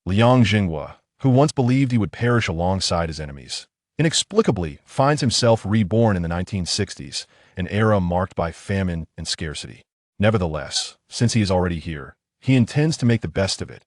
Liang Zhenguo, who once believed he would perish alongside his enemies, inexplicably finds himself reborn in the 1960s, an era marked by famine and scarcity. Nevertheless, since he is already here, he intends to make the best of it.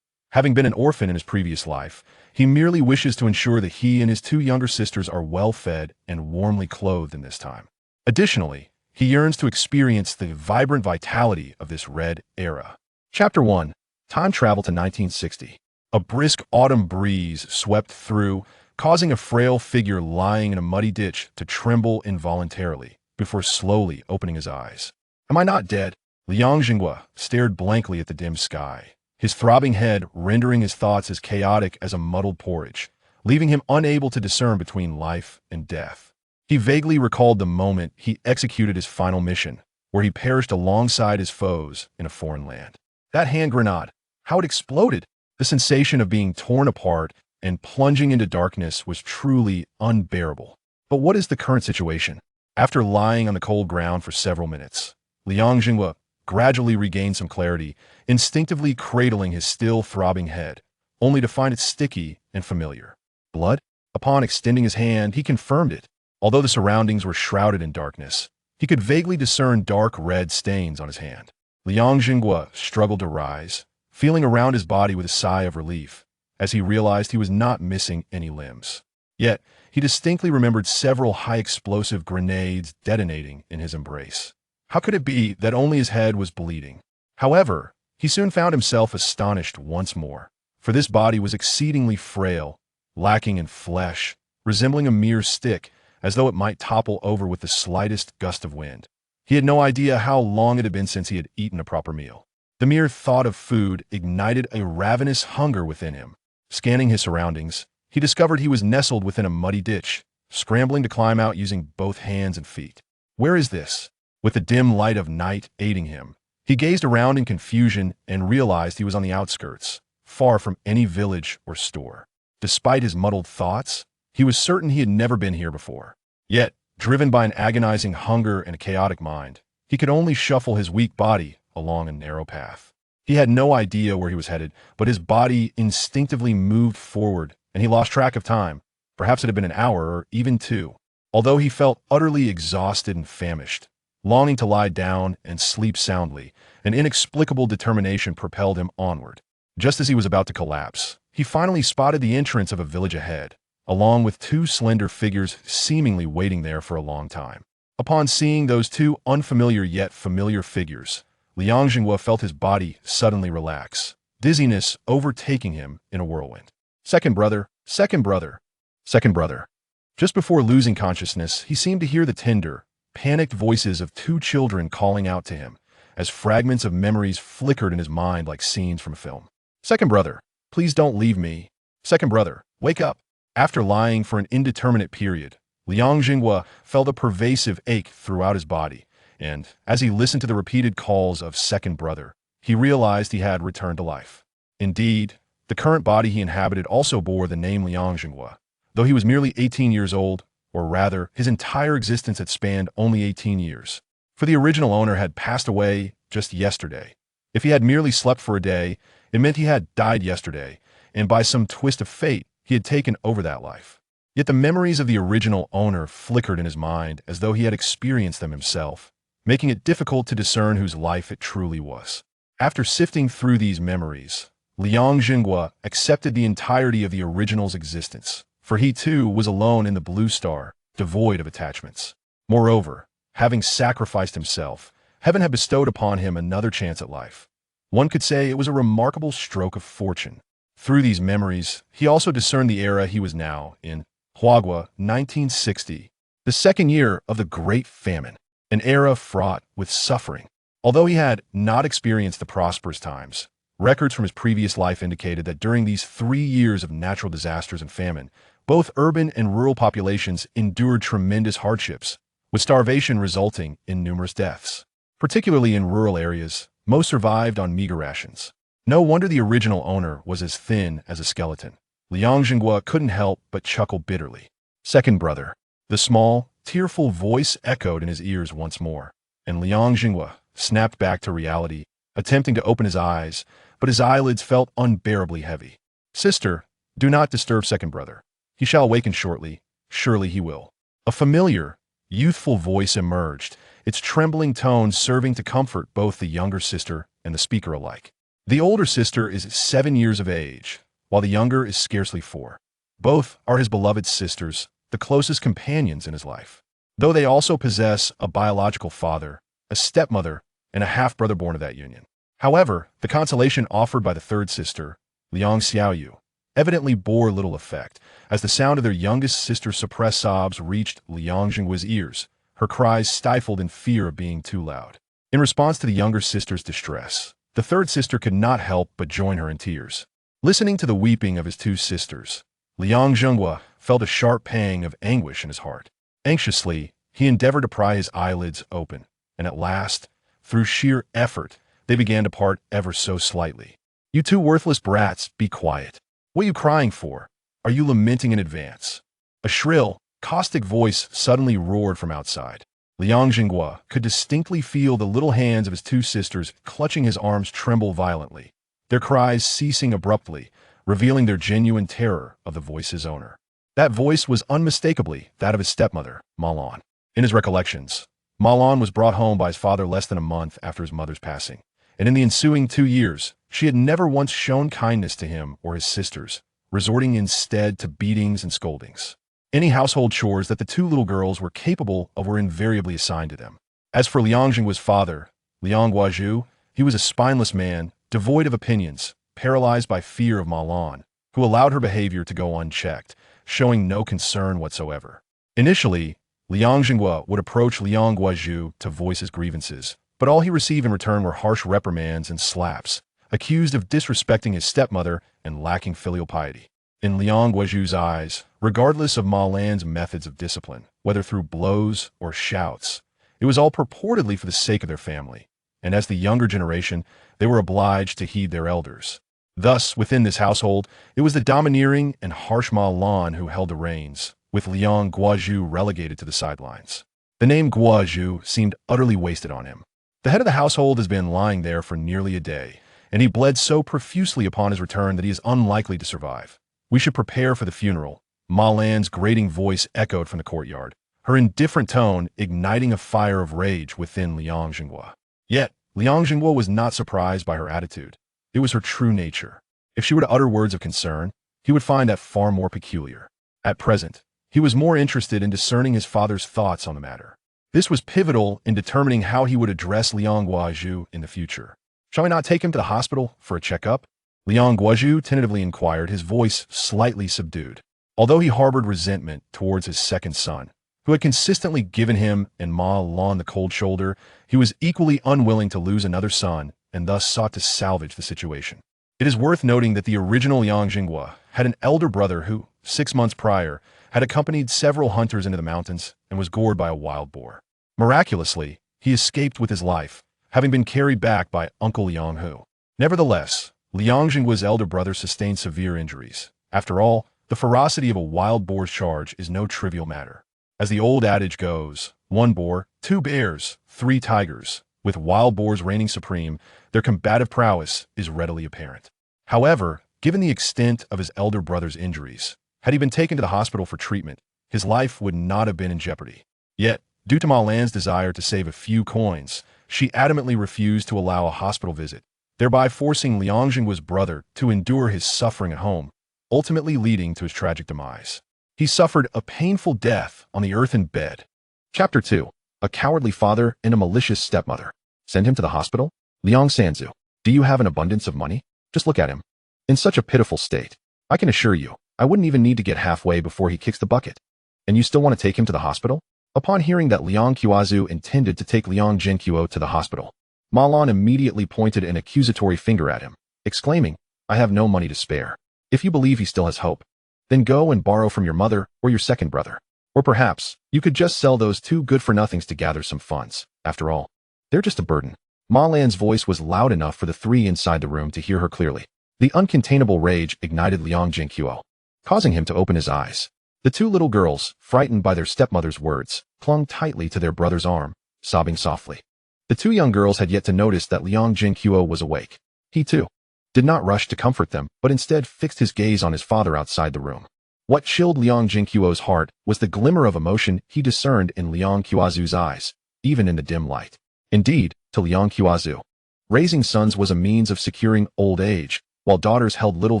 Having been an orphan in his previous life, he merely wishes to ensure that he and his two younger sisters are well-fed and warmly clothed in this time. Additionally, he yearns to experience the vibrant vitality of this red era. Chapter 1. Time Travel to 1960. A brisk autumn breeze swept through, causing a frail figure lying in a muddy ditch to tremble involuntarily before slowly opening his eyes. "Am I not dead?" Liang Zhenguo stared blankly at the dim sky, his throbbing head rendering his thoughts as chaotic as a muddled porridge, leaving him unable to discern between life and death. He vaguely recalled the moment he executed his final mission, where he perished alongside his foes in a foreign land. That hand grenade, how it exploded! The sensation of being torn apart and plunging into darkness was truly unbearable. But what is the current situation? After lying on the cold ground for several minutes, Liang Zhenguo gradually regained some clarity, instinctively cradling his still throbbing head, only to find it sticky and familiar. Blood? Upon extending his hand, he confirmed it. Although the surroundings were shrouded in darkness, he could vaguely discern dark red stains on his hand. Liang Zhenguo struggled to rise, feeling around his body with a sigh of relief, as he realized he was not missing any limbs. Yet, he distinctly remembered several high-explosive grenades detonating in his embrace. How could it be that only his head was bleeding? However, he soon found himself astonished once more, for this body was exceedingly frail, lacking in flesh, resembling a mere stick, as though it might topple over with the slightest gust of wind. He had no idea how long it had been since he had eaten a proper meal. The mere thought of food ignited a ravenous hunger within him. Scanning his surroundings, he discovered he was nestled within a muddy ditch, scrambling to climb out using both hands and feet. Where is this? With the dim light of night aiding him, he gazed around in confusion and realized he was on the outskirts, far from any village or store. Despite his muddled thoughts, he was certain he had never been here before. Yet, driven by an agonizing hunger and a chaotic mind, he could only shuffle his weak body along a narrow path. He had no idea where he was headed, but his body instinctively moved forward, and he lost track of time. Perhaps it had been an hour or even two. Although he felt utterly exhausted and famished, longing to lie down and sleep soundly, an inexplicable determination propelled him onward. Just as he was about to collapse, he finally spotted the entrance of a village ahead, along with two slender figures seemingly waiting there for a long time. Upon seeing those two unfamiliar yet familiar figures, Liang Zhenguo felt his body suddenly relax, dizziness overtaking him in a whirlwind. "Second brother, second brother, second brother." Just before losing consciousness, he seemed to hear the tender, panicked voices of two children calling out to him, as fragments of memories flickered in his mind like scenes from a film. "Second brother, please don't leave me. Second brother, wake up." After lying for an indeterminate period, Liang Zhenguo felt a pervasive ache throughout his body, and as he listened to the repeated calls of second brother, he realized he had returned to life. Indeed, the current body he inhabited also bore the name Liang Zhenguo, though he was merely 18 years old, or rather, his entire existence had spanned only 18 years. For the original owner had passed away just yesterday. If he had merely slept for a day, it meant he had died yesterday, and by some twist of fate, he had taken over that life. Yet the memories of the original owner flickered in his mind as though he had experienced them himself, making it difficult to discern whose life it truly was. After sifting through these memories, Liang Zhenguo accepted the entirety of the original's existence, for he too was alone in the blue star, devoid of attachments. Moreover, having sacrificed himself, heaven had bestowed upon him another chance at life. One could say it was a remarkable stroke of fortune. Through these memories, he also discerned the era he was now in, Huagua 1960, the second year of the Great Famine, an era fraught with suffering. Although he had not experienced the prosperous times, records from his previous life indicated that during these 3 years of natural disasters and famine, both urban and rural populations endured tremendous hardships, with starvation resulting in numerous deaths. Particularly in rural areas, most survived on meager rations. No wonder the original owner was as thin as a skeleton. Liang Zhenguo couldn't help but chuckle bitterly. "Second brother." The small, tearful voice echoed in his ears once more, and Liang Zhenguo snapped back to reality, attempting to open his eyes, but his eyelids felt unbearably heavy. "Sister, do not disturb second brother. He shall awaken shortly. Surely he will." A familiar, youthful voice emerged, its trembling tones serving to comfort both the younger sister and the speaker alike. The older sister is 7 years of age, while the younger is scarcely 4. Both are his beloved sisters, the closest companions in his life, though they also possess a biological father, a stepmother, and a half-brother born of that union. However, the consolation offered by the third sister, Liang Zhenguo, evidently bore little effect, as the sound of their youngest sister's suppressed sobs reached Liang Zhenguo's ears, her cries stifled in fear of being too loud. In response to the younger sister's distress, the third sister could not help but join her in tears. Listening to the weeping of his two sisters, Liang Zhenguo felt a sharp pang of anguish in his heart. Anxiously, he endeavored to pry his eyelids open, and at last, through sheer effort, they began to part ever so slightly. "You two worthless brats, be quiet. What are you crying for? Are you lamenting in advance?" A shrill, caustic voice suddenly roared from outside. Liang Zhenguo could distinctly feel the little hands of his two sisters clutching his arms tremble violently, their cries ceasing abruptly, revealing their genuine terror of the voice's owner. That voice was unmistakably that of his stepmother, Malan. In his recollections, Malan was brought home by his father less than a month after his mother's passing, and in the ensuing 2 years, she had never once shown kindness to him or his sisters, resorting instead to beatings and scoldings. Any household chores that the two little girls were capable of were invariably assigned to them. As for Liang Zhenguo's father, Liang Guozhu, he was a spineless man, devoid of opinions, paralyzed by fear of Malan, who allowed her behavior to go unchecked, showing no concern whatsoever. Initially, Liang Zhenguo would approach Liang Guozhu to voice his grievances, but all he received in return were harsh reprimands and slaps, accused of disrespecting his stepmother and lacking filial piety. In Liang Guozhu's eyes, regardless of Malan's methods of discipline, whether through blows or shouts, it was all purportedly for the sake of their family, and as the younger generation, they were obliged to heed their elders. Thus, within this household, it was the domineering and harsh Malan who held the reins, with Liang Guozhu relegated to the sidelines. The name Guozhu seemed utterly wasted on him. The head of the household has been lying there for nearly a day, and he bled so profusely upon his return that he is unlikely to survive. We should prepare for the funeral. Malan's grating voice echoed from the courtyard, her indifferent tone igniting a fire of rage within Liang Zhenguo. Yet, Liang Zhenguo was not surprised by her attitude. It was her true nature. If she were to utter words of concern, he would find that far more peculiar. At present, he was more interested in discerning his father's thoughts on the matter. This was pivotal in determining how he would address Liang Guozhu in the future. "Shall we not take him to the hospital for a checkup?" Liang Guozhu tentatively inquired, his voice slightly subdued. Although he harbored resentment towards his second son, who had consistently given him and Ma Lan the cold shoulder, he was equally unwilling to lose another son and thus sought to salvage the situation. It is worth noting that the original Liang Zhenguo had an elder brother who, 6 months prior, had accompanied several hunters into the mountains and was gored by a wild boar. Miraculously, he escaped with his life, having been carried back by Uncle Liang Hu. Nevertheless, Liang Zhenguo's elder brother sustained severe injuries. After all, the ferocity of a wild boar's charge is no trivial matter. As the old adage goes, 1 boar, 2 bears, 3 tigers. With wild boars reigning supreme, their combative prowess is readily apparent. However, given the extent of his elder brother's injuries, had he been taken to the hospital for treatment, his life would not have been in jeopardy. Yet, due to Malan's desire to save a few coins, she adamantly refused to allow a hospital visit, thereby forcing Liang Zhenguo's brother to endure his suffering at home, ultimately leading to his tragic demise. He suffered a painful death on the earthen bed. Chapter 2. A cowardly father and a malicious stepmother. Send him to the hospital? Liang Zhenguo, do you have an abundance of money? Just look at him. In such a pitiful state. I can assure you, I wouldn't even need to get halfway before he kicks the bucket. And you still want to take him to the hospital? Upon hearing that Liang Guozhu intended to take Liang Zhenguo to the hospital, Malan immediately pointed an accusatory finger at him, exclaiming, "I have no money to spare. If you believe he still has hope, then go and borrow from your mother or your second brother. Or perhaps, you could just sell those 2 good-for-nothings to gather some funds. After all, they're just a burden." Malan's voice was loud enough for the 3 inside the room to hear her clearly. The uncontainable rage ignited Liang Zhenguo, causing him to open his eyes. The 2 little girls, frightened by their stepmother's words, clung tightly to their brother's arm, sobbing softly. The 2 young girls had yet to notice that Liang Zhenguo was awake. He too did not rush to comfort them, but instead fixed his gaze on his father outside the room. What chilled Liang Zhenguo's heart was the glimmer of emotion he discerned in Liang Qiaozu's eyes, even in the dim light. Indeed, to Liang Qiaozu, raising sons was a means of securing old age, while daughters held little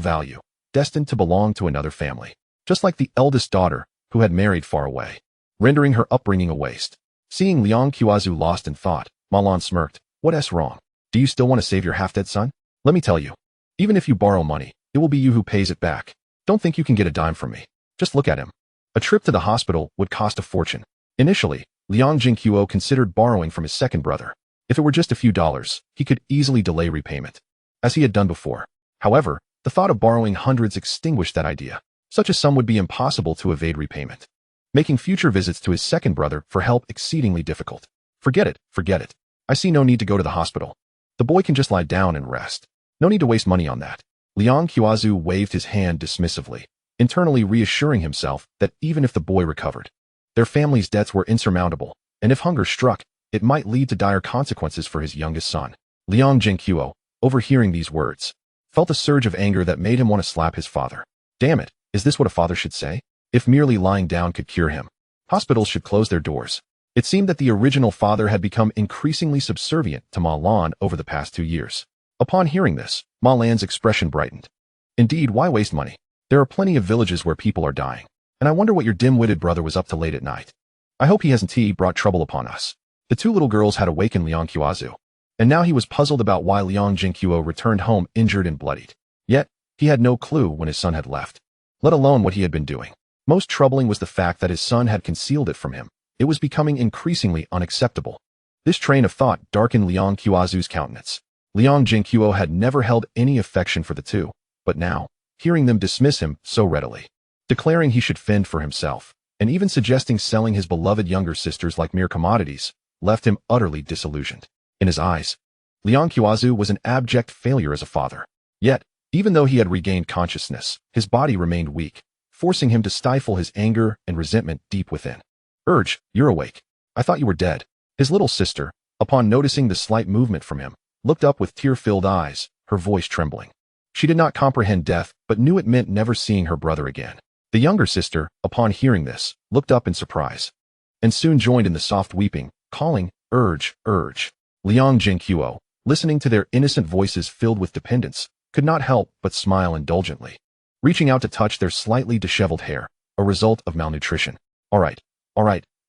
value, destined to belong to another family. Just like the eldest daughter, who had married far away, rendering her upbringing a waste. Seeing Liang Qiaozu lost in thought, Ma Lan smirked. What's wrong? Do you still want to save your half-dead son? Let me tell you, even if you borrow money, it will be you who pays it back. Don't think you can get a dime from me. Just look at him. A trip to the hospital would cost a fortune. Initially, Liang Zhenguo considered borrowing from his second brother. If it were just a few dollars, he could easily delay repayment, as he had done before. However, the thought of borrowing hundreds extinguished that idea. Such a sum would be impossible to evade repayment, making future visits to his second brother for help exceedingly difficult. Forget it, forget it. I see no need to go to the hospital. The boy can just lie down and rest. No need to waste money on that. Liang Qiaozu waved his hand dismissively, internally reassuring himself that even if the boy recovered, their family's debts were insurmountable, and if hunger struck, it might lead to dire consequences for his youngest son. Liang Zhenguo, overhearing these words, felt a surge of anger that made him want to slap his father. Damn it, is this what a father should say? If merely lying down could cure him, hospitals should close their doors. It seemed that the original father had become increasingly subservient to Ma Lan over the past 2 years. Upon hearing this, Ma Lan's expression brightened. Indeed, why waste money? There are plenty of villages where people are dying, and I wonder what your dim-witted brother was up to late at night. I hope he hasn't brought trouble upon us. The two little girls had awakened Liang Qiaozu, and now he was puzzled about why Liang Zhenguo returned home injured and bloodied. Yet, he had no clue when his son had left, let alone what he had been doing. Most troubling was the fact that his son had concealed it from him. It was becoming increasingly unacceptable. This train of thought darkened Liang Qiaozu's countenance. Liang Zhenguo had never held any affection for the two, but now, hearing them dismiss him so readily, declaring he should fend for himself, and even suggesting selling his beloved younger sisters like mere commodities, left him utterly disillusioned. In his eyes, Liang Qiaozu was an abject failure as a father. Yet, even though he had regained consciousness, his body remained weak, forcing him to stifle his anger and resentment deep within. Urge, you're awake. I thought you were dead. His little sister, upon noticing the slight movement from him, looked up with tear-filled eyes, her voice trembling. She did not comprehend death, but knew it meant never seeing her brother again. The younger sister, upon hearing this, looked up in surprise, and soon joined in the soft weeping, calling, urge, urge. Liang Zhenguo, listening to their innocent voices filled with dependence, could not help but smile indulgently, reaching out to touch their slightly disheveled hair, a result of malnutrition. All right,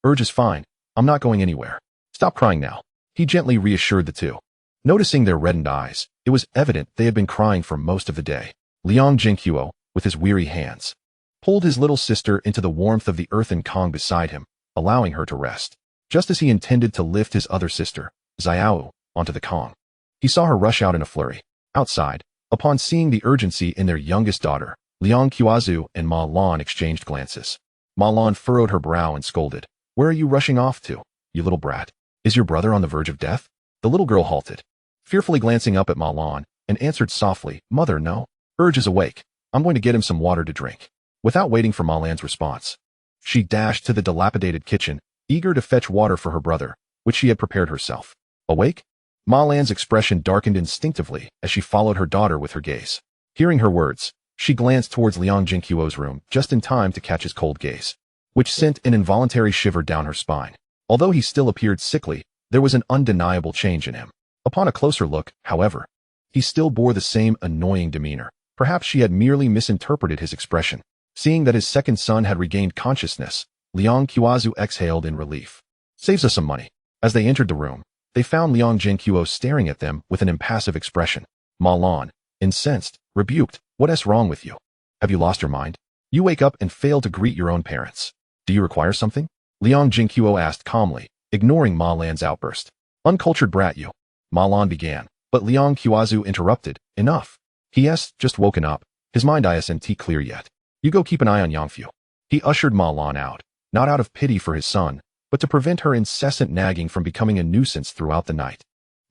urge is fine. I'm not going anywhere. Stop crying now. He gently reassured the two. Noticing their reddened eyes, it was evident they had been crying for most of the day. Liang Zhenguo, with his weary hands, pulled his little sister into the warmth of the earthen Kong beside him, allowing her to rest. Just as he intended to lift his other sister, Xiao, onto the Kong, he saw her rush out in a flurry. Outside, upon seeing the urgency in their youngest daughter, Liang Qiaozu and Ma Lan exchanged glances. Ma Lan furrowed her brow and scolded. Where are you rushing off to, you little brat? Is your brother on the verge of death? The little girl halted, fearfully glancing up at Ma Lan, and answered softly, Mother, no. Urge is awake. I'm going to get him some water to drink. Without waiting for Ma Lan's response, she dashed to the dilapidated kitchen, eager to fetch water for her brother, which she had prepared herself. Awake? Ma Lan's expression darkened instinctively as she followed her daughter with her gaze. Hearing her words, she glanced towards Liang Zhenguo's room just in time to catch his cold gaze, which sent an involuntary shiver down her spine. Although he still appeared sickly, there was an undeniable change in him. Upon a closer look, however, he still bore the same annoying demeanor. Perhaps she had merely misinterpreted his expression. Seeing that his second son had regained consciousness, Liang Qiaozu exhaled in relief. Saves us some money. As they entered the room, they found Liang Zhenguo staring at them with an impassive expression. Ma Lan, incensed, rebuked, What's wrong with you? Have you lost your mind? You wake up and fail to greet your own parents. Do you require something? Liang Zhenguo asked calmly, ignoring Ma Lan's outburst. Uncultured brat you. Ma Lan began, but Liang Qiaozu interrupted. Enough. He's just woken up. His mind isn't clear yet. You go keep an eye on Yangfu. He ushered Ma Lan out, not out of pity for his son, but to prevent her incessant nagging from becoming a nuisance throughout the night.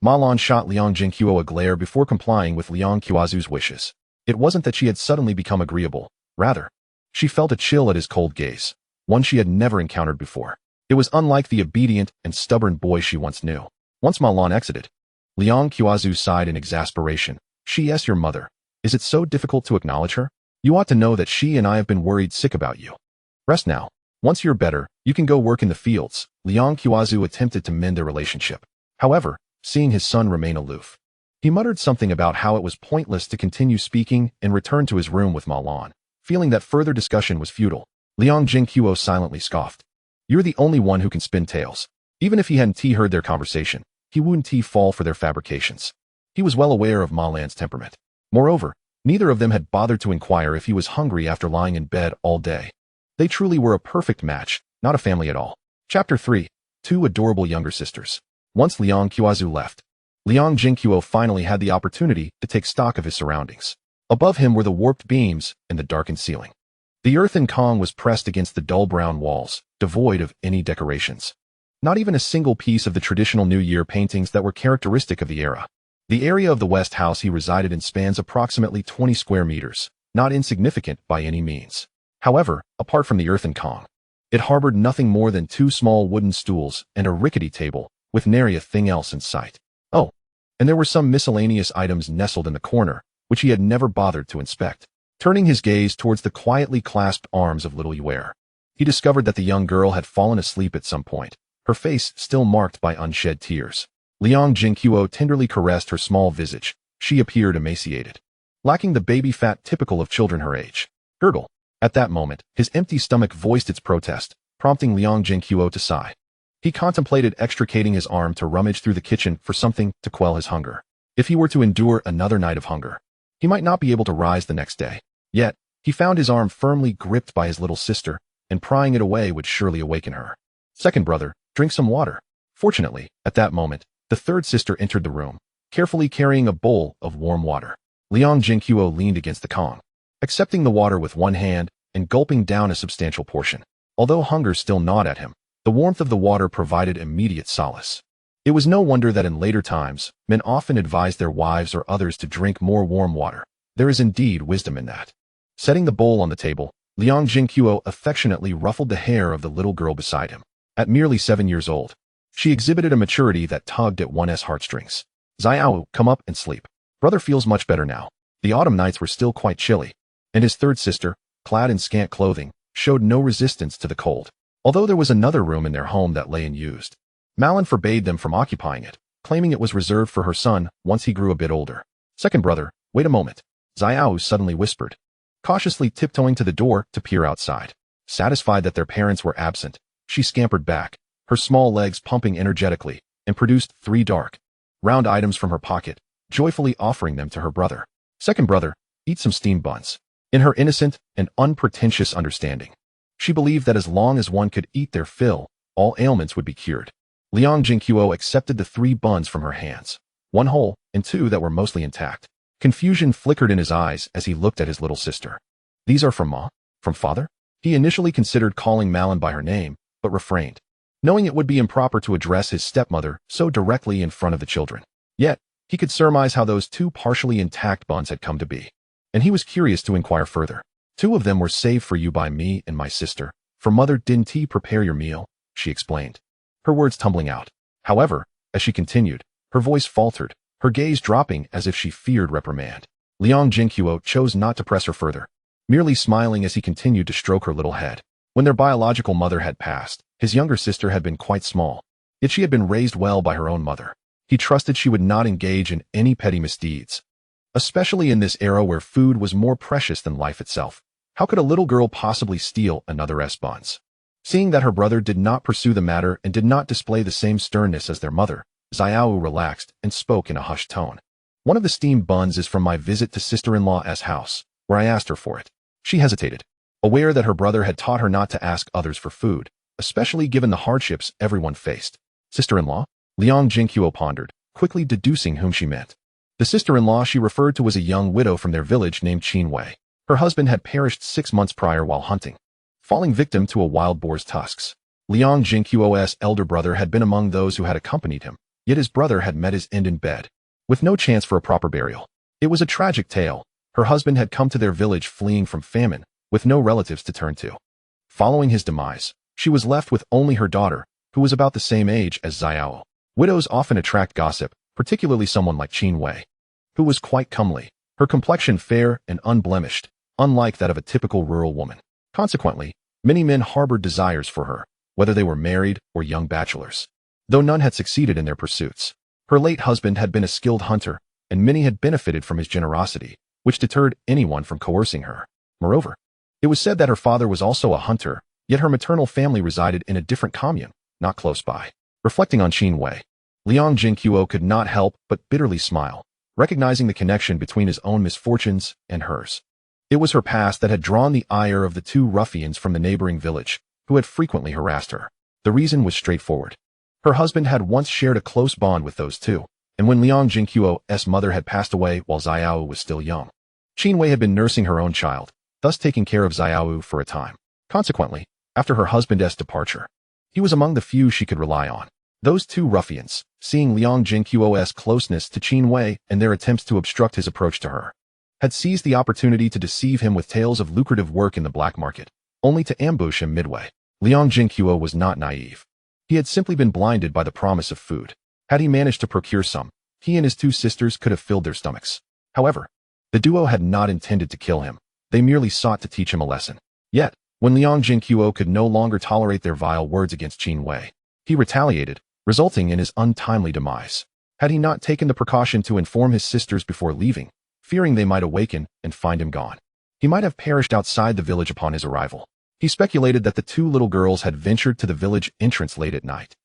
Ma Lan shot Liang Zhenguo a glare before complying with Liang Qiaozu's wishes. It wasn't that she had suddenly become agreeable. Rather, she felt a chill at his cold gaze, one she had never encountered before. It was unlike the obedient and stubborn boy she once knew. Once Ma Lan exited, Liang Qiaozu sighed in exasperation, She is your mother. Is it so difficult to acknowledge her? You ought to know that she and I have been worried sick about you. Rest now. Once you're better, you can go work in the fields. Liang Zhenguo attempted to mend their relationship. However, seeing his son remain aloof, he muttered something about how it was pointless to continue speaking and returned to his room with Ma Lan, feeling that further discussion was futile. Liang Zhenguo silently scoffed. You're the only one who can spin tales. Even if he hadn't heard their conversation, he wouldn't fall for their fabrications. He was well aware of Ma Lan's temperament. Moreover, neither of them had bothered to inquire if he was hungry after lying in bed all day. They truly were a perfect match, not a family at all. Chapter 3. Two adorable younger sisters. Once Liang Zhenguo left, Liang Zhenguo finally had the opportunity to take stock of his surroundings. Above him were the warped beams and the darkened ceiling. The earthen Kong was pressed against the dull brown walls, devoid of any decorations. Not even a single piece of the traditional New Year paintings that were characteristic of the era. The area of the West House he resided in spans approximately 20 square meters, not insignificant by any means. However, apart from the earthen Kong, it harbored nothing more than 2 small wooden stools and a rickety table, with nary a thing else in sight. Oh, and there were some miscellaneous items nestled in the corner, which he had never bothered to inspect. Turning his gaze towards the quietly clasped arms of little Yue, he discovered that the young girl had fallen asleep at some point, her face still marked by unshed tears. Liang Zhenguo tenderly caressed her small visage. She appeared emaciated, lacking the baby fat typical of children her age. Gurgle. At that moment, his empty stomach voiced its protest, prompting Liang Zhenguo to sigh. He contemplated extricating his arm to rummage through the kitchen for something to quell his hunger. If he were to endure another night of hunger, he might not be able to rise the next day. Yet, he found his arm firmly gripped by his little sister, and prying it away would surely awaken her. Second brother, drink some water. Fortunately, at that moment, the third sister entered the room, carefully carrying a bowl of warm water. Liang Zhenguo leaned against the Kong, accepting the water with one hand and gulping down a substantial portion. Although hunger still gnawed at him, the warmth of the water provided immediate solace. It was no wonder that in later times, men often advised their wives or others to drink more warm water. There is indeed wisdom in that. Setting the bowl on the table, Liang Zhenguo affectionately ruffled the hair of the little girl beside him. At merely 7 years old, she exhibited a maturity that tugged at one's heartstrings. Xiao, come up and sleep. Brother feels much better now. The autumn nights were still quite chilly, and his third sister, clad in scant clothing, showed no resistance to the cold. Although there was another room in their home that lay unused, Malin forbade them from occupying it, claiming it was reserved for her son once he grew a bit older. Second brother, wait a moment, Xiao suddenly whispered, cautiously tiptoeing to the door to peer outside. Satisfied that their parents were absent, she scampered back, her small legs pumping energetically, and produced 3 dark, round items from her pocket, joyfully offering them to her brother. Second brother, eat some steamed buns. In her innocent and unpretentious understanding, she believed that as long as one could eat their fill, all ailments would be cured. Liang Zhenguo accepted the 3 buns from her hands, 1 whole and 2 that were mostly intact. Confusion flickered in his eyes as he looked at his little sister. These are from Ma? From father? He initially considered calling Malin by her name, but refrained, knowing it would be improper to address his stepmother so directly in front of the children. Yet, he could surmise how those 2 partially intact buns had come to be, and he was curious to inquire further. 2 of them were saved for you by me and my sister, for mother didn't prepare your meal, she explained, her words tumbling out. However, as she continued, her voice faltered, her gaze dropping as if she feared reprimand. Liang Zhenguo chose not to press her further, merely smiling as he continued to stroke her little head. When their biological mother had passed, his younger sister had been quite small, yet she had been raised well by her own mother. He trusted she would not engage in any petty misdeeds, especially in this era where food was more precious than life itself. How could a little girl possibly steal another's buns? Seeing that her brother did not pursue the matter and did not display the same sternness as their mother, Xiao relaxed and spoke in a hushed tone. One of the steamed buns is from my visit to sister-in-law's house, where I asked her for it. She hesitated, aware that her brother had taught her not to ask others for food, especially given the hardships everyone faced. Sister-in-law? Liang Zhenguo pondered, quickly deducing whom she meant. The sister-in-law she referred to was a young widow from their village named Qinwei. Her husband had perished 6 months prior while hunting, falling victim to a wild boar's tusks. Liang Zhenguo's elder brother had been among those who had accompanied him, yet his brother had met his end in bed, with no chance for a proper burial. It was a tragic tale. Her husband had come to their village fleeing from famine, with no relatives to turn to. Following his demise, she was left with only her daughter, who was about the same age as Xiao. Widows often attract gossip, particularly someone like Qinwei. who was quite comely, her complexion fair and unblemished, unlike that of a typical rural woman. Consequently, many men harbored desires for her, whether they were married or young bachelors. Though none had succeeded in their pursuits. Her late husband had been a skilled hunter, and many had benefited from his generosity, which deterred anyone from coercing her. Moreover, it was said that her father was also a hunter, yet her maternal family resided in a different commune, not close by. Reflecting on Qin Wei, Liang Zhenguo could not help but bitterly smile, recognizing the connection between his own misfortunes and hers. It was her past that had drawn the ire of the two ruffians from the neighboring village, who had frequently harassed her. The reason was straightforward. Her husband had once shared a close bond with those two, and when Liang Zhenguo's mother had passed away while Xiao was still young, Qin Wei had been nursing her own child, thus taking care of Xiao for a time. Consequently, after her husband's departure, he was among the few she could rely on. Those two ruffians, seeing Liang Zhenguo's closeness to Qin Wei and their attempts to obstruct his approach to her, had seized the opportunity to deceive him with tales of lucrative work in the black market, only to ambush him midway. Liang Zhenguo was not naive. He had simply been blinded by the promise of food. Had he managed to procure some, he and his two sisters could have filled their stomachs. However, the duo had not intended to kill him. They merely sought to teach him a lesson. Yet, when Liang Zhenguo could no longer tolerate their vile words against Qin Wei, he retaliated, resulting in his untimely demise. Had he not taken the precaution to inform his sisters before leaving, fearing they might awaken and find him gone, he might have perished outside the village upon his arrival. He speculated that the two little girls had ventured to the village entrance late at night,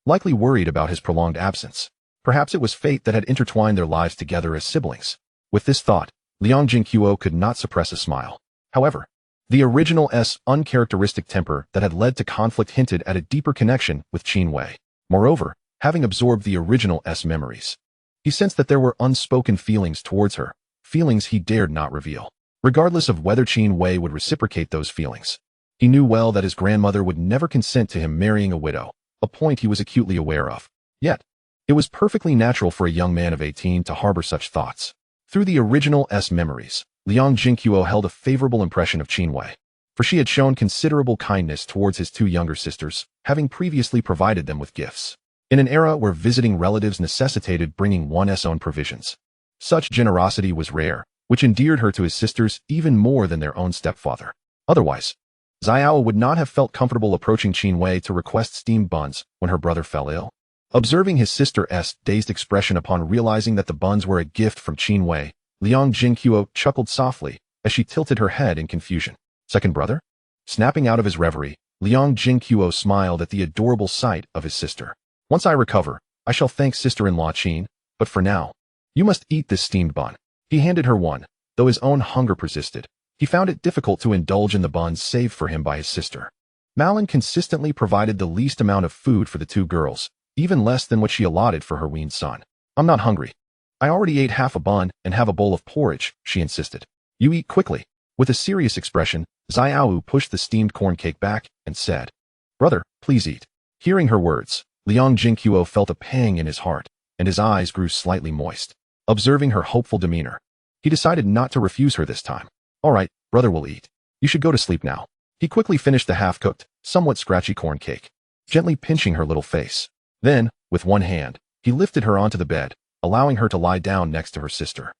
likely worried about his prolonged absence. Perhaps it was fate that had intertwined their lives together as siblings. With this thought, Liang Zhenguo could not suppress a smile. However, the original's uncharacteristic temper that had led to conflict hinted at a deeper connection with Qin Wei. Moreover, having absorbed the original's memories, he sensed that there were unspoken feelings towards her, feelings he dared not reveal. Regardless of whether Qin Wei would reciprocate those feelings, he knew well that his grandmother would never consent to him marrying a widow, a point he was acutely aware of. Yet, it was perfectly natural for a young man of 18 to harbor such thoughts. Through the original's memories, Liang Zhenguo held a favorable impression of Qin Wei, for she had shown considerable kindness towards his two younger sisters, having previously provided them with gifts. In an era where visiting relatives necessitated bringing one's own provisions, such generosity was rare, which endeared her to his sisters even more than their own stepfather. Otherwise, Xiao would not have felt comfortable approaching Qin Wei to request steamed buns when her brother fell ill. Observing his sister's dazed expression upon realizing that the buns were a gift from Qin Wei, Liang Zhenguo chuckled softly as she tilted her head in confusion. Second brother? Snapping out of his reverie, Liang Zhenguo smiled at the adorable sight of his sister. Once I recover, I shall thank sister-in-law Qin, but for now, you must eat this steamed bun. He handed her one, though his own hunger persisted. He found it difficult to indulge in the buns saved for him by his sister. Malin consistently provided the least amount of food for the two girls, even less than what she allotted for her weaned son. I'm not hungry. I already ate half a bun and have a bowl of porridge, she insisted. You eat quickly. With a serious expression, Xiao pushed the steamed corn cake back and said, Brother, please eat. Hearing her words, Liang Zhenguo felt a pang in his heart, and his eyes grew slightly moist. Observing her hopeful demeanor, he decided not to refuse her this time. All right, brother will eat. You should go to sleep now. He quickly finished the half-cooked, somewhat scratchy corn cake, gently pinching her little face. Then, with one hand, he lifted her onto the bed, allowing her to lie down next to her sister.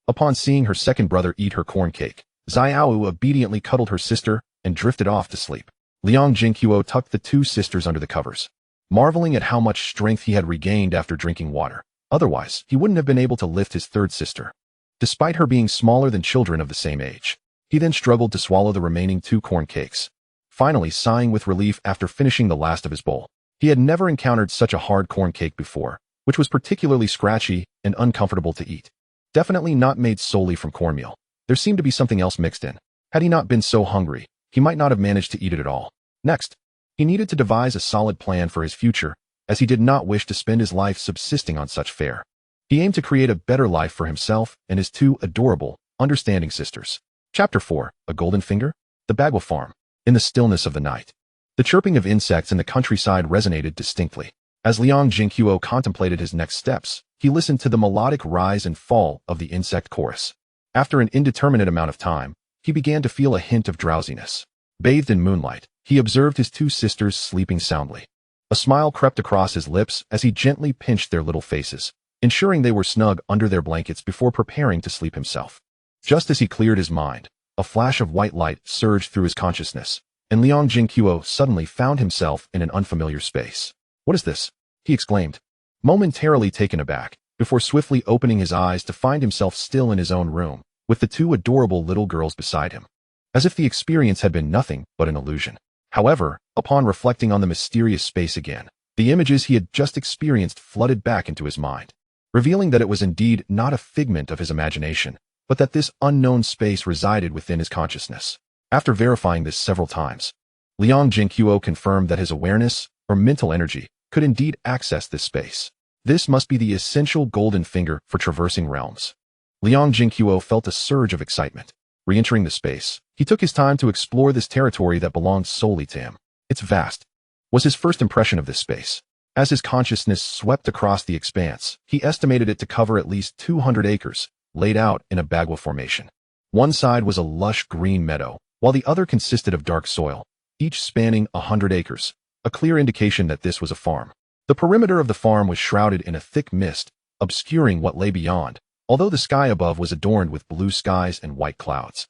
Upon seeing her second brother eat her corn cake, Xiao obediently cuddled her sister and drifted off to sleep. Liang Zhenguo tucked the two sisters under the covers, marveling at how much strength he had regained after drinking water. Otherwise, he wouldn't have been able to lift his third sister, despite her being smaller than children of the same age. He then struggled to swallow the remaining two corn cakes, finally sighing with relief after finishing the last of his bowl. He had never encountered such a hard corn cake before, which was particularly scratchy and uncomfortable to eat. Definitely not made solely from cornmeal. There seemed to be something else mixed in. Had he not been so hungry, he might not have managed to eat it at all. Next, he needed to devise a solid plan for his future, as he did not wish to spend his life subsisting on such fare. He aimed to create a better life for himself and his two adorable, understanding sisters. Chapter 4, A Golden Finger? The Bagua Farm. In the stillness of the night, the chirping of insects in the countryside resonated distinctly. As Liang Zhenguo contemplated his next steps, he listened to the melodic rise and fall of the insect chorus. After an indeterminate amount of time, he began to feel a hint of drowsiness. Bathed in moonlight, he observed his two sisters sleeping soundly. A smile crept across his lips as he gently pinched their little faces, ensuring they were snug under their blankets before preparing to sleep himself. Just as he cleared his mind, a flash of white light surged through his consciousness, and Liang Zhenguo suddenly found himself in an unfamiliar space. "What is this?" he exclaimed, momentarily taken aback, before swiftly opening his eyes to find himself still in his own room, with the two adorable little girls beside him, as if the experience had been nothing but an illusion. However, upon reflecting on the mysterious space again, the images he had just experienced flooded back into his mind, revealing that it was indeed not a figment of his imagination, but that this unknown space resided within his consciousness. After verifying this several times, Liang Zhenguo confirmed that his awareness, or mental energy, could indeed access this space. This must be the essential golden finger for traversing realms. Liang Zhenguo felt a surge of excitement. Re-entering the space, he took his time to explore this territory that belonged solely to him. "It's vast," was his first impression of this space. As his consciousness swept across the expanse, he estimated it to cover at least 200 acres, laid out in a bagua formation. One side was a lush green meadow, while the other consisted of dark soil, each spanning 100 acres, a clear indication that this was a farm. The perimeter of the farm was shrouded in a thick mist, obscuring what lay beyond, although the sky above was adorned with blue skies and white clouds,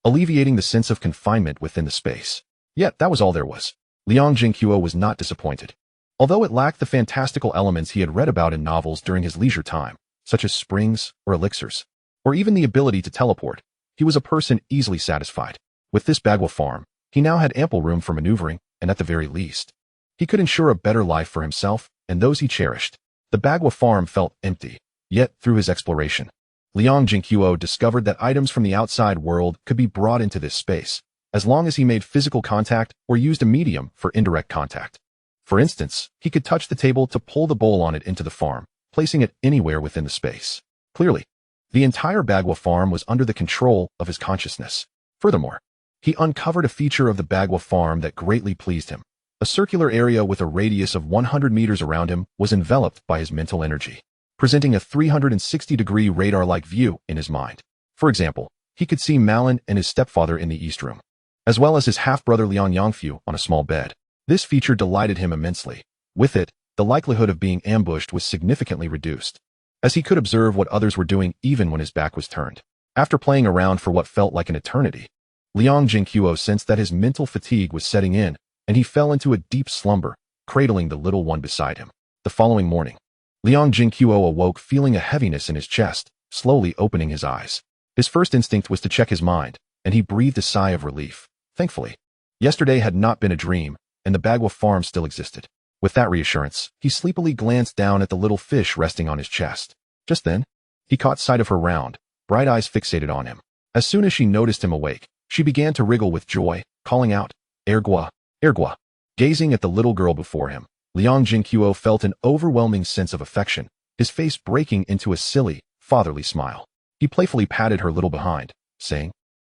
alleviating the sense of confinement within the space. Yet that was all there was. Liang Zhenguo was not disappointed. Although it lacked the fantastical elements he had read about in novels during his leisure time, such as springs or elixirs, or even the ability to teleport, he was a person easily satisfied. With this bagua farm, he now had ample room for maneuvering, and at the very least, he could ensure a better life for himself and those he cherished. The bagua farm felt empty, yet through his exploration, Liang Zhenguo discovered that items from the outside world could be brought into this space, as long as he made physical contact or used a medium for indirect contact. For instance, he could touch the table to pull the bowl on it into the farm, placing it anywhere within the space. Clearly, the entire bagua farm was under the control of his consciousness. Furthermore, he uncovered a feature of the bagua farm that greatly pleased him. A circular area with a radius of 100 meters around him was enveloped by his mental energy, presenting a 360-degree radar-like view in his mind. For example, he could see Malin and his stepfather in the east room, as well as his half-brother Liang Yangfu on a small bed. This feature delighted him immensely. With it, the likelihood of being ambushed was significantly reduced, as he could observe what others were doing even when his back was turned. After playing around for what felt like an eternity, Liang Zhenguo sensed that his mental fatigue was setting in, and he fell into a deep slumber, cradling the little one beside him. The following morning, Liang Zhenguo awoke feeling a heaviness in his chest, slowly opening his eyes. His first instinct was to check his mind, and he breathed a sigh of relief. Thankfully, yesterday had not been a dream, and the bagua farm still existed. With that reassurance, he sleepily glanced down at the little fish resting on his chest. Just then, he caught sight of her round, bright eyes fixated on him. As soon as she noticed him awake, she began to wriggle with joy, calling out, "Ergua, Ergua." Gazing at the little girl before him, Liang Zhenguo felt an overwhelming sense of affection, his face breaking into a silly, fatherly smile. He playfully patted her little behind, saying,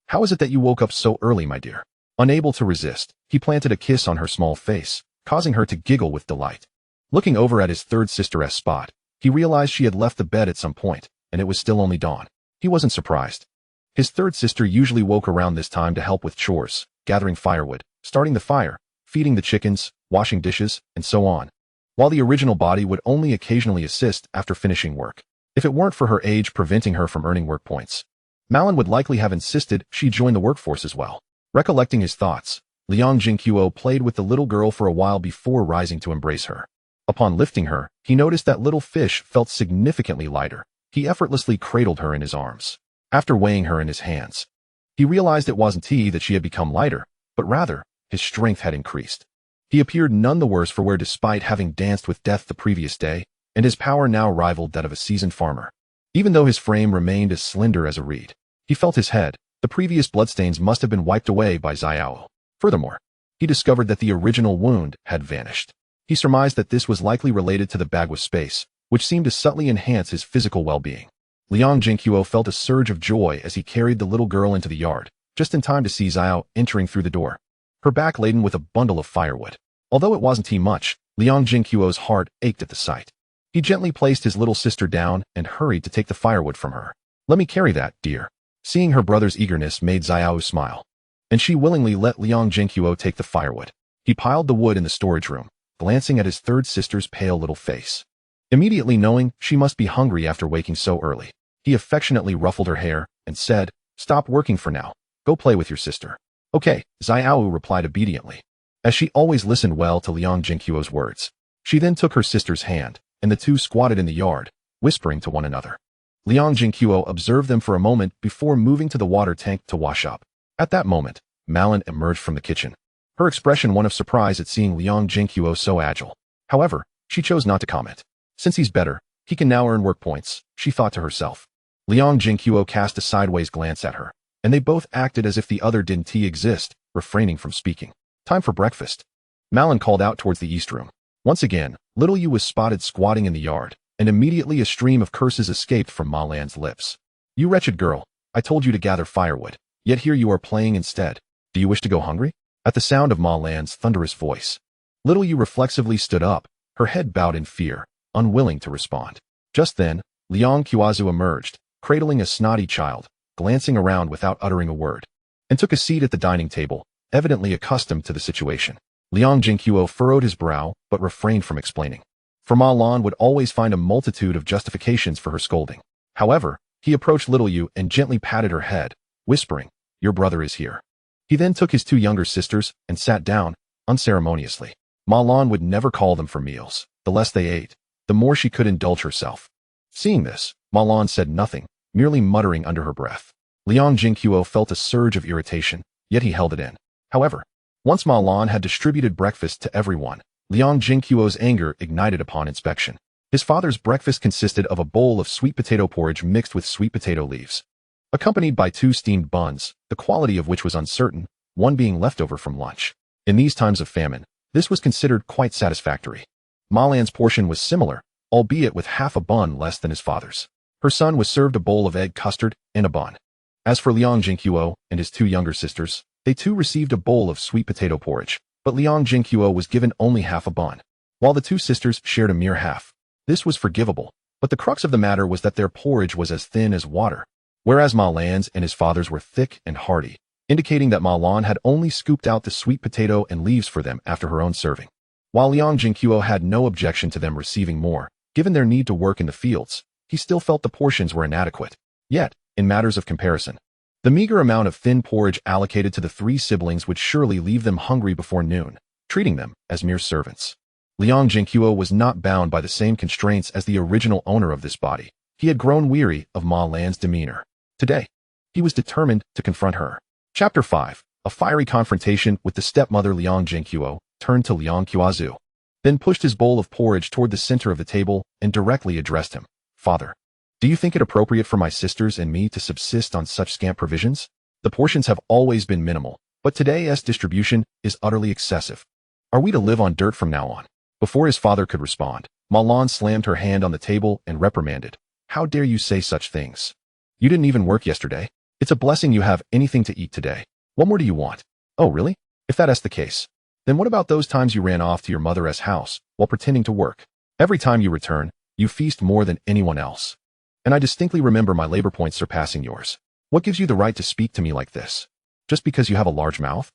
"How is it that you woke up so early, my dear?" Unable to resist, he planted a kiss on her small face, causing her to giggle with delight. Looking over at his third sister's spot, he realized she had left the bed at some point, and it was still only dawn. He wasn't surprised. His third sister usually woke around this time to help with chores, gathering firewood, starting the fire, feeding the chickens, washing dishes, and so on, while the original body would only occasionally assist after finishing work. If it weren't for her age preventing her from earning work points, Malin would likely have insisted she join the workforce as well. Recollecting his thoughts, Liang Zhenguo played with the little girl for a while before rising to embrace her. Upon lifting her, he noticed that little fish felt significantly lighter. He effortlessly cradled her in his arms. After weighing her in his hands, he realized it wasn't he that she had become lighter, but rather, his strength had increased. He appeared none the worse for wear despite having danced with death the previous day, and his power now rivaled that of a seasoned farmer. Even though his frame remained as slender as a reed, he felt his head. The previous bloodstains must have been wiped away by Xiao. Furthermore, he discovered that the original wound had vanished. He surmised that this was likely related to the bagua space, which seemed to subtly enhance his physical well-being. Liang Zhenguo felt a surge of joy as he carried the little girl into the yard, just in time to see Xiao entering through the door, her back laden with a bundle of firewood. Although it wasn't much, Liang Zhenguo's heart ached at the sight. He gently placed his little sister down and hurried to take the firewood from her. "Let me carry that, dear." Seeing her brother's eagerness made Xiao smile, and she willingly let Liang Zhenguo take the firewood. He piled the wood in the storage room, glancing at his third sister's pale little face. Immediately knowing she must be hungry after waking so early, he affectionately ruffled her hair and said, "Stop working for now. Go play with your sister." "Okay," Xiaowu replied obediently, as she always listened well to Liang Zhenguo's words. She then took her sister's hand, and the two squatted in the yard, whispering to one another. Liang Zhenguo observed them for a moment before moving to the water tank to wash up. At that moment, Malin emerged from the kitchen, her expression one of surprise at seeing Liang Zhenguo so agile. However, she chose not to comment. Since he's better, he can now earn work points, she thought to herself. Liang Zhenguo cast a sideways glance at her, and they both acted as if the other didn't exist, refraining from speaking. "Time for breakfast." Malin called out towards the east room. Once again, little Yu was spotted squatting in the yard, and immediately a stream of curses escaped from Ma Lan's lips. "You wretched girl, I told you to gather firewood, yet here you are playing instead. Do you wish to go hungry?" At the sound of Ma Lan's thunderous voice, little Yu reflexively stood up, her head bowed in fear, unwilling to respond. Just then, Liang Qiaozu emerged, cradling a snotty child, glancing around without uttering a word, and took a seat at the dining table, evidently accustomed to the situation. Liang Zhenguo furrowed his brow, but refrained from explaining. For Ma Lan would always find a multitude of justifications for her scolding. However, he approached little Yu and gently patted her head, whispering, "Your brother is here." He then took his two younger sisters and sat down, unceremoniously. Ma Lan would never call them for meals. The less they ate, the more she could indulge herself. Seeing this, Ma Lan said nothing, merely muttering under her breath. Liang Zhenguo felt a surge of irritation, yet he held it in. However, once Ma Lan had distributed breakfast to everyone, Liang Zhenguo's anger ignited upon inspection. His father's breakfast consisted of a bowl of sweet potato porridge mixed with sweet potato leaves, accompanied by 2 steamed buns, the quality of which was uncertain, one being leftover from lunch. In these times of famine, this was considered quite satisfactory. Ma Lan's portion was similar, albeit with half a bun less than his father's. Her son was served a bowl of egg custard and a bun. As for Liang Zhenguo and his 2 younger sisters, they too received a bowl of sweet potato porridge, but Liang Zhenguo was given only half a bun, while the 2 sisters shared a mere half. This was forgivable, but the crux of the matter was that their porridge was as thin as water, whereas Ma Lan's and his father's were thick and hearty, indicating that Ma Lan had only scooped out the sweet potato and leaves for them after her own serving. While Liang Zhenguo had no objection to them receiving more, given their need to work in the fields, he still felt the portions were inadequate. Yet, in matters of comparison, the meager amount of thin porridge allocated to the 3 siblings would surely leave them hungry before noon, treating them as mere servants. Liang Zhenguo was not bound by the same constraints as the original owner of this body. He had grown weary of Ma Lan's demeanor. Today, he was determined to confront her. Chapter 5. A fiery confrontation with the stepmother. Liang Zhenguo turned to Liang Qiaozu, then pushed his bowl of porridge toward the center of the table and directly addressed him. "Father, do you think it appropriate for my sisters and me to subsist on such scant provisions? The portions have always been minimal, but today's distribution is utterly excessive. Are we to live on dirt from now on?" Before his father could respond, Ma Lan slammed her hand on the table and reprimanded. "How dare you say such things? You didn't even work yesterday. It's a blessing you have anything to eat today. What more do you want?" "Oh, really? If that's the case, then what about those times you ran off to your mother's house while pretending to work? Every time you return, you feast more than anyone else. And I distinctly remember my labor points surpassing yours. What gives you the right to speak to me like this? Just because you have a large mouth?"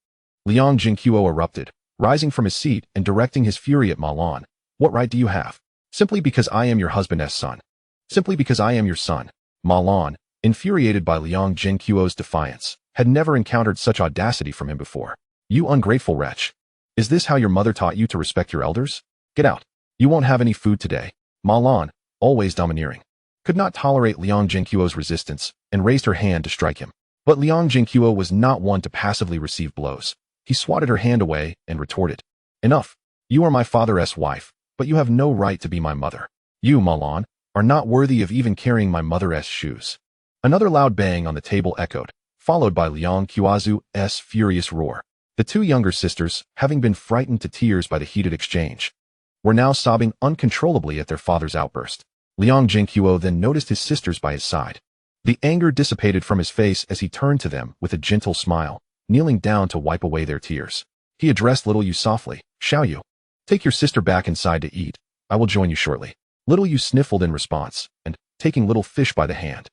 Liang Zhenguo erupted, rising from his seat and directing his fury at Ma Lan. "What right do you have? Simply because I am your husband's son. Simply because I am your son." Ma Lan, infuriated by Liang Zhenguo's defiance, had never encountered such audacity from him before. "You ungrateful wretch. Is this how your mother taught you to respect your elders? Get out. You won't have any food today." Ma Lan, always domineering, could not tolerate Liang Zhenguo's resistance and raised her hand to strike him. But Liang Zhenguo was not one to passively receive blows. He swatted her hand away and retorted, "Enough. You are my father's wife, but you have no right to be my mother. You, Ma Lan, are not worthy of even carrying my mother's shoes." Another loud bang on the table echoed, followed by Liang Qiaozu's furious roar. The 2 younger sisters, having been frightened to tears by the heated exchange, were now sobbing uncontrollably at their father's outburst. Liang Zhenguo then noticed his sisters by his side. The anger dissipated from his face as he turned to them with a gentle smile, kneeling down to wipe away their tears. He addressed little Yu softly. "Xiao Yu, take your sister back inside to eat. I will join you shortly." Little Yu sniffled in response, and, taking little fish by the hand,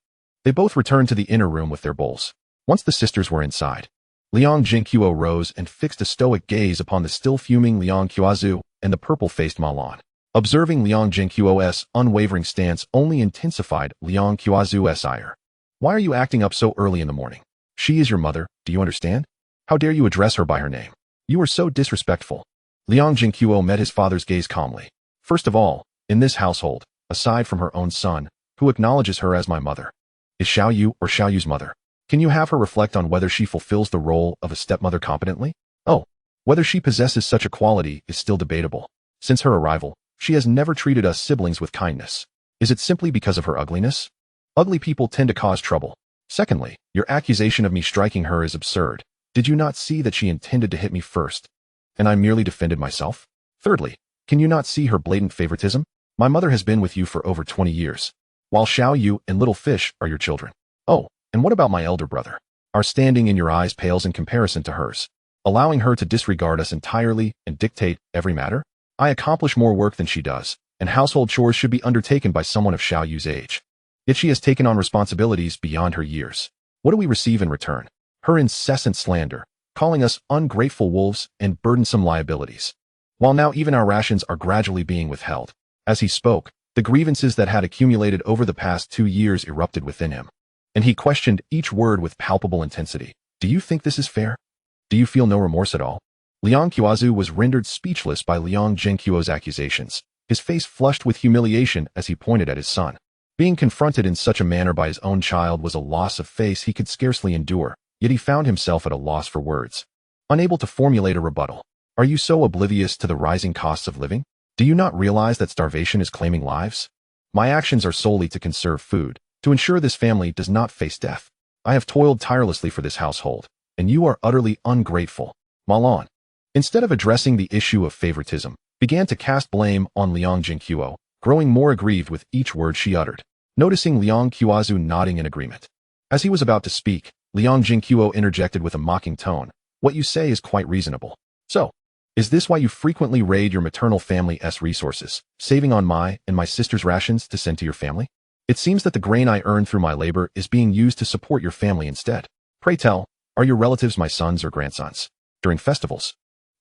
they both returned to the inner room with their bowls. Once the sisters were inside, Liang Zhenguo rose and fixed a stoic gaze upon the still fuming Liang Qiaozu and the purple-faced Ma Lan. Observing Liang Zhenguo's unwavering stance only intensified Liang Qiaozu's ire. Why are you acting up so early in the morning? She is your mother, do you understand? How dare you address her by her name? You are so disrespectful. Liang Zhenguo met his father's gaze calmly. First of all, in this household, aside from her own son, who acknowledges her as my mother, is Xiaoyu or Xiaoyu's mother. Can you have her reflect on whether she fulfills the role of a stepmother competently? Oh, whether she possesses such a quality is still debatable. Since her arrival, she has never treated us siblings with kindness. Is it simply because of her ugliness? Ugly people tend to cause trouble. Secondly, your accusation of me striking her is absurd. Did you not see that she intended to hit me first, and I merely defended myself? Thirdly, can you not see her blatant favoritism? My mother has been with you for over 20 years, while Xiaoyu and Little Fish are your children. Oh, and what about my elder brother? Our standing in your eyes pales in comparison to hers, allowing her to disregard us entirely and dictate every matter? I accomplish more work than she does, and household chores should be undertaken by someone of Xiaoyu's age. Yet she has taken on responsibilities beyond her years. What do we receive in return? Her incessant slander, calling us ungrateful wolves and burdensome liabilities. While now even our rations are gradually being withheld. As he spoke, the grievances that had accumulated over the past 2 years erupted within him, and he questioned each word with palpable intensity. Do you think this is fair? Do you feel no remorse at all? Liang Qiaozu was rendered speechless by Liang Zhenguo's accusations, his face flushed with humiliation as he pointed at his son. Being confronted in such a manner by his own child was a loss of face he could scarcely endure, yet he found himself at a loss for words, unable to formulate a rebuttal. Are you so oblivious to the rising costs of living? Do you not realize that starvation is claiming lives? My actions are solely to conserve food, to ensure this family does not face death. I have toiled tirelessly for this household, and you are utterly ungrateful. Malan, instead of addressing the issue of favoritism, began to cast blame on Liang Zhenguo, growing more aggrieved with each word she uttered. Noticing Liang Qiaozu nodding in agreement, as he was about to speak, Liang Zhenguo interjected with a mocking tone. What you say is quite reasonable. So, is this why you frequently raid your maternal family's resources, saving on my and my sister's rations to send to your family? It seems that the grain I earned through my labor is being used to support your family instead. Pray tell, are your relatives my sons or grandsons? During festivals,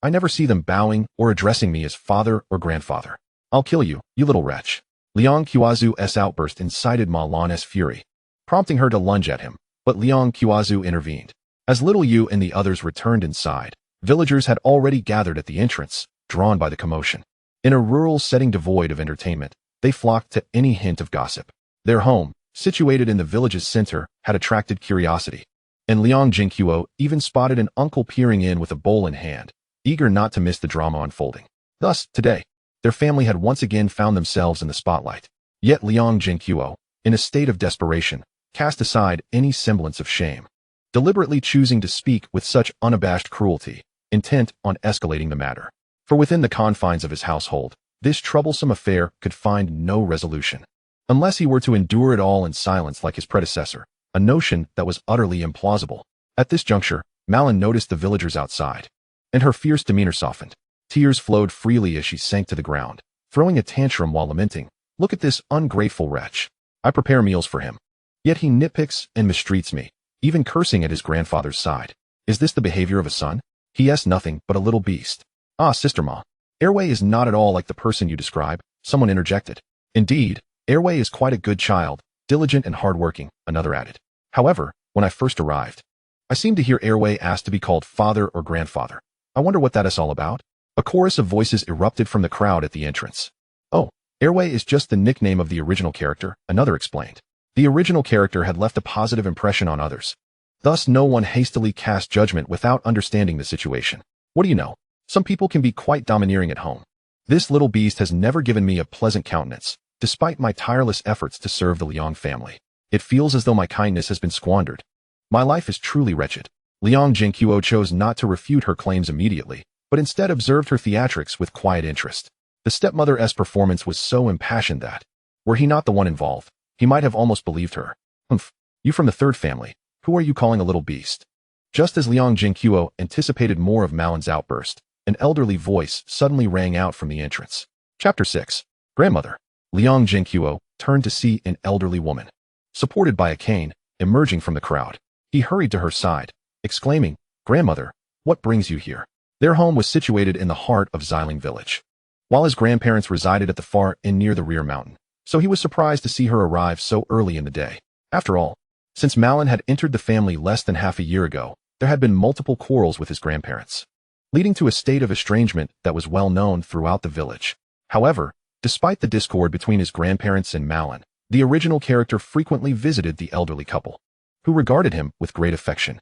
I never see them bowing or addressing me as father or grandfather. I'll kill you, you little wretch. Liang Qiaozu's outburst incited Ma Lan's fury, prompting her to lunge at him, but Liang Qiaozu intervened. As Little Yu and the others returned inside, villagers had already gathered at the entrance, drawn by the commotion. In a rural setting devoid of entertainment, they flocked to any hint of gossip. Their home, situated in the village's center, had attracted curiosity, and Liang Zhenguo even spotted an uncle peering in with a bowl in hand, eager not to miss the drama unfolding. Thus, today, their family had once again found themselves in the spotlight. Yet Liang Zhenguo, in a state of desperation, cast aside any semblance of shame, deliberately choosing to speak with such unabashed cruelty, intent on escalating the matter. For within the confines of his household, this troublesome affair could find no resolution, unless he were to endure it all in silence like his predecessor, a notion that was utterly implausible. At this juncture, Malin noticed the villagers outside, and her fierce demeanor softened. Tears flowed freely as she sank to the ground, throwing a tantrum while lamenting. Look at this ungrateful wretch. I prepare meals for him, yet he nitpicks and mistreats me, even cursing at his grandfather's side. Is this the behavior of a son? He is nothing but a little beast. Ah, Sister Ma, Airway is not at all like the person you describe, someone interjected. Indeed, Airway is quite a good child, diligent and hardworking, another added. However, when I first arrived, I seemed to hear Airway ask to be called father or grandfather. I wonder what that is all about? A chorus of voices erupted from the crowd at the entrance. Oh, Airway is just the nickname of the original character, another explained. The original character had left a positive impression on others. Thus no one hastily cast judgment without understanding the situation. What do you know? Some people can be quite domineering at home. This little beast has never given me a pleasant countenance, despite my tireless efforts to serve the Liang family. It feels as though my kindness has been squandered. My life is truly wretched. Liang Zhenguo chose not to refute her claims immediately, but instead observed her theatrics with quiet interest. The stepmother's performance was so impassioned that, were he not the one involved, he might have almost believed her. Humph, you from the third family, who are you calling a little beast? Just as Liang Zhenguo anticipated more of Malin's outburst, an elderly voice suddenly rang out from the entrance. Chapter 6. Grandmother. Liang Zhenguo turned to see an elderly woman, supported by a cane, emerging from the crowd. He hurried to her side, exclaiming, Grandmother, what brings you here? Their home was situated in the heart of Xiling village, while his grandparents resided at the far end near the rear mountain, so he was surprised to see her arrive so early in the day. After all, since Malin had entered the family less than half a year ago, there had been multiple quarrels with his grandparents, leading to a state of estrangement that was well known throughout the village. However, despite the discord between his grandparents and Malin, the original character frequently visited the elderly couple, who regarded him with great affection.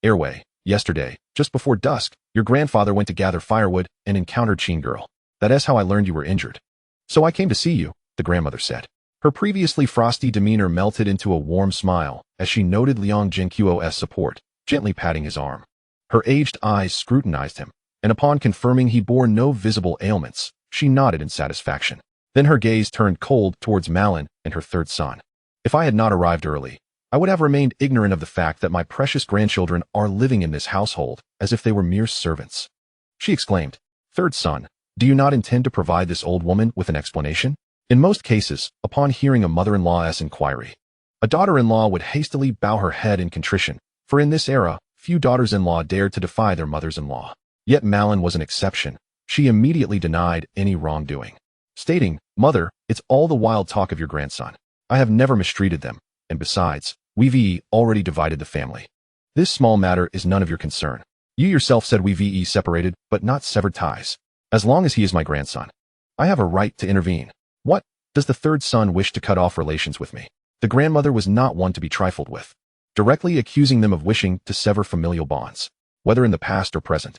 Airway, yesterday, just before dusk, your grandfather went to gather firewood and encountered Chin girl. That is how I learned you were injured. So I came to see you, the grandmother said. Her previously frosty demeanor melted into a warm smile as she noted Liang Zhenguo's support, gently patting his arm. Her aged eyes scrutinized him, and upon confirming he bore no visible ailments, she nodded in satisfaction. Then her gaze turned cold towards Malin and her third son. If I had not arrived early, I would have remained ignorant of the fact that my precious grandchildren are living in this household as if they were mere servants. She exclaimed, Third son, do you not intend to provide this old woman with an explanation? In most cases, upon hearing a mother-in-law's inquiry, a daughter-in-law would hastily bow her head in contrition, for in this era, few daughters-in-law dared to defy their mothers-in-law. Yet Malin was an exception. She immediately denied any wrongdoing, stating, Mother, it's all the wild talk of your grandson. I have never mistreated them, and besides, we've already divided the family. This small matter is none of your concern. You yourself said we've separated, but not severed ties. As long as he is my grandson, I have a right to intervene. What? Does the third son wish to cut off relations with me? The grandmother was not one to be trifled with, directly accusing them of wishing to sever familial bonds, whether in the past or present.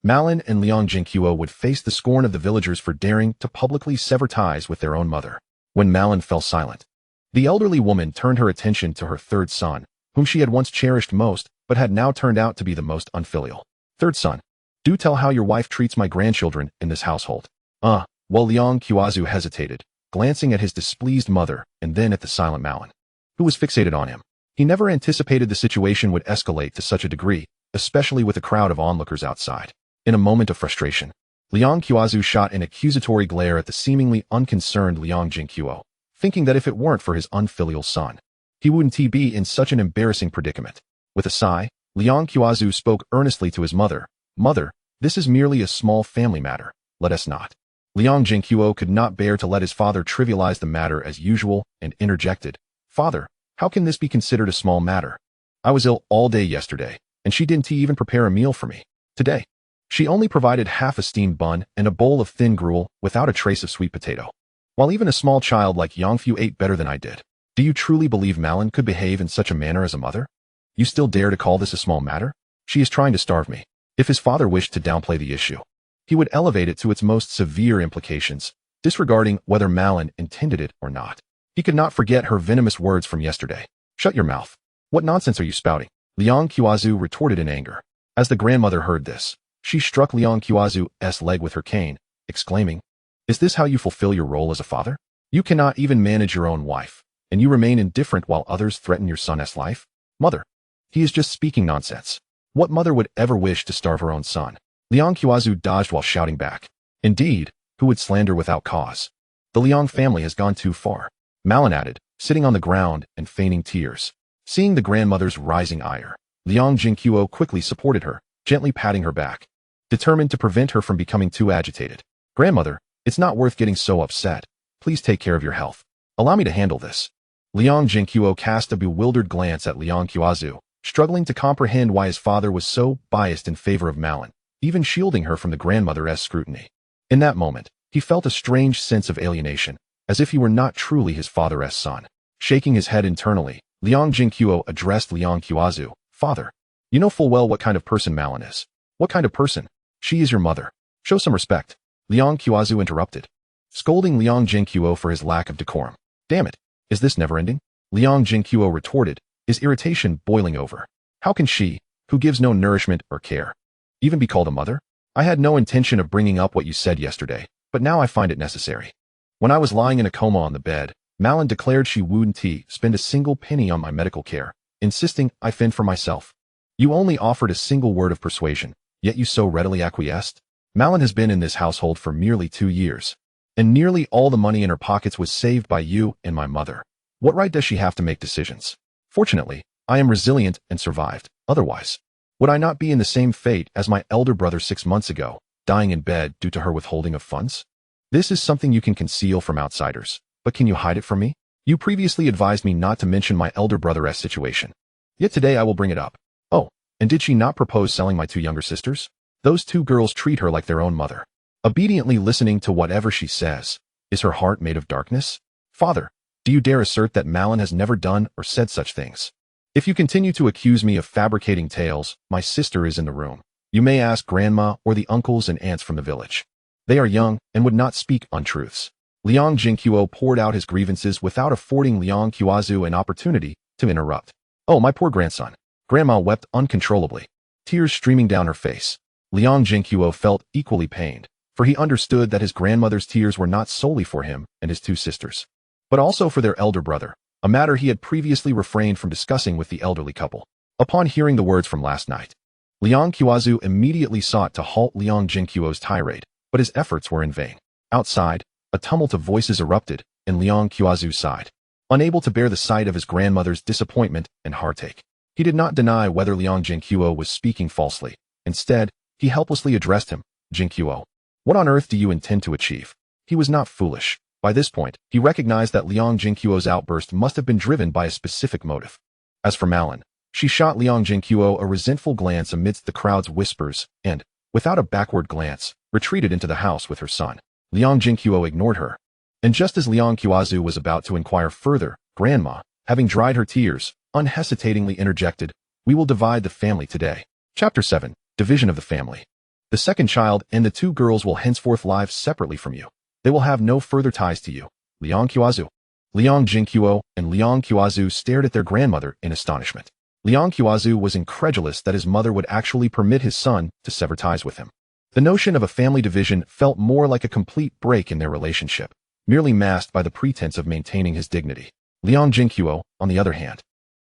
Malin and Liang Zhenguo would face the scorn of the villagers for daring to publicly sever ties with their own mother. When Malin fell silent, the elderly woman turned her attention to her third son, whom she had once cherished most, but had now turned out to be the most unfilial. Third son, do tell how your wife treats my grandchildren in this household. While Liang Zhenguo hesitated, glancing at his displeased mother and then at the silent Malin, who was fixated on him. He never anticipated the situation would escalate to such a degree, especially with a crowd of onlookers outside. In a moment of frustration, Liang Zhenguo shot an accusatory glare at the seemingly unconcerned Liang Zhenguo, thinking that if it weren't for his unfilial son, he wouldn't be in such an embarrassing predicament. With a sigh, Liang Zhenguo spoke earnestly to his mother, Mother, this is merely a small family matter, let us not. Liang Zhenguo could not bear to let his father trivialize the matter as usual and interjected, Father, how can this be considered a small matter? I was ill all day yesterday, and she didn't even prepare a meal for me. Today, she only provided half a steamed bun and a bowl of thin gruel without a trace of sweet potato. While even a small child like Yangfu ate better than I did. Do you truly believe Malin could behave in such a manner as a mother? You still dare to call this a small matter? She is trying to starve me. If his father wished to downplay the issue, he would elevate it to its most severe implications, disregarding whether Malin intended it or not. He could not forget her venomous words from yesterday. Shut your mouth. What nonsense are you spouting? Liang Zhenguo retorted in anger. As the grandmother heard this, she struck Liang Zhenguo's leg with her cane, exclaiming, Is this how you fulfill your role as a father? You cannot even manage your own wife, and you remain indifferent while others threaten your son's life? Mother, he is just speaking nonsense. What mother would ever wish to starve her own son? Liang Zhenguo dodged while shouting back. Indeed, who would slander without cause? The Liang family has gone too far. Malin added, sitting on the ground and feigning tears. Seeing the grandmother's rising ire, Liang Zhenguo quickly supported her, gently patting her back, determined to prevent her from becoming too agitated. Grandmother, it's not worth getting so upset. Please take care of your health. Allow me to handle this. Liang Zhenguo cast a bewildered glance at Liang Zhenguo, struggling to comprehend why his father was so biased in favor of Malin, even shielding her from the grandmother's scrutiny. In that moment, he felt a strange sense of alienation, as if he were not truly his father's son. Shaking his head internally, Liang Zhenguo addressed Liang Zhenguo, Father, you know full well what kind of person Malin is. What kind of person? She is your mother. Show some respect. Liang Zhenguo interrupted, scolding Liang Zhenguo for his lack of decorum. Damn it, is this never-ending? Liang Zhenguo retorted, his irritation boiling over. How can she, who gives no nourishment or care, even be called a mother? I had no intention of bringing up what you said yesterday, but now I find it necessary. When I was lying in a coma on the bed, Malin declared she wouldn't spend a single penny on my medical care, insisting I fend for myself. You only offered a single word of persuasion, yet you so readily acquiesced. Malin has been in this household for merely 2 years, and nearly all the money in her pockets was saved by you and my mother. What right does she have to make decisions? Fortunately, I am resilient and survived. Otherwise, would I not be in the same fate as my elder brother 6 months ago, dying in bed due to her withholding of funds? This is something you can conceal from outsiders, but can you hide it from me? You previously advised me not to mention my elder brother's situation. Yet today I will bring it up. Oh, and did she not propose selling my 2 younger sisters? Those 2 girls treat her like their own mother. Obediently listening to whatever she says. Is her heart made of darkness? Father, do you dare assert that Malin has never done or said such things? If you continue to accuse me of fabricating tales, my sister is in the room. You may ask grandma or the uncles and aunts from the village. They are young and would not speak untruths. Liang Zhenguo poured out his grievances without affording Liang Qiaozu an opportunity to interrupt. Oh, my poor grandson. Grandma wept uncontrollably, tears streaming down her face. Liang Zhenguo felt equally pained, for he understood that his grandmother's tears were not solely for him and his 2 sisters, but also for their elder brother, a matter he had previously refrained from discussing with the elderly couple. Upon hearing the words from last night, Liang Qiaozu immediately sought to halt Liang Zhenguo's tirade, but his efforts were in vain. Outside, a tumult of voices erupted, and Liang Qiaozu sighed, unable to bear the sight of his grandmother's disappointment and heartache. He did not deny whether Liang Zhenguo was speaking falsely. Instead, he helplessly addressed him. Zhenguo, what on earth do you intend to achieve? He was not foolish. By this point, he recognized that Liang Zhenguo's outburst must have been driven by a specific motive. As for Malin, she shot Liang Zhenguo a resentful glance amidst the crowd's whispers and, without a backward glance, retreated into the house with her son. Liang Zhenguo ignored her. And just as Liang Qiaozu was about to inquire further, Grandma, having dried her tears, unhesitatingly interjected, "We will divide the family today." Chapter 7. Division of the Family. The second child and the 2 girls will henceforth live separately from you. They will have no further ties to you. Liang Qiaozu. Liang Zhenguo and Liang Qiaozu stared at their grandmother in astonishment. Liang Qiaozu was incredulous that his mother would actually permit his son to sever ties with him. The notion of a family division felt more like a complete break in their relationship, merely masked by the pretense of maintaining his dignity. Liang Zhenguo, on the other hand,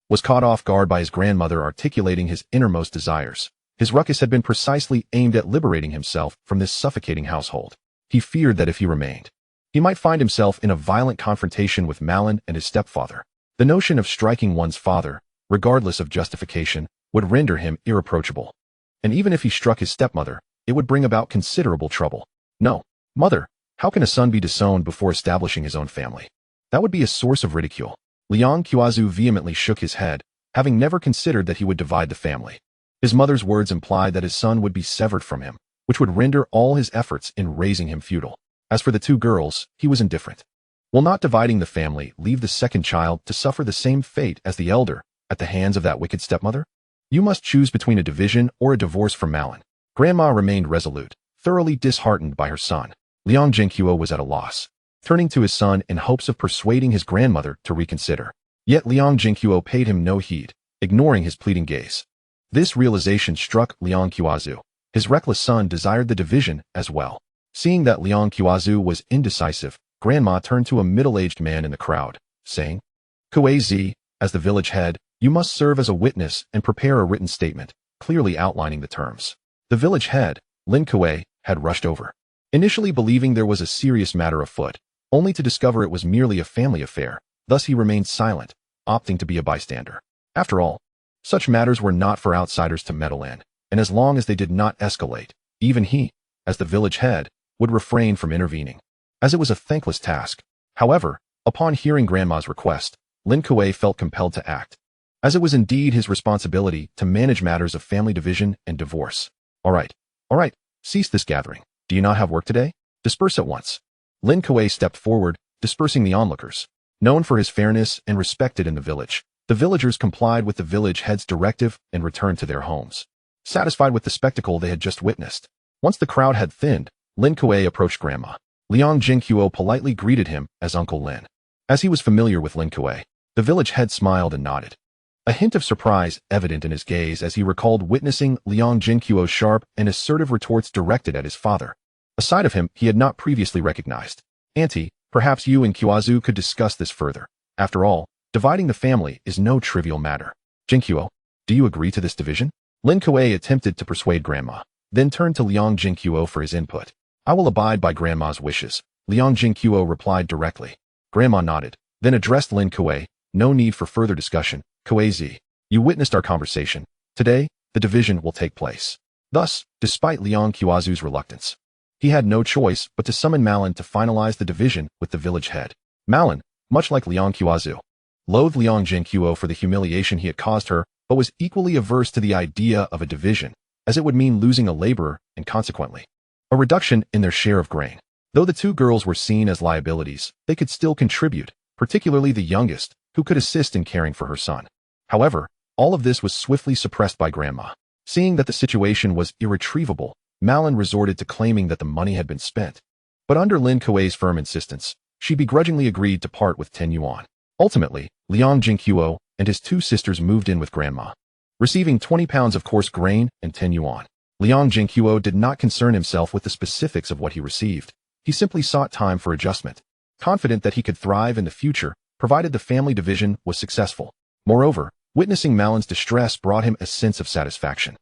was caught off guard by his grandmother articulating his innermost desires. His ruckus had been precisely aimed at liberating himself from this suffocating household. He feared that if he remained, he might find himself in a violent confrontation with Malin and his stepfather. The notion of striking one's father, regardless of justification, would render him irreproachable. And even if he struck his stepmother, it would bring about considerable trouble. No, mother, how can a son be disowned before establishing his own family? That would be a source of ridicule. Liang Qiaozu vehemently shook his head, having never considered that he would divide the family. His mother's words implied that his son would be severed from him, which would render all his efforts in raising him futile. As for the 2 girls, he was indifferent. Will not dividing the family leave the second child to suffer the same fate as the elder at the hands of that wicked stepmother? You must choose between a division or a divorce from Malin. Grandma remained resolute, thoroughly disheartened by her son. Liang Zhenguo was at a loss, turning to his son in hopes of persuading his grandmother to reconsider. Yet Liang Zhenguo paid him no heed, ignoring his pleading gaze. This realization struck Liang Qiaozu. His reckless son desired the division as well. Seeing that Liang Qiaozu was indecisive, Grandma turned to a middle-aged man in the crowd, saying, "Kuei, as the village head, you must serve as a witness and prepare a written statement, clearly outlining the terms." The village head, Lin Kuei, had rushed over, initially believing there was a serious matter afoot, only to discover it was merely a family affair. Thus he remained silent, opting to be a bystander. After all, such matters were not for outsiders to meddle in, and as long as they did not escalate, even he, as the village head, would refrain from intervening, as it was a thankless task. However, upon hearing Grandma's request, Lin Kuei felt compelled to act, as it was indeed his responsibility to manage matters of family division and divorce. All right, cease this gathering. Do you not have work today? Disperse at once. Lin Kuei stepped forward, dispersing the onlookers. Known for his fairness and respected in the village, the villagers complied with the village head's directive and returned to their homes, satisfied with the spectacle they had just witnessed. Once the crowd had thinned, Lin Kuei approached Grandma. Liang Zhenguo politely greeted him as Uncle Lin. As he was familiar with Lin Kuei, the village head smiled and nodded, a hint of surprise evident in his gaze as he recalled witnessing Liang Zhenguo's sharp and assertive retorts directed at his father, a side of him he had not previously recognized. "Auntie, perhaps you and Qiaozu could discuss this further. After all, dividing the family is no trivial matter. Zhenguo, do you agree to this division?" Lin Kuei attempted to persuade Grandma, then turned to Liang Zhenguo for his input. "I will abide by Grandma's wishes," Liang Zhenguo replied directly. Grandma nodded, then addressed Lin Kuei. "No need for further discussion. Kuei, you witnessed our conversation. Today, the division will take place. Thus, despite Liang Qiaozu's reluctance, he had no choice but to summon Malin to finalize the division with the village head. Malin, much like Liang Qiaozu, loathed Liang Zhenguo for the humiliation he had caused her, but was equally averse to the idea of a division, as it would mean losing a laborer and consequently a reduction in their share of grain. Though the two girls were seen as liabilities, they could still contribute, particularly the youngest, who could assist in caring for her son. However, all of this was swiftly suppressed by Grandma. Seeing that the situation was irretrievable, Malin resorted to claiming that the money had been spent. But under Lin Kuei's firm insistence, she begrudgingly agreed to part with 10 yuan. Ultimately, Liang Zhenguo and his two sisters moved in with Grandma, receiving 20 pounds of coarse grain and 10 yuan. Liang Zhenguo did not concern himself with the specifics of what he received. He simply sought time for adjustment, confident that he could thrive in the future, provided the family division was successful. Moreover, witnessing Malin's distress brought him a sense of satisfaction.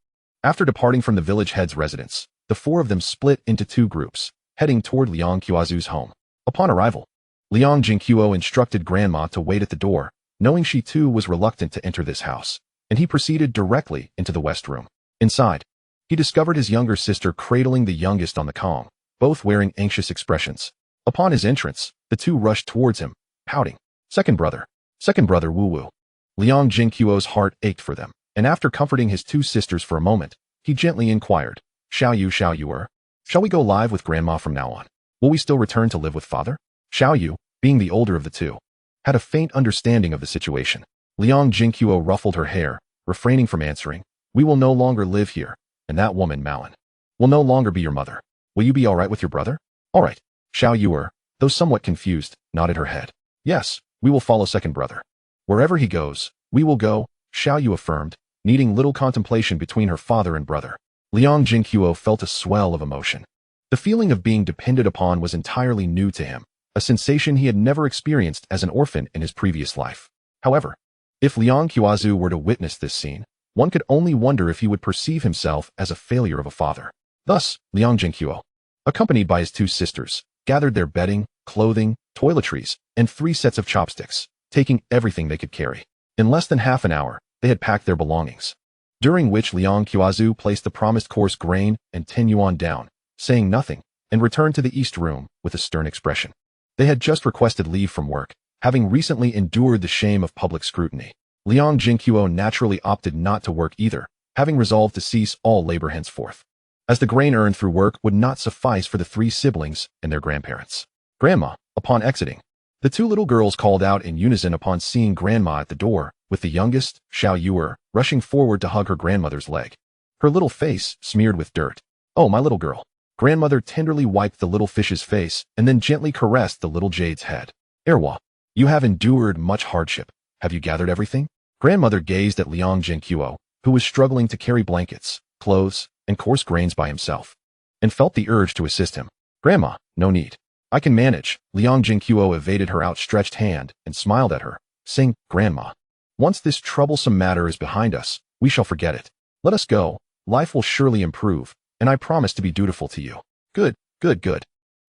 After departing from the village head's residence, the four of them split into two groups, heading toward Liang Qiaozu's home. Upon arrival, Liang Zhenguo instructed Grandma to wait at the door, knowing she too was reluctant to enter this house, and he proceeded directly into the west room. Inside, he discovered his younger sister cradling the youngest on the Kong, both wearing anxious expressions. Upon his entrance, the two rushed towards him, pouting. Second brother, woo-woo. Liang Zhenguo's heart ached for them, and after comforting his two sisters for a moment, he gently inquired, Shall you, shall we go live with Grandma from now on? Will we still return to live with father? Xiao Yu, being the older of the two, had a faint understanding of the situation. Liang Zhenguo ruffled her hair, refraining from answering, We will no longer live here, and that woman, Malin, will no longer be your mother. Will you be all right with your brother? All right. Xiao Yu, though somewhat confused, nodded her head. Yes, we will follow second brother. Wherever he goes, we will go, Xiao Yu affirmed, needing little contemplation between her father and brother. Liang Zhenguo felt a swell of emotion. The feeling of being depended upon was entirely new to him, a sensation he had never experienced as an orphan in his previous life. However, if Liang Qiaozu were to witness this scene, one could only wonder if he would perceive himself as a failure of a father. Thus, Liang Zhenguo, accompanied by his two sisters, gathered their bedding, clothing, toiletries, and 3 sets of chopsticks, taking everything they could carry. In less than half an hour, they had packed their belongings, during which Liang Qiaozu placed the promised coarse grain and 10 yuan down, saying nothing, and returned to the east room with a stern expression. They had just requested leave from work, having recently endured the shame of public scrutiny. Liang Zhenguo naturally opted not to work either, having resolved to cease all labor henceforth, as the grain earned through work would not suffice for the 3 siblings and their grandparents. Grandma, upon exiting, the 2 little girls called out in unison upon seeing Grandma at the door, with the youngest, Xiao Yu, rushing forward to hug her grandmother's leg, her little face smeared with dirt. Oh, my little girl. Grandmother tenderly wiped the little fish's face and then gently caressed the little jade's head. Erwa, you have endured much hardship. Have you gathered everything? Grandmother gazed at Liang Zhenguo, who was struggling to carry blankets, clothes, and coarse grains by himself, and felt the urge to assist him. Grandma, no need. I can manage. Liang Zhenguo evaded her outstretched hand and smiled at her, saying, Grandma, once this troublesome matter is behind us, we shall forget it. Let us go. Life will surely improve, and I promise to be dutiful to you. Good.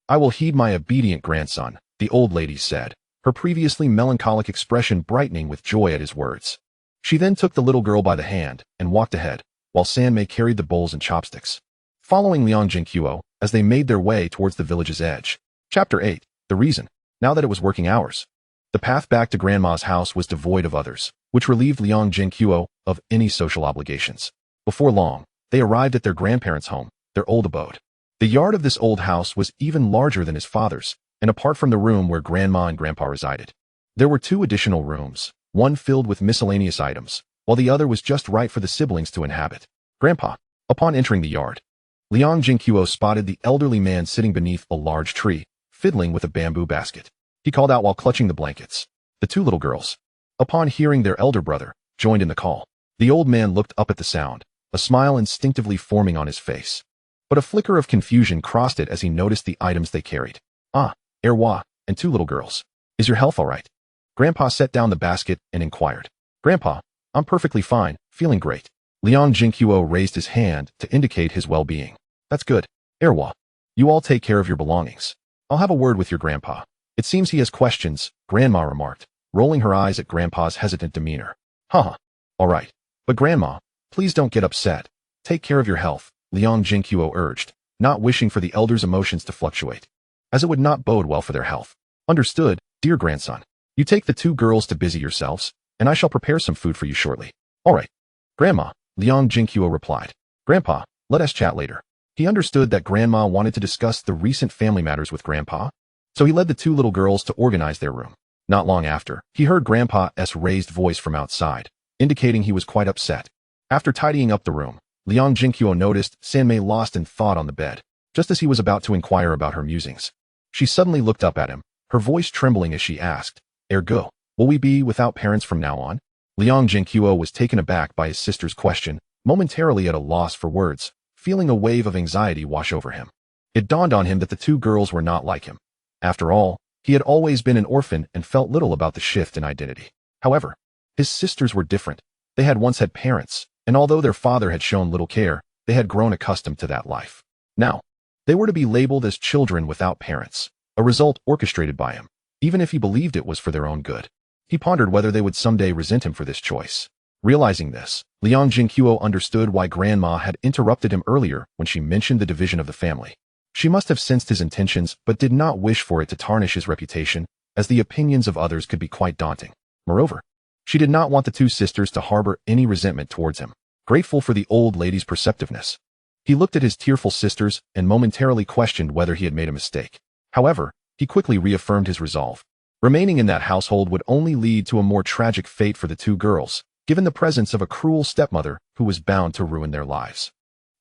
I will heed my obedient grandson, the old lady said, her previously melancholic expression brightening with joy at his words. She then took the little girl by the hand and walked ahead, while Sanmei carried the bowls and chopsticks, following Liang Zhenguo as they made their way towards the village's edge. Chapter 8. The reason. Now that it was working hours, the path back to Grandma's house was devoid of others, which relieved Liang Zhenguo of any social obligations. Before long, they arrived at their grandparents' home, their old abode. The yard of this old house was even larger than his father's, and apart from the room where Grandma and Grandpa resided, there were 2 additional rooms, one filled with miscellaneous items, while the other was just right for the siblings to inhabit. Grandpa. Upon entering the yard, Liang Zhenguo spotted the elderly man sitting beneath a large tree, fiddling with a bamboo basket. He called out while clutching the blankets. The 2 little girls, upon hearing their elder brother, joined in the call. The old man looked up at the sound, a smile instinctively forming on his face. But a flicker of confusion crossed it as he noticed the items they carried. Ah, Erwa, and 2 little girls. Is your health all right? Grandpa set down the basket and inquired. Grandpa, I'm perfectly fine, feeling great. Liang Zhenguo raised his hand to indicate his well-being. That's good. Erwa, you all take care of your belongings. I'll have a word with your grandpa. It seems he has questions, Grandma remarked, rolling her eyes at Grandpa's hesitant demeanor. Haha. All right. But Grandma, please don't get upset. Take care of your health. Liang Zhenguo urged, not wishing for the elder's emotions to fluctuate, as it would not bode well for their health. Understood, dear grandson. You take the two girls to busy yourselves, and I shall prepare some food for you shortly. All right, Grandma, Liang Zhenguo replied. Grandpa, let us chat later. He understood that Grandma wanted to discuss the recent family matters with Grandpa, so he led the two little girls to organize their room. Not long after, he heard Grandpa's raised voice from outside, indicating he was quite upset. After tidying up the room, Liang Zhenguo noticed Sanmei lost in thought on the bed, just as he was about to inquire about her musings. She suddenly looked up at him, her voice trembling as she asked, Ergo, will we be without parents from now on? Liang Zhenguo was taken aback by his sister's question, momentarily at a loss for words, feeling a wave of anxiety wash over him. It dawned on him that the two girls were not like him. After all, he had always been an orphan and felt little about the shift in identity. However, his sisters were different. They had once had parents, and although their father had shown little care, they had grown accustomed to that life. Now, they were to be labeled as children without parents, a result orchestrated by him, even if he believed it was for their own good. He pondered whether they would someday resent him for this choice. Realizing this, Liang Zhenguo understood why Grandma had interrupted him earlier when she mentioned the division of the family. She must have sensed his intentions but did not wish for it to tarnish his reputation, as the opinions of others could be quite daunting. Moreover, she did not want the two sisters to harbor any resentment towards him. Grateful for the old lady's perceptiveness, he looked at his tearful sisters and momentarily questioned whether he had made a mistake. However, he quickly reaffirmed his resolve. Remaining in that household would only lead to a more tragic fate for the two girls, given the presence of a cruel stepmother who was bound to ruin their lives.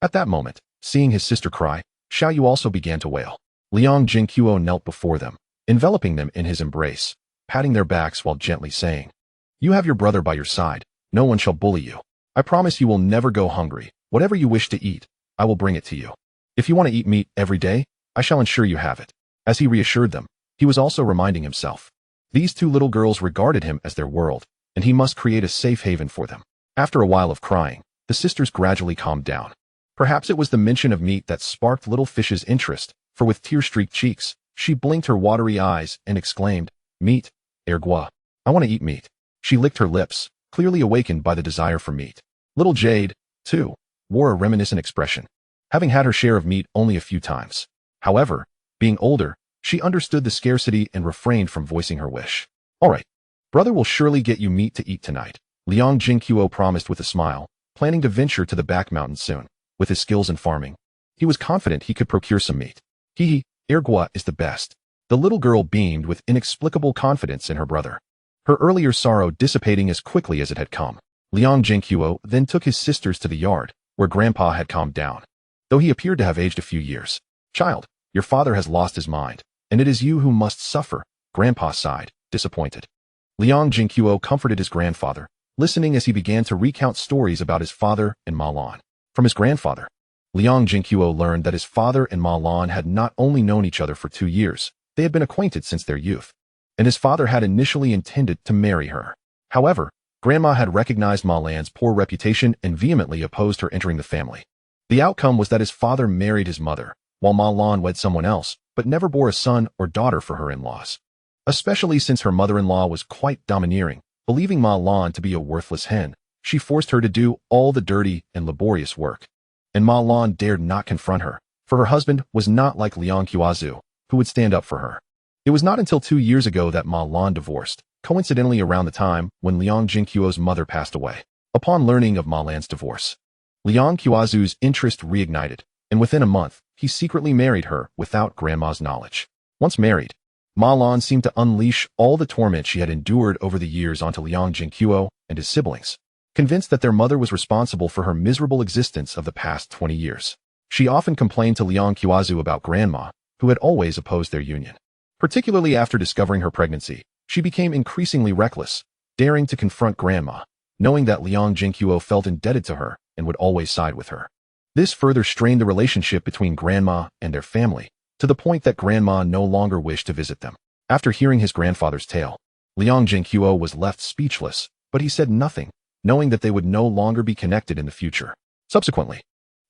At that moment, seeing his sister cry, Xiaoyu also began to wail. Liang Zhenguo knelt before them, enveloping them in his embrace, patting their backs while gently saying, You have your brother by your side, no one shall bully you. I promise you will never go hungry. Whatever you wish to eat, I will bring it to you. If you want to eat meat every day, I shall ensure you have it. As he reassured them, he was also reminding himself. These two little girls regarded him as their world, and he must create a safe haven for them. After a while of crying, the sisters gradually calmed down. Perhaps it was the mention of meat that sparked little Fish's interest, for with tear-streaked cheeks, she blinked her watery eyes and exclaimed, Meat, ergo. I want to eat meat. She licked her lips, clearly awakened by the desire for meat. Little Jade, too, wore a reminiscent expression, having had her share of meat only a few times. However, being older, she understood the scarcity and refrained from voicing her wish. All right, brother will surely get you meat to eat tonight, Liang Zhenguo promised with a smile, planning to venture to the back mountains soon. With his skills in farming, he was confident he could procure some meat. Ergo is the best. The little girl beamed with inexplicable confidence in her brother, her earlier sorrow dissipating as quickly as it had come. Liang Zhenguo then took his sisters to the yard, where Grandpa had calmed down, though he appeared to have aged a few years. Child, your father has lost his mind, and it is you who must suffer, Grandpa sighed, disappointed. Liang Zhenguo comforted his grandfather, listening as he began to recount stories about his father and Ma Lan. From his grandfather, Liang Zhenguo learned that his father and Ma Lan had not only known each other for 2 years, they had been acquainted since their youth, and his father had initially intended to marry her. However, Grandma had recognized Ma Lan's poor reputation and vehemently opposed her entering the family. The outcome was that his father married his mother, while Ma Lan wed someone else, but never bore a son or daughter for her in-laws. Especially since her mother-in-law was quite domineering, believing Ma Lan to be a worthless hen, she forced her to do all the dirty and laborious work. And Ma Lan dared not confront her, for her husband was not like Liang Zhenguo, who would stand up for her. It was not until 2 years ago that Ma Lan divorced, coincidentally around the time when Liang Zhenguo's mother passed away. Upon learning of Ma Lan's divorce, Liang Zhenguo's interest reignited, and within a month, he secretly married her without Grandma's knowledge. Once married, Ma Lan seemed to unleash all the torment she had endured over the years onto Liang Zhenguo and his siblings. Convinced that their mother was responsible for her miserable existence of the past 20 years. She often complained to Liang Zhenguo about Grandma, who had always opposed their union. Particularly after discovering her pregnancy, she became increasingly reckless, daring to confront Grandma, knowing that Liang Zhenguo felt indebted to her and would always side with her. This further strained the relationship between Grandma and their family, to the point that Grandma no longer wished to visit them. After hearing his grandfather's tale, Liang Zhenguo was left speechless, but he said nothing, knowing that they would no longer be connected in the future. Subsequently,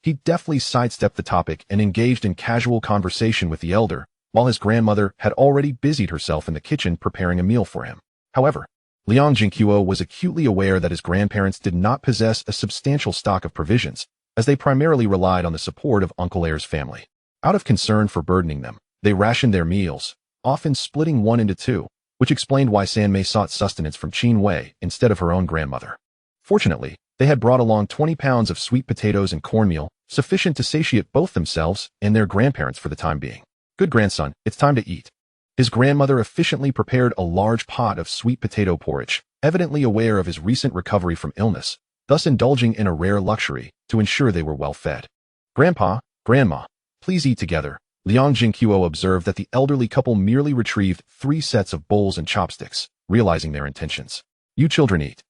he deftly sidestepped the topic and engaged in casual conversation with the elder, while his grandmother had already busied herself in the kitchen preparing a meal for him. However, Liang Zhenguo was acutely aware that his grandparents did not possess a substantial stock of provisions, as they primarily relied on the support of Uncle Air's family. Out of concern for burdening them, they rationed their meals, often splitting one into two, which explained why Sanmei sought sustenance from Qin Wei instead of her own grandmother. Fortunately, they had brought along 20 pounds of sweet potatoes and cornmeal, sufficient to satiate both themselves and their grandparents for the time being. Good grandson, it's time to eat. His grandmother efficiently prepared a large pot of sweet potato porridge, evidently aware of his recent recovery from illness, thus indulging in a rare luxury to ensure they were well fed. Grandpa, Grandma, please eat together. Liang Zhenguo observed that the elderly couple merely retrieved 3 sets of bowls and chopsticks, realizing their intentions. You children eat.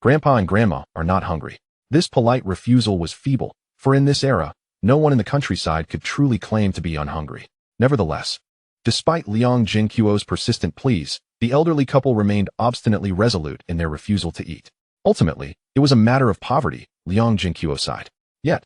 Grandpa and Grandma are not hungry. This polite refusal was feeble, for in this era, no one in the countryside could truly claim to be unhungry. Nevertheless, despite Liang Zhenguo's persistent pleas, the elderly couple remained obstinately resolute in their refusal to eat. Ultimately, it was a matter of poverty, Liang Zhenguo sighed. Yet,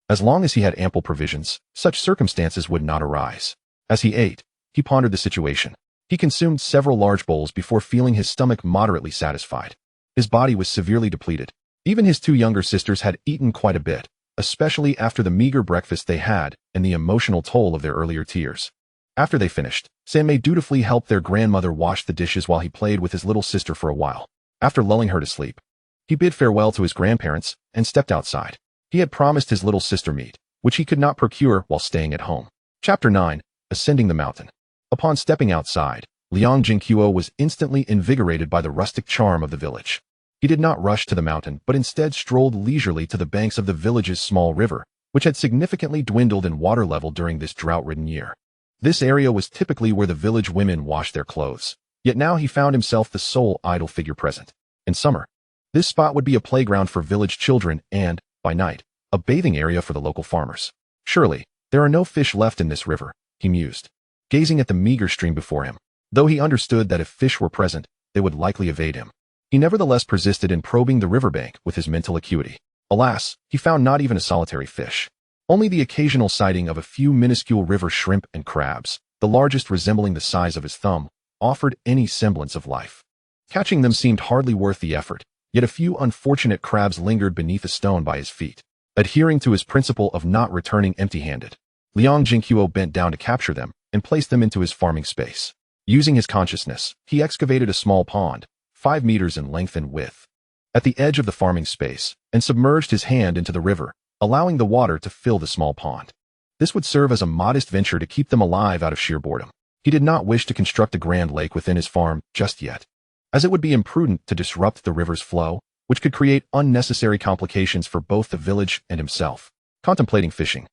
as long as he had ample provisions, such circumstances would not arise. As he ate, he pondered the situation. He consumed several large bowls before feeling his stomach moderately satisfied. His body was severely depleted. Even his 2 younger sisters had eaten quite a bit, especially after the meager breakfast they had and the emotional toll of their earlier tears. After they finished, Sanmei dutifully helped their grandmother wash the dishes while he played with his little sister for a while. After lulling her to sleep, he bid farewell to his grandparents and stepped outside. He had promised his little sister meat, which he could not procure while staying at home. Chapter 9. Ascending the Mountain. Upon stepping outside, Liang Zhenguo was instantly invigorated by the rustic charm of the village. He did not rush to the mountain, but instead strolled leisurely to the banks of the village's small river, which had significantly dwindled in water level during this drought-ridden year. This area was typically where the village women washed their clothes, yet now he found himself the sole idle figure present. In summer, this spot would be a playground for village children and, by night, a bathing area for the local farmers. Surely, there are no fish left in this river, he mused, gazing at the meager stream before him. Though he understood that if fish were present, they would likely evade him. He nevertheless persisted in probing the riverbank with his mental acuity. Alas, he found not even a solitary fish. Only the occasional sighting of a few minuscule river shrimp and crabs, the largest resembling the size of his thumb, offered any semblance of life. Catching them seemed hardly worth the effort, yet a few unfortunate crabs lingered beneath a stone by his feet. Adhering to his principle of not returning empty-handed, Liang Zhenguo bent down to capture them and placed them into his farming space. Using his consciousness, he excavated a small pond, 5 meters in length and width, at the edge of the farming space, and submerged his hand into the river, allowing the water to fill the small pond. This would serve as a modest venture to keep them alive out of sheer boredom. He did not wish to construct a grand lake within his farm just yet, as it would be imprudent to disrupt the river's flow, which could create unnecessary complications for both the village and himself. Contemplating fishing,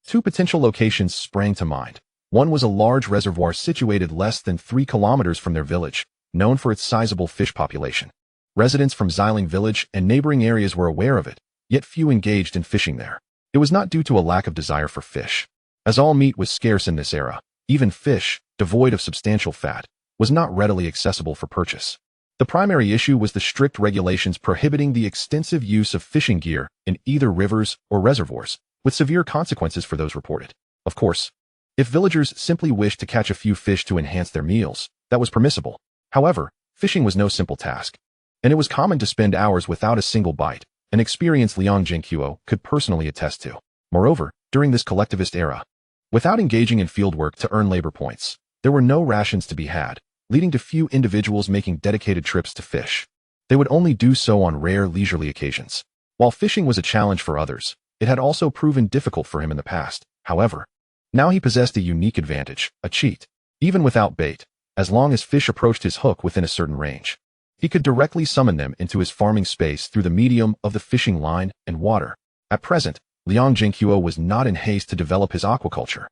2 potential locations sprang to mind. One was a large reservoir situated less than 3 kilometers from their village, known for its sizable fish population. Residents from Xiling village and neighboring areas were aware of it, yet few engaged in fishing there. It was not due to a lack of desire for fish. As all meat was scarce in this era, even fish, devoid of substantial fat, was not readily accessible for purchase. The primary issue was the strict regulations prohibiting the extensive use of fishing gear in either rivers or reservoirs, with severe consequences for those reported. Of course, if villagers simply wished to catch a few fish to enhance their meals, that was permissible. However, fishing was no simple task, and it was common to spend hours without a single bite, an experience Liang Zhenguo could personally attest to. Moreover, during this collectivist era, without engaging in field work to earn labor points, there were no rations to be had, leading to few individuals making dedicated trips to fish. They would only do so on rare leisurely occasions. While fishing was a challenge for others, it had also proven difficult for him in the past. However, now he possessed a unique advantage, a cheat. Even without bait, as long as fish approached his hook within a certain range, he could directly summon them into his farming space through the medium of the fishing line and water. At present, Liang Zhenguo was not in haste to develop his aquaculture,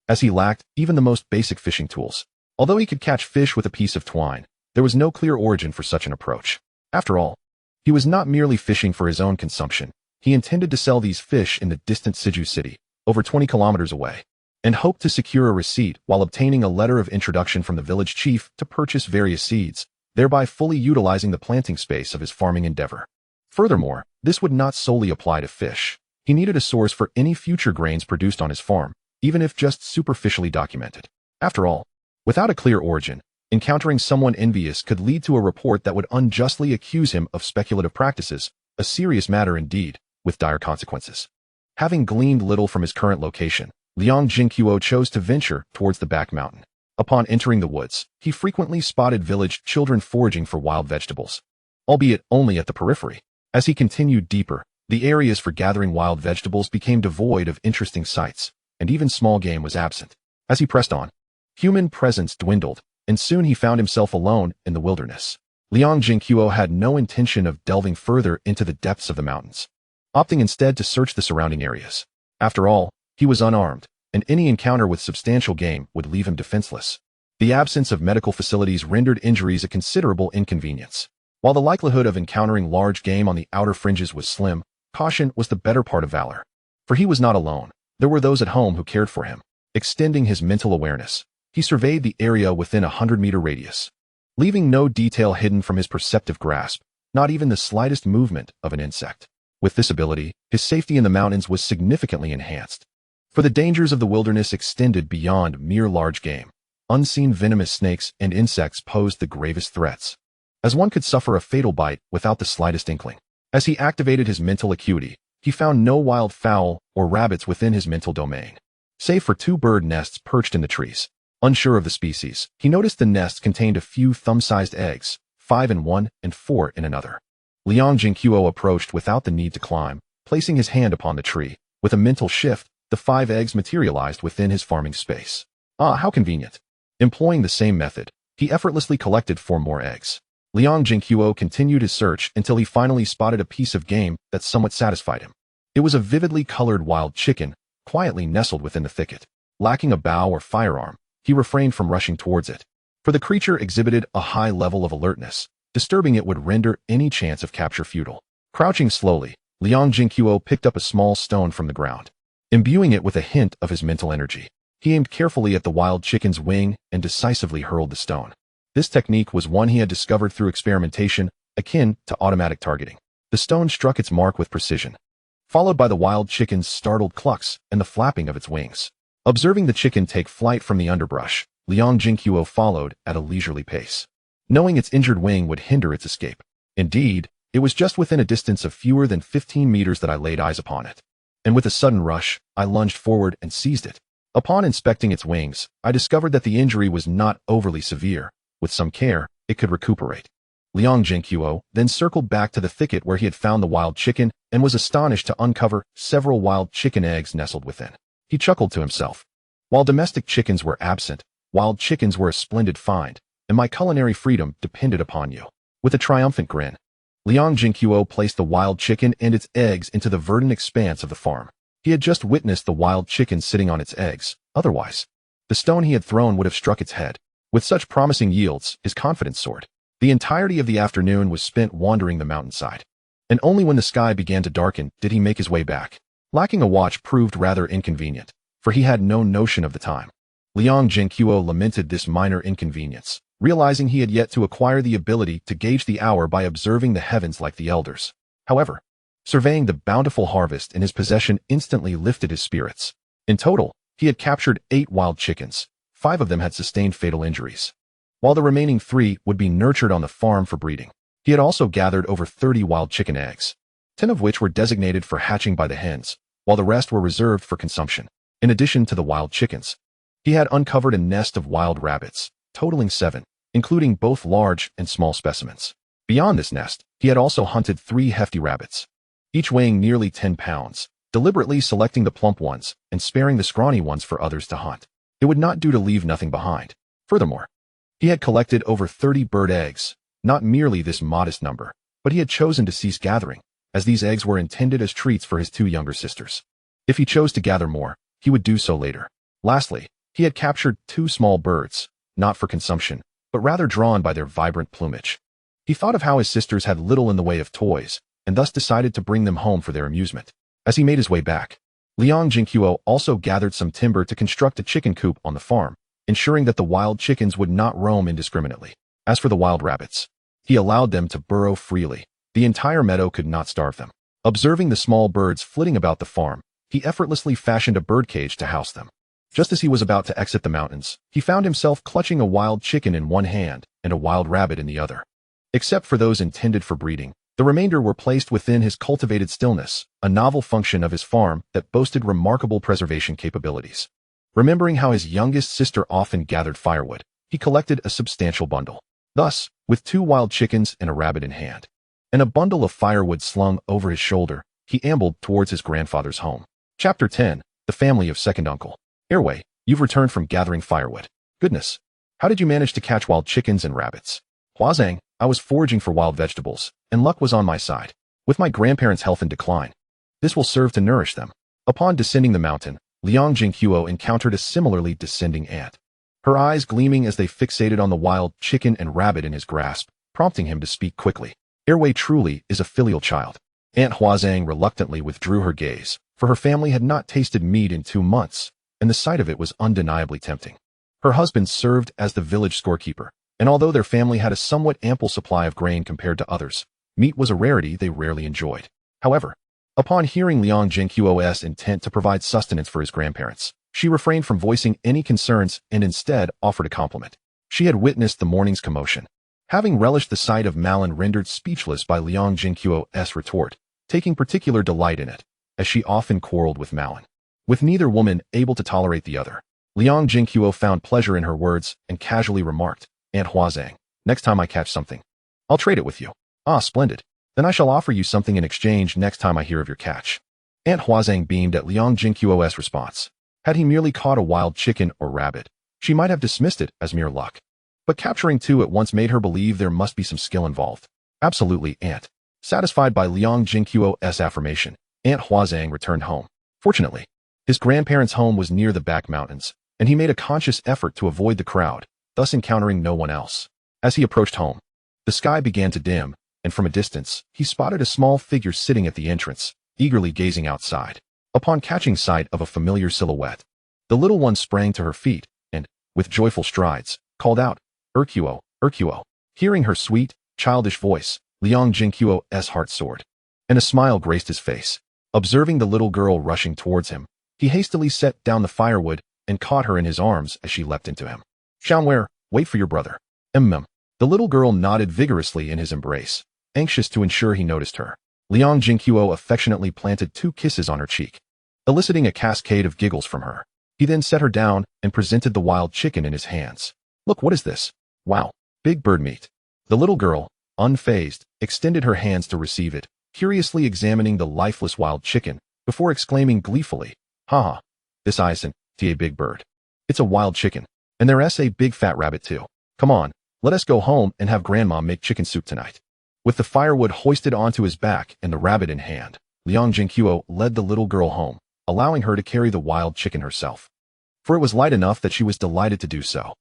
as he lacked even the most basic fishing tools. Although he could catch fish with a piece of twine, there was no clear origin for such an approach. After all, he was not merely fishing for his own consumption. He intended to sell these fish in the distant Siju city, over 20 kilometers away, and hoped to secure a receipt while obtaining a letter of introduction from the village chief to purchase various seeds, thereby fully utilizing the planting space of his farming endeavor. Furthermore, this would not solely apply to fish. He needed a source for any future grains produced on his farm, even if just superficially documented. After all, without a clear origin, encountering someone envious could lead to a report that would unjustly accuse him of speculative practices, a serious matter indeed, with dire consequences. Having gleaned little from his current location, Liang Zhenguo chose to venture towards the back mountain. Upon entering the woods, he frequently spotted village children foraging for wild vegetables, albeit only at the periphery. As he continued deeper, the areas for gathering wild vegetables became devoid of interesting sights, and even small game was absent. As he pressed on, human presence dwindled, and soon he found himself alone in the wilderness. Liang Zhenguo had no intention of delving further into the depths of the mountains, opting instead to search the surrounding areas. After all, he was unarmed, and any encounter with substantial game would leave him defenseless. The absence of medical facilities rendered injuries a considerable inconvenience. While the likelihood of encountering large game on the outer fringes was slim, caution was the better part of valor. For he was not alone. There were those at home who cared for him. Extending his mental awareness, he surveyed the area within a 100-meter radius, leaving no detail hidden from his perceptive grasp, not even the slightest movement of an insect. With this ability, his safety in the mountains was significantly enhanced. For the dangers of the wilderness extended beyond mere large game. Unseen venomous snakes and insects posed the gravest threats, as one could suffer a fatal bite without the slightest inkling. As he activated his mental acuity, he found no wild fowl or rabbits within his mental domain, save for 2 bird nests perched in the trees. Unsure of the species, he noticed the nests contained a few thumb-sized eggs, 5 in one and 4 in another. Liang Zhenguo approached without the need to climb, placing his hand upon the tree. With a mental shift, the 5 eggs materialized within his farming space. Ah, how convenient. Employing the same method, he effortlessly collected 4 more eggs. Liang Zhenguo continued his search until he finally spotted a piece of game that somewhat satisfied him. It was a vividly colored wild chicken, quietly nestled within the thicket. Lacking a bow or firearm, he refrained from rushing towards it, for the creature exhibited a high level of alertness. Disturbing it would render any chance of capture futile. Crouching slowly, Liang Zhenguo picked up a small stone from the ground. Imbuing it with a hint of his mental energy, he aimed carefully at the wild chicken's wing and decisively hurled the stone. This technique was one he had discovered through experimentation, akin to automatic targeting. The stone struck its mark with precision, followed by the wild chicken's startled clucks and the flapping of its wings. Observing the chicken take flight from the underbrush, Liang Zhenguo followed at a leisurely pace, knowing its injured wing would hinder its escape. Indeed, it was just within a distance of fewer than 15 meters that I laid eyes upon it. And with a sudden rush, I lunged forward and seized it. Upon inspecting its wings, I discovered that the injury was not overly severe. With some care, it could recuperate. Liang Zhenguo then circled back to the thicket where he had found the wild chicken and was astonished to uncover several wild chicken eggs nestled within. He chuckled to himself. While domestic chickens were absent, wild chickens were a splendid find, and my culinary freedom depended upon you. With a triumphant grin, Liang Zhenguo placed the wild chicken and its eggs into the verdant expanse of the farm. He had just witnessed the wild chicken sitting on its eggs. Otherwise, the stone he had thrown would have struck its head. With such promising yields, his confidence soared. The entirety of the afternoon was spent wandering the mountainside, and only when the sky began to darken did he make his way back. Lacking a watch proved rather inconvenient, for he had no notion of the time. Liang Zhenguo lamented this minor inconvenience, realizing he had yet to acquire the ability to gauge the hour by observing the heavens like the elders. However, surveying the bountiful harvest in his possession instantly lifted his spirits. In total, he had captured 8 wild chickens. 5 of them had sustained fatal injuries, while the remaining 3 would be nurtured on the farm for breeding. He had also gathered over 30 wild chicken eggs, 10 of which were designated for hatching by the hens, while the rest were reserved for consumption. In addition to the wild chickens, he had uncovered a nest of wild rabbits, totaling 7, including both large and small specimens. Beyond this nest, he had also hunted 3 hefty rabbits, each weighing nearly 10 pounds, deliberately selecting the plump ones and sparing the scrawny ones for others to hunt. It would not do to leave nothing behind. Furthermore, he had collected over 30 bird eggs, not merely this modest number, but he had chosen to cease gathering, as these eggs were intended as treats for his 2 younger sisters. If he chose to gather more, he would do so later. Lastly, he had captured 2 small birds, not for consumption, but rather drawn by their vibrant plumage. He thought of how his sisters had little in the way of toys, and thus decided to bring them home for their amusement. As he made his way back, Liang Zhenguo also gathered some timber to construct a chicken coop on the farm, ensuring that the wild chickens would not roam indiscriminately. As for the wild rabbits, he allowed them to burrow freely. The entire meadow could not starve them. Observing the small birds flitting about the farm, he effortlessly fashioned a birdcage to house them. Just as he was about to exit the mountains, he found himself clutching a wild chicken in one hand and a wild rabbit in the other. Except for those intended for breeding, The remainder were placed within his cultivated stillness, a novel function of his farm that boasted remarkable preservation capabilities. Remembering how his youngest sister often gathered firewood, he collected a substantial bundle. Thus, with 2 wild chickens and a rabbit in hand, and a bundle of firewood slung over his shoulder, he ambled towards his grandfather's home. Chapter 10. The Family of Second Uncle. Airway, you've returned from gathering firewood. Goodness. How did you manage to catch wild chickens and rabbits? Huazang, I was foraging for wild vegetables, and luck was on my side. With my grandparents' health in decline, this will serve to nourish them. Upon descending the mountain, Liang Zhenguo encountered a similarly descending ant, her eyes gleaming as they fixated on the wild chicken and rabbit in his grasp, prompting him to speak quickly. Airway truly is a filial child. Aunt Huazang reluctantly withdrew her gaze, for her family had not tasted meat in 2 months, and the sight of it was undeniably tempting. Her husband served as the village scorekeeper, and although their family had a somewhat ample supply of grain compared to others, meat was a rarity they rarely enjoyed. However, upon hearing Liang Zhenguo's intent to provide sustenance for his grandparents, she refrained from voicing any concerns and instead offered a compliment. She had witnessed the morning's commotion, having relished the sight of Malin rendered speechless by Liang Zhenguo's retort, taking particular delight in it, as she often quarreled with Malin, with neither woman able to tolerate the other. Liang Zhenguo found pleasure in her words and casually remarked, Aunt Huazang, next time I catch something, I'll trade it with you. Ah, splendid. Then I shall offer you something in exchange next time I hear of your catch. Aunt Huazang beamed at Liang Zhenguo's response. Had he merely caught a wild chicken or rabbit, she might have dismissed it as mere luck. But capturing 2 at once made her believe there must be some skill involved. Absolutely, Aunt. Satisfied by Liang Zhenguo's affirmation, Aunt Huazang returned home. Fortunately, his grandparents' home was near the back mountains, and he made a conscious effort to avoid the crowd, thus encountering no one else. As he approached home, the sky began to dim, and from a distance, he spotted a small figure sitting at the entrance, eagerly gazing outside. Upon catching sight of a familiar silhouette, the little one sprang to her feet and, with joyful strides, called out, Erquo, Erquo. Hearing her sweet, childish voice, Liang Zhenguo's heart soared, and a smile graced his face. Observing the little girl rushing towards him, he hastily set down the firewood and caught her in his arms as she leapt into him. Xiangwei, wait for your brother. The little girl nodded vigorously in his embrace, anxious to ensure he noticed her. Liang Zhenguo affectionately planted 2 kisses on her cheek, eliciting a cascade of giggles from her. He then set her down and presented the wild chicken in his hands. Look, what is this? Wow, big bird meat. The little girl, unfazed, extended her hands to receive it, curiously examining the lifeless wild chicken, before exclaiming gleefully, Haha, this isn't a big bird. It's a wild chicken, and there's a big fat rabbit too. Come on, let us go home and have Grandma make chicken soup tonight. With the firewood hoisted onto his back and the rabbit in hand, Liang Zhenguo led the little girl home, allowing her to carry the wild chicken herself. For it was light enough that she was delighted to do so.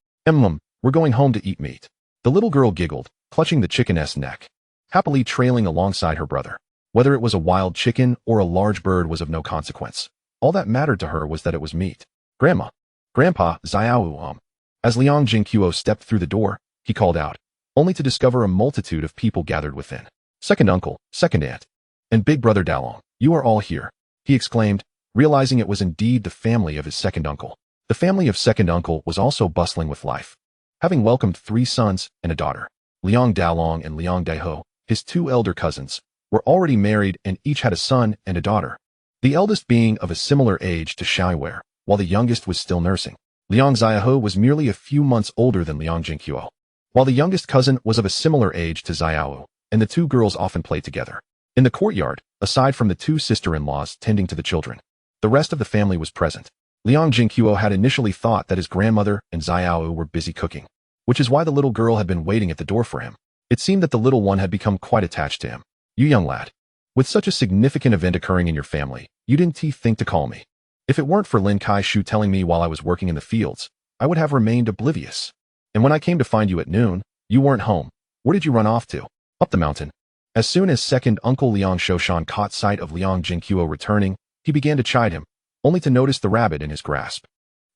We're going home to eat meat. The little girl giggled, clutching the chicken's neck, happily trailing alongside her brother. Whether it was a wild chicken or a large bird was of no consequence. All that mattered to her was that it was meat. Grandma, Grandpa, Xiao. As Liang Zhenguo stepped through the door, he called out, only to discover a multitude of people gathered within. Second uncle, second aunt, and big brother Dalong, you are all here, he exclaimed, realizing it was indeed the family of his second uncle. The family of second uncle was also bustling with life, having welcomed 3 sons and a daughter. Liang Dalong and Liang Daiho, his 2 elder cousins, were already married and each had a son and a daughter, the eldest being of a similar age to Xiangwei, while the youngest was still nursing. Liang Xiaohu was merely a few months older than Liang Zhenguo, while the youngest cousin was of a similar age to Xiaohu, and the 2 girls often played together. In the courtyard, aside from the 2 sister-in-laws tending to the children, the rest of the family was present. Liang Zhenguo had initially thought that his grandmother and Xiaohu were busy cooking, which is why the little girl had been waiting at the door for him. It seemed that the little one had become quite attached to him. You young lad, with such a significant event occurring in your family, you didn't think to call me. If it weren't for Lin Kai-shu telling me while I was working in the fields, I would have remained oblivious. And when I came to find you at noon, you weren't home. Where did you run off to? Up the mountain. As soon as second uncle Liang Shoshan caught sight of Liang Zhenguo returning, he began to chide him, only to notice the rabbit in his grasp.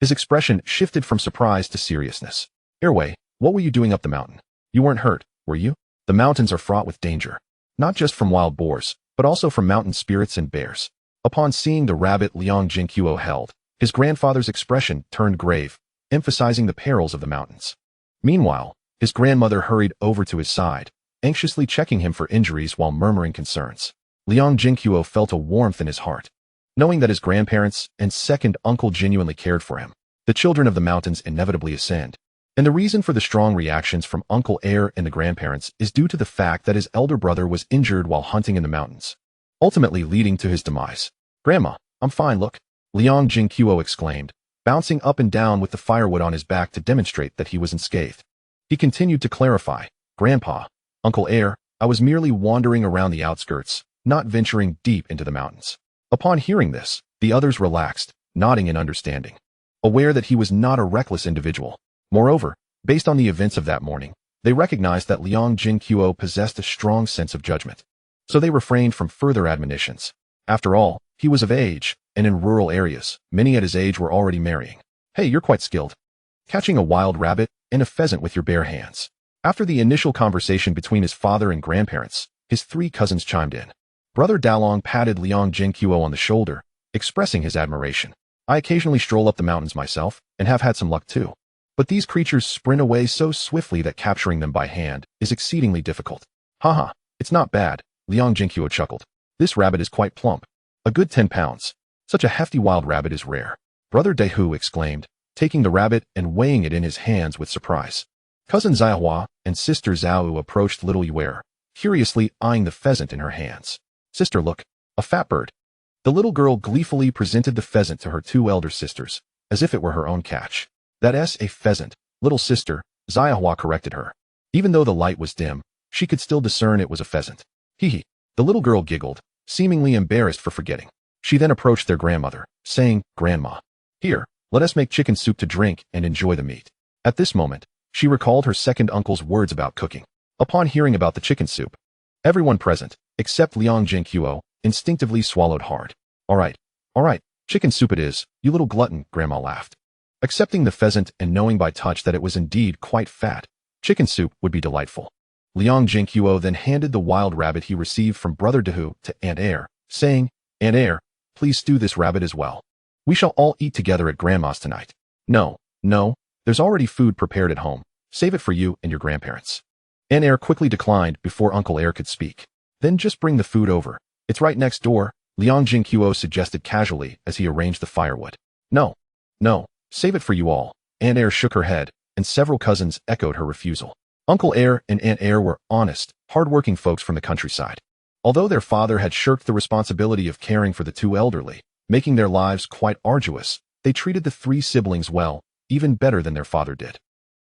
His expression shifted from surprise to seriousness. Airway, what were you doing up the mountain? You weren't hurt, were you? The mountains are fraught with danger, not just from wild boars, but also from mountain spirits and bears. Upon seeing the rabbit Liang Zhenguo held, his grandfather's expression turned grave, emphasizing the perils of the mountains. Meanwhile, his grandmother hurried over to his side, anxiously checking him for injuries while murmuring concerns. Liang Zhenguo felt a warmth in his heart, knowing that his grandparents and second uncle genuinely cared for him. The children of the mountains inevitably ascend. And the reason for the strong reactions from Uncle Heir and the grandparents is due to the fact that his elder brother was injured while hunting in the mountains, ultimately leading to his demise. "Grandma, I'm fine, look," Liang Zhenguo exclaimed, bouncing up and down with the firewood on his back to demonstrate that he was unscathed. He continued to clarify, "Grandpa, Uncle Heir, I was merely wandering around the outskirts, not venturing deep into the mountains." Upon hearing this, the others relaxed, nodding in understanding, aware that he was not a reckless individual. Moreover, based on the events of that morning, they recognized that Liang Zhenguo possessed a strong sense of judgment. So they refrained from further admonitions. After all, he was of age, and in rural areas, many at his age were already marrying. "Hey, you're quite skilled. Catching a wild rabbit and a pheasant with your bare hands." After the initial conversation between his father and grandparents, his three cousins chimed in. Brother Dalong patted Liang Zhenguo on the shoulder, expressing his admiration. "I occasionally stroll up the mountains myself, and have had some luck too. But these creatures sprint away so swiftly that capturing them by hand is exceedingly difficult." "Haha, it's not bad," Liang Zhenguo chuckled. "This rabbit is quite plump. A good 10 pounds. Such a hefty wild rabbit is rare." Brother Dehu exclaimed, taking the rabbit and weighing it in his hands with surprise. Cousin Xiahua and sister Zhao approached little Yuer, curiously eyeing the pheasant in her hands. "Sister, look, a fat bird." The little girl gleefully presented the pheasant to her two elder sisters, as if it were her own catch. "That's a pheasant, little sister," Xiahua corrected her. Even though the light was dim, she could still discern it was a pheasant. "Hee." The little girl giggled, seemingly embarrassed for forgetting. She then approached their grandmother, saying, "Grandma, here, let us make chicken soup to drink and enjoy the meat." At this moment, she recalled her second uncle's words about cooking. Upon hearing about the chicken soup, everyone present, except Liang Zhenguo, instinctively swallowed hard. All right, chicken soup it is, you little glutton," Grandma laughed. Accepting the pheasant and knowing by touch that it was indeed quite fat, chicken soup would be delightful. Liang Zhenguo then handed the wild rabbit he received from Brother Dehu to Aunt Heir, saying, "Aunt Heir, please stew this rabbit as well. We shall all eat together at Grandma's tonight." No, there's already food prepared at home. Save it for you and your grandparents." Aunt Heir quickly declined before Uncle Heir could speak. "Then just bring the food over. It's right next door," Liang Zhenguo suggested casually as he arranged the firewood. No, save it for you all." Aunt Heir shook her head, and several cousins echoed her refusal. Uncle Heir and Aunt Heir were honest, hard-working folks from the countryside. Although their father had shirked the responsibility of caring for the two elderly, making their lives quite arduous, they treated the three siblings well, even better than their father did.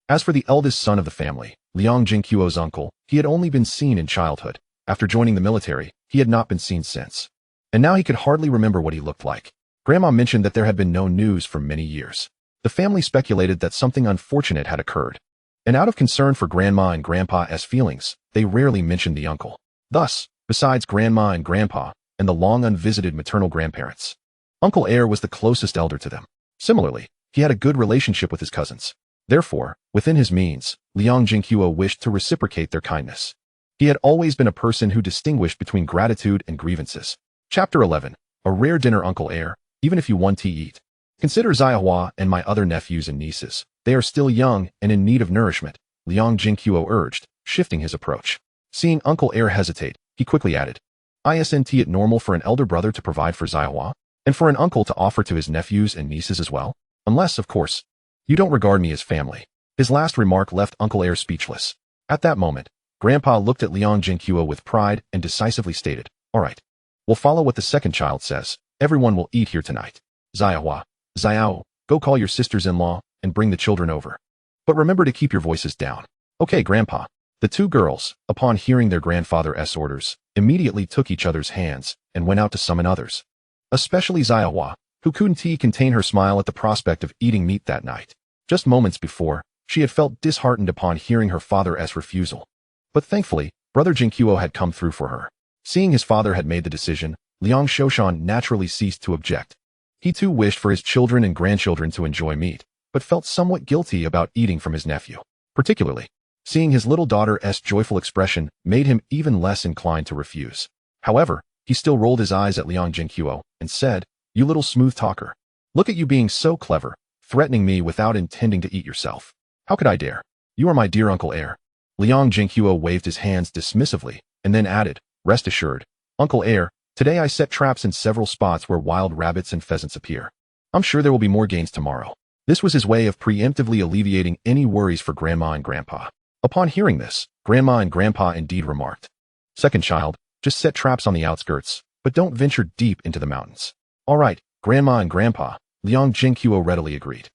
As for the eldest son of the family, Liang Zhenguo's uncle, he had only been seen in childhood. After joining the military, he had not been seen since. And now he could hardly remember what he looked like. Grandma mentioned that there had been no news for many years. The family speculated that something unfortunate had occurred. And out of concern for Grandma and Grandpa's feelings, they rarely mentioned the uncle. Thus, besides Grandma and Grandpa, and the long unvisited maternal grandparents, Uncle Heir was the closest elder to them. Similarly, he had a good relationship with his cousins. Therefore, within his means, Liang Zhenguo wished to reciprocate their kindness. He had always been a person who distinguished between gratitude and grievances. Chapter 11. A rare dinner, Uncle Heir, even if you want to eat. Consider Xiahua and my other nephews and nieces. They are still young and in need of nourishment, Liang Zhenguo urged, shifting his approach. Seeing Uncle Heir hesitate, he quickly added, "Isn't it normal for an elder brother to provide for Xiahua, and for an uncle to offer to his nephews and nieces as well? Unless, of course, you don't regard me as family." His last remark left Uncle Heir speechless. At that moment, Grandpa looked at Liang Zhenguo with pride and decisively stated, "All right, we'll follow what the second child says. Everyone will eat here tonight. Xiahua, Xiao, go call your sisters-in-law and bring the children over. But remember to keep your voices down." "Okay, Grandpa." The two girls, upon hearing their grandfather's orders, immediately took each other's hands and went out to summon others. Especially Xiahua, who couldn't contain her smile at the prospect of eating meat that night. Just moments before, she had felt disheartened upon hearing her father's refusal. But thankfully, Brother Zhenguo had come through for her. Seeing his father had made the decision, Liang Shoshan naturally ceased to object. He too wished for his children and grandchildren to enjoy meat, but felt somewhat guilty about eating from his nephew. Particularly, seeing his little daughter's joyful expression made him even less inclined to refuse. However, he still rolled his eyes at Liang Zhenguo and said, "You little smooth talker. Look at you being so clever, threatening me without intending to eat yourself. How could I dare? You are my dear Uncle Heir." Liang Zhenguo waved his hands dismissively, and then added, "Rest assured, Uncle Heir, today I set traps in several spots where wild rabbits and pheasants appear. I'm sure there will be more gains tomorrow." This was his way of preemptively alleviating any worries for Grandma and Grandpa. Upon hearing this, Grandma and Grandpa indeed remarked, "Second child, just set traps on the outskirts, but don't venture deep into the mountains." "All right, Grandma and Grandpa," Liang Zhenguo readily agreed.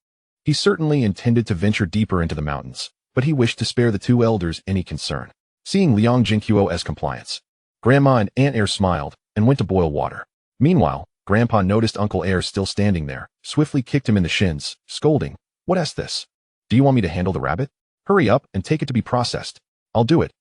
He certainly intended to venture deeper into the mountains, but he wished to spare the two elders any concern. Seeing Liang Zhenguo as compliance, Grandma and Aunt Heir smiled and went to boil water. Meanwhile, Grandpa noticed Uncle Heir still standing there, swiftly kicked him in the shins, scolding, "What's this? Do you want me to handle the rabbit? Hurry up and take it to be processed." I'll do it.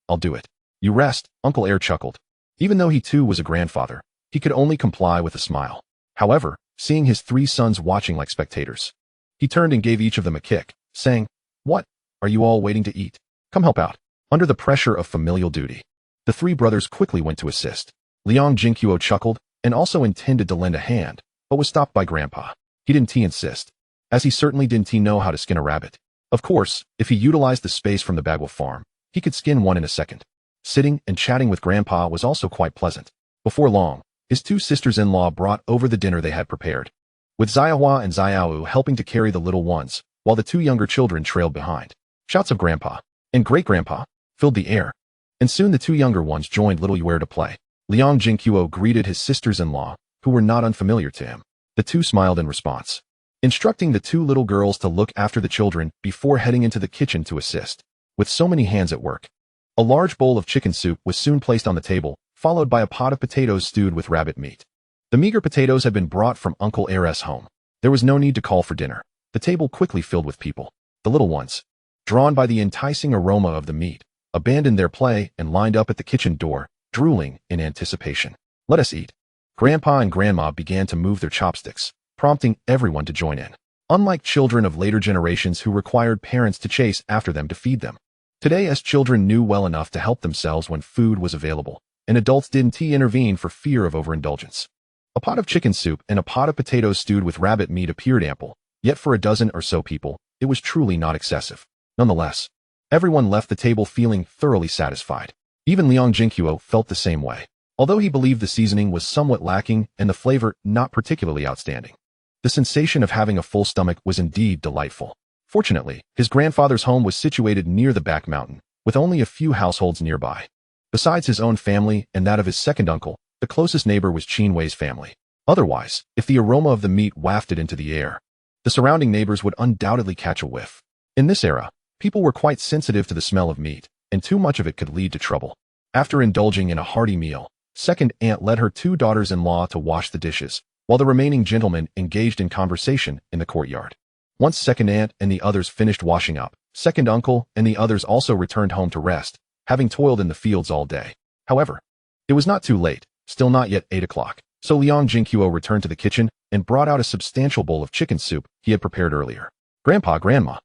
"You rest," Uncle Heir chuckled. Even though he too was a grandfather, he could only comply with a smile. However, seeing his three sons watching like spectators, he turned and gave each of them a kick, saying, "What? Are you all waiting to eat? Come help out." Under the pressure of familial duty, the three brothers quickly went to assist. Liang Zhenguo chuckled and also intended to lend a hand, but was stopped by Grandpa. He didn't insist, as he certainly didn't know how to skin a rabbit. Of course, if he utilized the space from the Bagua farm, he could skin one in a second. Sitting and chatting with Grandpa was also quite pleasant. Before long, his two sisters-in-law brought over the dinner they had prepared, with Xiahua and Xiaowu helping to carry the little ones, while the two younger children trailed behind. Shouts of Grandpa and Great-Grandpa filled the air, and soon the two younger ones joined little Yuer to play. Liang Zhenguo greeted his sisters-in-law, who were not unfamiliar to him. The two smiled in response, instructing the two little girls to look after the children before heading into the kitchen to assist. With so many hands at work, a large bowl of chicken soup was soon placed on the table, followed by a pot of potatoes stewed with rabbit meat. The meager potatoes had been brought from Uncle Heir's home. There was no need to call for dinner. The table quickly filled with people. The little ones, drawn by the enticing aroma of the meat, abandoned their play and lined up at the kitchen door, drooling in anticipation. "Let us eat." Grandpa and Grandma began to move their chopsticks, prompting everyone to join in. Unlike children of later generations who required parents to chase after them to feed them, today as children knew well enough to help themselves when food was available, and adults didn't intervene for fear of overindulgence. A pot of chicken soup and a pot of potatoes stewed with rabbit meat appeared ample, yet for a dozen or so people, it was truly not excessive. Nonetheless, everyone left the table feeling thoroughly satisfied. Even Liang Zhenguo felt the same way, although he believed the seasoning was somewhat lacking and the flavor not particularly outstanding. The sensation of having a full stomach was indeed delightful. Fortunately, his grandfather's home was situated near the back mountain, with only a few households nearby. Besides his own family and that of his second uncle, the closest neighbor was Qin Wei's family. Otherwise, if the aroma of the meat wafted into the air, the surrounding neighbors would undoubtedly catch a whiff. In this era, people were quite sensitive to the smell of meat, and too much of it could lead to trouble. After indulging in a hearty meal, second aunt led her two daughters-in-law to wash the dishes, while the remaining gentlemen engaged in conversation in the courtyard. Once second aunt and the others finished washing up, second uncle and the others also returned home to rest, having toiled in the fields all day. However, it was not too late, still not yet 8 o'clock, so Liang Zhenguo returned to the kitchen and brought out a substantial bowl of chicken soup he had prepared earlier. "Grandpa, Grandma,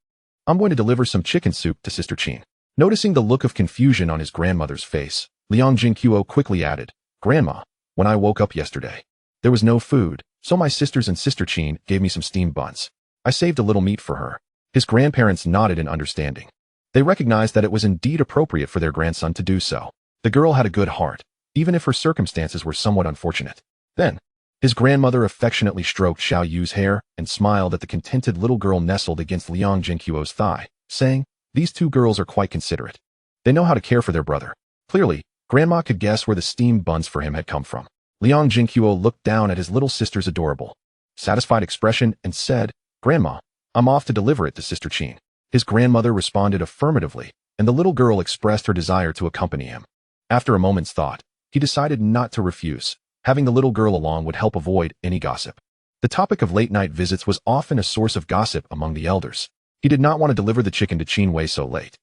I'm going to deliver some chicken soup to Sister Qin." Noticing the look of confusion on his grandmother's face, Liang Zhenguo quickly added, "Grandma, when I woke up yesterday, there was no food, so my sisters and Sister Qin gave me some steamed buns. I saved a little meat for her." His grandparents nodded in understanding. They recognized that it was indeed appropriate for their grandson to do so. The girl had a good heart, even if her circumstances were somewhat unfortunate. Then, his grandmother affectionately stroked Xiao Yu's hair and smiled at the contented little girl nestled against Liang Zhenguo's thigh, saying, "These two girls are quite considerate. They know how to care for their brother." Clearly, Grandma could guess where the steamed buns for him had come from. Liang Zhenguo looked down at his little sister's adorable, satisfied expression and said, "Grandma, I'm off to deliver it to Sister Qin." His grandmother responded affirmatively, and the little girl expressed her desire to accompany him. After a moment's thought, he decided not to refuse. Having the little girl along would help avoid any gossip. The topic of late-night visits was often a source of gossip among the elders. He did not want to deliver the chicken to Qin Wei so late.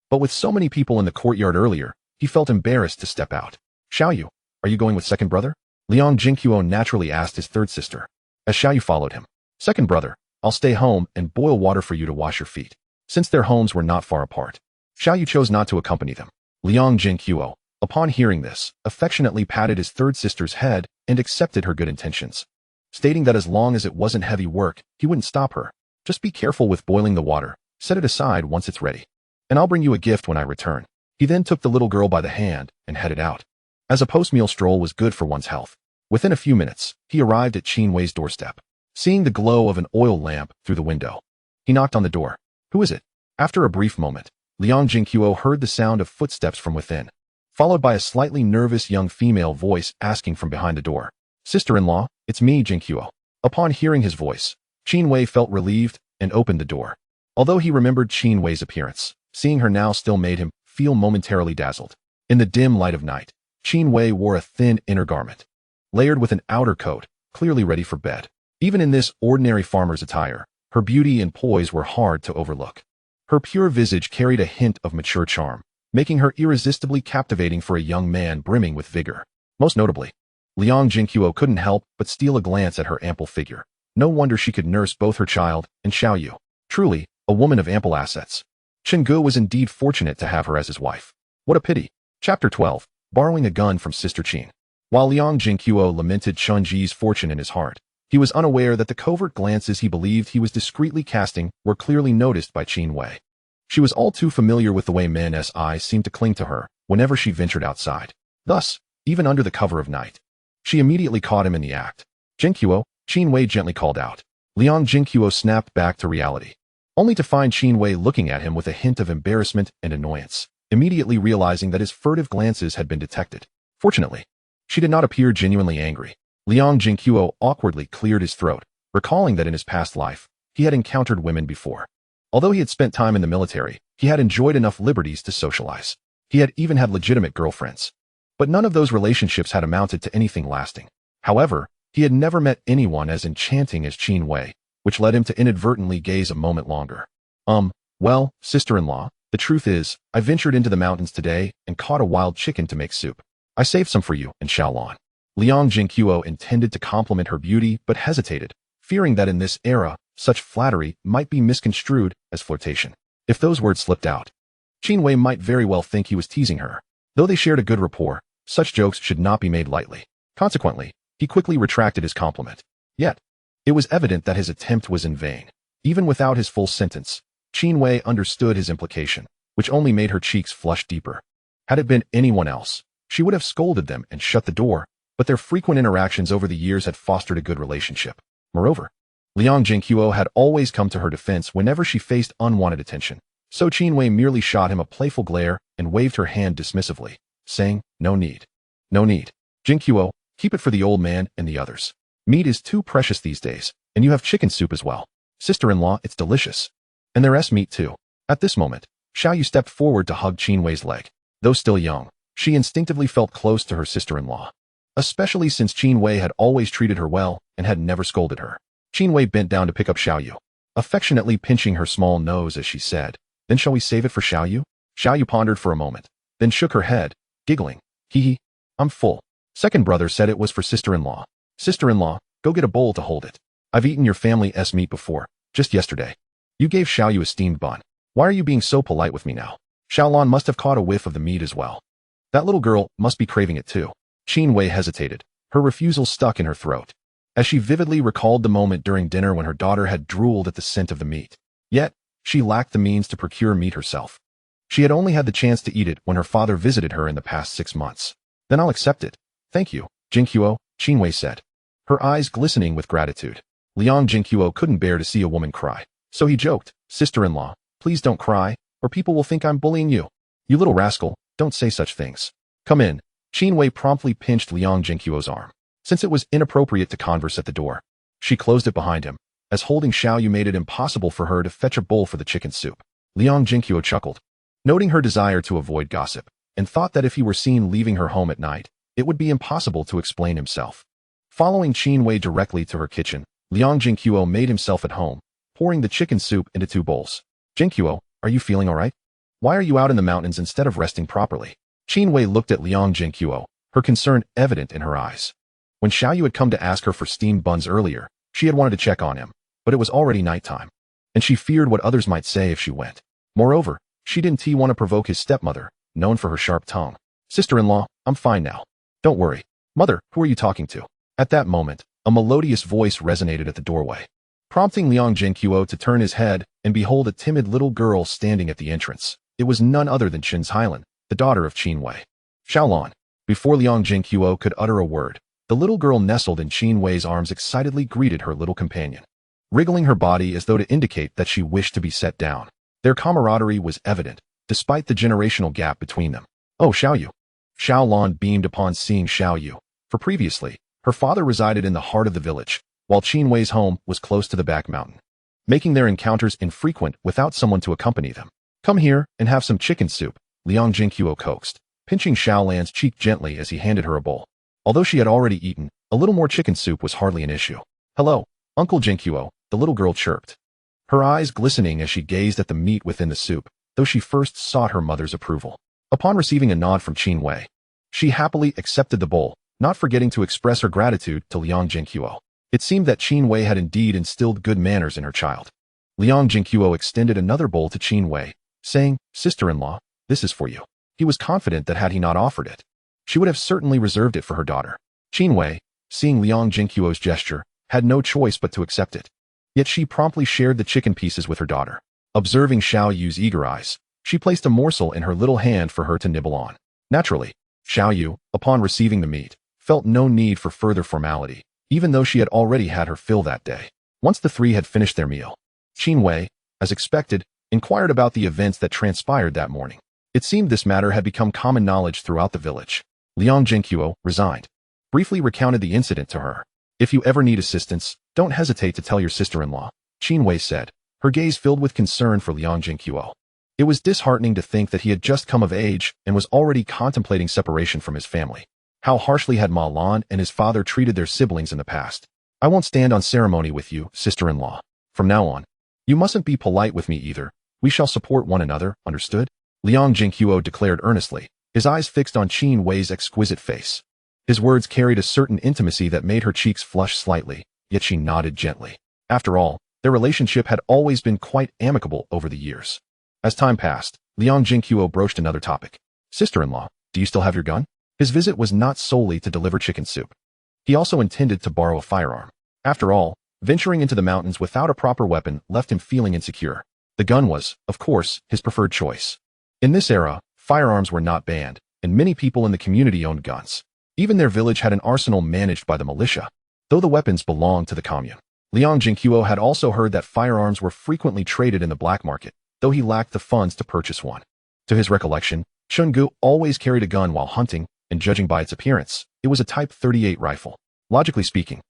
But with so many people in the courtyard earlier, he felt embarrassed to step out. "Xiaoyu, are you going with second brother?" Liang Zhenguo naturally asked his third sister, as Xiaoyu followed him. "Second brother, I'll stay home and boil water for you to wash your feet." Since their homes were not far apart, Xiaoyu chose not to accompany them. Liang Zhenguo, upon hearing this, affectionately patted his third sister's head and accepted her good intentions, stating that as long as it wasn't heavy work, he wouldn't stop her. "Just be careful with boiling the water, set it aside once it's ready, and I'll bring you a gift when I return." He then took the little girl by the hand and headed out, as a post-meal stroll was good for one's health. Within a few minutes, he arrived at Qin Wei's doorstep. Seeing the glow of an oil lamp through the window, he knocked on the door. "Who is it?" After a brief moment, Liang Zhenguo heard the sound of footsteps from within, followed by a slightly nervous young female voice asking from behind the door. "Sister-in-law, it's me, Zhenguo." Upon hearing his voice, Qin Wei felt relieved and opened the door. Although he remembered Qin Wei's appearance, seeing her now still made him feel momentarily dazzled. In the dim light of night, Qin Wei wore a thin inner garment, layered with an outer coat, clearly ready for bed. Even in this ordinary farmer's attire, her beauty and poise were hard to overlook. Her pure visage carried a hint of mature charm, making her irresistibly captivating for a young man brimming with vigor. Most notably, Liang Zhenguo couldn't help but steal a glance at her ample figure. No wonder she could nurse both her child and Xiaoyu. Truly, a woman of ample assets. Chenggu was indeed fortunate to have her as his wife. What a pity. Chapter 12. Borrowing a gun from Sister Qin. While Liang Zhenguo lamented Chunji's fortune in his heart, he was unaware that the covert glances he believed he was discreetly casting were clearly noticed by Qin Wei. She was all too familiar with the way men's eyes seemed to cling to her whenever she ventured outside. Thus, even under the cover of night, she immediately caught him in the act. "Zhenguo," Qin Wei gently called out. Liang Zhenguo snapped back to reality, only to find Qin Wei looking at him with a hint of embarrassment and annoyance, immediately realizing that his furtive glances had been detected. Fortunately, she did not appear genuinely angry. Liang Zhenguo awkwardly cleared his throat, recalling that in his past life, he had encountered women before. Although he had spent time in the military, he had enjoyed enough liberties to socialize. He had even had legitimate girlfriends. But none of those relationships had amounted to anything lasting. However, he had never met anyone as enchanting as Qin Wei, which led him to inadvertently gaze a moment longer. Well, sister-in-law, the truth is, I ventured into the mountains today and caught a wild chicken to make soup. I saved some for you and Xiaolon." Liang Zhenguo intended to compliment her beauty but hesitated, fearing that in this era, such flattery might be misconstrued as flirtation. If those words slipped out, Qin Wei might very well think he was teasing her. Though they shared a good rapport, such jokes should not be made lightly. Consequently, he quickly retracted his compliment. Yet, it was evident that his attempt was in vain. Even without his full sentence, Qin Wei understood his implication, which only made her cheeks flush deeper. Had it been anyone else, she would have scolded them and shut the door, but their frequent interactions over the years had fostered a good relationship. Moreover, Liang Zhenguo had always come to her defense whenever she faced unwanted attention, so Qin Wei merely shot him a playful glare and waved her hand dismissively, saying, "No need. No need. Zhenguo, keep it for the old man and the others. Meat is too precious these days, and you have chicken soup as well. Sister-in-law, it's delicious. And there's meat too." At this moment, Xiaoyu stepped forward to hug Qin Wei's leg. Though still young, she instinctively felt close to her sister-in-law, especially since Qin Wei had always treated her well and had never scolded her. Qin Wei bent down to pick up Xiaoyu, affectionately pinching her small nose as she said, "Then shall we save it for Xiaoyu?" Xiaoyu pondered for a moment, then shook her head, giggling. "Hee, I'm full." Second brother said it was for sister-in-law. "Sister-in-law, go get a bowl to hold it. I've eaten your family's meat before, just yesterday. You gave Xiaoyu a steamed bun. Why are you being so polite with me now?" Xiaolon must have caught a whiff of the meat as well. That little girl must be craving it too. Qin Wei hesitated, her refusal stuck in her throat, as she vividly recalled the moment during dinner when her daughter had drooled at the scent of the meat. Yet, she lacked the means to procure meat herself. She had only had the chance to eat it when her father visited her in the past 6 months. "Then I'll accept it. Thank you, Zhenguo," Qin Wei said, her eyes glistening with gratitude. Liang Zhenguo couldn't bear to see a woman cry, so he joked, "Sister-in-law, please don't cry, or people will think I'm bullying you." "You little rascal, don't say such things. Come in." Qin Wei promptly pinched Liang Zhenguo's arm. Since it was inappropriate to converse at the door, she closed it behind him, as holding Xiaoyu made it impossible for her to fetch a bowl for the chicken soup. Liang Zhenguo chuckled, noting her desire to avoid gossip, and thought that if he were seen leaving her home at night, it would be impossible to explain himself. Following Qin Wei directly to her kitchen, Liang Zhenguo made himself at home, pouring the chicken soup into 2 bowls. "Zhenguo, are you feeling all right? Why are you out in the mountains instead of resting properly?" Qin Wei looked at Liang Zhenguo, her concern evident in her eyes. When Xiaoyu had come to ask her for steamed buns earlier, she had wanted to check on him, but it was already nighttime, and she feared what others might say if she went. Moreover, she didn't want to provoke his stepmother, known for her sharp tongue. "Sister-in-law, I'm fine now. Don't worry." "Mother, who are you talking to?" At that moment, a melodious voice resonated at the doorway, prompting Liang Zhenguo to turn his head and behold a timid little girl standing at the entrance. It was none other than Qin's Highland, the daughter of Qin Wei. Xiaolon. Before Liang Zhenguo could utter a word, the little girl nestled in Qin Wei's arms excitedly greeted her little companion, wriggling her body as though to indicate that she wished to be set down. Their camaraderie was evident, despite the generational gap between them. Oh, Xiaoyu. Xiaolon beamed upon seeing Xiaoyu, for previously, her father resided in the heart of the village, while Qin Wei's home was close to the back mountain, making their encounters infrequent without someone to accompany them. Come here and have some chicken soup, Liang Zhenguo coaxed, pinching Xiaolan's cheek gently as he handed her a bowl. Although she had already eaten, a little more chicken soup was hardly an issue. Hello, Uncle Zhenguo, the little girl chirped, her eyes glistening as she gazed at the meat within the soup, though she first sought her mother's approval. Upon receiving a nod from Qin Wei, she happily accepted the bowl, not forgetting to express her gratitude to Liang Zhenguo. It seemed that Qin Wei had indeed instilled good manners in her child. Liang Zhenguo extended another bowl to Qin Wei, saying, "Sister-in-law, this is for you." He was confident that had he not offered it, she would have certainly reserved it for her daughter. Qin Wei, seeing Liang Zhenguo's gesture, had no choice but to accept it. Yet she promptly shared the chicken pieces with her daughter. Observing Xiaoyu's eager eyes, she placed a morsel in her little hand for her to nibble on. Naturally, Xiaoyu, upon receiving the meat, felt no need for further formality, even though she had already had her fill that day. Once the three had finished their meal, Qin Wei, as expected, inquired about the events that transpired that morning. It seemed this matter had become common knowledge throughout the village. Liang Zhenguo, resigned, briefly recounted the incident to her. "If you ever need assistance, don't hesitate to tell your sister-in-law," Qin Wei said, her gaze filled with concern for Liang Zhenguo. It was disheartening to think that he had just come of age and was already contemplating separation from his family. How harshly had Ma Lan and his father treated their siblings in the past. "I won't stand on ceremony with you, sister-in-law. From now on, you mustn't be polite with me either. We shall support one another, understood?" Liang Zhenguo declared earnestly, his eyes fixed on Qin Wei's exquisite face. His words carried a certain intimacy that made her cheeks flush slightly, yet she nodded gently. After all, their relationship had always been quite amicable over the years. As time passed, Liang Zhenguo broached another topic. "Sister-in-law, do you still have your gun?" His visit was not solely to deliver chicken soup. He also intended to borrow a firearm. After all, venturing into the mountains without a proper weapon left him feeling insecure. The gun was, of course, his preferred choice. In this era, firearms were not banned, and many people in the community owned guns. Even their village had an arsenal managed by the militia, though the weapons belonged to the commune. Liang Zhenguo had also heard that firearms were frequently traded in the black market, though he lacked the funds to purchase one. To his recollection, Zhenguo always carried a gun while hunting, and judging by its appearance, it was a Type 38 rifle. Logically speaking,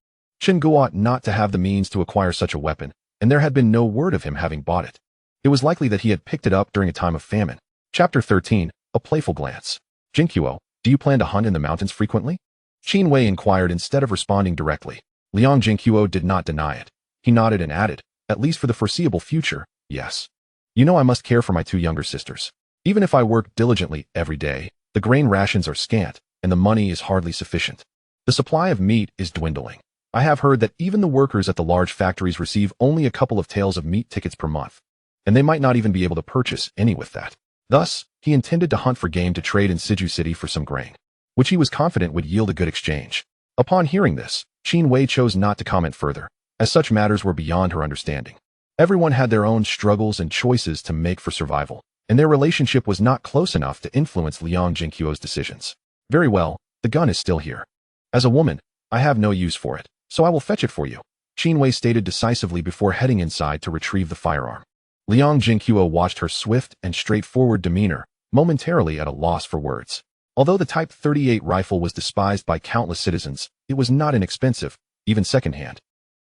Zhenguo ought not to have the means to acquire such a weapon, and there had been no word of him having bought it. It was likely that he had picked it up during a time of famine. Chapter 13, A Playful Glance. "Zhenguo, do you plan to hunt in the mountains frequently?" Qin Wei inquired instead of responding directly. Liang Zhenguo did not deny it. He nodded and added, "At least for the foreseeable future, yes. You know I must care for my two younger sisters. Even if I work diligently every day, the grain rations are scant, and the money is hardly sufficient. The supply of meat is dwindling. I have heard that even the workers at the large factories receive only a couple of taels of meat tickets per month, and they might not even be able to purchase any with that." Thus, he intended to hunt for game to trade in Siju City for some grain, which he was confident would yield a good exchange. Upon hearing this, Qin Wei chose not to comment further, as such matters were beyond her understanding. Everyone had their own struggles and choices to make for survival, and their relationship was not close enough to influence Liang Zhenguo's decisions. "Very well, the gun is still here. As a woman, I have no use for it, so I will fetch it for you," Qin Wei stated decisively before heading inside to retrieve the firearm. Liang Zhenguo watched her swift and straightforward demeanor, momentarily at a loss for words. Although the Type 38 rifle was despised by countless citizens, it was not inexpensive, even secondhand.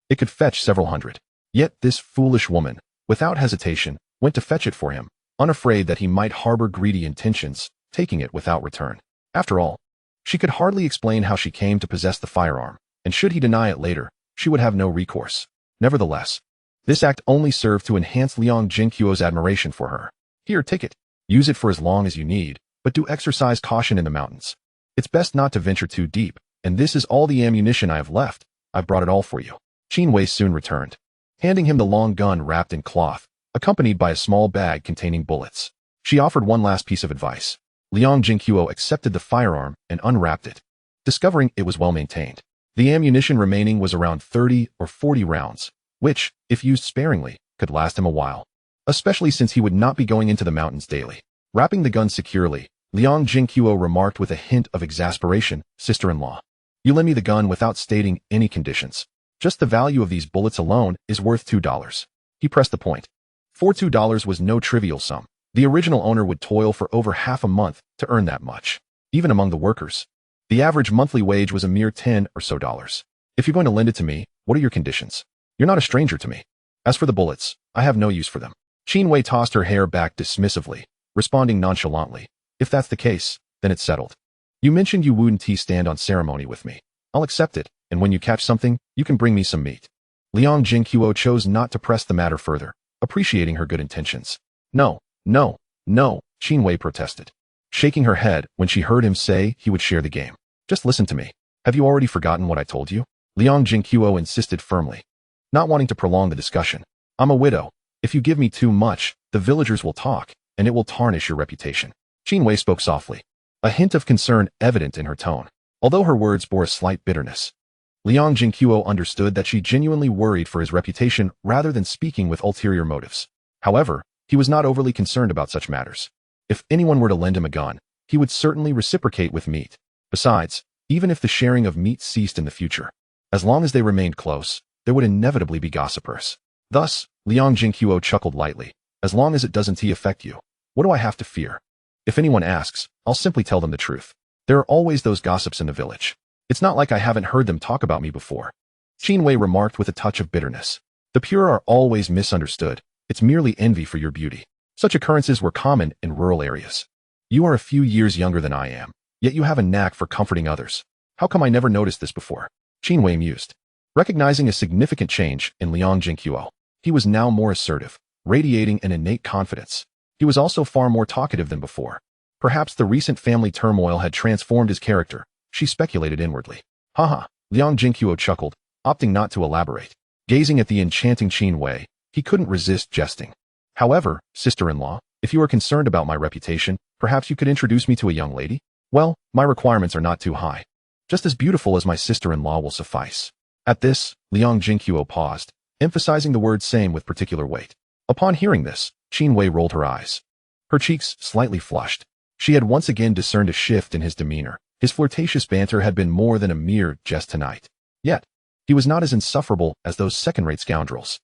It could fetch several hundred. Yet this foolish woman, without hesitation, went to fetch it for him, unafraid that he might harbor greedy intentions, taking it without return. After all, she could hardly explain how she came to possess the firearm, and should he deny it later, she would have no recourse. Nevertheless, this act only served to enhance Liang Zhenguo's admiration for her. "Here, take it. Use it for as long as you need, but do exercise caution in the mountains. It's best not to venture too deep, and this is all the ammunition I have left. I've brought it all for you." Qin Wei soon returned, handing him the long gun wrapped in cloth, accompanied by a small bag containing bullets. She offered one last piece of advice. Liang Zhenguo accepted the firearm and unwrapped it, discovering it was well maintained. The ammunition remaining was around 30 or 40 rounds, which, if used sparingly, could last him a while, especially since he would not be going into the mountains daily. Wrapping the gun securely, Liang Zhenguo remarked with a hint of exasperation. Sister-in-law, you lend me the gun without stating any conditions. Just the value of these bullets alone is worth $2. He pressed the point. For $2 was no trivial sum. The original owner would toil for over half a month to earn that much. Even among the workers, the average monthly wage was a mere $10 or so. If you're going to lend it to me, what are your conditions? You're not a stranger to me. As for the bullets, I have no use for them. Qin Wei tossed her hair back dismissively, responding nonchalantly. If that's the case, then it's settled. You mentioned you wouldn't stand on ceremony with me. I'll accept it, and when you catch something, you can bring me some meat. Liang Zhenguo chose not to press the matter further, appreciating her good intentions. No, no, no, Qin Wei protested, shaking her head when she heard him say he would share the game. Just listen to me. Have you already forgotten what I told you? Liang Zhenguo insisted firmly, not wanting to prolong the discussion. I'm a widow. If you give me too much, the villagers will talk, and it will tarnish your reputation. Qin Wei spoke softly, a hint of concern evident in her tone, although her words bore a slight bitterness. Liang Zhenguo understood that she genuinely worried for his reputation rather than speaking with ulterior motives. However, he was not overly concerned about such matters. If anyone were to lend him a gun, he would certainly reciprocate with meat. Besides, even if the sharing of meat ceased in the future, as long as they remained close, there would inevitably be gossipers. Thus, Liang Zhenguo chuckled lightly. As long as it doesn't affect you, what do I have to fear? If anyone asks, I'll simply tell them the truth. There are always those gossips in the village. It's not like I haven't heard them talk about me before. Qin Wei remarked with a touch of bitterness. The pure are always misunderstood. It's merely envy for your beauty. Such occurrences were common in rural areas. You are a few years younger than I am, yet you have a knack for comforting others. How come I never noticed this before? Qin Wei mused. Recognizing a significant change in Liang Zhenguo, he was now more assertive, radiating an innate confidence. He was also far more talkative than before. Perhaps the recent family turmoil had transformed his character, she speculated inwardly. Haha, Liang Zhenguo chuckled, opting not to elaborate. Gazing at the enchanting Qin Wei, he couldn't resist jesting. However, sister-in-law, if you are concerned about my reputation, perhaps you could introduce me to a young lady? Well, my requirements are not too high. Just as beautiful as my sister-in-law will suffice. At this, Liang Zhenguo paused, emphasizing the word same with particular weight. Upon hearing this, Qin Wei rolled her eyes. Her cheeks slightly flushed. She had once again discerned a shift in his demeanor. His flirtatious banter had been more than a mere jest tonight. Yet, he was not as insufferable as those second-rate scoundrels.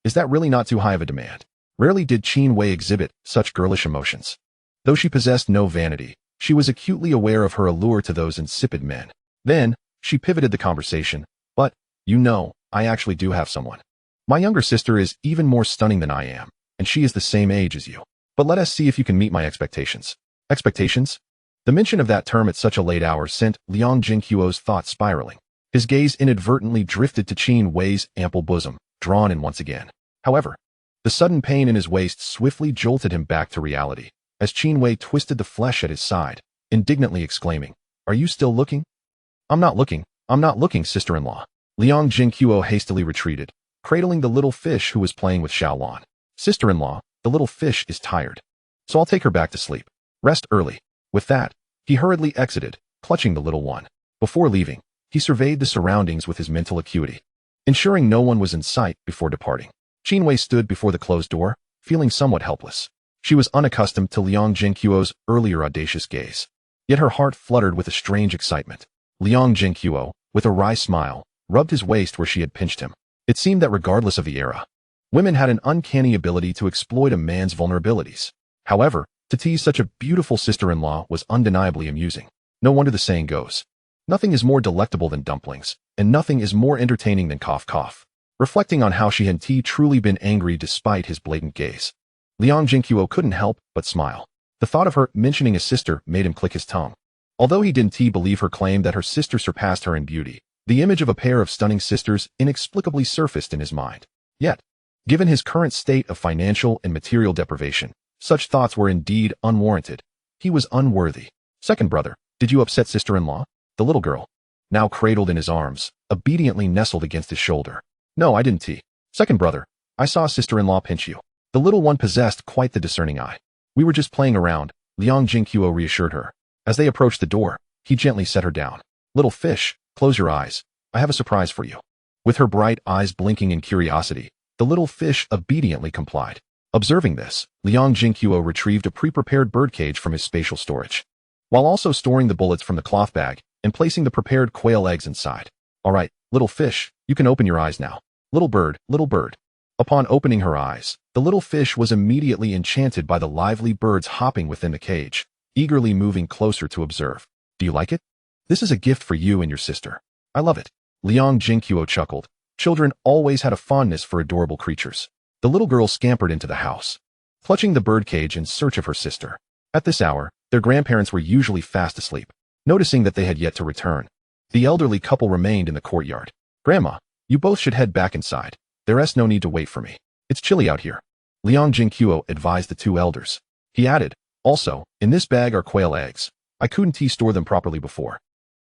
Is that really not too high of a demand? Rarely did Qin Wei exhibit such girlish emotions. Though she possessed no vanity, she was acutely aware of her allure to those insipid men. Then, she pivoted the conversation. But, you know, I actually do have someone. My younger sister is even more stunning than I am, and she is the same age as you. But let us see if you can meet my expectations. Expectations? The mention of that term at such a late hour sent Liang Zhenguo's thoughts spiraling. His gaze inadvertently drifted to Qin Wei's ample bosom, drawn in once again. However, the sudden pain in his waist swiftly jolted him back to reality, as Qin Wei twisted the flesh at his side, indignantly exclaiming, "Are you still looking?" I'm not looking, sister-in-law." Liang Zhenguo hastily retreated, cradling the little fish who was playing with Xiaolan. "Sister-in-law, the little fish is tired, so I'll take her back to sleep. Rest early." With that, he hurriedly exited, clutching the little one. Before leaving, he surveyed the surroundings with his mental acuity, ensuring no one was in sight before departing. Qin Wei stood before the closed door, feeling somewhat helpless. She was unaccustomed to Liang Zhenguo's earlier audacious gaze, yet her heart fluttered with a strange excitement. Liang Zhenguo, with a wry smile, rubbed his waist where she had pinched him. It seemed that regardless of the era, women had an uncanny ability to exploit a man's vulnerabilities. However, to tease such a beautiful sister-in-law was undeniably amusing. No wonder the saying goes, nothing is more delectable than dumplings, and nothing is more entertaining than cough cough. Reflecting on how she had truly been angry despite his blatant gaze, Liang Zhenguo couldn't help but smile. The thought of her mentioning a sister made him click his tongue. Although he didn't believe her claim that her sister surpassed her in beauty, the image of a pair of stunning sisters inexplicably surfaced in his mind. Yet, given his current state of financial and material deprivation, such thoughts were indeed unwarranted. He was unworthy. "Second brother, did you upset sister-in-law?" The little girl, now cradled in his arms, obediently nestled against his shoulder. "No, I didn't. Second brother, I saw sister-in-law pinch you." The little one possessed quite the discerning eye. "We were just playing around," Liang Zhenguo reassured her. As they approached the door, he gently set her down. "Little fish, close your eyes. I have a surprise for you." With her bright eyes blinking in curiosity, the little fish obediently complied. Observing this, Liang Zhenguo retrieved a pre-prepared birdcage from his spatial storage, while also storing the bullets from the cloth bag and placing the prepared quail eggs inside. All right, little fish, you can open your eyes now. Little bird, little bird. Upon opening her eyes, the little fish was immediately enchanted by the lively birds hopping within the cage, eagerly moving closer to observe. Do you like it? This is a gift for you and your sister. I love it. Liang Zhenguo chuckled. Children always had a fondness for adorable creatures. The little girl scampered into the house, clutching the birdcage in search of her sister. At this hour, their grandparents were usually fast asleep. Noticing that they had yet to return, the elderly couple remained in the courtyard. Grandma, you both should head back inside. There's no need to wait for me. It's chilly out here. Liang Zhenguo advised the two elders. He added, also, in this bag are quail eggs. I couldn't store them properly before,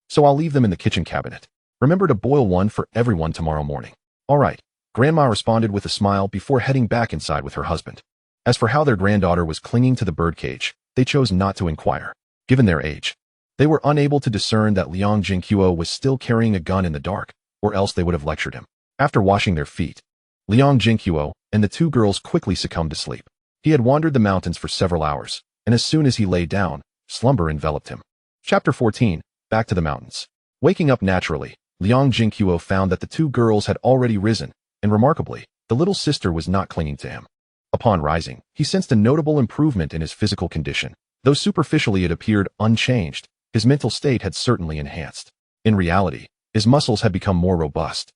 so I'll leave them in the kitchen cabinet. Remember to boil one for everyone tomorrow morning. All right, Grandma responded with a smile before heading back inside with her husband. As for how their granddaughter was clinging to the birdcage, they chose not to inquire. Given their age, they were unable to discern that Liang Zhenguo was still carrying a gun in the dark, or else they would have lectured him. After washing their feet, Liang Zhenguo and the two girls quickly succumbed to sleep. He had wandered the mountains for several hours, and as soon as he lay down, slumber enveloped him. Chapter 14. Back to the mountains. Waking up naturally, Liang Zhenguo found that the two girls had already risen, and remarkably, the little sister was not clinging to him. Upon rising, he sensed a notable improvement in his physical condition. Though superficially it appeared unchanged, his mental state had certainly enhanced. In reality, his muscles had become more robust,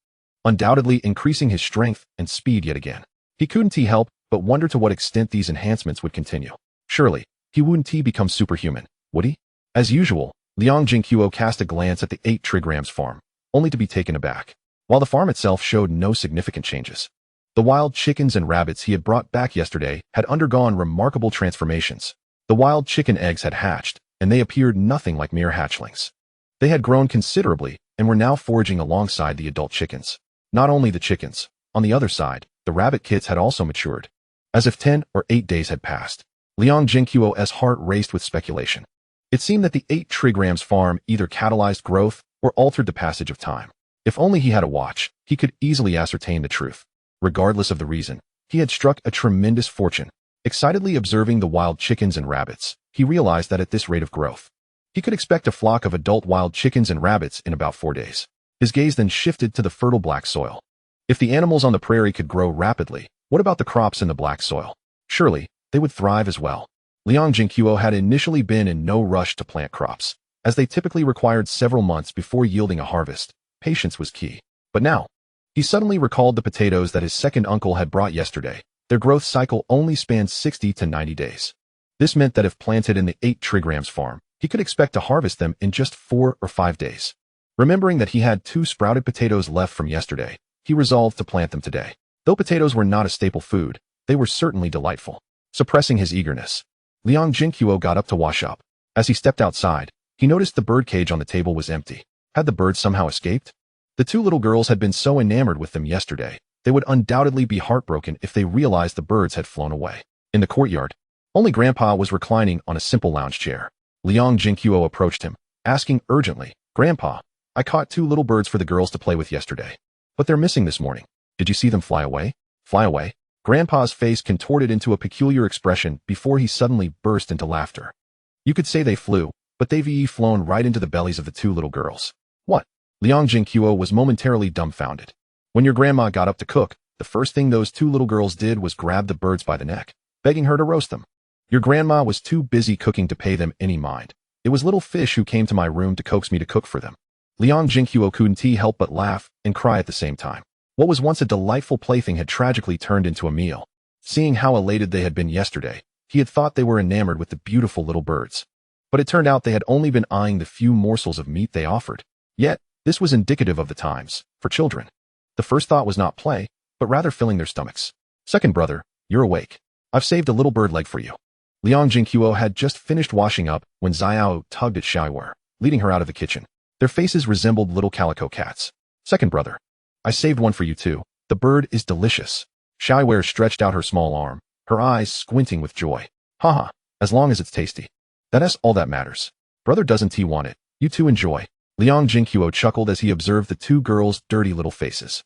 undoubtedly increasing his strength and speed yet again. He couldn't help but wonder to what extent these enhancements would continue. Surely, he wouldn't become superhuman, would he? As usual, Liang Zhenguo cast a glance at the 8 trigrams farm, only to be taken aback. While the farm itself showed no significant changes, the wild chickens and rabbits he had brought back yesterday had undergone remarkable transformations. The wild chicken eggs had hatched, and they appeared nothing like mere hatchlings. They had grown considerably and were now foraging alongside the adult chickens. Not only the chickens, on the other side, the rabbit kits had also matured. As if 10 or 8 days had passed, Liang Zhenguo's heart raced with speculation. It seemed that the 8 trigrams farm either catalyzed growth or altered the passage of time. If only he had a watch, he could easily ascertain the truth. Regardless of the reason, he had struck a tremendous fortune. Excitedly observing the wild chickens and rabbits, he realized that at this rate of growth, he could expect a flock of adult wild chickens and rabbits in about 4 days. His gaze then shifted to the fertile black soil. If the animals on the prairie could grow rapidly, what about the crops in the black soil? Surely, they would thrive as well. Liang Zhenguo had initially been in no rush to plant crops, as they typically required several months before yielding a harvest. Patience was key. But now, he suddenly recalled the potatoes that his second uncle had brought yesterday. Their growth cycle only spanned 60 to 90 days. This meant that if planted in the 8 trigrams farm, he could expect to harvest them in just 4 or 5 days. Remembering that he had 2 sprouted potatoes left from yesterday, he resolved to plant them today. Though potatoes were not a staple food, they were certainly delightful. Suppressing his eagerness, Liang Zhenguo got up to wash up. As he stepped outside, he noticed the birdcage on the table was empty. Had the birds somehow escaped? The 2 little girls had been so enamored with them yesterday, they would undoubtedly be heartbroken if they realized the birds had flown away. In the courtyard, only Grandpa was reclining on a simple lounge chair. Liang Zhenguo approached him, asking urgently, Grandpa, I caught 2 little birds for the girls to play with yesterday, but they're missing this morning. Did you see them fly away? Fly away? Grandpa's face contorted into a peculiar expression before he suddenly burst into laughter. You could say they flew, but they've flown right into the bellies of the 2 little girls. What? Liang Zhenguo was momentarily dumbfounded. When your grandma got up to cook, the first thing those 2 little girls did was grab the birds by the neck, begging her to roast them. Your grandma was too busy cooking to pay them any mind. It was little fish who came to my room to coax me to cook for them. Liang Zhenguo couldn't help but laugh and cry at the same time. What was once a delightful plaything had tragically turned into a meal. Seeing how elated they had been yesterday, he had thought they were enamored with the beautiful little birds. But it turned out they had only been eyeing the few morsels of meat they offered. Yet, this was indicative of the times, for children. The first thought was not play, but rather filling their stomachs. Second brother, you're awake. I've saved a little bird leg for you. Liang Zhenguo had just finished washing up when Xiao tugged at Xiaowei, leading her out of the kitchen. Their faces resembled little calico cats. Second brother, I saved one for you too. The bird is delicious. Xiaowei stretched out her small arm, her eyes squinting with joy. Haha, as long as it's tasty. That's all that matters. Brother doesn't want it. You two enjoy. Liang Zhenguo chuckled as he observed the 2 girls' dirty little faces.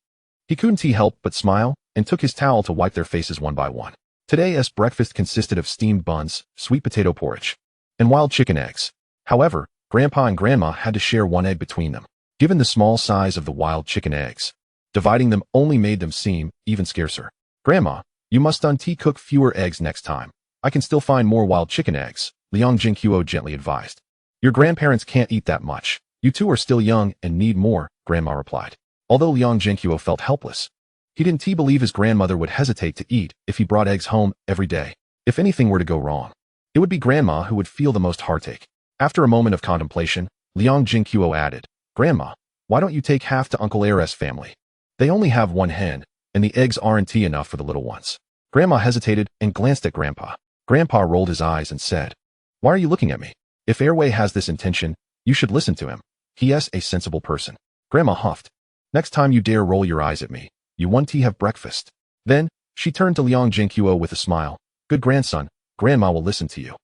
He couldn't help but smile and took his towel to wipe their faces one by one. Today's breakfast consisted of steamed buns, sweet potato porridge, and wild chicken eggs. However, Grandpa and Grandma had to share one egg between them. Given the small size of the wild chicken eggs, dividing them only made them seem even scarcer. Grandma, you must cook fewer eggs next time. I can still find more wild chicken eggs, Liang Zhenguo gently advised. Your grandparents can't eat that much. You two are still young and need more, Grandma replied. Although Liang Zhenguo felt helpless, he didn't believe his grandmother would hesitate to eat if he brought eggs home every day. If anything were to go wrong, it would be Grandma who would feel the most heartache. After a moment of contemplation, Liang Zhenguo added, Grandma, why don't you take half to Uncle Er's family? They only have one hen, and the eggs aren't enough for the little ones. Grandma hesitated and glanced at Grandpa. Grandpa rolled his eyes and said, Why are you looking at me? If Airway has this intention, you should listen to him. He's a sensible person. Grandma huffed. Next time you dare roll your eyes at me, you want to have breakfast. Then, she turned to Liang Zhenguo with a smile. Good grandson, Grandma will listen to you.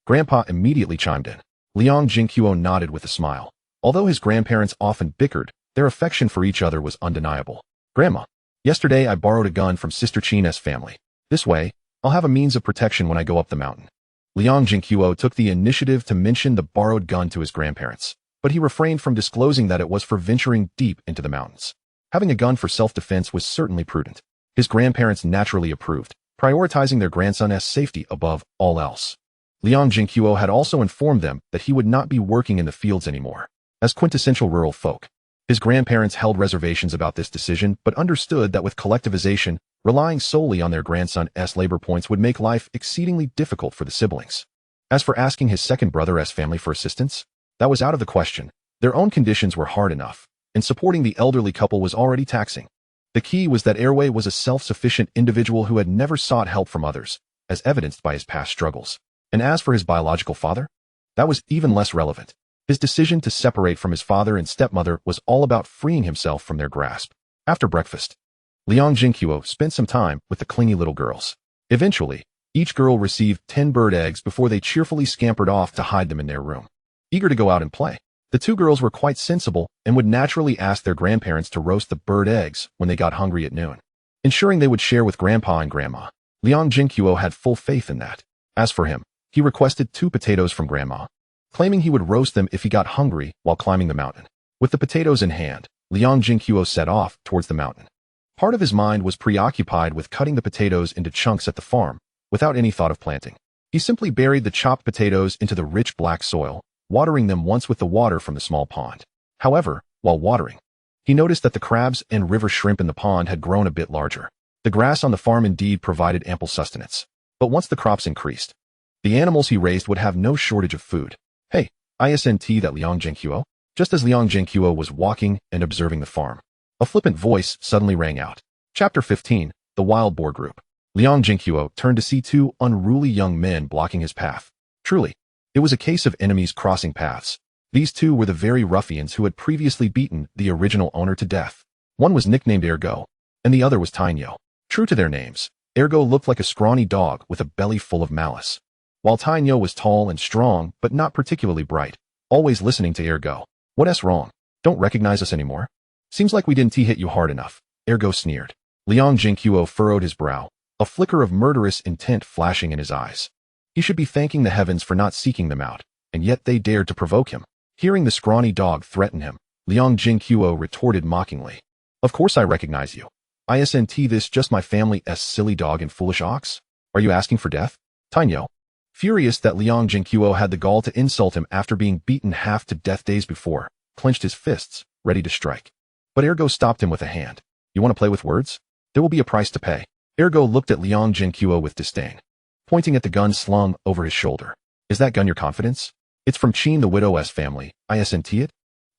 Grandpa immediately chimed in. Liang Zhenguo nodded with a smile. Although his grandparents often bickered, their affection for each other was undeniable. Grandma, yesterday I borrowed a gun from Sister China's family. This way, I'll have a means of protection when I go up the mountain. Liang Zhenguo took the initiative to mention the borrowed gun to his grandparents, but he refrained from disclosing that it was for venturing deep into the mountains. Having a gun for self-defense was certainly prudent. His grandparents naturally approved, prioritizing their grandson's safety above all else. Liang Zhenguo had also informed them that he would not be working in the fields anymore. As quintessential rural folk, his grandparents held reservations about this decision but understood that with collectivization, relying solely on their grandson's labor points would make life exceedingly difficult for the siblings. As for asking his second brother's family for assistance, that was out of the question. Their own conditions were hard enough, and supporting the elderly couple was already taxing. The key was that Airway was a self-sufficient individual who had never sought help from others, as evidenced by his past struggles. And as for his biological father, that was even less relevant. His decision to separate from his father and stepmother was all about freeing himself from their grasp. After breakfast, Liang Zhenguo spent some time with the clingy little girls. Eventually, each girl received 10 bird eggs before they cheerfully scampered off to hide them in their room. Eager to go out and play, the two girls were quite sensible and would naturally ask their grandparents to roast the bird eggs when they got hungry at noon. Ensuring they would share with Grandpa and Grandma, Liang Zhenguo had full faith in that. As for him, he requested 2 potatoes from Grandma, claiming he would roast them if he got hungry while climbing the mountain. With the potatoes in hand, Liang Zhenguo set off towards the mountain. Part of his mind was preoccupied with cutting the potatoes into chunks at the farm, without any thought of planting. He simply buried the chopped potatoes into the rich black soil, watering them once with the water from the small pond. However, while watering, he noticed that the crabs and river shrimp in the pond had grown a bit larger. The grass on the farm indeed provided ample sustenance. But once the crops increased, the animals he raised would have no shortage of food. Hey, isn't that Liang Zhenguo? Just as Liang Zhenguo was walking and observing the farm, a flippant voice suddenly rang out. Chapter 15, The Wild Boar Group. Liang Zhenguo turned to see 2 unruly young men blocking his path. Truly, it was a case of enemies crossing paths. These 2 were the very ruffians who had previously beaten the original owner to death. One was nicknamed Ergo, and the other was Tainyo. True to their names, Ergo looked like a scrawny dog with a belly full of malice, while Tainyo was tall and strong but not particularly bright, always listening to Ergo. What's wrong? Don't recognize us anymore? Seems like we didn't hit you hard enough, Ergo sneered. Liang Zhenguo furrowed his brow, a flicker of murderous intent flashing in his eyes. He should be thanking the heavens for not seeking them out, and yet they dared to provoke him. Hearing the scrawny dog threaten him, Liang Zhenguo retorted mockingly. Of course I recognize you. Isn't this just my family's silly dog and foolish ox? Are you asking for death? Tainyo, furious that Liang Zhenguo had the gall to insult him after being beaten half to death days before, clenched his fists, ready to strike. But Ergo stopped him with a hand. You want to play with words? There will be a price to pay. Ergo looked at Liang Zhenguo with disdain, pointing at the gun slung over his shoulder. Is that gun your confidence? It's from Qin the widow's family, isn't it?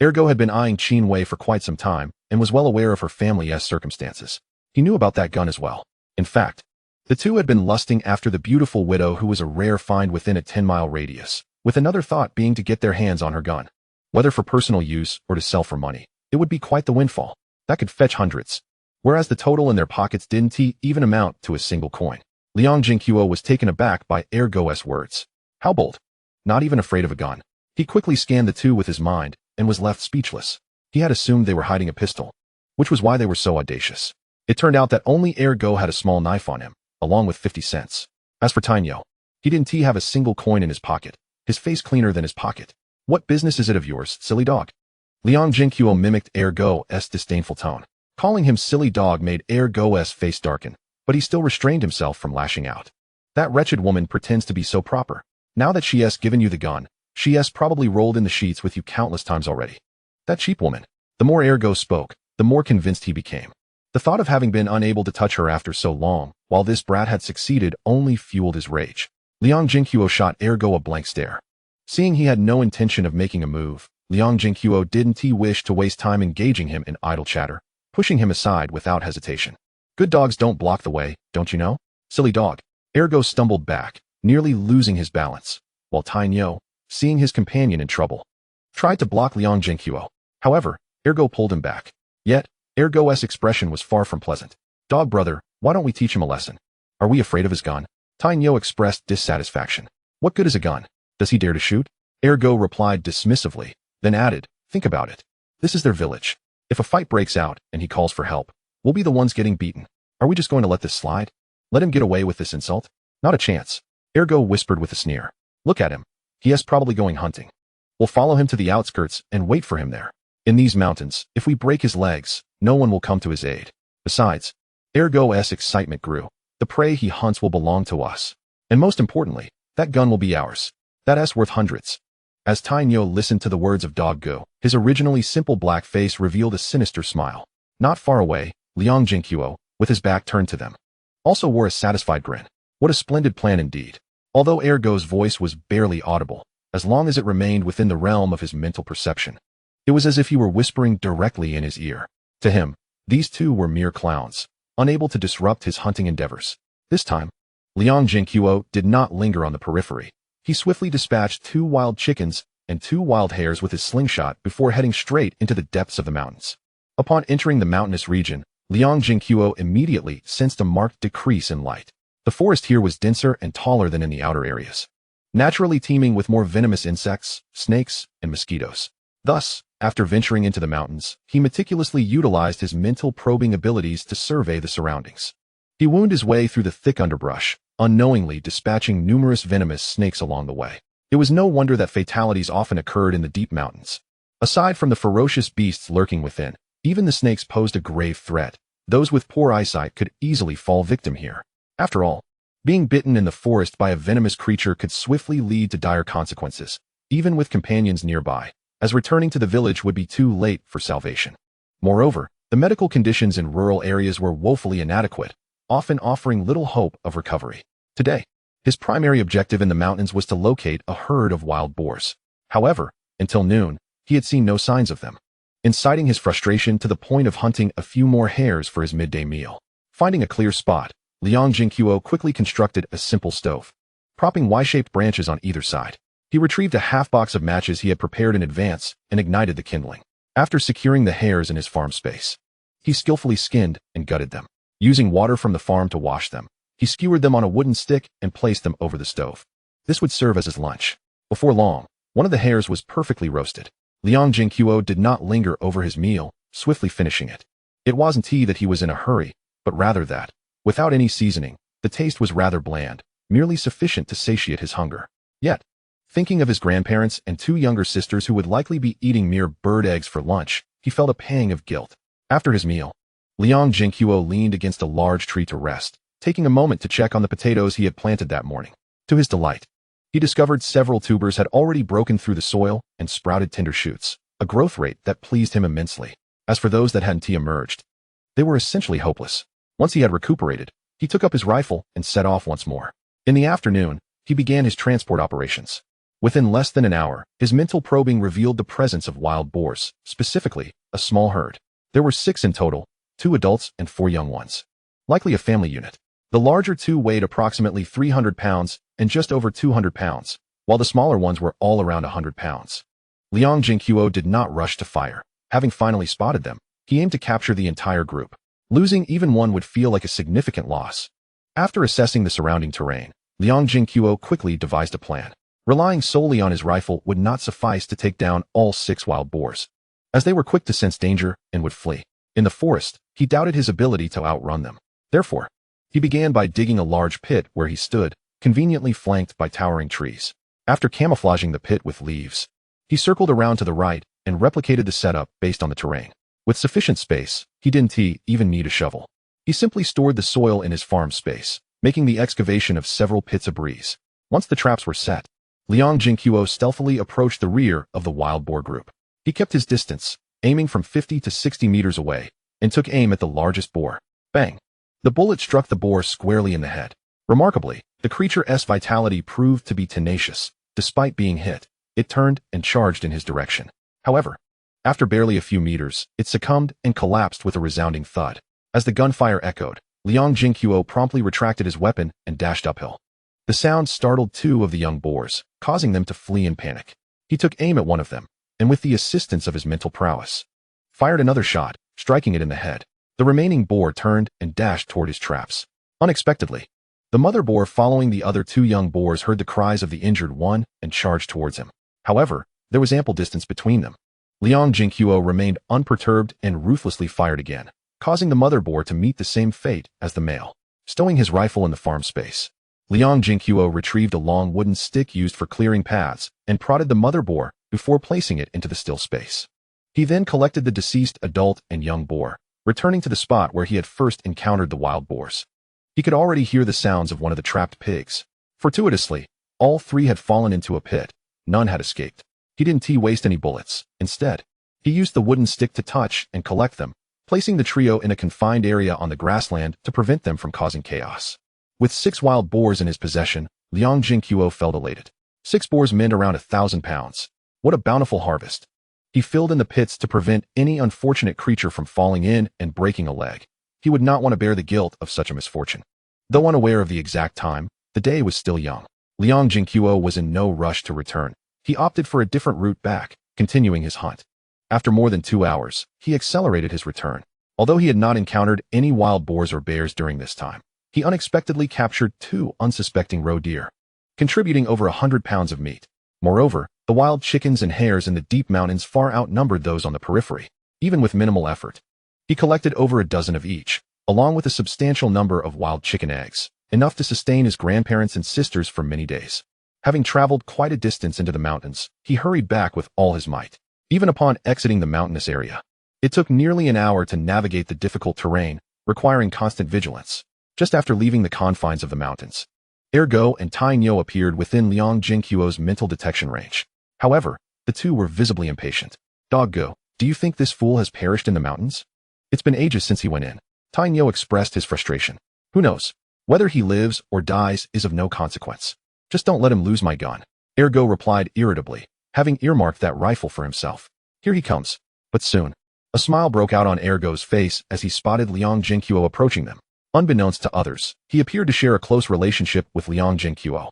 Ergo had been eyeing Qin Wei for quite some time, and was well aware of her family's circumstances. He knew about that gun as well. In fact, the 2 had been lusting after the beautiful widow who was a rare find within a 10-mile radius, with another thought being to get their hands on her gun. Whether for personal use or to sell for money, it would be quite the windfall. That could fetch hundreds. Whereas the total in their pockets didn't even amount to a single coin. Liang Zhenguo was taken aback by Ergo's words. How bold. Not even afraid of a gun. He quickly scanned the 2 with his mind, and was left speechless. He had assumed they were hiding a pistol, which was why they were so audacious. It turned out that only Ergo had a small knife on him, along with 50 cents. As for Tainyo, he didn't have a single coin in his pocket, his face cleaner than his pocket. What business is it of yours, silly dog? Liang Zhenguo mimicked Ergo's disdainful tone. Calling him silly dog made Ergo's face darken, but he still restrained himself from lashing out. That wretched woman pretends to be so proper. Now that she has given you the gun, she has probably rolled in the sheets with you countless times already. That cheap woman. The more Ergo spoke, the more convinced he became. The thought of having been unable to touch her after so long, while this brat had succeeded, only fueled his rage. Liang Zhenguo shot Ergo a blank stare. Seeing he had no intention of making a move, Liang Zhenguo didn't wish to waste time engaging him in idle chatter, pushing him aside without hesitation. Good dogs don't block the way, don't you know? Silly dog. Ergo stumbled back, nearly losing his balance, while Tainyo, seeing his companion in trouble, tried to block Liang Zhenguo. However, Ergo pulled him back. Yet, Ergo's expression was far from pleasant. Dog brother, why don't we teach him a lesson? Are we afraid of his gun? Tainyo expressed dissatisfaction. What good is a gun? Does he dare to shoot? Ergo replied dismissively, then added, think about it. This is their village. If a fight breaks out and he calls for help, we'll be the ones getting beaten. Are we just going to let this slide? Let him get away with this insult? Not a chance. Ergo whispered with a sneer. Look at him. He is probably going hunting. We'll follow him to the outskirts and wait for him there. In these mountains, if we break his legs, no one will come to his aid. Besides, Ergo's excitement grew. The prey he hunts will belong to us. And most importantly, that gun will be ours. That's worth hundreds. As Tainyo listened to the words of Dog Go, his originally simple black face revealed a sinister smile. Not far away, Liang Zhenguo, with his back turned to them, also wore a satisfied grin. What a splendid plan indeed. Although Ergo's voice was barely audible, as long as it remained within the realm of his mental perception, it was as if he were whispering directly in his ear. To him, these two were mere clowns, unable to disrupt his hunting endeavors. This time, Liang Zhenguo did not linger on the periphery. He swiftly dispatched 2 wild chickens and 2 wild hares with his slingshot before heading straight into the depths of the mountains. Upon entering the mountainous region, Liang Zhenguo immediately sensed a marked decrease in light. The forest here was denser and taller than in the outer areas, naturally teeming with more venomous insects, snakes, and mosquitoes. Thus, after venturing into the mountains, he meticulously utilized his mental probing abilities to survey the surroundings. He wound his way through the thick underbrush, unknowingly dispatching numerous venomous snakes along the way. It was no wonder that fatalities often occurred in the deep mountains. Aside from the ferocious beasts lurking within, even the snakes posed a grave threat. Those with poor eyesight could easily fall victim here. After all, being bitten in the forest by a venomous creature could swiftly lead to dire consequences, even with companions nearby, as returning to the village would be too late for salvation. Moreover, the medical conditions in rural areas were woefully inadequate, often offering little hope of recovery. Today, his primary objective in the mountains was to locate a herd of wild boars. However, until noon, he had seen no signs of them, inciting his frustration to the point of hunting a few more hares for his midday meal. Finding a clear spot, Liang Zhenguo quickly constructed a simple stove, propping Y-shaped branches on either side. He retrieved a half-box of matches he had prepared in advance and ignited the kindling. After securing the hares in his farm space, he skillfully skinned and gutted them. Using water from the farm to wash them, he skewered them on a wooden stick and placed them over the stove. This would serve as his lunch. Before long, one of the hares was perfectly roasted. Liang Zhenguo did not linger over his meal, swiftly finishing it. It wasn't that he was in a hurry, but rather that, without any seasoning, the taste was rather bland, merely sufficient to satiate his hunger. Yet, thinking of his grandparents and 2 younger sisters who would likely be eating mere bird eggs for lunch, he felt a pang of guilt. After his meal, Liang Zhenguo leaned against a large tree to rest, taking a moment to check on the potatoes he had planted that morning. To his delight, he discovered several tubers had already broken through the soil and sprouted tender shoots, a growth rate that pleased him immensely. As for those that hadn't emerged, they were essentially hopeless. Once he had recuperated, he took up his rifle and set off once more. In the afternoon, he began his transport operations. Within less than an hour, his mental probing revealed the presence of wild boars, specifically, a small herd. There were 6 in total, 2 adults and 4 young ones. Likely a family unit. The larger 2 weighed approximately 300 pounds and just over 200 pounds, while the smaller ones were all around 100 pounds. Liang Zhenguo did not rush to fire. Having finally spotted them, he aimed to capture the entire group. Losing even one would feel like a significant loss. After assessing the surrounding terrain, Liang Zhenguo quickly devised a plan. Relying solely on his rifle would not suffice to take down all 6 wild boars, as they were quick to sense danger and would flee. In the forest, he doubted his ability to outrun them. Therefore, He began by digging a large pit where he stood, conveniently flanked by towering trees. After camouflaging the pit with leaves, he circled around to the right and replicated the setup based on the terrain. With sufficient space, he didn't even need a shovel. He simply stored the soil in his farm space, making the excavation of several pits a breeze. Once the traps were set, Liang Zhenguo stealthily approached the rear of the wild boar group. He kept his distance, aiming from 50 to 60 meters away, and took aim at the largest boar. Bang! The bullet struck the boar squarely in the head. Remarkably, the creature's vitality proved to be tenacious. Despite being hit, it turned and charged in his direction. However, after barely a few meters, it succumbed and collapsed with a resounding thud. As the gunfire echoed, Liang Zhenguo promptly retracted his weapon and dashed uphill. The sound startled two of the young boars, causing them to flee in panic. He took aim at one of them, and with the assistance of his mental prowess, fired another shot, striking it in the head. The remaining boar turned and dashed toward his traps. Unexpectedly, the mother boar following the other two young boars heard the cries of the injured one and charged towards him. However, there was ample distance between them. Liang Zhenguo remained unperturbed and ruthlessly fired again, causing the mother boar to meet the same fate as the male. Stowing his rifle in the farm space, Liang Zhenguo retrieved a long wooden stick used for clearing paths and prodded the mother boar before placing it into the still space. He then collected the deceased adult and young boar, returning to the spot where he had first encountered the wild boars. He could already hear the sounds of one of the trapped pigs. Fortuitously, all three had fallen into a pit. None had escaped. He didn't waste any bullets. Instead, he used the wooden stick to touch and collect them, placing the trio in a confined area on the grassland to prevent them from causing chaos. With 6 wild boars in his possession, Liang Zhenguo felt elated. 6 boars meant around 1,000 pounds. What a bountiful harvest. He filled in the pits to prevent any unfortunate creature from falling in and breaking a leg. He would not want to bear the guilt of such a misfortune. Though unaware of the exact time, the day was still young. Liang Zhenguo was in no rush to return. He opted for a different route back, continuing his hunt. After more than 2 hours, he accelerated his return. Although he had not encountered any wild boars or bears during this time, he unexpectedly captured 2 unsuspecting roe deer, contributing over 100 pounds of meat. Moreover, the wild chickens and hares in the deep mountains far outnumbered those on the periphery. Even with minimal effort, he collected over a dozen of each, along with a substantial number of wild chicken eggs, enough to sustain his grandparents and sisters for many days. Having traveled quite a distance into the mountains, he hurried back with all his might. Even upon exiting the mountainous area, it took nearly an hour to navigate the difficult terrain, requiring constant vigilance. Just after leaving the confines of the mountains, Ergo and Tainyo appeared within Liang Zhenguo's mental detection range. However, the two were visibly impatient. Doggo, do you think this fool has perished in the mountains? It's been ages since he went in. Tainyo expressed his frustration. Who knows? Whether he lives or dies is of no consequence. Just don't let him lose my gun. Ergo replied irritably, having earmarked that rifle for himself. Here he comes. But soon, a smile broke out on Ergo's face as he spotted Liang Zhenguo approaching them. Unbeknownst to others, he appeared to share a close relationship with Liang Zhenguo.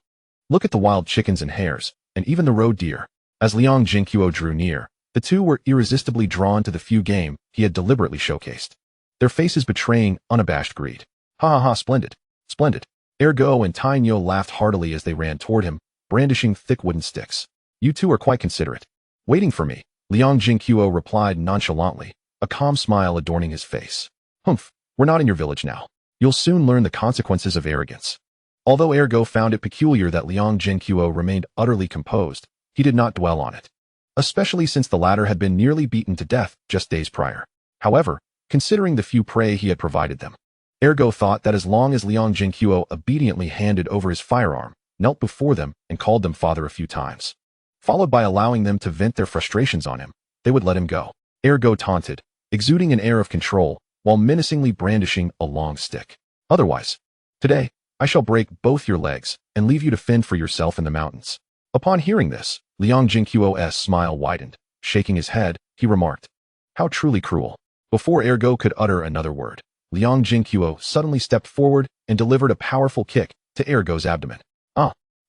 Look at the wild chickens and hares, and even the roe deer. As Liang Zhenguo drew near, the two were irresistibly drawn to the few game he had deliberately showcased, their faces betraying unabashed greed. Ha ha ha, splendid, splendid. Ergo and Tainyo laughed heartily as they ran toward him, brandishing thick wooden sticks. You two are quite considerate. Waiting for me, Liang Zhenguo replied nonchalantly, a calm smile adorning his face. Humph, we're not in your village now. You'll soon learn the consequences of arrogance. Although Ergo found it peculiar that Liang Zhenguo remained utterly composed, he did not dwell on it, especially since the latter had been nearly beaten to death just days prior. However, considering the few prey he had provided them, Ergo thought that as long as Liang Zhenguo obediently handed over his firearm, knelt before them, and called them father a few times, followed by allowing them to vent their frustrations on him, they would let him go. Ergo taunted, exuding an air of control, while menacingly brandishing a long stick. Otherwise, today, I shall break both your legs and leave you to fend for yourself in the mountains. Upon hearing this, Liang Zhenguo's smile widened. Shaking his head, he remarked, how truly cruel. Before Ergo could utter another word, Liang Zhenguo suddenly stepped forward and delivered a powerful kick to Ergo's abdomen.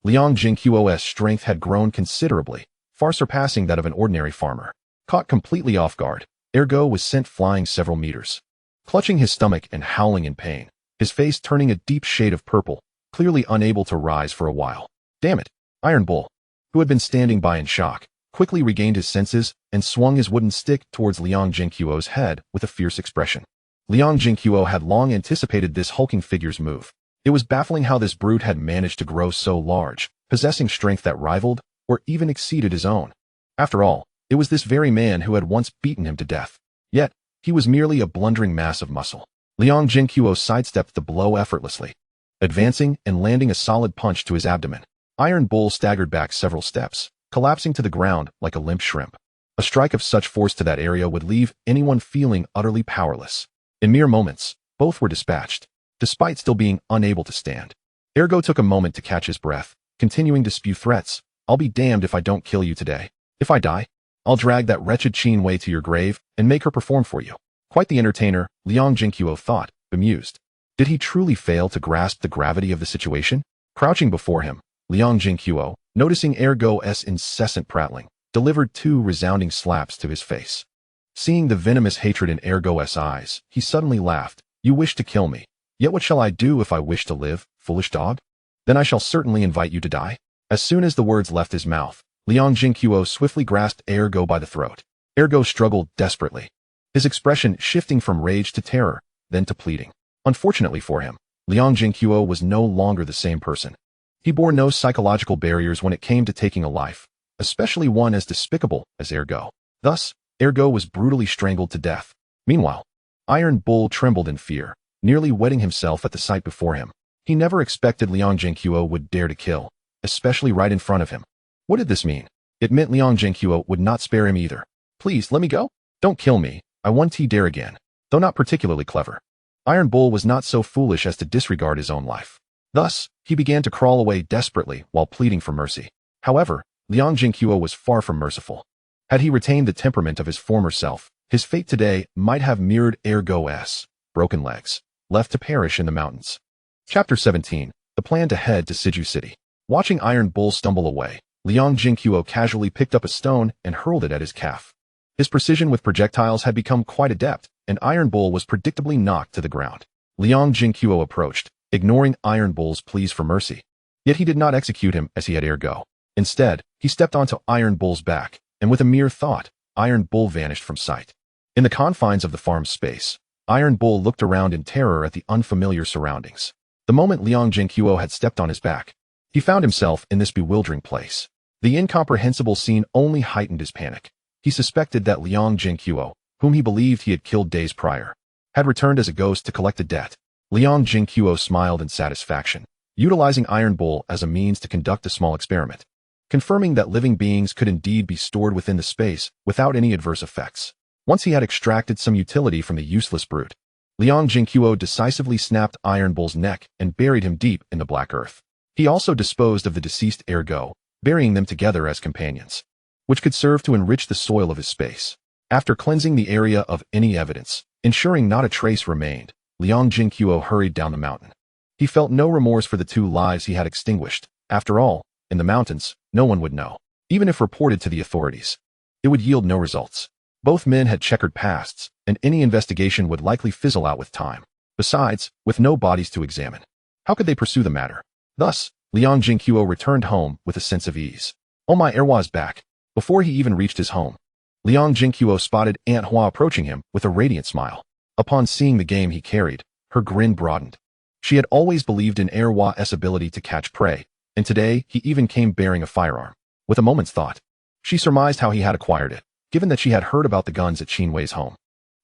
Liang Zhenguo's strength had grown considerably, far surpassing that of an ordinary farmer. Caught completely off guard, Ergo was sent flying several meters, clutching his stomach and howling in pain, his face turning a deep shade of purple, clearly unable to rise for a while. Damn it! Iron Bull, who had been standing by in shock, quickly regained his senses and swung his wooden stick towards Liang Zhenguo's head with a fierce expression. Liang Zhenguo had long anticipated this hulking figure's move. It was baffling how this brute had managed to grow so large, possessing strength that rivaled or even exceeded his own. After all, it was this very man who had once beaten him to death. Yet, he was merely a blundering mass of muscle. Liang Zhenguo sidestepped the blow effortlessly, advancing and landing a solid punch to his abdomen. Iron Bull staggered back several steps, collapsing to the ground like a limp shrimp. A strike of such force to that area would leave anyone feeling utterly powerless. In mere moments, both were dispatched, despite still being unable to stand. Ergo took a moment to catch his breath, continuing to spew threats. I'll be damned if I don't kill you today. If I die, I'll drag that wretched Qin Wei to your grave and make her perform for you. Quite the entertainer, Liang Zhenguo thought, bemused. Did he truly fail to grasp the gravity of the situation? Crouching before him, Liang Zhenguo, noticing Ergo's incessant prattling, delivered 2 resounding slaps to his face. Seeing the venomous hatred in Ergo's eyes, he suddenly laughed. You wish to kill me. Yet what shall I do if I wish to live, foolish dog? Then I shall certainly invite you to die. As soon as the words left his mouth, Liang Zhenguo swiftly grasped Ergo by the throat. Ergo struggled desperately, his expression shifting from rage to terror, then to pleading. Unfortunately for him, Liang Zhenguo was no longer the same person. He bore no psychological barriers when it came to taking a life, especially one as despicable as Ergo. Thus, Ergo was brutally strangled to death. Meanwhile, Iron Bull trembled in fear, nearly wetting himself at the sight before him. He never expected Liang Zhenguo would dare to kill, especially right in front of him. What did this mean? It meant Liang Zhenguo would not spare him either. Please, let me go. Don't kill me. I won't dare again. Though not particularly clever, Iron Bull was not so foolish as to disregard his own life. Thus, he began to crawl away desperately while pleading for mercy. However, Liang Zhenguo was far from merciful. Had he retained the temperament of his former self, his fate today might have mirrored Ergo's broken legs, left to perish in the mountains. Chapter 17. The plan to head to Siju City. Watching Iron Bull stumble away, Liang Zhenguo casually picked up a stone and hurled it at his calf. His precision with projectiles had become quite adept, and Iron Bull was predictably knocked to the ground. Liang Zhenguo approached, ignoring Iron Bull's pleas for mercy. Yet he did not execute him as he had Ergo. Instead, he stepped onto Iron Bull's back, and with a mere thought, Iron Bull vanished from sight. In the confines of the farm's space, Iron Bull looked around in terror at the unfamiliar surroundings. The moment Liang Zhenguo had stepped on his back, he found himself in this bewildering place. The incomprehensible scene only heightened his panic. He suspected that Liang Zhenguo, whom he believed he had killed days prior, had returned as a ghost to collect a debt. Liang Zhenguo smiled in satisfaction, utilizing Iron Bull as a means to conduct a small experiment, confirming that living beings could indeed be stored within the space without any adverse effects. Once he had extracted some utility from the useless brute, Liang Zhenguo decisively snapped Iron Bull's neck and buried him deep in the black earth. He also disposed of the deceased Ergo, burying them together as companions, which could serve to enrich the soil of his space. After cleansing the area of any evidence, ensuring not a trace remained, Liang Zhenguo hurried down the mountain. He felt no remorse for the 2 lives he had extinguished. After all, in the mountains, no one would know. Even if reported to the authorities, it would yield no results. Both men had checkered pasts, and any investigation would likely fizzle out with time. Besides, with no bodies to examine, how could they pursue the matter? Thus, Liang Zhenguo returned home with a sense of ease. Oh, my Erwa's back. Before he even reached his home, Liang Zhenguo spotted Aunt Hua approaching him with a radiant smile. Upon seeing the game he carried, her grin broadened. She had always believed in Erwa's ability to catch prey, and today he even came bearing a firearm. With a moment's thought, she surmised how he had acquired it, given that she had heard about the guns at Qin Wei's home.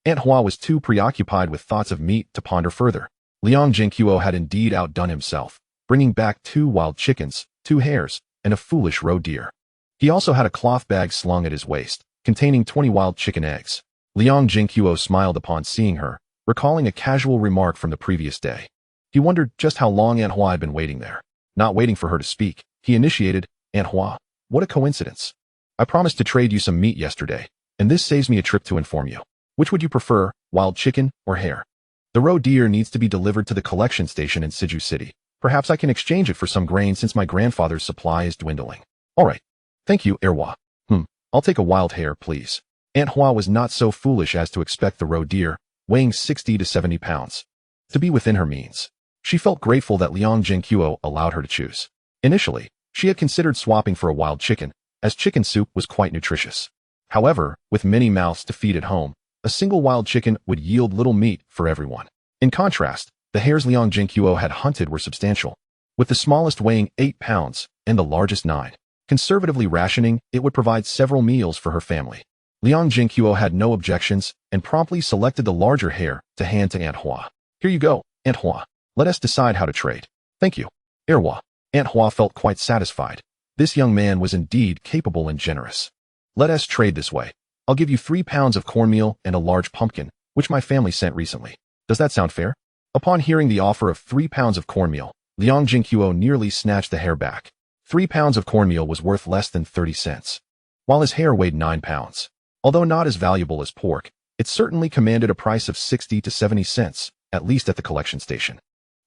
Aunt Hua was too preoccupied with thoughts of meat to ponder further. Liang Zhenguo had indeed outdone himself, bringing back 2 wild chickens, 2 hares, and a foolish roe deer. He also had a cloth bag slung at his waist, containing 20 wild chicken eggs. Liang Zhenguo smiled upon seeing her, recalling a casual remark from the previous day. He wondered just how long Aunt Hua had been waiting there. Not waiting for her to speak, he initiated, Aunt Hua, what a coincidence. I promised to trade you some meat yesterday, and this saves me a trip to inform you. Which would you prefer, wild chicken or hare? The roe deer needs to be delivered to the collection station in Siju City. Perhaps I can exchange it for some grain since my grandfather's supply is dwindling. All right. Thank you, Erwa. I'll take a wild hare, please. Aunt Hua was not so foolish as to expect the roe deer, weighing 60 to 70 pounds, to be within her means. She felt grateful that Liang Zhenguo allowed her to choose. Initially, she had considered swapping for a wild chicken, as chicken soup was quite nutritious. However, with many mouths to feed at home, a single wild chicken would yield little meat for everyone. In contrast, the hares Liang Zhenguo had hunted were substantial, with the smallest weighing 8 pounds and the largest 9. Conservatively rationing, it would provide several meals for her family. Liang Zhenguo had no objections and promptly selected the larger hare to hand to Aunt Hua. Here you go, Aunt Hua. Let us decide how to trade. Thank you. Erwa. Aunt Hua felt quite satisfied. This young man was indeed capable and generous. Let us trade this way. I'll give you 3 pounds of cornmeal and a large pumpkin, which my family sent recently. Does that sound fair? Upon hearing the offer of 3 pounds of cornmeal, Liang Zhenguo nearly snatched the hare back. 3 pounds of cornmeal was worth less than 30 cents, while his hare weighed 9 pounds. Although not as valuable as pork, it certainly commanded a price of 60 to 70 cents, at least at the collection station.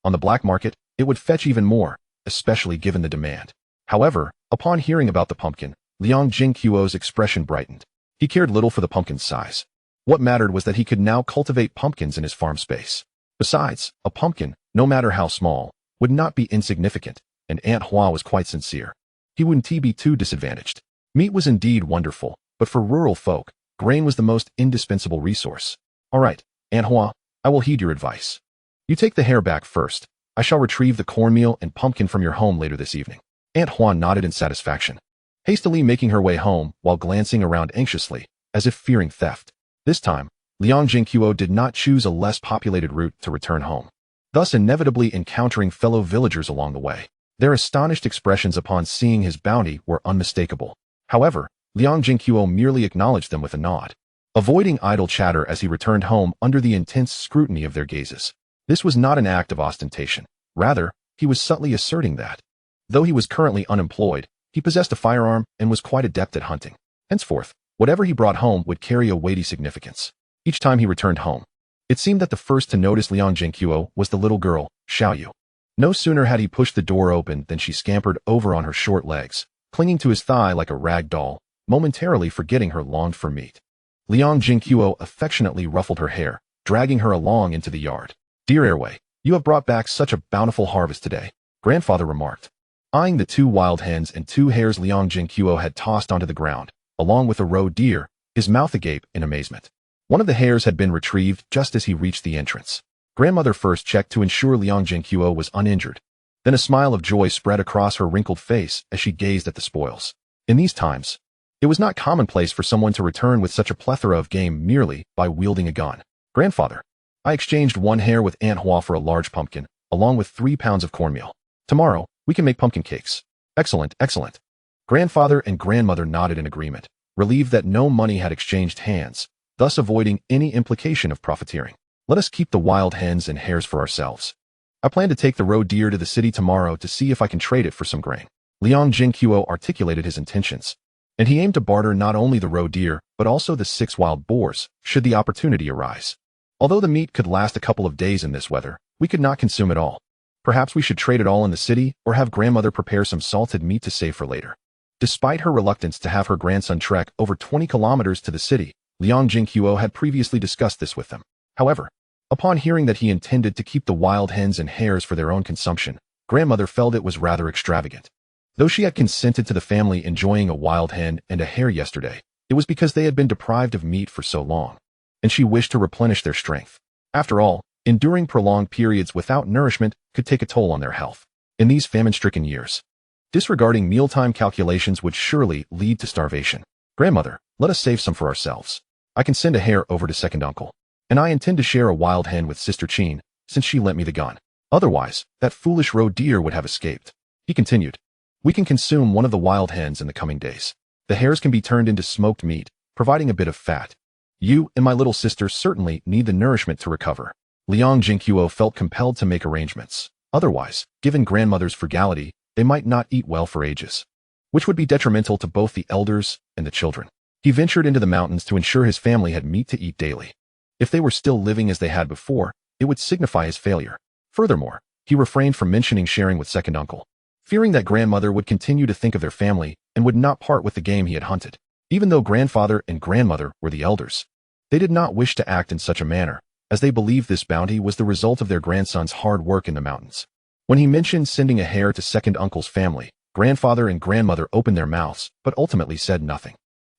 On the black market, it would fetch even more, especially given the demand. However, upon hearing about the pumpkin, Liang Zhenguo's expression brightened. He cared little for the pumpkin's size. What mattered was that he could now cultivate pumpkins in his farm space. Besides, a pumpkin, no matter how small, would not be insignificant, and Aunt Hua was quite sincere. He wouldn't be too disadvantaged. Meat was indeed wonderful, but for rural folk, grain was the most indispensable resource. All right, Aunt Hua, I will heed your advice. You take the hare back first. I shall retrieve the cornmeal and pumpkin from your home later this evening. Aunt Hua nodded in satisfaction, hastily making her way home while glancing around anxiously, as if fearing theft. This time, Liang Zhenguo did not choose a less populated route to return home, thus inevitably encountering fellow villagers along the way. Their astonished expressions upon seeing his bounty were unmistakable. However, Liang Zhenguo merely acknowledged them with a nod, avoiding idle chatter as he returned home under the intense scrutiny of their gazes. This was not an act of ostentation. Rather, he was subtly asserting that, though he was currently unemployed, he possessed a firearm and was quite adept at hunting. Henceforth, whatever he brought home would carry a weighty significance. Each time he returned home, it seemed that the first to notice Liang Zhenguo was the little girl, Xiaoyu. No sooner had he pushed the door open than she scampered over on her short legs, clinging to his thigh like a rag doll, momentarily forgetting her longed-for meat. Liang Zhenguo affectionately ruffled her hair, dragging her along into the yard. Dear Airway, you have brought back such a bountiful harvest today, grandfather remarked, eyeing the 2 wild hens and 2 hares Liang Zhenguo had tossed onto the ground, along with a roe deer, his mouth agape in amazement. One of the hares had been retrieved just as he reached the entrance. Grandmother first checked to ensure Liang Zhenguo was uninjured. Then a smile of joy spread across her wrinkled face as she gazed at the spoils. In these times, it was not commonplace for someone to return with such a plethora of game merely by wielding a gun. Grandfather, I exchanged 1 hare with Aunt Hua for a large pumpkin, along with 3 pounds of cornmeal. Tomorrow, we can make pumpkin cakes. Excellent, excellent. Grandfather and grandmother nodded in agreement, relieved that no money had exchanged hands, thus avoiding any implication of profiteering. Let us keep the wild hens and hares for ourselves. I plan to take the roe deer to the city tomorrow to see if I can trade it for some grain. Liang Zhenguo articulated his intentions, and he aimed to barter not only the roe deer, but also the 6 wild boars, should the opportunity arise. Although the meat could last a couple of days in this weather, we could not consume it all. Perhaps we should trade it all in the city or have grandmother prepare some salted meat to save for later. Despite her reluctance to have her grandson trek over 20 kilometers to the city, Liang Zhenguo had previously discussed this with them. However, upon hearing that he intended to keep the wild hens and hares for their own consumption, grandmother felt it was rather extravagant. Though she had consented to the family enjoying a wild hen and a hare yesterday, it was because they had been deprived of meat for so long, and she wished to replenish their strength. After all, enduring prolonged periods without nourishment could take a toll on their health. In these famine-stricken years, disregarding mealtime calculations would surely lead to starvation. Grandmother, let us save some for ourselves. I can send a hare over to second uncle, and I intend to share a wild hen with Sister Chin, since she lent me the gun. Otherwise, that foolish roe deer would have escaped. He continued, we can consume one of the wild hens in the coming days. The hares can be turned into smoked meat, providing a bit of fat. You and my little sister certainly need the nourishment to recover. Liang Zhenguo felt compelled to make arrangements. Otherwise, given grandmother's frugality, they might not eat well for ages, which would be detrimental to both the elders and the children. He ventured into the mountains to ensure his family had meat to eat daily. If they were still living as they had before, it would signify his failure. Furthermore, he refrained from mentioning sharing with second uncle, fearing that grandmother would continue to think of their family and would not part with the game he had hunted. Even though grandfather and grandmother were the elders, they did not wish to act in such a manner, as they believed this bounty was the result of their grandson's hard work in the mountains. When he mentioned sending a hare to second uncle's family, grandfather and grandmother opened their mouths, but ultimately said nothing.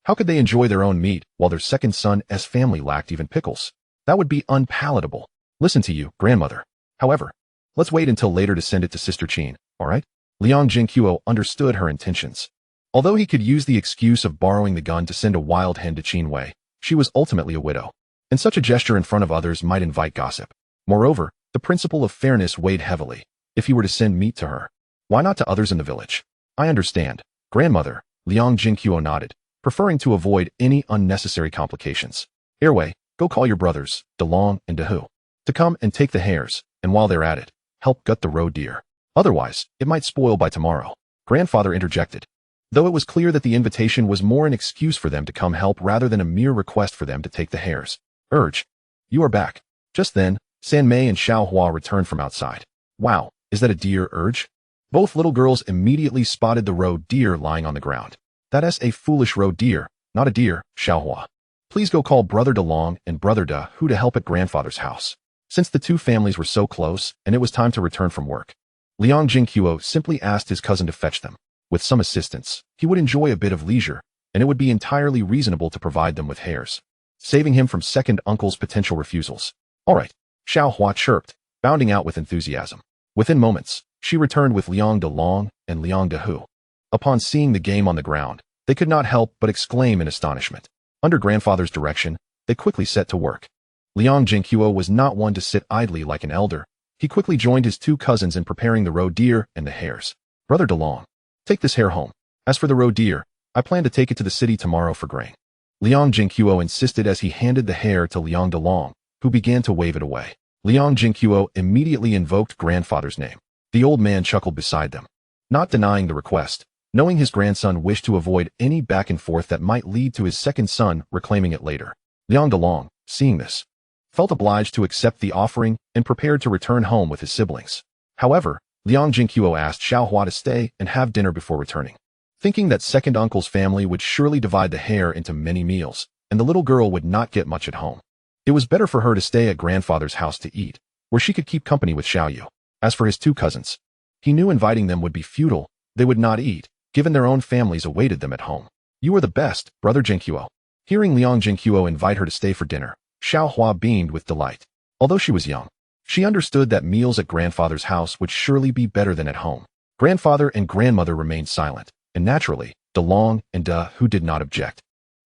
How could they enjoy their own meat while their second son's family lacked even pickles? That would be unpalatable. Listen to you, grandmother. However, let's wait until later to send it to Sister Qin, alright? Liang Zhenguo understood her intentions. Although he could use the excuse of borrowing the gun to send a wild hen to Qin Wei, she was ultimately a widow, and such a gesture in front of others might invite gossip. Moreover, the principle of fairness weighed heavily. If he were to send meat to her, why not to others in the village? I understand, grandmother, Liang Zhenguo nodded, preferring to avoid any unnecessary complications. Airway, go call your brothers, DeLong and DeHu, to come and take the hares, and while they're at it, help gut the roe deer. Otherwise, it might spoil by tomorrow. Grandfather interjected, though it was clear that the invitation was more an excuse for them to come help rather than a mere request for them to take the hares. Urge, you are back. Just then, San Mei and Xiao Hua returned from outside. Wow, is that a deer? Urge? Both little girls immediately spotted the roe deer lying on the ground. That's a foolish roe deer, not a deer, Xiao Hua. Please go call Brother DeLong and Brother DeHu to help at grandfather's house. Since the two families were so close and it was time to return from work, Liang Zhenguo simply asked his cousin to fetch them. With some assistance, he would enjoy a bit of leisure, and it would be entirely reasonable to provide them with hares, saving him from second uncle's potential refusals. All right, Xiao Hua chirped, bounding out with enthusiasm. Within moments, she returned with Liang DeLong and Liang DeHu. Upon seeing the game on the ground, they could not help but exclaim in astonishment. Under grandfather's direction, they quickly set to work. Liang Zhenguo was not one to sit idly like an elder. He quickly joined his two cousins in preparing the roe deer and the hares. Brother DeLong, take this hare home. As for the roe deer, I plan to take it to the city tomorrow for grain. Liang Zhenguo insisted as he handed the hare to Liang DeLong, who began to wave it away. Liang Zhenguo immediately invoked grandfather's name. The old man chuckled beside them, not denying the request, knowing his grandson wished to avoid any back and forth that might lead to his second son reclaiming it later. Liang DeLong, seeing this, felt obliged to accept the offering and prepared to return home with his siblings. However, Liang Zhenguo asked Xiao Hua to stay and have dinner before returning, thinking that second uncle's family would surely divide the hare into many meals, and the little girl would not get much at home. It was better for her to stay at grandfather's house to eat, where she could keep company with Xiao Yu. As for his two cousins, he knew inviting them would be futile. They would not eat, given their own families awaited them at home. You are the best, Brother Zhenguo. Hearing Liang Zhenguo invite her to stay for dinner, Xiao Hua beamed with delight. Although she was young, she understood that meals at grandfather's house would surely be better than at home. Grandfather and grandmother remained silent, and naturally, DeLong and DeHu did not object.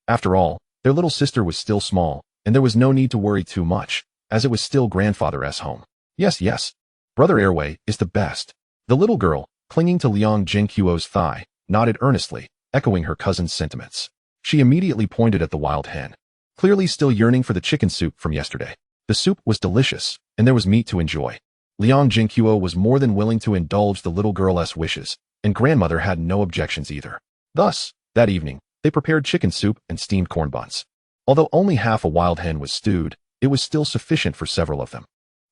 After all, their little sister was still small, and there was no need to worry too much, as it was still grandfather's home. Yes, Brother Airway is the best. The little girl, clinging to Liang Zhenguo's thigh, nodded earnestly, echoing her cousin's sentiments. She immediately pointed at the wild hen, clearly still yearning for the chicken soup from yesterday. The soup was delicious, and there was meat to enjoy. Liang Zhenguo was more than willing to indulge the little girl's wishes, and grandmother had no objections either. Thus, that evening, they prepared chicken soup and steamed corn buns. Although only half a wild hen was stewed, it was still sufficient for several of them.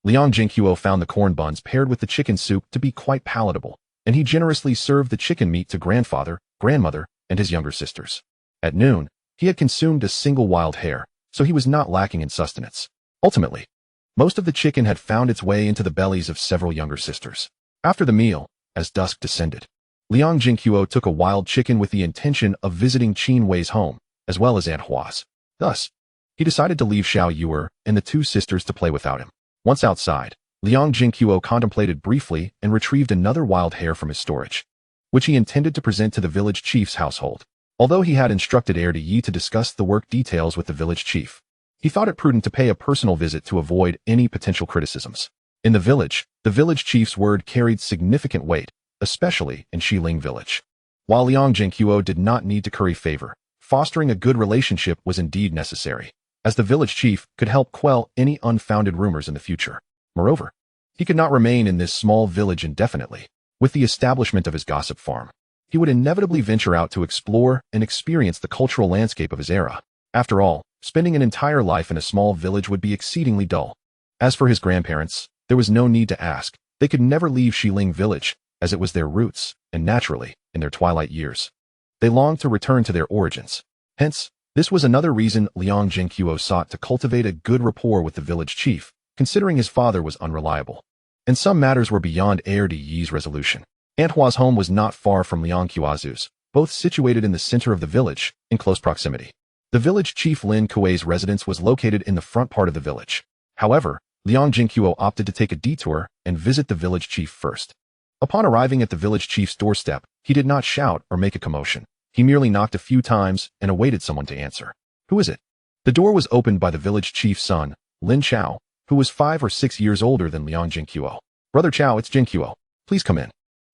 Liang Zhenguo found the corn buns paired with the chicken soup to be quite palatable, and he generously served the chicken meat to grandfather, grandmother, and his younger sisters. At noon, he had consumed a single wild hare, so he was not lacking in sustenance. Ultimately, most of the chicken had found its way into the bellies of several younger sisters. After the meal, as dusk descended, Liang Zhenguo took a wild chicken with the intention of visiting Qin Wei's home, as well as Aunt Hua's. Thus, he decided to leave Xiao Yu and the two sisters to play without him. Once outside, Liang Zhenguo contemplated briefly and retrieved another wild hare from his storage, which he intended to present to the village chief's household. Although he had instructed Heir de Yi to discuss the work details with the village chief, he thought it prudent to pay a personal visit to avoid any potential criticisms. In the village chief's word carried significant weight, especially in Xiling village. While Liang Zhenguo did not need to curry favor, fostering a good relationship was indeed necessary, as the village chief could help quell any unfounded rumors in the future. Moreover, he could not remain in this small village indefinitely. With the establishment of his gossip farm, he would inevitably venture out to explore and experience the cultural landscape of his era. After all, spending an entire life in a small village would be exceedingly dull. As for his grandparents, there was no need to ask. They could never leave Xiling village, as it was their roots, and naturally, in their twilight years, they longed to return to their origins. Hence, this was another reason Liang Zhenguo sought to cultivate a good rapport with the village chief, considering his father was unreliable, and some matters were beyond Heir de Yi's resolution. Aunt Hua's home was not far from Liang Qiaozu's, both situated in the center of the village, in close proximity. The village chief Lin Kuei's residence was located in the front part of the village. However, Liang Zhenguo opted to take a detour and visit the village chief first. Upon arriving at the village chief's doorstep, he did not shout or make a commotion. He merely knocked a few times and awaited someone to answer. Who is it? The door was opened by the village chief's son, Lin Chao, who was 5 or 6 years older than Liang Zhenguo. Brother Chao, it's Zhenguo. Please come in.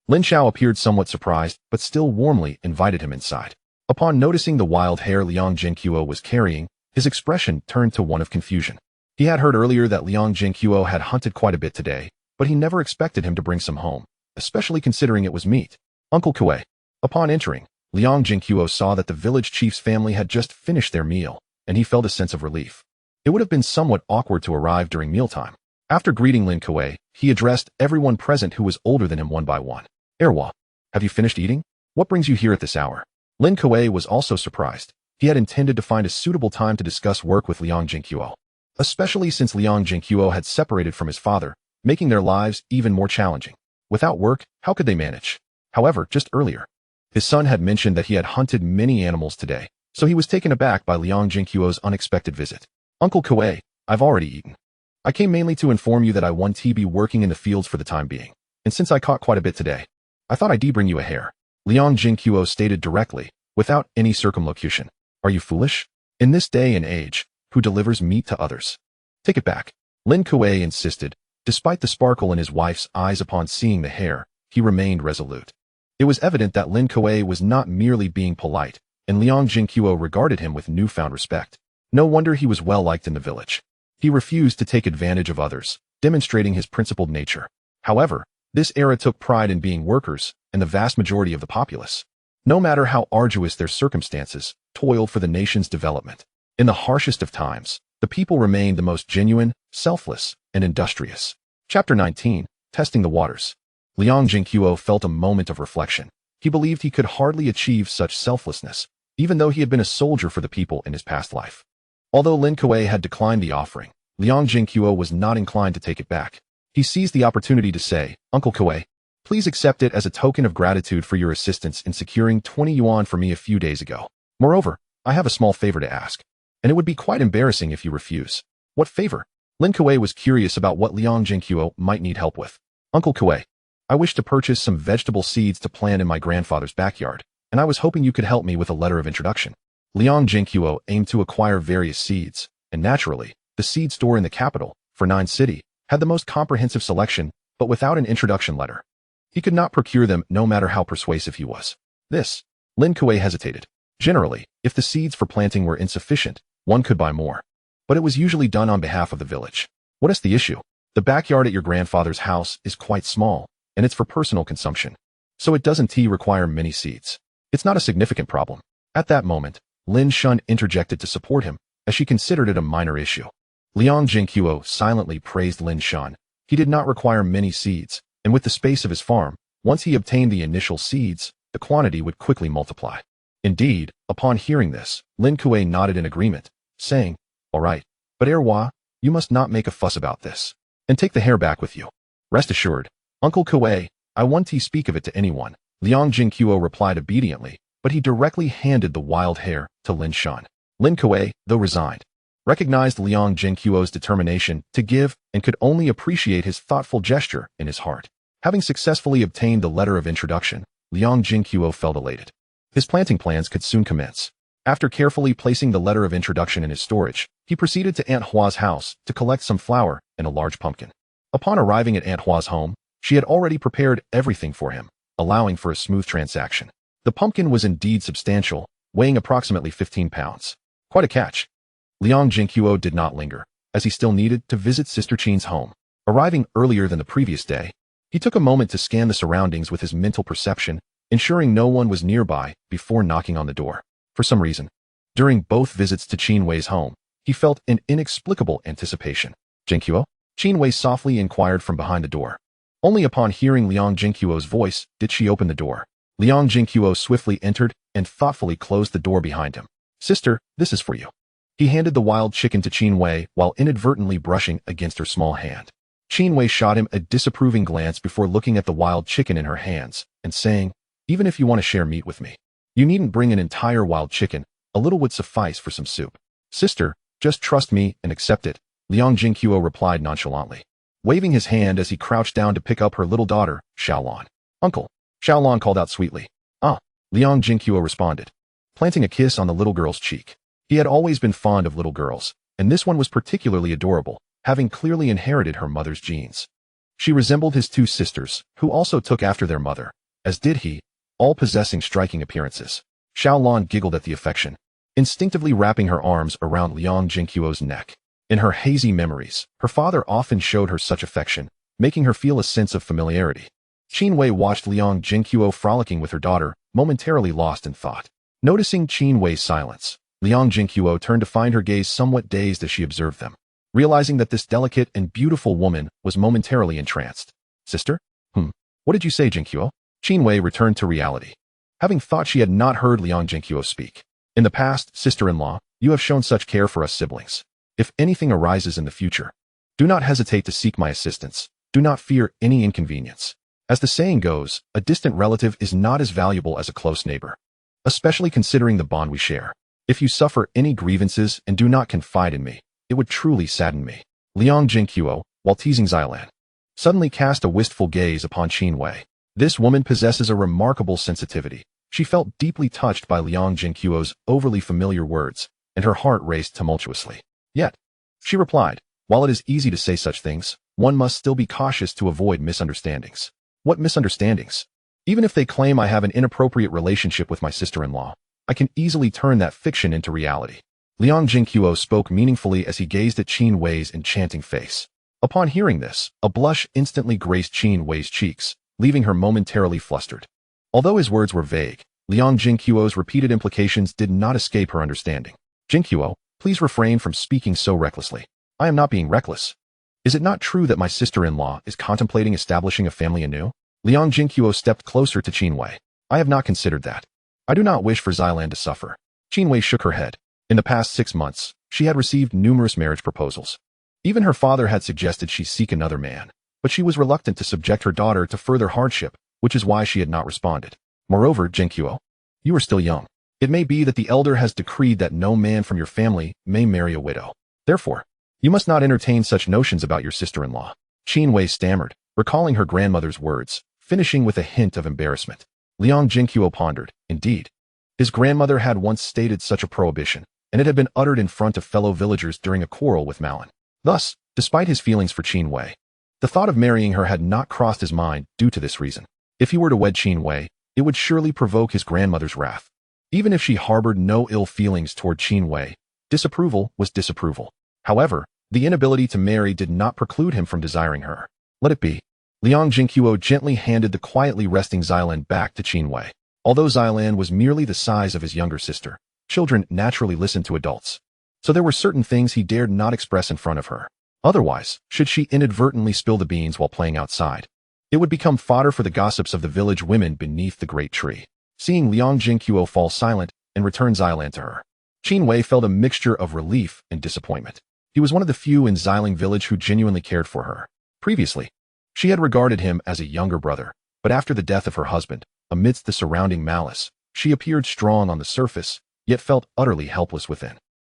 Lin Chao appeared somewhat surprised, but still warmly invited him inside. Upon noticing the wild hair Liang Zhenguo was carrying, his expression turned to one of confusion. He had heard earlier that Liang Zhenguo had hunted quite a bit today, but he never expected him to bring some home, especially considering it was meat. Uncle Kuei. Upon entering, Liang Zhenguo saw that the village chief's family had just finished their meal, and he felt a sense of relief. It would have been somewhat awkward to arrive during mealtime. After greeting Lin Kuei, he addressed everyone present who was older than him one by one. Erwa, have you finished eating? What brings you here at this hour? Lin Kuei was also surprised. He had intended to find a suitable time to discuss work with Liang Zhenguo, especially since Liang Zhenguo had separated from his father, making their lives even more challenging. Without work, how could they manage? However, just earlier, his son had mentioned that he had hunted many animals today, so he was taken aback by Liang Zhenguo's unexpected visit. Uncle Kuei, I've already eaten. I came mainly to inform you that I won't be working in the fields for the time being, and since I caught quite a bit today, I thought I'd bring you a hare. Liang Zhenguo stated directly, without any circumlocution. Are you foolish? In this day and age, who delivers meat to others? Take it back. Lin Kuei insisted. Despite the sparkle in his wife's eyes upon seeing the hare, he remained resolute. It was evident that Lin Kuei was not merely being polite, and Liang Zhenguo regarded him with newfound respect. No wonder he was well-liked in the village. He refused to take advantage of others, demonstrating his principled nature. However, this era took pride in being workers, and the vast majority of the populace, no matter how arduous their circumstances, toiled for the nation's development. In the harshest of times, the people remained the most genuine, selfless, and industrious. Chapter 19, Testing the Waters. Liang Zhenguo felt a moment of reflection. He believed he could hardly achieve such selflessness, even though he had been a soldier for the people in his past life. Although Lin Kuei had declined the offering, Liang Zhenguo was not inclined to take it back. He seized the opportunity to say, Uncle Kuei, please accept it as a token of gratitude for your assistance in securing 20 yuan for me a few days ago. Moreover, I have a small favor to ask, and it would be quite embarrassing if you refuse. What favor? Lin Kuei was curious about what Liang Zhenguo might need help with. Uncle Kuei, I wish to purchase some vegetable seeds to plant in my grandfather's backyard, and I was hoping you could help me with a letter of introduction. Liang Zhenguo aimed to acquire various seeds, and naturally, the seed store in the capital, Fernine City, had the most comprehensive selection, but without an introduction letter. He could not procure them no matter how persuasive he was. Lin Kuei hesitated. Generally, if the seeds for planting were insufficient, one could buy more. But it was usually done on behalf of the village. What is the issue? The backyard at your grandfather's house is quite small, and it's for personal consumption. So it doesn't require many seeds. It's not a significant problem. At that moment, Lin Shun interjected to support him, as she considered it a minor issue. Liang Zhenguo silently praised Lin Shun. He did not require many seeds, and with the space of his farm, once he obtained the initial seeds, the quantity would quickly multiply. Indeed, upon hearing this, Lin Kuei nodded in agreement, saying, All right, but Erwa, you must not make a fuss about this, and take the hare back with you. Rest assured, Uncle Kuei, I won't speak of it to anyone. Liang Zhenguo replied obediently, but he directly handed the wild hare to Lin Shun. Lin Kuei, though resigned, recognized Liang Zhenguo's determination to give and could only appreciate his thoughtful gesture in his heart. Having successfully obtained the letter of introduction, Liang Zhenguo felt elated. His planting plans could soon commence. After carefully placing the letter of introduction in his storage, he proceeded to Aunt Hua's house to collect some flour and a large pumpkin. Upon arriving at Aunt Hua's home, she had already prepared everything for him, allowing for a smooth transaction. The pumpkin was indeed substantial, weighing approximately 15 pounds. Quite a catch. Liang Zhenguo did not linger, as he still needed to visit Sister Qin's home. Arriving earlier than the previous day, he took a moment to scan the surroundings with his mental perception, ensuring no one was nearby before knocking on the door. For some reason, during both visits to Qin Wei's home, he felt an inexplicable anticipation. Zhenguo? Qin Wei softly inquired from behind the door. Only upon hearing Liang Zhenguo's voice did she open the door. Liang Zhenguo swiftly entered and thoughtfully closed the door behind him. Sister, this is for you. He handed the wild chicken to Qin Wei while inadvertently brushing against her small hand. Qin Wei shot him a disapproving glance before looking at the wild chicken in her hands and saying, Even if you want to share meat with me, You needn't bring an entire wild chicken. A little would suffice for some soup. Sister, just trust me and accept it, Liang Zhenguo replied nonchalantly, waving his hand as he crouched down to pick up her little daughter, Xiaolan. Uncle, Xiaolan called out sweetly. Ah, Liang Zhenguo responded, planting a kiss on the little girl's cheek. He had always been fond of little girls, and this one was particularly adorable, having clearly inherited her mother's genes. She resembled his two sisters, who also took after their mother, as did he, all possessing striking appearances. Xiaolan giggled at the affection, instinctively wrapping her arms around Liang Zhenguo's neck. In her hazy memories, her father often showed her such affection, making her feel a sense of familiarity. Qin Wei watched Liang Zhenguo frolicking with her daughter, momentarily lost in thought. Noticing Qin Wei's silence, Liang Zhenguo turned to find her gaze somewhat dazed as she observed them, realizing that this delicate and beautiful woman was momentarily entranced. Sister? What did you say, Zhenguo? Qin Wei returned to reality, having thought she had not heard Liang Zhenguo speak. In the past, sister-in-law, you have shown such care for us siblings. If anything arises in the future, do not hesitate to seek my assistance. Do not fear any inconvenience. As the saying goes, a distant relative is not as valuable as a close neighbor, especially considering the bond we share. If you suffer any grievances and do not confide in me, it would truly sadden me. Liang Zhenguo, while teasing Xiaolan, suddenly cast a wistful gaze upon Qin Wei. This woman possesses a remarkable sensitivity. She felt deeply touched by Liang Zhenguo's overly familiar words, and her heart raced tumultuously. Yet, she replied, while it is easy to say such things, one must still be cautious to avoid misunderstandings. What misunderstandings? Even if they claim I have an inappropriate relationship with my sister-in-law, I can easily turn that fiction into reality. Liang Zhenguo spoke meaningfully as he gazed at Qin Wei's enchanting face. Upon hearing this, a blush instantly graced Qin Wei's cheeks, leaving her momentarily flustered. Although his words were vague, Liang Zhenguo's repeated implications did not escape her understanding. Zhenguo, please refrain from speaking so recklessly. I am not being reckless. Is it not true that my sister-in-law is contemplating establishing a family anew? Liang Zhenguo stepped closer to Qin Wei. I have not considered that. I do not wish for Xiaolan to suffer. Qin Wei shook her head. In the past 6 months, she had received numerous marriage proposals. Even her father had suggested she seek another man, but she was reluctant to subject her daughter to further hardship, which is why she had not responded. Moreover, Zhenguo, you are still young. It may be that the elder has decreed that no man from your family may marry a widow. Therefore, you must not entertain such notions about your sister-in-law. Qin Wei stammered, recalling her grandmother's words, finishing with a hint of embarrassment. Liang Zhenguo pondered. Indeed, his grandmother had once stated such a prohibition, and it had been uttered in front of fellow villagers during a quarrel with Malin. Thus, despite his feelings for Qin Wei, the thought of marrying her had not crossed his mind due to this reason. If he were to wed Qin Wei, it would surely provoke his grandmother's wrath. Even if she harbored no ill feelings toward Qin Wei, disapproval was disapproval. However, the inability to marry did not preclude him from desiring her. Let it be. Liang Zhenguo gently handed the quietly resting Xiaolan back to Qin Wei. Although Xiaolan was merely the size of his younger sister, children naturally listen to adults. So there were certain things he dared not express in front of her. Otherwise, should she inadvertently spill the beans while playing outside, it would become fodder for the gossips of the village women beneath the great tree. Seeing Liang Zhenguo fall silent and return Xiaolan to her, Qin Wei felt a mixture of relief and disappointment. He was one of the few in Xiling village who genuinely cared for her. Previously, she had regarded him as a younger brother, but after the death of her husband, amidst the surrounding malice, she appeared strong on the surface, yet felt utterly helpless within.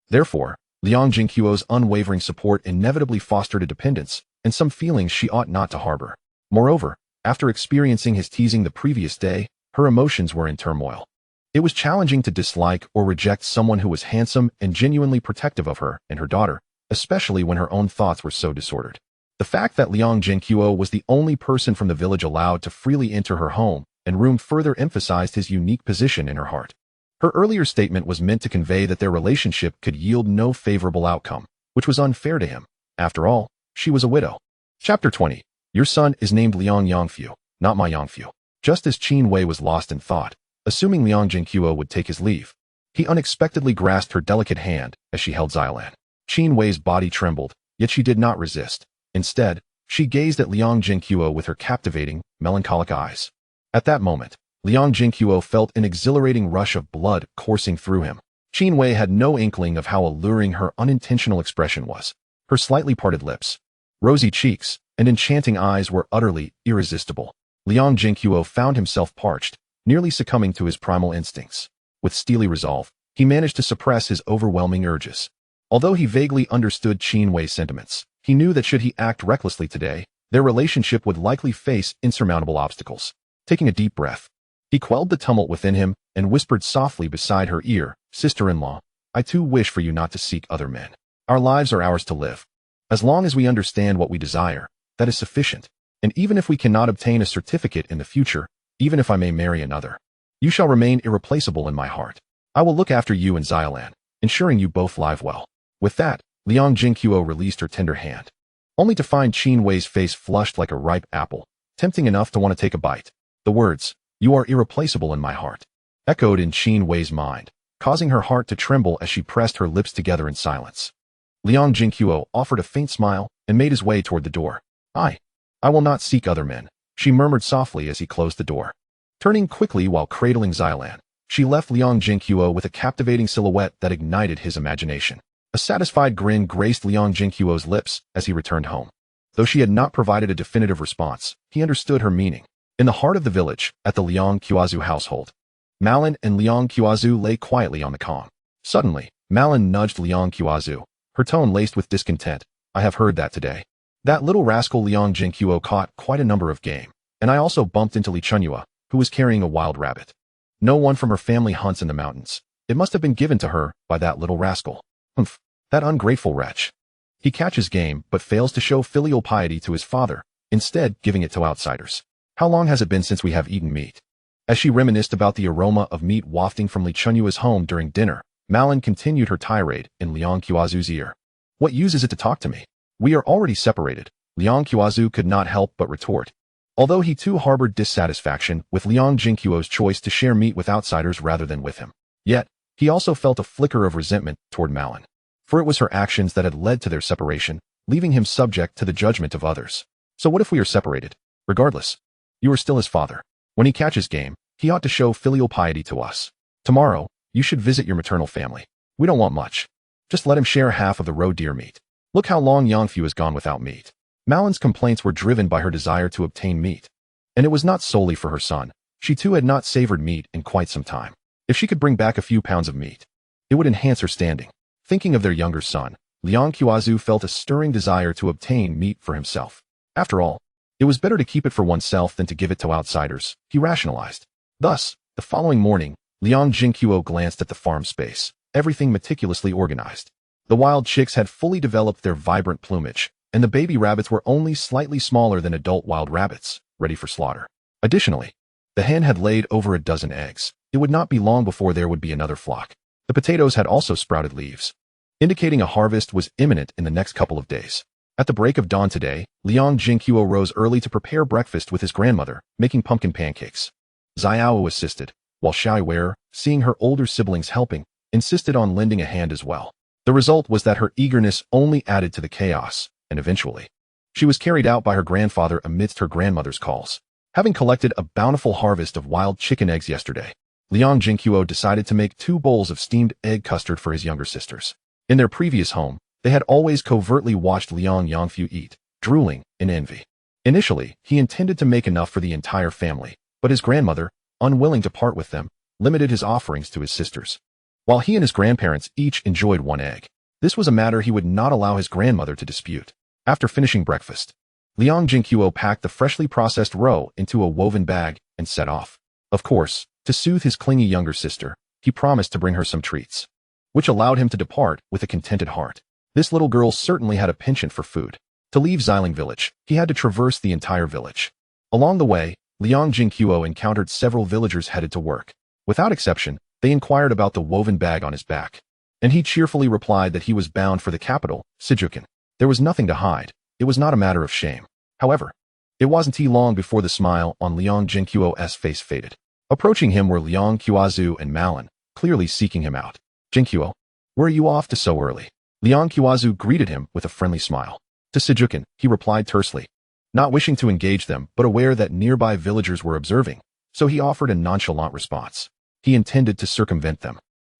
Therefore, Liang Zhenguo's unwavering support inevitably fostered a dependence and some feelings she ought not to harbor. Moreover, after experiencing his teasing the previous day, her emotions were in turmoil. It was challenging to dislike or reject someone who was handsome and genuinely protective of her and her daughter, especially when her own thoughts were so disordered. The fact that Liang Zhenguo was the only person from the village allowed to freely enter her home and room further emphasized his unique position in her heart. Her earlier statement was meant to convey that their relationship could yield no favorable outcome, which was unfair to him. After all, she was a widow. Chapter 20. Your son is named Liang Yangfu, not my Yangfu. Just as Qin Wei was lost in thought, assuming Liang Zhenguo would take his leave, he unexpectedly grasped her delicate hand as she held Xiaolan. Qin Wei's body trembled, yet she did not resist. Instead, she gazed at Liang Zhenguo with her captivating, melancholic eyes. At that moment, Liang Zhenguo felt an exhilarating rush of blood coursing through him. Qin Wei had no inkling of how alluring her unintentional expression was. Her slightly parted lips, rosy cheeks, and enchanting eyes were utterly irresistible. Liang Zhenguo found himself parched, nearly succumbing to his primal instincts. With steely resolve, he managed to suppress his overwhelming urges. Although he vaguely understood Qin Wei's sentiments, he knew that should he act recklessly today, their relationship would likely face insurmountable obstacles. Taking a deep breath, he quelled the tumult within him and whispered softly beside her ear, "Sister-in-law, I too wish for you not to seek other men. Our lives are ours to live. As long as we understand what we desire, that is sufficient. And even if we cannot obtain a certificate in the future, even if I may marry another, you shall remain irreplaceable in my heart. I will look after you and Xiaolan, ensuring you both live well." With that, Liang Zhenguo released her tender hand, only to find Qin Wei's face flushed like a ripe apple, tempting enough to want to take a bite. The words, "You are irreplaceable in my heart," echoed in Qin Wei's mind, causing her heart to tremble as she pressed her lips together in silence. Liang Zhenguo offered a faint smile and made his way toward the door. I will not seek other men," she murmured softly as he closed the door. Turning quickly while cradling Xiaolan, she left Liang Zhenguo with a captivating silhouette that ignited his imagination. A satisfied grin graced Liang Zhenguo's lips as he returned home. Though she had not provided a definitive response, he understood her meaning. In the heart of the village, at the Liang Qiaozu household, Malin and Liang Qiaozu lay quietly on the calm. Suddenly, Malin nudged Liang Qiaozu, her tone laced with discontent. "I have heard that today. That little rascal Liang Zhenguo caught quite a number of game, and I also bumped into Li Chunyua, who was carrying a wild rabbit. No one from her family hunts in the mountains. It must have been given to her by that little rascal. Humph, that ungrateful wretch. He catches game but fails to show filial piety to his father, instead giving it to outsiders. How long has it been since we have eaten meat?" As she reminisced about the aroma of meat wafting from Li Chunyua's home during dinner, Malin continued her tirade in Liang Qiaozu's ear. "What use is it to talk to me? We are already separated," Liang Qiaozu could not help but retort. Although he too harbored dissatisfaction with Liang Zhenguo's choice to share meat with outsiders rather than with him. Yet, he also felt a flicker of resentment toward Malin. For it was her actions that had led to their separation, leaving him subject to the judgment of others. "So what if we are separated? Regardless, you are still his father. When he catches game, he ought to show filial piety to us. Tomorrow, you should visit your maternal family. We don't want much. Just let him share half of the roe deer meat. Look how long Yangfu has gone without meat." Malin's complaints were driven by her desire to obtain meat. And it was not solely for her son. She too had not savored meat in quite some time. If she could bring back a few pounds of meat, it would enhance her standing. Thinking of their younger son, Liang Qiaozu felt a stirring desire to obtain meat for himself. After all, it was better to keep it for oneself than to give it to outsiders, he rationalized. Thus, the following morning, Liang Zhenguo glanced at the farm space, everything meticulously organized. The wild chicks had fully developed their vibrant plumage, and the baby rabbits were only slightly smaller than adult wild rabbits, ready for slaughter. Additionally, the hen had laid over a dozen eggs. It would not be long before there would be another flock. The potatoes had also sprouted leaves, indicating a harvest was imminent in the next couple of days. At the break of dawn today, Liang Zhenguo rose early to prepare breakfast with his grandmother, making pumpkin pancakes. Xiao assisted, while Wei, seeing her older siblings helping, insisted on lending a hand as well. The result was that her eagerness only added to the chaos, and eventually, she was carried out by her grandfather amidst her grandmother's calls. Having collected a bountiful harvest of wild chicken eggs yesterday, Liang Zhenguo decided to make 2 bowls of steamed egg custard for his younger sisters. In their previous home, they had always covertly watched Liang Yangfu eat, drooling in envy. Initially, he intended to make enough for the entire family, but his grandmother, unwilling to part with them, limited his offerings to his sisters. While he and his grandparents each enjoyed 1 egg, this was a matter he would not allow his grandmother to dispute. After finishing breakfast, Liang Zhenguo packed the freshly processed roe into a woven bag and set off. Of course, to soothe his clingy younger sister, he promised to bring her some treats, which allowed him to depart with a contented heart. This little girl certainly had a penchant for food. To leave Xiling village, he had to traverse the entire village. Along the way, Liang Zhenguo encountered several villagers headed to work. Without exception, they inquired about the woven bag on his back, and he cheerfully replied that he was bound for the capital, Sijukan. There was nothing to hide. It was not a matter of shame. However, it wasn't long before the smile on Liang Zhenguo's face faded. Approaching him were Liang Qiaozu and Malin, clearly seeking him out. "Zhenguo, where are you off to so early?" Liang Qiaozu greeted him with a friendly smile. "To Sijukan," he replied tersely, not wishing to engage them but aware that nearby villagers were observing, so he offered a nonchalant response. He intended to circumvent them,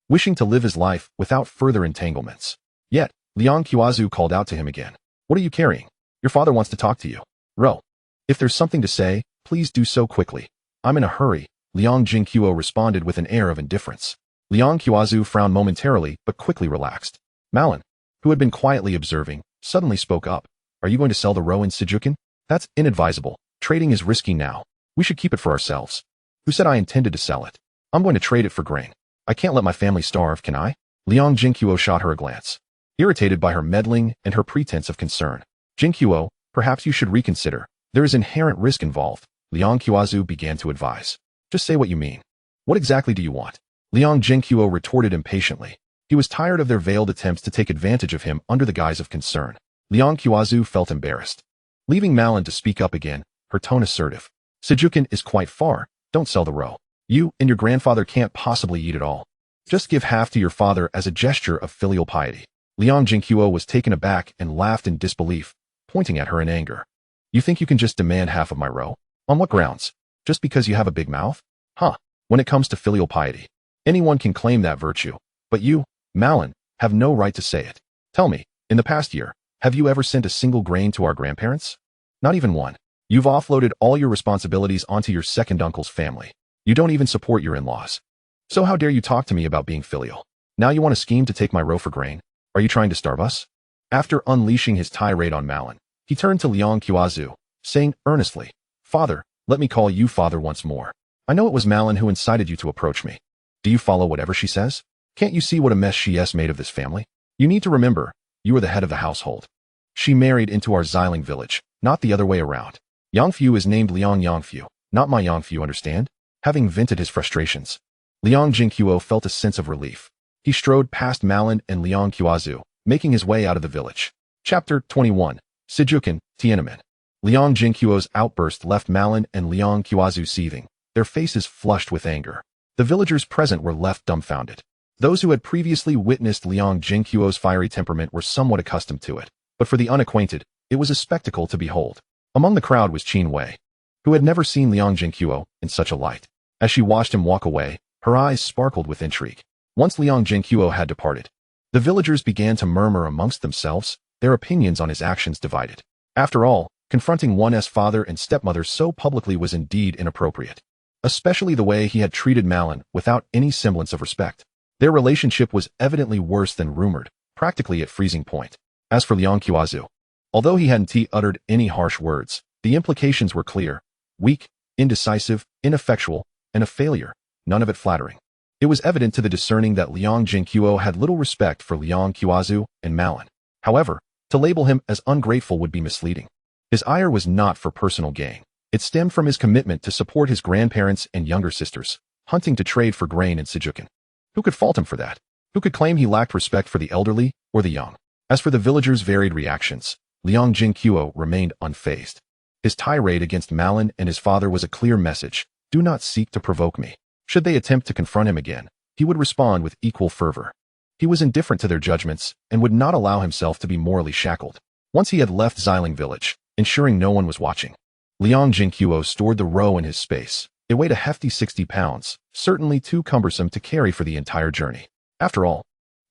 wishing to live his life without further entanglements. Yet, Liang Qiaozu called out to him again. "What are you carrying? Your father wants to talk to you." "Ro, if there's something to say, please do so quickly. I'm in a hurry," Liang Zhenguo responded with an air of indifference. Liang Qiaozu frowned momentarily but quickly relaxed. Malin, who had been quietly observing, suddenly spoke up. Are you going to sell the row in Sijukan? That's inadvisable. Trading is risky now. We should keep it for ourselves. Who said I intended to sell it? I'm going to trade it for grain. I can't let my family starve, can I? Liang Zhenguo shot her a glance, irritated by her meddling and her pretense of concern. Zhenguo, perhaps you should reconsider. There is inherent risk involved. Liang Qiaozu began to advise. Just say what you mean. What exactly do you want? Liang Zhenguo retorted impatiently. He was tired of their veiled attempts to take advantage of him under the guise of concern. Liang Qiaozu felt embarrassed. Leaving Malin to speak up again, her tone assertive. Sijukan is quite far. Don't sell the row. You and your grandfather can't possibly eat it all. Just give half to your father as a gesture of filial piety. Liang Zhenguo was taken aback and laughed in disbelief, pointing at her in anger. You think you can just demand half of my row? On what grounds? Just because you have a big mouth? Huh. When it comes to filial piety, anyone can claim that virtue. But you, Malin, have no right to say it. Tell me, in the past year, have you ever sent a single grain to our grandparents? Not even one. You've offloaded all your responsibilities onto your second uncle's family. You don't even support your in-laws. So how dare you talk to me about being filial? Now you want to scheme to take my row for grain? Are you trying to starve us? After unleashing his tirade on Malin, he turned to Liang Qiaozu, saying earnestly, Father, let me call you father once more. I know it was Malin who incited you to approach me. Do you follow whatever she says? Can't you see what a mess she has made of this family? You need to remember, you are the head of the household. She married into our Xiling village, not the other way around. Yangfu is named Liang Yangfu, not my Yangfu, understand? Having vented his frustrations, Liang Zhenguo felt a sense of relief. He strode past Malin and Liang Qiaozu, making his way out of the village. Chapter 21. Sijukan, Tiananmen. Liang Zhenguo's outburst left Malin and Liang Qiaozu seething, their faces flushed with anger. The villagers present were left dumbfounded. Those who had previously witnessed Liang Zhenguo's fiery temperament were somewhat accustomed to it, but for the unacquainted, it was a spectacle to behold. Among the crowd was Qin Wei, who had never seen Liang Zhenguo in such a light. As she watched him walk away, her eyes sparkled with intrigue. Once Liang Zhenguo had departed, the villagers began to murmur amongst themselves, their opinions on his actions divided. After all, confronting one's father and stepmother so publicly was indeed inappropriate, especially the way he had treated Malin without any semblance of respect. Their relationship was evidently worse than rumored, practically at freezing point. As for Liang Qiaozu, although he hadn't uttered any harsh words, the implications were clear: weak, indecisive, ineffectual, and a failure, none of it flattering. It was evident to the discerning that Liang Zhenguo had little respect for Liang Qiaozu and Malin. However, to label him as ungrateful would be misleading. His ire was not for personal gain. It stemmed from his commitment to support his grandparents and younger sisters, hunting to trade for grain in Sijukan. Who could fault him for that? Who could claim he lacked respect for the elderly or the young? As for the villagers' varied reactions, Liang Zhenguo remained unfazed. His tirade against Malin and his father was a clear message: do not seek to provoke me. Should they attempt to confront him again, he would respond with equal fervor. He was indifferent to their judgments and would not allow himself to be morally shackled. Once he had left Xiling village, ensuring no one was watching, Liang Zhenguo stored the row in his space. It weighed a hefty 60 pounds, certainly too cumbersome to carry for the entire journey. After all,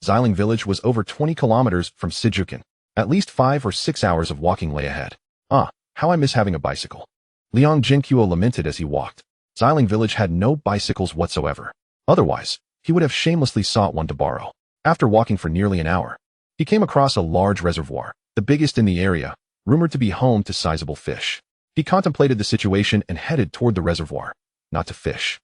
Xiling village was over 20 kilometers from Sijukan. At least 5 or 6 hours of walking lay ahead. Ah, how I miss having a bicycle. Liang Zhenguo lamented as he walked. Xiling village had no bicycles whatsoever. Otherwise, he would have shamelessly sought one to borrow. After walking for nearly an hour, he came across a large reservoir, the biggest in the area, rumored to be home to sizable fish. He contemplated the situation and headed toward the reservoir, not to fish,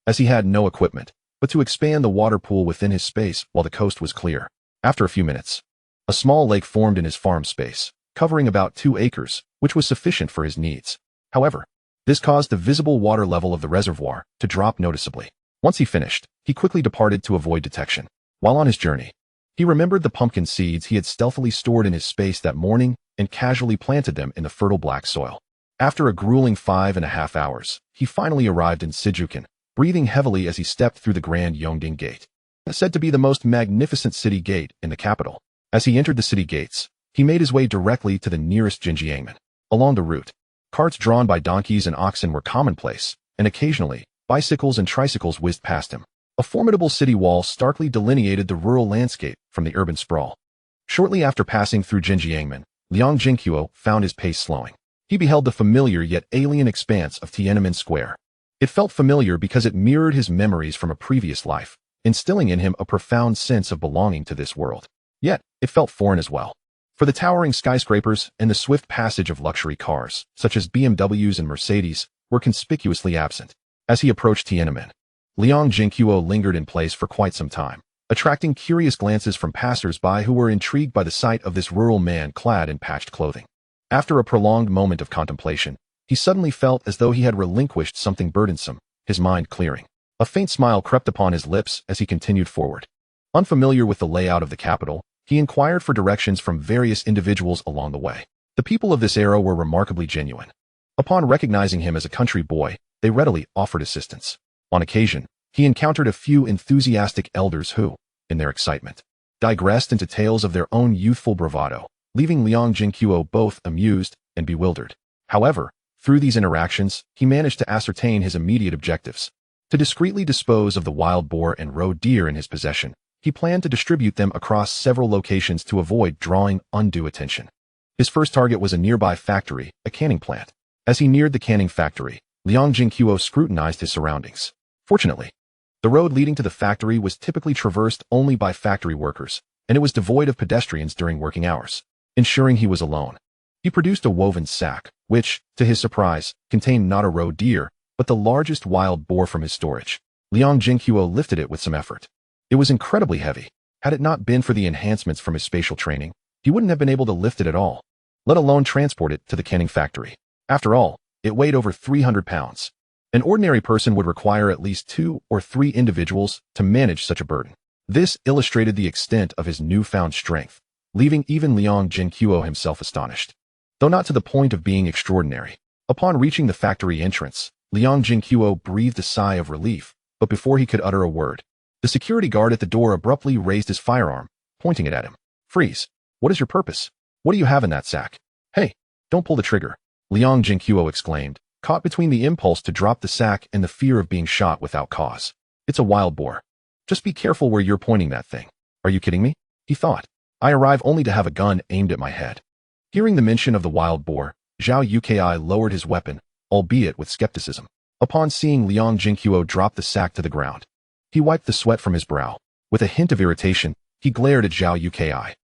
as he had no equipment, but to expand the water pool within his space while the coast was clear. After a few minutes, a small lake formed in his farm space, covering about 2 acres, which was sufficient for his needs. However, this caused the visible water level of the reservoir to drop noticeably. Once he finished, he quickly departed to avoid detection. While on his journey, he remembered the pumpkin seeds he had stealthily stored in his space that morning and casually planted them in the fertile black soil. After a grueling 5.5 hours, he finally arrived in Sijukan, breathing heavily as he stepped through the Grand Yongding Gate, said to be the most magnificent city gate in the capital. As he entered the city gates, he made his way directly to the nearest Jinjiangmen. Along the route, carts drawn by donkeys and oxen were commonplace, and occasionally, bicycles and tricycles whizzed past him. A formidable city wall starkly delineated the rural landscape from the urban sprawl. Shortly after passing through Jinjiangmen, Liang Zhenguo found his pace slowing. He beheld the familiar yet alien expanse of Tiananmen Square. It felt familiar because it mirrored his memories from a previous life, instilling in him a profound sense of belonging to this world. Yet, it felt foreign as well. For the towering skyscrapers and the swift passage of luxury cars, such as BMWs and Mercedes, were conspicuously absent. As he approached Tiananmen, Liang Zhenguo lingered in place for quite some time, attracting curious glances from passers-by who were intrigued by the sight of this rural man clad in patched clothing. After a prolonged moment of contemplation, he suddenly felt as though he had relinquished something burdensome, his mind clearing. A faint smile crept upon his lips as he continued forward. Unfamiliar with the layout of the capital, he inquired for directions from various individuals along the way. The people of this era were remarkably genuine. Upon recognizing him as a country boy, they readily offered assistance. On occasion, he encountered a few enthusiastic elders who, in their excitement, digressed into tales of their own youthful bravado, leaving Liang Zhenguo both amused and bewildered. However, through these interactions, he managed to ascertain his immediate objectives. To discreetly dispose of the wild boar and roe deer in his possession, he planned to distribute them across several locations to avoid drawing undue attention. His first target was a nearby factory, a canning plant. As he neared the canning factory, Liang Zhenguo scrutinized his surroundings. Fortunately, the road leading to the factory was typically traversed only by factory workers, and it was devoid of pedestrians during working hours. Ensuring he was alone, he produced a woven sack, which, to his surprise, contained not a roe deer, but the largest wild boar from his storage. Liang Zhenguo lifted it with some effort. It was incredibly heavy. Had it not been for the enhancements from his spatial training, he wouldn't have been able to lift it at all, let alone transport it to the canning factory. After all, it weighed over 300 pounds. An ordinary person would require at least 2 or 3 individuals to manage such a burden. This illustrated the extent of his newfound strength, leaving even Liang Zhenguo himself astonished, though not to the point of being extraordinary. Upon reaching the factory entrance, Liang Zhenguo breathed a sigh of relief, but before he could utter a word, the security guard at the door abruptly raised his firearm, pointing it at him. "Freeze! What is your purpose? What do you have in that sack?" "Hey, don't pull the trigger," Liang Zhenguo exclaimed, caught between the impulse to drop the sack and the fear of being shot without cause. "It's a wild boar. Just be careful where you're pointing that thing." "Are you kidding me?" he thought. "I arrive only to have a gun aimed at my head." Hearing the mention of the wild boar, Zhao Yuki lowered his weapon, albeit with skepticism. Upon seeing Liang Zhenguo drop the sack to the ground, he wiped the sweat from his brow. With a hint of irritation, he glared at Zhao Yuki.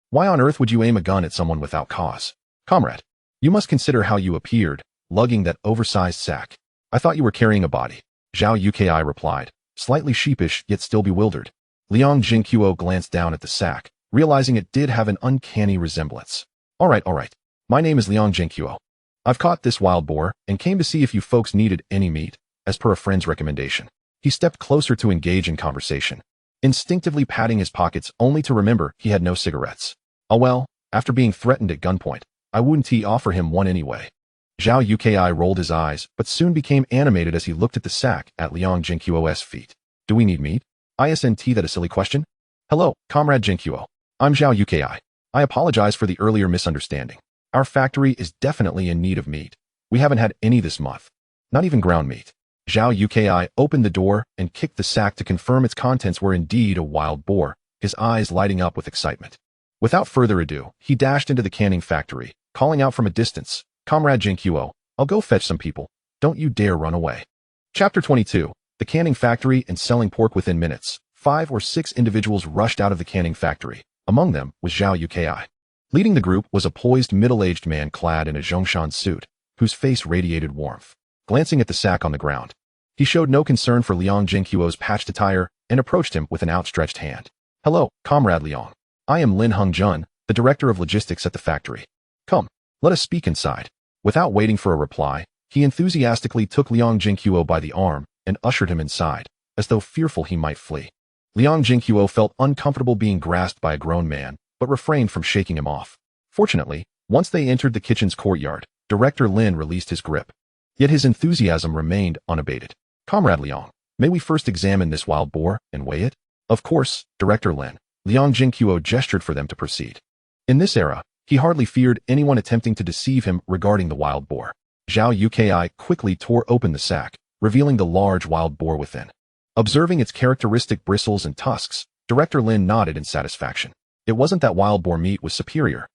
"Why on earth would you aim a gun at someone without cause? Comrade, you must consider how you appeared, lugging that oversized sack." "I thought you were carrying a body," Zhao Yuki replied, slightly sheepish yet still bewildered. Liang Zhenguo glanced down at the sack, realizing it did have an uncanny resemblance. All right. My name is Liang Zhenguo. I've caught this wild boar and came to see if you folks needed any meat, as per a friend's recommendation." He stepped closer to engage in conversation, instinctively patting his pockets only to remember he had no cigarettes. "Oh well, after being threatened at gunpoint, I wouldn't offer him one anyway." Zhao Yuki rolled his eyes, but soon became animated as he looked at the sack at Liang Zhenguo's feet. "Do we need meat? Isn't that a silly question?" "Hello, Comrade Zhenguo. I'm Zhao Yuki. I apologize for the earlier misunderstanding. Our factory is definitely in need of meat. We haven't had any this month. Not even ground meat." Zhao Yuki opened the door and kicked the sack to confirm its contents were indeed a wild boar, his eyes lighting up with excitement. Without further ado, he dashed into the canning factory, calling out from a distance, "Comrade Zhenguo, I'll go fetch some people. Don't you dare run away." Chapter 22. The canning factory and selling pork. Within minutes, 5 or 6 individuals rushed out of the canning factory. Among them was Zhao Yuki. Leading the group was a poised middle-aged man clad in a Zhongshan suit, whose face radiated warmth. Glancing at the sack on the ground, he showed no concern for Liang Zhenguo's patched attire and approached him with an outstretched hand. "Hello, Comrade Liang. I am Lin Hongjun, the director of logistics at the factory. Come, let us speak inside." Without waiting for a reply, he enthusiastically took Liang Zhenguo by the arm and ushered him inside, as though fearful he might flee. Liang Zhenguo felt uncomfortable being grasped by a grown man, but refrained from shaking him off. Fortunately, once they entered the kitchen's courtyard, Director Lin released his grip. Yet his enthusiasm remained unabated. "Comrade Liang, may we first examine this wild boar and weigh it?" "Of course, Director Lin." Liang Zhenguo gestured for them to proceed. In this era, he hardly feared anyone attempting to deceive him regarding the wild boar. Zhao Yuki quickly tore open the sack, revealing the large wild boar within. Observing its characteristic bristles and tusks, Director Lin nodded in satisfaction. It wasn't that wild boar meat was superior,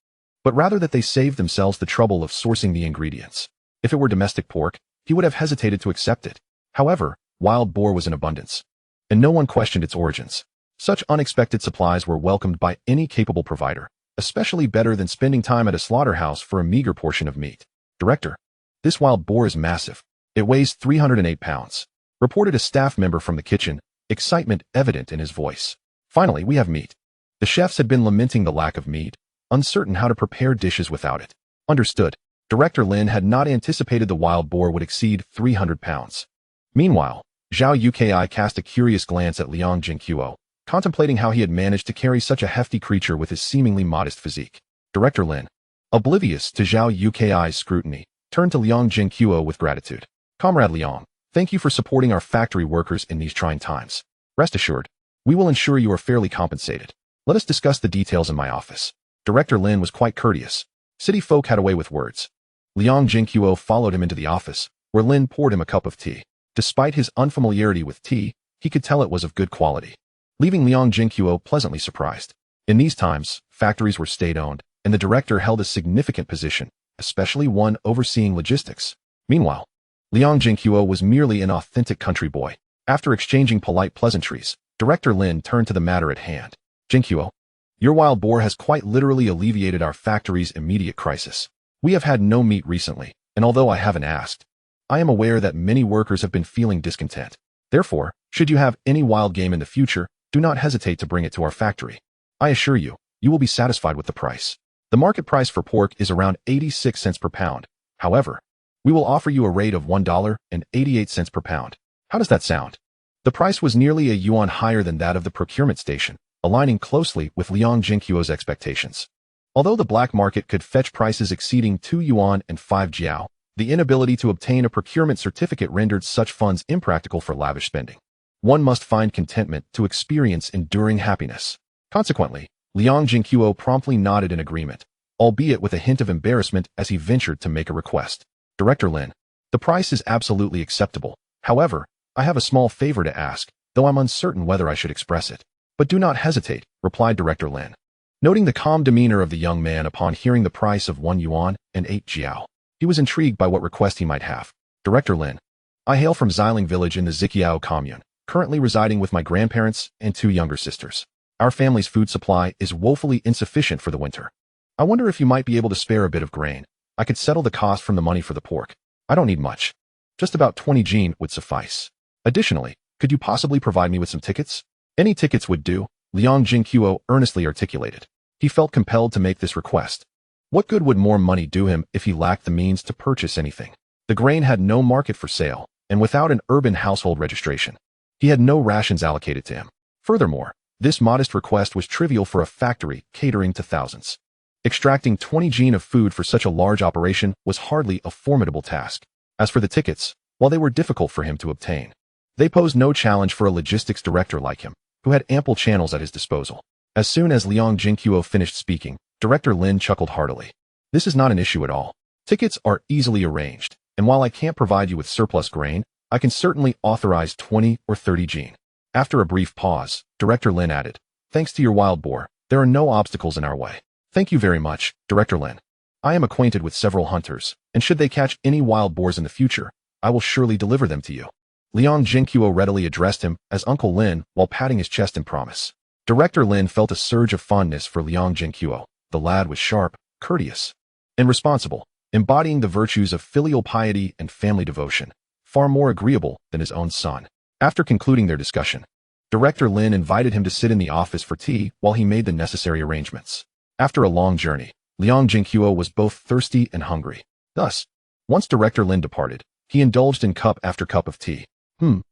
but rather that they saved themselves the trouble of sourcing the ingredients. If it were domestic pork, he would have hesitated to accept it. However, wild boar was in abundance, and no one questioned its origins. Such unexpected supplies were welcomed by any capable provider, especially better than spending time at a slaughterhouse for a meager portion of meat. Director, this wild boar is massive. It weighs 308 pounds, reported a staff member from the kitchen, excitement evident in his voice. Finally, we have meat. The chefs had been lamenting the lack of meat, uncertain how to prepare dishes without it. Understood. Director Lin had not anticipated the wild boar would exceed 300 pounds. Meanwhile, Zhao Yuki cast a curious glance at Liang Zhenguo, contemplating how he had managed to carry such a hefty creature with his seemingly modest physique. Director Lin, oblivious to Zhao Yuki's scrutiny, turned to Liang Zhenguo with gratitude. Comrade Liang, thank you for supporting our factory workers in these trying times. Rest assured, we will ensure you are fairly compensated. Let us discuss the details in my office. Director Lin was quite courteous. City folk had a way with words. Liang Zhenguo followed him into the office, where Lin poured him a cup of tea. Despite his unfamiliarity with tea, he could tell it was of good quality, leaving Liang Zhenguo pleasantly surprised. In these times, factories were state-owned, and the director held a significant position, especially one overseeing logistics. Meanwhile, Liang Zhenguo was merely an authentic country boy. After exchanging polite pleasantries, Director Lin turned to the matter at hand. Zhenguo, your wild boar has quite literally alleviated our factory's immediate crisis. We have had no meat recently, and although I haven't asked, I am aware that many workers have been feeling discontent. Therefore, should you have any wild game in the future, do not hesitate to bring it to our factory. I assure you, you will be satisfied with the price. The market price for pork is around 86 cents per pound. However, we will offer you a rate of $1.88 per pound. How does that sound? The price was nearly a yuan higher than that of the procurement station, aligning closely with Liang Zhenguo's expectations. Although the black market could fetch prices exceeding 2 yuan and 5 jiao, the inability to obtain a procurement certificate rendered such funds impractical for lavish spending. One must find contentment to experience enduring happiness. Consequently, Liang Zhenguo promptly nodded in agreement, albeit with a hint of embarrassment as he ventured to make a request. Director Lin, the price is absolutely acceptable. However, I have a small favor to ask, though I'm uncertain whether I should express it. But do not hesitate, replied Director Lin. Noting the calm demeanor of the young man upon hearing the price of 1 yuan and 8 jiao, he was intrigued by what request he might have. Director Lin, I hail from Xiling village in the Ziqiao commune, currently residing with my grandparents and 2 younger sisters. Our family's food supply is woefully insufficient for the winter. I wonder if you might be able to spare a bit of grain. I could settle the cost from the money for the pork. I don't need much. Just about 20 jin would suffice. Additionally, could you possibly provide me with some tickets? Any tickets would do, Liang Zhenguo earnestly articulated. He felt compelled to make this request. What good would more money do him if he lacked the means to purchase anything? The grain had no market for sale, and without an urban household registration, he had no rations allocated to him. Furthermore, this modest request was trivial for a factory catering to thousands. Extracting 20 jin of food for such a large operation was hardly a formidable task. As for the tickets, while they were difficult for him to obtain, they posed no challenge for a logistics director like him, who had ample channels at his disposal. As soon as Liang Zhenguo finished speaking, Director Lin chuckled heartily. This is not an issue at all. Tickets are easily arranged, and while I can't provide you with surplus grain, I can certainly authorize 20 or 30 jin. After a brief pause, Director Lin added, thanks to your wild boar, there are no obstacles in our way. Thank you very much, Director Lin. I am acquainted with several hunters, and should they catch any wild boars in the future, I will surely deliver them to you. Liang Zhenguo readily addressed him as Uncle Lin while patting his chest in promise. Director Lin felt a surge of fondness for Liang Zhenguo. The lad was sharp, courteous, and responsible, embodying the virtues of filial piety and family devotion, far more agreeable than his own son. After concluding their discussion, Director Lin invited him to sit in the office for tea while he made the necessary arrangements. After a long journey, Liang Zhenguo was both thirsty and hungry. Thus, once Director Lin departed, he indulged in cup after cup of tea.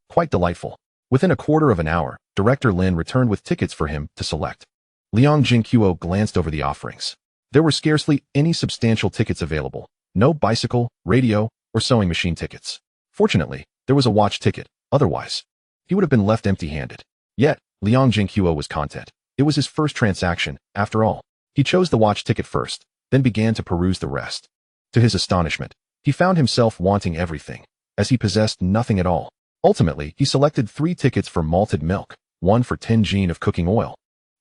Quite delightful. Within a quarter of an hour, Director Lin returned with tickets for him to select. Liang Zhenguo glanced over the offerings. There were scarcely any substantial tickets available. No bicycle, radio, or sewing machine tickets. Fortunately, there was a watch ticket. Otherwise, he would have been left empty-handed. Yet, Liang Zhenguo was content. It was his first transaction, after all. He chose the watch ticket first, then began to peruse the rest. To his astonishment, he found himself wanting everything, as he possessed nothing at all. Ultimately, he selected 3 tickets for malted milk, 1 for 10 jin of cooking oil,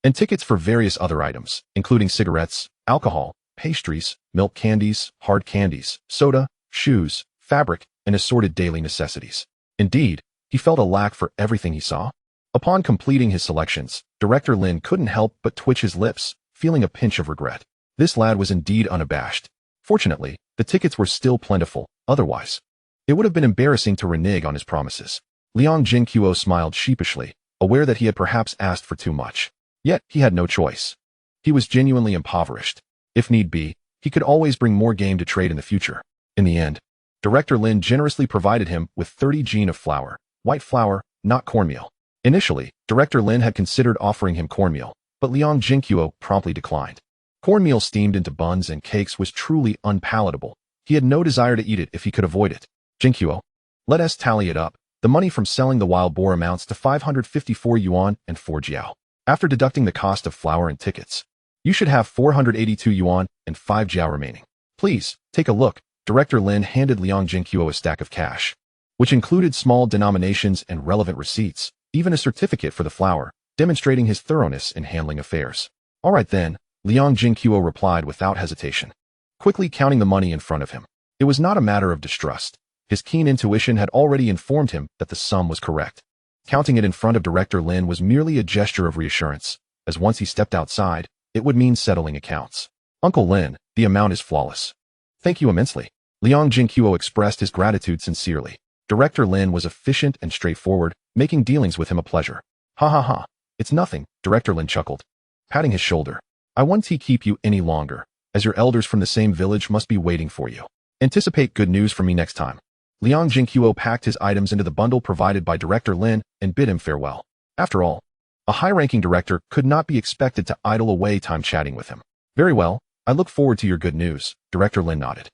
and tickets for various other items, including cigarettes, alcohol, pastries, milk candies, hard candies, soda, shoes, fabric, and assorted daily necessities. Indeed, he felt a lack for everything he saw. Upon completing his selections, Director Lin couldn't help but twitch his lips, feeling a pinch of regret. This lad was indeed unabashed. Fortunately, the tickets were still plentiful, otherwise it would have been embarrassing to renege on his promises. Liang Zhenguo smiled sheepishly, aware that he had perhaps asked for too much. Yet, he had no choice. He was genuinely impoverished. If need be, he could always bring more game to trade in the future. In the end, Director Lin generously provided him with 30 jin of flour, white flour, not cornmeal. Initially, Director Lin had considered offering him cornmeal, but Liang Zhenguo promptly declined. Cornmeal steamed into buns and cakes was truly unpalatable. He had no desire to eat it if he could avoid it. Zhenguo, let us tally it up. The money from selling the wild boar amounts to 554 yuan and 4 jiao. After deducting the cost of flour and tickets, you should have 482 yuan and 5 jiao remaining. Please, take a look. Director Lin handed Liang Zhenguo a stack of cash, which included small denominations and relevant receipts, even a certificate for the flour, demonstrating his thoroughness in handling affairs. All right then, Liang Zhenguo replied without hesitation, quickly counting the money in front of him. It was not a matter of distrust. His keen intuition had already informed him that the sum was correct. Counting it in front of Director Lin was merely a gesture of reassurance, as once he stepped outside, it would mean settling accounts. Uncle Lin, the amount is flawless. Thank you immensely. Liang Zhenguo expressed his gratitude sincerely. Director Lin was efficient and straightforward, making dealings with him a pleasure. Ha ha ha. It's nothing, Director Lin chuckled, patting his shoulder. I won't keep you any longer, as your elders from the same village must be waiting for you. Anticipate good news from me next time. Liang Zhenguo packed his items into the bundle provided by Director Lin and bid him farewell. After all, a high-ranking director could not be expected to idle away time chatting with him. Very well, I look forward to your good news, Director Lin nodded.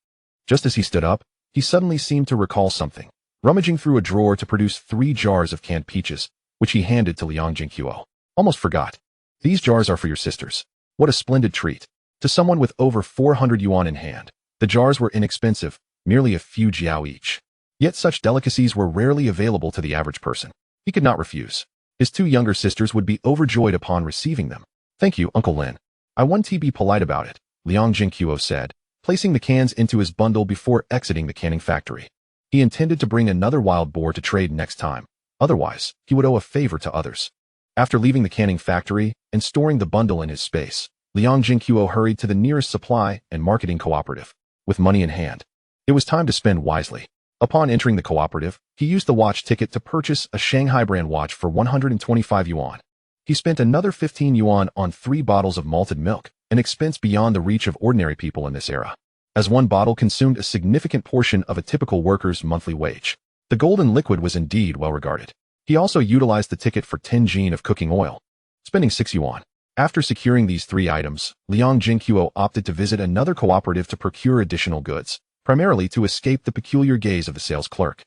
Just as he stood up, he suddenly seemed to recall something, rummaging through a drawer to produce 3 jars of canned peaches, which he handed to Liang Zhenguo. Almost forgot. These jars are for your sisters. What a splendid treat. To someone with over 400 yuan in hand, the jars were inexpensive, merely a few jiao each. Yet such delicacies were rarely available to the average person. He could not refuse. His 2 younger sisters would be overjoyed upon receiving them. Thank you, Uncle Lin. I want to be polite about it, Liang Zhenguo said, placing the cans into his bundle before exiting the canning factory. He intended to bring another wild boar to trade next time. Otherwise, he would owe a favor to others. After leaving the canning factory and storing the bundle in his space, Liang Zhenguo hurried to the nearest supply and marketing cooperative. With money in hand, it was time to spend wisely. Upon entering the cooperative, he used the watch ticket to purchase a Shanghai brand watch for 125 yuan. He spent another 15 yuan on 3 bottles of malted milk, an expense beyond the reach of ordinary people in this era, as one bottle consumed a significant portion of a typical worker's monthly wage. The golden liquid was indeed well regarded. He also utilized the ticket for 10 jin of cooking oil, spending 6 yuan. After securing these 3 items, Liang Zhenguo opted to visit another cooperative to procure additional goods, primarily to escape the peculiar gaze of the sales clerk,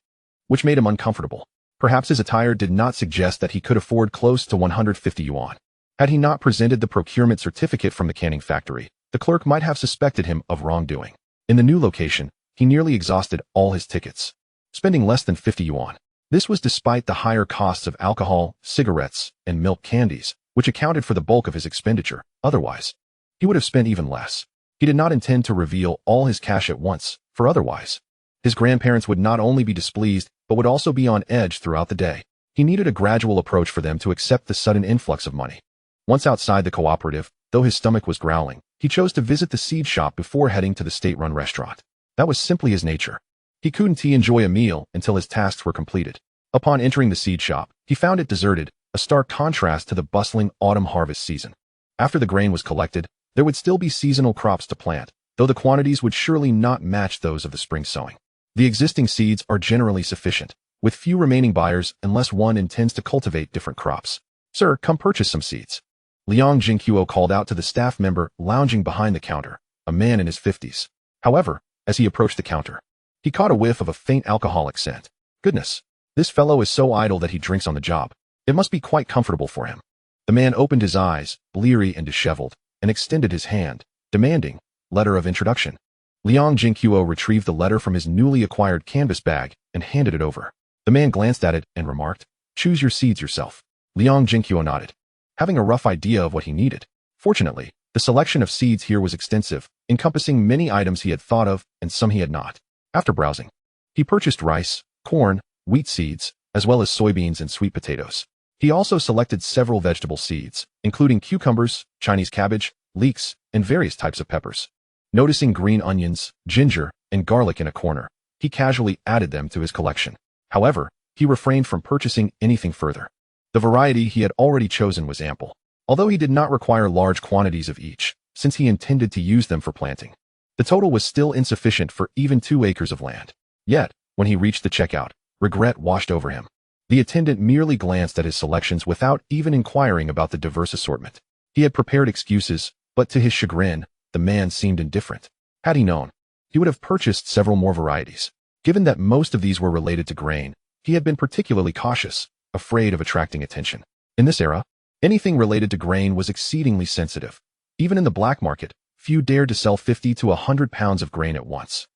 which made him uncomfortable. Perhaps his attire did not suggest that he could afford close to 150 yuan. Had he not presented the procurement certificate from the canning factory, the clerk might have suspected him of wrongdoing. In the new location, he nearly exhausted all his tickets, spending less than 50 yuan. This was despite the higher costs of alcohol, cigarettes, and milk candies, which accounted for the bulk of his expenditure. Otherwise, he would have spent even less. He did not intend to reveal all his cash at once, for otherwise, his grandparents would not only be displeased, but would also be on edge throughout the day. He needed a gradual approach for them to accept the sudden influx of money. Once outside the cooperative, though his stomach was growling, he chose to visit the seed shop before heading to the state-run restaurant. That was simply his nature. He couldn't enjoy a meal until his tasks were completed. Upon entering the seed shop, he found it deserted, a stark contrast to the bustling autumn harvest season. After the grain was collected, there would still be seasonal crops to plant, though the quantities would surely not match those of the spring sowing. The existing seeds are generally sufficient, with few remaining buyers unless one intends to cultivate different crops. Sir, come purchase some seeds. Liang Zhenguo called out to the staff member lounging behind the counter, a man in his 50s. However, as he approached the counter, he caught a whiff of a faint alcoholic scent. Goodness, this fellow is so idle that he drinks on the job. It must be quite comfortable for him. The man opened his eyes, bleary and disheveled, and extended his hand, demanding, letter of introduction. Liang Zhenguo retrieved the letter from his newly acquired canvas bag and handed it over. The man glanced at it and remarked, choose your seeds yourself. Liang Zhenguo nodded, having a rough idea of what he needed. Fortunately, the selection of seeds here was extensive, encompassing many items he had thought of and some he had not. After browsing, he purchased rice, corn, wheat seeds, as well as soybeans and sweet potatoes. He also selected several vegetable seeds, including cucumbers, Chinese cabbage, leeks, and various types of peppers. Noticing green onions, ginger, and garlic in a corner, he casually added them to his collection. However, he refrained from purchasing anything further. The variety he had already chosen was ample, although he did not require large quantities of each, since he intended to use them for planting. The total was still insufficient for even 2 acres of land. Yet, when he reached the checkout, regret washed over him. The attendant merely glanced at his selections without even inquiring about the diverse assortment. He had prepared excuses, but to his chagrin, the man seemed indifferent. Had he known, he would have purchased several more varieties. Given that most of these were related to grain, he had been particularly cautious, afraid of attracting attention. In this era, anything related to grain was exceedingly sensitive. Even in the black market, few dared to sell 50 to 100 pounds of grain at once.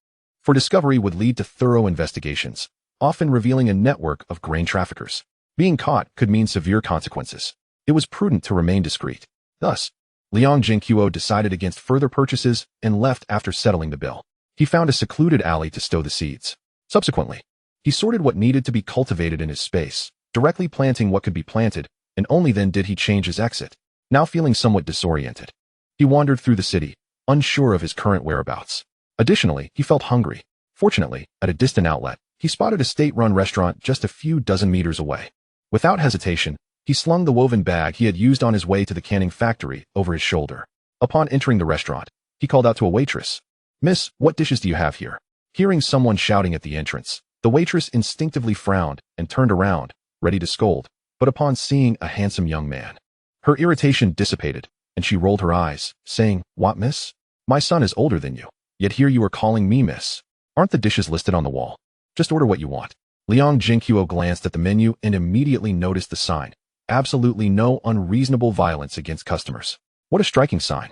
For discovery would lead to thorough investigations, often revealing a network of grain traffickers. Being caught could mean severe consequences. It was prudent to remain discreet. Thus, Liang Zhenguo decided against further purchases and left after settling the bill. He found a secluded alley to stow the seeds. Subsequently, he sorted what needed to be cultivated in his space, directly planting what could be planted, and only then did he change his exit. Now feeling somewhat disoriented, he wandered through the city, unsure of his current whereabouts. Additionally, he felt hungry. Fortunately, at a distant outlet, he spotted a state-run restaurant just a few dozen meters away. Without hesitation, he slung the woven bag he had used on his way to the canning factory over his shoulder. Upon entering the restaurant, he called out to a waitress, "Miss, what dishes do you have here?" Hearing someone shouting at the entrance, the waitress instinctively frowned and turned around, ready to scold, but upon seeing a handsome young man, her irritation dissipated, and she rolled her eyes, saying, "What, miss? My son is older than you, yet here you are calling me miss. Aren't the dishes listed on the wall? Just order what you want." Liang Zhenguo glanced at the menu and immediately noticed the sign, "Absolutely no unreasonable violence against customers." What a striking sign.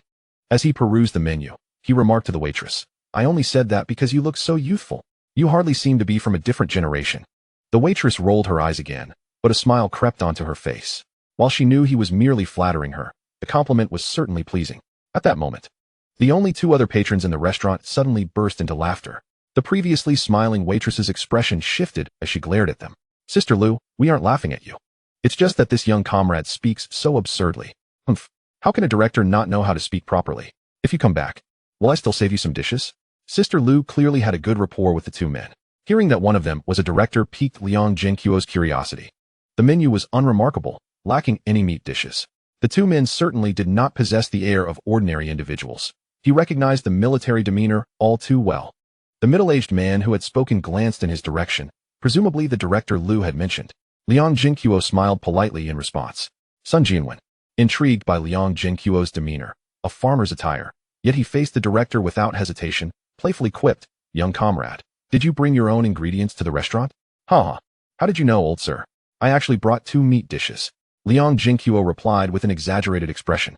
As he perused the menu, he remarked to the waitress, "I only said that because you look so youthful. You hardly seem to be from a different generation." The waitress rolled her eyes again, but a smile crept onto her face. While she knew he was merely flattering her, the compliment was certainly pleasing. At that moment, the only 2 other patrons in the restaurant suddenly burst into laughter. The previously smiling waitress's expression shifted as she glared at them. "Sister Lu, we aren't laughing at you. It's just that this young comrade speaks so absurdly." "Humph. How can a director not know how to speak properly? If you come back, will I still save you some dishes?" Sister Lu clearly had a good rapport with the 2 men. Hearing that one of them was a director piqued Liang Zhenguo's curiosity. The menu was unremarkable, lacking any meat dishes. The 2 men certainly did not possess the air of ordinary individuals. He recognized the military demeanor all too well. The middle-aged man who had spoken glanced in his direction, presumably the director Lu had mentioned. Liang Zhenguo smiled politely in response. Sun Jianwen, intrigued by Liang Zhenguo's demeanor, a farmer's attire, yet he faced the director without hesitation, playfully quipped, "Young comrade, did you bring your own ingredients to the restaurant?" "Ha! How did you know, old sir? I actually brought 2 meat dishes." Liang Zhenguo replied with an exaggerated expression.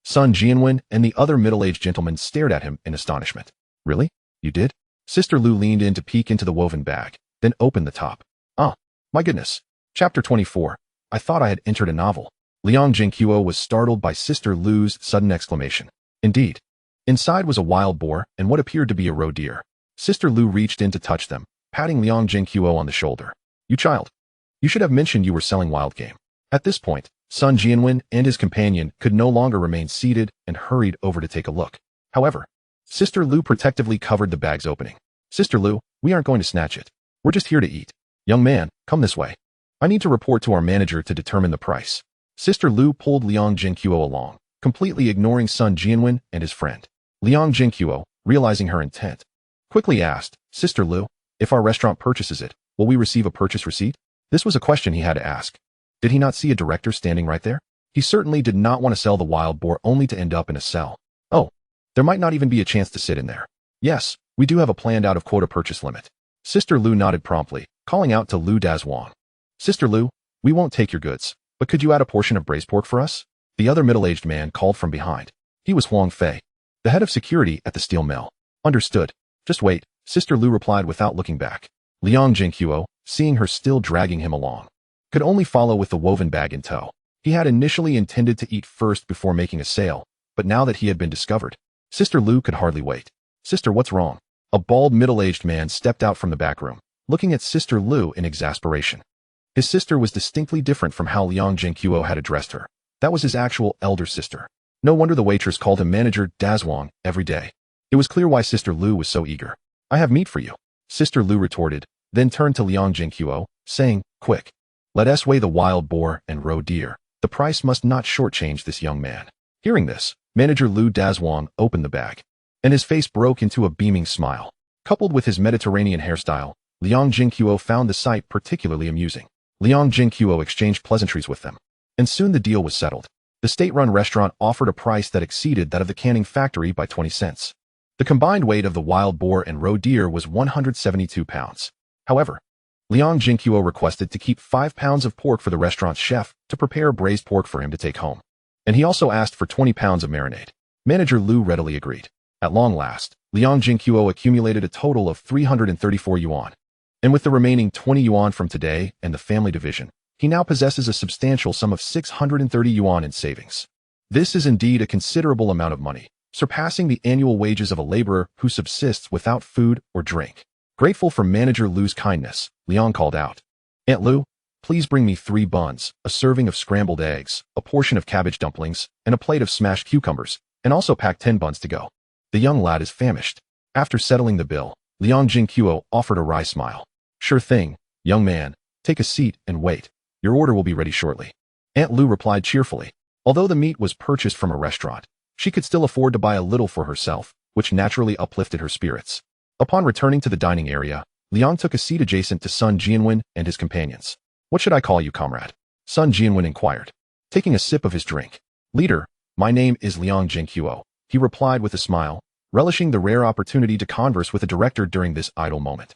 Sun Jianwen and the other middle-aged gentleman stared at him in astonishment. "Really? You did?" Sister Lu leaned in to peek into the woven bag, then opened the top. "Ah, my goodness. Chapter 24. I thought I had entered a novel." Liang Zhenguo was startled by Sister Lu's sudden exclamation. Indeed, inside was a wild boar and what appeared to be a roe deer. Sister Lu reached in to touch them, patting Liang Zhenguo on the shoulder. "You child, you should have mentioned you were selling wild game." At this point, Sun Jianwen and his companion could no longer remain seated and hurried over to take a look. However, Sister Lu protectively covered the bag's opening. "Sister Lu, we aren't going to snatch it. We're just here to eat. Young man, come this way. I need to report to our manager to determine the price." Sister Lu pulled Liang Zhenguo along, completely ignoring Sun Jianwen and his friend. Liang Zhenguo, realizing her intent, quickly asked, "Sister Lu, if our restaurant purchases it, will we receive a purchase receipt?" This was a question he had to ask. Did he not see a director standing right there? He certainly did not want to sell the wild boar only to end up in a cell. Oh, there might not even be a chance to sit in there. "Yes, we do have a planned out-of-quota purchase limit." Sister Lu nodded promptly, calling out to Lu Dazhuang. "Sister Lu, we won't take your goods, but could you add a portion of braised pork for us?" The other middle-aged man called from behind. He was Huang Fei, the head of security at the steel mill. "Understood. Just wait," Sister Lu replied without looking back. Liang Zhenguo, seeing her still dragging him along, could only follow with the woven bag in tow. He had initially intended to eat first before making a sale, but now that he had been discovered, Sister Lu could hardly wait. "Sister, what's wrong?" A bald middle-aged man stepped out from the back room. looking at Sister Lu in exasperation. His sister was distinctly different from how Liang Zhenguo had addressed her. That was his actual elder sister. No wonder the waitress called him Manager Dazwang every day. It was clear why Sister Lu was so eager. "I have meat for you," Sister Lu retorted, then turned to Liang Zhenguo, saying, "Quick, let us weigh the wild boar and roe deer. The price must not shortchange this young man." Hearing this, Manager Lu Dazwang opened the bag, and his face broke into a beaming smile. Coupled with his Mediterranean hairstyle, Liang Zhenguo found the sight particularly amusing. Liang Zhenguo exchanged pleasantries with them, and soon the deal was settled. The state-run restaurant offered a price that exceeded that of the canning factory by 20 cents. The combined weight of the wild boar and roe deer was 172 pounds. However, Liang Zhenguo requested to keep 5 pounds of pork for the restaurant's chef to prepare braised pork for him to take home. And he also asked for 20 pounds of marinade. Manager Lu readily agreed. At long last, Liang Zhenguo accumulated a total of 334 yuan. And with the remaining 20 yuan from today and the family division, he now possesses a substantial sum of 630 yuan in savings. This is indeed a considerable amount of money, surpassing the annual wages of a laborer who subsists without food or drink. Grateful for Manager Lu's kindness, Liang called out, "Aunt Lu, please bring me 3 buns, a serving of scrambled eggs, a portion of cabbage dumplings, and a plate of smashed cucumbers, and also pack 10 buns to go. The young lad is famished." After settling the bill, Liang Zhenguo offered a wry smile. "Sure thing, young man. Take a seat and wait. Your order will be ready shortly." Aunt Lu replied cheerfully. Although the meat was purchased from a restaurant, she could still afford to buy a little for herself, which naturally uplifted her spirits. Upon returning to the dining area, Liang took a seat adjacent to Sun Jianwen and his companions. "What should I call you, comrade?" Sun Jianwen inquired, taking a sip of his drink. "Leader, my name is Liang Zhenguo," he replied with a smile, relishing the rare opportunity to converse with a director during this idle moment.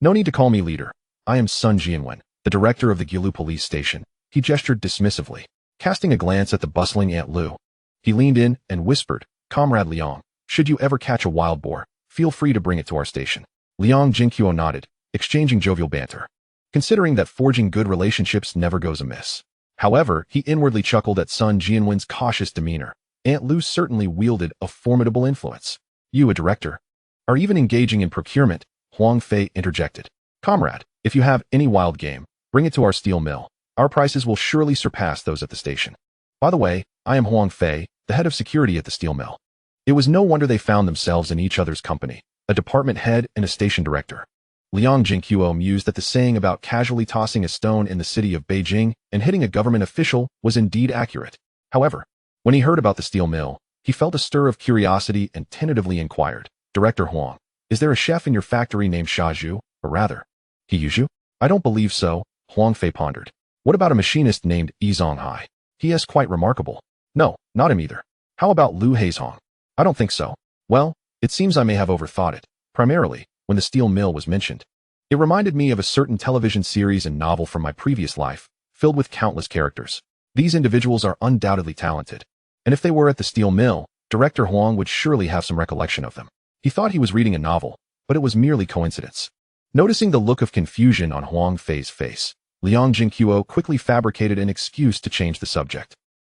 "No need to call me leader. I am Sun Jianwen, the director of the Gilu police station." He gestured dismissively, casting a glance at the bustling Aunt Lu. He leaned in and whispered, "Comrade Liang, should you ever catch a wild boar, feel free to bring it to our station." Liang Zhenguo nodded, exchanging jovial banter, considering that forging good relationships never goes amiss. However, he inwardly chuckled at Sun Jianwen's cautious demeanor. Aunt Lu certainly wielded a formidable influence. "You, a director, are even engaging in procurement," Huang Fei interjected. "Comrade, if you have any wild game, bring it to our steel mill. Our prices will surely surpass those at the station. By the way, I am Huang Fei, the head of security at the steel mill." It was no wonder they found themselves in each other's company, a department head and a station director. Liang Zhenguo mused that the saying about casually tossing a stone in the city of Beijing and hitting a government official was indeed accurate. However, when he heard about the steel mill, he felt a stir of curiosity and tentatively inquired, "Director Huang, is there a chef in your factory named Shaju, or rather, he Yuzhu?" "I don't believe so," Huang Fei pondered. "What about a machinist named Yi Zonghai? He is quite remarkable." "No, not him either." "How about Lu Heizhong?" "I don't think so." "Well, it seems I may have overthought it." Primarily, when the steel mill was mentioned, it reminded me of a certain television series and novel from my previous life, filled with countless characters. These individuals are undoubtedly talented, and if they were at the steel mill, Director Huang would surely have some recollection of them. He thought he was reading a novel, but it was merely coincidence. Noticing the look of confusion on Huang Fei's face, Liang Zhenguo quickly fabricated an excuse to change the subject.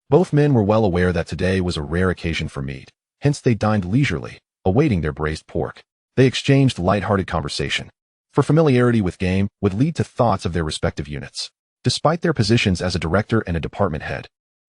Both men were well aware that today was a rare occasion for meat, hence they dined leisurely, awaiting their braised pork. They exchanged light-hearted conversation, for familiarity with game would lead to thoughts of their respective units. Despite their positions as a director and a department head,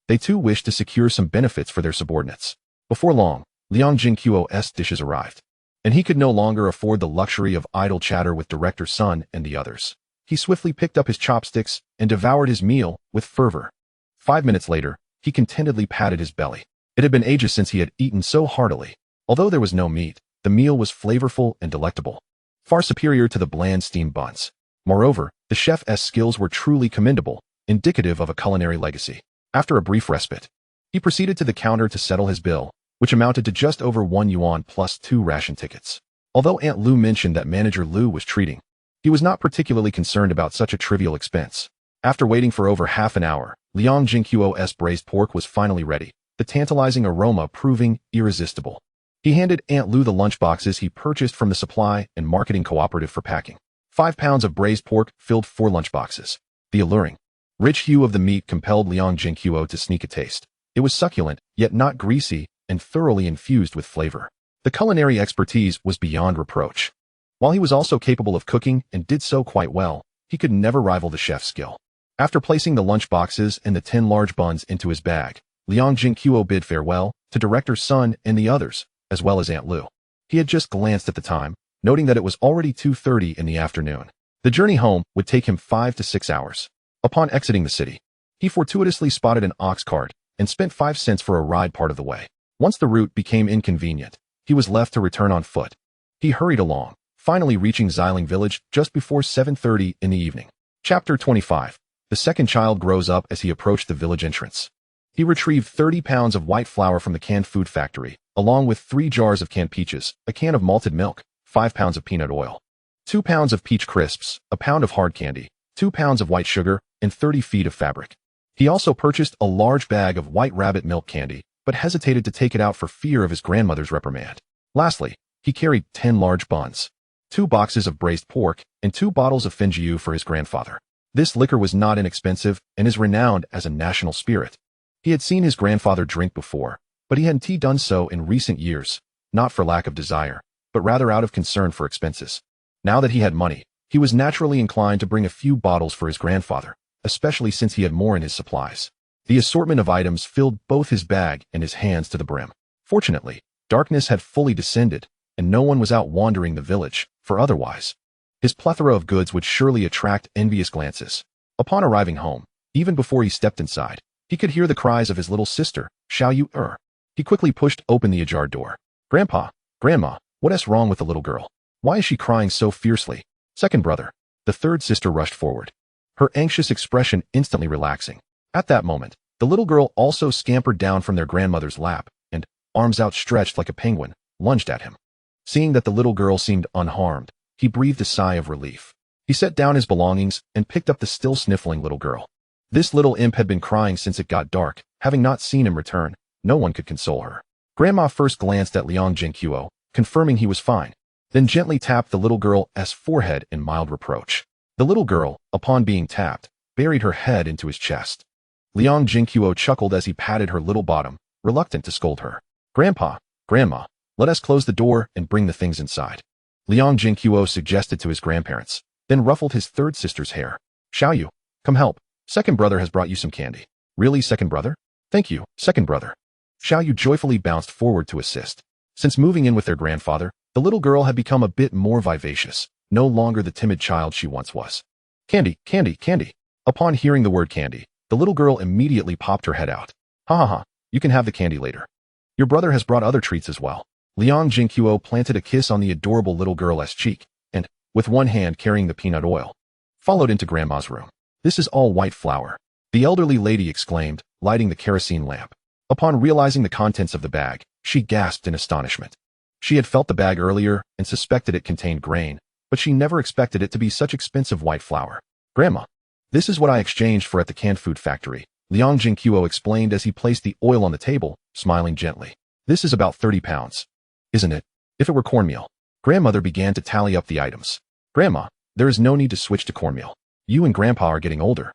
they too wished to secure some benefits for their subordinates. Before long, Liang Zhenguo's dishes arrived, and he could no longer afford the luxury of idle chatter with Director Sun and the others. He swiftly picked up his chopsticks and devoured his meal with fervor. 5 minutes later, he contentedly patted his belly. It had been ages since he had eaten so heartily. Although there was no meat, the meal was flavorful and delectable, far superior to the bland steamed buns. Moreover, the chef's skills were truly commendable, indicative of a culinary legacy. After a brief respite, he proceeded to the counter to settle his bill, which amounted to just over 1 yuan plus 2 ration tickets. Although Aunt Lu mentioned that Manager Lu was treating, he was not particularly concerned about such a trivial expense. After waiting for over half an hour, Liang Zhenguo's braised pork was finally ready, the tantalizing aroma proving irresistible. He handed Aunt Lu the lunchboxes he purchased from the supply and marketing cooperative for packing. 5 pounds of braised pork filled 4 lunchboxes. The alluring, rich hue of the meat compelled Liang Zhenguo to sneak a taste. It was succulent, yet not greasy, and thoroughly infused with flavor. The culinary expertise was beyond reproach. While he was also capable of cooking and did so quite well, he could never rival the chef's skill. After placing the lunch boxes and the 10 large buns into his bag, Liang Zhenguo bid farewell to director Sun and the others, as well as Aunt Lu. He had just glanced at the time, noting that it was already 2:30 in the afternoon. The journey home would take him 5 to 6 hours. Upon exiting the city, he fortuitously spotted an ox cart and spent 5 cents for a ride part of the way. Once the route became inconvenient, he was left to return on foot. He hurried along, finally reaching Xiling village just before 7:30 in the evening. Chapter 25. The second child grows up as he approached the village entrance. He retrieved 30 pounds of white flour from the canned food factory, along with 3 jars of canned peaches, a can of malted milk, 5 pounds of peanut oil, 2 pounds of peach crisps, a pound of hard candy, 2 pounds of white sugar, and 30 feet of fabric. He also purchased a large bag of white rabbit milk candy, but hesitated to take it out for fear of his grandmother's reprimand. Lastly, he carried 10 large buns, 2 boxes of braised pork, and 2 bottles of finjiu for his grandfather. This liquor was not inexpensive and is renowned as a national spirit. He had seen his grandfather drink before, but he hadn't done so in recent years, not for lack of desire, but rather out of concern for expenses. Now that he had money, he was naturally inclined to bring a few bottles for his grandfather, especially since he had more in his supplies. The assortment of items filled both his bag and his hands to the brim. Fortunately, darkness had fully descended, and no one was out wandering the village, for otherwise, his plethora of goods would surely attract envious glances. Upon arriving home, even before he stepped inside, he could hear the cries of his little sister, Xiao Yu. He quickly pushed open the ajar door. "Grandpa, Grandma, what's wrong with the little girl? Why is she crying so fiercely?" "Second brother." The third sister rushed forward, her anxious expression instantly relaxing. At that moment, the little girl also scampered down from their grandmother's lap and, arms outstretched like a penguin, lunged at him. Seeing that the little girl seemed unharmed, he breathed a sigh of relief. He set down his belongings and picked up the still sniffling little girl. This little imp had been crying since it got dark. Having not seen him return, no one could console her. Grandma first glanced at Liang Zhenguo, confirming he was fine, then gently tapped the little girl's forehead in mild reproach. The little girl, upon being tapped, buried her head into his chest. Liang Zhenguo chuckled as he patted her little bottom, reluctant to scold her. "Grandpa, Grandma, let us close the door and bring the things inside," Liang Zhenguo suggested to his grandparents, then ruffled his third sister's hair. "Xiao Yu, come help. Second brother has brought you some candy." "Really, second brother?" "Thank you, second brother." Xiao Yu joyfully bounced forward to assist. Since moving in with their grandfather, the little girl had become a bit more vivacious, no longer the timid child she once was. "Candy, candy, candy." Upon hearing the word candy, the little girl immediately popped her head out. "Ha ha ha, you can have the candy later. Your brother has brought other treats as well." Liang Zhenguo planted a kiss on the adorable little girl's cheek, and, with one hand carrying the peanut oil, followed into Grandma's room. "This is all white flour," the elderly lady exclaimed, lighting the kerosene lamp. Upon realizing the contents of the bag, she gasped in astonishment. She had felt the bag earlier and suspected it contained grain, but she never expected it to be such expensive white flour. "Grandma, this is what I exchanged for at the canned food factory," Liang Zhenguo explained as he placed the oil on the table, smiling gently. "This is about 30 pounds. Isn't it? If it were cornmeal." Grandmother began to tally up the items. "Grandma, there is no need to switch to cornmeal. You and Grandpa are getting older,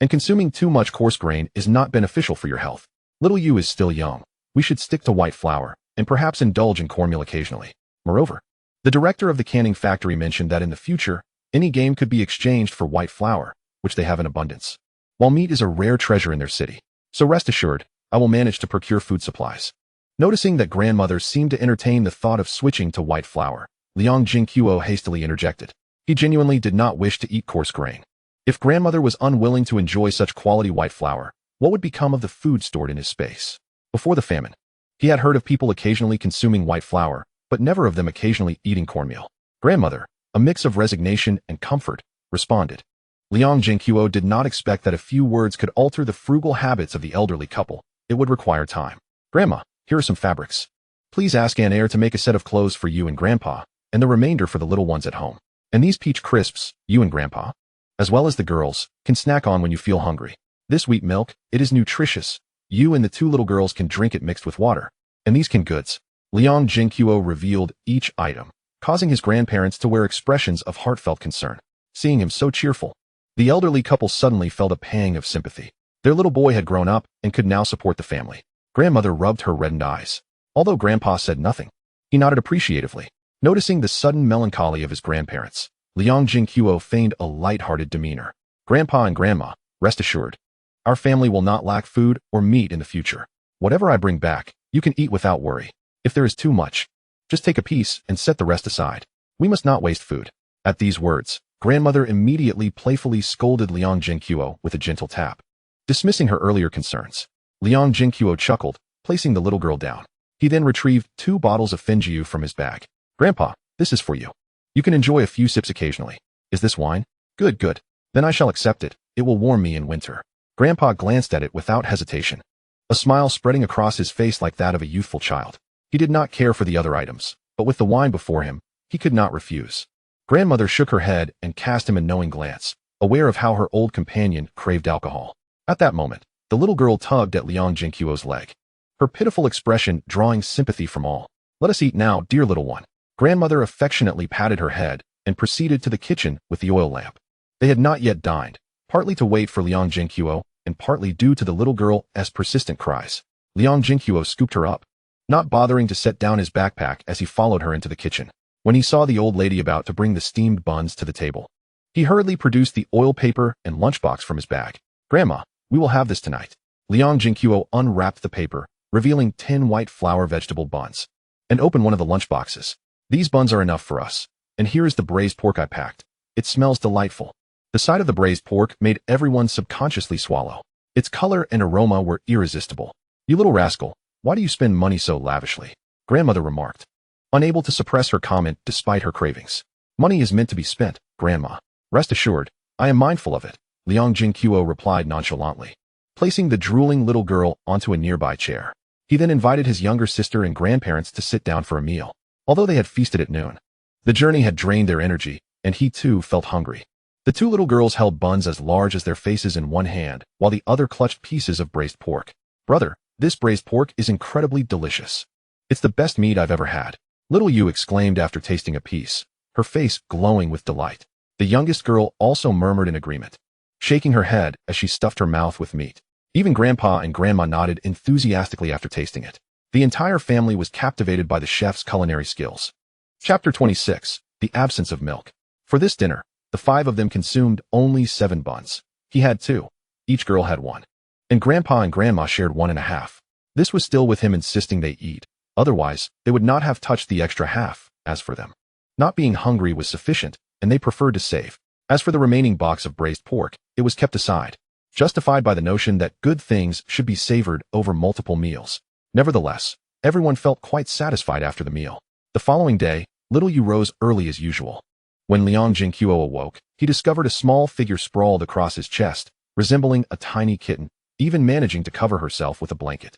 and consuming too much coarse grain is not beneficial for your health. Little you is still young. We should stick to white flour, and perhaps indulge in cornmeal occasionally." Moreover, the director of the canning factory mentioned that in the future, any game could be exchanged for white flour, which they have in abundance. While meat is a rare treasure in their city, so rest assured, I will manage to procure food supplies. Noticing that grandmother seemed to entertain the thought of switching to white flour, Liang Zhenguo hastily interjected. He genuinely did not wish to eat coarse grain. If grandmother was unwilling to enjoy such quality white flour, what would become of the food stored in his space? Before the famine, he had heard of people occasionally consuming white flour, but never of them occasionally eating cornmeal. Grandmother, a mix of resignation and comfort, responded. Liang Zhenguo did not expect that a few words could alter the frugal habits of the elderly couple. It would require time. "Grandma, here are some fabrics. Please ask Aunt Air to make a set of clothes for you and Grandpa, and the remainder for the little ones at home. And these peach crisps, you and Grandpa, as well as the girls, can snack on when you feel hungry. This wheat milk, it is nutritious. You and the 2 little girls can drink it mixed with water. And these canned goods." Liang Zhenguo revealed each item, causing his grandparents to wear expressions of heartfelt concern. Seeing him so cheerful, the elderly couple suddenly felt a pang of sympathy. Their little boy had grown up and could now support the family. Grandmother rubbed her reddened eyes. Although Grandpa said nothing, he nodded appreciatively. Noticing the sudden melancholy of his grandparents, Liang Zhenguo feigned a light-hearted demeanor. Grandpa and Grandma, rest assured, our family will not lack food or meat in the future. Whatever I bring back, you can eat without worry. If there is too much, just take a piece and set the rest aside. We must not waste food. At these words, grandmother immediately playfully scolded Liang Zhenguo with a gentle tap. Dismissing her earlier concerns, Liang Zhenguo chuckled, placing the little girl down. He then retrieved 2 bottles of Fenjiu from his bag. Grandpa, this is for you. You can enjoy a few sips occasionally. Is this wine? Good, good. Then I shall accept it. It will warm me in winter. Grandpa glanced at it without hesitation, a smile spreading across his face like that of a youthful child. He did not care for the other items, but with the wine before him, he could not refuse. Grandmother shook her head and cast him a knowing glance, aware of how her old companion craved alcohol. At that moment, the little girl tugged at Liang Zhenguo's leg, her pitiful expression drawing sympathy from all. Let us eat now, dear little one. Grandmother affectionately patted her head and proceeded to the kitchen with the oil lamp. They had not yet dined, partly to wait for Liang Zhenguo and partly due to the little girl's persistent cries. Liang Zhenguo scooped her up, not bothering to set down his backpack as he followed her into the kitchen. When he saw the old lady about to bring the steamed buns to the table, he hurriedly produced the oil paper and lunchbox from his bag. Grandma, we will have this tonight. Liang Zhenguo unwrapped the paper, revealing 10 white flour vegetable buns, and opened one of the lunchboxes. These buns are enough for us, and here is the braised pork I packed. It smells delightful. The sight of the braised pork made everyone subconsciously swallow. Its color and aroma were irresistible. You little rascal, why do you spend money so lavishly? Grandmother remarked, unable to suppress her comment despite her cravings. Money is meant to be spent, Grandma. Rest assured, I am mindful of it, Liang Zhenguo replied nonchalantly, placing the drooling little girl onto a nearby chair. He then invited his younger sister and grandparents to sit down for a meal. Although they had feasted at noon, the journey had drained their energy, and he too felt hungry. The 2 little girls held buns as large as their faces in one hand, while the other clutched pieces of braised pork. Brother, this braised pork is incredibly delicious. It's the best meat I've ever had. Little Yu exclaimed after tasting a piece, her face glowing with delight. The youngest girl also murmured in agreement, shaking her head as she stuffed her mouth with meat. Even Grandpa and Grandma nodded enthusiastically after tasting it. The entire family was captivated by the chef's culinary skills. Chapter 26, The Absence of Milk. For this dinner, the 5 of them consumed only 7 buns. He had 2. Each girl had 1. And Grandpa and Grandma shared 1.5. This was still with him insisting they eat. Otherwise, they would not have touched the extra half. As for them, not being hungry was sufficient, and they preferred to save. As for the remaining box of braised pork, it was kept aside, justified by the notion that good things should be savored over multiple meals. Nevertheless, everyone felt quite satisfied after the meal. The following day, little Yu rose early as usual. When Liang Zhenguo awoke, he discovered a small figure sprawled across his chest, resembling a tiny kitten, even managing to cover herself with a blanket.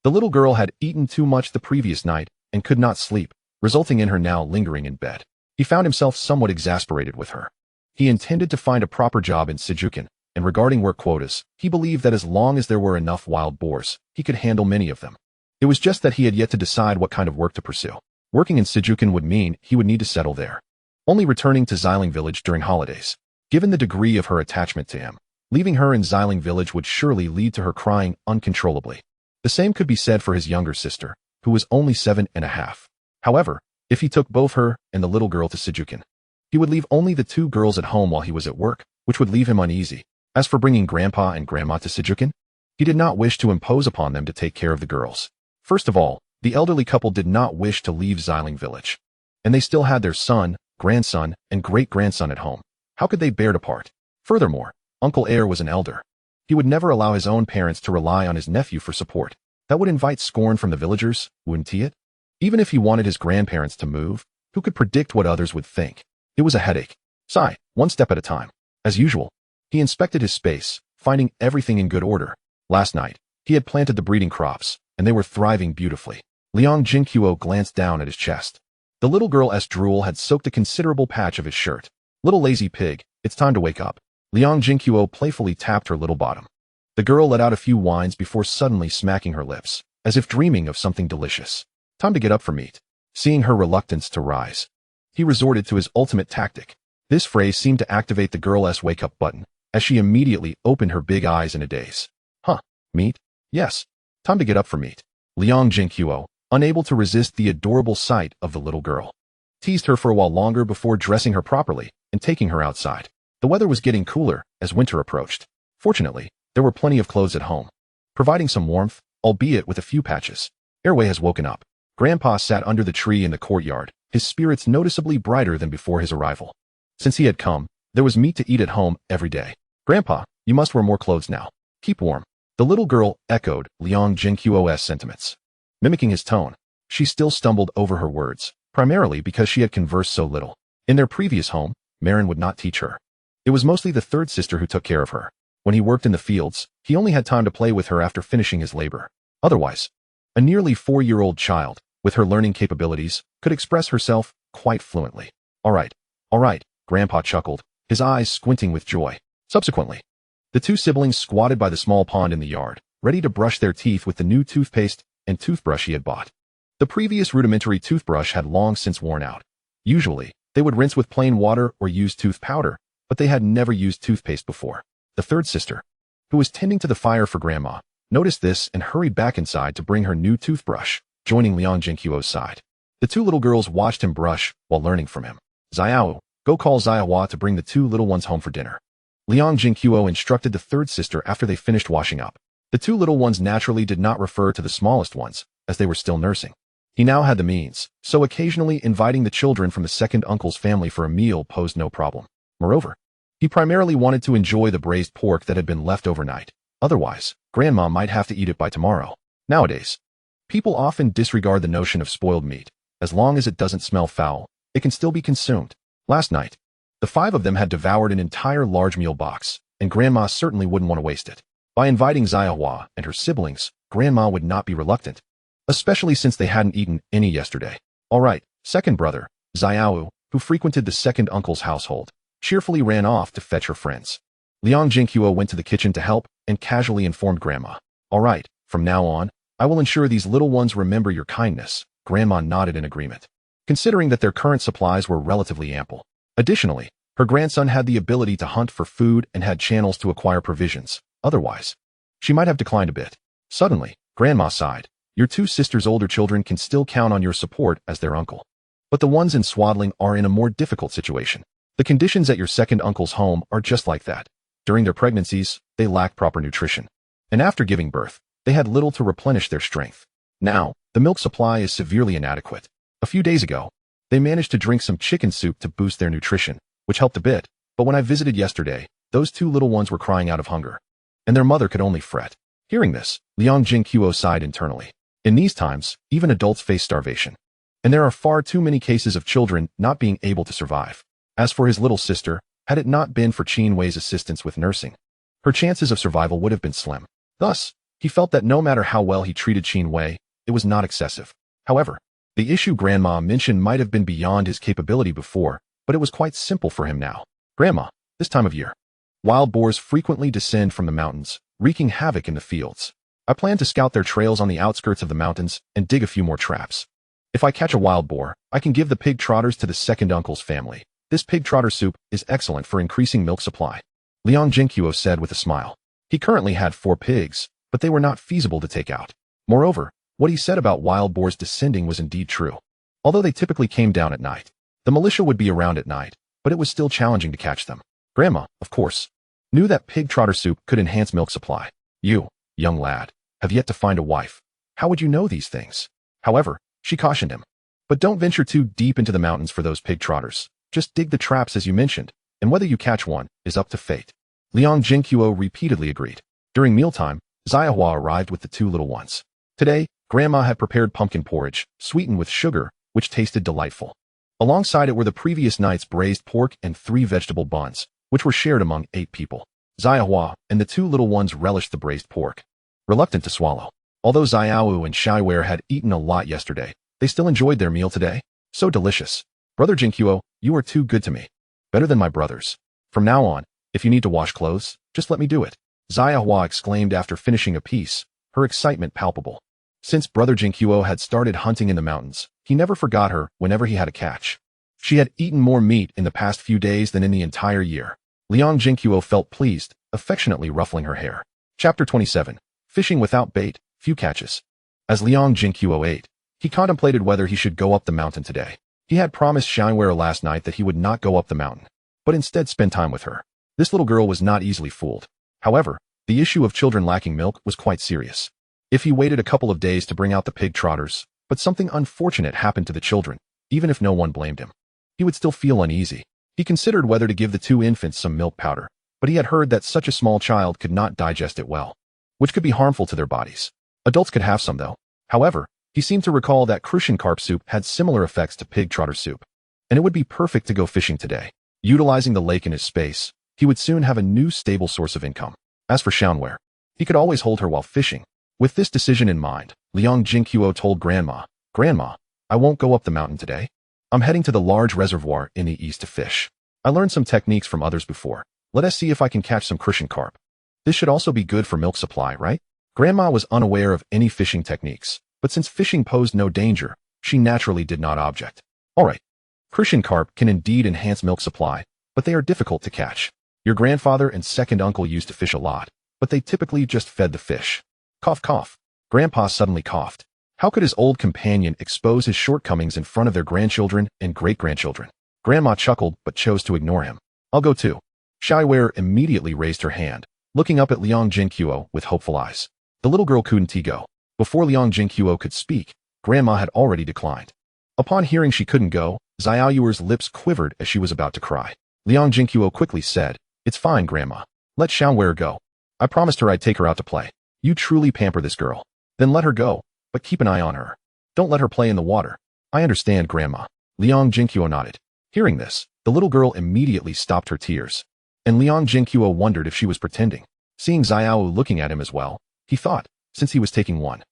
The little girl had eaten too much the previous night and could not sleep, resulting in her now lingering in bed. He found himself somewhat exasperated with her. He intended to find a proper job in Sijukan, and regarding work quotas, he believed that as long as there were enough wild boars, he could handle many of them. It was just that he had yet to decide what kind of work to pursue. Working in Sijukan would mean he would need to settle there, only returning to Xiling village during holidays. Given the degree of her attachment to him, leaving her in Xiling village would surely lead to her crying uncontrollably. The same could be said for his younger sister, who was only 7.5. However, if he took both her and the little girl to Sijukan, he would leave only the 2 girls at home while he was at work, which would leave him uneasy. As for bringing Grandpa and Grandma to Sijukan, he did not wish to impose upon them to take care of the girls. First of all, the elderly couple did not wish to leave Xiling village, and they still had their son, grandson, and great-grandson at home. How could they bear to part? Furthermore, Uncle Air was an elder. He would never allow his own parents to rely on his nephew for support. That would invite scorn from the villagers, wouldn't it? Even if he wanted his grandparents to move, who could predict what others would think? It was a headache. Sigh, one step at a time. As usual, he inspected his space, finding everything in good order. Last night, he had planted the breeding crops, and they were thriving beautifully. Liang Zhenguo glanced down at his chest. The little girl's drool had soaked a considerable patch of his shirt. Little lazy pig, it's time to wake up. Liang Zhenguo playfully tapped her little bottom. The girl let out a few whines before suddenly smacking her lips, as if dreaming of something delicious. Time to get up for meat. Seeing her reluctance to rise, he resorted to his ultimate tactic. This phrase seemed to activate the girl's wake-up button, as she immediately opened her big eyes in a daze. Huh, meat? Yes. Time to get up for meat. Liang Zhenguo, unable to resist the adorable sight of the little girl, teased her for a while longer before dressing her properly and taking her outside. The weather was getting cooler as winter approached. Fortunately, there were plenty of clothes at home, providing some warmth, albeit with a few patches. Airway has woken up. Grandpa sat under the tree in the courtyard, his spirits noticeably brighter than before his arrival. Since he had come, there was meat to eat at home every day. Grandpa, you must wear more clothes now. Keep warm. The little girl echoed Liang Zhenguo's sentiments. Mimicking his tone, she still stumbled over her words, primarily because she had conversed so little. In their previous home, Marin would not teach her. It was mostly the third sister who took care of her. When he worked in the fields, he only had time to play with her after finishing his labor. Otherwise, a nearly 4-year-old child, with her learning capabilities, could express herself quite fluently. All right, Grandpa chuckled, his eyes squinting with joy. Subsequently, the two siblings squatted by the small pond in the yard, ready to brush their teeth with the new toothpaste and toothbrush he had bought. The previous rudimentary toothbrush had long since worn out. Usually, they would rinse with plain water or use tooth powder, but they had never used toothpaste before. The third sister, who was tending to the fire for Grandma, noticed this and hurried back inside to bring her new toothbrush, joining Liang Zhenguo's side. The two little girls watched him brush while learning from him. Xiao, go call Xiaohua to bring the two little ones home for dinner. Liang Zhenguo instructed the third sister after they finished washing up. The two little ones naturally did not refer to the smallest ones, as they were still nursing. He now had the means, so occasionally inviting the children from the second uncle's family for a meal posed no problem. Moreover, he primarily wanted to enjoy the braised pork that had been left overnight. Otherwise, Grandma might have to eat it by tomorrow. Nowadays, people often disregard the notion of spoiled meat. As long as it doesn't smell foul, it can still be consumed. Last night, the 5 of them had devoured an entire large meal box, and Grandma certainly wouldn't want to waste it. By inviting Xiaohua and her siblings, Grandma would not be reluctant, especially since they hadn't eaten any yesterday. All right, second brother, Xiao, who frequented the second uncle's household, cheerfully ran off to fetch her friends. Liang Zhenguo went to the kitchen to help and casually informed Grandma. All right, from now on, I will ensure these little ones remember your kindness. Grandma nodded in agreement, considering that their current supplies were relatively ample. Additionally, her grandson had the ability to hunt for food and had channels to acquire provisions. Otherwise, she might have declined a bit. Suddenly, Grandma sighed. Your two sisters' older children can still count on your support as their uncle. But the ones in swaddling are in a more difficult situation. The conditions at your second uncle's home are just like that. During their pregnancies, they lacked proper nutrition. And after giving birth, they had little to replenish their strength. Now, the milk supply is severely inadequate. A few days ago, they managed to drink some chicken soup to boost their nutrition, which helped a bit, but when I visited yesterday, those two little ones were crying out of hunger, and their mother could only fret. Hearing this, Liang Zhenguo sighed internally. In these times, even adults face starvation, and there are far too many cases of children not being able to survive. As for his little sister, had it not been for Qin Wei's assistance with nursing, her chances of survival would have been slim. Thus, he felt that no matter how well he treated Qin Wei, it was not excessive. However, the issue Grandma mentioned might have been beyond his capability before, but it was quite simple for him now. Grandma, this time of year, wild boars frequently descend from the mountains, wreaking havoc in the fields. I plan to scout their trails on the outskirts of the mountains and dig a few more traps. If I catch a wild boar, I can give the pig trotters to the second uncle's family. This pig trotter soup is excellent for increasing milk supply, Liang Zhenguo said with a smile. He currently had 4 pigs, but they were not feasible to take out. Moreover, what he said about wild boars descending was indeed true. Although they typically came down at night, the militia would be around at night, but it was still challenging to catch them. Grandma, of course, knew that pig trotter soup could enhance milk supply. You, young lad, have yet to find a wife. How would you know these things? However, she cautioned him. But don't venture too deep into the mountains for those pig trotters. Just dig the traps as you mentioned, and whether you catch one is up to fate. Liang Zhenguo repeatedly agreed. During mealtime, Xiaohua arrived with the 2 little ones. Today, Grandma had prepared pumpkin porridge, sweetened with sugar, which tasted delightful. Alongside it were the previous night's braised pork and 3 vegetable buns, which were shared among 8 people. Xiaohua and the 2 little ones relished the braised pork, reluctant to swallow. Although Xiaowu and Shaiwei had eaten a lot yesterday, they still enjoyed their meal today. So delicious. Brother Zhenguo, you are too good to me. Better than my brothers. From now on, if you need to wash clothes, just let me do it. Xiaohua exclaimed after finishing a piece, her excitement palpable. Since Brother Zhenguo had started hunting in the mountains, he never forgot her whenever he had a catch. She had eaten more meat in the past few days than in the entire year. Liang Zhenguo felt pleased, affectionately ruffling her hair. Chapter 27. Fishing without bait, few catches. As Liang Zhenguo ate, he contemplated whether he should go up the mountain today. He had promised Xiaowei last night that he would not go up the mountain, but instead spend time with her. This little girl was not easily fooled. However, the issue of children lacking milk was quite serious. If he waited a couple of days to bring out the pig trotters, but something unfortunate happened to the children, even if no one blamed him, he would still feel uneasy. He considered whether to give the two infants some milk powder, but he had heard that such a small child could not digest it well, which could be harmful to their bodies. Adults could have some though. However, he seemed to recall that crucian carp soup had similar effects to pig trotter soup, and it would be perfect to go fishing today. Utilizing the lake in his space, he would soon have a new stable source of income. As for Xiaowei, he could always hold her while fishing. With this decision in mind, Liang Zhenguo told Grandma, "Grandma, I won't go up the mountain today. I'm heading to the large reservoir in the east to fish. I learned some techniques from others before. Let us see if I can catch some crucian carp. This should also be good for milk supply, right?" Grandma was unaware of any fishing techniques, but since fishing posed no danger, she naturally did not object. Alright, crucian carp can indeed enhance milk supply, but they are difficult to catch. Your grandfather and second uncle used to fish a lot, but they typically just fed the fish. Cough cough. Grandpa suddenly coughed. How could his old companion expose his shortcomings in front of their grandchildren and great-grandchildren? Grandma chuckled but chose to ignore him. "I'll go too." Xiaowei immediately raised her hand, looking up at Liang Zhenguo with hopeful eyes. The little girl couldn't go. Before Liang Zhenguo could speak, Grandma had already declined. Upon hearing she couldn't go, Xiaoyuer's lips quivered as she was about to cry. Liang Zhenguo quickly said, "It's fine, Grandma. Let Xiaowei go. I promised her I'd take her out to play. You truly pamper this girl. Then let her go, but keep an eye on her. Don't let her play in the water." "I understand, Grandma." Liang Zhenguo nodded. Hearing this, the little girl immediately stopped her tears, and Liang Zhenguo wondered if she was pretending. Seeing Xiao looking at him as well, he thought, since he was taking one,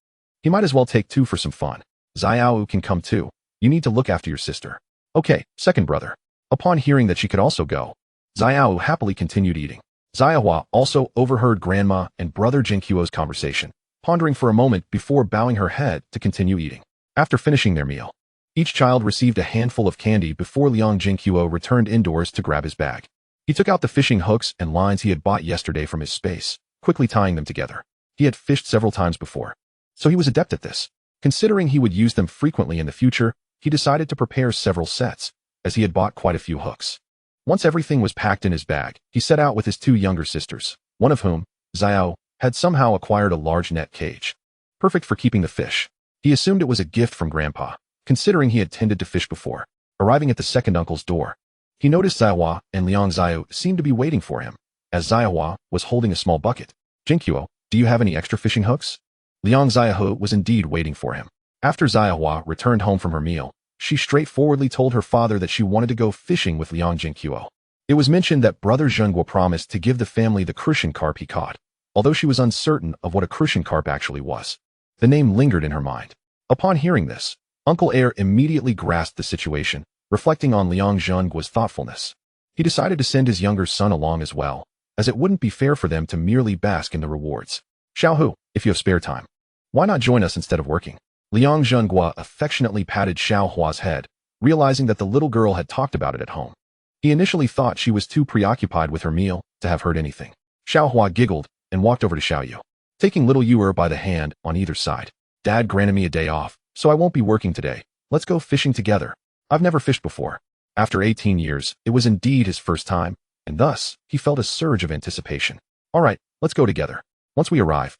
he might as well take two for some fun. "Xiao can come too. You need to look after your sister." "Okay, second brother." Upon hearing that she could also go, Xiao happily continued eating. Xiaohua also overheard Grandma and brother Zhenguo's conversation, pondering for a moment before bowing her head to continue eating. After finishing their meal, each child received a handful of candy before Liang Zhenguo returned indoors to grab his bag. He took out the fishing hooks and lines he had bought yesterday from his space, quickly tying them together. He had fished several times before, so he was adept at this. Considering he would use them frequently in the future, he decided to prepare several sets, as he had bought quite a few hooks. Once everything was packed in his bag, he set out with his two younger sisters, one of whom, Xiao, had somehow acquired a large net cage, perfect for keeping the fish. He assumed it was a gift from Grandpa, considering he had tended to fish before. Arriving at the second uncle's door, he noticed Xiaohua and Liang Zhenguo seemed to be waiting for him, as Xiaohua was holding a small bucket. "Zhenguo, do you have any extra fishing hooks?" Liang Zhenguo was indeed waiting for him. After Xiaohua returned home from her meal, she straightforwardly told her father that she wanted to go fishing with Liang Zhenguo. It was mentioned that brother Zhenguo promised to give the family the crucian carp he caught, although she was uncertain of what a crucian carp actually was. The name lingered in her mind. Upon hearing this, Uncle Heir immediately grasped the situation, reflecting on Liang Zhenguo's thoughtfulness. He decided to send his younger son along as well, as it wouldn't be fair for them to merely bask in the rewards. "Xiaohu, if you have spare time, why not join us instead of working?" Liang Zhenguo affectionately patted Xiaohua's head, realizing that the little girl had talked about it at home. He initially thought she was too preoccupied with her meal to have heard anything. Xiaohua giggled and walked over to Xiaoyu, taking little Yuer by the hand on either side. "Dad granted me a day off, so I won't be working today. Let's go fishing together. I've never fished before." After 18 years, it was indeed his first time, and thus, he felt a surge of anticipation. "Alright, let's go together. Once we arrive,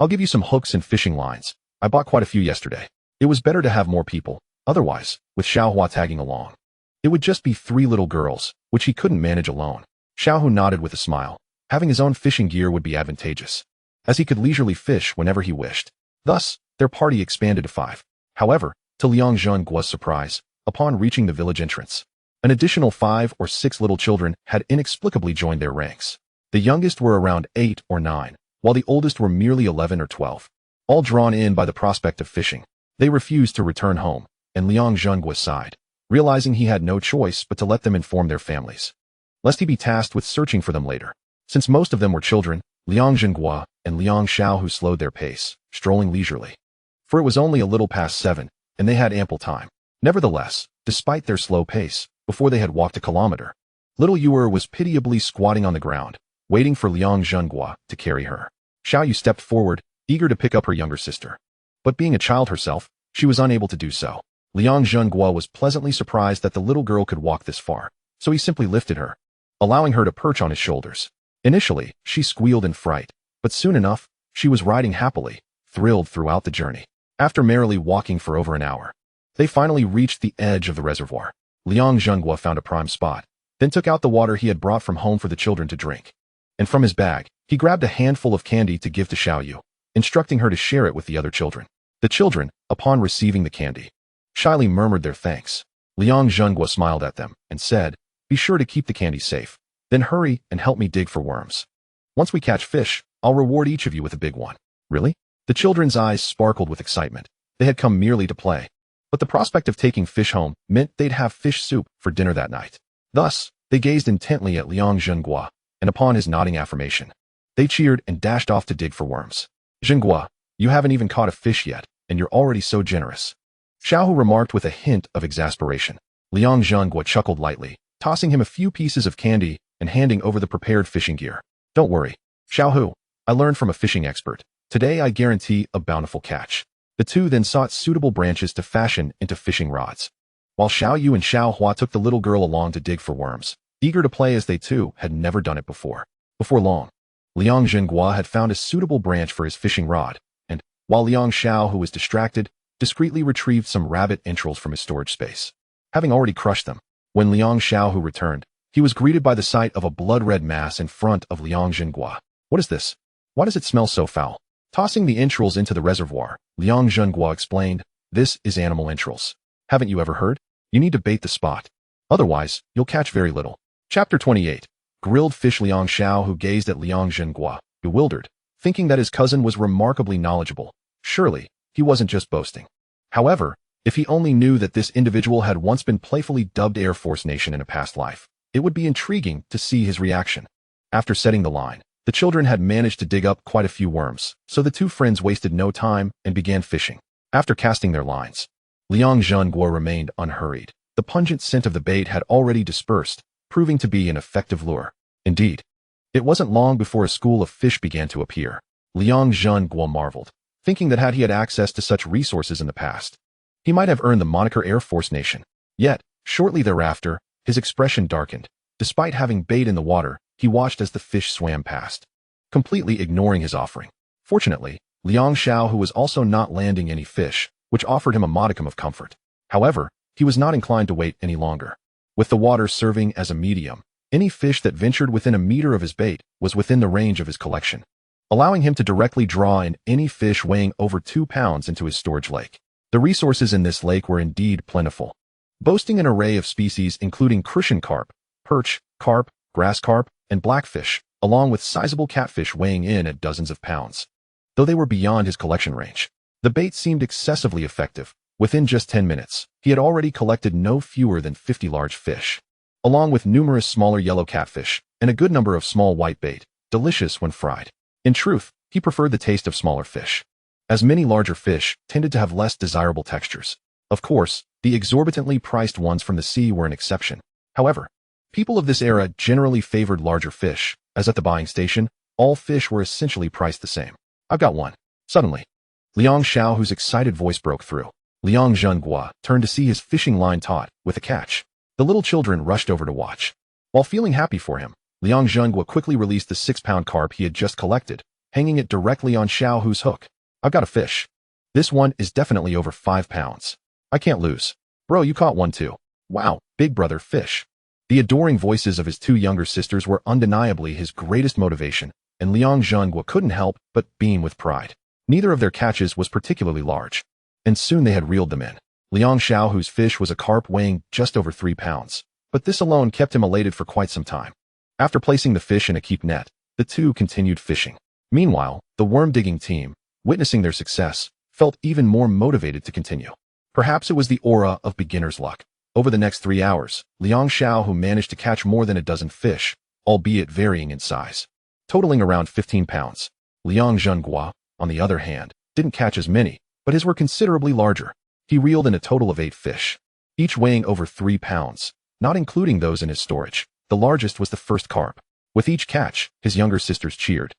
I'll give you some hooks and fishing lines. I bought quite a few yesterday." It was better to have more people, otherwise, with Xiaohua tagging along, it would just be 3 little girls, which he couldn't manage alone. Xiaohu nodded with a smile. Having his own fishing gear would be advantageous, as he could leisurely fish whenever he wished. Thus, their party expanded to 5. However, to Liang Zhenguo's surprise, upon reaching the village entrance, an additional 5 or 6 little children had inexplicably joined their ranks. The youngest were around 8 or 9, while the oldest were merely 11 or 12. All drawn in by the prospect of fishing, they refused to return home, and Liang Zhenguo sighed, realizing he had no choice but to let them inform their families, lest he be tasked with searching for them later. Since most of them were children, Liang Zhenguo and Liang Xiaohu slowed their pace, strolling leisurely. For it was only a little past 7, and they had ample time. Nevertheless, despite their slow pace, before they had walked a kilometer, little Yuer was pitiably squatting on the ground, waiting for Liang Zhenguo to carry her. Xiaoyu stepped forward, eager to pick up her younger sister. But being a child herself, she was unable to do so. Liang Zhenguo was pleasantly surprised that the little girl could walk this far, so he simply lifted her, allowing her to perch on his shoulders. Initially, she squealed in fright, but soon enough, she was riding happily, thrilled throughout the journey. After merrily walking for over an hour, they finally reached the edge of the reservoir. Liang Zhenguo found a prime spot, then took out the water he had brought from home for the children to drink. And from his bag, he grabbed a handful of candy to give to Xiaoyu, instructing her to share it with the other children. The children, upon receiving the candy, shyly murmured their thanks. Liang Zhenguo smiled at them and said, "Be sure to keep the candy safe. Then hurry and help me dig for worms. Once we catch fish, I'll reward each of you with a big one." Really? The children's eyes sparkled with excitement. They had come merely to play, but the prospect of taking fish home meant they'd have fish soup for dinner that night. Thus, they gazed intently at Liang Zhenguo, and upon his nodding affirmation, they cheered and dashed off to dig for worms. "Zhenguo, you haven't even caught a fish yet, and you're already so generous," Xiaohu remarked with a hint of exasperation. Liang Zhenguo chuckled lightly, tossing him a few pieces of candy and handing over the prepared fishing gear. "Don't worry, Xiaohu, I learned from a fishing expert. Today I guarantee a bountiful catch." The two then sought suitable branches to fashion into fishing rods, while Xiaoyu and Xiaohua took the little girl along to dig for worms, eager to play as they too had never done it before. Before long, Liang Zhenguo had found a suitable branch for his fishing rod, and, while Liang Xiao, who was distracted, discreetly retrieved some rabbit entrails from his storage space, having already crushed them. When Liang Xiao returned, he was greeted by the sight of a blood-red mass in front of Liang Zhenguo. "What is this? Why does it smell so foul?" Tossing the entrails into the reservoir, Liang Zhenguo explained, "This is animal entrails. Haven't you ever heard? You need to bait the spot. Otherwise, you'll catch very little." Chapter 28. Grilled fish. Liang Xiao gazed at Liang Zhenguo, bewildered, thinking that his cousin was remarkably knowledgeable. Surely, he wasn't just boasting. However, if he only knew that this individual had once been playfully dubbed Air Force Nation in a past life, it would be intriguing to see his reaction. After setting the line, the children had managed to dig up quite a few worms, so the two friends wasted no time and began fishing. After casting their lines, Liang Zhenguo remained unhurried. The pungent scent of the bait had already dispersed, proving to be an effective lure. Indeed, it wasn't long before a school of fish began to appear. Liang Zhenguo marveled, thinking that had he had access to such resources in the past, he might have earned the moniker Air Force Nation. Yet, shortly thereafter, his expression darkened. Despite having bait in the water, he watched as the fish swam past, completely ignoring his offering. Fortunately, Liang Xiao was also not landing any fish, which offered him a modicum of comfort. However, he was not inclined to wait any longer. With the water serving as a medium, any fish that ventured within a meter of his bait was within the range of his collection, allowing him to directly draw in any fish weighing over 2 pounds into his storage lake. The resources in this lake were indeed plentiful, boasting an array of species including crucian carp, perch, carp, grass carp, and blackfish, along with sizable catfish weighing in at dozens of pounds. Though they were beyond his collection range, the bait seemed excessively effective. Within just 10 minutes, he had already collected no fewer than 50 large fish, along with numerous smaller yellow catfish, and a good number of small white bait, delicious when fried. In truth, he preferred the taste of smaller fish, as many larger fish tended to have less desirable textures. Of course, the exorbitantly priced ones from the sea were an exception. However, people of this era generally favored larger fish, as at the buying station, all fish were essentially priced the same. "I've got one." Suddenly, Liang Xiao's excited voice broke through. Liang Zhenguo turned to see his fishing line taut with a catch. The little children rushed over to watch. While feeling happy for him, Liang Zhenguo quickly released the 6-pound carp he had just collected, hanging it directly on Xiaohu's hook. "I've got a fish. This one is definitely over 5 pounds. I can't lose." "Bro, you caught one too." "Wow, big brother fish." The adoring voices of his two younger sisters were undeniably his greatest motivation, and Liang Zhenguo couldn't help but beam with pride. Neither of their catches was particularly large, and soon they had reeled them in. Liang Xiao's fish was a carp weighing just over 3 pounds, but this alone kept him elated for quite some time. After placing the fish in a keep net, the two continued fishing. Meanwhile, the worm-digging team, witnessing their success, felt even more motivated to continue. Perhaps it was the aura of beginner's luck. Over the next 3 hours, Liang Xiao managed to catch more than a dozen fish, albeit varying in size, totaling around 15 pounds. Liang Zhenguo, on the other hand, didn't catch as many, but his were considerably larger. He reeled in a total of 8 fish, each weighing over 3 pounds, not including those in his storage. The largest was the first carp. With each catch, his younger sisters cheered,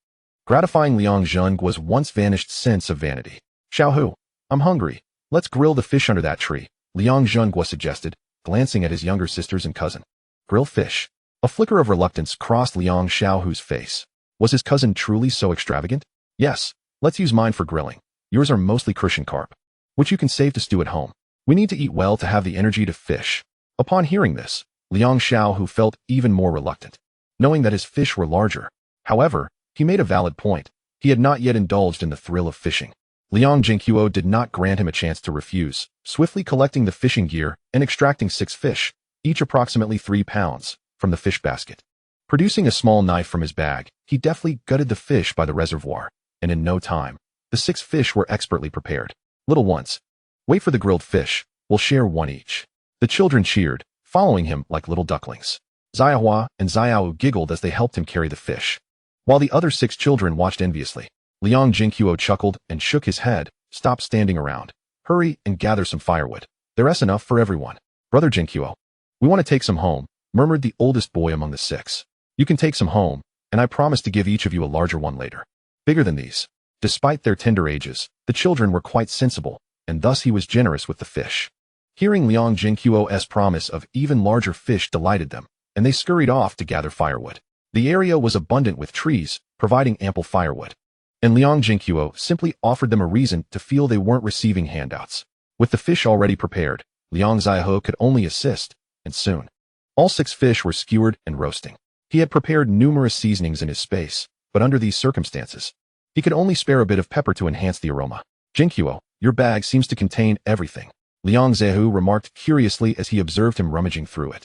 gratifying Liang Zhenguo's once vanished sense of vanity. "Xiaohu, I'm hungry. Let's grill the fish under that tree," Liang Zhenguo suggested, glancing at his younger sisters and cousin. Grilled fish. A flicker of reluctance crossed Liang Xiaohu's face. Was his cousin truly so extravagant? Yes, let's use mine for grilling. Yours are mostly crucian carp, which you can save to stew at home. We need to eat well to have the energy to fish. Upon hearing this, Liang Xiaohu felt even more reluctant, knowing that his fish were larger. However, he made a valid point. He had not yet indulged in the thrill of fishing. Liang Zhenguo did not grant him a chance to refuse, swiftly collecting the fishing gear and extracting 6 fish, each approximately 3 pounds, from the fish basket. Producing a small knife from his bag, he deftly gutted the fish by the reservoir, and in no time, the 6 fish were expertly prepared. Little ones, wait for the grilled fish, we'll share one each. The children cheered, following him like little ducklings. Xiahua and Xiao giggled as they helped him carry the fish, while the other 6 children watched enviously. Liang Zhenguo chuckled and shook his head. Stop standing around. Hurry and gather some firewood. There's enough for everyone. Brother Zhenguo, we want to take some home, murmured the oldest boy among the 6. You can take some home, and I promise to give each of you a larger one later. Bigger than these. Despite their tender ages, the children were quite sensible, and thus he was generous with the fish. Hearing Liang Zhenguo's promise of even larger fish delighted them, and they scurried off to gather firewood. The area was abundant with trees, providing ample firewood. And Liang Zhenguo simply offered them a reason to feel they weren't receiving handouts. With the fish already prepared, Liang Zaihe could only assist, and soon, all 6 fish were skewered and roasting. He had prepared numerous seasonings in his space, but under these circumstances, he could only spare a bit of pepper to enhance the aroma. Zhenguo, your bag seems to contain everything, Liang Zaihe remarked curiously as he observed him rummaging through it.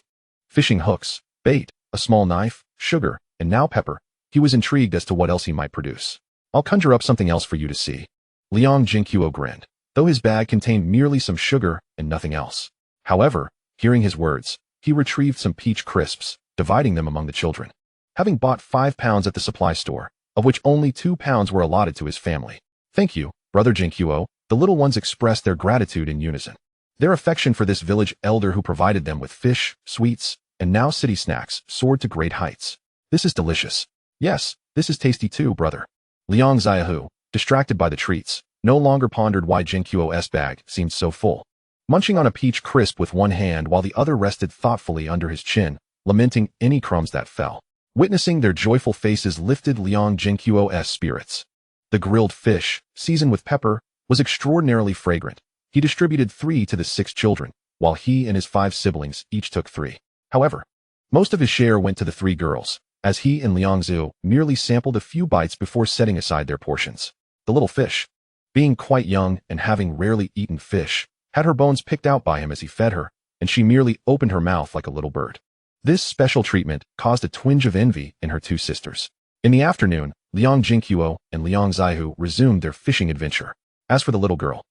Fishing hooks, bait, a small knife, sugar, and now pepper. He was intrigued as to what else he might produce. I'll conjure up something else for you to see. Liang Zhenguo grinned, though his bag contained merely some sugar and nothing else. However, hearing his words, he retrieved some peach crisps, dividing them among the children. Having bought 5 pounds at the supply store, of which only 2 pounds were allotted to his family. Thank you, Brother Zhenguo, the little ones expressed their gratitude in unison. Their affection for this village elder who provided them with fish, sweets, and now city snacks soared to great heights. This is delicious. Yes, this is tasty too, brother. Liang Zaihe, distracted by the treats, no longer pondered why Zhenguo's bag seemed so full. Munching on a peach crisp with one hand while the other rested thoughtfully under his chin, lamenting any crumbs that fell. Witnessing their joyful faces lifted Liang Zhenguo's spirits. The grilled fish, seasoned with pepper, was extraordinarily fragrant. He distributed 3 to the 6 children, while he and his 5 siblings each took 3. However, most of his share went to the 3 girls, as he and Liang Zhu merely sampled a few bites before setting aside their portions. The little fish, being quite young and having rarely eaten fish, had her bones picked out by him as he fed her, and she merely opened her mouth like a little bird. This special treatment caused a twinge of envy in her 2 sisters. In the afternoon, Liang Zhenguo and Liang Zaihe resumed their fishing adventure. As for the little girl,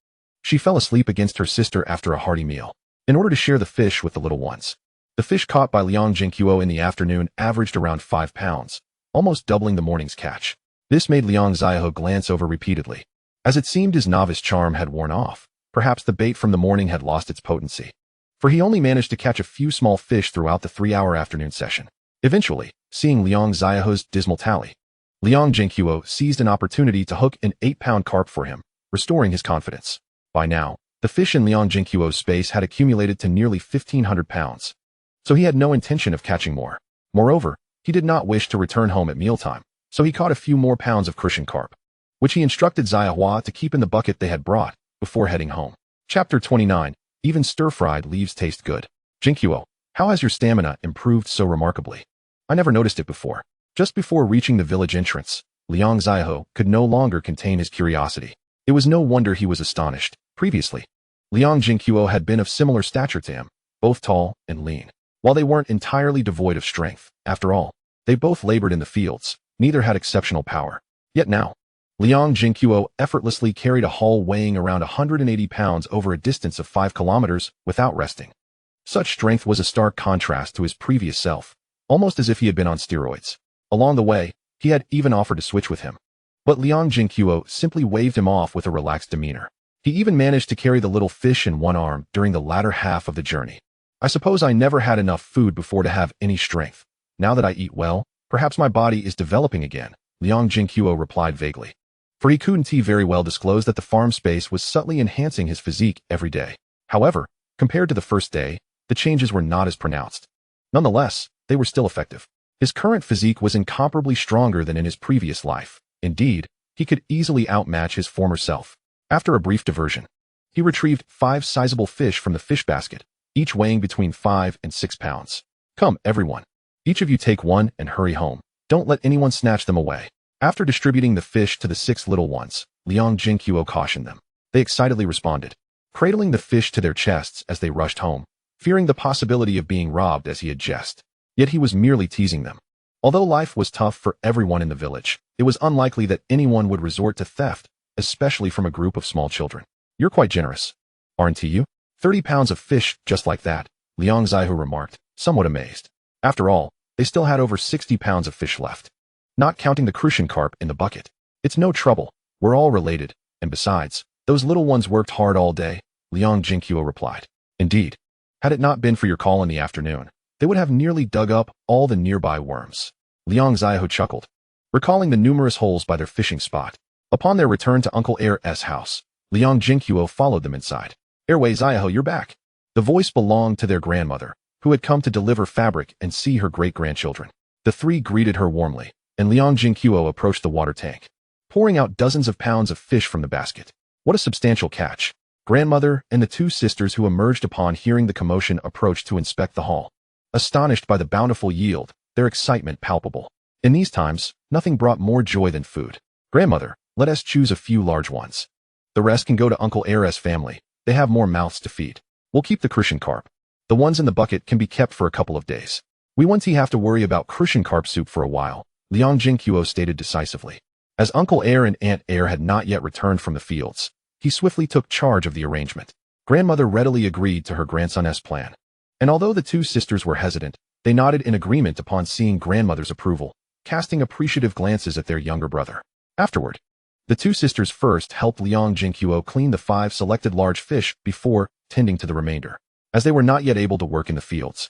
she fell asleep against her sister after a hearty meal, in order to share the fish with the little ones. The fish caught by Liang Zhenguo in the afternoon averaged around 5 pounds, almost doubling the morning's catch. This made Liang Zaihe glance over repeatedly, as it seemed his novice charm had worn off. Perhaps the bait from the morning had lost its potency, for he only managed to catch a few small fish throughout the 3-hour afternoon session. Eventually, seeing Liang Zaihe's dismal tally, Liang Zhenguo seized an opportunity to hook an 8-pound carp for him, restoring his confidence. By now, the fish in Liang Zhenguo's space had accumulated to nearly 1,500 pounds. So he had no intention of catching more. Moreover, he did not wish to return home at mealtime, so he caught a few more pounds of crucian carp, which he instructed Xiahua to keep in the bucket they had brought, before heading home. Chapter 29. Even stir-fried leaves taste good. Zhenguo, how has your stamina improved so remarkably? I never noticed it before. Just before reaching the village entrance, Liang Zaihe could no longer contain his curiosity. It was no wonder he was astonished. Previously, Liang Zhenguo had been of similar stature to him, both tall and lean. While they weren't entirely devoid of strength, after all, they both labored in the fields, neither had exceptional power. Yet now, Liang Zhenguo effortlessly carried a haul weighing around 180 pounds over a distance of 5 kilometers without resting. Such strength was a stark contrast to his previous self, almost as if he had been on steroids. Along the way, he had even offered to switch with him. But Liang Zhenguo simply waved him off with a relaxed demeanor. He even managed to carry the little fish in one arm during the latter half of the journey. I suppose I never had enough food before to have any strength. Now that I eat well, perhaps my body is developing again, Liang Zhenguo replied vaguely. For he couldn't very well disclose that the farm space was subtly enhancing his physique every day. However, Compared to the first day, the changes were not as pronounced. Nonetheless, they were still effective. His current physique was incomparably stronger than in his previous life. Indeed, he could easily outmatch his former self. After a brief diversion, he retrieved 5 sizable fish from the fish basket, each weighing between 5 and 6 pounds. Come, everyone. Each of you take one and hurry home. Don't let anyone snatch them away. After distributing the fish to the 6 little ones, Liang Zhenguo cautioned them. They excitedly responded, cradling the fish to their chests as they rushed home, fearing the possibility of being robbed as he had jest. Yet he was merely teasing them. Although life was tough for everyone in the village, it was unlikely that anyone would resort to theft, especially from a group of small children. You're quite generous, aren't you? 30 pounds of fish just like that, Liang Zhenguo remarked, somewhat amazed. After all, they still had over 60 pounds of fish left. Not counting the crucian carp in the bucket. It's no trouble, we're all related, and besides, those little ones worked hard all day, Liang Zhenguo replied. Indeed, had it not been for your call in the afternoon, they would have nearly dug up all the nearby worms. Liang Zhenguo chuckled, recalling the numerous holes by their fishing spot. Upon their return to Uncle Air's house, Liang Zhenguo followed them inside. Airway Zhenguo, you're back. The voice belonged to their grandmother, who had come to deliver fabric and see her great-grandchildren. The 3 greeted her warmly, and Liang Zhenguo approached the water tank, pouring out dozens of pounds of fish from the basket. What a substantial catch. Grandmother and the 2 sisters who emerged upon hearing the commotion approached to inspect the haul. Astonished by the bountiful yield, their excitement palpable. In these times, nothing brought more joy than food. Grandmother, let us choose a few large ones. The rest can go to Uncle Air's family. They have more mouths to feed. We'll keep the crucian carp. The ones in the bucket can be kept for a couple of days. We won't have to worry about crucian carp soup for a while, Liang Zhenguo stated decisively. As Uncle Air and Aunt Air had not yet returned from the fields, he swiftly took charge of the arrangement. Grandmother readily agreed to her grandson's plan. And although the 2 sisters were hesitant, they nodded in agreement upon seeing grandmother's approval, casting appreciative glances at their younger brother. Afterward, the 2 sisters first helped Liang Zhenguo clean the 5 selected large fish before tending to the remainder, as they were not yet able to work in the fields.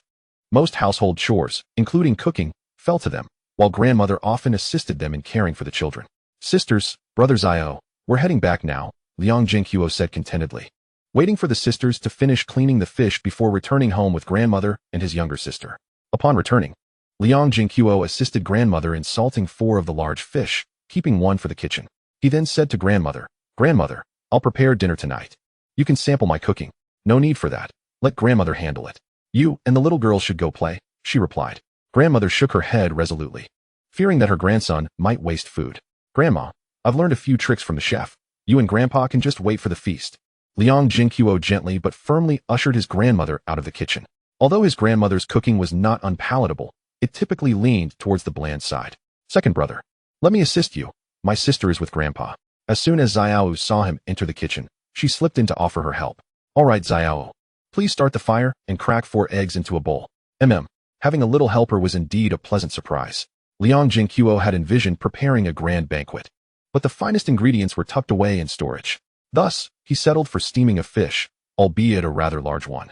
Most household chores, including cooking, fell to them, while grandmother often assisted them in caring for the children. Sisters, brother Zhenguo, we're heading back now, Liang Zhenguo said contentedly, waiting for the sisters to finish cleaning the fish before returning home with grandmother and his younger sister. Upon returning, Liang Zhenguo assisted grandmother in salting 4 of the large fish, keeping 1 for the kitchen. He then said to grandmother, Grandmother, I'll prepare dinner tonight. You can sample my cooking. No need for that. Let grandmother handle it. You and the little girl should go play, she replied. Grandmother shook her head resolutely, fearing that her grandson might waste food. Grandma, I've learned a few tricks from the chef. You and Grandpa can just wait for the feast. Liang Zhenguo gently but firmly ushered his grandmother out of the kitchen. Although his grandmother's cooking was not unpalatable, it typically leaned towards the bland side. Second brother, let me assist you. My sister is with Grandpa. As soon as Zhenguo saw him enter the kitchen, she slipped in to offer her help. All right, Zhenguo. Please start the fire and crack 4 eggs into a bowl. Having a little helper was indeed a pleasant surprise. Liang Zhenguo had envisioned preparing a grand banquet, but the finest ingredients were tucked away in storage. Thus, he settled for steaming a fish, albeit a rather large one.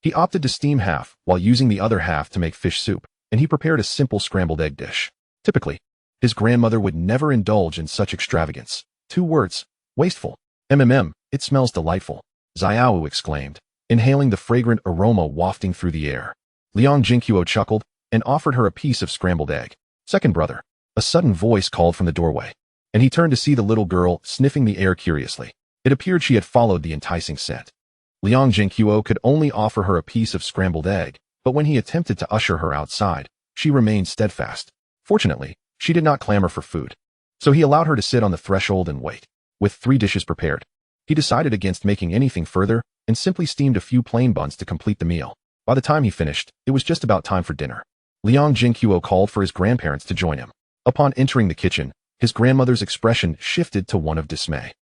He opted to steam half while using the other half to make fish soup, and he prepared a simple scrambled egg dish. Typically, his grandmother would never indulge in such extravagance. 2 words, wasteful. It smells delightful, Zhenguo exclaimed, inhaling the fragrant aroma wafting through the air. Liang Zhenguo chuckled and offered her a piece of scrambled egg. Second brother, a sudden voice called from the doorway, and he turned to see the little girl sniffing the air curiously. It appeared she had followed the enticing scent. Liang Zhenguo could only offer her a piece of scrambled egg, but when he attempted to usher her outside, she remained steadfast. Fortunately, she did not clamor for food, so he allowed her to sit on the threshold and wait. With 3 dishes prepared, he decided against making anything further and simply steamed a few plain buns to complete the meal. By the time he finished, it was just about time for dinner. Liang Zhenguo called for his grandparents to join him. Upon entering the kitchen, his grandmother's expression shifted to one of dismay.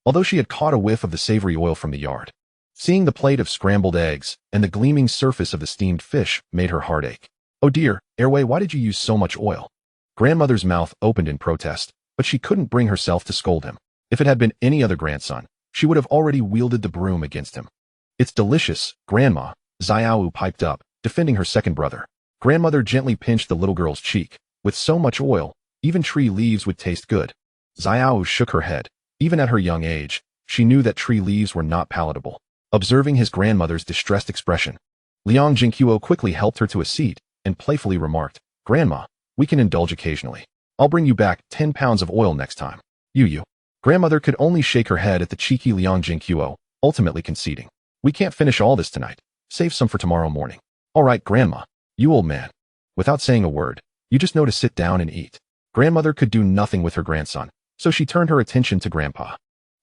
Although she had caught a whiff of the savory oil from the yard, seeing the plate of scrambled eggs and the gleaming surface of the steamed fish made her heart ache. Oh dear, Airway, why did you use so much oil? Grandmother's mouth opened in protest, but she couldn't bring herself to scold him. If it had been any other grandson, she would have already wielded the broom against him. It's delicious, Grandma, Zhenguo piped up, defending her second brother. Grandmother gently pinched the little girl's cheek. With so much oil, even tree leaves would taste good. Zhenguo shook her head. Even at her young age, she knew that tree leaves were not palatable. Observing his grandmother's distressed expression, Liang Zhenguo quickly helped her to a seat and playfully remarked, "Grandma, we can indulge occasionally. I'll bring you back 10 pounds of oil next time." You. Grandmother could only shake her head at the cheeky Liang Zhenguo, ultimately conceding, "We can't finish all this tonight. Save some for tomorrow morning." "All right, Grandma, you old man." Without saying a word, you just know to sit down and eat. Grandmother could do nothing with her grandson, so she turned her attention to Grandpa.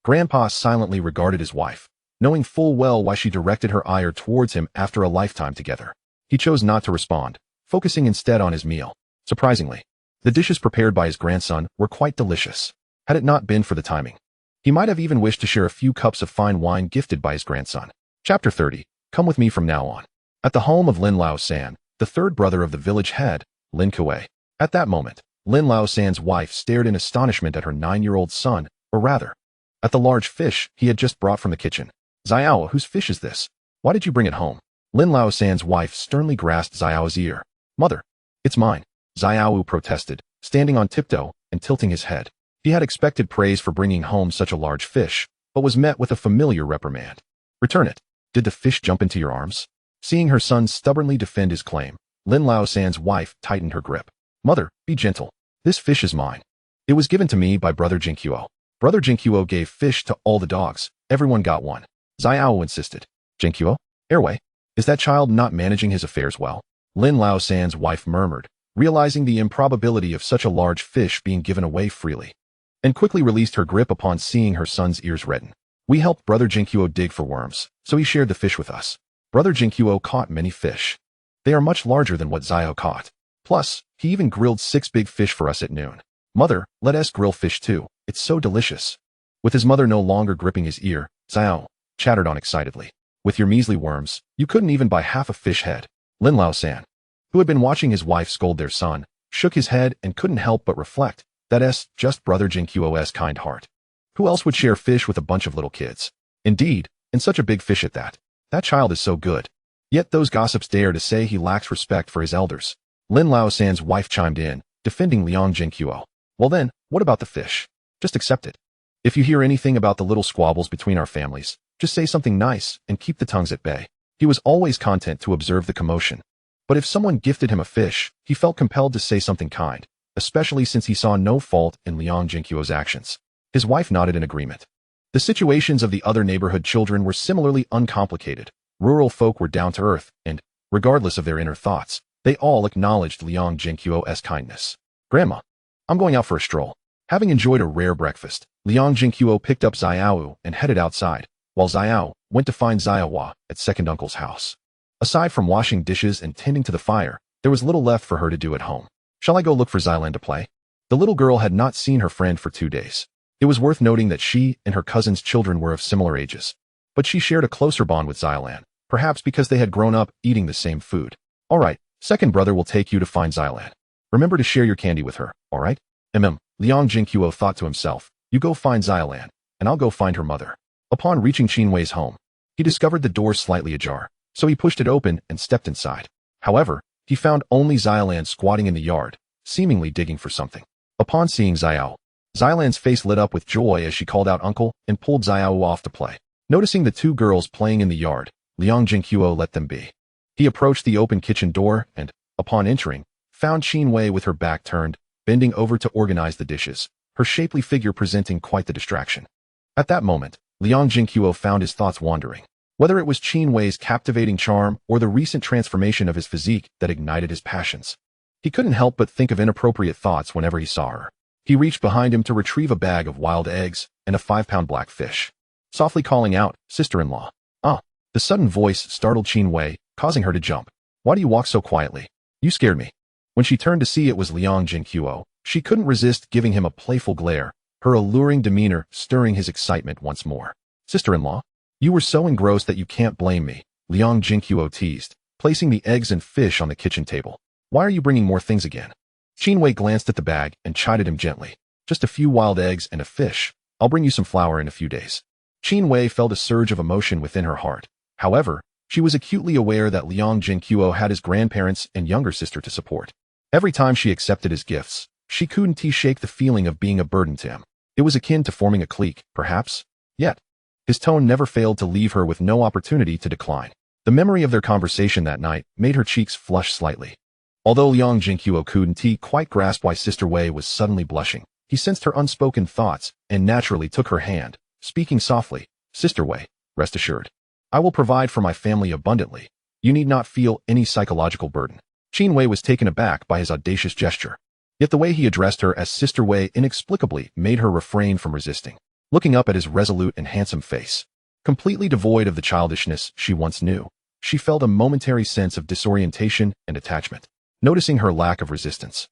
Grandpa silently regarded his wife, knowing full well why she directed her ire towards him after a lifetime together. He chose not to respond, focusing instead on his meal. Surprisingly, the dishes prepared by his grandson were quite delicious. Had it not been for the timing, he might have even wished to share a few cups of fine wine gifted by his grandson. Chapter 30. Come with me from now on. At the home of Lin Lao San, the third brother of the village head, Lin Kuei. At that moment, Lin Lao San's wife stared in astonishment at her 9-year-old son, or rather, at the large fish he had just brought from the kitchen. "Xiao, whose fish is this? Why did you bring it home?" Lin Lao San's wife sternly grasped Xiao's ear. "Mother, it's mine," Xiao protested, standing on tiptoe and tilting his head. He had expected praise for bringing home such a large fish, but was met with a familiar reprimand. "Return it." "Did the fish jump into your arms?" Seeing her son stubbornly defend his claim, Lin Lao San's wife tightened her grip. "Mother, be gentle. This fish is mine. It was given to me by Brother Zhenguo. Brother Zhenguo gave fish to all the dogs. Everyone got one." Xiao insisted. "Zhenguo? Airway? Is that child not managing his affairs well?" Lin Lao San's wife murmured, realizing the improbability of such a large fish being given away freely, and quickly released her grip upon seeing her son's ears redden. "We helped Brother Zhenguo dig for worms, so he shared the fish with us. Brother Zhenguo caught many fish. They are much larger than what Xiao caught. Plus, he even grilled 6 big fish for us at noon. Mother, let us grill fish too. It's so delicious." With his mother no longer gripping his ear, Xiao chattered on excitedly. "With your measly worms, you couldn't even buy half a fish head." Lin Lao San, who had been watching his wife scold their son, shook his head and couldn't help but reflect, that's just Brother Zhenguo's kind heart. Who else would share fish with a bunch of little kids? Indeed, and such a big fish at that. That child is so good. Yet those gossips dare to say he lacks respect for his elders. Lin Lao San's wife chimed in, defending Liang Zhenguo. "Well then, what about the fish? Just accept it. If you hear anything about the little squabbles between our families, just say something nice and keep the tongues at bay." He was always content to observe the commotion. But if someone gifted him a fish, he felt compelled to say something kind, especially since he saw no fault in Liang Zhenguo's actions. His wife nodded in agreement. The situations of the other neighborhood children were similarly uncomplicated. Rural folk were down to earth, and, regardless of their inner thoughts, they all acknowledged Liang Zhenguo's kindness. "Grandma, I'm going out for a stroll." Having enjoyed a rare breakfast, Liang Zhenguo picked up Xiao and headed outside, while Xiao went to find Xiaohua at second uncle's house. Aside from washing dishes and tending to the fire, there was little left for her to do at home. "Shall I go look for Xilan to play?" The little girl had not seen her friend for 2 days. It was worth noting that she and her cousin's children were of similar ages, but she shared a closer bond with Xilan, perhaps because they had grown up eating the same food. "All right, second brother will take you to find Xilan. Remember to share your candy with her, all right?" Liang Zhenguo thought to himself, "You go find Xilan, and I'll go find her mother." Upon reaching Qinwei's home, he discovered the door slightly ajar, so he pushed it open and stepped inside. However, he found only Xilan squatting in the yard, seemingly digging for something. Upon seeing Xiao, Xilan's face lit up with joy as she called out uncle and pulled Xiao off to play. Noticing the 2 girls playing in the yard, Liang Zhenguo let them be. He approached the open kitchen door and, upon entering, found Qinwei with her back turned, bending over to organize the dishes, her shapely figure presenting quite the distraction. At that moment, Liang Zhenguo found his thoughts wandering. Whether it was Qinwei's captivating charm or the recent transformation of his physique that ignited his passions, he couldn't help but think of inappropriate thoughts whenever he saw her. He reached behind him to retrieve a bag of wild eggs and a 5-pound black fish, softly calling out, "Sister-in-law." "Ah!" The sudden voice startled Qinwei, causing her to jump. "Why do you walk so quietly? You scared me." When she turned to see it was Liang Zhenguo, she couldn't resist giving him a playful glare, her alluring demeanor stirring his excitement once more. "Sister-in-law? You were so engrossed that you can't blame me," Liang Zhenguo teased, placing the eggs and fish on the kitchen table. "Why are you bringing more things again?" Qinwei glanced at the bag and chided him gently. "Just a few wild eggs and a fish. I'll bring you some flour in a few days." Qinwei felt a surge of emotion within her heart. However, she was acutely aware that Liang Zhenguo had his grandparents and younger sister to support. Every time she accepted his gifts, she couldn't shake the feeling of being a burden to him. It was akin to forming a clique, perhaps? Yet, His tone never failed to leave her with no opportunity to decline. The memory of their conversation that night made her cheeks flush slightly. Although Liang Zhenguo couldn't quite grasp why Sister Wei was suddenly blushing, he sensed her unspoken thoughts and naturally took her hand, speaking softly, "Sister Wei, rest assured. I will provide for my family abundantly. You need not feel any psychological burden." Qin Wei was taken aback by his audacious gesture. Yet the way he addressed her as Sister Wei inexplicably made her refrain from resisting. Looking up at his resolute and handsome face, completely devoid of the childishness she once knew, she felt a momentary sense of disorientation and attachment. Noticing her lack of resistance,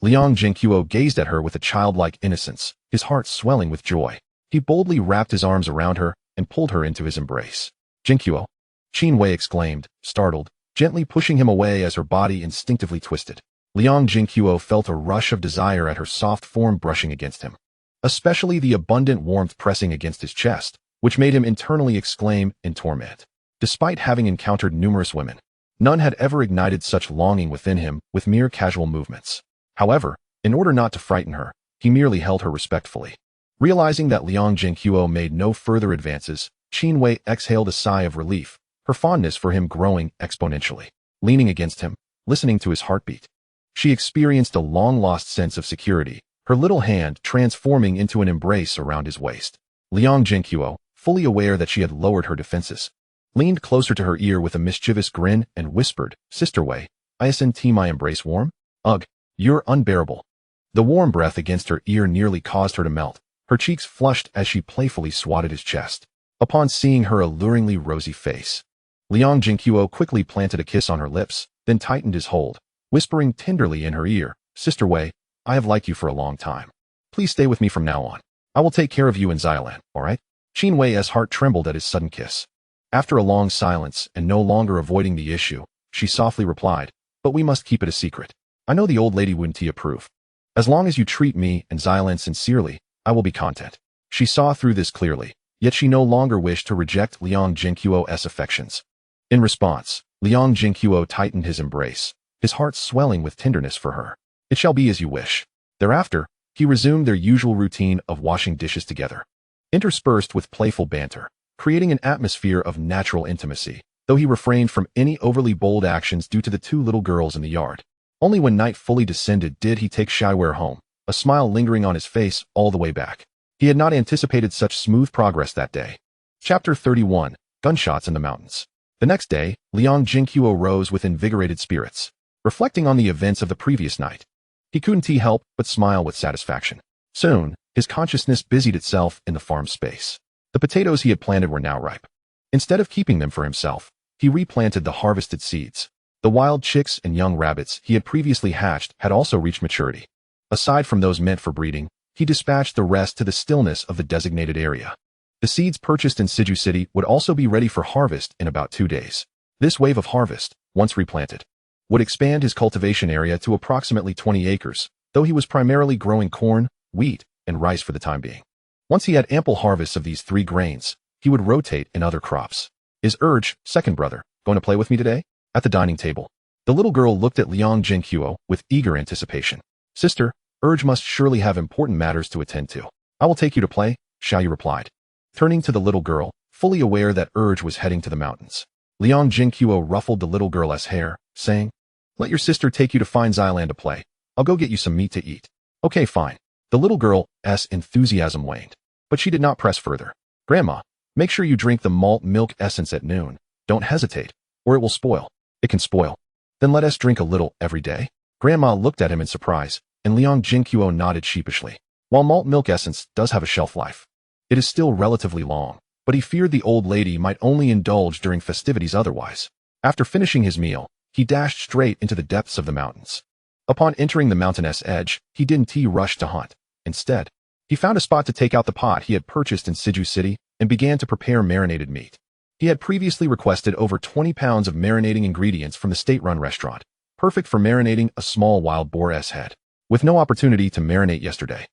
Liang Zhenguo gazed at her with a childlike innocence, his heart swelling with joy. He boldly wrapped his arms around her and pulled her into his embrace. "Zhenguo," Qin Wei exclaimed, startled, gently pushing him away as her body instinctively twisted. Liang Zhenguo felt a rush of desire at her soft form brushing against him, especially the abundant warmth pressing against his chest, which made him internally exclaim in torment. Despite having encountered numerous women, none had ever ignited such longing within him with mere casual movements. However, in order not to frighten her, he merely held her respectfully. Realizing that Liang Zhenguo made no further advances, Qin Wei exhaled a sigh of relief, her fondness for him growing exponentially. Leaning against him, listening to his heartbeat, she experienced a long-lost sense of security, her little hand transforming into an embrace around his waist. Liang Zhenguo, fully aware that she had lowered her defenses, leaned closer to her ear with a mischievous grin and whispered, "Sister Wei, isn't my embrace warm? Ugh, you're unbearable." The warm breath against her ear nearly caused her to melt. Her cheeks flushed as she playfully swatted his chest. Upon seeing her alluringly rosy face, Liang Zhenguo quickly planted a kiss on her lips, then tightened his hold, whispering tenderly in her ear, "Sister Wei, I have liked you for a long time. Please stay with me from now on. I will take care of you in Xiaolan, all right?" Qin Wei's heart trembled at his sudden kiss. After a long silence and no longer avoiding the issue, she softly replied, "But we must keep it a secret. I know the old lady wouldn't approve. As long as you treat me and Xiaolan sincerely, I will be content." She saw through this clearly, yet she no longer wished to reject Liang Zhenguo's affections. In response, Liang Zhenguo tightened his embrace, his heart swelling with tenderness for her. "It shall be as you wish." Thereafter, he resumed their usual routine of washing dishes together, interspersed with playful banter, creating an atmosphere of natural intimacy, though he refrained from any overly bold actions due to the two little girls in the yard. Only when night fully descended did he take Xiaowei home, a smile lingering on his face all the way back. He had not anticipated such smooth progress that day. Chapter 31, Gunshots in the Mountains. The next day, Liang Zhenguo rose with invigorated spirits, reflecting on the events of the previous night. He couldn't help but smile with satisfaction. Soon, his consciousness busied itself in the farm space. The potatoes he had planted were now ripe. Instead of keeping them for himself, he replanted the harvested seeds. The wild chicks and young rabbits he had previously hatched had also reached maturity. Aside from those meant for breeding, he dispatched the rest to the stillness of the designated area. The seeds purchased in Siju City would also be ready for harvest in about 2 days. This wave of harvest, once replanted, would expand his cultivation area to approximately 20 acres, though he was primarily growing corn, wheat, and rice for the time being. Once he had ample harvests of these 3 grains, he would rotate in other crops. "Is Urge, second brother, going to play with me today?" At the dining table, the little girl looked at Liang Zhenguo with eager anticipation. "Sister, Urge must surely have important matters to attend to. I will take you to play," Xiaoyu replied. Turning to the little girl, fully aware that Urge was heading to the mountains, Liang Zhenguo ruffled the little girl's hair, saying, "Let your sister take you to fine Xiaolan to play. I'll go get you some meat to eat." "Okay, fine." The little girl's enthusiasm waned, but she did not press further. "Grandma, make sure you drink the malt milk essence at noon. Don't hesitate, or it will spoil." "It can spoil. Then let us drink a little every day." Grandma looked at him in surprise, and Liang Zhenguo nodded sheepishly. While malt milk essence does have a shelf life, it is still relatively long, but he feared the old lady might only indulge during festivities otherwise. After finishing his meal, he dashed straight into the depths of the mountains. Upon entering the mountainous edge, he didn't rush to hunt. Instead, he found a spot to take out the pot he had purchased in Siju City and began to prepare marinated meat. He had previously requested over 20 pounds of marinating ingredients from the state-run restaurant, perfect for marinating a small wild boar's head. With no opportunity to marinate yesterday,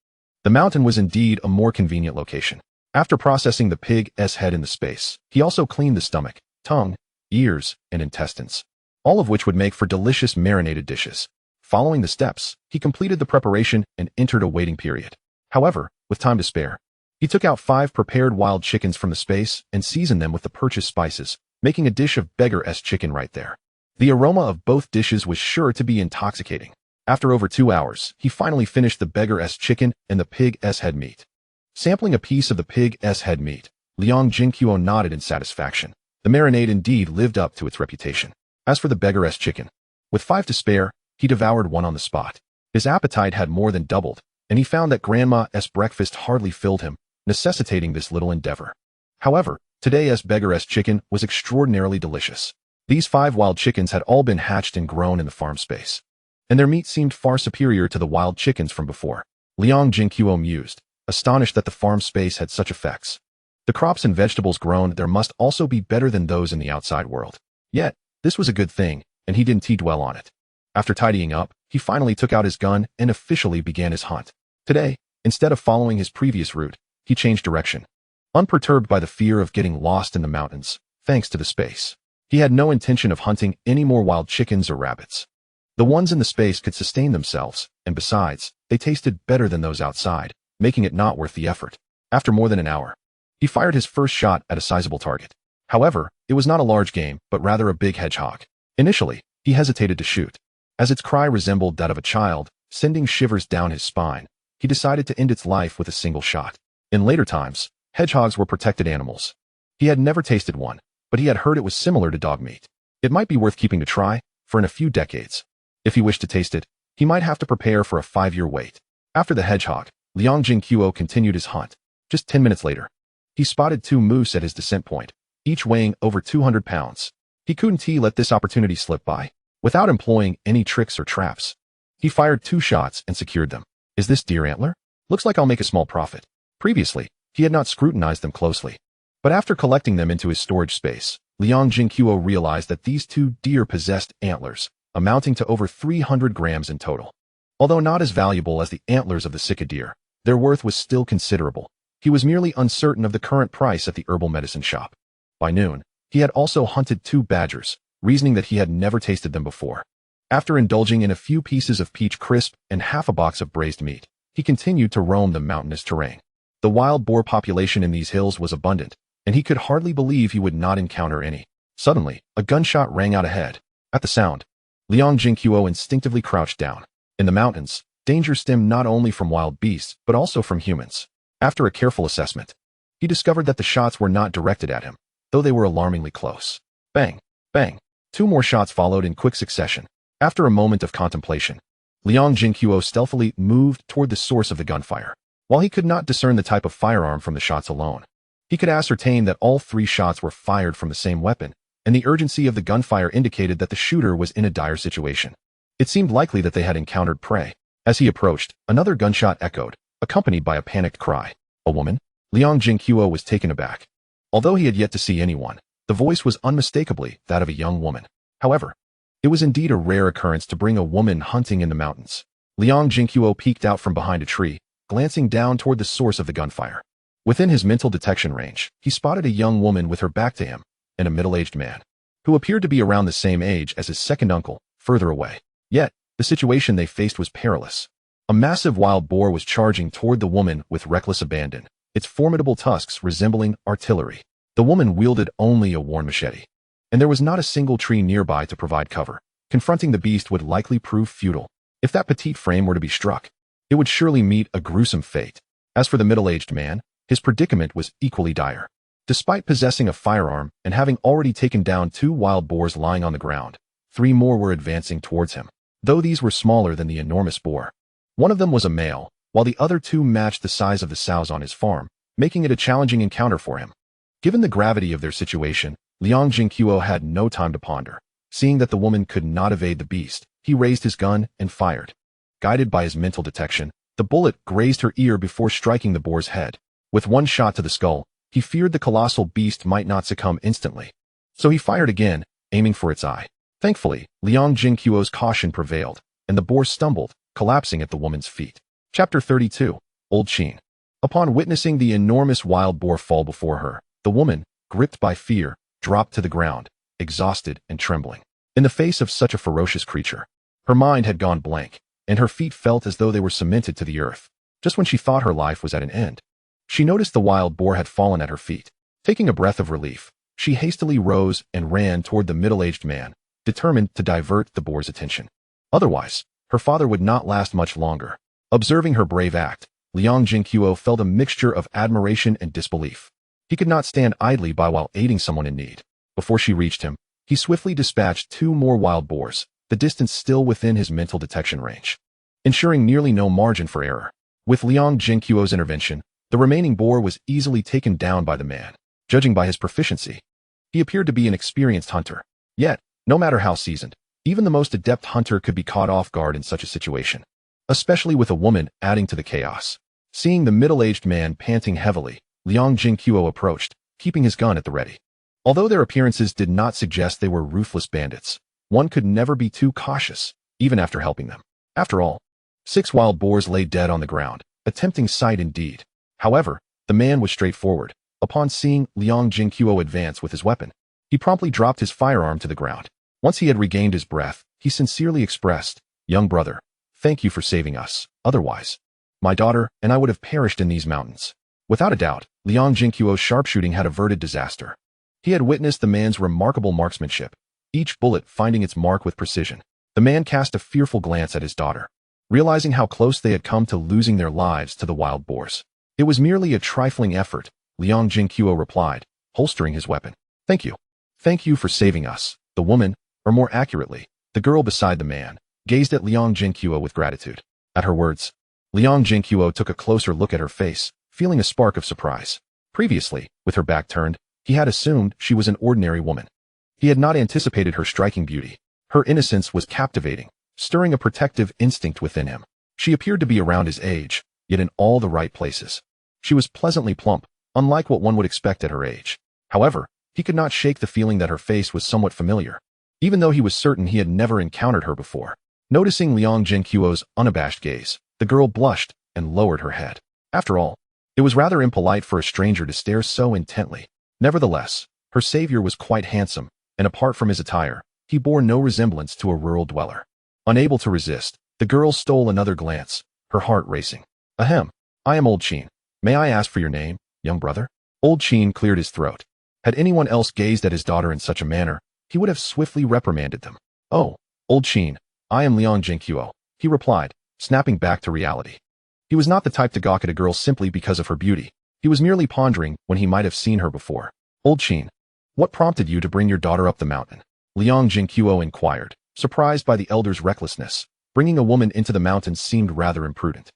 the mountain was indeed a more convenient location. After processing the pig's head in the space, he also cleaned the stomach, tongue, ears, and intestines, all of which would make for delicious marinated dishes. Following the steps, he completed the preparation and entered a waiting period. However, with time to spare, He took out 5 prepared wild chickens from the space and seasoned them with the purchased spices, making a dish of beggar-esque chicken right there. The aroma of both dishes was sure to be intoxicating. After over 2 hours, he finally finished the beggar-esque chicken and the pig-esque head meat. Sampling a piece of the pig-esque head meat, Liang Zhenguo nodded in satisfaction. The marinade indeed lived up to its reputation. As for the beggar-esque chicken, with 5 to spare, he devoured one on the spot. His appetite had more than doubled, and he found that Grandma's breakfast hardly filled him, necessitating this little endeavor. However, today's beggar-esque chicken was extraordinarily delicious. These 5 wild chickens had all been hatched and grown in the farm space, and their meat seemed far superior to the wild chickens from before. Liang Zhenguo mused, astonished that the farm space had such effects. The crops and vegetables grown there must also be better than those in the outside world. Yet, this was a good thing, and he didn't dwell on it. After tidying up, he finally took out his gun and officially began his hunt. Today, instead of following his previous route, he changed direction. Unperturbed by the fear of getting lost in the mountains, thanks to the space, he had no intention of hunting any more wild chickens or rabbits. The ones in the space could sustain themselves, and besides, they tasted better than those outside, making it not worth the effort. After more than an hour, he fired his first shot at a sizable target. However, it was not a large game, but rather a big hedgehog. Initially, he hesitated to shoot, as its cry resembled that of a child, sending shivers down his spine. He decided to end its life with a single shot. In later times, hedgehogs were protected animals. He had never tasted one, but he had heard it was similar to dog meat. It might be worth keeping to try, for in a few decades, if he wished to taste it, he might have to prepare for a 5-year wait. After the hedgehog, Liang Zhenguo continued his hunt. Just 10 minutes later, he spotted 2 moose at his descent point, each weighing over 200 pounds. He couldn't let this opportunity slip by. Without employing any tricks or traps, he fired 2 shots and secured them. Is this deer antler? Looks like I'll make a small profit. Previously, he had not scrutinized them closely. But after collecting them into his storage space, Liang Zhenguo realized that these 2 deer possessed antlers, amounting to over 300 grams in total. Although not as valuable as the antlers of the Saga deer, their worth was still considerable. He was merely uncertain of the current price at the herbal medicine shop. By noon, he had also hunted 2 badgers, reasoning that he had never tasted them before. After indulging in a few pieces of peach crisp and half a box of braised meat, he continued to roam the mountainous terrain. The wild boar population in these hills was abundant, and he could hardly believe he would not encounter any. Suddenly, a gunshot rang out ahead. At the sound, Liang Zhenguo instinctively crouched down. In the mountains, danger stemmed not only from wild beasts, but also from humans. After a careful assessment, he discovered that the shots were not directed at him, though they were alarmingly close. Bang! Bang! 2 more shots followed in quick succession. After a moment of contemplation, Liang Zhenguo stealthily moved toward the source of the gunfire. While he could not discern the type of firearm from the shots alone, he could ascertain that all 3 shots were fired from the same weapon, and the urgency of the gunfire indicated that the shooter was in a dire situation. It seemed likely that they had encountered prey. As he approached, another gunshot echoed, accompanied by a panicked cry. A woman? Liang Zhenguo was taken aback. Although he had yet to see anyone, the voice was unmistakably that of a young woman. However, it was indeed a rare occurrence to bring a woman hunting in the mountains. Liang Zhenguo peeked out from behind a tree, glancing down toward the source of the gunfire. Within his mental detection range, he spotted a young woman with her back to him, and a middle-aged man, who appeared to be around the same age as his second uncle, further away. Yet, the situation they faced was perilous. A massive wild boar was charging toward the woman with reckless abandon, its formidable tusks resembling artillery. The woman wielded only a worn machete, and there was not a single tree nearby to provide cover. Confronting the beast would likely prove futile. If that petite frame were to be struck, it would surely meet a gruesome fate. As for the middle-aged man, his predicament was equally dire. Despite possessing a firearm and having already taken down 2 wild boars lying on the ground, 3 more were advancing towards him, though these were smaller than the enormous boar. One of them was a male, while the other 2 matched the size of the sows on his farm, making it a challenging encounter for him. Given the gravity of their situation, Liang Zhenguo had no time to ponder. Seeing that the woman could not evade the beast, he raised his gun and fired. Guided by his mental detection, the bullet grazed her ear before striking the boar's head. With 1 shot to the skull, he feared the colossal beast might not succumb instantly. So he fired again, aiming for its eye. Thankfully, Liang Zhenguo's caution prevailed, and the boar stumbled, collapsing at the woman's feet. Chapter 32. Old Qin. Upon witnessing the enormous wild boar fall before her, the woman, gripped by fear, dropped to the ground, exhausted and trembling. In the face of such a ferocious creature, her mind had gone blank, and her feet felt as though they were cemented to the earth. Just when she thought her life was at an end, She noticed the wild boar had fallen at her feet. Taking a breath of relief, she hastily rose and ran toward the middle-aged man, determined to divert the boar's attention. Otherwise, her father would not last much longer. Observing her brave act, Liang Zhenguo felt a mixture of admiration and disbelief. He could not stand idly by while aiding someone in need. Before she reached him, he swiftly dispatched 2 more wild boars, the distance still within his mental detection range, ensuring nearly no margin for error. With Liang Zhenguo's intervention, the remaining boar was easily taken down by the man. Judging by his proficiency, he appeared to be an experienced hunter. Yet, no matter how seasoned, even the most adept hunter could be caught off guard in such a situation, especially with a woman adding to the chaos. Seeing the middle-aged man panting heavily, Liang Zhenguo approached, keeping his gun at the ready. Although their appearances did not suggest they were ruthless bandits, one could never be too cautious, even after helping them. After all, 6 wild boars lay dead on the ground, a tempting sight indeed. However, the man was straightforward. Upon seeing Liang Zhenguo advance with his weapon, he promptly dropped his firearm to the ground. Once he had regained his breath, he sincerely expressed, "Young brother, thank you for saving us. Otherwise, my daughter and I would have perished in these mountains." Without a doubt, Liang Zhenguo's sharpshooting had averted disaster. He had witnessed the man's remarkable marksmanship, each bullet finding its mark with precision. The man cast a fearful glance at his daughter, realizing how close they had come to losing their lives to the wild boars. "It was merely a trifling effort," Liang Zhenguo replied, holstering his weapon. "Thank you. Thank you for saving us." The woman, or more accurately, the girl beside the man, gazed at Liang Zhenguo with gratitude. At her words, Liang Zhenguo took a closer look at her face, feeling a spark of surprise. Previously, with her back turned, he had assumed she was an ordinary woman. He had not anticipated her striking beauty. Her innocence was captivating, stirring a protective instinct within him. She appeared to be around his age, yet in all the right places. She was pleasantly plump, unlike what one would expect at her age. However, he could not shake the feeling that her face was somewhat familiar, even though he was certain he had never encountered her before. Noticing Liang Zhenguo's unabashed gaze, the girl blushed and lowered her head. After all, it was rather impolite for a stranger to stare so intently. Nevertheless, her savior was quite handsome, and apart from his attire, he bore no resemblance to a rural dweller. Unable to resist, the girl stole another glance, her heart racing. "Ahem, I am Old Qin. May I ask for your name, young brother?" Old Qin cleared his throat. Had anyone else gazed at his daughter in such a manner, he would have swiftly reprimanded them. "Oh, Old Qin, I am Liang Zhenguo," he replied, snapping back to reality. He was not the type to gawk at a girl simply because of her beauty. He was merely pondering when he might have seen her before. "Old Qin, what prompted you to bring your daughter up the mountain?" Liang Zhenguo inquired, surprised by the elder's recklessness. Bringing a woman into the mountains seemed rather imprudent.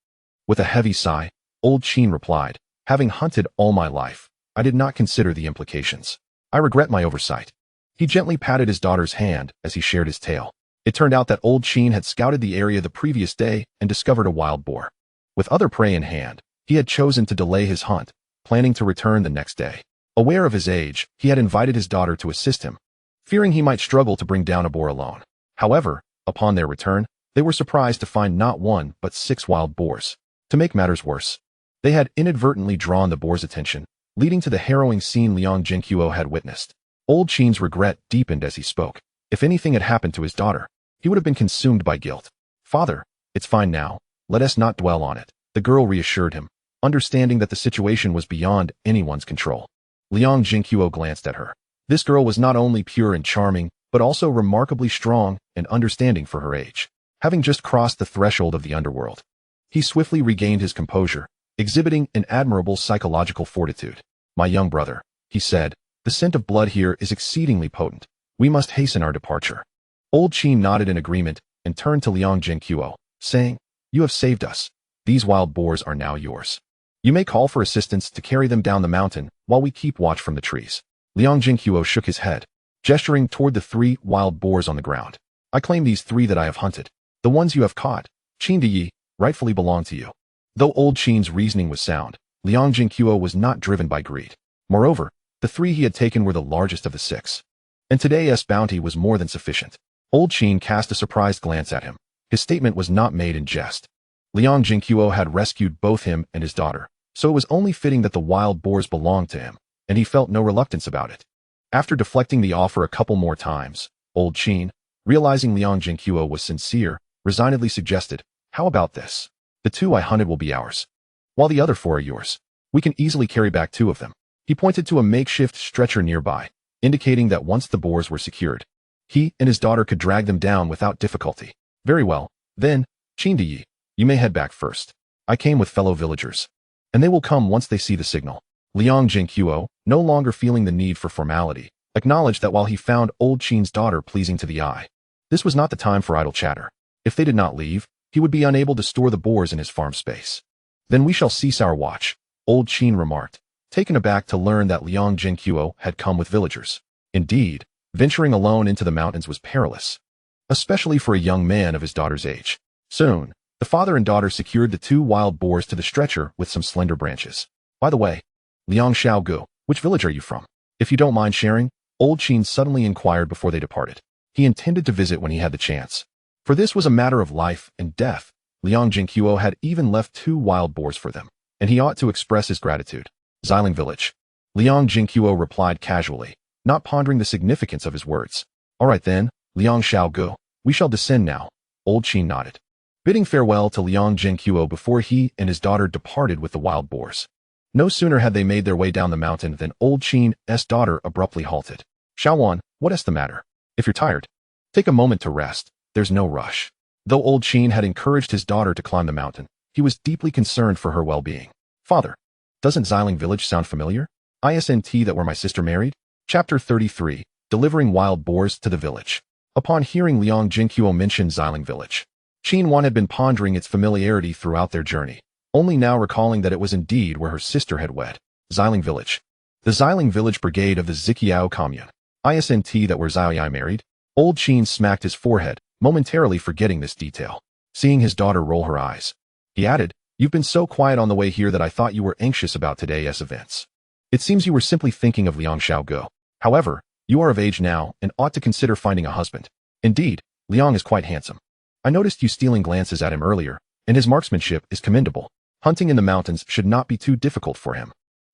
With a heavy sigh, Old Qin replied, "Having hunted all my life, I did not consider the implications. I regret my oversight." He gently patted his daughter's hand as he shared his tale. It turned out that Old Qin had scouted the area the previous day and discovered a wild boar. With other prey in hand, he had chosen to delay his hunt, planning to return the next day. Aware of his age, he had invited his daughter to assist him, fearing he might struggle to bring down a boar alone. However, upon their return, they were surprised to find not 1 but 6 wild boars. To make matters worse, they had inadvertently drawn the boar's attention, leading to the harrowing scene Liang Zhenguo had witnessed. Old Qin's regret deepened as he spoke. If anything had happened to his daughter, he would have been consumed by guilt. "Father, it's fine now. Let us not dwell on it," the girl reassured him, understanding that the situation was beyond anyone's control. Liang Zhenguo glanced at her. This girl was not only pure and charming, but also remarkably strong and understanding for her age. Having just crossed the threshold of the underworld, he swiftly regained his composure, exhibiting an admirable psychological fortitude. "My young brother," he said, "the scent of blood here is exceedingly potent. We must hasten our departure." Old Qin nodded in agreement and turned to Liang Zhenguo, saying, "You have saved us. These wild boars are now yours. You may call for assistance to carry them down the mountain while we keep watch from the trees." Liang Zhenguo shook his head, gesturing toward the 3 wild boars on the ground. "I claim these 3 that I have hunted. The ones you have caught, Qin Yi, rightfully belong to you." Though Old Qin's reasoning was sound, Liang Zhenguo was not driven by greed. Moreover, the 3 he had taken were the largest of the 6. And today's bounty was more than sufficient. Old Qin cast a surprised glance at him. His statement was not made in jest. Liang Zhenguo had rescued both him and his daughter, so it was only fitting that the wild boars belonged to him, and he felt no reluctance about it. After deflecting the offer a couple more times, Old Qin, realizing Liang Zhenguo was sincere, resignedly suggested, "How about this? The 2 I hunted will be ours, while the other 4 are yours." We can easily carry back 2 of them. He pointed to a makeshift stretcher nearby, indicating that once the boars were secured, he and his daughter could drag them down without difficulty. Very well, then, Qin, you may head back first. I came with fellow villagers, and they will come once they see the signal. Liang Zhenguo, no longer feeling the need for formality, acknowledged that while he found old Qin's daughter pleasing to the eye, this was not the time for idle chatter. If they did not leave, he would be unable to store the boars in his farm space. Then we shall cease our watch, old Qin remarked, taken aback to learn that Liang Zhenguo had come with villagers. Indeed, venturing alone into the mountains was perilous, especially for a young man of his daughter's age. Soon, the father and daughter secured the 2 wild boars to the stretcher with some slender branches. By the way, Liang Zhenguo, which village are you from? If you don't mind sharing, old Qin suddenly inquired before they departed. He intended to visit when he had the chance. For this was a matter of life and death. Liang Zhenguo had even left 2 wild boars for them, and he ought to express his gratitude. Xiling village. Liang Zhenguo replied casually, not pondering the significance of his words. All right then, Liang Zhenguo, we shall descend now. Old Qin nodded, bidding farewell to Liang Zhenguo before he and his daughter departed with the wild boars. No sooner had they made their way down the mountain than old Qin's daughter abruptly halted. Xiaowan, what is the matter? If you're tired, take a moment to rest. There's no rush. Though old Qin had encouraged his daughter to climb the mountain, he was deeply concerned for her well-being. Father, doesn't Xiling village sound familiar? Isn't that where my sister married? Chapter 33, Delivering Wild Boars to the Village. Upon hearing Liang Zhenguo mention Xiling village, Qin had been pondering its familiarity throughout their journey, only now recalling that it was indeed where her sister had wed. Xiling village. The Xiling village brigade of the Ziqiao commune. Isn't that where Xiaoyai married? Old Qin smacked his forehead, momentarily forgetting this detail. Seeing his daughter roll her eyes, he added, You've been so quiet on the way here that I thought you were anxious about today's events. It seems you were simply thinking of Liang Zhenguo. However, you are of age now and ought to consider finding a husband. Indeed, Liang is quite handsome. I noticed you stealing glances at him earlier, and his marksmanship is commendable. Hunting in the mountains should not be too difficult for him.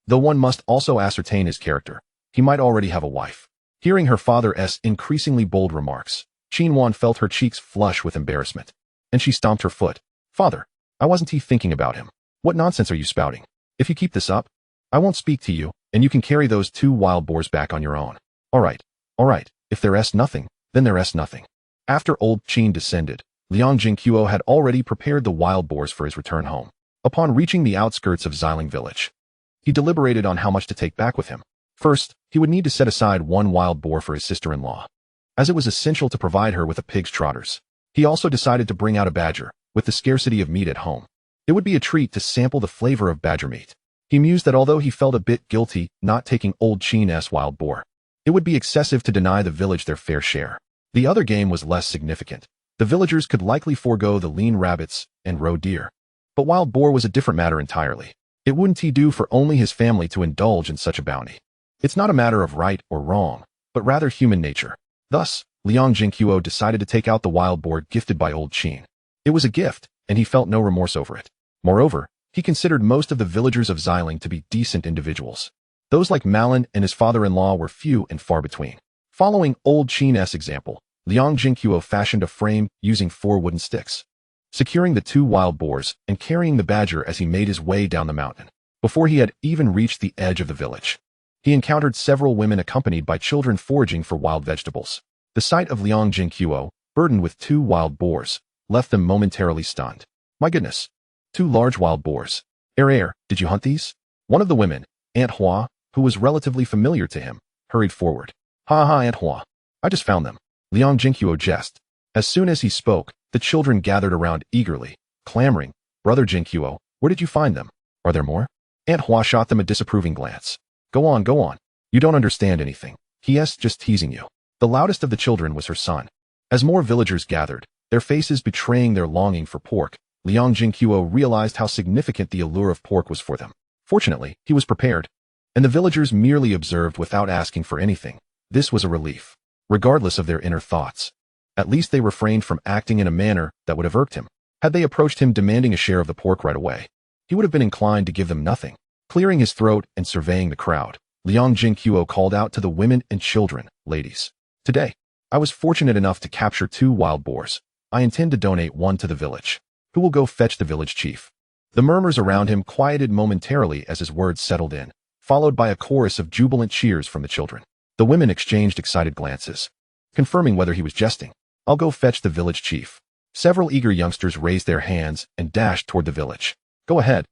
Though one must also ascertain his character. He might already have a wife. Hearing her father's increasingly bold remarks, Qin felt her cheeks flush with embarrassment, and she stomped her foot. Father, I wasn't thinking about him. What nonsense are you spouting? If you keep this up, I won't speak to you, and you can carry those 2 wild boars back on your own. All right. If there's nothing, then there's nothing. After old Qin descended, Liang Zhenguo had already prepared the wild boars for his return home. Upon reaching the outskirts of Xiling village, he deliberated on how much to take back with him. First, he would need to set aside 1 wild boar for his sister-in-law, as it was essential to provide her with a pig's trotters. He also decided to bring out a badger, with the scarcity of meat at home. It would be a treat to sample the flavor of badger meat. He mused that although he felt a bit guilty not taking old Qin's wild boar, it would be excessive to deny the village their fair share. The other game was less significant. The villagers could likely forego the lean rabbits and roe deer. But wild boar was a different matter entirely. It wouldn't do for only his family to indulge in such a bounty. It's not a matter of right or wrong, but rather human nature. Thus, Liang Zhenguo decided to take out the wild boar gifted by old Qin. It was a gift, and he felt no remorse over it. Moreover, he considered most of the villagers of Xiling to be decent individuals. Those like Malin and his father-in-law were few and far between. Following old Qin's example, Liang Zhenguo fashioned a frame using 4 wooden sticks, securing the 2 wild boars and carrying the badger as he made his way down the mountain. Before he had even reached the edge of the village, he encountered several women accompanied by children foraging for wild vegetables. The sight of Liang Zhenguo, burdened with 2 wild boars, left them momentarily stunned. My goodness, 2 large wild boars. Did you hunt these? One of the women, Aunt Hua, who was relatively familiar to him, hurried forward. Ha, Aunt Hua. I just found them. Liang Zhenguo jested. As soon as he spoke, the children gathered around eagerly, clamoring, Brother Zhenguo, where did you find them? Are there more? Aunt Hua shot them a disapproving glance. Go on. You don't understand anything. He's just teasing you. The loudest of the children was her son. As more villagers gathered, their faces betraying their longing for pork, Liang Zhenguo realized how significant the allure of pork was for them. Fortunately, he was prepared, and the villagers merely observed without asking for anything. This was a relief, regardless of their inner thoughts. At least they refrained from acting in a manner that would have irked him. Had they approached him demanding a share of the pork right away, he would have been inclined to give them nothing. Clearing his throat and surveying the crowd, Liang Zhenguo called out to the women and children, Ladies, today, I was fortunate enough to capture 2 wild boars. I intend to donate 1 to the village. Who will go fetch the village chief? The murmurs around him quieted momentarily as his words settled in, followed by a chorus of jubilant cheers from the children. The women exchanged excited glances, confirming whether he was jesting. "I'll go fetch the village chief." Several eager youngsters raised their hands and dashed toward the village. Go ahead,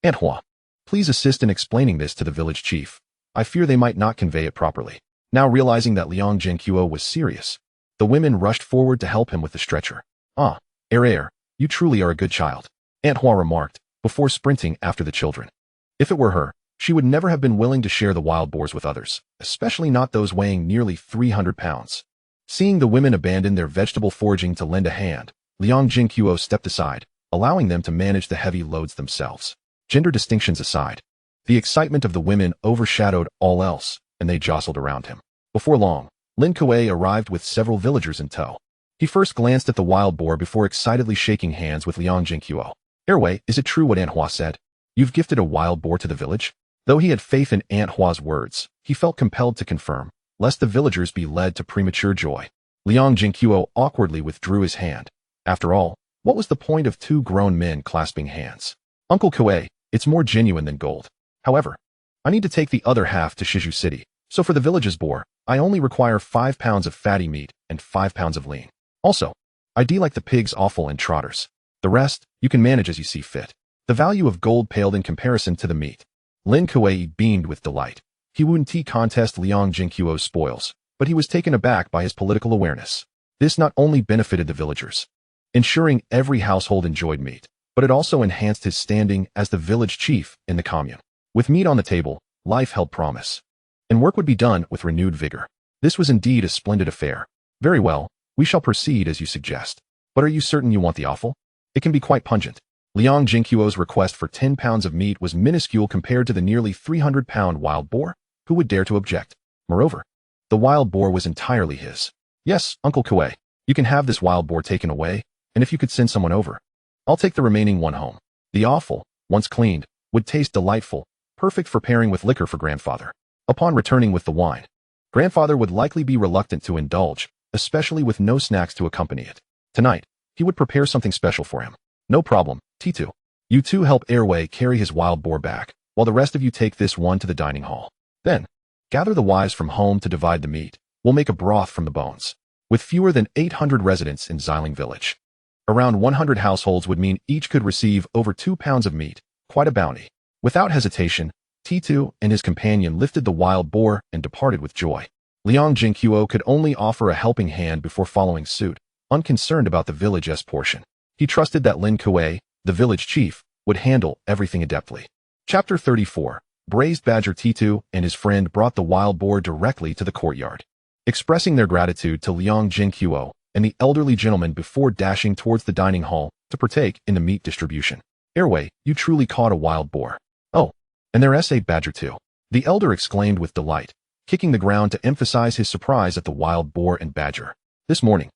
Aunt Hua. Please assist in explaining this to the village chief. I fear they might not convey it properly." Now realizing that Liang Zhenguo was serious, the women rushed forward to help him with the stretcher. "Ah, heir, you truly are a good child," Aunt Hua remarked, before sprinting after the children. If it were her, she would never have been willing to share the wild boars with others, especially not those weighing nearly 300 pounds. Seeing the women abandon their vegetable foraging to lend a hand, Liang Zhenguo stepped aside, allowing them to manage the heavy loads themselves. Gender distinctions aside, the excitement of the women overshadowed all else, and they jostled around him. Before long, Lin Kuei arrived with several villagers in tow. He first glanced at the wild boar before excitedly shaking hands with Liang Zhenguo. "Heir, is it true what Aunt Hua said? You've gifted a wild boar to the village?" Though he had faith in Aunt Hua's words, he felt compelled to confirm, lest the villagers be led to premature joy. Liang Zhenguo awkwardly withdrew his hand. After all, what was the point of two grown men clasping hands? "Uncle Kuei, it's more genuine than gold. However, I need to take the other half to Shizhu City, so for the village's boar, I only require 5 pounds of fatty meat and 5 pounds of lean. Also, I do like the pig's offal and trotters. The rest, you can manage as you see fit." The value of gold paled in comparison to the meat. Lin Kuei beamed with delight. He wouldn't contest Liang Zhenguo's spoils, but he was taken aback by his political awareness. This not only benefited the villagers, ensuring every household enjoyed meat, but it also enhanced his standing as the village chief in the commune. With meat on the table, life held promise, and work would be done with renewed vigor. This was indeed a splendid affair. "Very well, we shall proceed as you suggest. But are you certain you want the offal? It can be quite pungent." Liang Zhenguo's request for 10 pounds of meat was minuscule compared to the nearly 300-pound wild boar. Who would dare to object? Moreover, the wild boar was entirely his. "Yes, Uncle Kuei, you can have this wild boar taken away, and if you could send someone over, I'll take the remaining one home. The offal, once cleaned, would taste delightful, perfect for pairing with liquor for grandfather. Upon returning with the wine, grandfather would likely be reluctant to indulge, especially with no snacks to accompany it. Tonight, he would prepare something special for him." "No problem, T2. You two help Airway carry his wild boar back, while the rest of you take this one to the dining hall. Then, gather the wives from home to divide the meat. We'll make a broth from the bones." With fewer than 800 residents in Xiling village, around 100 households would mean each could receive over 2 pounds of meat, quite a bounty. Without hesitation, T2 and his companion lifted the wild boar and departed with joy. Liang Zhenguo could only offer a helping hand before following suit, unconcerned about the village's portion. He trusted that Lin Kuei, the village chief, would handle everything adeptly. Chapter 34. Braised Badger. T2 and his friend brought the wild boar directly to the courtyard, expressing their gratitude to Liang Zhenguo and the elderly gentleman before dashing towards the dining hall to partake in the meat distribution. "Airway, you truly caught a wild boar." "Oh, and there's a badger too," the elder exclaimed with delight, kicking the ground to emphasize his surprise at the wild boar and badger. This morning,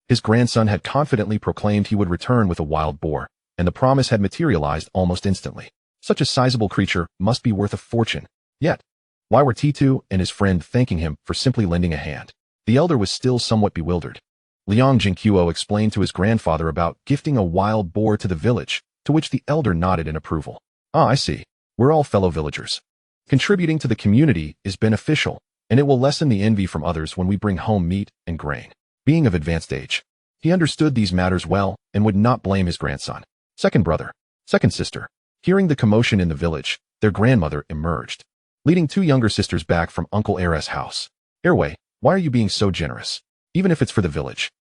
his grandson had confidently proclaimed he would return with a wild boar, and the promise had materialized almost instantly. Such a sizable creature must be worth a fortune. Yet, why were T2 and his friend thanking him for simply lending a hand? The elder was still somewhat bewildered. Liang Zhenguo explained to his grandfather about gifting a wild boar to the village, to which the elder nodded in approval. "Ah, I see. We're all fellow villagers. Contributing to the community is beneficial, and it will lessen the envy from others when we bring home meat and grain." Being of advanced age, he understood these matters well and would not blame his grandson. Second brother, second sister. Hearing the commotion in the village, their grandmother emerged, leading 2 younger sisters back from Uncle Air's house. "Airway, why are you being so generous? Even if it's for the village.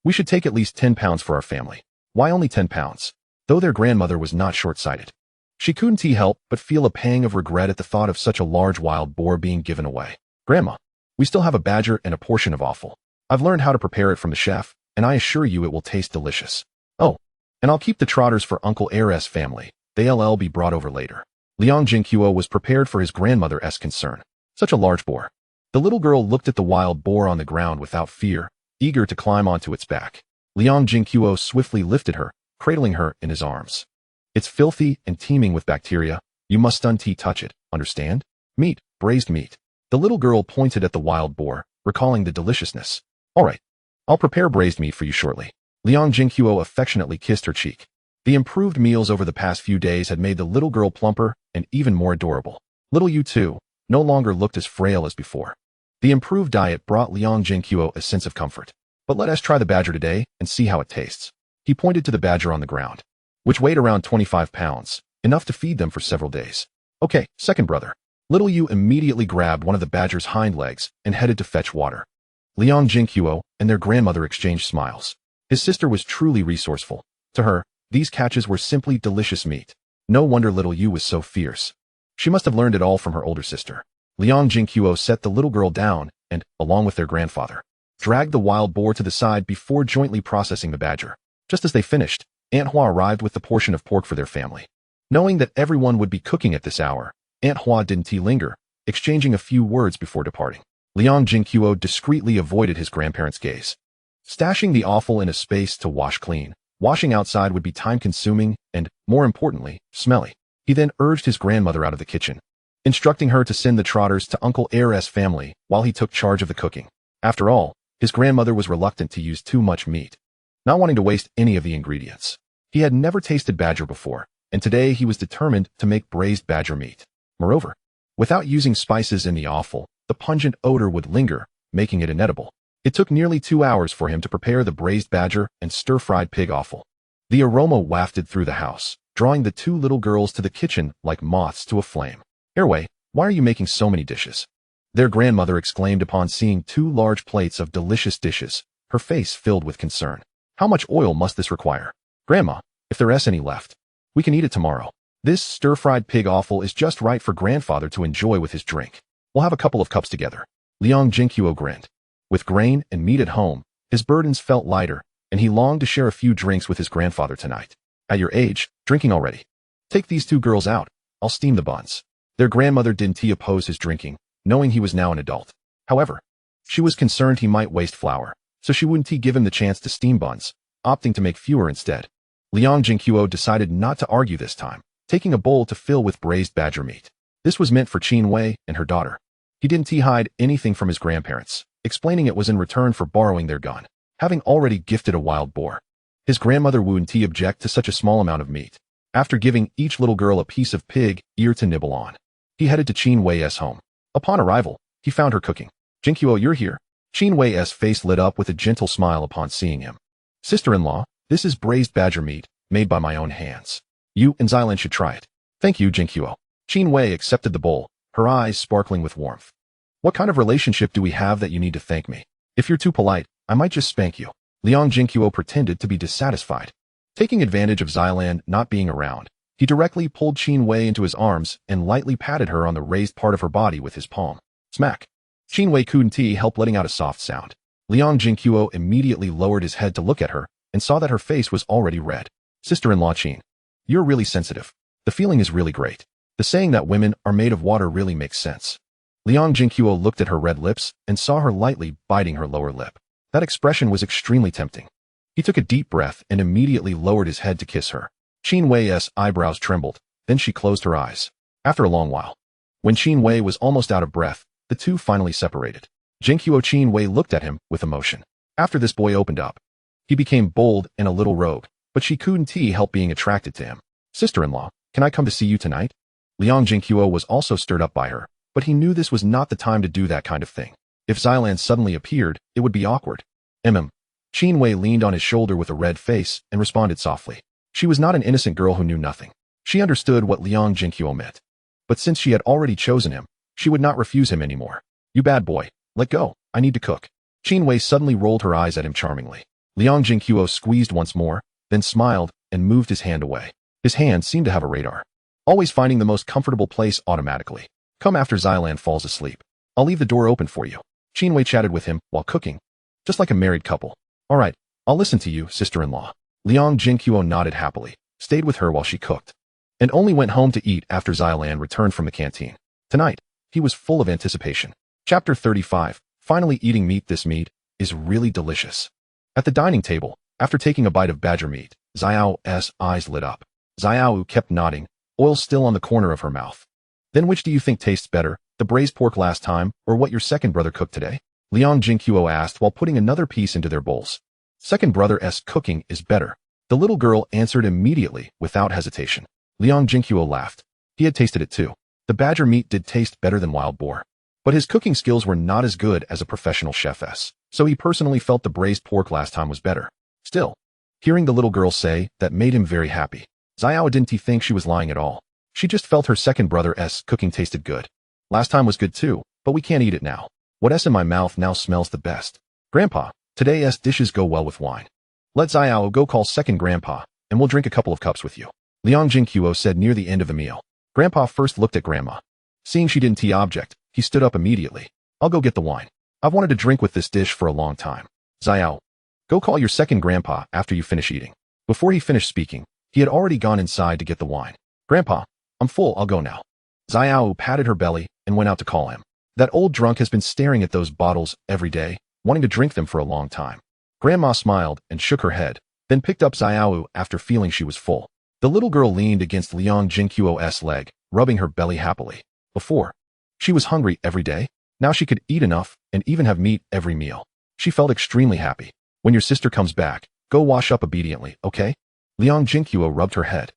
We should take at least 10 pounds for our family." "Why only 10 pounds? Though their grandmother was not short-sighted, she couldn't help but feel a pang of regret at the thought of such a large wild boar being given away. "Grandma, we still have a badger and a portion of offal. I've learned how to prepare it from the chef, and I assure you it will taste delicious. Oh, and I'll keep the trotters for Uncle Air's family. They'll be brought over later." Liang Zhenguo was prepared for his grandmother's concern. Such a large boar. The little girl looked at the wild boar on the ground without fear, eager to climb onto its back. Liang Zhenguo swiftly lifted her, cradling her in his arms. "It's filthy and teeming with bacteria. You mustn't touch it, understand? Meat, braised meat." The little girl pointed at the wild boar, recalling the deliciousness. "All right, I'll prepare braised meat for you shortly." Liang Zhenguo affectionately kissed her cheek. The improved meals over the past few days had made the little girl plumper and even more adorable. Little Yu, too, no longer looked as frail as before. The improved diet brought Liang Zhenguo a sense of comfort. But let us try the badger today and see how it tastes. He pointed to the badger on the ground, which weighed around 25 pounds, enough to feed them for several days. Okay, second brother. Little Yu immediately grabbed one of the badger's hind legs and headed to fetch water. Liang Zhenguo and their grandmother exchanged smiles. His sister was truly resourceful. To her, these catches were simply delicious meat. No wonder little Yu was so fierce. She must have learned it all from her older sister. Liang Zhenguo set the little girl down and, along with their grandfather, dragged the wild boar to the side before jointly processing the badger. Just as they finished, Aunt Hua arrived with the portion of pork for their family. Knowing that everyone would be cooking at this hour, Aunt Hua didn't linger, exchanging a few words before departing. Liang Zhenguo discreetly avoided his grandparents' gaze. Stashing the offal in a space to wash clean, washing outside would be time-consuming and, more importantly, smelly. He then urged his grandmother out of the kitchen, instructing her to send the trotters to Uncle Air's family while he took charge of the cooking. After all, his grandmother was reluctant to use too much meat, not wanting to waste any of the ingredients. He had never tasted badger before, and today he was determined to make braised badger meat. Moreover, without using spices in the offal, the pungent odor would linger, making it inedible. It took nearly 2 hours for him to prepare the braised badger and stir-fried pig offal. The aroma wafted through the house, drawing the two little girls to the kitchen like moths to a flame. Airway, why are you making so many dishes? Their grandmother exclaimed upon seeing 2 large plates of delicious dishes, her face filled with concern. How much oil must this require? Grandma, if there's any left, we can eat it tomorrow. This stir-fried pig offal is just right for grandfather to enjoy with his drink. We'll have a couple of cups together. Liang Zhenguo grinned. With grain and meat at home, his burdens felt lighter, and he longed to share a few drinks with his grandfather tonight. At your age, drinking already. Take these 2 girls out. I'll steam the buns. Their grandmother didn't oppose his drinking, knowing he was now an adult. However, she was concerned he might waste flour, so she wouldn't give him the chance to steam buns, opting to make fewer instead. Liang Zhenguo decided not to argue this time, taking a bowl to fill with braised badger meat. This was meant for Qin Wei and her daughter. He didn't hide anything from his grandparents, explaining it was in return for borrowing their gun, having already gifted a wild boar. His grandmother wouldn't object to such a small amount of meat. After giving each little girl a piece of pig ear to nibble on, he headed to Qin Wei's home. Upon arrival, he found her cooking. Zhenguo, you're here. Qin Wei's face lit up with a gentle smile upon seeing him. Sister-in-law, this is braised badger meat, made by my own hands. You and Xilan should try it. Thank you, Zhenguo. Qin Wei accepted the bowl, her eyes sparkling with warmth. What kind of relationship do we have that you need to thank me? If you're too polite, I might just spank you. Liang Zhenguo pretended to be dissatisfied. Taking advantage of Xilan not being around, he directly pulled Qin Wei into his arms and lightly patted her on the raised part of her body with his palm. Smack. Qin Wei couldn't help letting out a soft sound. Liang Zhenguo immediately lowered his head to look at her and saw that her face was already red. Sister-in-law Qin, you're really sensitive. The feeling is really great. The saying that women are made of water really makes sense. Liang Zhenguo looked at her red lips and saw her lightly biting her lower lip. That expression was extremely tempting. He took a deep breath and immediately lowered his head to kiss her. Qin Wei's eyebrows trembled, then she closed her eyes. After a long while, when Qin Wei was almost out of breath, the two finally separated. Qin Wei looked at him with emotion. After this boy opened up, he became bold and a little rogue, but she couldn't help being attracted to him. Sister-in-law, can I come to see you tonight? Liang Zhenguo was also stirred up by her, but he knew this was not the time to do that kind of thing. If Xilan suddenly appeared, it would be awkward. Qin Wei leaned on his shoulder with a red face and responded softly. She was not an innocent girl who knew nothing. She understood what Liang Zhenguo meant. But since she had already chosen him, she would not refuse him anymore. You bad boy, let go, I need to cook. Qin Wei suddenly rolled her eyes at him charmingly. Liang Zhenguo squeezed once more, then smiled and moved his hand away. His hand seemed to have a radar, always finding the most comfortable place automatically. Come after Xilan falls asleep. I'll leave the door open for you. Qin Wei chatted with him while cooking, just like a married couple. All right, I'll listen to you, sister-in-law. Liang Zhenguo nodded happily, stayed with her while she cooked, and only went home to eat after Xilan returned from the canteen. Tonight, he was full of anticipation. Chapter 35, finally eating meat. This meat is really delicious. At the dining table, after taking a bite of badger meat, Xiao's eyes lit up. Xiao kept nodding, oil still on the corner of her mouth. Then which do you think tastes better, the braised pork last time, or what your second brother cooked today? Liang Zhenguo asked while putting another piece into their bowls. Second brother's cooking is better. The little girl answered immediately, without hesitation. Liang Zhenguo laughed. He had tasted it too. The badger meat did taste better than wild boar. But his cooking skills were not as good as a professional chef's, so he personally felt the braised pork last time was better. Still, hearing the little girl say that made him very happy. Xiao didn't think she was lying at all. She just felt her second brother's cooking tasted good. Last time was good too, but we can't eat it now. What's in my mouth now smells the best. Grandpa, today's dishes go well with wine. Let Xiao go call second grandpa, and we'll drink a couple of cups with you. Liang Zhenguo said near the end of the meal. Grandpa first looked at Grandma. Seeing she didn't object, he stood up immediately. I'll go get the wine. I've wanted to drink with this dish for a long time. Xiao, go call your second grandpa after you finish eating. Before he finished speaking, he had already gone inside to get the wine. Grandpa, I'm full, I'll go now. Xiao patted her belly and went out to call him. That old drunk has been staring at those bottles every day, wanting to drink them for a long time. Grandma smiled and shook her head, then picked up Xiao after feeling she was full. The little girl leaned against Liang Zhenguo's leg, rubbing her belly happily. Before, she was hungry every day. Now she could eat enough and even have meat every meal. She felt extremely happy. When your sister comes back, go wash up obediently, okay? Liang Zhenguo rubbed her head.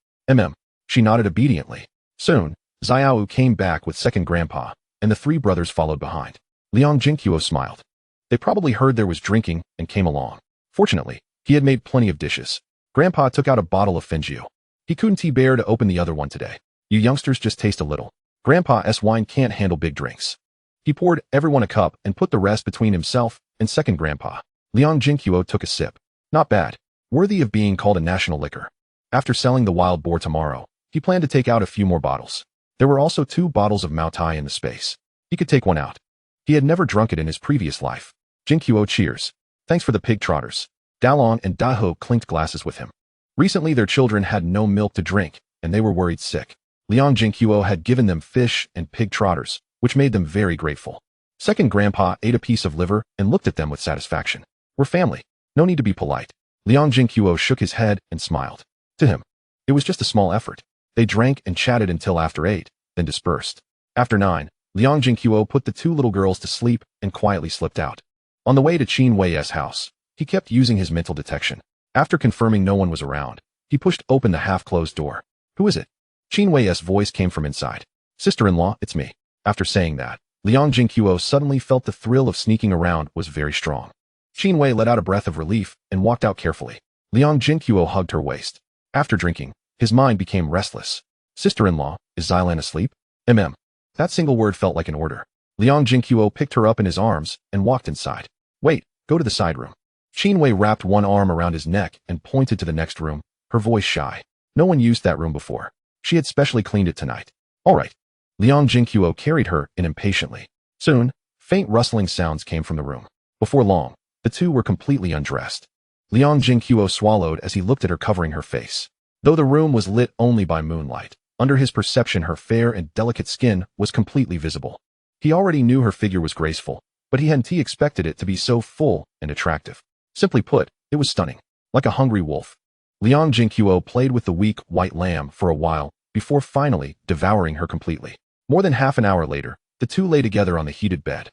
She nodded obediently. Soon, Xiao came back with second grandpa, and the three brothers followed behind. Liang Zhenguo smiled. They probably heard there was drinking and came along. Fortunately, he had made plenty of dishes. Grandpa took out a bottle of Fenjiu. He couldn't bear to open the other one today. You youngsters just taste a little. Grandpa's wine can't handle big drinks. He poured everyone a cup and put the rest between himself and second grandpa. Liang Zhenguo took a sip. Not bad. Worthy of being called a national liquor. After selling the wild boar tomorrow, he planned to take out a few more bottles. There were also 2 bottles of Maotai in the space. He could take one out. He had never drunk it in his previous life. Zhenguo cheers. Thanks for the pig trotters. Dalong and Daho clinked glasses with him. Recently their children had no milk to drink, and they were worried sick. Liang Zhenguo had given them fish and pig trotters, which made them very grateful. Second grandpa ate a piece of liver and looked at them with satisfaction. We're family. No need to be polite. Liang Zhenguo shook his head and smiled. To him, it was just a small effort. They drank and chatted until after 8, then dispersed. After 9, Liang Zhenguo put the 2 little girls to sleep and quietly slipped out. On the way to Qin Wei's house, he kept using his mental detection. After confirming no one was around, he pushed open the half-closed door. Who is it? Qin Wei's voice came from inside. Sister-in-law, it's me. After saying that, Liang Zhenguo suddenly felt the thrill of sneaking around was very strong. Qin Wei let out a breath of relief and walked out carefully. Liang Zhenguo hugged her waist. After drinking, his mind became restless. Sister-in-law, is Xilan asleep? That single word felt like an order. Liang Zhenguo picked her up in his arms and walked inside. Wait, go to the side room. Qin Wei wrapped one arm around his neck and pointed to the next room, her voice shy. No one used that room before. She had specially cleaned it tonight. All right. Liang Zhenguo carried her in impatiently. Soon, faint rustling sounds came from the room. Before long, the 2 were completely undressed. Liang Zhenguo swallowed as he looked at her covering her face. Though the room was lit only by moonlight, under his perception her fair and delicate skin was completely visible. He already knew her figure was graceful, but he hadn't expected it to be so full and attractive. Simply put, it was stunning, like a hungry wolf. Liang Zhenguo played with the weak, white lamb for a while before finally devouring her completely. More than half an hour later, the 2 lay together on the heated bed.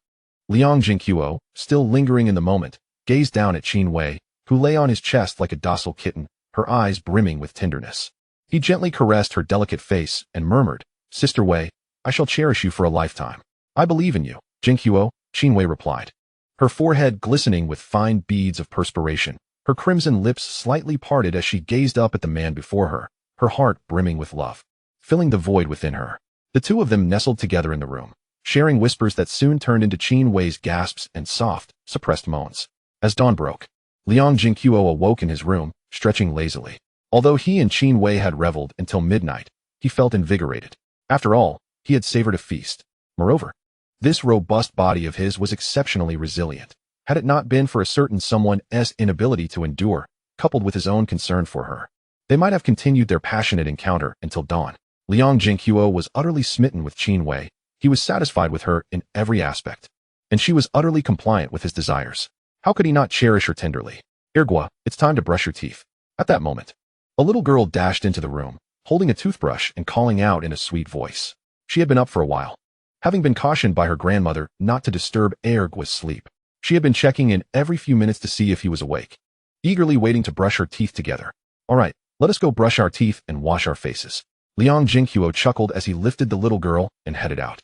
Liang Zhenguo, still lingering in the moment, gazed down at Qin Wei, who lay on his chest like a docile kitten, her eyes brimming with tenderness. He gently caressed her delicate face and murmured, Sister Wei, I shall cherish you for a lifetime. I believe in you, Zhenguo, Qin Wei replied. Her forehead glistening with fine beads of perspiration, her crimson lips slightly parted as she gazed up at the man before her, her heart brimming with love, filling the void within her. The 2 of them nestled together in the room, sharing whispers that soon turned into Qin Wei's gasps and soft, suppressed moans. As dawn broke, Liang Zhenguo awoke in his room, stretching lazily. Although he and Qin Wei had reveled until midnight, he felt invigorated. After all, he had savored a feast. Moreover, this robust body of his was exceptionally resilient. Had it not been for a certain someone's inability to endure, coupled with his own concern for her, they might have continued their passionate encounter until dawn. Liang Zhenguo was utterly smitten with Qin Wei. He was satisfied with her in every aspect, and she was utterly compliant with his desires. How could he not cherish her tenderly? Ergua, it's time to brush your teeth. At that moment, a little girl dashed into the room, holding a toothbrush and calling out in a sweet voice. She had been up for a while. Having been cautioned by her grandmother not to disturb Ergua's sleep, she had been checking in every few minutes to see if he was awake, eagerly waiting to brush her teeth together. All right, let us go brush our teeth and wash our faces. Liang Zhenguo chuckled as he lifted the little girl and headed out.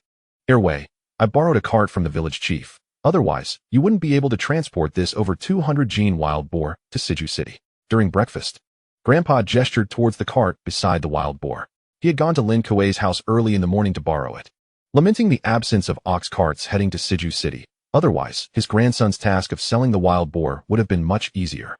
Airway, I borrowed a cart from the village chief. Otherwise, you wouldn't be able to transport this over 200 gene wild boar to Siju City. During breakfast, Grandpa gestured towards the cart beside the wild boar. He had gone to Lin Kuei's house early in the morning to borrow it, lamenting the absence of ox carts heading to Siju City. Otherwise, his grandson's task of selling the wild boar would have been much easier.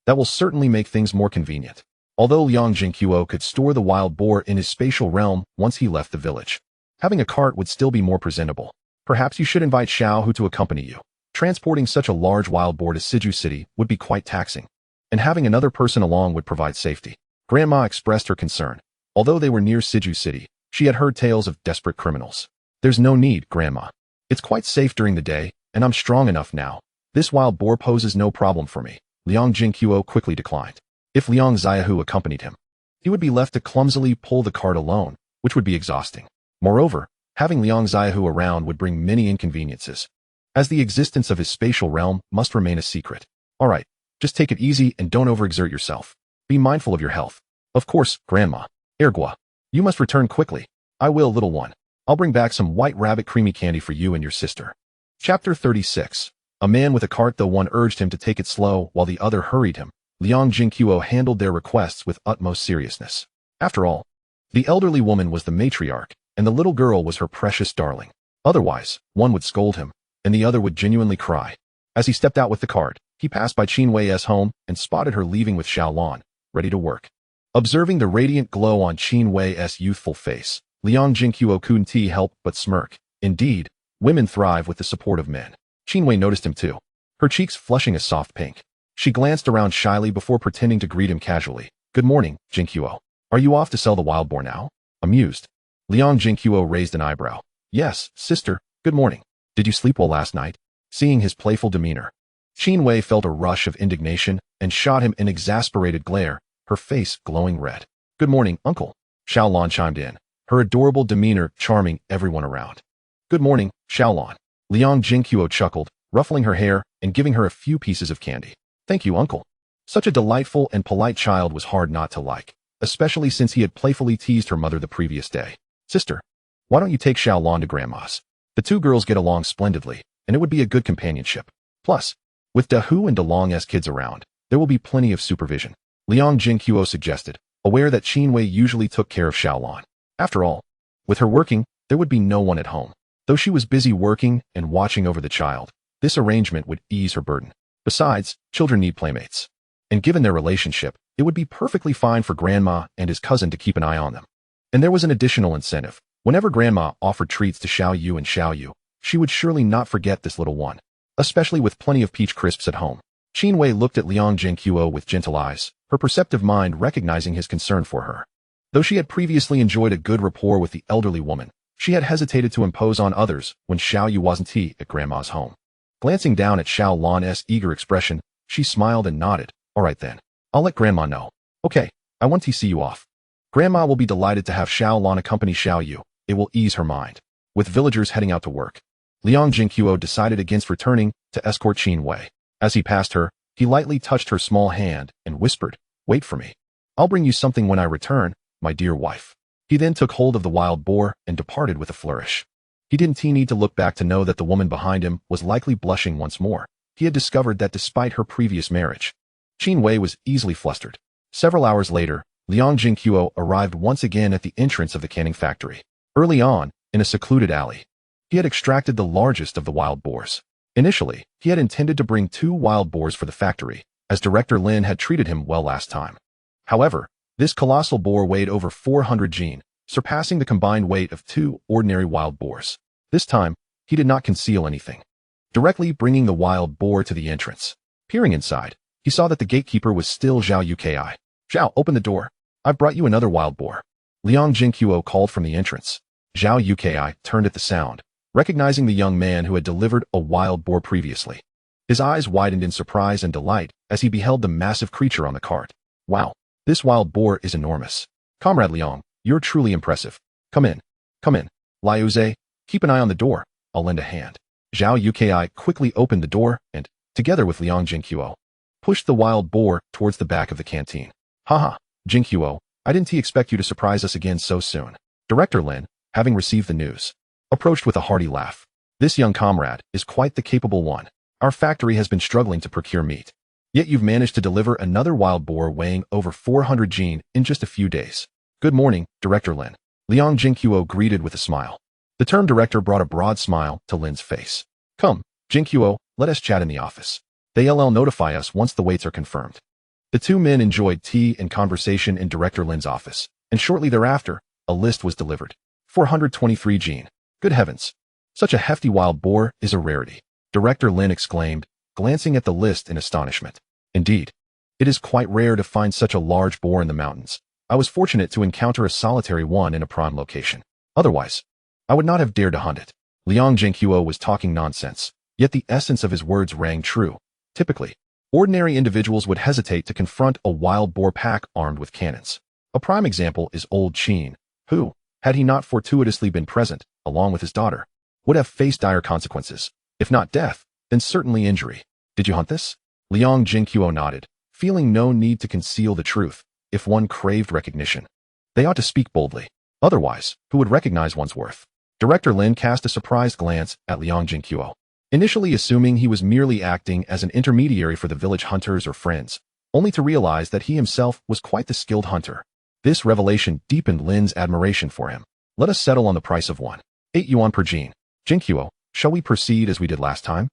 That will certainly make things more convenient. Although Liang Zhenguo could store the wild boar in his spatial realm once he left the village, having a cart would still be more presentable. Perhaps you should invite Xiao Hu to accompany you. Transporting such a large wild boar to Siju City would be quite taxing, and having another person along would provide safety. Grandma expressed her concern. Although they were near Siju City, she had heard tales of desperate criminals. There's no need, Grandma. It's quite safe during the day, and I'm strong enough now. This wild boar poses no problem for me. Liang Zhenguo quickly declined. If Liang Zhenguo accompanied him, he would be left to clumsily pull the cart alone, which would be exhausting. Moreover, having Liang Zhenguo around would bring many inconveniences, as the existence of his spatial realm must remain a secret. All right, just take it easy and don't overexert yourself. Be mindful of your health. Of course, Grandma. Ergua, you must return quickly. I will, little one. I'll bring back some white rabbit creamy candy for you and your sister. Chapter 36. A man with a cart, though one urged him to take it slow while the other hurried him. Liang Zhenguo handled their requests with utmost seriousness. After all, the elderly woman was the matriarch, and the little girl was her precious darling. Otherwise, one would scold him, and the other would genuinely cry. As he stepped out with the cart, he passed by Qin Wei's home and spotted her leaving with Xiao Lan, ready to work. Observing the radiant glow on Qin Wei's youthful face, Liang Zhenguo couldn't help but smirk. Indeed, women thrive with the support of men. Qin Wei noticed him too, her cheeks flushing a soft pink. She glanced around shyly before pretending to greet him casually. Good morning, Zhenguo. Are you off to sell the wild boar now? Amused, Liang Zhenguo raised an eyebrow. Yes, sister, good morning. Did you sleep well last night? Seeing his playful demeanor, Qin Wei felt a rush of indignation and shot him an exasperated glare, her face glowing red. Good morning, uncle. Xiao Lan chimed in, her adorable demeanor charming everyone around. Good morning, Xiao Lan. Liang Zhenguo chuckled, ruffling her hair and giving her a few pieces of candy. Thank you, uncle. Such a delightful and polite child was hard not to like, especially since he had playfully teased her mother the previous day. Sister, why don't you take Xiao Lan to Grandma's? The two girls get along splendidly, and it would be a good companionship. Plus, with Dahu and DeLong as kids around, there will be plenty of supervision. Liang Zhenguo suggested, aware that Qin Wei usually took care of Xiao Lan. After all, with her working, there would be no one at home. Though she was busy working and watching over the child, this arrangement would ease her burden. Besides, children need playmates. And given their relationship, it would be perfectly fine for Grandma and his cousin to keep an eye on them. And there was an additional incentive. Whenever Grandma offered treats to Xiao Yu and Xiao Yu, she would surely not forget this little one, especially with plenty of peach crisps at home. Qin Wei looked at Liang Zhenguo with gentle eyes, her perceptive mind recognizing his concern for her. Though she had previously enjoyed a good rapport with the elderly woman, she had hesitated to impose on others when Xiao Yu wasn't at Grandma's home. Glancing down at Xiao Lan's eager expression, she smiled and nodded. All right then, I'll let Grandma know. Okay, I want to see you off. Grandma will be delighted to have Xiao Lan accompany Xiao Yu. It will ease her mind. With villagers heading out to work, Liang Zhenguo decided against returning to escort Qin Wei. As he passed her, he lightly touched her small hand and whispered, wait for me. I'll bring you something when I return, my dear wife. He then took hold of the wild boar and departed with a flourish. He didn't need to look back to know that the woman behind him was likely blushing once more. He had discovered that despite her previous marriage, Qin Wei was easily flustered. Several hours later, Liang Zhenguo arrived once again at the entrance of the canning factory. Early on, in a secluded alley, he had extracted the largest of the wild boars. Initially, he had intended to bring 2 wild boars for the factory, as Director Lin had treated him well last time. However, this colossal boar weighed over 400 gene, surpassing the combined weight of 2 ordinary wild boars. This time, he did not conceal anything, directly bringing the wild boar to the entrance. Peering inside, he saw that the gatekeeper was still Zhao Yuki. Zhao, open the door. I've brought you another wild boar. Liang Zhenguo called from the entrance. Zhao Yuki turned at the sound, recognizing the young man who had delivered a wild boar previously. His eyes widened in surprise and delight as he beheld the massive creature on the cart. Wow, this wild boar is enormous. Comrade Liang, you're truly impressive. Come in. Come in. Liuze, keep an eye on the door. I'll lend a hand. Zhao Yuki quickly opened the door and, together with Liang Zhenguo, pushed the wild boar towards the back of the canteen. Haha, Zhenguo, I didn't expect you to surprise us again so soon. Director Lin, having received the news, approached with a hearty laugh. This young comrade is quite the capable one. Our factory has been struggling to procure meat. Yet you've managed to deliver another wild boar weighing over 400 jin in just a few days. Good morning, Director Lin. Liang Zhenguo greeted with a smile. The term director brought a broad smile to Lin's face. Come, Zhenguo, let us chat in the office. They'll notify us once the weights are confirmed. The two men enjoyed tea and conversation in Director Lin's office, and shortly thereafter, a list was delivered. 423 jin. Good heavens. Such a hefty wild boar is a rarity. Director Lin exclaimed, glancing at the list in astonishment. Indeed, it is quite rare to find such a large boar in the mountains. I was fortunate to encounter a solitary one in a prime location. Otherwise, I would not have dared to hunt it. Liang Zhenguo was talking nonsense, yet the essence of his words rang true. Typically, ordinary individuals would hesitate to confront a wild boar pack armed with cannons. A prime example is old Qin, who, had he not fortuitously been present, along with his daughter, would have faced dire consequences. If not death, then certainly injury. Did you hunt this? Liang Zhenguo nodded, feeling no need to conceal the truth. If one craved recognition, they ought to speak boldly. Otherwise, who would recognize one's worth? Director Lin cast a surprised glance at Liang Zhenguo, initially assuming he was merely acting as an intermediary for the village hunters or friends, only to realize that he himself was quite the skilled hunter. This revelation deepened Lin's admiration for him. Let us settle on the price of 8 yuan per jin. Zhenguo, shall we proceed as we did last time?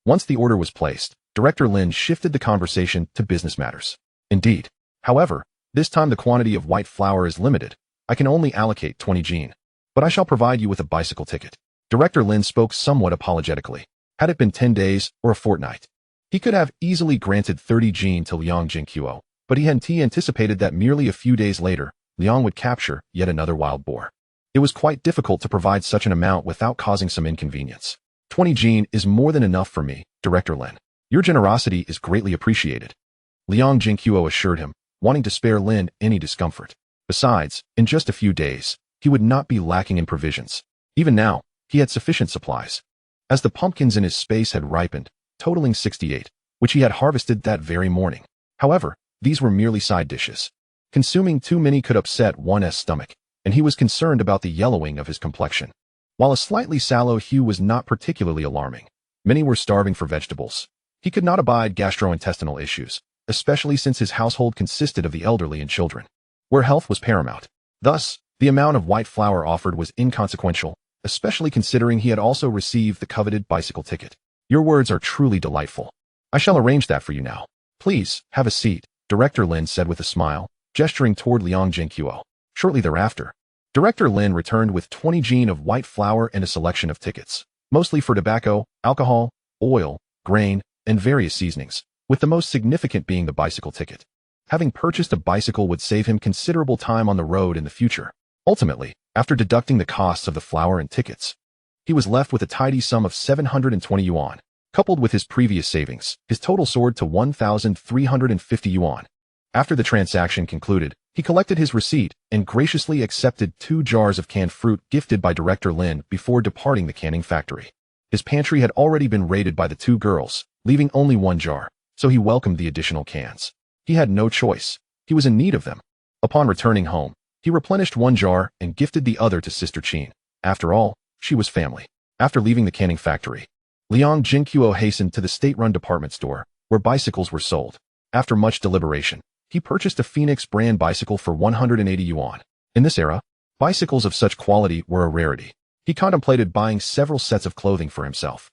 Once the order was placed, Director Lin shifted the conversation to business matters. Indeed. However, this time the quantity of white flour is limited. I can only allocate 20 jin. But I shall provide you with a bicycle ticket. Director Lin spoke somewhat apologetically. Had it been 10 days or a fortnight, he could have easily granted 30 jin to Liang Zhenguo, but he hadn't anticipated that merely a few days later, Liang would capture yet another wild boar. It was quite difficult to provide such an amount without causing some inconvenience. 20 jin is more than enough for me, Director Lin. Your generosity is greatly appreciated. Liang Zhenguo assured him, wanting to spare Lin any discomfort. Besides, in just a few days, he would not be lacking in provisions. Even now, he had sufficient supplies. As the pumpkins in his space had ripened, totaling 68, which he had harvested that very morning. However, these were merely side dishes. Consuming too many could upset one's stomach, and he was concerned about the yellowing of his complexion. While a slightly sallow hue was not particularly alarming, many were starving for vegetables. He could not abide gastrointestinal issues, especially since his household consisted of the elderly and children, where health was paramount. Thus, the amount of white flour offered was inconsequential, especially considering he had also received the coveted bicycle ticket. Your words are truly delightful. I shall arrange that for you now. Please, have a seat, Director Lin said with a smile, gesturing toward Liang Zhenguo. Shortly thereafter, Director Lin returned with 20 jin of white flour and a selection of tickets, mostly for tobacco, alcohol, oil, grain, and various seasonings, with the most significant being the bicycle ticket. Having purchased a bicycle would save him considerable time on the road in the future. Ultimately, after deducting the costs of the flour and tickets, he was left with a tidy sum of 720 yuan. Coupled with his previous savings, his total soared to 1,350 yuan. After the transaction concluded, he collected his receipt and graciously accepted 2 jars of canned fruit gifted by Director Lin before departing the canning factory. His pantry had already been raided by the 2 girls, leaving only 1 jar, so he welcomed the additional cans. He had no choice. He was in need of them. Upon returning home, he replenished 1 jar and gifted the other to Sister Qin. After all, she was family. After leaving the canning factory, Liang Zhenguo hastened to the state-run department store, where bicycles were sold. After much deliberation, he purchased a Phoenix brand bicycle for 180 yuan. In this era, bicycles of such quality were a rarity. He contemplated buying several sets of clothing for himself.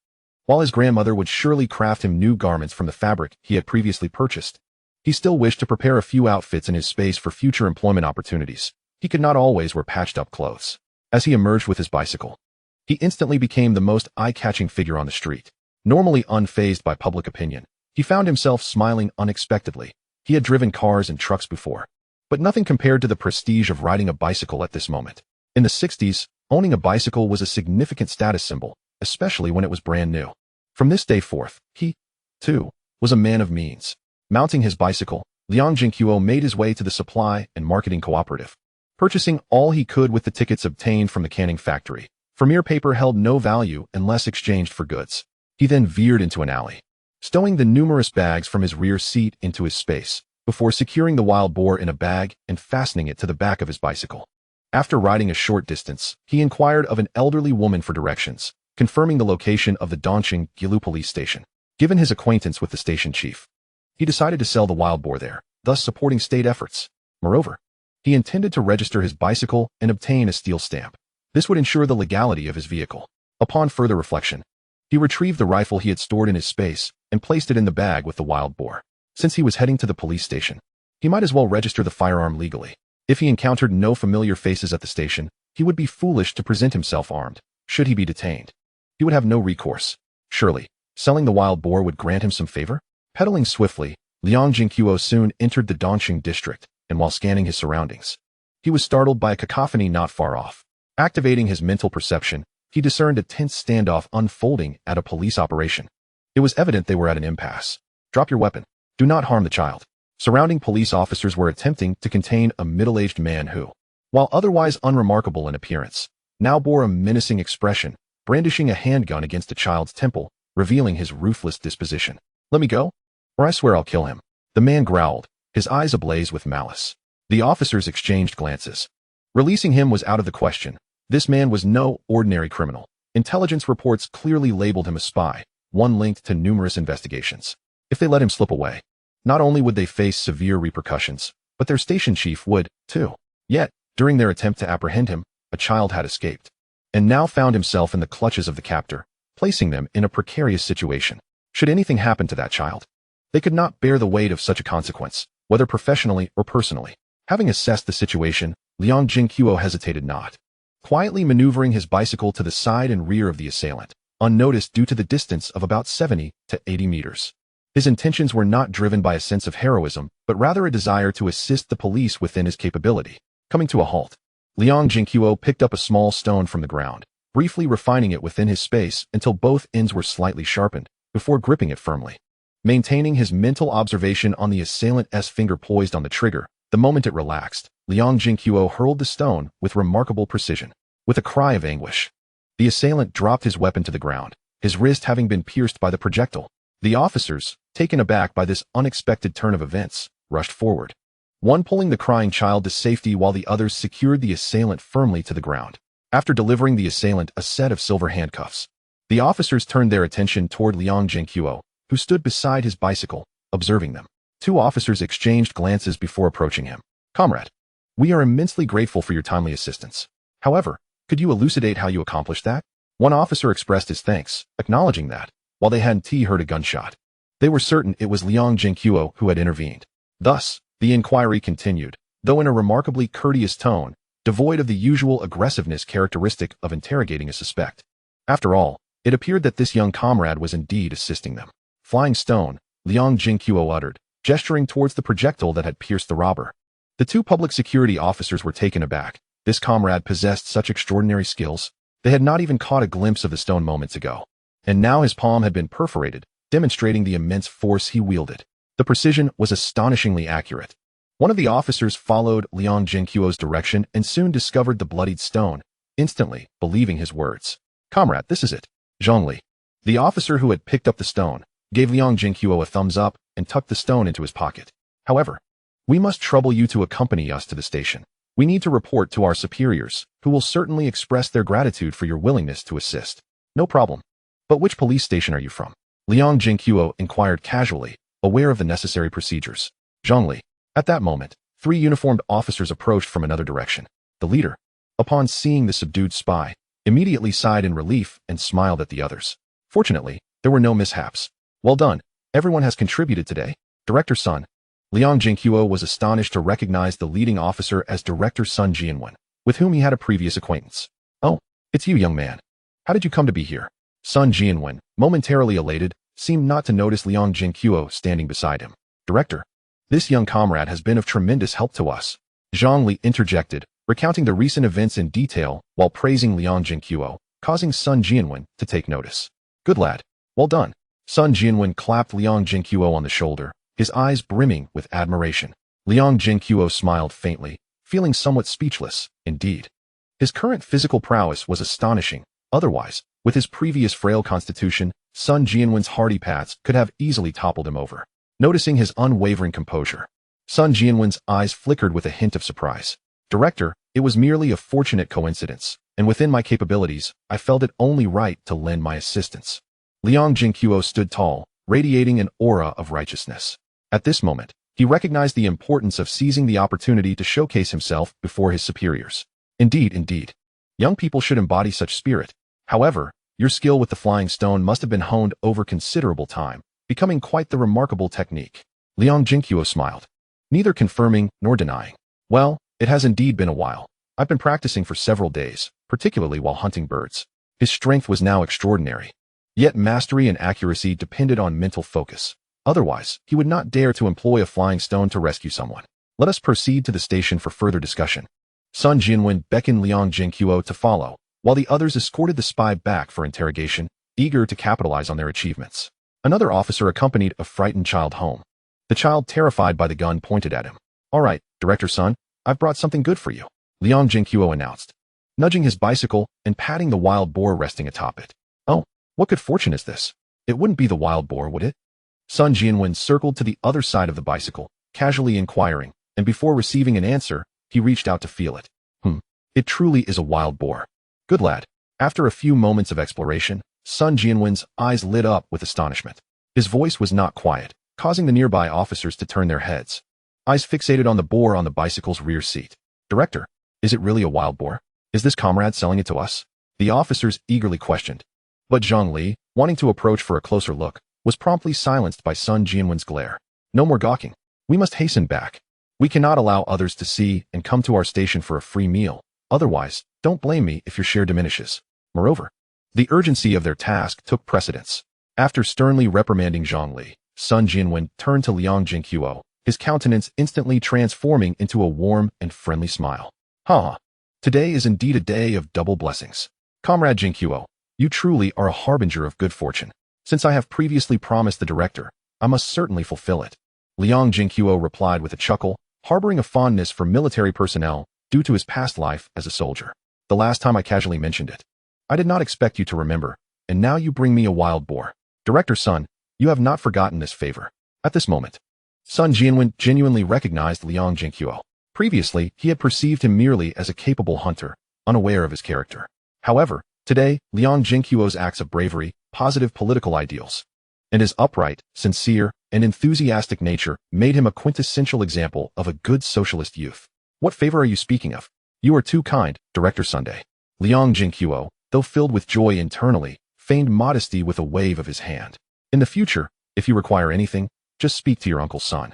While his grandmother would surely craft him new garments from the fabric he had previously purchased, he still wished to prepare a few outfits in his space for future employment opportunities. He could not always wear patched-up clothes. As he emerged with his bicycle, he instantly became the most eye-catching figure on the street. Normally unfazed by public opinion, he found himself smiling unexpectedly. He had driven cars and trucks before, but nothing compared to the prestige of riding a bicycle at this moment. In the 60s, owning a bicycle was a significant status symbol, especially when it was brand new. From this day forth, he, too, was a man of means. Mounting his bicycle, Liang Zhenguo made his way to the supply and marketing cooperative, purchasing all he could with the tickets obtained from the canning factory. For mere paper held no value unless exchanged for goods. He then veered into an alley, stowing the numerous bags from his rear seat into his space. before securing the wild boar in a bag and fastening it to the back of his bicycle. After riding a short distance, he inquired of an elderly woman for directions, confirming the location of the Dongqing police station. Given his acquaintance with the station chief, he decided to sell the wild boar there, thus supporting state efforts. Moreover, he intended to register his bicycle and obtain a steel stamp. This would ensure the legality of his vehicle. Upon further reflection, he retrieved the rifle he had stored in his space and placed it in the bag with the wild boar. Since he was heading to the police station, he might as well register the firearm legally. If he encountered no familiar faces at the station, he would be foolish to present himself armed. Should he be detained, he would have no recourse. Surely, selling the wild boar would grant him some favor? Pedaling swiftly, Liang Zhenguo soon entered the Dongqing district, and while scanning his surroundings, he was startled by a cacophony not far off. Activating his mental perception, he discerned a tense standoff unfolding at a police operation. It was evident they were at an impasse. Drop your weapon. Do not harm the child. Surrounding police officers were attempting to contain a middle-aged man who, while otherwise unremarkable in appearance, now bore a menacing expression, brandishing a handgun against a child's temple, revealing his ruthless disposition. Let me go, or I swear I'll kill him. The man growled, his eyes ablaze with malice. The officers exchanged glances. Releasing him was out of the question. This man was no ordinary criminal. Intelligence reports clearly labeled him a spy, one linked to numerous investigations. If they let him slip away, not only would they face severe repercussions, but their station chief would, too. Yet, during their attempt to apprehend him, a child had escaped, and now found himself in the clutches of the captor, placing them in a precarious situation. Should anything happen to that child, they could not bear the weight of such a consequence, whether professionally or personally. Having assessed the situation, Liang Zhenguo hesitated not, quietly maneuvering his bicycle to the side and rear of the assailant, unnoticed due to the distance of about 70 to 80 meters. His intentions were not driven by a sense of heroism, but rather a desire to assist the police within his capability. Coming to a halt, Liang Zhenguo picked up a small stone from the ground, briefly refining it within his space until both ends were slightly sharpened, before gripping it firmly. Maintaining his mental observation on the assailant's finger poised on the trigger, the moment it relaxed, Liang Zhenguo hurled the stone with remarkable precision. With a cry of anguish, the assailant dropped his weapon to the ground, his wrist having been pierced by the projectile. The officers, taken aback by this unexpected turn of events, rushed forward, one pulling the crying child to safety while the others secured the assailant firmly to the ground. After delivering the assailant a set of silver handcuffs, the officers turned their attention toward Liang Zhenguo, who stood beside his bicycle, observing them. Two officers exchanged glances before approaching him. Comrade, we are immensely grateful for your timely assistance. However, could you elucidate how you accomplished that? One officer expressed his thanks, acknowledging that, while they hadn't heard a gunshot, they were certain it was Liang Zhenguo who had intervened. Thus, the inquiry continued, though in a remarkably courteous tone, devoid of the usual aggressiveness characteristic of interrogating a suspect. After all, it appeared that this young comrade was indeed assisting them. Flying stone, Liang Zhenguo uttered, gesturing towards the projectile that had pierced the robber. The two public security officers were taken aback. This comrade possessed such extraordinary skills. They had not even caught a glimpse of the stone moments ago. And now his palm had been perforated, demonstrating the immense force he wielded. The precision was astonishingly accurate. One of the officers followed Liang Zhenguo's direction and soon discovered the bloodied stone, instantly believing his words. Comrade, this is it. Zhongli. The officer who had picked up the stone gave Liang Zhenguo a thumbs up and tucked the stone into his pocket. However, we must trouble you to accompany us to the station. We need to report to our superiors, who will certainly express their gratitude for your willingness to assist. No problem. But which police station are you from? Liang Zhenguo inquired casually, aware of the necessary procedures. Zhongli. At that moment, three uniformed officers approached from another direction. The leader, upon seeing the subdued spy, immediately sighed in relief and smiled at the others. Fortunately, there were no mishaps. Well done. Everyone has contributed today. Director Sun. Liang Zhenguo was astonished to recognize the leading officer as Director Sun Jianwen, with whom he had a previous acquaintance. Oh, it's you, young man. How did you come to be here? Sun Jianwen, momentarily elated, seemed not to notice Liang Zhenguo standing beside him. Director, this young comrade has been of tremendous help to us. Zhang Li interjected, recounting the recent events in detail while praising Liang Zhenguo, causing Sun Jianwen to take notice. Good lad. Well done. Sun Jianwen clapped Liang Zhenguo on the shoulder, his eyes brimming with admiration. Liang Zhenguo smiled faintly, feeling somewhat speechless, indeed. His current physical prowess was astonishing. Otherwise, with his previous frail constitution, Sun Jianwen's hardy pats could have easily toppled him over. Noticing his unwavering composure, Sun Jianwen's eyes flickered with a hint of surprise. Director, it was merely a fortunate coincidence, and within my capabilities, I felt it only right to lend my assistance. Liang Zhenguo stood tall, radiating an aura of righteousness. At this moment, he recognized the importance of seizing the opportunity to showcase himself before his superiors. Indeed. Young people should embody such spirit. However, your skill with the flying stone must have been honed over considerable time, becoming quite the remarkable technique. Liang Zhenguo smiled, neither confirming nor denying. Well, it has indeed been a while. I've been practicing for several days, particularly while hunting birds. His strength was now extraordinary. Yet mastery and accuracy depended on mental focus. Otherwise, he would not dare to employ a flying stone to rescue someone. Let us proceed to the station for further discussion. Sun Jianwen beckoned Liang Zhenguo to follow, while the others escorted the spy back for interrogation, eager to capitalize on their achievements. Another officer accompanied a frightened child home. The child, terrified by the gun, pointed at him. All right, Director Sun, I've brought something good for you, Liang Zhenguo announced, nudging his bicycle and patting the wild boar resting atop it. Oh, what good fortune is this? It wouldn't be the wild boar, would it? Sun Jianwen circled to the other side of the bicycle, casually inquiring, and before receiving an answer, he reached out to feel it. It truly is a wild boar. Good lad. After a few moments of exploration, Sun Jianwen's eyes lit up with astonishment. His voice was not quiet, causing the nearby officers to turn their heads. Eyes fixated on the boar on the bicycle's rear seat. Director, is it really a wild boar? Is this comrade selling it to us? The officers eagerly questioned. But Zhang Li, wanting to approach for a closer look, was promptly silenced by Sun Jianwen's glare. No more gawking. We must hasten back. We cannot allow others to see and come to our station for a free meal. Otherwise, don't blame me if your share diminishes. Moreover, the urgency of their task took precedence. After sternly reprimanding Zhang Li, Sun Jianwen turned to Liang Zhenguo, his countenance instantly transforming into a warm and friendly smile. Today is indeed a day of double blessings. Comrade Zhenguo, you truly are a harbinger of good fortune. Since I have previously promised the director, I must certainly fulfill it. Liang Zhenguo replied with a chuckle, harboring a fondness for military personnel due to his past life as a soldier. The last time I casually mentioned it. I did not expect you to remember, and now you bring me a wild boar. Director Sun, you have not forgotten this favor. At this moment, Sun Jianwen genuinely recognized Liang Zhenguo. Previously, he had perceived him merely as a capable hunter, unaware of his character. However, today, Liang Zhenguo's acts of bravery, positive political ideals, and his upright, sincere, and enthusiastic nature made him a quintessential example of a good socialist youth. What favor are you speaking of? You are too kind, Director Sunday. Liang Zhenguo, though filled with joy internally, feigned modesty with a wave of his hand. In the future, if you require anything, just speak to your Uncle Sun,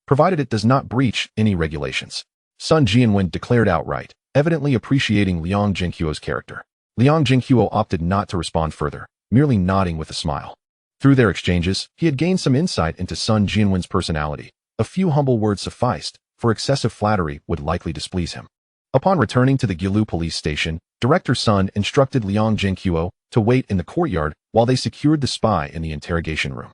provided it does not breach any regulations. Sun Jianwen declared outright, evidently appreciating Liang Zhenguo's character. Liang Zhenguo opted not to respond further, merely nodding with a smile. Through their exchanges, he had gained some insight into Sun Jianwen's personality. A few humble words sufficed, for excessive flattery would likely displease him. Upon returning to the Gilu police station, Director Sun instructed Liang Zhenguo to wait in the courtyard while they secured the spy in the interrogation room.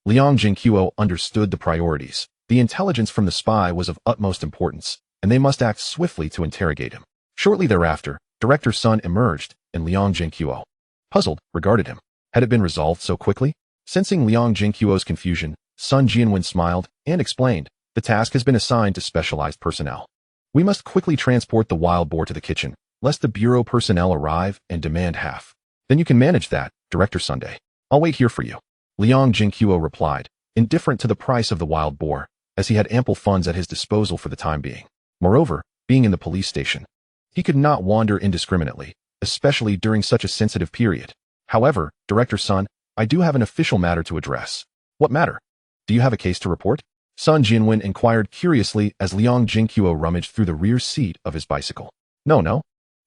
Liang Zhenguo understood the priorities. The intelligence from the spy was of utmost importance, and they must act swiftly to interrogate him. Shortly thereafter, Director Sun emerged, and Liang Zhenguo, puzzled, regarded him. Had it been resolved so quickly? Sensing Liang Zhenguo's confusion, Sun Jianwen smiled and explained, the task has been assigned to specialized personnel. We must quickly transport the wild boar to the kitchen, lest the bureau personnel arrive and demand half. Then you can manage that, Director Sunday. I'll wait here for you. Liang Zhenguo replied, indifferent to the price of the wild boar, as he had ample funds at his disposal for the time being. Moreover, being in the police station, he could not wander indiscriminately, especially during such a sensitive period. However, Director Sun, I do have an official matter to address. What matter? Do you have a case to report? Sun Jianwen inquired curiously as Liang Zhenguo rummaged through the rear seat of his bicycle. No.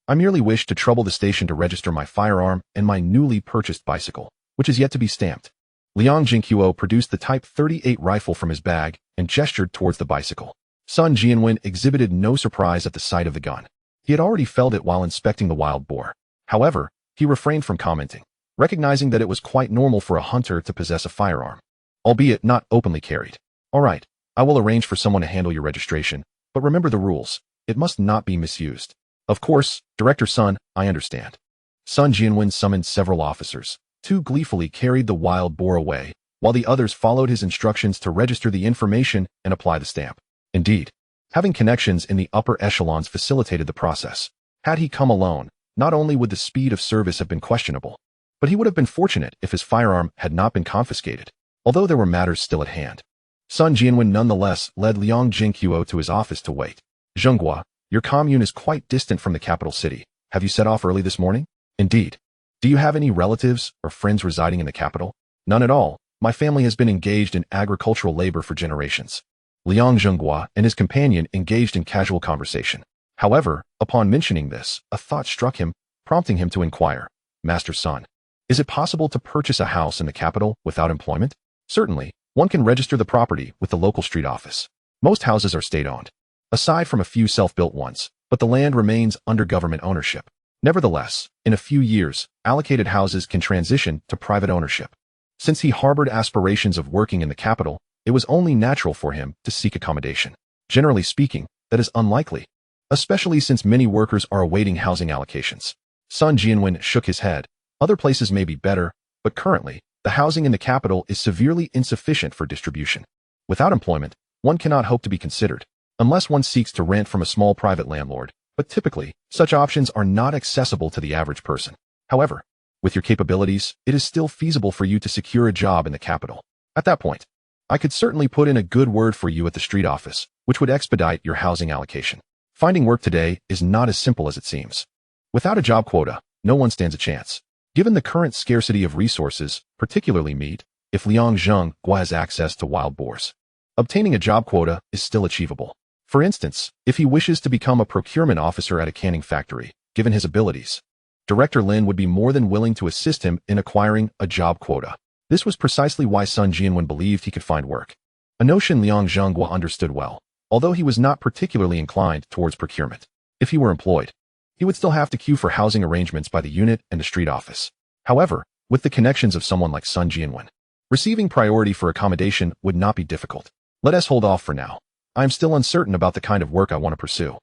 I merely wish to trouble the station to register my firearm and my newly purchased bicycle, which is yet to be stamped. Liang Zhenguo produced the Type 38 rifle from his bag and gestured towards the bicycle. Sun Jianwen exhibited no surprise at the sight of the gun. He had already felt it while inspecting the wild boar. However, he refrained from commenting, recognizing that it was quite normal for a hunter to possess a firearm, albeit not openly carried. All right, I will arrange for someone to handle your registration, but remember the rules. It must not be misused. Of course, Director Sun, I understand. Sun Jianwen summoned several officers. Two gleefully carried the wild boar away, while the others followed his instructions to register the information and apply the stamp. Indeed, having connections in the upper echelons facilitated the process. Had he come alone, not only would the speed of service have been questionable, but he would have been fortunate if his firearm had not been confiscated, although there were matters still at hand. Sun Jianwen nonetheless led Liang Zhenguo to his office to wait. Zhenguo, your commune is quite distant from the capital city. Have you set off early this morning? Indeed. Do you have any relatives or friends residing in the capital? None at all. My family has been engaged in agricultural labor for generations. Liang Zhenguo and his companion engaged in casual conversation. However, upon mentioning this, a thought struck him, prompting him to inquire, Master Sun, is it possible to purchase a house in the capital without employment? Certainly, one can register the property with the local street office. Most houses are state-owned, aside from a few self-built ones, but the land remains under government ownership. Nevertheless, in a few years, allocated houses can transition to private ownership. Since he harbored aspirations of working in the capital, it was only natural for him to seek accommodation. Generally speaking, that is unlikely, especially since many workers are awaiting housing allocations. Sun Jianwen shook his head. Other places may be better, but currently, the housing in the capital is severely insufficient for distribution. Without employment, one cannot hope to be considered, unless one seeks to rent from a small private landlord, but typically, such options are not accessible to the average person. However, with your capabilities, it is still feasible for you to secure a job in the capital. At that point, I could certainly put in a good word for you at the street office, which would expedite your housing allocation. Finding work today is not as simple as it seems. Without a job quota, no one stands a chance. Given the current scarcity of resources, particularly meat, if Liang Zhenguo has access to wild boars, obtaining a job quota is still achievable. For instance, if he wishes to become a procurement officer at a canning factory, given his abilities, Director Lin would be more than willing to assist him in acquiring a job quota. This was precisely why Sun Jianwen believed he could find work, a notion Liang Zhenguo understood well, although he was not particularly inclined towards procurement. If he were employed, he would still have to queue for housing arrangements by the unit and the street office. However, with the connections of someone like Sun Jianwen, receiving priority for accommodation would not be difficult. Let us hold off for now. I am still uncertain about the kind of work I want to pursue,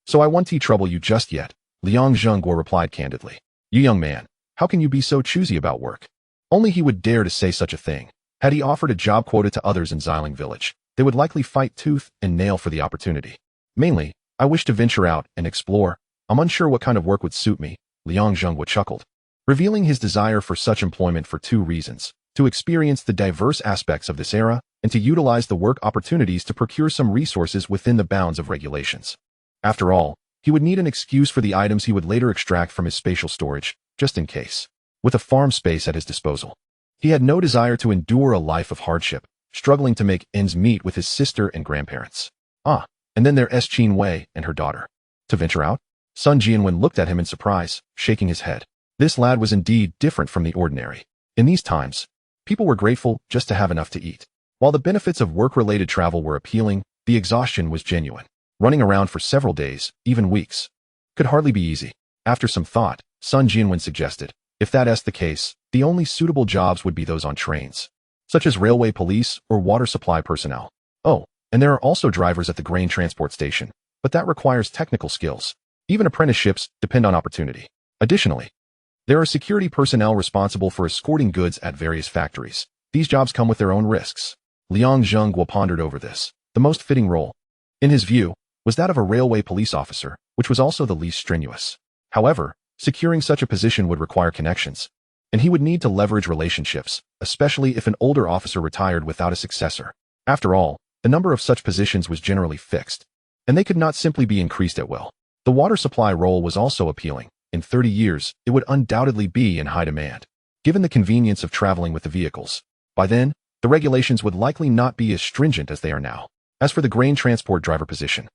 so I won't trouble you just yet, Liang Zhenguo replied candidly. You young man, how can you be so choosy about work? Only he would dare to say such a thing. Had he offered a job quota to others in Xiling village, they would likely fight tooth and nail for the opportunity. Mainly, I wish to venture out and explore. I'm unsure what kind of work would suit me, Liang Zhenguo chuckled, revealing his desire for such employment for two reasons: to experience the diverse aspects of this era, and to utilize the work opportunities to procure some resources within the bounds of regulations. After all, he would need an excuse for the items he would later extract from his spatial storage, just in case. With a farm space at his disposal, he had no desire to endure a life of hardship, struggling to make ends meet with his sister and grandparents. And then there is Qin Wei and her daughter. To venture out? Sun Jianwen looked at him in surprise, shaking his head. This lad was indeed different from the ordinary. In these times, people were grateful just to have enough to eat. While the benefits of work-related travel were appealing, the exhaustion was genuine. Running around for several days, even weeks, could hardly be easy. After some thought, Sun Jianwen suggested, if that is the case, the only suitable jobs would be those on trains, such as railway police or water supply personnel. Oh, and there are also drivers at the grain transport station, but that requires technical skills. Even apprenticeships depend on opportunity. Additionally, there are security personnel responsible for escorting goods at various factories. These jobs come with their own risks. Liang Zhenguo pondered over this. The most fitting role, in his view, was that of a railway police officer, which was also the least strenuous. However, securing such a position would require connections, and he would need to leverage relationships, especially if an older officer retired without a successor. After all, the number of such positions was generally fixed, and they could not simply be increased at will. The water supply role was also appealing. In 30 years, it would undoubtedly be in high demand, given the convenience of traveling with the vehicles. By then, the regulations would likely not be as stringent as they are now. As for the grain transport driver position,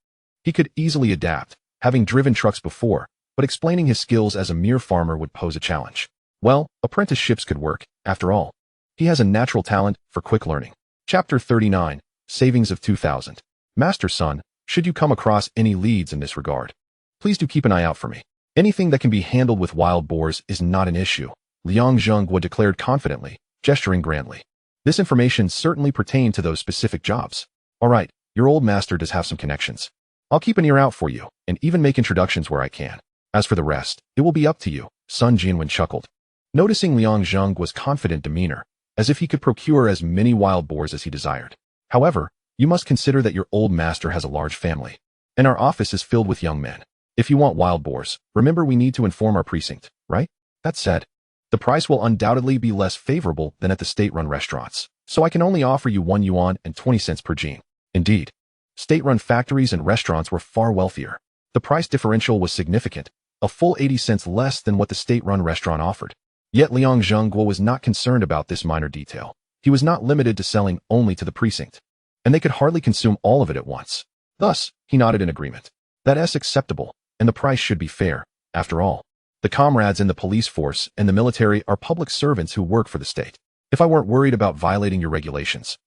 he could easily adapt, having driven trucks before, but explaining his skills as a mere farmer would pose a challenge. Well, apprenticeships could work, after all. He has a natural talent for quick learning. Chapter 39, Savings of 2000. Master Sun, should you come across any leads in this regard, please do keep an eye out for me. Anything that can be handled with wild boars is not an issue, Liang Zhenguo declared confidently, gesturing grandly. This information certainly pertained to those specific jobs. All right, your old master does have some connections. I'll keep an ear out for you, and even make introductions where I can. As for the rest, it will be up to you, Sun Jianwen chuckled, noticing Liang Zhenguo's confident demeanor, as if he could procure as many wild boars as he desired. However, You must consider that your old master has a large family, and our office is filled with young men. If you want wild boars, remember we need to inform our precinct, right? That said, the price will undoubtedly be less favorable than at the state-run restaurants, so I can only offer you 1 yuan and 20 cents per jean. Indeed, state-run factories and restaurants were far wealthier. The price differential was significant, a full 80 cents less than what the state-run restaurant offered. Yet Liang Zhenguo was not concerned about this minor detail. He was not limited to selling only to the precinct, and they could hardly consume all of it at once. Thus, he nodded in agreement. That's acceptable, and the price should be fair. After all, the comrades in the police force and the military are public servants who work for the state. If I weren't worried about violating your regulations,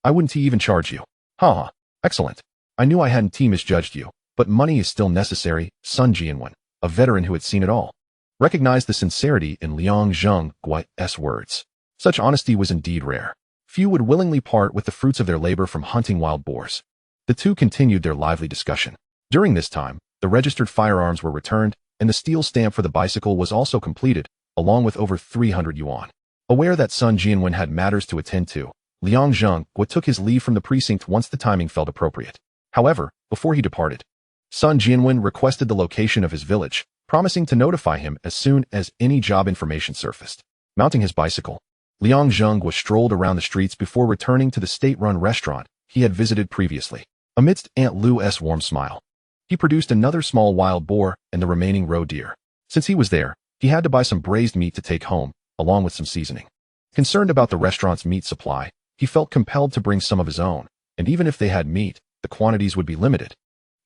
I wouldn't even charge you. Haha, excellent. I knew I hadn't misjudged you, but money is still necessary. Sun Jianwen, a veteran who had seen it all, recognized the sincerity in Liang Zhenguo's words. Such honesty was indeed rare. Few would willingly part with the fruits of their labor from hunting wild boars. The two continued their lively discussion. During this time, the registered firearms were returned, and the steel stamp for the bicycle was also completed, along with over 300 yuan. Aware that Sun Jianwen had matters to attend to, Liang Zhenguo took his leave from the precinct once the timing felt appropriate. However, before he departed, Sun Jianwen requested the location of his village, promising to notify him as soon as any job information surfaced. Mounting his bicycle, Liang Zhenguo strolled around the streets before returning to the state-run restaurant he had visited previously. Amidst Aunt Lu's warm smile, he produced another small wild boar and the remaining roe deer. Since he was there, he had to buy some braised meat to take home, along with some seasoning. Concerned about the restaurant's meat supply, he felt compelled to bring some of his own, and even if they had meat, the quantities would be limited,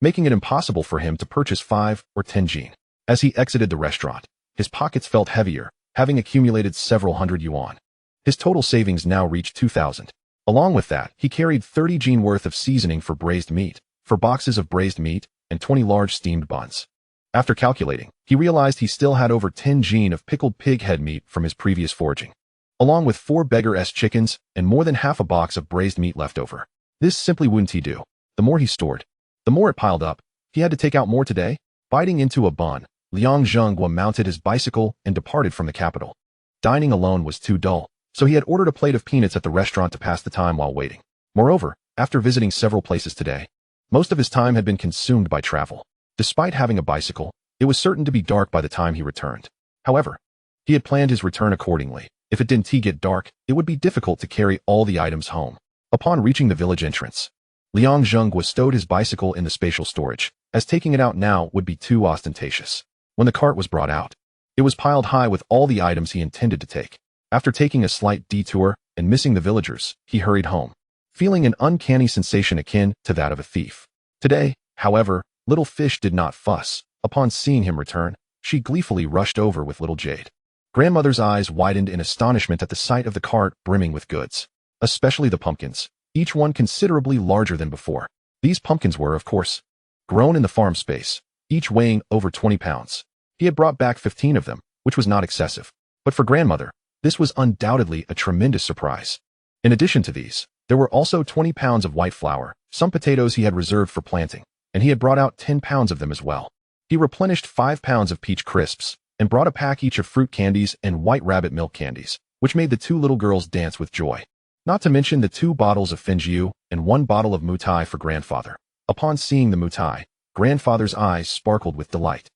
making it impossible for him to purchase 5 or 10 jean. As he exited the restaurant, his pockets felt heavier, having accumulated several hundred yuan. His total savings now reached 2,000. Along with that, he carried 30 jean worth of seasoning for braised meat, 4 boxes of braised meat, and 20 large steamed buns. After calculating, he realized he still had over 10 jean of pickled pig head meat from his previous foraging, along with 4 beggar-esque chickens and more than half a box of braised meat left over. This simply wouldn't he do. The more he stored, the more it piled up. He had to take out more today. Biting into a bun, Liang Zhenguo mounted his bicycle and departed from the capital. Dining alone was too dull, so he had ordered a plate of peanuts at the restaurant to pass the time while waiting. Moreover, after visiting several places today, most of his time had been consumed by travel. Despite having a bicycle, it was certain to be dark by the time he returned. However, he had planned his return accordingly. If it didn't get dark, it would be difficult to carry all the items home. Upon reaching the village entrance, Liang Zhenguo stowed his bicycle in the spatial storage, as taking it out now would be too ostentatious. When the cart was brought out, it was piled high with all the items he intended to take. After taking a slight detour and missing the villagers, he hurried home, feeling an uncanny sensation akin to that of a thief. Today, however, Little Fish did not fuss. Upon seeing him return, she gleefully rushed over with Little Jade. Grandmother's eyes widened in astonishment at the sight of the cart brimming with goods, especially the pumpkins, each one considerably larger than before. These pumpkins were, of course, grown in the farm space, each weighing over 20 pounds. He had brought back 15 of them, which was not excessive. But for grandmother, this was undoubtedly a tremendous surprise. In addition to these, there were also 20 pounds of white flour, some potatoes he had reserved for planting, and he had brought out 10 pounds of them as well. He replenished 5 pounds of peach crisps, and brought a pack each of fruit candies and white rabbit milk candies, which made the 2 little girls dance with joy. Not to mention the 2 bottles of finjiu and 1 bottle of mutai for grandfather. Upon seeing the mutai, grandfather's eyes sparkled with delight.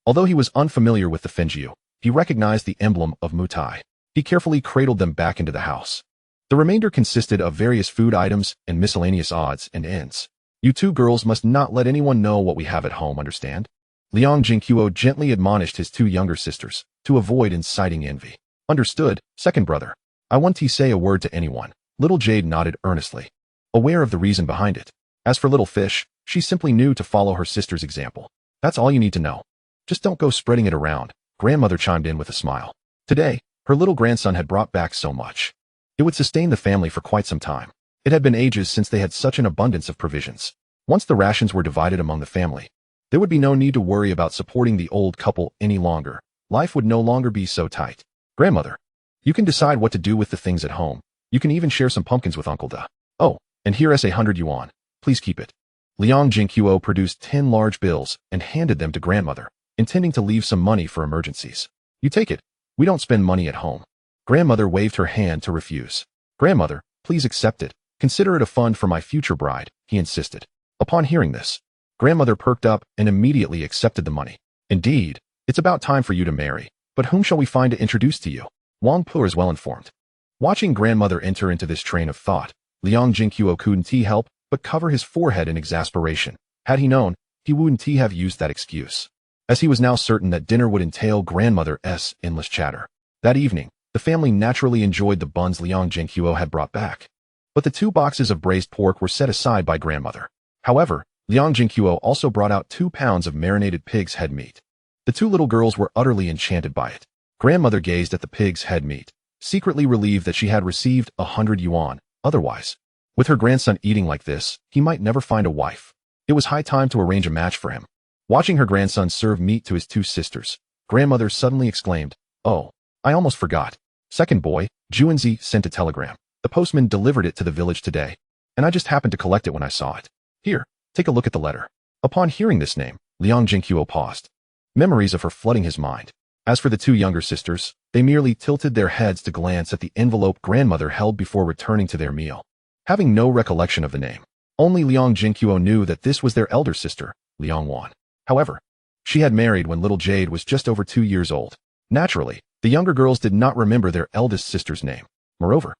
Although he was unfamiliar with the finjiu, he recognized the emblem of mutai. He carefully cradled them back into the house. The remainder consisted of various food items and miscellaneous odds and ends. You 2 girls must not let anyone know what we have at home, understand? Liang Zhenguo gently admonished his 2 younger sisters to avoid inciting envy. Understood, second brother. I won't say a word to anyone. Little Jade nodded earnestly, aware of the reason behind it. As for Little Fish, she simply knew to follow her sister's example. That's all you need to know. Just don't go spreading it around, grandmother chimed in with a smile. Today, her little grandson had brought back so much. It would sustain the family for quite some time. It had been ages since they had such an abundance of provisions. Once the rations were divided among the family, there would be no need to worry about supporting the old couple any longer. Life would no longer be so tight. Grandmother, you can decide what to do with the things at home. You can even share some pumpkins with Uncle Da. Oh, and here is 100 yuan. Please keep it. Liang Zhenguo produced 10 large bills and handed them to grandmother, intending to leave some money for emergencies. You take it. We don't spend money at home. Grandmother waved her hand to refuse. Grandmother, please accept it. Consider it a fund for my future bride, he insisted. Upon hearing this, grandmother perked up and immediately accepted the money. Indeed, it's about time for you to marry, but whom shall we find to introduce to you? Wang Pu is well informed. Watching grandmother enter into this train of thought, Liang Zhenguo couldn't help but cover his forehead in exasperation. Had he known, he wouldn't have used that excuse, as he was now certain that dinner would entail grandmother's endless chatter. That evening, the family naturally enjoyed the buns Liang Zhenguo had brought back. But the 2 boxes of braised pork were set aside by grandmother. However, Liang Zhenguo also brought out 2 pounds of marinated pig's head meat. The 2 little girls were utterly enchanted by it. Grandmother gazed at the pig's head meat, secretly relieved that she had received 100 yuan. Otherwise, with her grandson eating like this, he might never find a wife. It was high time to arrange a match for him. Watching her grandson serve meat to his 2 sisters, grandmother suddenly exclaimed, "Oh, I almost forgot. Second boy, Juanzi sent a telegram. The postman delivered it to the village today, and I just happened to collect it when I saw it. Here, take a look at the letter." Upon hearing this name, Liang Zhenguo paused, memories of her flooding his mind. As for the 2 younger sisters, they merely tilted their heads to glance at the envelope grandmother held before returning to their meal. Having no recollection of the name, only Liang Zhenguo knew that this was their elder sister, Liang Wan. However, she had married when little Jade was just over 2 years old. Naturally, the younger girls did not remember their eldest sister's name. Moreover,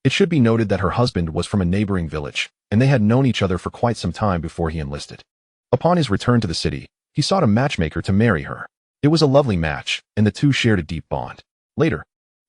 it should be noted that her husband was from a neighboring village, and they had known each other for quite some time before he enlisted. Upon his return to the city, he sought a matchmaker to marry her. It was a lovely match, and the 2 shared a deep bond. Later,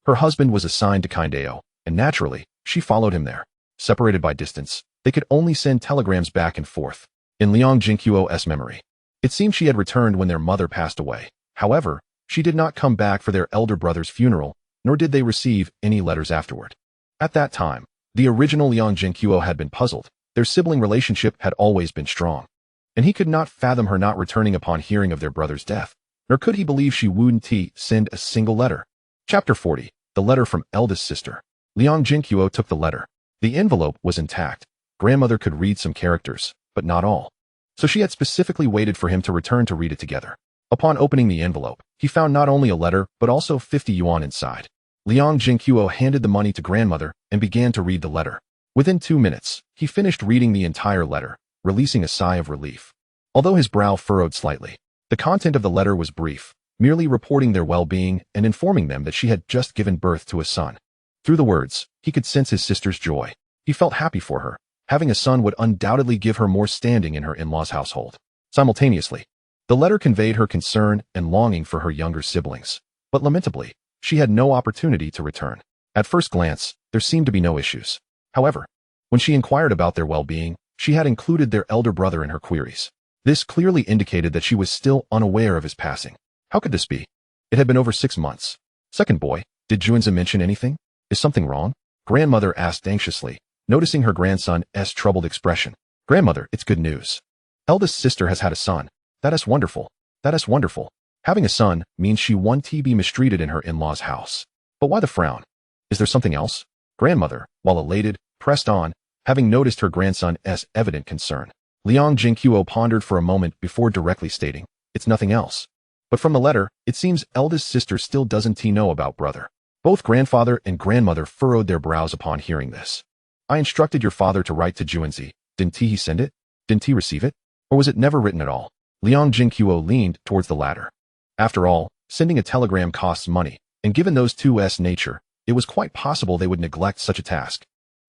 her husband was assigned to Qingdao, and naturally, she followed him there. Separated by distance, they could only send telegrams back and forth. In Liang Zhenguo's memory, it seemed she had returned when their mother passed away. However, she did not come back for their elder brother's funeral, nor did they receive any letters afterward. At that time, the original Liang Zhenguo had been puzzled. Their sibling relationship had always been strong, and he could not fathom her not returning upon hearing of their brother's death, nor could he believe she wouldn't send a single letter. Chapter 40. The letter from eldest sister. Liang Zhenguo took the letter. The envelope was intact. Grandmother could read some characters, but not all. So she had specifically waited for him to return to read it together. Upon opening the envelope, he found not only a letter, but also 50 yuan inside. Liang Zhenguo handed the money to grandmother and began to read the letter. Within 2 minutes, he finished reading the entire letter, releasing a sigh of relief. Although his brow furrowed slightly, the content of the letter was brief, merely reporting their well-being and informing them that she had just given birth to a son. Through the words, he could sense his sister's joy. He felt happy for her. Having a son would undoubtedly give her more standing in her in-laws' household. Simultaneously, the letter conveyed her concern and longing for her younger siblings. But lamentably, she had no opportunity to return. At first glance, there seemed to be no issues. However, when she inquired about their well-being, she had included their elder brother in her queries. This clearly indicated that she was still unaware of his passing. How could this be? It had been over 6 months. Second boy, did Juanzi mention anything? Is something wrong? Grandmother asked anxiously, noticing her grandson's troubled expression. Grandmother, it's good news. Eldest sister has had a son. That is wonderful. That is wonderful. Having a son means she won't be mistreated in her in-laws' house. But why the frown? Is there something else? Grandmother, while elated, pressed on, having noticed her grandson's evident concern. Liang Zhenguo pondered for a moment before directly stating, it's nothing else. But from the letter, it seems eldest sister still doesn't know about brother. Both grandfather and grandmother furrowed their brows upon hearing this. I instructed your father to write to Juanzi. Didn't he send it? Didn't he receive it? Or was it never written at all? Liang Zhenguo leaned towards the latter. After all, sending a telegram costs money, and given those 2's nature, it was quite possible they would neglect such a task.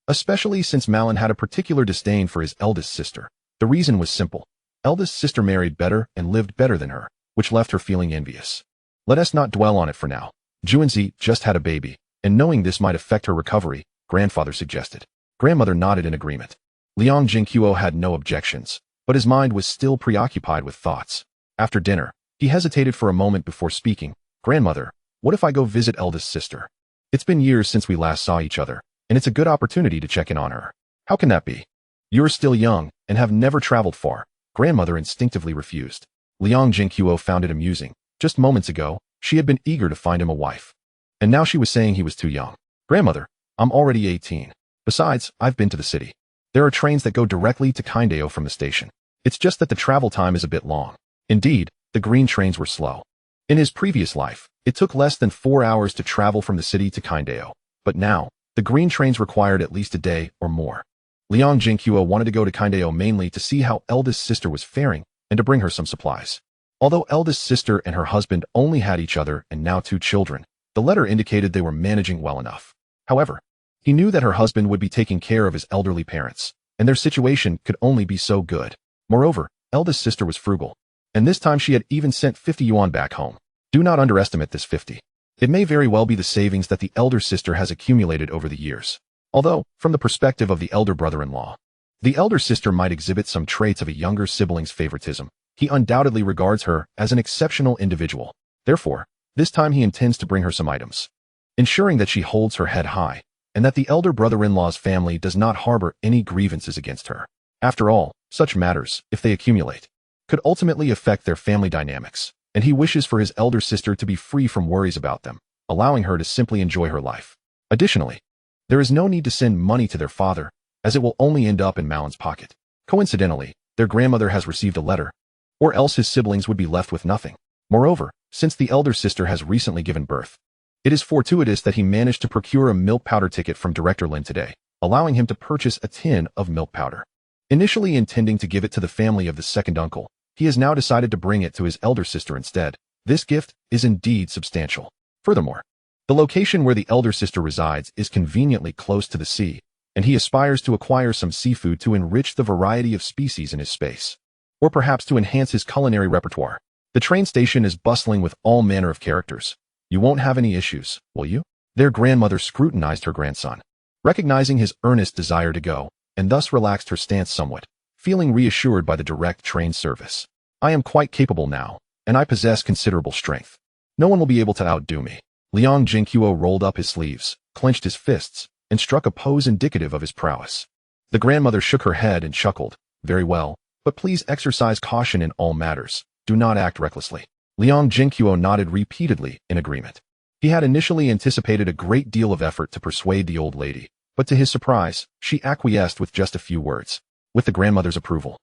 Especially since Malin had a particular disdain for his eldest sister. The reason was simple. Eldest sister married better and lived better than her, which left her feeling envious. Let us not dwell on it for now. Juanzi just had a baby, and knowing this might affect her recovery, grandfather suggested. Grandmother nodded in agreement. Liang Zhenguo had no objections, but his mind was still preoccupied with thoughts. After dinner, he hesitated for a moment before speaking. Grandmother, what if I go visit eldest sister? It's been years since we last saw each other, and it's a good opportunity to check in on her. How can that be? You're still young and have never traveled far. Grandmother instinctively refused. Liang Zhenguo found it amusing. Just moments ago, she had been eager to find him a wife. And now she was saying he was too young. Grandmother, I'm already 18. Besides, I've been to the city. There are trains that go directly to Qingdao from the station. It's just that the travel time is a bit long. Indeed, the green trains were slow. In his previous life, it took less than 4 hours to travel from the city to Qingdao. But now, the green trains required at least a day or more. Liang Zhenguo wanted to go to Kindao mainly to see how eldest sister was faring and to bring her some supplies. Although eldest sister and her husband only had each other and now 2 children, the letter indicated they were managing well enough. However, he knew that her husband would be taking care of his elderly parents, and their situation could only be so good. Moreover, eldest sister was frugal, and this time she had even sent 50 yuan back home. Do not underestimate this 50. It may very well be the savings that the elder sister has accumulated over the years. Although, from the perspective of the elder brother-in-law, the elder sister might exhibit some traits of a younger sibling's favoritism, he undoubtedly regards her as an exceptional individual. Therefore, this time he intends to bring her some items, ensuring that she holds her head high, and that the elder brother-in-law's family does not harbor any grievances against her. After all, such matters, if they accumulate, could ultimately affect their family dynamics, and he wishes for his elder sister to be free from worries about them, allowing her to simply enjoy her life. Additionally, there is no need to send money to their father, as it will only end up in Malin's pocket. Coincidentally, their grandmother has received a letter, or else his siblings would be left with nothing. Moreover, since the elder sister has recently given birth, it is fortuitous that he managed to procure a milk powder ticket from Director Lin today, allowing him to purchase a tin of milk powder. Initially intending to give it to the family of the second uncle, he has now decided to bring it to his elder sister instead. This gift is indeed substantial. Furthermore, the location where the elder sister resides is conveniently close to the sea, and he aspires to acquire some seafood to enrich the variety of species in his space, or perhaps to enhance his culinary repertoire. The train station is bustling with all manner of characters. You won't have any issues, will you? Their grandmother scrutinized her grandson, recognizing his earnest desire to go, and thus relaxed her stance somewhat, feeling reassured by the direct train service. I am quite capable now, and I possess considerable strength. No one will be able to outdo me. Liang Zhenguo rolled up his sleeves, clenched his fists, and struck a pose indicative of his prowess. The grandmother shook her head and chuckled. Very well, but please exercise caution in all matters. Do not act recklessly. Liang Zhenguo nodded repeatedly in agreement. He had initially anticipated a great deal of effort to persuade the old lady, but to his surprise, she acquiesced with just a few words. With the grandmother's approval,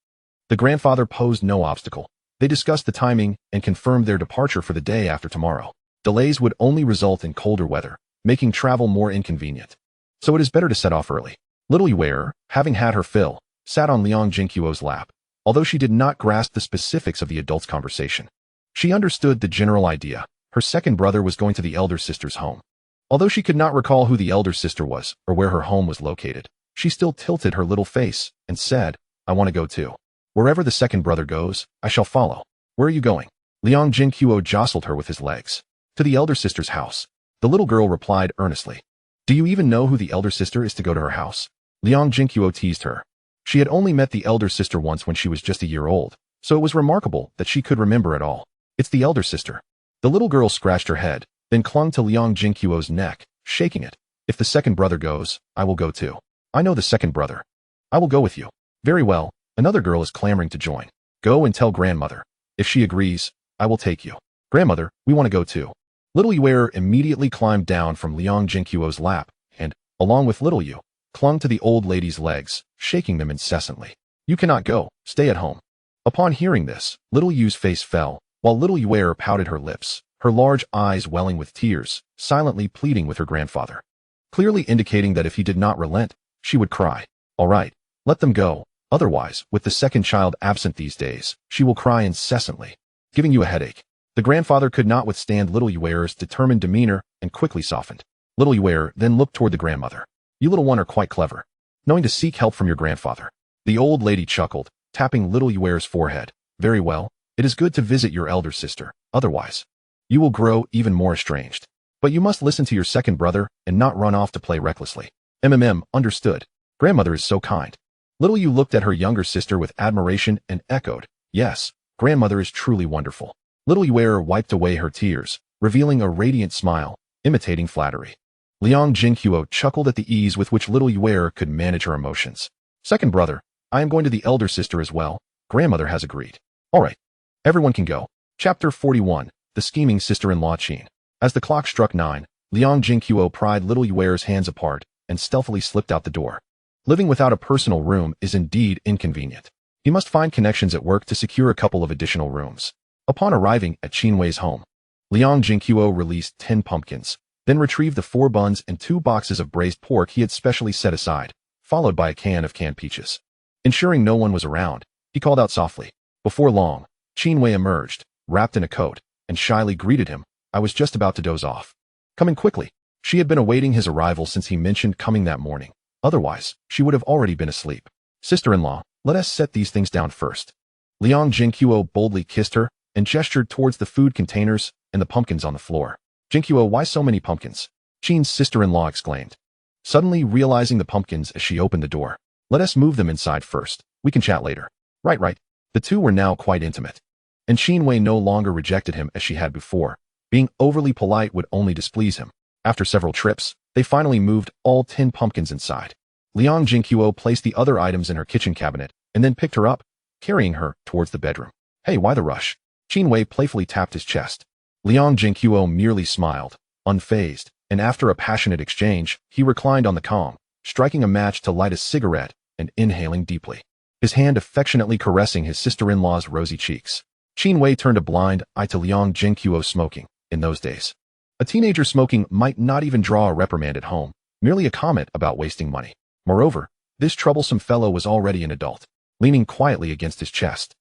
the grandfather posed no obstacle. They discussed the timing and confirmed their departure for the day after tomorrow. Delays would only result in colder weather, making travel more inconvenient. So it is better to set off early. Little Yuer, having had her fill, sat on Liang Zhenguo's lap, although she did not grasp the specifics of the adults' conversation. She understood the general idea. Her second brother was going to the elder sister's home. Although she could not recall who the elder sister was or where her home was located, she still tilted her little face and said, I want to go too. Wherever the second brother goes, I shall follow. Where are you going? Liang Zhenguo jostled her with his legs. To the elder sister's house. The little girl replied earnestly. Do you even know who the elder sister is to go to her house? Liang Zhenguo teased her. She had only met the elder sister once when she was just a year old, so it was remarkable that she could remember it all. It's the elder sister. The little girl scratched her head, then clung to Liang Zhenguo's neck, shaking it. If the second brother goes, I will go too. I know the second brother. I will go with you. Very well, another girl is clamoring to join. Go and tell grandmother. If she agrees, I will take you. Grandmother, we want to go too. Little Yuer immediately climbed down from Liang Zhenguo's lap, and, along with little Yu, clung to the old lady's legs, shaking them incessantly. You cannot go, stay at home. Upon hearing this, little Yu's face fell, while little Yuer pouted her lips, her large eyes welling with tears, silently pleading with her grandfather, clearly indicating that if he did not relent, she would cry. All right, let them go. Otherwise, with the second child absent these days, she will cry incessantly, giving you a headache. The grandfather could not withstand little Yuer's determined demeanor and quickly softened. Little Yuer then looked toward the grandmother. You little one are quite clever, knowing to seek help from your grandfather. The old lady chuckled, tapping little Yuer's forehead. Very well, it is good to visit your elder sister, otherwise, you will grow even more estranged. But you must listen to your second brother and not run off to play recklessly. Understood. Grandmother is so kind. Little Yu looked at her younger sister with admiration and echoed, yes, grandmother is truly wonderful. Little Yuer wiped away her tears, revealing a radiant smile, imitating flattery. Liang Zhenguo chuckled at the ease with which little Yuer could manage her emotions. Second brother, I am going to the elder sister as well. Grandmother has agreed. All right. Everyone can go. Chapter 41, The Scheming Sister-in-Law Qin. As the clock struck 9, Liang Zhenguo pried little Yuer's hands apart and stealthily slipped out the door. Living without a personal room is indeed inconvenient. He must find connections at work to secure a couple of additional rooms. Upon arriving at Qinwei's home, Liang Zhenguo released 10 pumpkins, then retrieved the 4 buns and 2 boxes of braised pork he had specially set aside. followed by a can of canned peaches. Ensuring no one was around, he called out softly. Before long, Qin Wei emerged, wrapped in a coat, and shyly greeted him. I was just about to doze off. Coming quickly. She had been awaiting his arrival since he mentioned coming that morning. Otherwise, she would have already been asleep. Sister-in-law, let us set these things down first. Liang Zhenguo boldly kissed her and gestured towards the food containers and the pumpkins on the floor. Zhenguo, why so many pumpkins? Qin's sister-in-law exclaimed, suddenly realizing the pumpkins as she opened the door. Let us move them inside first. We can chat later. Right. The two were now quite intimate. And Qin Wei no longer rejected him as she had before. Being overly polite would only displease him. After several trips, they finally moved all 10 pumpkins inside. Liang Zhenguo placed the other items in her kitchen cabinet and then picked her up, carrying her towards the bedroom. Hey, why the rush? Qin Wei playfully tapped his chest. Liang Zhenguo merely smiled, unfazed, and after a passionate exchange, he reclined on the Kong, striking a match to light a cigarette and inhaling deeply, his hand affectionately caressing his sister-in-law's rosy cheeks. Qin Wei turned a blind eye to Liang Zhenguo smoking. In those days, a teenager smoking might not even draw a reprimand at home, merely a comment about wasting money. Moreover, this troublesome fellow was already an adult, leaning quietly against his chest.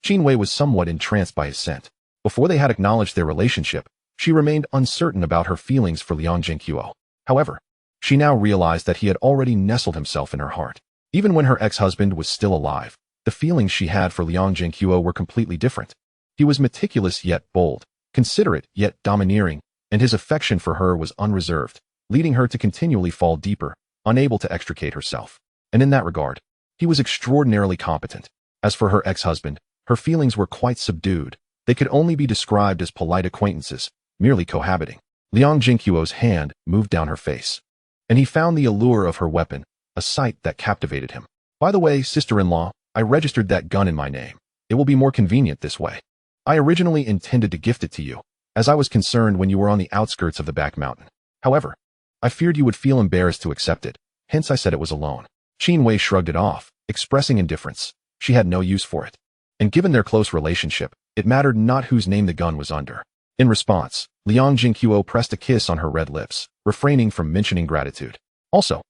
Qin Wei was somewhat entranced by his scent. Before they had acknowledged their relationship, she remained uncertain about her feelings for Liang Zhenguo. However, she now realized that he had already nestled himself in her heart. Even when her ex-husband was still alive, the feelings she had for Liang Zhenguo were completely different. He was meticulous yet bold, considerate yet domineering, and his affection for her was unreserved, leading her to continually fall deeper, unable to extricate herself. And in that regard, he was extraordinarily competent. As for her ex-husband, her feelings were quite subdued. They could only be described as polite acquaintances, merely cohabiting. Liang Zhenguo's hand moved down her face, and he found the allure of her weapon, a sight that captivated him. By the way, sister-in-law, I registered that gun in my name. It will be more convenient this way. I originally intended to gift it to you, as I was concerned when you were on the outskirts of the back mountain. However, I feared you would feel embarrassed to accept it, hence I said it was a loan. Qin Wei shrugged it off, expressing indifference. She had no use for it. And given their close relationship, it mattered not whose name the gun was under. In response, Liang Zhenguo pressed a kiss on her red lips, refraining from mentioning gratitude. Also,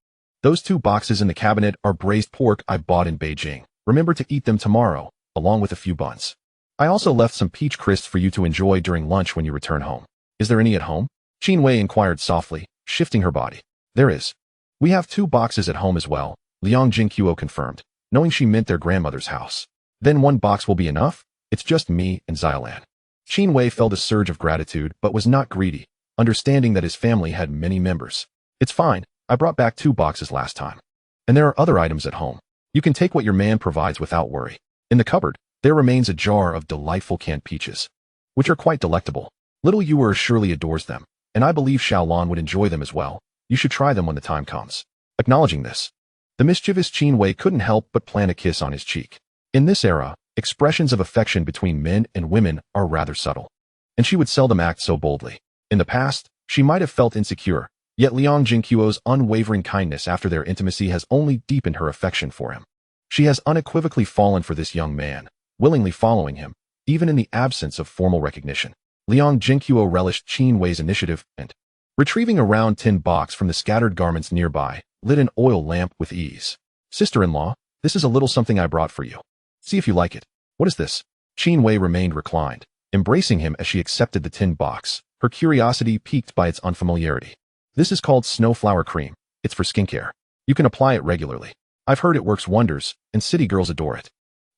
those 2 boxes in the cabinet are braised pork I bought in Beijing. Remember to eat them tomorrow, along with a few buns. I also left some peach crisps for you to enjoy during lunch when you return home. Is there any at home? Qin Wei inquired softly, shifting her body. There is. We have 2 boxes at home as well, Liang Zhenguo confirmed, knowing she meant their grandmother's house. Then 1 box will be enough? It's just me and Xiaolan. Qin Wei felt a surge of gratitude but was not greedy, understanding that his family had many members. It's fine, I brought back 2 boxes last time. And there are other items at home. You can take what your man provides without worry. In the cupboard, there remains a jar of delightful canned peaches, which are quite delectable. Little Yuer surely adores them, and I believe Xiaolan would enjoy them as well. You should try them when the time comes. Acknowledging this, the mischievous Qin Wei couldn't help but plant a kiss on his cheek. In this era, expressions of affection between men and women are rather subtle, and she would seldom act so boldly. In the past, she might have felt insecure, yet Liang Zhenguo's unwavering kindness after their intimacy has only deepened her affection for him. She has unequivocally fallen for this young man, willingly following him, even in the absence of formal recognition. Liang Zhenguo relished Qin Wei's initiative and, retrieving a round tin box from the scattered garments nearby, lit an oil lamp with ease. Sister-in-law, this is a little something I brought for you. See if you like it. What is this? Qin Wei remained reclined, embracing him as she accepted the tin box, her curiosity piqued by its unfamiliarity. This is called snowflower cream. It's for skincare. You can apply it regularly. I've heard it works wonders, and city girls adore it.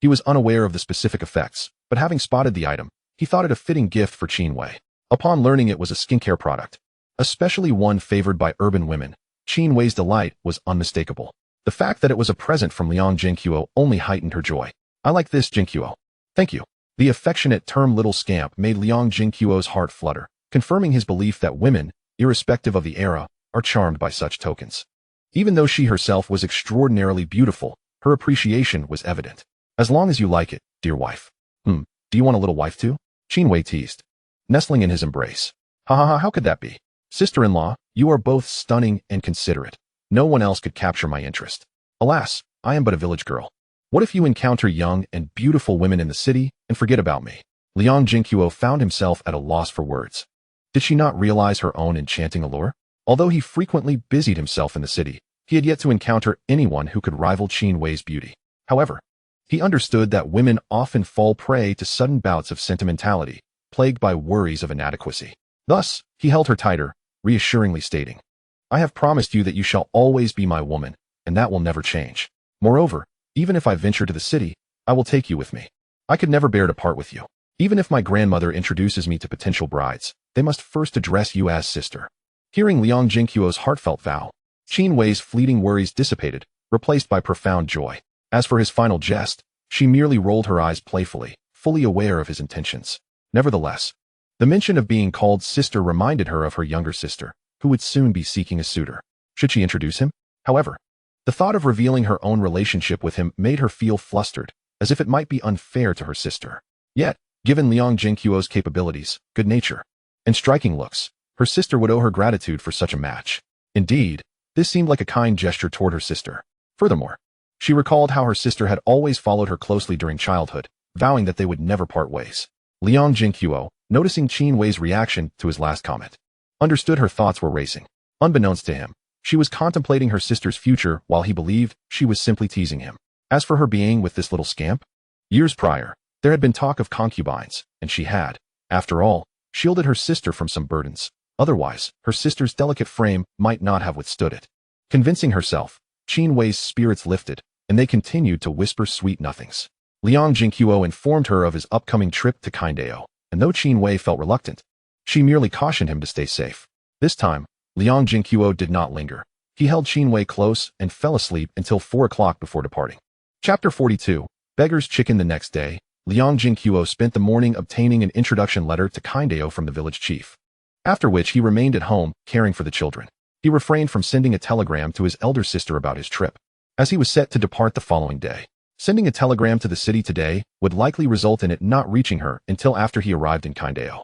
He was unaware of the specific effects, but having spotted the item, he thought it a fitting gift for Qin Wei. Upon learning it was a skincare product, especially one favored by urban women, Qin Wei's delight was unmistakable. The fact that it was a present from Liang Zhenguo only heightened her joy. I like this, Zhenguo. Thank you. The affectionate term little scamp made Liang Zhenguo's heart flutter, confirming his belief that women, irrespective of the era, are charmed by such tokens. Even though she herself was extraordinarily beautiful, her appreciation was evident. As long as you like it, dear wife. Do you want a little wife too? Qin Wei teased, nestling in his embrace. Ha, how could that be? Sister-in-law, you are both stunning and considerate. No one else could capture my interest. Alas, I am but a village girl. What if you encounter young and beautiful women in the city and forget about me? Liang Zhenguo found himself at a loss for words. Did she not realize her own enchanting allure? Although he frequently busied himself in the city, He had yet to encounter anyone who could rival Qin Wei's beauty. However, he understood that women often fall prey to sudden bouts of sentimentality, plagued by worries of inadequacy. Thus, he held her tighter, reassuringly stating, "I have promised you that you shall always be my woman, and that will never change. Moreover, even if I venture to the city, I will take you with me. I could never bear to part with you. Even if my grandmother introduces me to potential brides, they must first address you as sister." Hearing Liang Zhenguo's heartfelt vow, Qin Wei's fleeting worries dissipated, replaced by profound joy. As for his final jest, she merely rolled her eyes playfully, fully aware of his intentions. Nevertheless, the mention of being called sister reminded her of her younger sister, who would soon be seeking a suitor. Should she introduce him? However, the thought of revealing her own relationship with him made her feel flustered, as if it might be unfair to her sister. Yet, given Liang Zhenguo's capabilities, good nature, and striking looks, her sister would owe her gratitude for such a match. Indeed, this seemed like a kind gesture toward her sister. Furthermore, she recalled how her sister had always followed her closely during childhood, vowing that they would never part ways. Liang Zhenguo, noticing Qin Wei's reaction to his last comment, understood her thoughts were racing. Unbeknownst to him, she was contemplating her sister's future while he believed she was simply teasing him. As for her being with this little scamp, years prior, there had been talk of concubines, and she had, after all, shielded her sister from some burdens. Otherwise, her sister's delicate frame might not have withstood it. Convincing herself, Qin Wei's spirits lifted, and they continued to whisper sweet nothings. Liang Zhenguo informed her of his upcoming trip to Qingdao, and though Qin Wei felt reluctant, she merely cautioned him to stay safe. This time, Liang Zhenguo did not linger. He held Qin Wei close and fell asleep until 4 o'clock before departing. Chapter 42. Beggar's Chicken. The next day, Liang Zhenguo spent the morning obtaining an introduction letter to Qingdao from the village chief, after which he remained at home, caring for the children. He refrained from sending a telegram to his elder sister about his trip, as he was set to depart the following day. Sending a telegram to the city today would likely result in it not reaching her until after he arrived in Qingdao.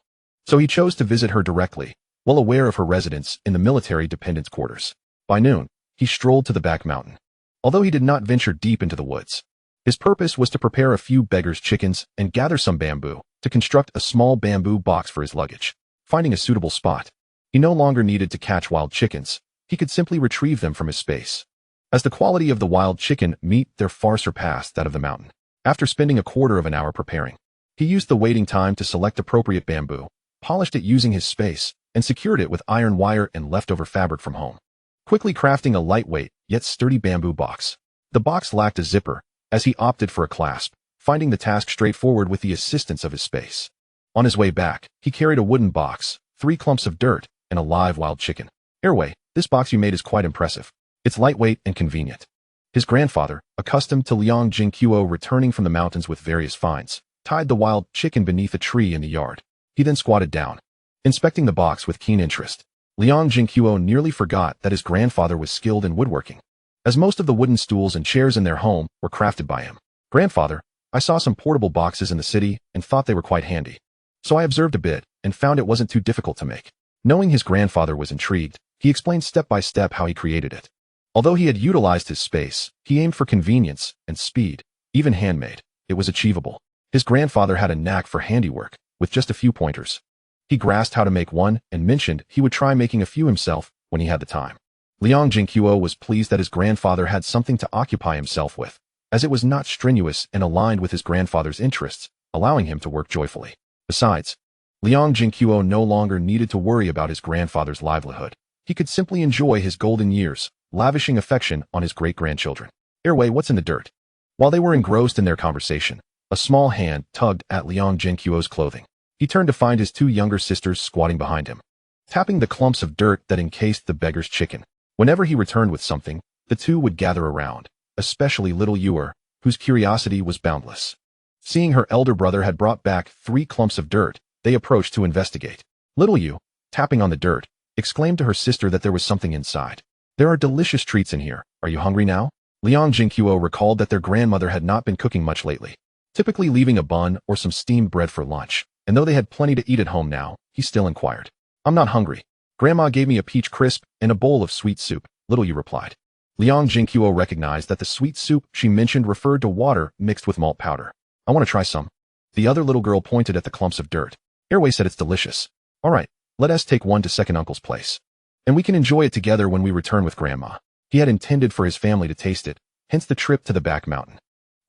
So he chose to visit her directly, well aware of her residence in the military dependents' quarters. By noon, he strolled to the back mountain. Although he did not venture deep into the woods, his purpose was to prepare a few beggar's chickens and gather some bamboo to construct a small bamboo box for his luggage. Finding a suitable spot, he no longer needed to catch wild chickens. He could simply retrieve them from his space, as the quality of the wild chicken meat there far surpassed that of the mountain. After spending a quarter of an hour preparing, he used the waiting time to select appropriate bamboo, polished it using his space, and secured it with iron wire and leftover fabric from home, quickly crafting a lightweight yet sturdy bamboo box. The box lacked a zipper, as he opted for a clasp, finding the task straightforward with the assistance of his space. On his way back, he carried a wooden box, 3 clumps of dirt, and a live wild chicken. "Airway, this box you made is quite impressive. It's lightweight and convenient." His grandfather, accustomed to Liang Zhenguo returning from the mountains with various finds, tied the wild chicken beneath a tree in the yard. He then squatted down, inspecting the box with keen interest. Liang Zhenguo nearly forgot that his grandfather was skilled in woodworking, as most of the wooden stools and chairs in their home were crafted by him. "Grandfather, I saw some portable boxes in the city and thought they were quite handy. So I observed a bit and found it wasn't too difficult to make." Knowing his grandfather was intrigued, he explained step by step how he created it. Although he had utilized his space, he aimed for convenience and speed. Even handmade, it was achievable. His grandfather had a knack for handiwork, with just a few pointers. He grasped how to make one and mentioned he would try making a few himself when he had the time. Liang Zhenguo was pleased that his grandfather had something to occupy himself with, as it was not strenuous and aligned with his grandfather's interests, allowing him to work joyfully. Besides, Liang Zhenguo no longer needed to worry about his grandfather's livelihood. He could simply enjoy his golden years, lavishing affection on his great-grandchildren. "Airway, what's in the dirt?" While they were engrossed in their conversation, a small hand tugged at Liang Zhenguo's clothing. He turned to find his 2 younger sisters squatting behind him, tapping the clumps of dirt that encased the beggar's chicken. Whenever he returned with something, the 2 would gather around, especially little Yuer, whose curiosity was boundless. Seeing her elder brother had brought back 3 clumps of dirt, they approached to investigate. Little Yu, tapping on the dirt, exclaimed to her sister that there was something inside. "There are delicious treats in here. Are you hungry now?" Liang Zhenguo recalled that their grandmother had not been cooking much lately, typically leaving a bun or some steamed bread for lunch, and though they had plenty to eat at home now, he still inquired. "I'm not hungry. Grandma gave me a peach crisp and a bowl of sweet soup," Little Yu replied. Liang Zhenguo recognized that the sweet soup she mentioned referred to water mixed with malt powder. "I want to try some." The other little girl pointed at the clumps of dirt. "Airway said it's delicious. All right, let us take one to second uncle's place, and we can enjoy it together when we return with Grandma." He had intended for his family to taste it, hence the trip to the back mountain.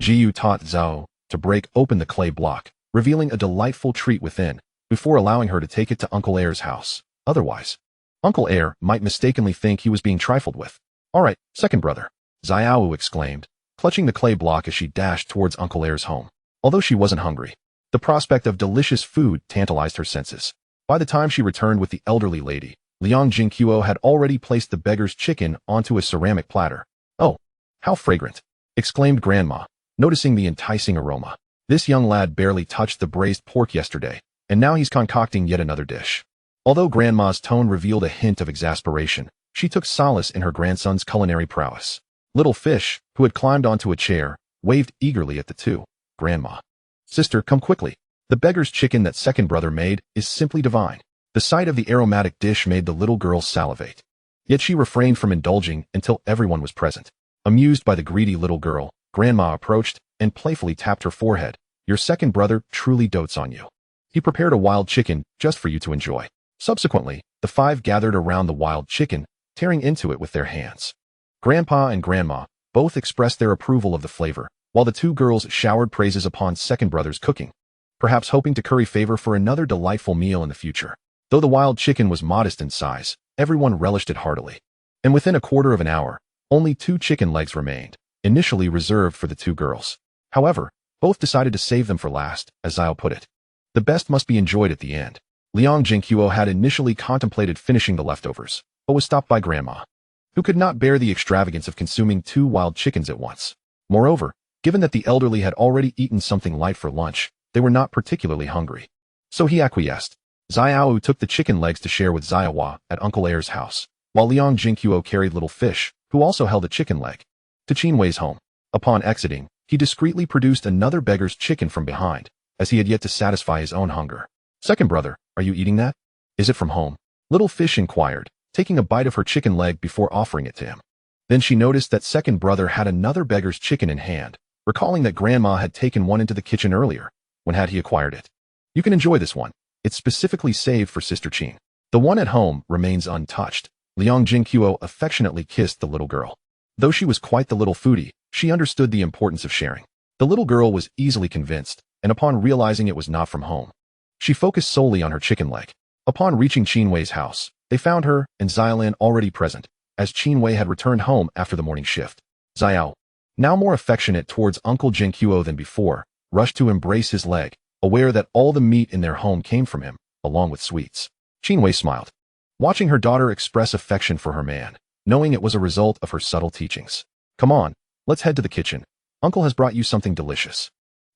Jiyu taught Zhao to break open the clay block, revealing a delightful treat within, before allowing her to take it to Uncle Air's house. Otherwise, Uncle Air might mistakenly think he was being trifled with. "All right, second brother," Xiao exclaimed, clutching the clay block as she dashed towards Uncle Air's home. Although she wasn't hungry, the prospect of delicious food tantalized her senses. By the time she returned with the elderly lady, Liang Zhenguo had already placed the beggar's chicken onto a ceramic platter. "Oh, how fragrant!" exclaimed Grandma, noticing the enticing aroma. "This young lad barely touched the braised pork yesterday, and now he's concocting yet another dish." Although Grandma's tone revealed a hint of exasperation, she took solace in her grandson's culinary prowess. Little Fish, who had climbed onto a chair, waved eagerly at the two. "Grandma. Sister, come quickly. The beggar's chicken that second brother made is simply divine." The sight of the aromatic dish made the little girl salivate. Yet she refrained from indulging until everyone was present. Amused by the greedy little girl, Grandma approached and playfully tapped her forehead. "Your second brother truly dotes on you. He prepared a wild chicken just for you to enjoy." Subsequently, the five gathered around the wild chicken, tearing into it with their hands. Grandpa and Grandma both expressed their approval of the flavor, while the two girls showered praises upon second brother's cooking, perhaps hoping to curry favor for another delightful meal in the future. Though the wild chicken was modest in size, everyone relished it heartily. And within a quarter of an hour, only 2 chicken legs remained, initially reserved for the two girls. However, both decided to save them for last, as Zhao put it. The best must be enjoyed at the end. Liang Zhenguo had initially contemplated finishing the leftovers, but was stopped by Grandma, who could not bear the extravagance of consuming 2 wild chickens at once. Moreover, given that the elderly had already eaten something light for lunch, they were not particularly hungry. So he acquiesced. Xiao took the chicken legs to share with Xiaohua at Uncle Air's house, while Liang Zhenguo carried Little Fish, who also held a chicken leg, to Qinwei's home. Upon exiting, he discreetly produced another beggar's chicken from behind, as he had yet to satisfy his own hunger. "Second brother, are you eating that? Is it from home?" Little Fish inquired, taking a bite of her chicken leg before offering it to him. Then she noticed that second brother had another beggar's chicken in hand, recalling that Grandma had taken one into the kitchen earlier. When had he acquired it? "You can enjoy this one. It's specifically saved for Sister Qin. The one at home remains untouched." Liang Zhenguo affectionately kissed the little girl. Though she was quite the little foodie, she understood the importance of sharing. The little girl was easily convinced, and upon realizing it was not from home, she focused solely on her chicken leg. Upon reaching Qinwei's house, they found her and Xiaolan already present, as Qinwei had returned home after the morning shift. Xiao, now more affectionate towards Uncle Zhenguo than before, rushed to embrace his leg, aware that all the meat in their home came from him, along with sweets. Qinwei smiled, watching her daughter express affection for her man, knowing it was a result of her subtle teachings. "Come on, let's head to the kitchen. Uncle has brought you something delicious."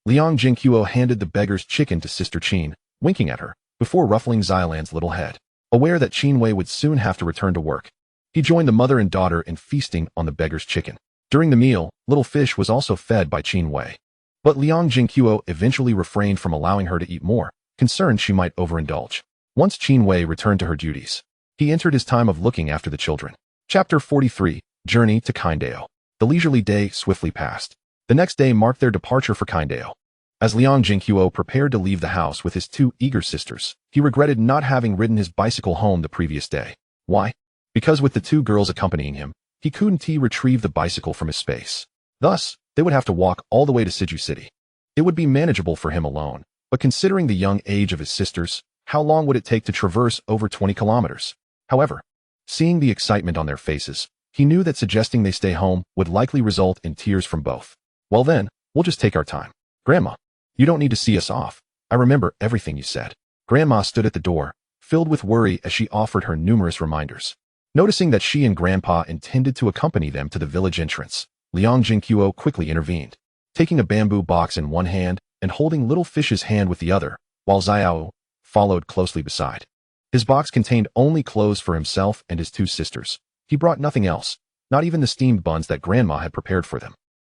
Liang Zhenguo handed the beggar's chicken to Sister Qin, winking at her, before ruffling Xiaolan's little head. Aware that Qinwei would soon have to return to work, he joined the mother and daughter in feasting on the beggar's chicken. During the meal, Little Fish was also fed by Qinwei. But Liang Zhenguo eventually refrained from allowing her to eat more, concerned she might overindulge. Once Qinwei returned to her duties, he entered his time of looking after the children. Chapter 43, Journey to Qingdao. The leisurely day swiftly passed. The next day marked their departure for Qingdao. As Liang Zhenguo prepared to leave the house with his 2 eager sisters, he regretted not having ridden his bicycle home the previous day. Why? Because with the 2 girls accompanying him, he couldn't retrieve the bicycle from his space. Thus, they would have to walk all the way to Siju City. It would be manageable for him alone, but considering the young age of his sisters, how long would it take to traverse over 20 kilometers? However, seeing the excitement on their faces, he knew that suggesting they stay home would likely result in tears from both. "Well then, we'll just take our time. Grandma, you don't need to see us off. I remember everything you said." Grandma stood at the door, filled with worry as she offered her numerous reminders. Noticing that she and Grandpa intended to accompany them to the village entrance, Liang Zhenguo quickly intervened, taking a bamboo box in one hand and holding Little Fish's hand with the other, while Xiao followed closely beside. His box contained only clothes for himself and his 2 sisters. He brought nothing else, not even the steamed buns that Grandma had prepared for them.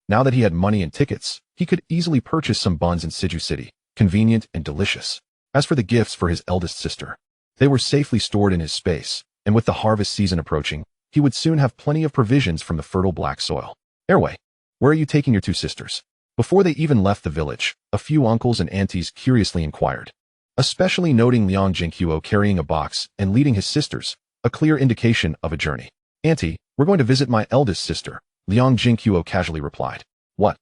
Now that he had money and tickets, he could easily purchase some buns in Siju City, convenient and delicious. As for the gifts for his eldest sister, they were safely stored in his space, and with the harvest season approaching, he would soon have plenty of provisions from the fertile black soil. "Airway, where are you taking your 2 sisters?" Before they even left the village, a few uncles and aunties curiously inquired, especially noting Liang Zhenguo carrying a box and leading his sisters, a clear indication of a journey. Auntie, we're going to visit my eldest sister, Liang Zhenguo casually replied. What?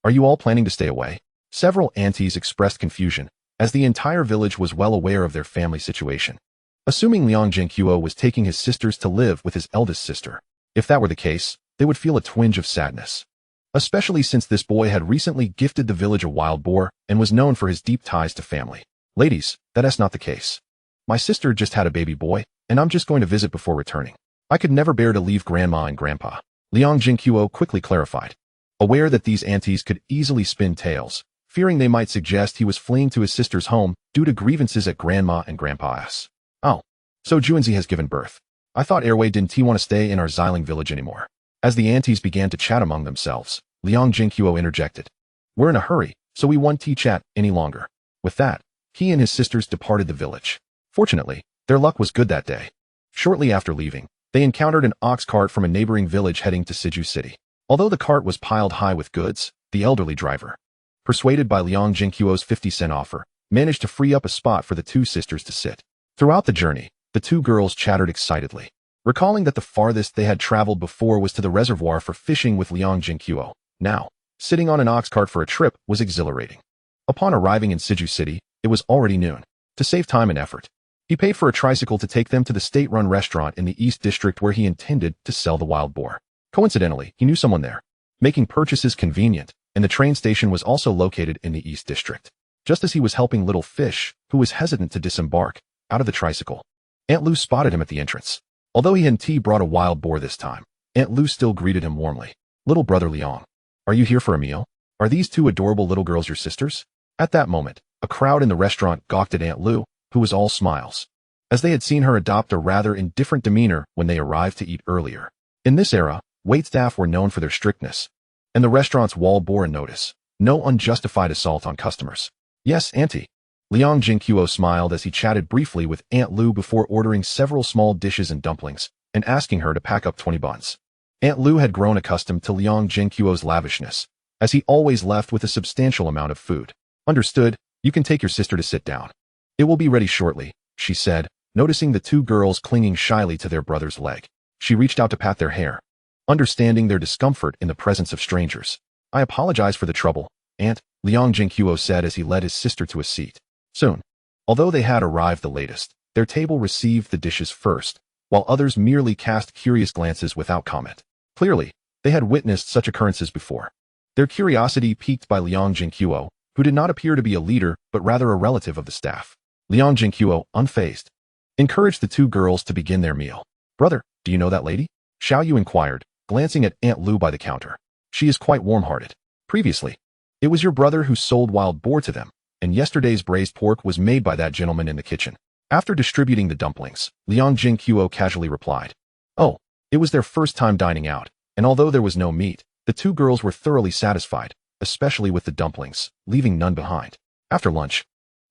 Are you all planning to stay away? Several aunties expressed confusion, as the entire village was well aware of their family situation. Assuming Liang Zhenguo was taking his sisters to live with his eldest sister. If that were the case, they would feel a twinge of sadness. Especially since this boy had recently gifted the village a wild boar and was known for his deep ties to family. Ladies, that's not the case. My sister just had a baby boy, and I'm just going to visit before returning. I could never bear to leave Grandma and Grandpa. Liang Zhenguo quickly clarified. Aware that these aunties could easily spin tales, fearing they might suggest he was fleeing to his sister's home due to grievances at Grandma and Grandpa's. Oh, so Juanzi has given birth. I thought Airway didn't want to stay in our Xiling village anymore. As the aunties began to chat among themselves, Liang Zhenguo interjected. We're in a hurry, so we won't chat any longer. With that, he and his sisters departed the village. Fortunately, their luck was good that day. Shortly after leaving, they encountered an ox cart from a neighboring village heading to Siju City. Although the cart was piled high with goods, the elderly driver, persuaded by Liang Zhenguo's 50-cent offer, managed to free up a spot for the two sisters to sit. Throughout the journey, the two girls chattered excitedly, recalling that the farthest they had traveled before was to the reservoir for fishing with Liang Zhenguo. Now, sitting on an ox cart for a trip was exhilarating. Upon arriving in Siju City, it was already noon. To save time and effort, he paid for a tricycle to take them to the state-run restaurant in the East District where he intended to sell the wild boar. Coincidentally, he knew someone there, making purchases convenient, and the train station was also located in the East District. Just as he was helping Little Fish, who was hesitant to disembark, out of the tricycle, Aunt Lu spotted him at the entrance. Although he hadn't brought a wild boar this time, Aunt Lu still greeted him warmly. Little brother Liang, are you here for a meal? Are these two adorable little girls your sisters? At that moment, a crowd in the restaurant gawked at Aunt Lu, who was all smiles, as they had seen her adopt a rather indifferent demeanor when they arrived to eat earlier. In this era, waitstaff were known for their strictness, and the restaurant's wall bore a notice: no unjustified assault on customers. Yes, Auntie. Liang Zhenguo smiled as he chatted briefly with Aunt Lu before ordering several small dishes and dumplings, and asking her to pack up 20 buns. Aunt Lu had grown accustomed to Liang Zhenguo's lavishness, as he always left with a substantial amount of food. Understood, you can take your sister to sit down. It will be ready shortly, she said, noticing the two girls clinging shyly to their brother's leg. She reached out to pat their hair, understanding their discomfort in the presence of strangers. I apologize for the trouble, Aunt, Liang Zhenguo said as he led his sister to a seat. Soon, although they had arrived the latest, their table received the dishes first, while others merely cast curious glances without comment. Clearly, they had witnessed such occurrences before. Their curiosity piqued by Liang Zhenguo, who did not appear to be a leader but rather a relative of the staff. Liang Zhenguo, unfazed, encouraged the two girls to begin their meal. Brother, do you know that lady? Xiao Yu inquired, glancing at Aunt Lu by the counter. She is quite warm-hearted. Previously, it was your brother who sold wild boar to them, and yesterday's braised pork was made by that gentleman in the kitchen. After distributing the dumplings, Liang Zhenguo casually replied. Oh, it was their first time dining out, and although there was no meat, the two girls were thoroughly satisfied, especially with the dumplings, leaving none behind. After lunch,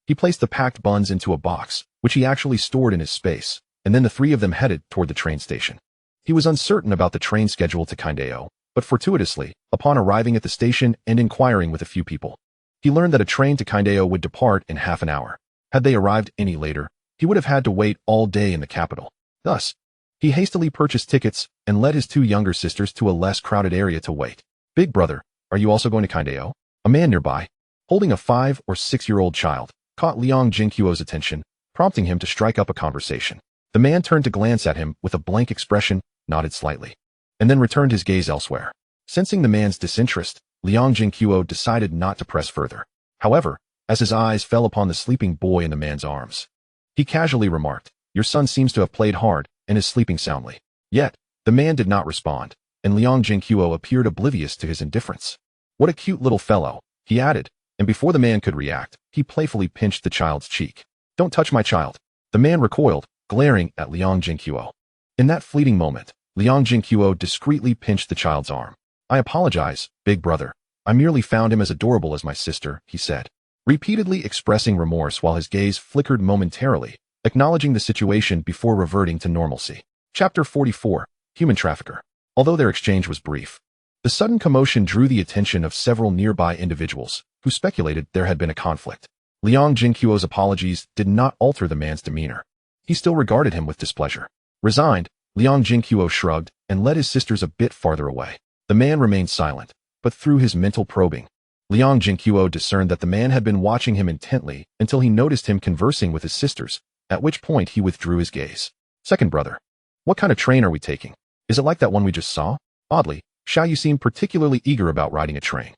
he placed the packed buns into a box, which he actually stored in his space, and then the three of them headed toward the train station. He was uncertain about the train schedule to Qingdao, but fortuitously, upon arriving at the station and inquiring with a few people, he learned that a train to Qingdao would depart in half an hour. Had they arrived any later, he would have had to wait all day in the capital. Thus, he hastily purchased tickets and led his two younger sisters to a less crowded area to wait. Big brother, are you also going to Qingdao? A man nearby, holding a 5- or 6-year-old child, caught Liang Zhenguo's attention, prompting him to strike up a conversation. The man turned to glance at him with a blank expression, nodded slightly, and then returned his gaze elsewhere. Sensing the man's disinterest, Liang Zhenguo decided not to press further. However, as his eyes fell upon the sleeping boy in the man's arms, he casually remarked, your son seems to have played hard and is sleeping soundly. Yet, the man did not respond, and Liang Zhenguo appeared oblivious to his indifference. What a cute little fellow, he added, and before the man could react, he playfully pinched the child's cheek. Don't touch my child. The man recoiled, glaring at Liang Zhenguo. In that fleeting moment, Liang Zhenguo discreetly pinched the child's arm. I apologize, big brother. I merely found him as adorable as my sister, he said, repeatedly expressing remorse while his gaze flickered momentarily, acknowledging the situation before reverting to normalcy. Chapter 44, Human Trafficker. Although their exchange was brief, the sudden commotion drew the attention of several nearby individuals, who speculated there had been a conflict. Liang Zhenguo's apologies did not alter the man's demeanor. He still regarded him with displeasure. Resigned, Liang Zhenguo shrugged and led his sisters a bit farther away. The man remained silent, but through his mental probing, Liang Zhenguo discerned that the man had been watching him intently until he noticed him conversing with his sisters, at which point he withdrew his gaze. Second brother, what kind of train are we taking? Is it like that one we just saw? Oddly, Xiaoyu seemed particularly eager about riding a train.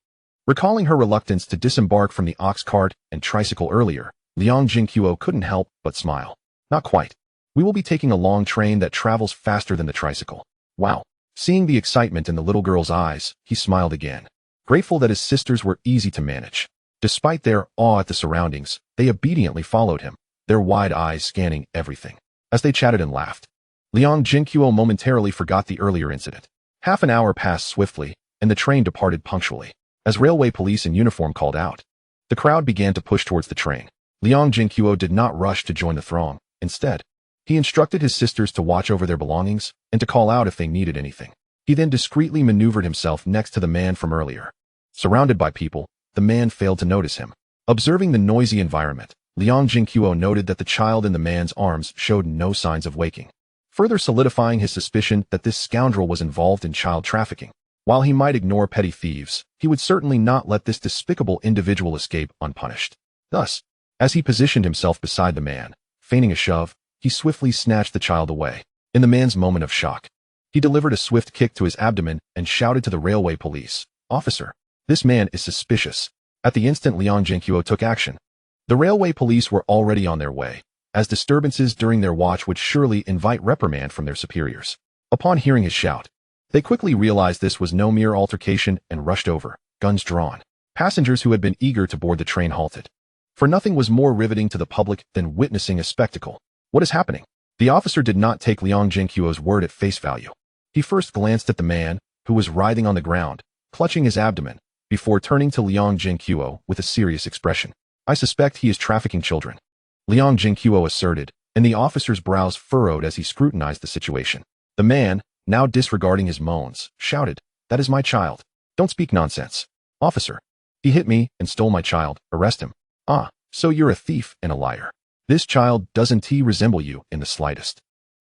Recalling her reluctance to disembark from the ox cart and tricycle earlier, Liang Zhenguo couldn't help but smile. Not quite. We will be taking a long train that travels faster than the tricycle. Wow. Seeing the excitement in the little girl's eyes, he smiled again, grateful that his sisters were easy to manage. Despite their awe at the surroundings, they obediently followed him, their wide eyes scanning everything. As they chatted and laughed, Liang Zhenguo momentarily forgot the earlier incident. Half an hour passed swiftly, and the train departed punctually. As railway police in uniform called out, the crowd began to push towards the train. Liang Zhenguo did not rush to join the throng. Instead, he instructed his sisters to watch over their belongings and to call out if they needed anything. He then discreetly maneuvered himself next to the man from earlier. Surrounded by people, the man failed to notice him. Observing the noisy environment, Liang Zhenguo noted that the child in the man's arms showed no signs of waking, further solidifying his suspicion that this scoundrel was involved in child trafficking. While he might ignore petty thieves, he would certainly not let this despicable individual escape unpunished. Thus, as he positioned himself beside the man, feigning a shove, he swiftly snatched the child away. In the man's moment of shock, he delivered a swift kick to his abdomen and shouted to the railway police, "Officer, this man is suspicious." At the instant Liang Zhenguo took action, the railway police were already on their way, as disturbances during their watch would surely invite reprimand from their superiors. Upon hearing his shout, they quickly realized this was no mere altercation and rushed over, guns drawn. Passengers who had been eager to board the train halted. For nothing was more riveting to the public than witnessing a spectacle. What is happening? The officer did not take Liang Zhenguo's word at face value. He first glanced at the man, who was writhing on the ground, clutching his abdomen, before turning to Liang Zhenguo with a serious expression. "I suspect he is trafficking children," Liang Zhenguo asserted, and the officer's brows furrowed as he scrutinized the situation. The man, now disregarding his moans, shouted, "That is my child. Don't speak nonsense. Officer, he hit me and stole my child. Arrest him." "Ah, so you're a thief and a liar. This child doesn't resemble you in the slightest.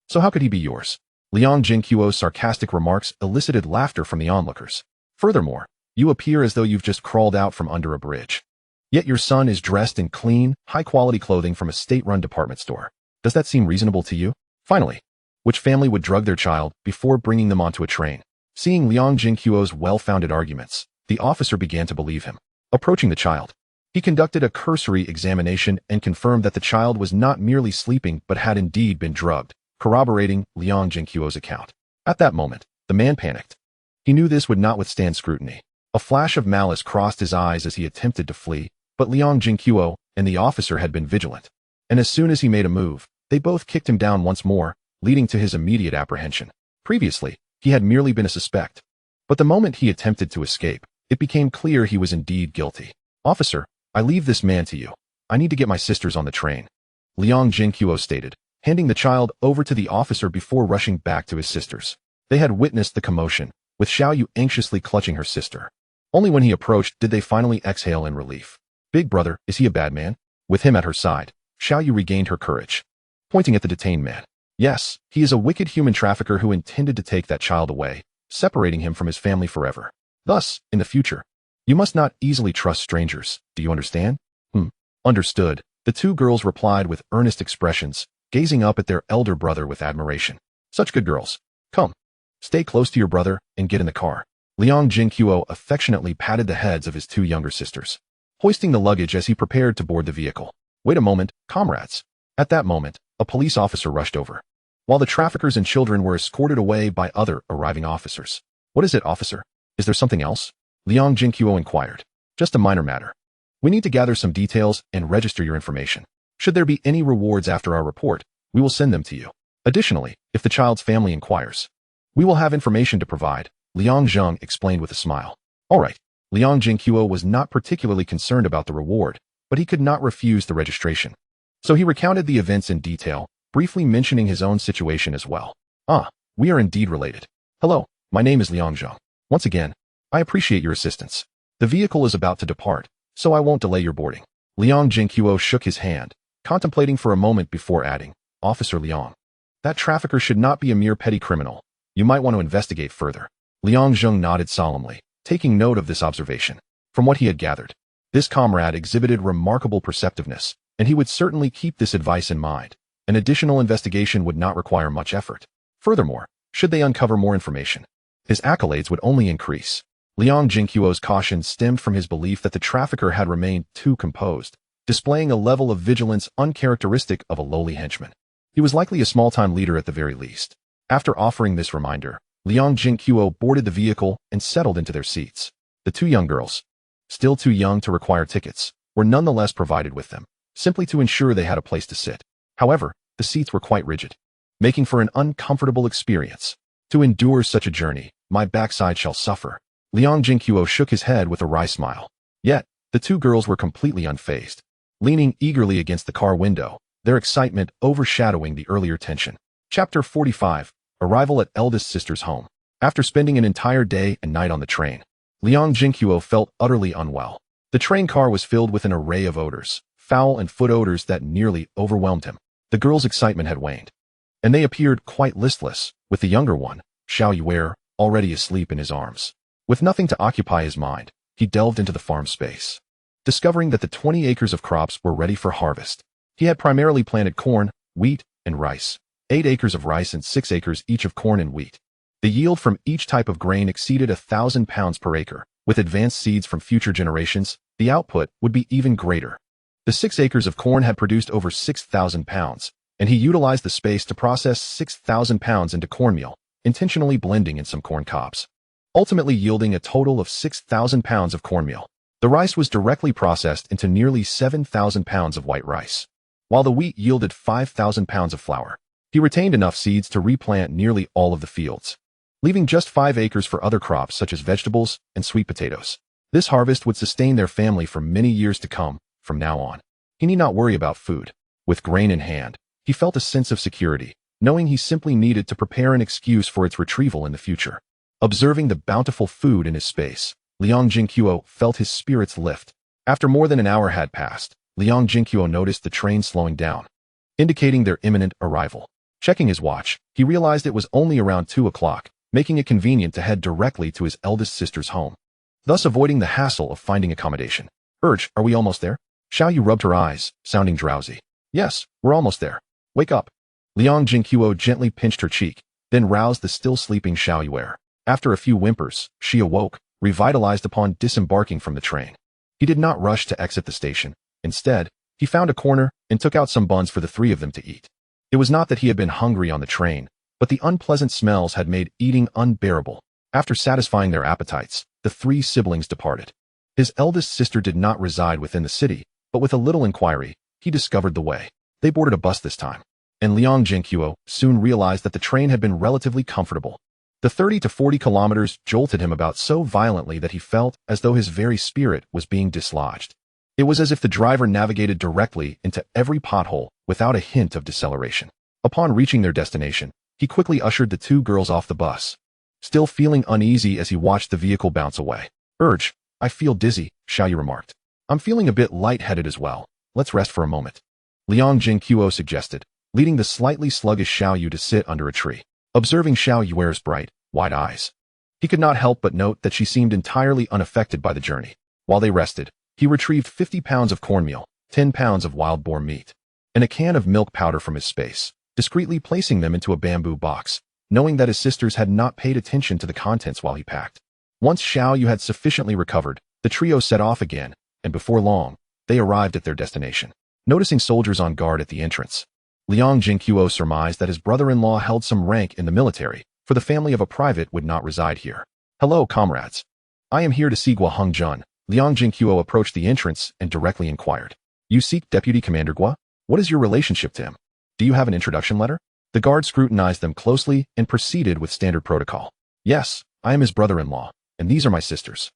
So how could he be yours?" Liang Zhenguo's sarcastic remarks elicited laughter from the onlookers. "Furthermore, you appear as though you've just crawled out from under a bridge. Yet your son is dressed in clean, high-quality clothing from a state-run department store. Does that seem reasonable to you? Finally, which family would drug their child before bringing them onto a train?" Seeing Liang Zhenguo's well-founded arguments, the officer began to believe him. Approaching the child, he conducted a cursory examination and confirmed that the child was not merely sleeping but had indeed been drugged, corroborating Liang Zhenguo's account. At that moment, the man panicked. He knew this would not withstand scrutiny. A flash of malice crossed his eyes as he attempted to flee, but Liang Zhenguo and the officer had been vigilant, and as soon as he made a move, they both kicked him down once more, leading to his immediate apprehension. Previously, he had merely been a suspect, but the moment he attempted to escape, it became clear he was indeed guilty. "Officer, I leave this man to you. I need to get my sisters on the train," Liang Zhenguo stated, handing the child over to the officer before rushing back to his sisters. They had witnessed the commotion, with Xiaoyu anxiously clutching her sister. Only when he approached did they finally exhale in relief. "Big brother, is he a bad man?" With him at her side, Xiaoyu regained her courage, pointing at the detained man. "Yes, he is a wicked human trafficker who intended to take that child away, separating him from his family forever. Thus, in the future, you must not easily trust strangers. Do you understand?" Understood, the two girls replied with earnest expressions, gazing up at their elder brother with admiration. "Such good girls. Come, stay close to your brother and get in the car." Liang Zhenguo affectionately patted the heads of his two younger sisters, hoisting the luggage as he prepared to board the vehicle. "Wait a moment, comrades." At that moment, a police officer rushed over, while the traffickers and children were escorted away by other arriving officers. "What is it, officer? Is there something else?" Liang Zhenguo inquired. "Just a minor matter. We need to gather some details and register your information. Should there be any rewards after our report, we will send them to you. Additionally, if the child's family inquires, we will have information to provide," Liang Zheng explained with a smile. All right. Liang Zhenguo was not particularly concerned about the reward, but he could not refuse the registration. So he recounted the events in detail, briefly mentioning his own situation as well. "Ah, we are indeed related. Hello, my name is Liang Zheng. Once again, I appreciate your assistance. The vehicle is about to depart, so I won't delay your boarding." Liang Zhenguo shook his hand, contemplating for a moment before adding, "Officer Liang, that trafficker should not be a mere petty criminal. You might want to investigate further. Liang Zhenguo nodded solemnly, taking note of this observation. From what he had gathered, this comrade exhibited remarkable perceptiveness, and he would certainly keep this advice in mind. An additional investigation would not require much effort. Furthermore, should they uncover more information, his accolades would only increase. Liang Zhenguo's caution stemmed from his belief that the trafficker had remained too composed, displaying a level of vigilance uncharacteristic of a lowly henchman. He was likely a small-time leader at the very least. After offering this reminder, Liang Zhenguo boarded the vehicle and settled into their seats. The two young girls, still too young to require tickets, were nonetheless provided with them, simply to ensure they had a place to sit. However, the seats were quite rigid, making for an uncomfortable experience. To endure such a journey, my backside shall suffer. Liang Zhenguo shook his head with a wry smile. Yet, the two girls were completely unfazed, leaning eagerly against the car window, their excitement overshadowing the earlier tension. Chapter 45. Arrival at eldest sister's home. After spending an entire day and night on the train, Liang Zhenguo felt utterly unwell. The train car was filled with an array of odors, foul and foot odors that nearly overwhelmed him. The girls' excitement had waned, and they appeared quite listless, with the younger one, Xiao Yuer, already asleep in his arms. With nothing to occupy his mind, he delved into the farm space, discovering that the 20 acres of crops were ready for harvest. He had primarily planted corn, wheat, and rice, 8 acres of rice and 6 acres each of corn and wheat. The yield from each type of grain exceeded 1,000 pounds per acre. With advanced seeds from future generations, the output would be even greater. The 6 acres of corn had produced over 6,000 pounds, and he utilized the space to process 6,000 pounds into cornmeal, intentionally blending in some corn cobs, ultimately yielding a total of 6,000 pounds of cornmeal. The rice was directly processed into nearly 7,000 pounds of white rice, while the wheat yielded 5,000 pounds of flour. He retained enough seeds to replant nearly all of the fields, leaving just 5 acres for other crops such as vegetables and sweet potatoes. This harvest would sustain their family for many years to come. From now on, he need not worry about food. With grain in hand, he felt a sense of security, knowing he simply needed to prepare an excuse for its retrieval in the future. Observing the bountiful food in his space, Liang Zhenguo felt his spirits lift. After more than an hour had passed, Liang Zhenguo noticed the train slowing down, indicating their imminent arrival. Checking his watch, he realized it was only around 2 o'clock, making it convenient to head directly to his eldest sister's home, thus avoiding the hassle of finding accommodation. Urge, are we almost there? Xiao Yu rubbed her eyes, sounding drowsy. Yes, we're almost there. Wake up. Liang Zhenguo gently pinched her cheek, then roused the still sleeping Xiao Yuer. After a few whimpers, she awoke, revitalized upon disembarking from the train. He did not rush to exit the station. Instead, he found a corner and took out some buns for the 3 of them to eat. It was not that he had been hungry on the train, but the unpleasant smells had made eating unbearable. After satisfying their appetites, the 3 siblings departed. His eldest sister did not reside within the city, but with a little inquiry, he discovered the way. They boarded a bus this time, and Liang Zhenguo soon realized that the train had been relatively comfortable. The 30 to 40 kilometers jolted him about so violently that he felt as though his very spirit was being dislodged. It was as if the driver navigated directly into every pothole without a hint of deceleration. Upon reaching their destination, he quickly ushered the 2 girls off the bus, still feeling uneasy as he watched the vehicle bounce away. Urge, I feel dizzy, Xiao Yu remarked. I'm feeling a bit lightheaded as well. Let's rest for a moment, Liang Zhenguo suggested, leading the slightly sluggish Xiao Yu to sit under a tree. Observing Xiao Yuer's bright, wide eyes, he could not help but note that she seemed entirely unaffected by the journey. While they rested, he retrieved 50 pounds of cornmeal, 10 pounds of wild boar meat, and a can of milk powder from his space, discreetly placing them into a bamboo box, knowing that his sisters had not paid attention to the contents while he packed. Once Xiao Yu had sufficiently recovered, the trio set off again, and before long, they arrived at their destination. Noticing soldiers on guard at the entrance, Liang Zhenguo surmised that his brother-in-law held some rank in the military, for the family of a private would not reside here. Hello, comrades. I am here to see Guo Hongjun. Liang Zhenguo approached the entrance and directly inquired. You seek Deputy Commander Guo? What is your relationship to him? Do you have an introduction letter? The guard scrutinized them closely and proceeded with standard protocol. Yes, I am his brother-in-law, and these are my sisters.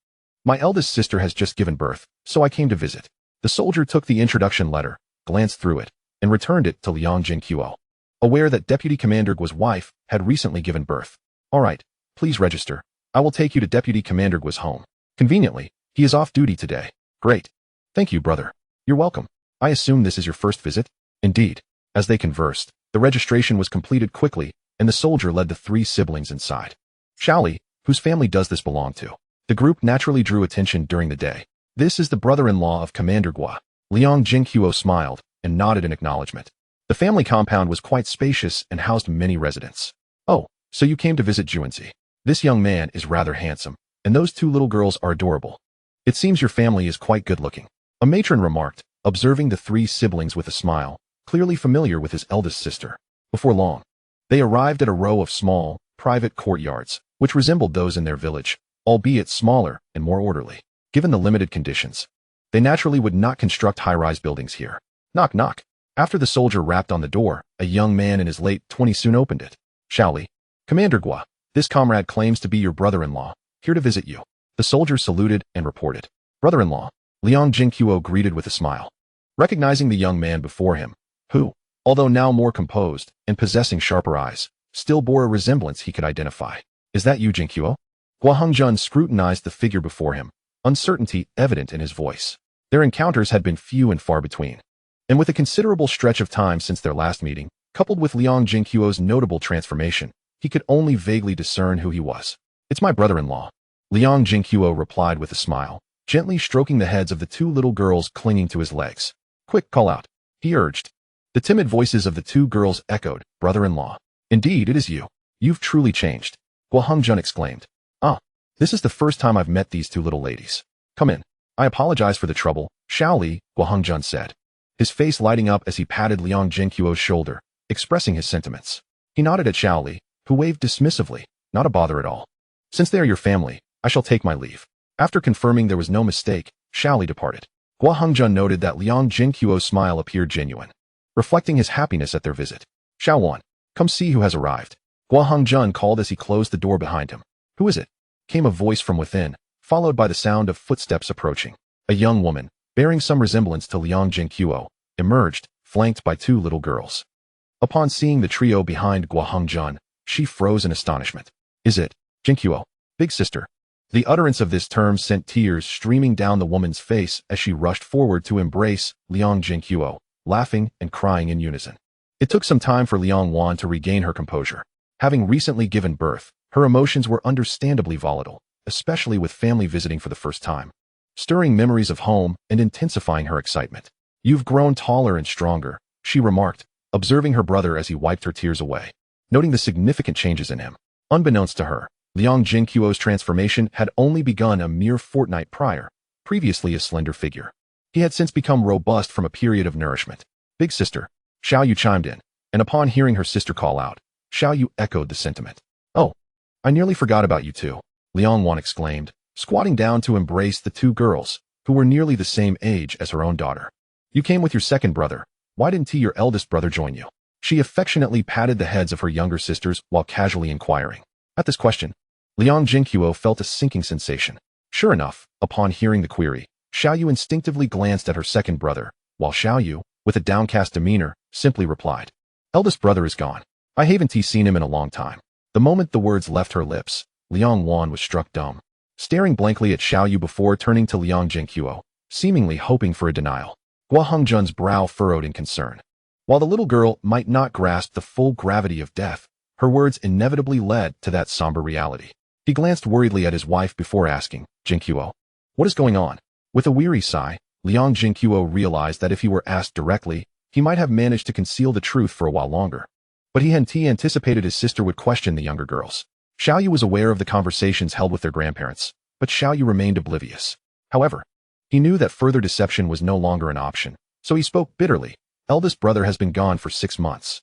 My eldest sister has just given birth, so I came to visit. The soldier took the introduction letter, glanced through it, and returned it to Liang Zhenguo, aware that Deputy Commander Guo's wife had recently given birth. All right, please register. I will take you to Deputy Commander Guo's home. Conveniently, he is off duty today. Great. Thank you, brother. You're welcome. I assume this is your first visit? Indeed. As they conversed, the registration was completed quickly, and the soldier led the three siblings inside. Xiaoli, whose family does this belong to? The group naturally drew attention during the day. This is the brother-in-law of Commander Guo. Liang Zhenguo smiled and nodded in acknowledgement. The family compound was quite spacious and housed many residents. Oh, so you came to visit Juanzi. This young man is rather handsome, and those two little girls are adorable. It seems your family is quite good-looking. A matron remarked, observing the three siblings with a smile, clearly familiar with his eldest sister. Before long, they arrived at a row of small, private courtyards, which resembled those in their village, albeit smaller and more orderly. Given the limited conditions, they naturally would not construct high-rise buildings here. Knock, knock. After the soldier rapped on the door, a young man in his late 20s soon opened it. Xiaoli, Commander Guo, this comrade claims to be your brother-in-law, here to visit you. The soldier saluted and reported. Brother-in-law, Liang Zhenguo greeted with a smile. Recognizing the young man before him, who, although now more composed and possessing sharper eyes, still bore a resemblance he could identify. Is that you, Zhenguo? Guo Hongjun scrutinized the figure before him, uncertainty evident in his voice. Their encounters had been few and far between. And with a considerable stretch of time since their last meeting, coupled with Liang Zhenguo's notable transformation, he could only vaguely discern who he was. It's my brother-in-law. Liang Zhenguo replied with a smile, gently stroking the heads of the two little girls clinging to his legs. Quick, call out, he urged. The timid voices of the two girls echoed, brother-in-law. Indeed, it is you. You've truly changed. Guo Hongjun exclaimed. Ah, this is the first time I've met these two little ladies. Come in. I apologize for the trouble, Xiaoli, Guo Hongjun said, his face lighting up as he patted Liang Zhenguo's shoulder, expressing his sentiments. He nodded at Xiaoli, who waved dismissively, not a bother at all. Since they are your family, I shall take my leave. After confirming there was no mistake, Xiaoli departed. Guo Hongjun noted that Liang Zhenguo's smile appeared genuine, reflecting his happiness at their visit. Xiaowan, come see who has arrived. Guo Hongjun called as he closed the door behind him. Who is it? Came a voice from within, followed by the sound of footsteps approaching. A young woman, bearing some resemblance to Liang Zhenguo, emerged, flanked by two little girls. Upon seeing the trio behind Guo Hongjun, she froze in astonishment. Is it, Zhenguo, big sister? The utterance of this term sent tears streaming down the woman's face as she rushed forward to embrace Liang Zhenguo, laughing and crying in unison. It took some time for Liang Wan to regain her composure. Having recently given birth, her emotions were understandably volatile, especially with family visiting for the first time, stirring memories of home and intensifying her excitement. You've grown taller and stronger, she remarked, observing her brother as he wiped her tears away, noting the significant changes in him. Unbeknownst to her, Liang Zhenguo's transformation had only begun a mere fortnight prior, previously a slender figure. He had since become robust from a period of nourishment. Big sister, Xiao Yu chimed in, and upon hearing her sister call out, Xiao Yu echoed the sentiment. Oh, I nearly forgot about you two, Liang Wan exclaimed, squatting down to embrace the two girls, who were nearly the same age as her own daughter. You came with your second brother. Why didn't your eldest brother join you? She affectionately patted the heads of her younger sisters while casually inquiring. At this question, Liang Zhenguo felt a sinking sensation. Sure enough, upon hearing the query, Xiao Yu instinctively glanced at her second brother, while Xiao Yu, with a downcast demeanor, simply replied, Eldest brother is gone. I haven't seen him in a long time. The moment the words left her lips, Liang Wan was struck dumb, staring blankly at Xiao Yu before turning to Liang Zhenguo, seemingly hoping for a denial. Guo Hongjun's brow furrowed in concern. While the little girl might not grasp the full gravity of death, her words inevitably led to that somber reality. He glanced worriedly at his wife before asking, Zhenguo, what is going on? With a weary sigh, Liang Zhenguo realized that if he were asked directly, he might have managed to conceal the truth for a while longer. But he anticipated his sister would question the younger girls. Xiao Yu was aware of the conversations held with their grandparents, but Xiao Yu remained oblivious. However, he knew that further deception was no longer an option, so he spoke bitterly. Eldest brother has been gone for 6 months.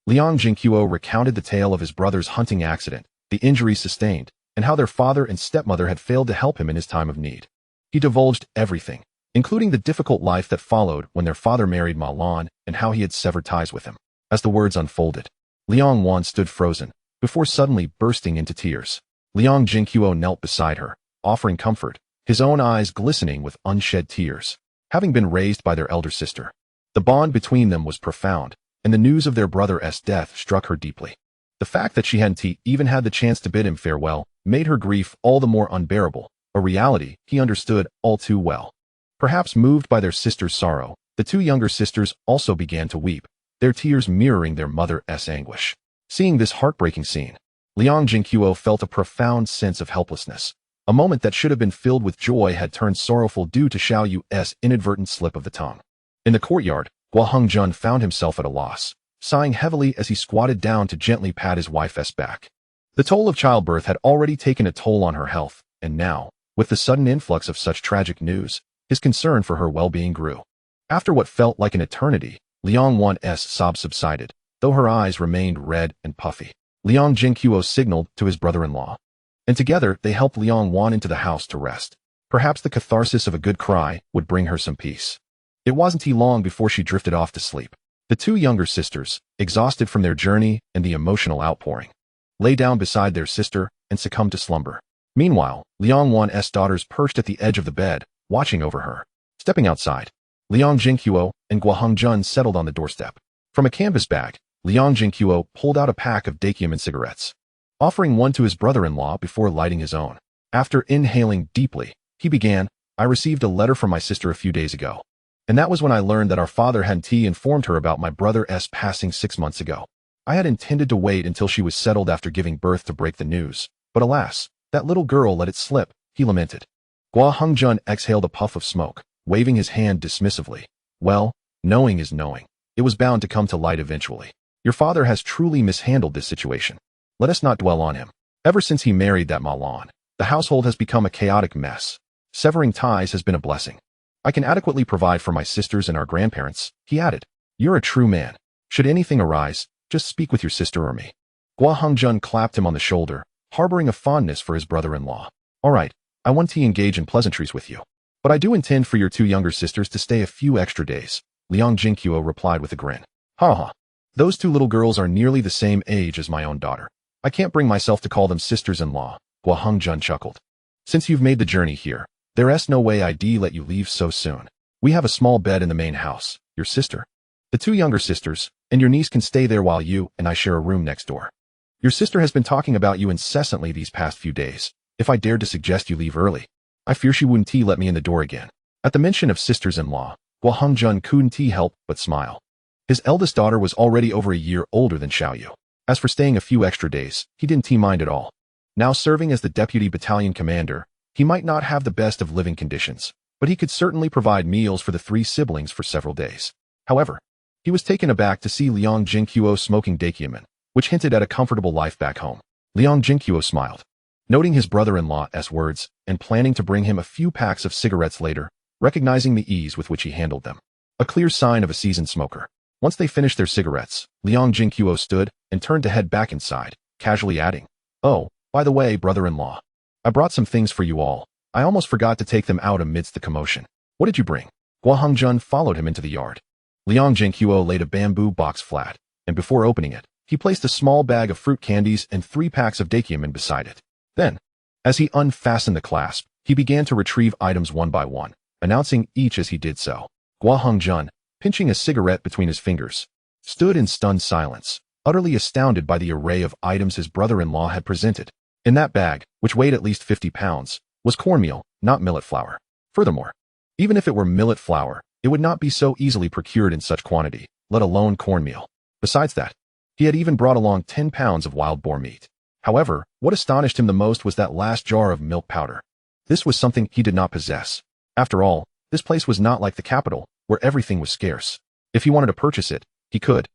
Liang Zhenguo recounted the tale of his brother's hunting accident, the injuries sustained, and how their father and stepmother had failed to help him in his time of need. He divulged everything, including the difficult life that followed when their father married Ma Lan and how he had severed ties with him. As the words unfolded, Liang Wan stood frozen, before suddenly bursting into tears. Liang Zhenguo knelt beside her, offering comfort, his own eyes glistening with unshed tears. Having been raised by their elder sister, the bond between them was profound, and the news of their brother's death struck her deeply. The fact that she hadn't even had the chance to bid him farewell made her grief all the more unbearable, a reality he understood all too well. Perhaps moved by their sister's sorrow, the two younger sisters also began to weep, their tears mirroring their mother's anguish. Seeing this heartbreaking scene, Liang Zhenguo felt a profound sense of helplessness. A moment that should have been filled with joy had turned sorrowful due to Xiao Yu's inadvertent slip of the tongue. In the courtyard, Guo Hongjun found himself at a loss, sighing heavily as he squatted down to gently pat his wife's back. The toll of childbirth had already taken a toll on her health, and now, with the sudden influx of such tragic news, his concern for her well-being grew. After what felt like an eternity, Liang Wan's sobs subsided, though her eyes remained red and puffy. Liang Zhenguo signaled to his brother-in-law, and together they helped Liang Wan into the house to rest. Perhaps the catharsis of a good cry would bring her some peace. It wasn't long before she drifted off to sleep. The two younger sisters, exhausted from their journey and the emotional outpouring, lay down beside their sister and succumbed to slumber. Meanwhile, Liang Wan's daughters perched at the edge of the bed, watching over her. Stepping outside, Liang Zhenguo and Guo Hongjun settled on the doorstep. From a canvas bag, Liang Zhenguo pulled out a pack of Dakiaman cigarettes, offering one to his brother-in-law before lighting his own. After inhaling deeply, he began, "I received a letter from my sister a few days ago, and that was when I learned that our father had informed her about my brother's passing 6 months ago. I had intended to wait until she was settled after giving birth to break the news, but alas, that little girl let it slip," he lamented. Guo Hongjun exhaled a puff of smoke, waving his hand dismissively. "Well, knowing is knowing. It was bound to come to light eventually. Your father has truly mishandled this situation. Let us not dwell on him. Ever since he married that Malan, the household has become a chaotic mess. Severing ties has been a blessing. I can adequately provide for my sisters and our grandparents," he added. "You're a true man. Should anything arise, just speak with your sister or me." Guo Hongjun clapped him on the shoulder, harboring a fondness for his brother-in-law. "All right, I won't engage in pleasantries with you, but I do intend for your two younger sisters to stay a few extra days," Liang Zhenguo replied with a grin. "Ha ha. Those two little girls are nearly the same age as my own daughter. I can't bring myself to call them sisters-in-law," Guo Hongjun chuckled. "Since you've made the journey here, there's no way I'd let you leave so soon. We have a small bed in the main house. Your sister, the two younger sisters, and your niece can stay there while you and I share a room next door. Your sister has been talking about you incessantly these past few days. If I dared to suggest you leave early, I fear she wouldn't let me in the door again." At the mention of sisters-in-law, Guo Hongjun couldn't help but smile. His eldest daughter was already over a year older than Xiaoyu. As for staying a few extra days, he didn't mind at all. Now serving as the deputy battalion commander, he might not have the best of living conditions, but he could certainly provide meals for the three siblings for several days. However, he was taken aback to see Liang Zhenguo smoking Dakiaman, which hinted at a comfortable life back home. Liang Zhenguo smiled, noting his brother-in-law's words and planning to bring him a few packs of cigarettes later, recognizing the ease with which he handled them. A clear sign of a seasoned smoker. Once they finished their cigarettes, Liang Zhenguo stood and turned to head back inside, casually adding, "Oh, by the way, brother-in-law, I brought some things for you all. I almost forgot to take them out amidst the commotion." "What did you bring?" Guo Hongjun followed him into the yard. Liang Zhenguo laid a bamboo box flat, and before opening it, he placed a small bag of fruit candies and 3 packs of Dakiaman beside it. Then, as he unfastened the clasp, he began to retrieve items one by one, announcing each as he did so. Guo Hongjun, pinching a cigarette between his fingers, stood in stunned silence, utterly astounded by the array of items his brother-in-law had presented. In that bag, which weighed at least 50 pounds, was cornmeal, not millet flour. Furthermore, even if it were millet flour, it would not be so easily procured in such quantity, let alone cornmeal. Besides that, he had even brought along 10 pounds of wild boar meat. However, what astonished him the most was that last jar of milk powder. This was something he did not possess. After all, this place was not like the capital, where everything was scarce. If he wanted to purchase it, he could,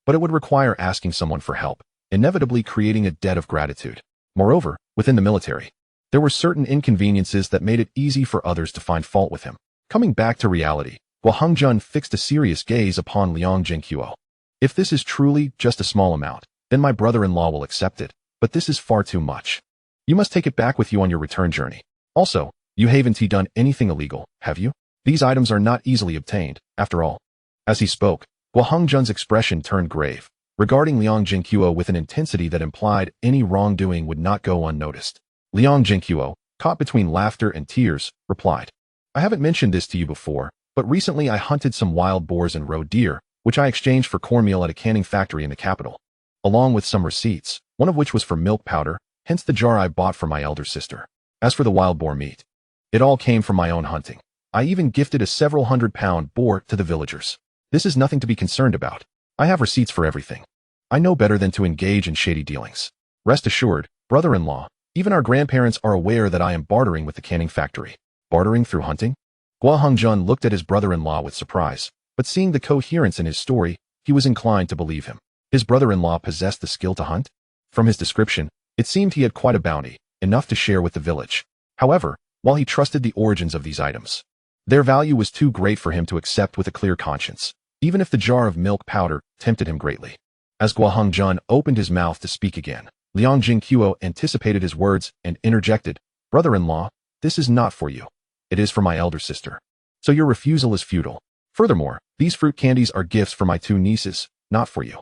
but it would require asking someone for help, inevitably creating a debt of gratitude. Moreover, within the military, there were certain inconveniences that made it easy for others to find fault with him. Coming back to reality, Guo Hongjun fixed a serious gaze upon Liang Zhenguo. "If this is truly just a small amount, then my brother-in-law will accept it, but this is far too much. You must take it back with you on your return journey. Also, you haven't done anything illegal, have you? These items are not easily obtained, after all." As he spoke, Guo Hongjun's expression turned grave, regarding Liang Zhenguo with an intensity that implied any wrongdoing would not go unnoticed. Liang Zhenguo, caught between laughter and tears, replied, "I haven't mentioned this to you before, but recently I hunted some wild boars and roe deer, which I exchanged for cornmeal at a canning factory in the capital, along with some receipts, one of which was for milk powder, hence the jar I bought for my elder sister. As for the wild boar meat, it all came from my own hunting. I even gifted a several hundred-pound boar to the villagers. This is nothing to be concerned about. I have receipts for everything." I know better than to engage in shady dealings. Rest assured, brother-in-law, even our grandparents are aware that I am bartering with the canning factory. Bartering through hunting? Gua Hongjun looked at his brother-in-law with surprise, but seeing the coherence in his story, he was inclined to believe him. His brother-in-law possessed the skill to hunt? From his description, it seemed he had quite a bounty, enough to share with the village. However, while he trusted the origins of these items, their value was too great for him to accept with a clear conscience, even if the jar of milk powder tempted him greatly. As Gua Hongjun opened his mouth to speak again, Liang Zhenguo anticipated his words and interjected, "Brother-in-law, this is not for you. It is for my elder sister. So your refusal is futile. Furthermore, these fruit candies are gifts for my two nieces, not for you.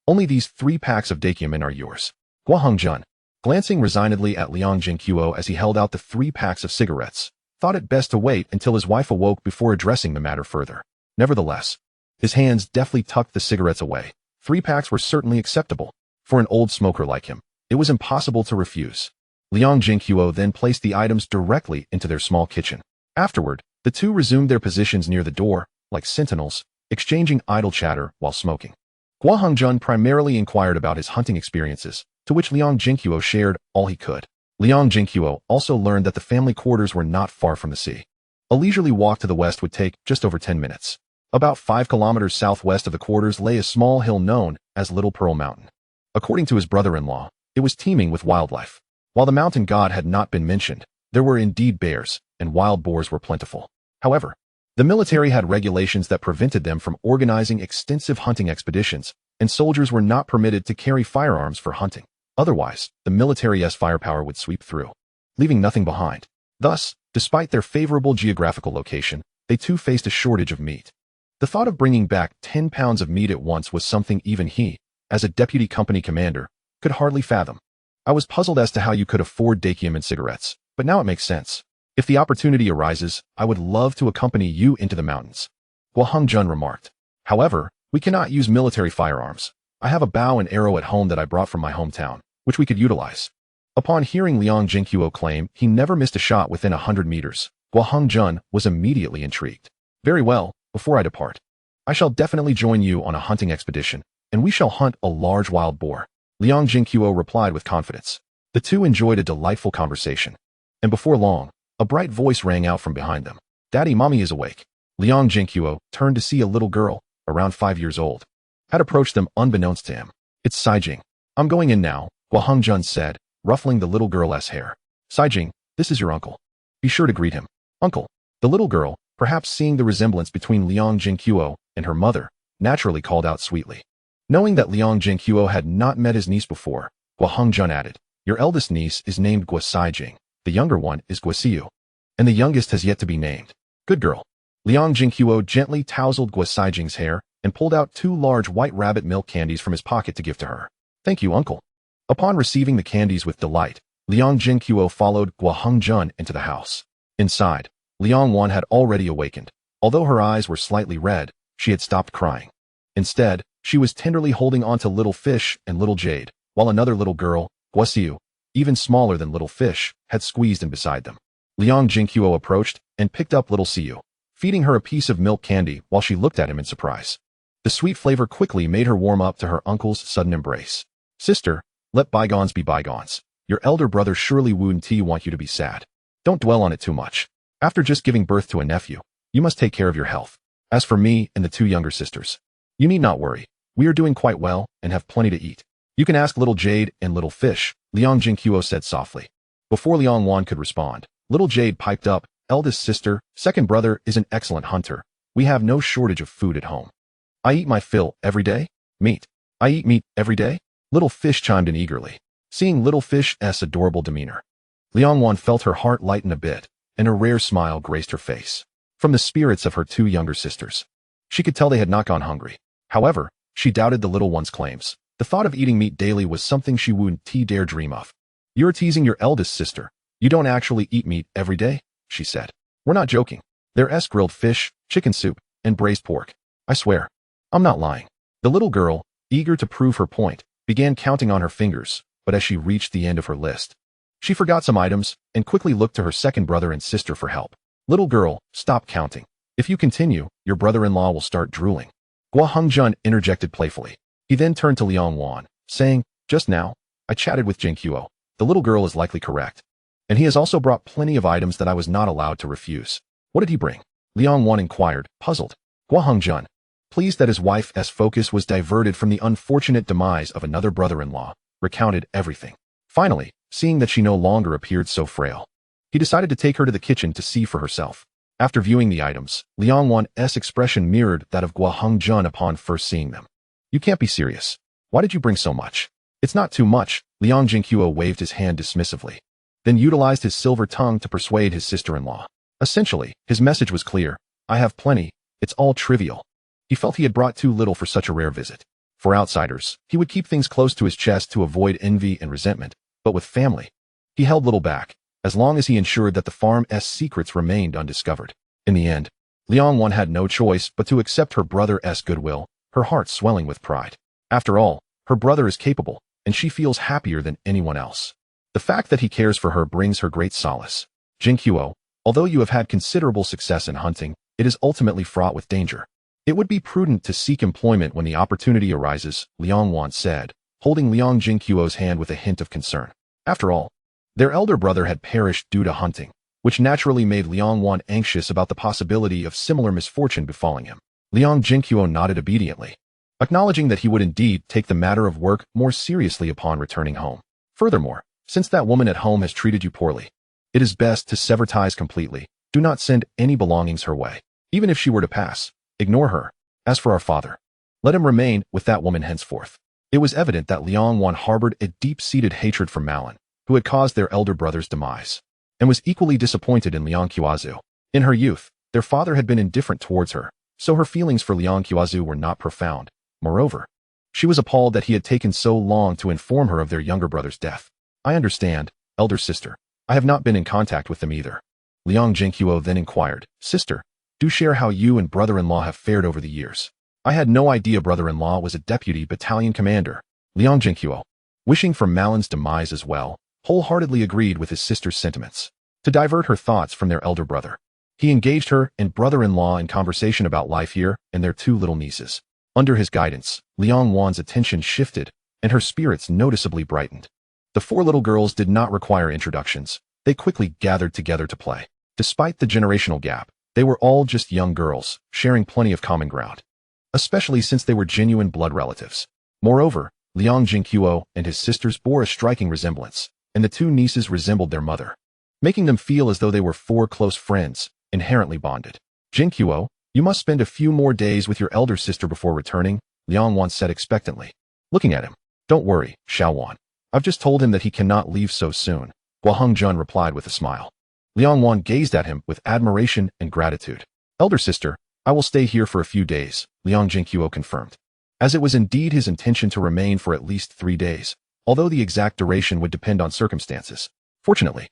Only these 3 packs of daikyamin are yours." Gua Hongjun, glancing resignedly at Liang Zhenguo as he held out the 3 packs of cigarettes, thought it best to wait until his wife awoke before addressing the matter further. Nevertheless, his hands deftly tucked the cigarettes away. 3 packs were certainly acceptable. For an old smoker like him, it was impossible to refuse. Liang Zhenguo then placed the items directly into their small kitchen. Afterward, the two resumed their positions near the door, like sentinels, exchanging idle chatter while smoking. Gua Hongjun primarily inquired about his hunting experiences, to which Liang Zhenguo shared all he could. Liang Zhenguo also learned that the family quarters were not far from the sea. A leisurely walk to the west would take just over 10 minutes. About 5 kilometers southwest of the quarters lay a small hill known as Little Pearl Mountain. According to his brother-in-law, it was teeming with wildlife. While the mountain god had not been mentioned, there were indeed bears, and wild boars were plentiful. However, the military had regulations that prevented them from organizing extensive hunting expeditions, and soldiers were not permitted to carry firearms for hunting. Otherwise, the military's firepower would sweep through, leaving nothing behind. Thus, despite their favorable geographical location, they too faced a shortage of meat. The thought of bringing back 10 pounds of meat at once was something even he, as a deputy company commander, could hardly fathom. "I was puzzled as to how you could afford daikyamin cigarettes, but now it makes sense. If the opportunity arises, I would love to accompany you into the mountains," Gua Hongjun remarked. "However, we cannot use military firearms. I have a bow and arrow at home that I brought from my hometown, which we could utilize." Upon hearing Liang Zhenguo claim he never missed a shot within 100 meters, Gua Hongjun was immediately intrigued. "Very well, before I depart, I shall definitely join you on a hunting expedition, and we shall hunt a large wild boar," Liang Zhenguo replied with confidence. The two enjoyed a delightful conversation, and before long, a bright voice rang out from behind them. "Daddy, Mommy is awake." Liang Zhenguo turned to see a little girl, around 5 years old, had approached them unbeknownst to him. "It's Saijing. I'm going in now," Gua Hongjun said, ruffling the little girl's hair. "Saijing, this is your uncle. Be sure to greet him." "Uncle." The little girl, perhaps seeing the resemblance between Liang Zhenguo and her mother, naturally called out sweetly. Knowing that Liang Zhenguo had not met his niece before, Gua Hongjun added, "Your eldest niece is named Gua Saijing, the younger one is Gua Siu, and the youngest has yet to be named." "Good girl." Liang Zhenguo gently tousled Gua Saijing's hair and pulled out 2 large white rabbit milk candies from his pocket to give to her. "Thank you, uncle." Upon receiving the candies with delight, Liang Zhenguo followed Gua Hongjun into the house. Inside, Liang Wan had already awakened. Although her eyes were slightly red, she had stopped crying. Instead, she was tenderly holding on to Little Fish and Little Jade, while another little girl, Gua Siu, even smaller than Little Fish, had squeezed in beside them. Liang Zhenguo approached and picked up Little Siu, feeding her a piece of milk candy while she looked at him in surprise. The sweet flavor quickly made her warm up to her uncle's sudden embrace. "Sister, let bygones be bygones. Your elder brother surely wouldn't want you to be sad. Don't dwell on it too much. After just giving birth to a nephew, you must take care of your health. As for me and the 2 younger sisters, you need not worry. We are doing quite well and have plenty to eat. You can ask Little Jade and Little Fish," Liang Zhenguo said softly. Before Liang Wan could respond, Little Jade piped up, "Eldest sister, second brother is an excellent hunter. We have no shortage of food at home. I eat my fill every day. Meat. I eat meat every day." Little Fish chimed in eagerly. Seeing Little Fish's adorable demeanor, Liang Wan felt her heart lighten a bit, and a rare smile graced her face. From the spirits of her 2 younger sisters, she could tell they had not gone hungry. However, she doubted the little one's claims. The thought of eating meat daily was something she wouldn't dare dream of. "You're teasing your eldest sister. You don't actually eat meat every day," she said. "We're not joking. There's grilled fish, chicken soup, and braised pork. I swear, I'm not lying." The little girl, eager to prove her point, began counting on her fingers, but as she reached the end of her list, she forgot some items and quickly looked to her second brother and sister for help. "Little girl, stop counting. If you continue, your brother-in-law will start drooling," Gua Hongjun interjected playfully. He then turned to Liang Wan, saying, "Just now, I chatted with Zhenguo. The little girl is likely correct. And he has also brought plenty of items that I was not allowed to refuse." "What did he bring?" Liang Wan inquired, puzzled. Guohengzhen, pleased that his wife's focus was diverted from the unfortunate demise of another brother-in-law, recounted everything. Finally, seeing that she no longer appeared so frail, he decided to take her to the kitchen to see for herself. After viewing the items, Liang Wan's expression mirrored that of Guohengzhen upon first seeing them. "You can't be serious. Why did you bring so much?" "It's not too much," Liang Zhenguo waved his hand dismissively, then utilized his silver tongue to persuade his sister-in-law. Essentially, his message was clear: "I have plenty, it's all trivial." He felt he had brought too little for such a rare visit. For outsiders, he would keep things close to his chest to avoid envy and resentment, but with family, he held little back, as long as he ensured that the farm's secrets remained undiscovered. In the end, Liang Wan had no choice but to accept her brother's goodwill, her heart swelling with pride. After all, her brother is capable, and she feels happier than anyone else. The fact that he cares for her brings her great solace. "Zhenguo, although you have had considerable success in hunting, it is ultimately fraught with danger. It would be prudent to seek employment when the opportunity arises," Liang Wan said, holding Liang Zhenguo's hand with a hint of concern. After all, their elder brother had perished due to hunting, which naturally made Liang Wan anxious about the possibility of similar misfortune befalling him. Liang Zhenguo nodded obediently, acknowledging that he would indeed take the matter of work more seriously upon returning home. "Furthermore, since that woman at home has treated you poorly, it is best to sever ties completely. Do not send any belongings her way. Even if she were to pass, ignore her. As for our father, let him remain with that woman henceforth." It was evident that Liang Wan harbored a deep-seated hatred for Malin, who had caused their elder brother's demise, and was equally disappointed in Liang Qiaozu. In her youth, their father had been indifferent towards her, so her feelings for Liang Qiaozu were not profound. Moreover, she was appalled that he had taken so long to inform her of their younger brother's death. "I understand, elder sister. I have not been in contact with them either." Liang Zhenguo then inquired, "Sister, do share how you and brother-in-law have fared over the years." "I had no idea brother-in-law was a deputy battalion commander." Liang Zhenguo, wishing for Malin's demise as well, wholeheartedly agreed with his sister's sentiments. To divert her thoughts from their elder brother, he engaged her and brother-in-law in conversation about life here and their two little nieces. Under his guidance, Liang Wan's attention shifted, and her spirits noticeably brightened. The four little girls did not require introductions. They quickly gathered together to play. Despite the generational gap, they were all just young girls, sharing plenty of common ground, especially since they were genuine blood relatives. Moreover, Liang Zhenguo and his sisters bore a striking resemblance, and the two nieces resembled their mother, making them feel as though they were four close friends, inherently bonded. "Zhenguo, you must spend a few more days with your elder sister before returning," Liang Wan said expectantly, looking at him. "Don't worry, Xiao Wan. I've just told him that he cannot leave so soon," Guohengzhen replied with a smile. Liang Wan gazed at him with admiration and gratitude. "Elder sister, I will stay here for a few days," Liang Zhenguo confirmed, as it was indeed his intention to remain for at least 3 days, although the exact duration would depend on circumstances. Fortunately,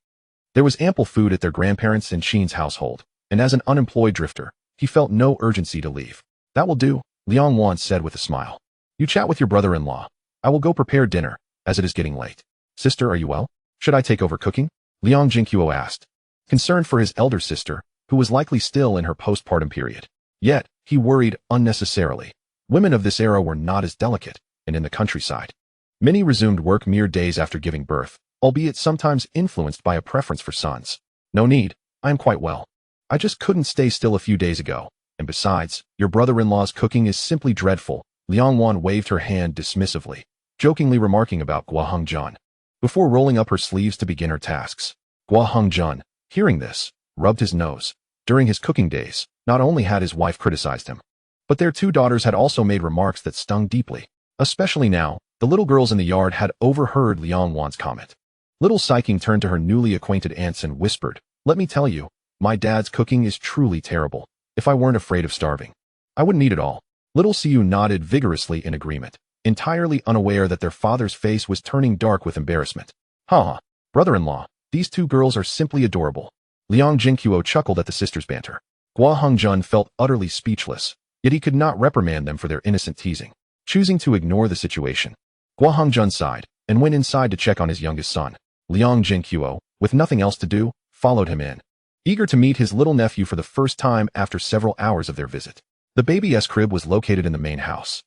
there was ample food at their grandparents' and Qin's household, and as an unemployed drifter, he felt no urgency to leave. "That will do," Liang Wan said with a smile. "You chat with your brother-in-law. I will go prepare dinner, as it is getting late." "Sister, are you well? Should I take over cooking?" Liang Zhenguo asked, concerned for his elder sister, who was likely still in her postpartum period. Yet, he worried unnecessarily. Women of this era were not as delicate, and in the countryside, many resumed work mere days after giving birth, albeit sometimes influenced by a preference for sons. "No need, I am quite well. I just couldn't stay still a few days ago, and besides, your brother-in-law's cooking is simply dreadful." Liang Wan waved her hand dismissively, jokingly remarking about Guohengzhen, before rolling up her sleeves to begin her tasks. Guohengzhen, hearing this, rubbed his nose. During his cooking days, not only had his wife criticized him, but their two daughters had also made remarks that stung deeply. Especially now, the little girls in the yard had overheard Liang Wan's comment. Little Saiking turned to her newly acquainted aunts and whispered, "Let me tell you, my dad's cooking is truly terrible. If I weren't afraid of starving, I wouldn't eat it all." Little Siu nodded vigorously in agreement, entirely unaware that their father's face was turning dark with embarrassment. "Ha, brother-in-law, these two girls are simply adorable." Liang Zhenguo chuckled at the sisters' banter. Guohengzhen felt utterly speechless, yet he could not reprimand them for their innocent teasing. Choosing to ignore the situation, Guohengzhen sighed and went inside to check on his youngest son. Liang Zhenguo, with nothing else to do, followed him in, eager to meet his little nephew for the first time after several hours of their visit. The baby's crib was located in the main house,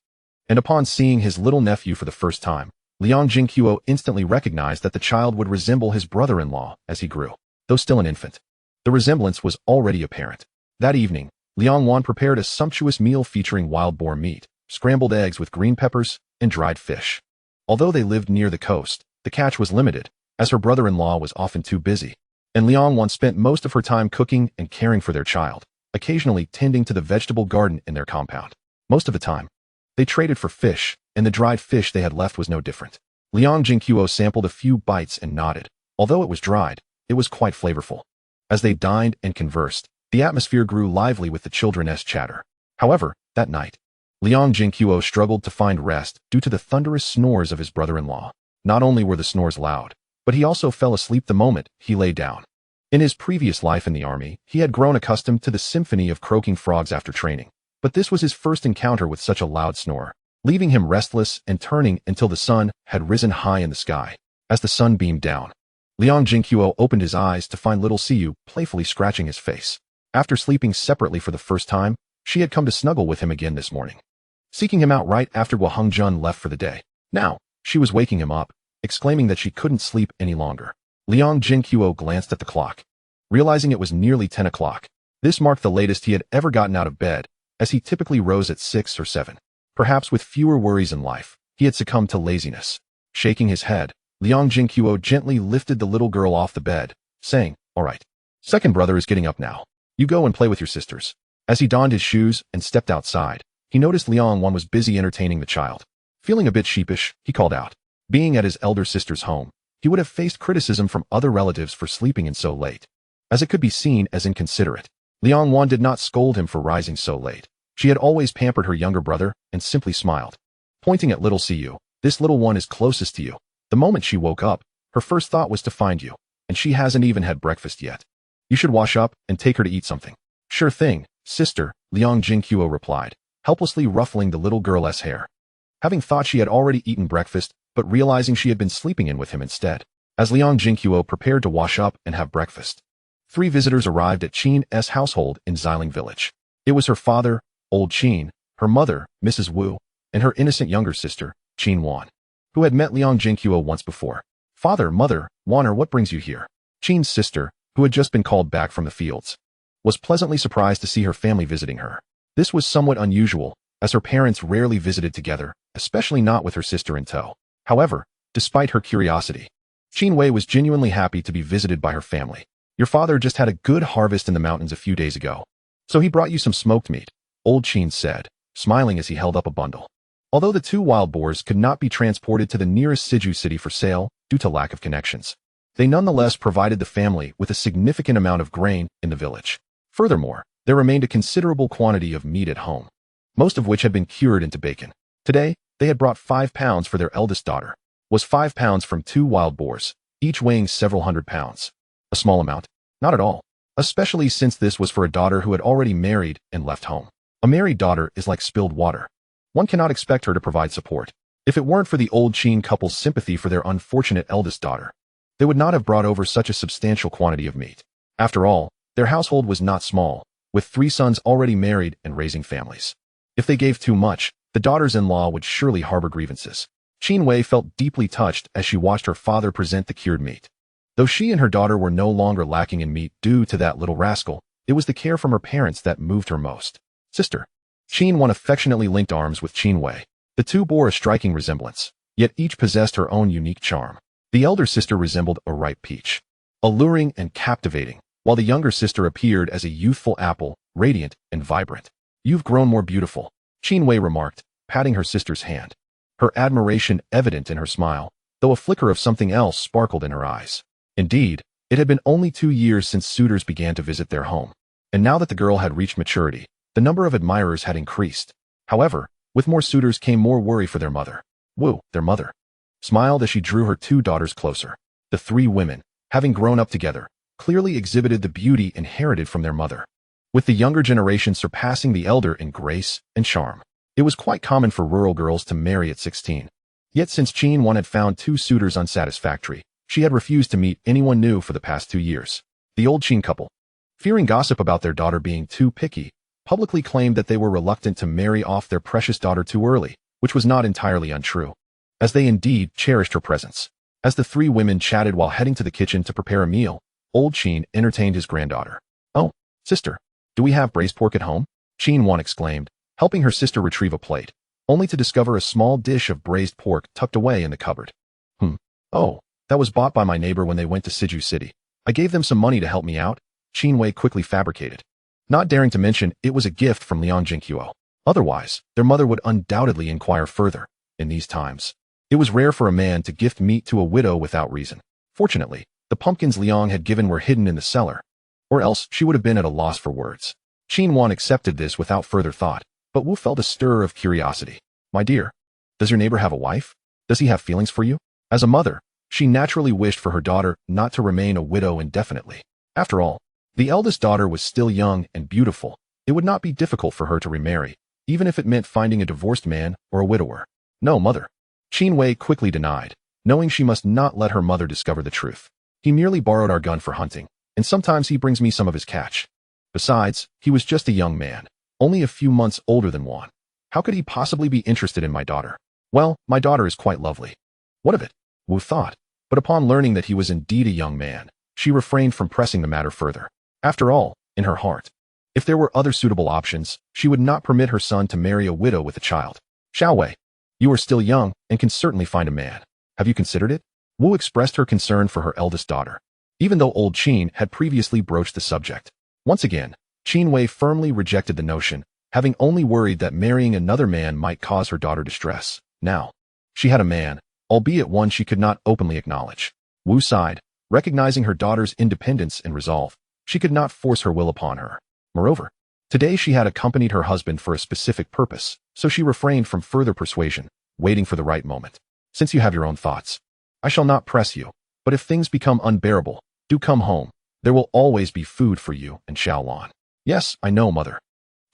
and upon seeing his little nephew for the first time, Liang Zhenguo instantly recognized that the child would resemble his brother-in-law as he grew, though still an infant. The resemblance was already apparent. That evening, Liang Wan prepared a sumptuous meal featuring wild boar meat, scrambled eggs with green peppers, and dried fish. Although they lived near the coast, the catch was limited, as her brother-in-law was often too busy, and Liang Wan spent most of her time cooking and caring for their child, occasionally tending to the vegetable garden in their compound. Most of the time, they traded for fish, and the dried fish they had left was no different. Liang Zhenguo sampled a few bites and nodded. Although it was dried, it was quite flavorful. As they dined and conversed, the atmosphere grew lively with the children's chatter. However, that night, Liang Zhenguo struggled to find rest due to the thunderous snores of his brother-in-law. Not only were the snores loud, but he also fell asleep the moment he lay down. In his previous life in the army, he had grown accustomed to the symphony of croaking frogs after training, but this was his first encounter with such a loud snore, leaving him restless and turning until the sun had risen high in the sky. As the sun beamed down, Liang Zhenguo opened his eyes to find little Siyu playfully scratching his face. After sleeping separately for the first time, she had come to snuggle with him again this morning, seeking him out right after Guo Hongjun left for the day. Now, she was waking him up, exclaiming that she couldn't sleep any longer. Liang Zhenguo glanced at the clock, realizing it was nearly 10 o'clock. This marked the latest he had ever gotten out of bed, as he typically rose at 6 or 7. Perhaps with fewer worries in life, he had succumbed to laziness. Shaking his head, Liang Zhenguo gently lifted the little girl off the bed, saying, "All right. Second brother is getting up now. You go and play with your sisters." As he donned his shoes and stepped outside, he noticed Liang Wan was busy entertaining the child. Feeling a bit sheepish, he called out. Being at his elder sister's home, he would have faced criticism from other relatives for sleeping in so late, as it could be seen as inconsiderate. Liang Wan did not scold him for rising so late. She had always pampered her younger brother and simply smiled. Pointing at little Siyu, "This little one is closest to you." The moment she woke up, her first thought was to find you, and she hasn't even had breakfast yet. You should wash up and take her to eat something. Sure thing, sister, Liang Zhenguo replied, helplessly ruffling the little girl's hair. Having thought she had already eaten breakfast, but realizing she had been sleeping in with him instead. As Liang Zhenguo prepared to wash up and have breakfast, 3 visitors arrived at Qin's household in Xiling village. It was her father, old Qin, her mother, Mrs. Wu, and her innocent younger sister, Qin Wan, who had met Liang Zhenguo once before. "Father, mother, Wanner, what brings you here?" Qin's sister, who had just been called back from the fields, was pleasantly surprised to see her family visiting her. This was somewhat unusual, as her parents rarely visited together, especially not with her sister in tow. However, despite her curiosity, Qin Wei was genuinely happy to be visited by her family. "Your father just had a good harvest in the mountains a few days ago, so he brought you some smoked meat," old Qin said, smiling as he held up a bundle. Although the 2 wild boars could not be transported to the nearest Siju city for sale due to lack of connections, they nonetheless provided the family with a significant amount of grain in the village. Furthermore, there remained a considerable quantity of meat at home, most of which had been cured into bacon. Today, they had brought 5 pounds for their eldest daughter, was 5 pounds from 2 wild boars, each weighing several hundred pounds. A small amount? Not at all, especially since this was for a daughter who had already married and left home. A married daughter is like spilled water. One cannot expect her to provide support. If it weren't for the old Qin couple's sympathy for their unfortunate eldest daughter, they would not have brought over such a substantial quantity of meat. After all, their household was not small, with 3 sons already married and raising families. If they gave too much, the daughters-in-law would surely harbor grievances. Qin Wei felt deeply touched as she watched her father present the cured meat. Though she and her daughter were no longer lacking in meat due to that little rascal, it was the care from her parents that moved her most. "Sister." Qin Wan affectionately linked arms with Qin Wei. The 2 bore a striking resemblance, yet each possessed her own unique charm. The elder sister resembled a ripe peach, alluring and captivating, while the younger sister appeared as a youthful apple, radiant and vibrant. "You've grown more beautiful," Qin Wei remarked, patting her sister's hand, her admiration evident in her smile, though a flicker of something else sparkled in her eyes. Indeed, it had been only 2 years since suitors began to visit their home, and now that the girl had reached maturity, the number of admirers had increased. However, with more suitors came more worry for their mother. Wu, their mother, smiled as she drew her 2 daughters closer. The 3 women, having grown up together, clearly exhibited the beauty inherited from their mother, with the younger generation surpassing the elder in grace and charm. It was quite common for rural girls to marry at 16. Yet since Qin Wan had found 2 suitors unsatisfactory, she had refused to meet anyone new for the past 2 years. The old Qin couple, fearing gossip about their daughter being too picky, publicly claimed that they were reluctant to marry off their precious daughter too early. which was not entirely untrue, as they indeed cherished her presence. As the three women chatted while heading to the kitchen to prepare a meal, old Qin entertained his granddaughter. "Oh, sister, do we have braised pork at home?" Qin Wan exclaimed, helping her sister retrieve a plate, only to discover a small dish of braised pork tucked away in the cupboard. Oh, that was bought by my neighbor when they went to Siju City. I gave them some money to help me out," Qin Wei quickly fabricated, not daring to mention it was a gift from Liang Zhenguo. Otherwise, their mother would undoubtedly inquire further. In these times, it was rare for a man to gift meat to a widow without reason. Fortunately, the pumpkins Liang had given were hidden in the cellar, or else she would have been at a loss for words. Qin Wan accepted this without further thought, but Wu felt a stir of curiosity. "My dear, does your neighbor have a wife? Does he have feelings for you?" As a mother, she naturally wished for her daughter not to remain a widow indefinitely. After all, the eldest daughter was still young and beautiful. It would not be difficult for her to remarry, even if it meant finding a divorced man or a widower. "No, mother," Qin Wei quickly denied, knowing she must not let her mother discover the truth. "He merely borrowed our gun for hunting, and sometimes he brings me some of his catch. Besides, he was just a young man, only a few months older than Wan. How could he possibly be interested in my daughter?" "Well, my daughter is quite lovely." "What of it?" Wu thought, but upon learning that he was indeed a young man, she refrained from pressing the matter further. After all, in her heart, if there were other suitable options, she would not permit her son to marry a widow with a child. "Xiao Wei, you are still young and can certainly find a man. Have you considered it?" Wu expressed her concern for her eldest daughter, even though old Qin had previously broached the subject. Once again, Qin Wei firmly rejected the notion, having only worried that marrying another man might cause her daughter distress. Now, she had a man, albeit one she could not openly acknowledge. Wu sighed, recognizing her daughter's independence and resolve. She could not force her will upon her. Moreover, today she had accompanied her husband for a specific purpose, so she refrained from further persuasion, waiting for the right moment. "Since you have your own thoughts, I shall not press you, but if things become unbearable, do come home. There will always be food for you and Xiaolan." "Yes, I know, mother,"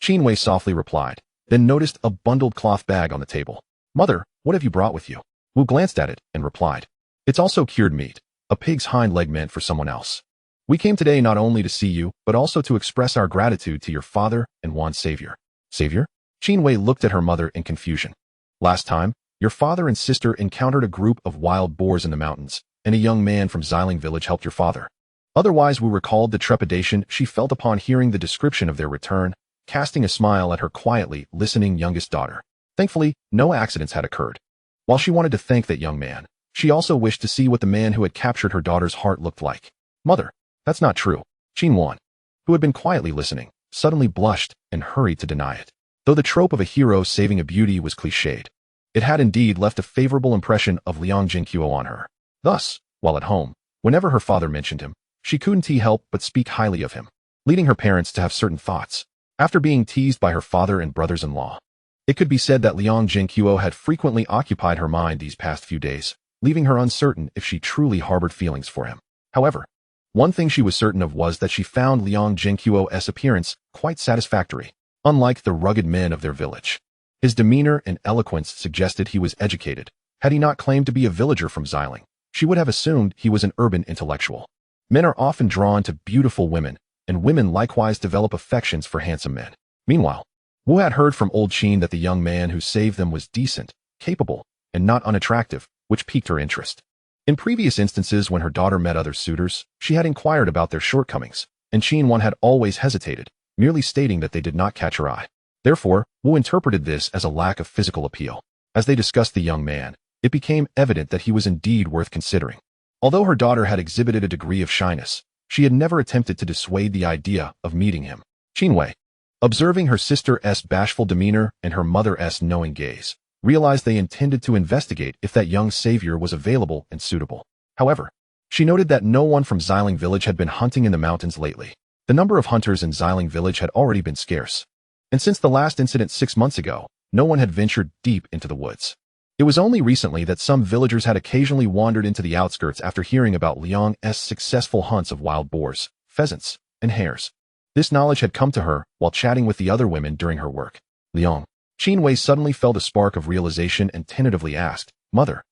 Qin Wei softly replied, then noticed a bundled cloth bag on the table. "Mother, what have you brought with you?" Wu glanced at it and replied, "It's also cured meat, a pig's hind leg meant for someone else. We came today not only to see you, but also to express our gratitude to your father and Wan's savior." "Savior?" Qin Wei looked at her mother in confusion. "Last time, your father and sister encountered a group of wild boars in the mountains, and a young man from Xiling village helped your father." Otherwise, Wu recalled the trepidation she felt upon hearing the description of their return, casting a smile at her quietly listening youngest daughter. Thankfully, no accidents had occurred. While she wanted to thank that young man, she also wished to see what the man who had captured her daughter's heart looked like. "Mother, that's not true." Qin Wan, who had been quietly listening, suddenly blushed and hurried to deny it. Though the trope of a hero saving a beauty was cliched, it had indeed left a favorable impression of Liang Zhenguo on her. Thus, while at home, whenever her father mentioned him, she couldn't help but speak highly of him, leading her parents to have certain thoughts. After being teased by her father and brothers-in-law, it could be said that Liang Zhenguo had frequently occupied her mind these past few days, leaving her uncertain if she truly harbored feelings for him. However, one thing she was certain of was that she found Liang Zhenguo's appearance quite satisfactory. Unlike the rugged men of their village, his demeanor and eloquence suggested he was educated. Had he not claimed to be a villager from Xiling, she would have assumed he was an urban intellectual. Men are often drawn to beautiful women, and women likewise develop affections for handsome men. Meanwhile, Wu had heard from old Qin that the young man who saved them was decent, capable, and not unattractive, which piqued her interest. In previous instances when her daughter met other suitors, she had inquired about their shortcomings, and Qin Wan had always hesitated, merely stating that they did not catch her eye. Therefore, Wu interpreted this as a lack of physical appeal. As they discussed the young man, it became evident that he was indeed worth considering. Although her daughter had exhibited a degree of shyness, she had never attempted to dissuade the idea of meeting him. Qin Wei, observing her sister's bashful demeanor and her mother's knowing gaze, realized they intended to investigate if that young savior was available and suitable. However, she noted that no one from Xiling village had been hunting in the mountains lately. The number of hunters in Xiling village had already been scarce, and since the last incident 6 months ago, no one had ventured deep into the woods. It was only recently that some villagers had occasionally wandered into the outskirts after hearing about Liang's successful hunts of wild boars, pheasants, and hares. This knowledge had come to her while chatting with the other women during her work. "Liang." Qin Wei suddenly felt a spark of realization and tentatively asked, "Mother,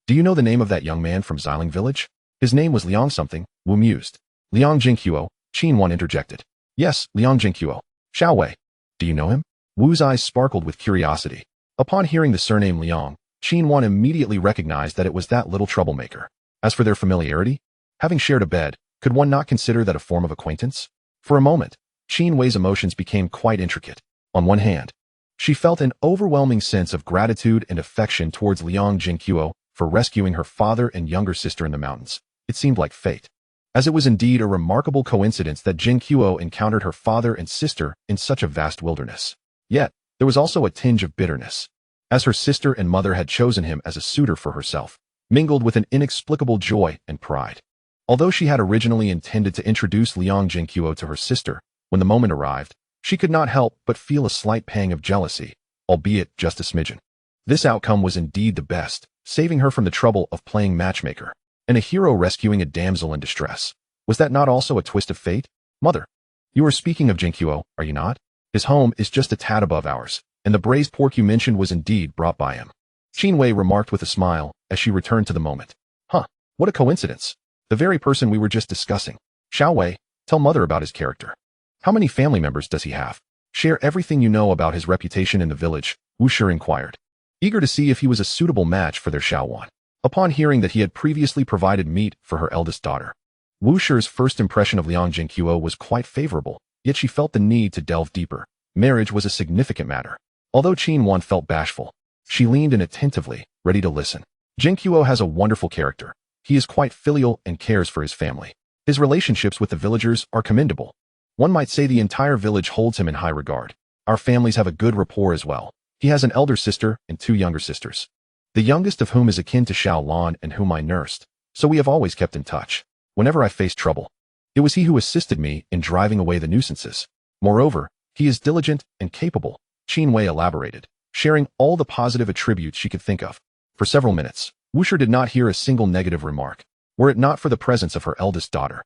do you know the name of that young man from Xiling village?" "His name was Liang something," Wu mused. "Liang Zhenguo," Qin Wan interjected. "Yes, Liang Zhenguo. Xiao Wei, do you know him?" Wu's eyes sparkled with curiosity. Upon hearing the surname Liang, Qin immediately recognized that it was that little troublemaker. As for their familiarity, having shared a bed, could one not consider that a form of acquaintance? For a moment, Qin emotions became quite intricate. On one hand, she felt an overwhelming sense of gratitude and affection towards Liang Zhenguo for rescuing her father and younger sister in the mountains. It seemed like fate, as it was indeed a remarkable coincidence that Zhenguo encountered her father and sister in such a vast wilderness. Yet, there was also a tinge of bitterness, as her sister and mother had chosen him as a suitor for herself, mingled with an inexplicable joy and pride. Although she had originally intended to introduce Liang Zhenguo to her sister, when the moment arrived, she could not help but feel a slight pang of jealousy, albeit just a smidgen. This outcome was indeed the best, saving her from the trouble of playing matchmaker, and a hero rescuing a damsel in distress. Was that not also a twist of fate? Mother, you are speaking of Zhenguo, are you not? His home is just a tad above ours, and the braised pork you mentioned was indeed brought by him. Qin remarked with a smile as she returned to the moment. Huh, what a coincidence. The very person we were just discussing. Xiao Wei, tell mother about his character. How many family members does he have? Share everything you know about his reputation in the village, Wu Shi inquired, eager to see if he was a suitable match for their Xiao. Upon hearing that he had previously provided meat for her eldest daughter, Wu Shi's first impression of Liang Zhenguo was quite favorable, yet she felt the need to delve deeper. Marriage was a significant matter. Although Qin felt bashful, she leaned in attentively, ready to listen. Zhenguo has a wonderful character. He is quite filial and cares for his family. His relationships with the villagers are commendable. One might say the entire village holds him in high regard. Our families have a good rapport as well. He has an elder sister and 2 younger sisters, the youngest of whom is akin to Xiao Lan and whom I nursed, so we have always kept in touch. Whenever I faced trouble, it was he who assisted me in driving away the nuisances. Moreover, he is diligent and capable, Qin elaborated, sharing all the positive attributes she could think of. For several minutes, Wu Shi did not hear a single negative remark, were it not for the presence of her eldest daughter.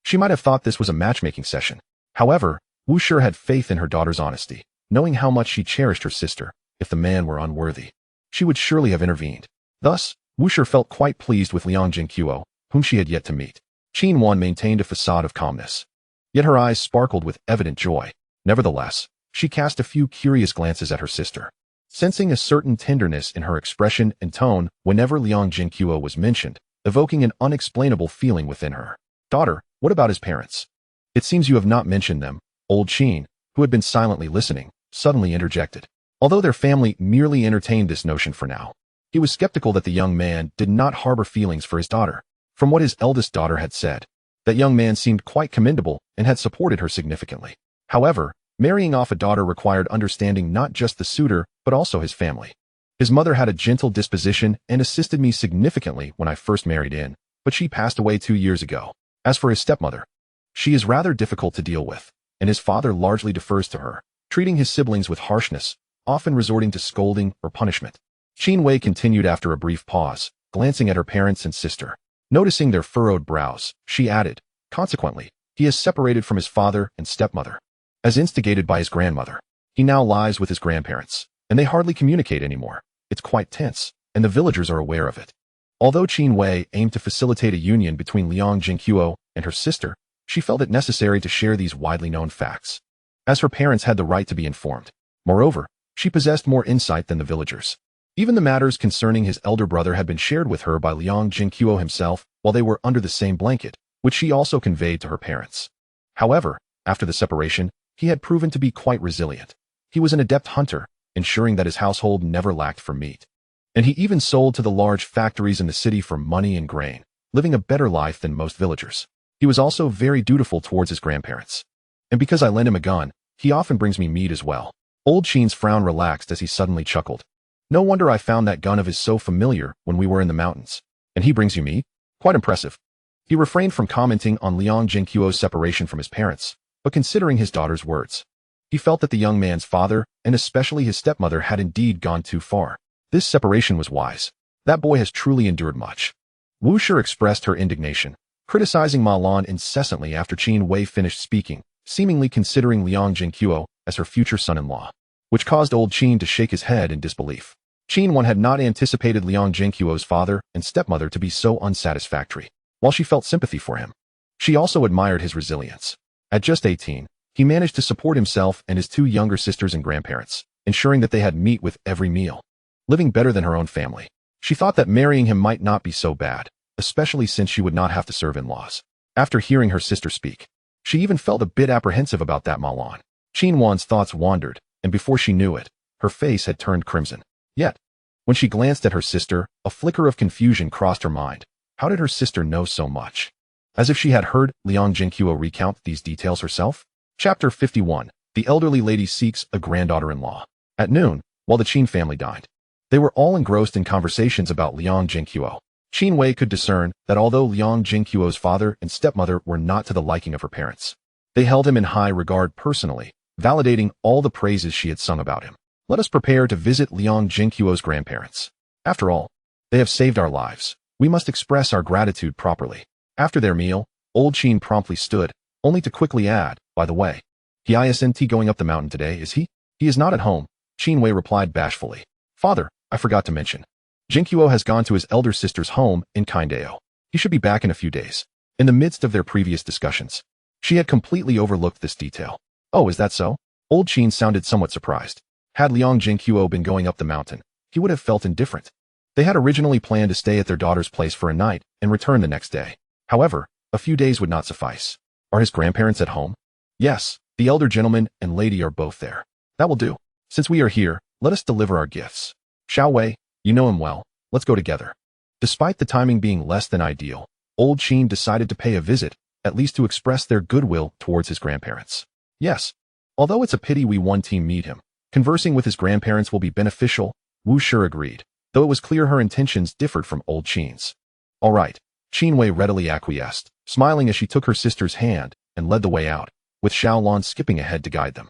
She might have thought this was a matchmaking session. However, Wu Shi had faith in her daughter's honesty, knowing how much she cherished her sister. If the man were unworthy, she would surely have intervened. Thus, Wu Shi felt quite pleased with Liang Zhenguo, whom she had yet to meet. Qin maintained a facade of calmness, yet her eyes sparkled with evident joy. Nevertheless, she cast a few curious glances at her sister, sensing a certain tenderness in her expression and tone whenever Liang Zhenguo was mentioned, evoking an unexplainable feeling within her. Daughter, what about his parents? It seems you have not mentioned them. Old Qin, who had been silently listening, suddenly interjected. Although their family merely entertained this notion for now, he was skeptical that the young man did not harbor feelings for his daughter. From what his eldest daughter had said, that young man seemed quite commendable and had supported her significantly. However, marrying off a daughter required understanding not just the suitor, but also his family. His mother had a gentle disposition and assisted me significantly when I first married in, but she passed away 2 years ago. As for his stepmother, she is rather difficult to deal with, and his father largely defers to her, treating his siblings with harshness, often resorting to scolding or punishment. Qin continued after a brief pause, glancing at her parents and sister. Noticing their furrowed brows, she added, consequently, he is separated from his father and stepmother. As instigated by his grandmother, he now lies with his grandparents, and they hardly communicate anymore. It's quite tense, and the villagers are aware of it. Although Qin aimed to facilitate a union between Liang Zhenguo and her sister, she felt it necessary to share these widely known facts, as her parents had the right to be informed. Moreover, she possessed more insight than the villagers. Even the matters concerning his elder brother had been shared with her by Liang Zhenguo himself while they were under the same blanket, which she also conveyed to her parents. However, after the separation, he had proven to be quite resilient. He was an adept hunter, ensuring that his household never lacked for meat. And he even sold to the large factories in the city for money and grain, living a better life than most villagers. He was also very dutiful towards his grandparents. And because I lend him a gun, he often brings me meat as well. Old Qin's frown relaxed as he suddenly chuckled. No wonder I found that gun of his so familiar when we were in the mountains. And he brings you meat? Quite impressive. He refrained from commenting on Liang Zhenguo's separation from his parents, but considering his daughter's words, he felt that the young man's father, and especially his stepmother, had indeed gone too far. This separation was wise. That boy has truly endured much. Wu Shi expressed her indignation, criticizing Ma Lan incessantly after Qin finished speaking, seemingly considering Liang Zhenguo as her future son-in-law, which caused old Qin to shake his head in disbelief. Qin had not anticipated Liang Zhenguo's father and stepmother to be so unsatisfactory. While she felt sympathy for him, she also admired his resilience. At just 18, he managed to support himself and his 2 younger sisters and grandparents, ensuring that they had meat with every meal, living better than her own family. She thought that marrying him might not be so bad, especially since she would not have to serve in-laws. After hearing her sister speak, she even felt a bit apprehensive about that Malan. Qin Wan's thoughts wandered, and before she knew it, her face had turned crimson. Yet, when she glanced at her sister, a flicker of confusion crossed her mind. How did her sister know so much? As if she had heard Liang Zhenguo recount these details herself? Chapter 51. The elderly lady seeks a granddaughter-in-law. At noon, while the Qin family dined, they were all engrossed in conversations about Liang Zhenguo. Qin Wei could discern that although Liang Zhenguo's father and stepmother were not to the liking of her parents, they held him in high regard personally, validating all the praises she had sung about him. Let us prepare to visit Liang Zhenguo's grandparents. After all, they have saved our lives. We must express our gratitude properly. After their meal, old Qin promptly stood, only to quickly add, by the way, he isn't going up the mountain today, is he? He is not at home, Qin Wei replied bashfully. Father, I forgot to mention. Zhenguo has gone to his elder sister's home in Qingdao. He should be back in a few days. In the midst of their previous discussions, she had completely overlooked this detail. Oh, is that so? Old Qin sounded somewhat surprised. Had Liang Zhenguo been going up the mountain, he would have felt indifferent. They had originally planned to stay at their daughter's place for a night and return the next day. However, a few days would not suffice. Are his grandparents at home? Yes, the elder gentleman and lady are both there. That will do. Since we are here, let us deliver our gifts. Xiao Wei, you know him well. Let's go together. Despite the timing being less than ideal, old Qin decided to pay a visit, at least to express their goodwill towards his grandparents. Yes, although it's a pity we one team meet him, conversing with his grandparents will be beneficial, Wu Shi agreed, though it was clear her intentions differed from old Qin's. All right, Qin Wei readily acquiesced, smiling as she took her sister's hand and led the way out, with Xiaolan skipping ahead to guide them.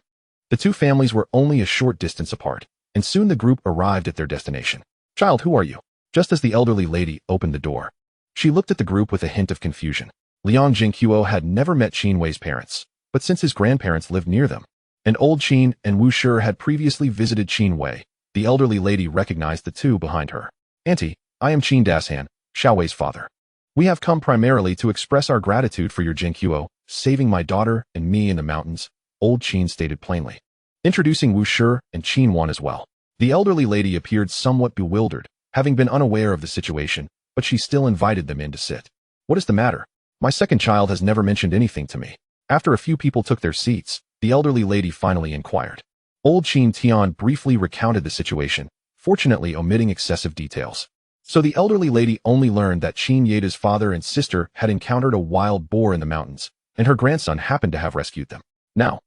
The two families were only a short distance apart, and soon the group arrived at their destination. Child, who are you? Just as the elderly lady opened the door, she looked at the group with a hint of confusion. Liang Zhenguo had never met Qin Wei's parents, but since his grandparents lived near them, and old Qin and Wu Shi had previously visited Qin Wei, the elderly lady recognized the two behind her. Auntie, I am Qin Dashan, Xiao Wei's father. We have come primarily to express our gratitude for your Zhenguo, saving my daughter and me in the mountains, old Qin stated plainly, introducing Wu Shi and Qin Wan as well. The elderly lady appeared somewhat bewildered, having been unaware of the situation, but she still invited them in to sit. What is the matter? My second child has never mentioned anything to me. After a few people took their seats, the elderly lady finally inquired. Old Qin Tian briefly recounted the situation, fortunately omitting excessive details. So the elderly lady only learned that Qin Yeda's father and sister had encountered a wild boar in the mountains, and her grandson happened to have rescued them. Now,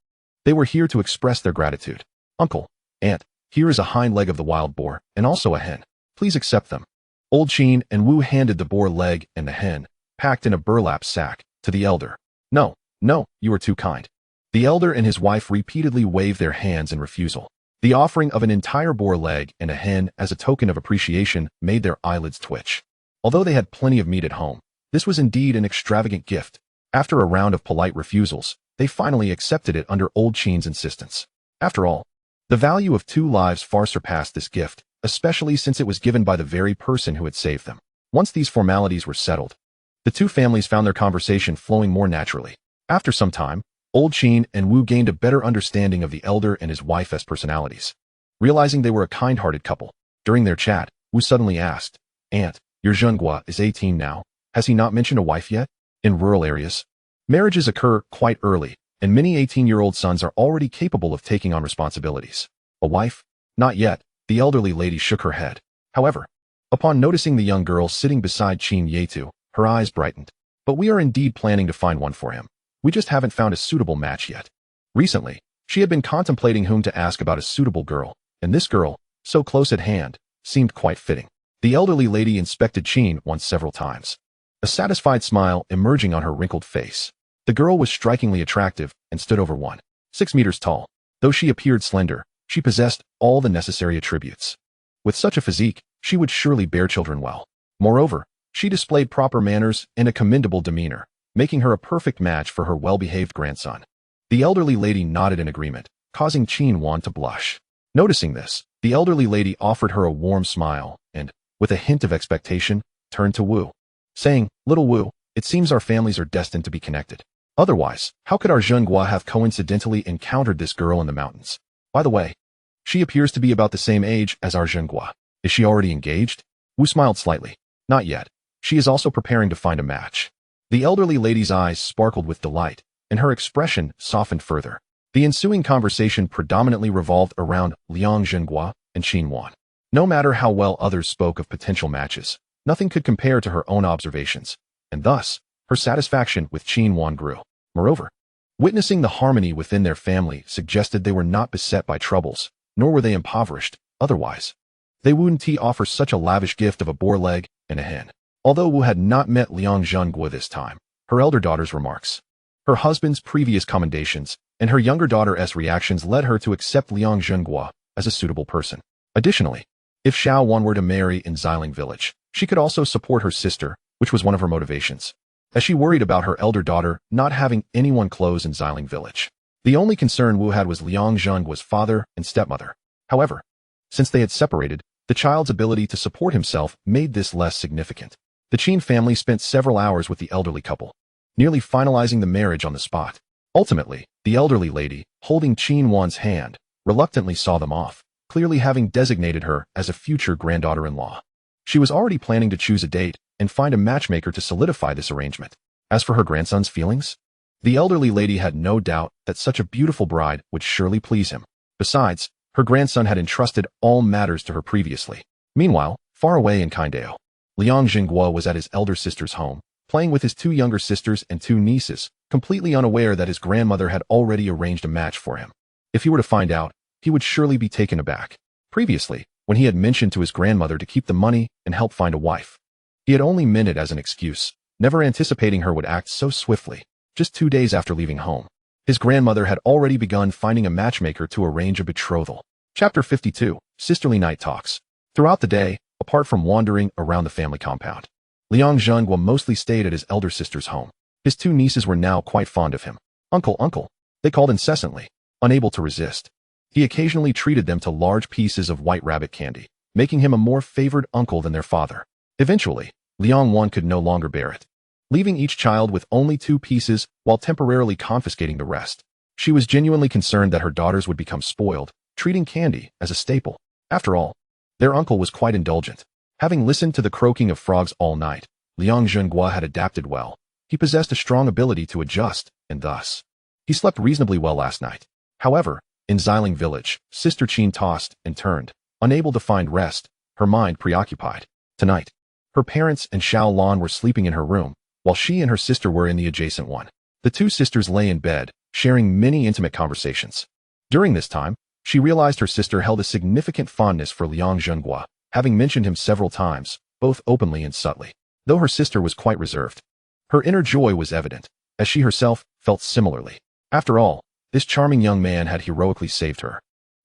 they were here to express their gratitude. Uncle, aunt, here is a hind leg of the wild boar, and also a hen. Please accept them. Old Qin and Wu handed the boar leg and the hen, packed in a burlap sack, to the elder. No, you are too kind. The elder and his wife repeatedly waved their hands in refusal. The offering of an entire boar leg and a hen as a token of appreciation made their eyelids twitch. Although they had plenty of meat at home, this was indeed an extravagant gift. After a round of polite refusals, they finally accepted it under old Qin's insistence. After all, the value of 2 lives far surpassed this gift, especially since it was given by the very person who had saved them. Once these formalities were settled, the two families found their conversation flowing more naturally. After some time, old Qin and Wu gained a better understanding of the elder and his wife's personalities. Realizing they were a kind-hearted couple, during their chat, Wu suddenly asked, Aunt, your Zhenguo is 18 now. Has he not mentioned a wife yet? In rural areas, marriages occur quite early, and many 18-year-old sons are already capable of taking on responsibilities. A wife? Not yet, the elderly lady shook her head. However, upon noticing the young girl sitting beside Qin Yetu, her eyes brightened. But we are indeed planning to find one for him. We just haven't found a suitable match yet. Recently, she had been contemplating whom to ask about a suitable girl, and this girl, so close at hand, seemed quite fitting. The elderly lady inspected Qin once several times, a satisfied smile emerging on her wrinkled face. The girl was strikingly attractive and stood over 1.6 meters tall. Though she appeared slender, she possessed all the necessary attributes. With such a physique, she would surely bear children well. Moreover, she displayed proper manners and a commendable demeanor, making her a perfect match for her well-behaved grandson. The elderly lady nodded in agreement, causing Qin Wan to blush. Noticing this, the elderly lady offered her a warm smile and, with a hint of expectation, turned to Wu, saying, Little Wu, it seems our families are destined to be connected. Otherwise, how could our Zhenguo have coincidentally encountered this girl in the mountains? By the way, She appears to be about the same age as our Zhenguo. Is she already engaged? Wu smiled slightly. Not yet. She is also preparing to find a match. The elderly lady's eyes sparkled with delight, and her expression softened further. The ensuing conversation predominantly revolved around Liang Zhenguo and Qin Wan. No matter how well others spoke of potential matches, nothing could compare to her own observations, and thus, her satisfaction with Qin Wan grew. Moreover, witnessing the harmony within their family suggested they were not beset by troubles, nor were they impoverished, otherwise. They wouldn't offer such a lavish gift of a boar leg and a hen. Although Wu had not met Liang Zhenguo this time, her elder daughter's remarks, her husband's previous commendations, and her younger daughter's reactions led her to accept Liang Zhenguo as a suitable person. Additionally, if Xiao Wan were to marry in Xiling village, she could also support her sister, which was one of her motivations, as she worried about her elder daughter not having anyone close in Xiling village. The only concern Wu had was Liang Zhenguo's father and stepmother. However, since they had separated, the child's ability to support himself made this less significant. The Qin family spent several hours with the elderly couple, nearly finalizing the marriage on the spot. Ultimately, the elderly lady, holding Qin Wan's hand, reluctantly saw them off, clearly having designated her as a future granddaughter-in-law. She was already planning to choose a date and find a matchmaker to solidify this arrangement. As for her grandson's feelings, the elderly lady had no doubt that such a beautiful bride would surely please him. Besides, her grandson had entrusted all matters to her previously. Meanwhile, far away in Qingdao, Liang Zhenguo was at his elder sister's home, playing with his 2 younger sisters and 2 nieces, completely unaware that his grandmother had already arranged a match for him. If he were to find out, he would surely be taken aback. Previously, when he had mentioned to his grandmother to keep the money and help find a wife, he had only meant it as an excuse, never anticipating her would act so swiftly. Just 2 days after leaving home, his grandmother had already begun finding a matchmaker to arrange a betrothal. Chapter 52, Sisterly Night Talks. Throughout the day, apart from wandering around the family compound, Liang Zhenguo mostly stayed at his elder sister's home. His 2 nieces were now quite fond of him. Uncle, uncle, they called incessantly, unable to resist. He occasionally treated them to large pieces of white rabbit candy, making him a more favored uncle than their father. Eventually, Liang Wan could no longer bear it, leaving each child with only 2 pieces while temporarily confiscating the rest. She was genuinely concerned that her daughters would become spoiled, treating candy as a staple. After all, their uncle was quite indulgent. Having listened to the croaking of frogs all night, Liang Zhenguo had adapted well. He possessed a strong ability to adjust, and thus, he slept reasonably well last night. However, in Xiling village, Sister Qin tossed and turned, unable to find rest, her mind preoccupied. Tonight, her parents and Xiao Lan were sleeping in her room, while she and her sister were in the adjacent one. The 2 sisters lay in bed, sharing many intimate conversations. During this time, she realized her sister held a significant fondness for Liang Zhenguo, having mentioned him several times, both openly and subtly. Though her sister was quite reserved, her inner joy was evident, as she herself felt similarly. After all, this charming young man had heroically saved her,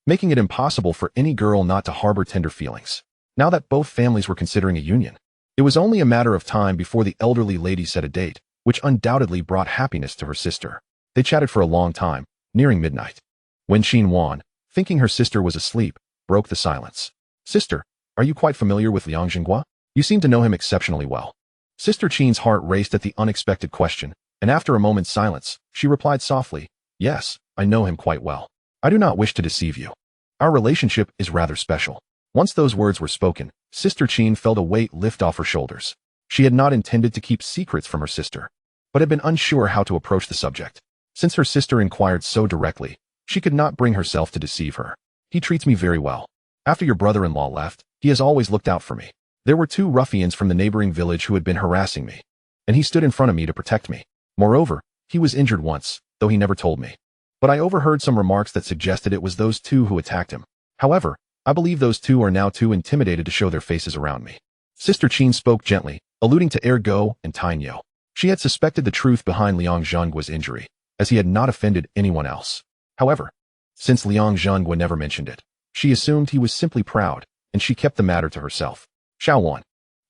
making it impossible for any girl not to harbor tender feelings. Now that both families were considering a union, it was only a matter of time before the elderly lady set a date, which undoubtedly brought happiness to her sister. They chatted for a long time, nearing midnight, when Qin Wan, thinking her sister was asleep, broke the silence. Sister, are you quite familiar with Liang Zhenguo? You seem to know him exceptionally well. Sister Qin's heart raced at the unexpected question, and after a moment's silence, she replied softly, Yes, I know him quite well. I do not wish to deceive you. Our relationship is rather special. Once those words were spoken, Sister Qin felt a weight lift off her shoulders. She had not intended to keep secrets from her sister, but had been unsure how to approach the subject. Since her sister inquired so directly, she could not bring herself to deceive her. He treats me very well. After your brother-in-law left, he has always looked out for me. There were 2 ruffians from the neighboring village who had been harassing me, and he stood in front of me to protect me. Moreover, he was injured once, though he never told me. But I overheard some remarks that suggested it was those 2 who attacked him. However, I believe those 2 are now too intimidated to show their faces around me. Sister Qin spoke gently, alluding to Ergo and Tainyo. She had suspected the truth behind Liang Zhenguo's injury, as he had not offended anyone else. However, since Liang Zhenguo never mentioned it, she assumed he was simply proud, and she kept the matter to herself. Xiao Wan,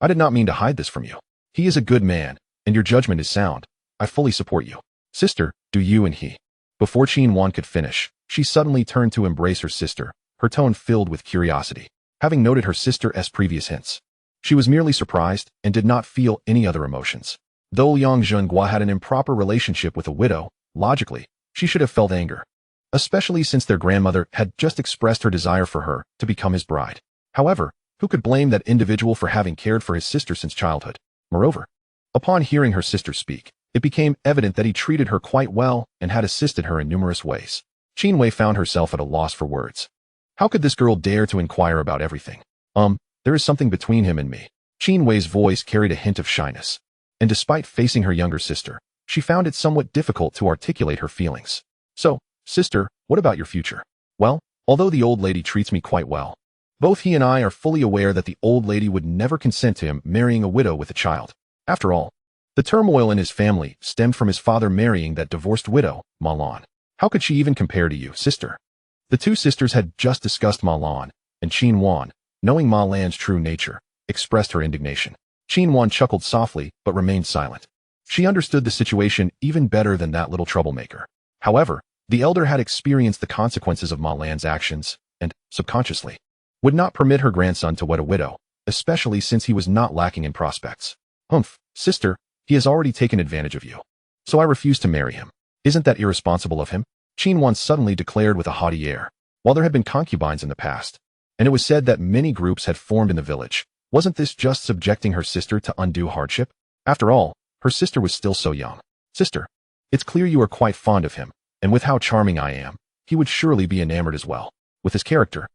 I did not mean to hide this from you. He is a good man, and your judgment is sound. I fully support you. Sister, do you and he. Before Qin Wan could finish, she suddenly turned to embrace her sister, her tone filled with curiosity. Having noted her sister's previous hints, she was merely surprised and did not feel any other emotions. Though Liang Zhenguo had an improper relationship with a widow, logically, she should have felt anger. especially since their grandmother had just expressed her desire for her to become his bride. However, who could blame that individual for having cared for his sister since childhood? Moreover, upon hearing her sister speak, it became evident that he treated her quite well and had assisted her in numerous ways. Qin Wei found herself at a loss for words. How could this girl dare to inquire about everything? There is something between him and me. Qin Wei's voice carried a hint of shyness. And despite facing her younger sister, she found it somewhat difficult to articulate her feelings. So, sister, what about your future? Well, although the old lady treats me quite well, both he and I are fully aware that the old lady would never consent to him marrying a widow with a child. After all, the turmoil in his family stemmed from his father marrying that divorced widow, Ma Lan. How could she even compare to you, sister? The two sisters had just discussed Ma Lan, and Qin Wan, knowing Ma Lan's true nature, expressed her indignation. Qin Wan chuckled softly but remained silent. She understood the situation even better than that little troublemaker. However, the elder had experienced the consequences of Ma Lan's actions and, subconsciously, would not permit her grandson to wed a widow, especially since he was not lacking in prospects. Sister, he has already taken advantage of you. So I refuse to marry him. Isn't that irresponsible of him? Qin Wan suddenly declared with a haughty air. While there had been concubines in the past, and it was said that many groups had formed in the village, wasn't this just subjecting her sister to undue hardship? After all, her sister was still so young. Sister, it's clear you are quite fond of him, and with how charming I am, he would surely be enamored as well. With his character,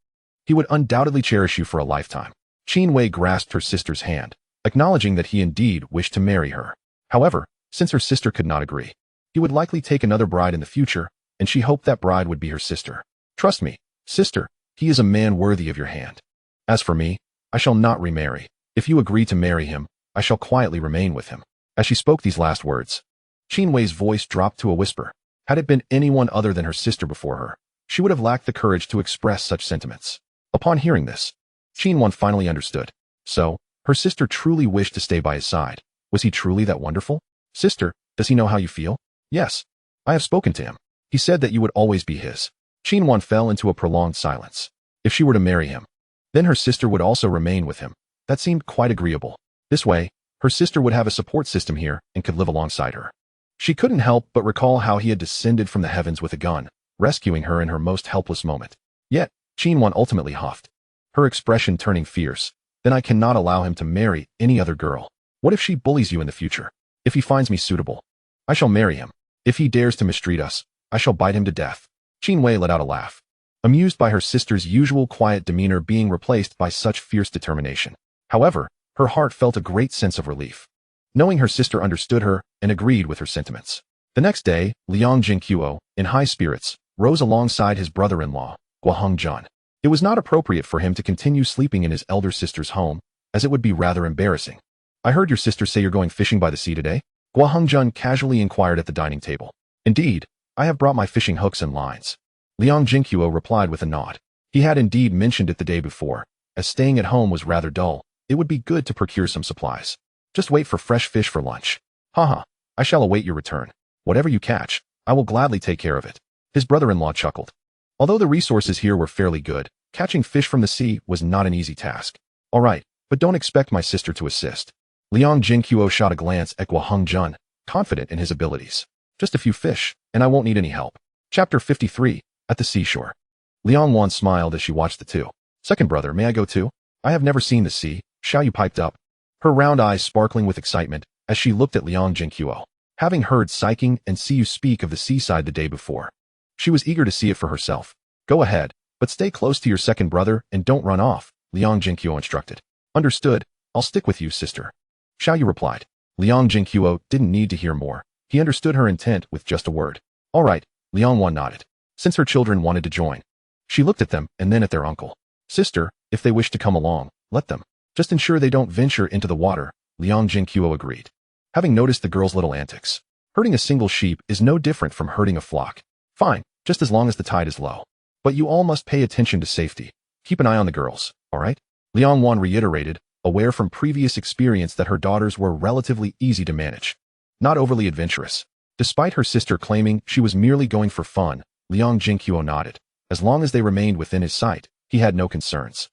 he would undoubtedly cherish you for a lifetime. Qin Wei grasped her sister's hand, acknowledging that he indeed wished to marry her. However, since her sister could not agree, he would likely take another bride in the future, and she hoped that bride would be her sister. Trust me, sister, he is a man worthy of your hand. As for me, I shall not remarry. If you agree to marry him, I shall quietly remain with him. As she spoke these last words, Qin Wei's voice dropped to a whisper. Had it been anyone other than her sister before her, she would have lacked the courage to express such sentiments. Upon hearing this, Qin Wan finally understood. So, her sister truly wished to stay by his side. Was he truly that wonderful? Sister, does he know how you feel? Yes. I have spoken to him. He said that you would always be his. Qin Wan fell into a prolonged silence. If she were to marry him, then her sister would also remain with him. That seemed quite agreeable. This way, her sister would have a support system here and could live alongside her. She couldn't help but recall how he had descended from the heavens with a gun, rescuing her in her most helpless moment. Yet, Qin Wan ultimately huffed, her expression turning fierce. Then I cannot allow him to marry any other girl. What if she bullies you in the future? If he finds me suitable, I shall marry him. If he dares to mistreat us, I shall bite him to death. Qin Wei let out a laugh, amused by her sister's usual quiet demeanor being replaced by such fierce determination. However, her heart felt a great sense of relief, knowing her sister understood her and agreed with her sentiments. The next day, Liang Zhenguo, in high spirits, rose alongside his brother-in-law, Guohengzhan. It was not appropriate for him to continue sleeping in his elder sister's home, as it would be rather embarrassing. I heard your sister say you're going fishing by the sea today? Guohengzhan casually inquired at the dining table. Indeed, I have brought my fishing hooks and lines. Liang Zhenguo replied with a nod. He had indeed mentioned it the day before. As staying at home was rather dull, it would be good to procure some supplies. Just wait for fresh fish for lunch. Haha, I shall await your return. Whatever you catch, I will gladly take care of it. His brother-in-law chuckled. Although the resources here were fairly good, catching fish from the sea was not an easy task. All right, but don't expect my sister to assist. Liang Zhenguo shot a glance at Guohengzhan, confident in his abilities. Just a few fish, and I won't need any help. Chapter 53, At the Seashore. Liang Wan smiled as she watched the two. Second brother, may I go too? I have never seen the sea, Xiaoyu piped up, her round eyes sparkling with excitement as she looked at Liang Zhenguo. Having heard Saiking and Siyu speak of the seaside the day before, she was eager to see it for herself. Go ahead, but stay close to your second brother and don't run off, Liang Zhenguo instructed. Understood, I'll stick with you, sister. Xiaoyu replied. Liang Zhenguo didn't need to hear more. He understood her intent with just a word. All right, Liang Wan nodded. Since her children wanted to join, she looked at them and then at their uncle. Sister, if they wish to come along, let them. Just ensure they don't venture into the water, Liang Zhenguo agreed. Having noticed the girl's little antics, herding a single sheep is no different from herding a flock. Fine, just as long as the tide is low. But you all must pay attention to safety. Keep an eye on the girls, all right? Liang Wan reiterated, aware from previous experience that her daughters were relatively easy to manage, not overly adventurous. Despite her sister claiming she was merely going for fun, Liang Zhenguo nodded. As long as they remained within his sight, he had no concerns.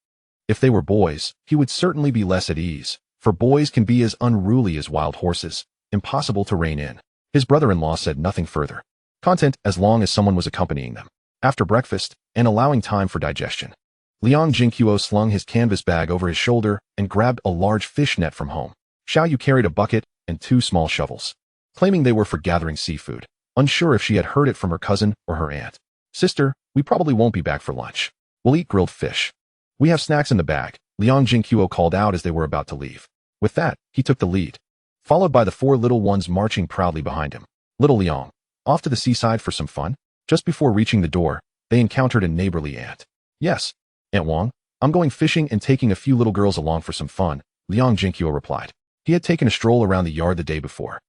If they were boys, he would certainly be less at ease, for boys can be as unruly as wild horses, impossible to rein in. His brother-in-law said nothing further. Content as long as someone was accompanying them. After breakfast, and allowing time for digestion, Liang Zhenguo slung his canvas bag over his shoulder and grabbed a large fish net from home. Xiao Yu carried a bucket and 2 small shovels, claiming they were for gathering seafood, unsure if she had heard it from her cousin or her aunt. Sister, we probably won't be back for lunch. We'll eat grilled fish. We have snacks in the bag, Liang Zhenguo called out as they were about to leave. With that, he took the lead, followed by the 4 little ones marching proudly behind him. Little Liang, off to the seaside for some fun? Just before reaching the door, they encountered a neighborly aunt. Yes, Aunt Wang, I'm going fishing and taking a few little girls along for some fun, Liang Zhenguo replied. He had taken a stroll around the yard the day before,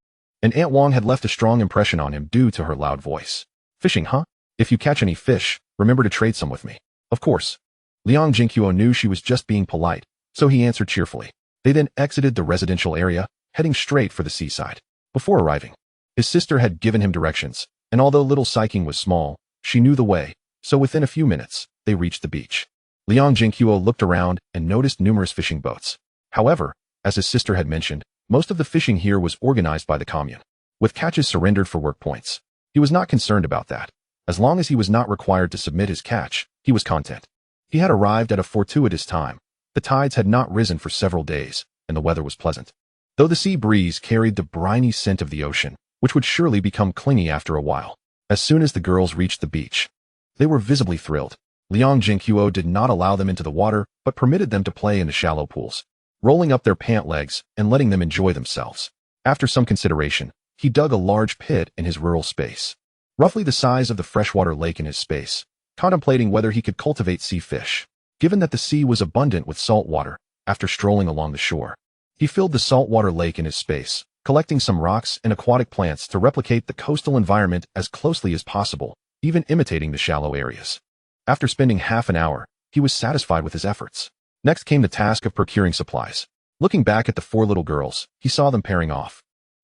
and Aunt Wang had left a strong impression on him due to her loud voice. Fishing, huh? If you catch any fish, remember to trade some with me. Of course. Liang Zhenguo knew she was just being polite, so he answered cheerfully. They then exited the residential area, heading straight for the seaside. Before arriving, his sister had given him directions, and although little Siking was small, she knew the way, so within a few minutes, they reached the beach. Liang Zhenguo looked around and noticed numerous fishing boats. However, as his sister had mentioned, most of the fishing here was organized by the commune, with catches surrendered for work points. He was not concerned about that. As long as he was not required to submit his catch, he was content. He had arrived at a fortuitous time. The tides had not risen for several days, and the weather was pleasant, though the sea breeze carried the briny scent of the ocean, which would surely become clingy after a while. As soon as the girls reached the beach, they were visibly thrilled. Liang Zhenguo did not allow them into the water, but permitted them to play in the shallow pools, rolling up their pant legs and letting them enjoy themselves. After some consideration, he dug a large pit in his rural space, roughly the size of the freshwater lake in his space, contemplating whether he could cultivate sea fish. Given that the sea was abundant with salt water, after strolling along the shore, he filled the saltwater lake in his space, collecting some rocks and aquatic plants to replicate the coastal environment as closely as possible, even imitating the shallow areas. After spending half an hour, he was satisfied with his efforts. Next came the task of procuring supplies. Looking back at the 4 little girls, he saw them pairing off.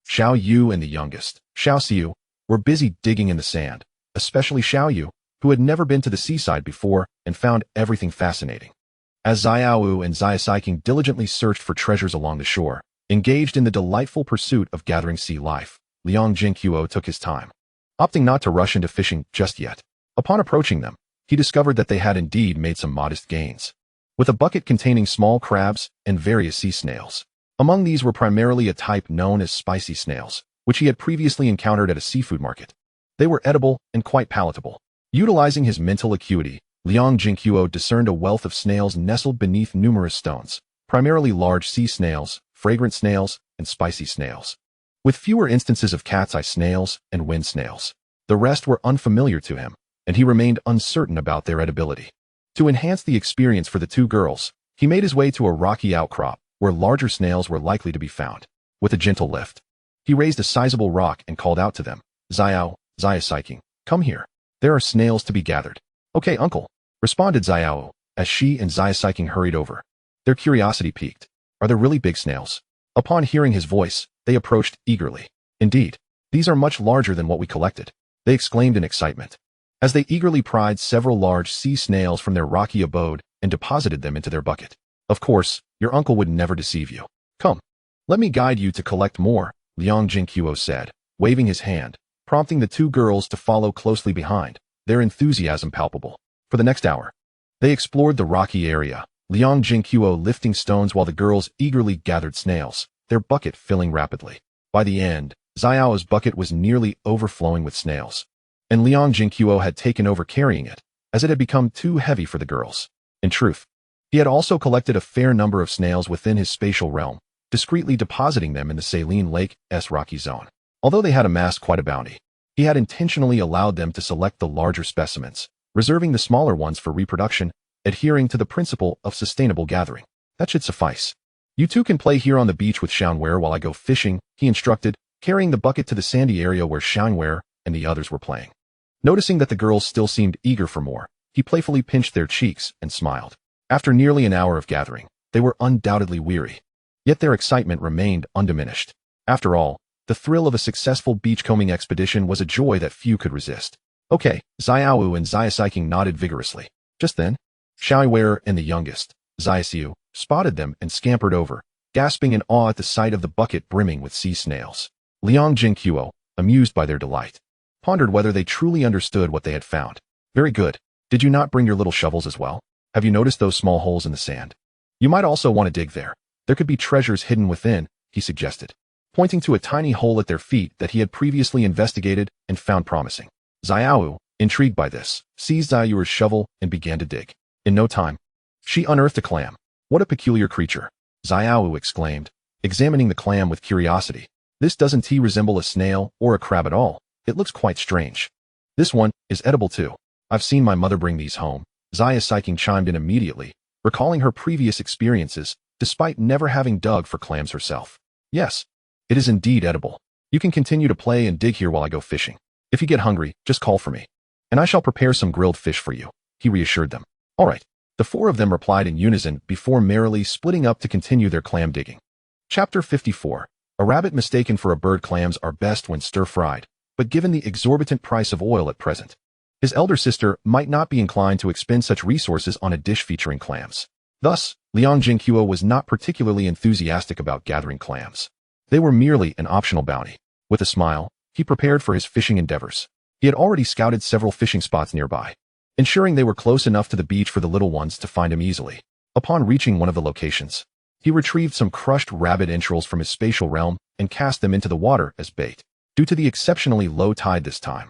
Xiao Yu and the youngest, Xiao Xiu, were busy digging in the sand, especially Xiao Yu, who had never been to the seaside before and found everything fascinating. As Xiaowu and Xiaosiking diligently searched for treasures along the shore, engaged in the delightful pursuit of gathering sea life, Liang Zhenguo took his time, opting not to rush into fishing just yet. Upon approaching them, he discovered that they had indeed made some modest gains, with a bucket containing small crabs and various sea snails. Among these were primarily a type known as spicy snails, which he had previously encountered at a seafood market. They were edible and quite palatable. Utilizing his mental acuity, Liang Zhenguo discerned a wealth of snails nestled beneath numerous stones, primarily large sea snails, fragrant snails, and spicy snails, with fewer instances of cat's eye snails and wind snails. The rest were unfamiliar to him, and he remained uncertain about their edibility. To enhance the experience for the 2 girls, he made his way to a rocky outcrop where larger snails were likely to be found. With a gentle lift, he raised a sizable rock and called out to them, Xiaosiking, come here. There are snails to be gathered. Okay, uncle, responded Xiao, as she and Xiaosiking hurried over, their curiosity piqued. Are there really big snails? Upon hearing his voice, they approached eagerly. Indeed, these are much larger than what we collected, they exclaimed in excitement, as they eagerly pried several large sea snails from their rocky abode and deposited them into their bucket. Of course, your uncle would never deceive you. Come, let me guide you to collect more, Liang Zhenguo said, waving his hand, prompting the 2 girls to follow closely behind, their enthusiasm palpable. For the next hour, they explored the rocky area, Liang Zhenguo lifting stones while the girls eagerly gathered snails, their bucket filling rapidly. By the end, Xiao's bucket was nearly overflowing with snails, and Liang Zhenguo had taken over carrying it, as it had become too heavy for the girls. In truth, he had also collected a fair number of snails within his spatial realm, discreetly depositing them in the Saline Lake's rocky zone. Although they had amassed quite a bounty, he had intentionally allowed them to select the larger specimens, reserving the smaller ones for reproduction, adhering to the principle of sustainable gathering. That should suffice. You 2 can play here on the beach with Xianwei while I go fishing, he instructed, carrying the bucket to the sandy area where Xianwei and the others were playing. Noticing that the girls still seemed eager for more, he playfully pinched their cheeks and smiled. After nearly an hour of gathering, they were undoubtedly weary, yet their excitement remained undiminished. After all, the thrill of a successful beachcombing expedition was a joy that few could resist. Okay, Xiaowu and Xiaosiking nodded vigorously. Just then, Xiaowei and the youngest, Xiaosiu, spotted them and scampered over, gasping in awe at the sight of the bucket brimming with sea snails. Liang Zhenguo, amused by their delight, pondered whether they truly understood what they had found. Very good. Did you not bring your little shovels as well? Have you noticed those small holes in the sand? You might also want to dig there. There could be treasures hidden within, he suggested, pointing to a tiny hole at their feet that he had previously investigated and found promising. Xiao, intrigued by this, seized Zayu's shovel and began to dig. In no time, she unearthed a clam. What a peculiar creature, Xiao exclaimed, examining the clam with curiosity. This doesn't resemble a snail or a crab at all. It looks quite strange. This one is edible too. I've seen my mother bring these home. Zaya Saiking chimed in immediately, recalling her previous experiences, despite never having dug for clams herself. Yes, it is indeed edible. You can continue to play and dig here while I go fishing. If you get hungry, just call for me, and I shall prepare some grilled fish for you, he reassured them. All right. The four of them replied in unison before merrily splitting up to continue their clam digging. Chapter 54. A rabbit mistaken for a bird. Clams are best when stir-fried, but given the exorbitant price of oil at present, his elder sister might not be inclined to expend such resources on a dish featuring clams. Thus, Liang Zhenguo was not particularly enthusiastic about gathering clams. They were merely an optional bounty. With a smile, he prepared for his fishing endeavors. He had already scouted several fishing spots nearby, ensuring they were close enough to the beach for the little ones to find him easily. Upon reaching one of the locations, he retrieved some crushed rabbit entrails from his spatial realm and cast them into the water as bait. Due to the exceptionally low tide this time,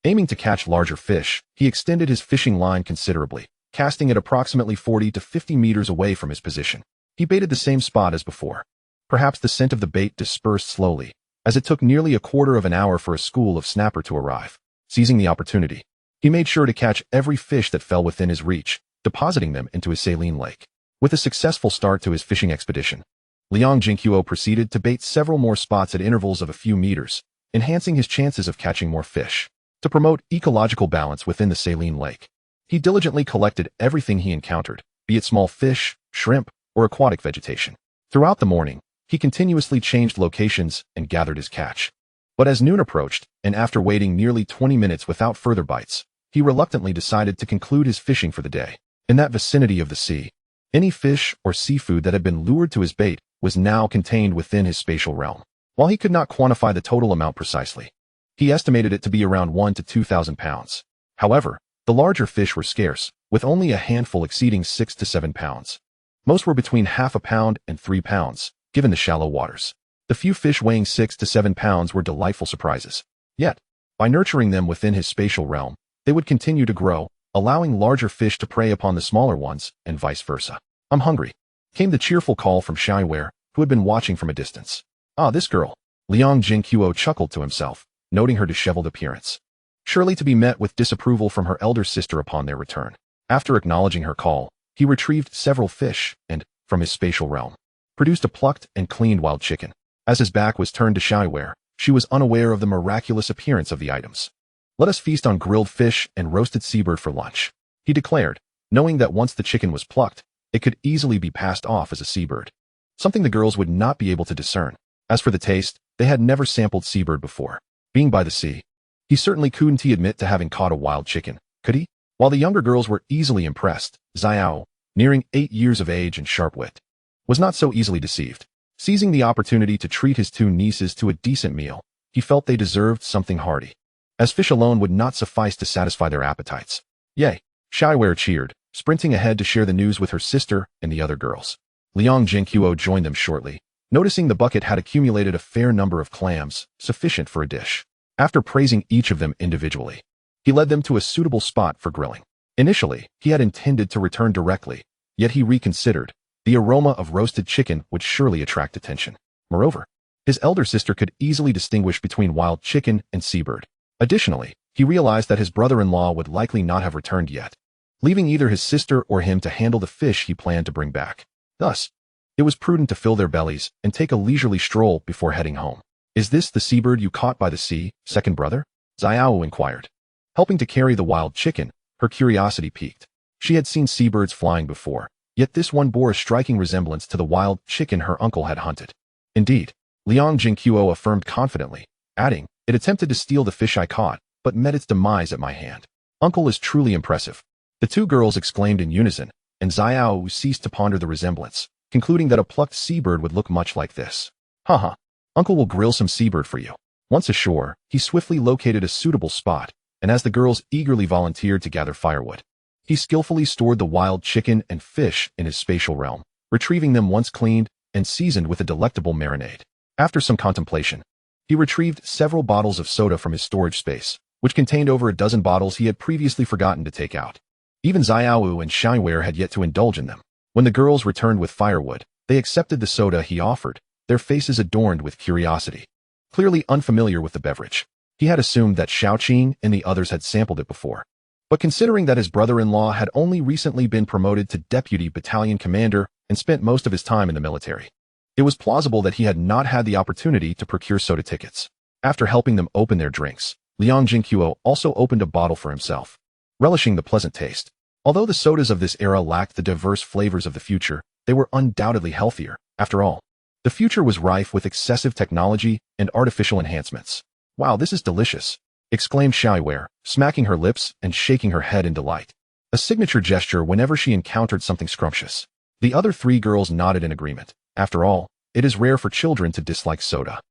aiming to catch larger fish, he extended his fishing line considerably, casting it approximately 40 to 50 meters away from his position. He baited the same spot as before. Perhaps the scent of the bait dispersed slowly, as it took nearly a quarter of an hour for a school of snapper to arrive. Seizing the opportunity, he made sure to catch every fish that fell within his reach, depositing them into his saline lake. With a successful start to his fishing expedition, Liang Zhenguo proceeded to bait several more spots at intervals of a few meters, enhancing his chances of catching more fish. To promote ecological balance within the saline lake, he diligently collected everything he encountered, be it small fish, shrimp, or aquatic vegetation. Throughout the morning, he continuously changed locations and gathered his catch. But as noon approached, and after waiting nearly 20 minutes without further bites, he reluctantly decided to conclude his fishing for the day. In that vicinity of the sea, any fish or seafood that had been lured to his bait was now contained within his spatial realm. While he could not quantify the total amount precisely, he estimated it to be around 1,000 to 2,000 pounds. However, the larger fish were scarce, with only a handful exceeding 6 to 7 pounds. Most were between half a pound and 3 pounds, given the shallow waters. The few fish weighing 6 to 7 pounds were delightful surprises. Yet, by nurturing them within his spatial realm, they would continue to grow, allowing larger fish to prey upon the smaller ones, and vice versa. I'm hungry, came the cheerful call from Shaiware, who had been watching from a distance. Ah, this girl. Liang Zhenguo chuckled to himself, noting her disheveled appearance. Surely to be met with disapproval from her elder sister upon their return. After acknowledging her call, he retrieved several fish and, from his spatial realm, produced a plucked and cleaned wild chicken. As his back was turned to Shaiware, she was unaware of the miraculous appearance of the items. Let us feast on grilled fish and roasted seabird for lunch, he declared, knowing that once the chicken was plucked, it could easily be passed off as a seabird, something the girls would not be able to discern. As for the taste, they had never sampled seabird before. Being by the sea, he certainly couldn't admit to having caught a wild chicken, could he? While the younger girls were easily impressed, Xiao, nearing 8 years of age and sharp wit, was not so easily deceived. Seizing the opportunity to treat his two nieces to a decent meal, he felt they deserved something hearty, as fish alone would not suffice to satisfy their appetites. Yay! Shaiware cheered, sprinting ahead to share the news with her sister and the other girls. Liang Zhenguo joined them shortly, noticing the bucket had accumulated a fair number of clams, sufficient for a dish. After praising each of them individually, he led them to a suitable spot for grilling. Initially, he had intended to return directly, yet he reconsidered. The aroma of roasted chicken would surely attract attention. Moreover, his elder sister could easily distinguish between wild chicken and seabird. Additionally, he realized that his brother-in-law would likely not have returned yet, leaving either his sister or him to handle the fish he planned to bring back. Thus, it was prudent to fill their bellies and take a leisurely stroll before heading home. Is this the seabird you caught by the sea, second brother? Xiao inquired. Helping to carry the wild chicken, her curiosity piqued. She had seen seabirds flying before, yet this one bore a striking resemblance to the wild chicken her uncle had hunted. Indeed, Liang Zhenguo affirmed confidently, adding, it attempted to steal the fish I caught, but met its demise at my hand. Uncle is truly impressive. The two girls exclaimed in unison, and Xiao ceased to ponder the resemblance, concluding that a plucked seabird would look much like this. Haha, Uncle will grill some seabird for you. Once ashore, he swiftly located a suitable spot, and as the girls eagerly volunteered to gather firewood, he skillfully stored the wild chicken and fish in his spatial realm, retrieving them once cleaned and seasoned with a delectable marinade. After some contemplation, he retrieved several bottles of soda from his storage space, which contained over a dozen bottles he had previously forgotten to take out. Even Xiaowu and Xiaowei had yet to indulge in them. When the girls returned with firewood, they accepted the soda he offered, their faces adorned with curiosity. Clearly unfamiliar with the beverage, he had assumed that Xiaoqing and the others had sampled it before. But considering that his brother-in-law had only recently been promoted to deputy battalion commander and spent most of his time in the military, it was plausible that he had not had the opportunity to procure soda tickets. After helping them open their drinks, Liang Zhenguo also opened a bottle for himself, relishing the pleasant taste. Although the sodas of this era lacked the diverse flavors of the future, they were undoubtedly healthier. After all, the future was rife with excessive technology and artificial enhancements. "Wow, this is delicious," exclaimed Xiaowei, smacking her lips and shaking her head in delight, a signature gesture whenever she encountered something scrumptious. The other three girls nodded in agreement. After all, it is rare for children to dislike soda.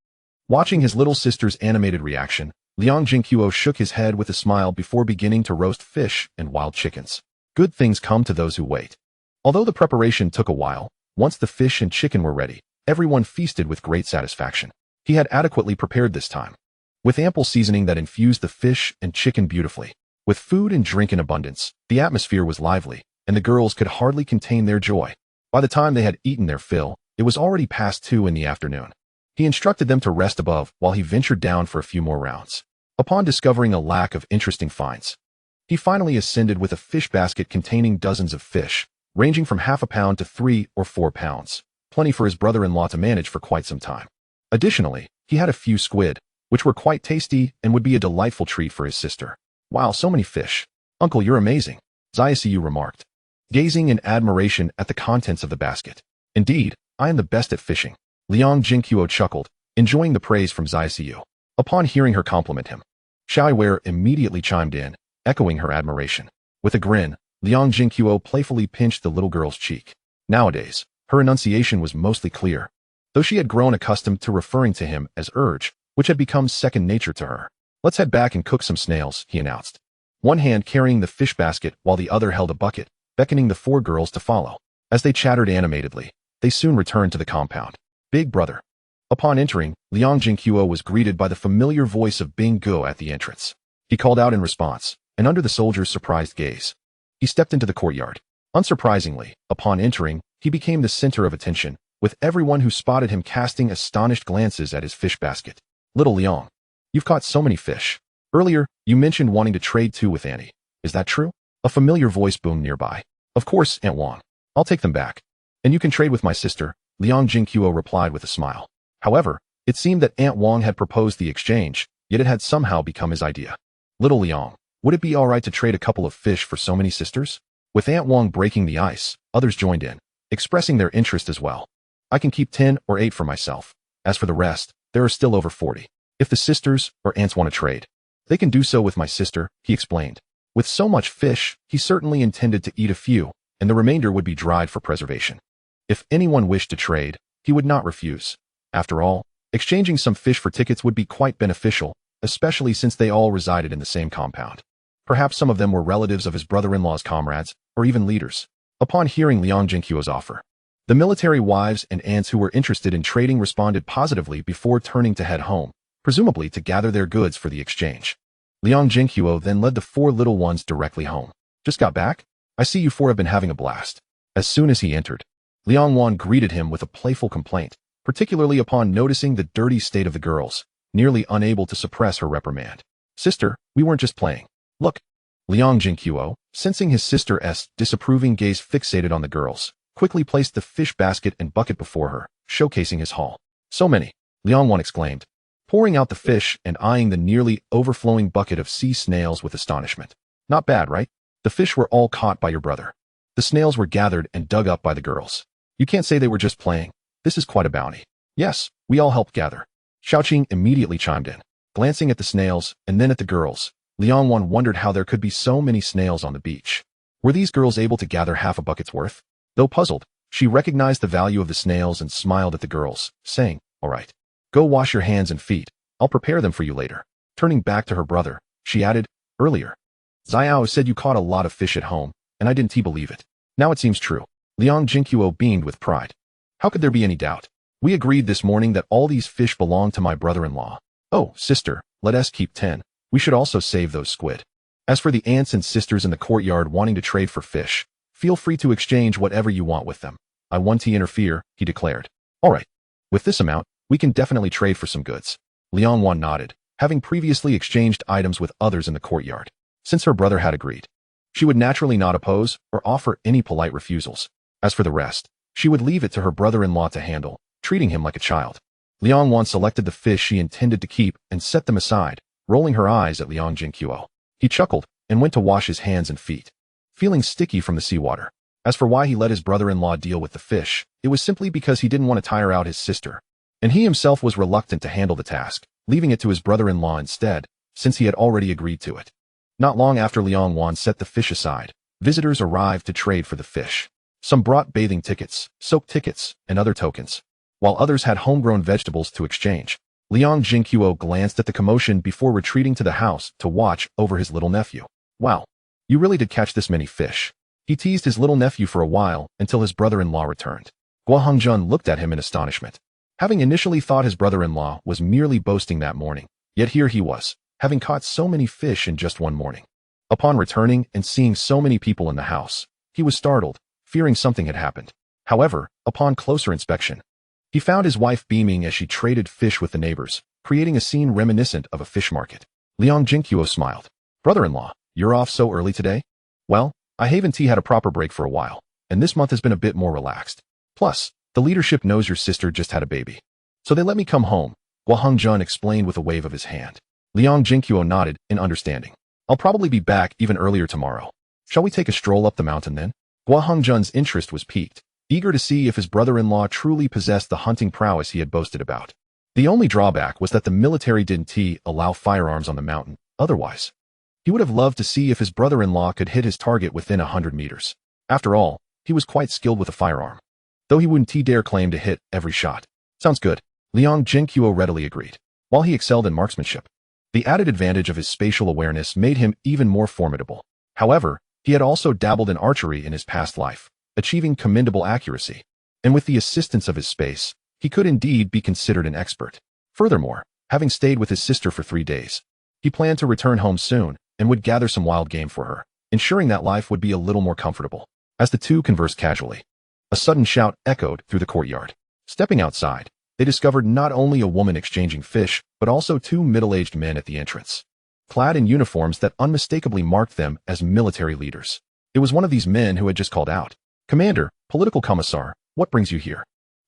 Watching his little sister's animated reaction, Liang Zhenguo shook his head with a smile before beginning to roast fish and wild chickens. Good things come to those who wait. Although the preparation took a while, once the fish and chicken were ready, everyone feasted with great satisfaction. He had adequately prepared this time, with ample seasoning that infused the fish and chicken beautifully. With food and drink in abundance, the atmosphere was lively, and the girls could hardly contain their joy. By the time they had eaten their fill, it was already past 2 in the afternoon. He instructed them to rest above while he ventured down for a few more rounds. Upon discovering a lack of interesting finds, he finally ascended with a fish basket containing dozens of fish, ranging from half a pound to 3 or 4 pounds, plenty for his brother-in-law to manage for quite some time. Additionally, he had a few squid, which were quite tasty and would be a delightful treat for his sister. "Wow, so many fish. Uncle, you're amazing," Xiaoyu remarked, gazing in admiration at the contents of the basket. "Indeed, I am the best at fishing," Liang Zhenguo chuckled, enjoying the praise from Xiaoyu. Upon hearing her compliment him, Xiaowei immediately chimed in, echoing her admiration. With a grin, Liang Zhenguo playfully pinched the little girl's cheek. Nowadays, her enunciation was mostly clear, though she had grown accustomed to referring to him as urge, which had become second nature to her. "Let's head back and cook some snails," he announced, one hand carrying the fish basket while the other held a bucket, beckoning the 4 girls to follow. As they chattered animatedly, they soon returned to the compound. "Big brother." Upon entering, Liang Zhenguo was greeted by the familiar voice of Bing Guo at the entrance. He called out in response, and under the soldier's surprised gaze, he stepped into the courtyard. Unsurprisingly, upon entering, he became the center of attention, with everyone who spotted him casting astonished glances at his fish basket. "Little Liang, you've caught so many fish. Earlier, you mentioned wanting to trade too with Annie. Is that true?" A familiar voice boomed nearby. "Of course, Aunt Wang. I'll take them back. And you can trade with my sister," Liang Zhenguo replied with a smile. However, it seemed that Aunt Wang had proposed the exchange, yet it had somehow become his idea. "Little Liang, would it be all right to trade a couple of fish for so many sisters?" With Aunt Wang breaking the ice, others joined in, expressing their interest as well. "I can keep 10 or 8 for myself. As for the rest, there are still over 40. If the sisters or aunts want to trade, they can do so with my sister," he explained. With so much fish, he certainly intended to eat a few, and the remainder would be dried for preservation. If anyone wished to trade, he would not refuse. After all, exchanging some fish for tickets would be quite beneficial, especially since they all resided in the same compound. Perhaps some of them were relatives of his brother-in-law's comrades, or even leaders. Upon hearing Liang Zhenguo's offer, the military wives and aunts who were interested in trading responded positively before turning to head home, presumably to gather their goods for the exchange. Liang Zhenguo then led the 4 little ones directly home. "Just got back? I see you 4 have been having a blast." As soon as he entered, Liang Wan greeted him with a playful complaint, particularly upon noticing the dirty state of the girls, nearly unable to suppress her reprimand. "Sister, we weren't just playing. Look." Liang Zhenguo, sensing his sister's disapproving gaze fixated on the girls, quickly placed the fish basket and bucket before her, showcasing his haul. "So many," Liang Wan exclaimed, pouring out the fish and eyeing the nearly overflowing bucket of sea snails with astonishment. "Not bad, right? The fish were all caught by your brother. The snails were gathered and dug up by the girls. You can't say they were just playing. This is quite a bounty." "Yes, we all helped gather." Xiaoqing immediately chimed in. Glancing at the snails and then at the girls, Liang Wan wondered how there could be so many snails on the beach. Were these girls able to gather half a bucket's worth? Though puzzled, she recognized the value of the snails and smiled at the girls, saying, "All right. Go wash your hands and feet. I'll prepare them for you later." Turning back to her brother, she added, Earlier, Xiao said you caught a lot of fish at home, and I didn't believe it. Now it seems true. Liang Zhenguo beamed with pride. How could there be any doubt? We agreed this morning that all these fish belong to my brother-in-law. Oh, sister, let us keep 10. We should also save those squid. As for the aunts and sisters in the courtyard wanting to trade for fish, feel free to exchange whatever you want with them. I won't interfere, he declared. All right. With this amount, we can definitely trade for some goods. Liang Wan nodded, having previously exchanged items with others in the courtyard. Since her brother had agreed, she would naturally not oppose or offer any polite refusals. As for the rest, she would leave it to her brother-in-law to handle, treating him like a child. Liang Wan selected the fish she intended to keep and set them aside, rolling her eyes at Liang Zhenguo. He chuckled and went to wash his hands and feet, feeling sticky from the seawater. As for why he let his brother-in-law deal with the fish, it was simply because he didn't want to tire out his sister, and he himself was reluctant to handle the task, leaving it to his brother-in-law instead, since he had already agreed to it. Not long after Liang Wan set the fish aside, visitors arrived to trade for the fish. Some brought bathing tickets, soak tickets, and other tokens, while others had homegrown vegetables to exchange. Liang Zhenguo glanced at the commotion before retreating to the house to watch over his little nephew. Wow, you really did catch this many fish. He teased his little nephew for a while until his brother-in-law returned. Guo Hongzhen looked at him in astonishment, having initially thought his brother-in-law was merely boasting that morning, yet here he was, having caught so many fish in just one morning. Upon returning and seeing so many people in the house, he was startled, fearing something had happened. However, upon closer inspection, he found his wife beaming as she traded fish with the neighbors, creating a scene reminiscent of a fish market. Liang Zhenguo smiled. Brother-in-law, you're off so early today? Well, I haven't had a proper break for a while, and this month has been a bit more relaxed. Plus, the leadership knows your sister just had a baby, so they let me come home, Guo Hongzhen explained with a wave of his hand. Liang Zhenguo nodded in understanding. I'll probably be back even earlier tomorrow. Shall we take a stroll up the mountain then? Guo Hongzhen's interest was piqued, eager to see if his brother-in-law truly possessed the hunting prowess he had boasted about. The only drawback was that the military didn't allow firearms on the mountain. Otherwise, he would have loved to see if his brother-in-law could hit his target within 100 meters. After all, he was quite skilled with a firearm, though he wouldn't dare claim to hit every shot. Sounds good. Liang Zhenguo readily agreed. While he excelled in marksmanship, the added advantage of his spatial awareness made him even more formidable. However, he had also dabbled in archery in his past life, achieving commendable accuracy, and with the assistance of his space, he could indeed be considered an expert. Furthermore, having stayed with his sister for 3 days, he planned to return home soon and would gather some wild game for her, ensuring that life would be a little more comfortable. As the two conversed casually, a sudden shout echoed through the courtyard. Stepping outside, they discovered not only a woman exchanging fish, but also 2 middle-aged men at the entrance, clad in uniforms that unmistakably marked them as military leaders. It was one of these men who had just called out, "Commander, political commissar, what brings you here?"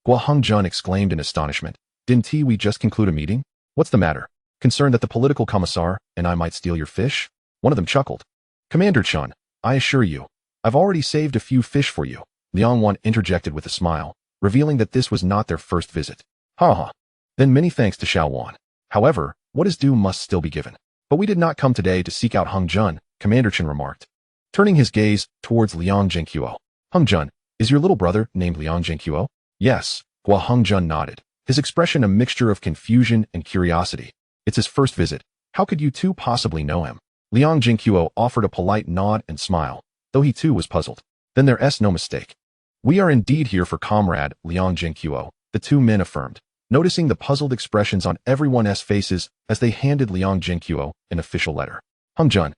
Guo Hongzhen exclaimed in astonishment. Didn't we just conclude a meeting? What's the matter? Concerned that the political commissar and I might steal your fish? One of them chuckled. Commander Chun, I assure you, I've already saved a few fish for you. Liang Wan interjected with a smile, revealing that this was not their first visit. Ha ha. Then many thanks to Xiao Wan. However, what is due must still be given. But we did not come today to seek out Hongzhen, Commander Chen remarked, turning his gaze towards Liang Zhenguo. Hongzhen, is your little brother named Liang Zhenguo? Yes, Guo Hongzhen nodded, his expression a mixture of confusion and curiosity. It's his first visit. How could you two possibly know him? Liang Zhenguo offered a polite nod and smile, though he too was puzzled. Then there's no mistake. We are indeed here for comrade Liang Zhenguo, the 2 men affirmed, noticing the puzzled expressions on everyone's faces as they handed Liang Zhenguo an official letter. Hongzhen,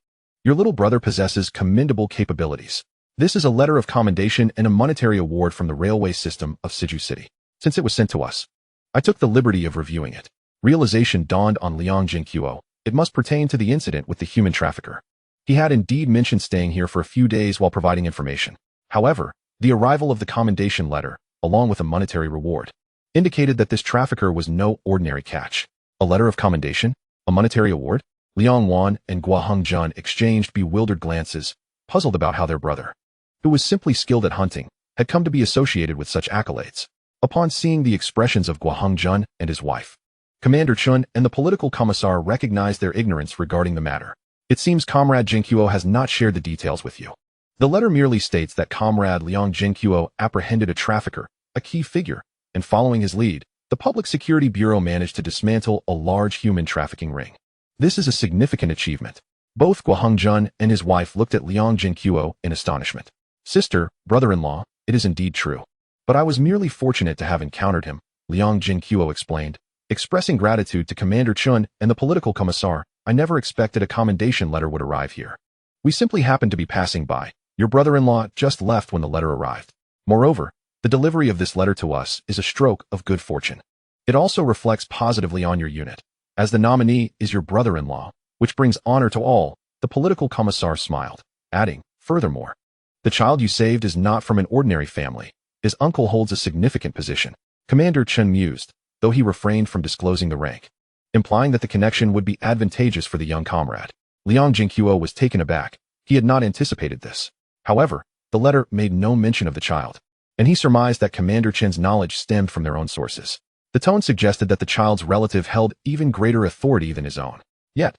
your little brother possesses commendable capabilities. This is a letter of commendation and a monetary award from the railway system of Siju City. Since it was sent to us, I took the liberty of reviewing it. Realization dawned on Liang Zhenguo. It must pertain to the incident with the human trafficker. He had indeed mentioned staying here for a few days while providing information. However, the arrival of the commendation letter, along with a monetary reward, indicated that this trafficker was no ordinary catch. A letter of commendation? A monetary award? Liang Wan and Guo Hongzhen exchanged bewildered glances, puzzled about how their brother, who was simply skilled at hunting, had come to be associated with such accolades. Upon seeing the expressions of Guo Hongzhen and his wife, Commander Chun and the political commissar recognized their ignorance regarding the matter. It seems Comrade Zhenguo has not shared the details with you. The letter merely states that Comrade Liang Zhenguo apprehended a trafficker, a key figure, and following his lead, the Public Security Bureau managed to dismantle a large human trafficking ring. This is a significant achievement. Both Guo Hongzhen and his wife looked at Liang Zhenguo in astonishment. Sister, brother-in-law, it is indeed true. But I was merely fortunate to have encountered him, Liang Zhenguo explained. Expressing gratitude to Commander Chun and the political commissar, I never expected a commendation letter would arrive here. We simply happened to be passing by. Your brother-in-law just left when the letter arrived. Moreover, the delivery of this letter to us is a stroke of good fortune. It also reflects positively on your unit, as the nominee is your brother-in-law, which brings honor to all. The political commissar smiled, adding, furthermore, the child you saved is not from an ordinary family. His uncle holds a significant position. Commander Chen mused, though he refrained from disclosing the rank, implying that the connection would be advantageous for the young comrade. Liang Zhenguo was taken aback. He had not anticipated this. However, the letter made no mention of the child, and he surmised that Commander Chen's knowledge stemmed from their own sources. The tone suggested that the child's relative held even greater authority than his own. Yet,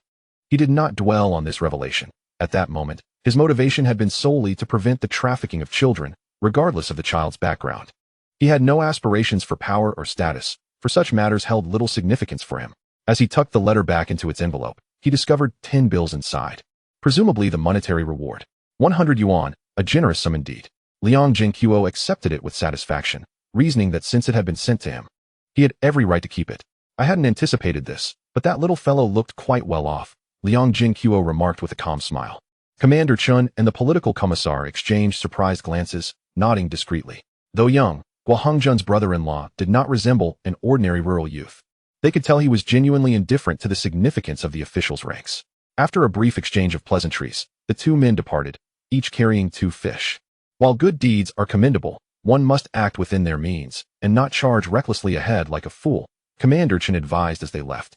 he did not dwell on this revelation. At that moment, his motivation had been solely to prevent the trafficking of children, regardless of the child's background. He had no aspirations for power or status, for such matters held little significance for him. As he tucked the letter back into its envelope, he discovered 10 bills inside, presumably the monetary reward. 100 yuan, a generous sum indeed. Liang Zhenguo accepted it with satisfaction, reasoning that since it had been sent to him, he had every right to keep it. I hadn't anticipated this, but that little fellow looked quite well off, Liang Zhenguo remarked with a calm smile. Commander Chun and the political commissar exchanged surprised glances, nodding discreetly. Though young, Guo Hongzhen's brother-in-law did not resemble an ordinary rural youth. They could tell he was genuinely indifferent to the significance of the official's ranks. After a brief exchange of pleasantries, the two men departed, each carrying 2 fish. While good deeds are commendable, one must act within their means, and not charge recklessly ahead like a fool, Commander Chen advised as they left.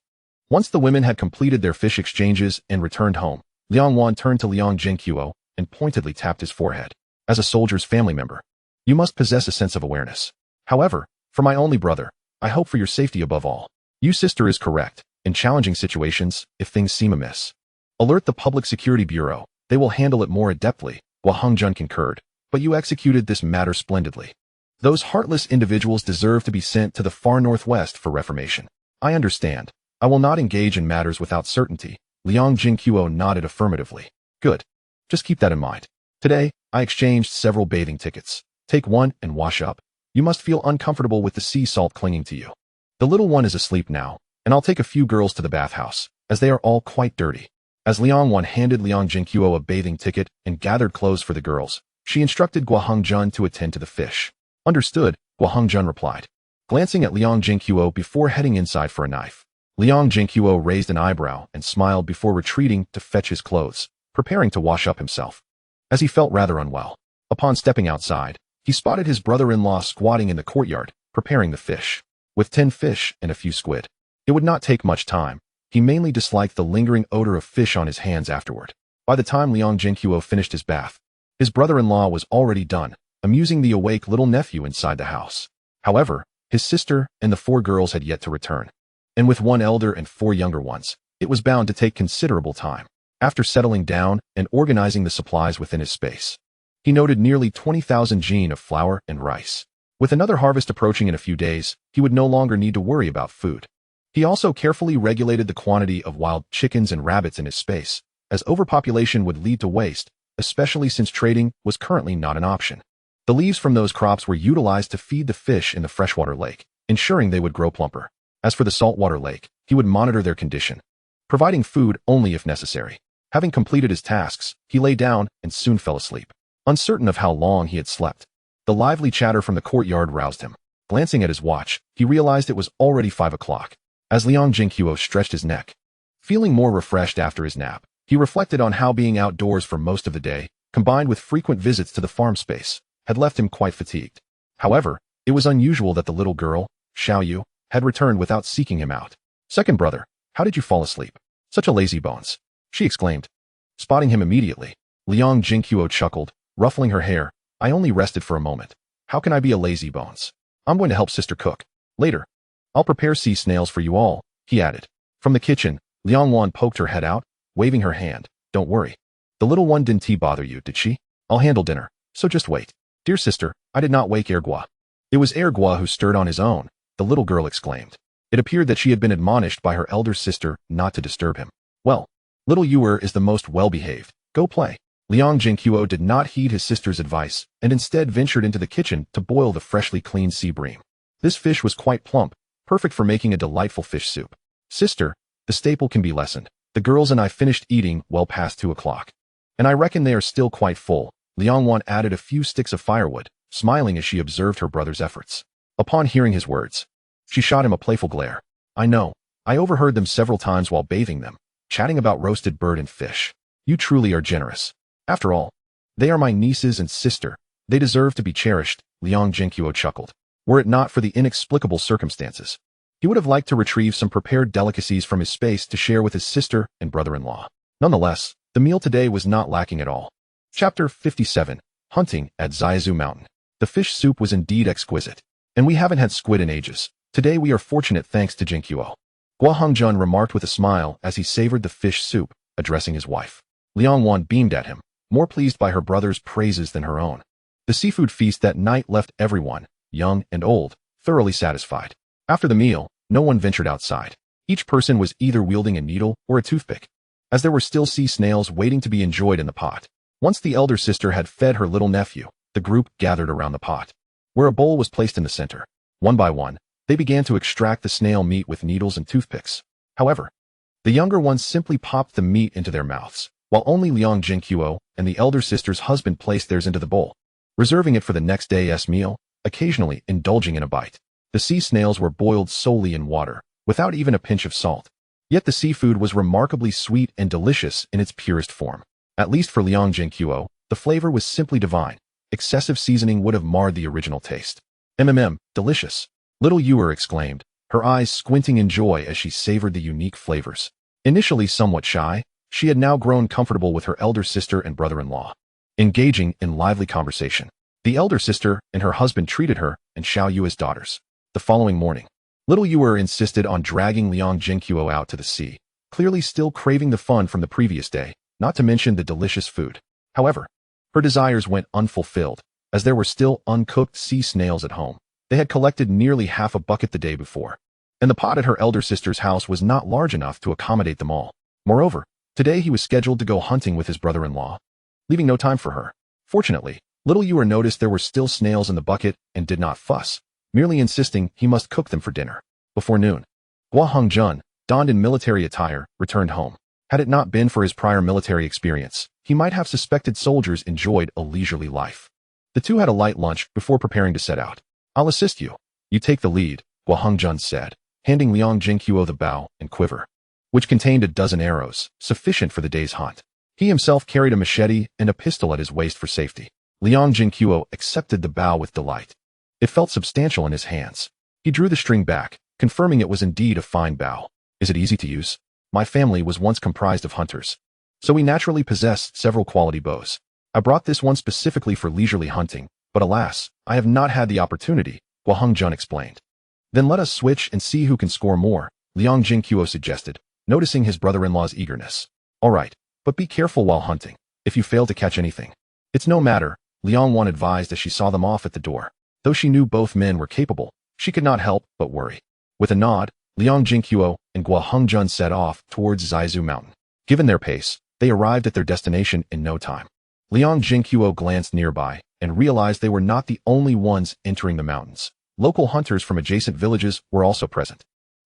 Once the women had completed their fish exchanges and returned home, Liang Wan turned to Liang Zhenguo and pointedly tapped his forehead. As a soldier's family member, you must possess a sense of awareness. However, for my only brother, I hope for your safety above all. You sister is correct. In challenging situations, if things seem amiss, alert the Public Security Bureau. They will handle it more adeptly. Guo Hongzhen concurred. But you executed this matter splendidly. Those heartless individuals deserve to be sent to the far northwest for reformation. I understand. I will not engage in matters without certainty. Liang Zhenguo nodded affirmatively. Good. Just keep that in mind. Today, I exchanged several bathing tickets. Take one and wash up. You must feel uncomfortable with the sea salt clinging to you. The little one is asleep now, and I'll take a few girls to the bathhouse, as they are all quite dirty. As Liang Wan handed Liang Zhenguo a bathing ticket and gathered clothes for the girls, she instructed Guo Hongzhen to attend to the fish. Understood, Guo Hongzhen replied, glancing at Liang Zhenguo before heading inside for a knife. Liang Zhenguo raised an eyebrow and smiled before retreating to fetch his clothes, preparing to wash up himself. As he felt rather unwell, upon stepping outside, he spotted his brother-in-law squatting in the courtyard, preparing the fish. With 10 fish and a few squid, it would not take much time. He mainly disliked the lingering odor of fish on his hands afterward. By the time Liang Zhenguo finished his bath, his brother-in-law was already done, amusing the awake little nephew inside the house. However, his sister and the 4 girls had yet to return, and with 1 elder and 4 younger ones, it was bound to take considerable time. After settling down and organizing the supplies within his space, he noted nearly 20,000 jin of flour and rice. With another harvest approaching in a few days, he would no longer need to worry about food. He also carefully regulated the quantity of wild chickens and rabbits in his space, as overpopulation would lead to waste, especially since trading was currently not an option. The leaves from those crops were utilized to feed the fish in the freshwater lake, ensuring they would grow plumper. As for the saltwater lake, he would monitor their condition, providing food only if necessary. Having completed his tasks, he lay down and soon fell asleep. Uncertain of how long he had slept, the lively chatter from the courtyard roused him. Glancing at his watch, he realized it was already 5 o'clock. As Liang Zhenguo stretched his neck, feeling more refreshed after his nap, he reflected on how being outdoors for most of the day, combined with frequent visits to the farm space, had left him quite fatigued. However, it was unusual that the little girl, Xiaoyu, had returned without seeking him out. Second brother, how did you fall asleep? Such a lazy bones, she exclaimed. Spotting him immediately, Liang Zhenguo chuckled, ruffling her hair. I only rested for a moment. How can I be a lazy bones? I'm going to help sister cook. Later, I'll prepare sea snails for you all, he added. From the kitchen, Liang Wan poked her head out, waving her hand. Don't worry. The little one didn't bother you, did she? I'll handle dinner, so just wait. Dear sister, I did not wake Ergua. It was Ergua who stirred on his own, the little girl exclaimed. It appeared that she had been admonished by her elder sister not to disturb him. Well, Little Yuer is the most well-behaved. Go play. Liang Zhenguo did not heed his sister's advice and instead ventured into the kitchen to boil the freshly cleaned sea bream. This fish was quite plump, perfect for making a delightful fish soup. Sister, the staple can be lessened. The girls and I finished eating well past 2 o'clock. And I reckon they are still quite full. Liang Wan added a few sticks of firewood, smiling as she observed her brother's efforts. Upon hearing his words, she shot him a playful glare. I know. I overheard them several times while bathing them, chatting about roasted bird and fish. You truly are generous. After all, they are my nieces and sister. They deserve to be cherished, Liang Zhenguo chuckled. Were it not for the inexplicable circumstances, he would have liked to retrieve some prepared delicacies from his space to share with his sister and brother-in-law. Nonetheless, the meal today was not lacking at all. Chapter 57. Hunting at Zaizu Mountain. The fish soup was indeed exquisite. And we haven't had squid in ages. Today we are fortunate thanks to Zhenguo. Guo Hongjun remarked with a smile as he savored the fish soup, addressing his wife. Liang Wan beamed at him, more pleased by her brother's praises than her own. The seafood feast that night left everyone, young and old, thoroughly satisfied. After the meal, no one ventured outside. Each person was either wielding a needle or a toothpick, as there were still sea snails waiting to be enjoyed in the pot. Once the elder sister had fed her little nephew, the group gathered around the pot, where a bowl was placed in the center. One by one, they began to extract the snail meat with needles and toothpicks. However, the younger ones simply popped the meat into their mouths, while only Liang Zhenguo and the elder sister's husband placed theirs into the bowl, reserving it for the next day's meal, occasionally indulging in a bite. The sea snails were boiled solely in water, without even a pinch of salt. Yet the seafood was remarkably sweet and delicious in its purest form. At least for Liang Zhenguo, the flavor was simply divine. Excessive seasoning would have marred the original taste. Delicious. Little Yuer exclaimed, her eyes squinting in joy as she savored the unique flavors. Initially somewhat shy, she had now grown comfortable with her elder sister and brother-in-law, engaging in lively conversation. The elder sister and her husband treated her and Xiao Yu as daughters. The following morning, little Yuer insisted on dragging Liang Zhenguo out to the sea, clearly still craving the fun from the previous day, not to mention the delicious food. However, her desires went unfulfilled, as there were still uncooked sea snails at home. They had collected nearly half a bucket the day before, and the pot at her elder sister's house was not large enough to accommodate them all. Moreover, today he was scheduled to go hunting with his brother-in-law, leaving no time for her. Fortunately, little Yuer noticed there were still snails in the bucket and did not fuss, merely insisting he must cook them for dinner. Before noon, Guo Hongjun, donned in military attire, returned home. Had it not been for his prior military experience, he might have suspected soldiers enjoyed a leisurely life. The two had a light lunch before preparing to set out. I'll assist you. You take the lead, Guo Hongjun said, handing Liang Zhenguo the bow and quiver, which contained a dozen arrows, sufficient for the day's hunt. He himself carried a machete and a pistol at his waist for safety. Liang Zhenguo accepted the bow with delight. It felt substantial in his hands. He drew the string back, confirming it was indeed a fine bow. Is it easy to use? My family was once comprised of hunters, so we naturally possessed several quality bows. I brought this one specifically for leisurely hunting, but alas, I have not had the opportunity, Guo Hongjun explained. Then let us switch and see who can score more, Liang Zhenguo suggested, noticing his brother-in-law's eagerness. All right, but be careful while hunting. If you fail to catch anything, it's no matter, Liang Wan advised as she saw them off at the door. Though she knew both men were capable, she could not help but worry. With a nod, Liang Zhenguo and Guo Hongjun set off towards Zaizu Mountain. Given their pace, they arrived at their destination in no time. Liang Zhenguo glanced nearby and realized they were not the only ones entering the mountains. Local hunters from adjacent villages were also present.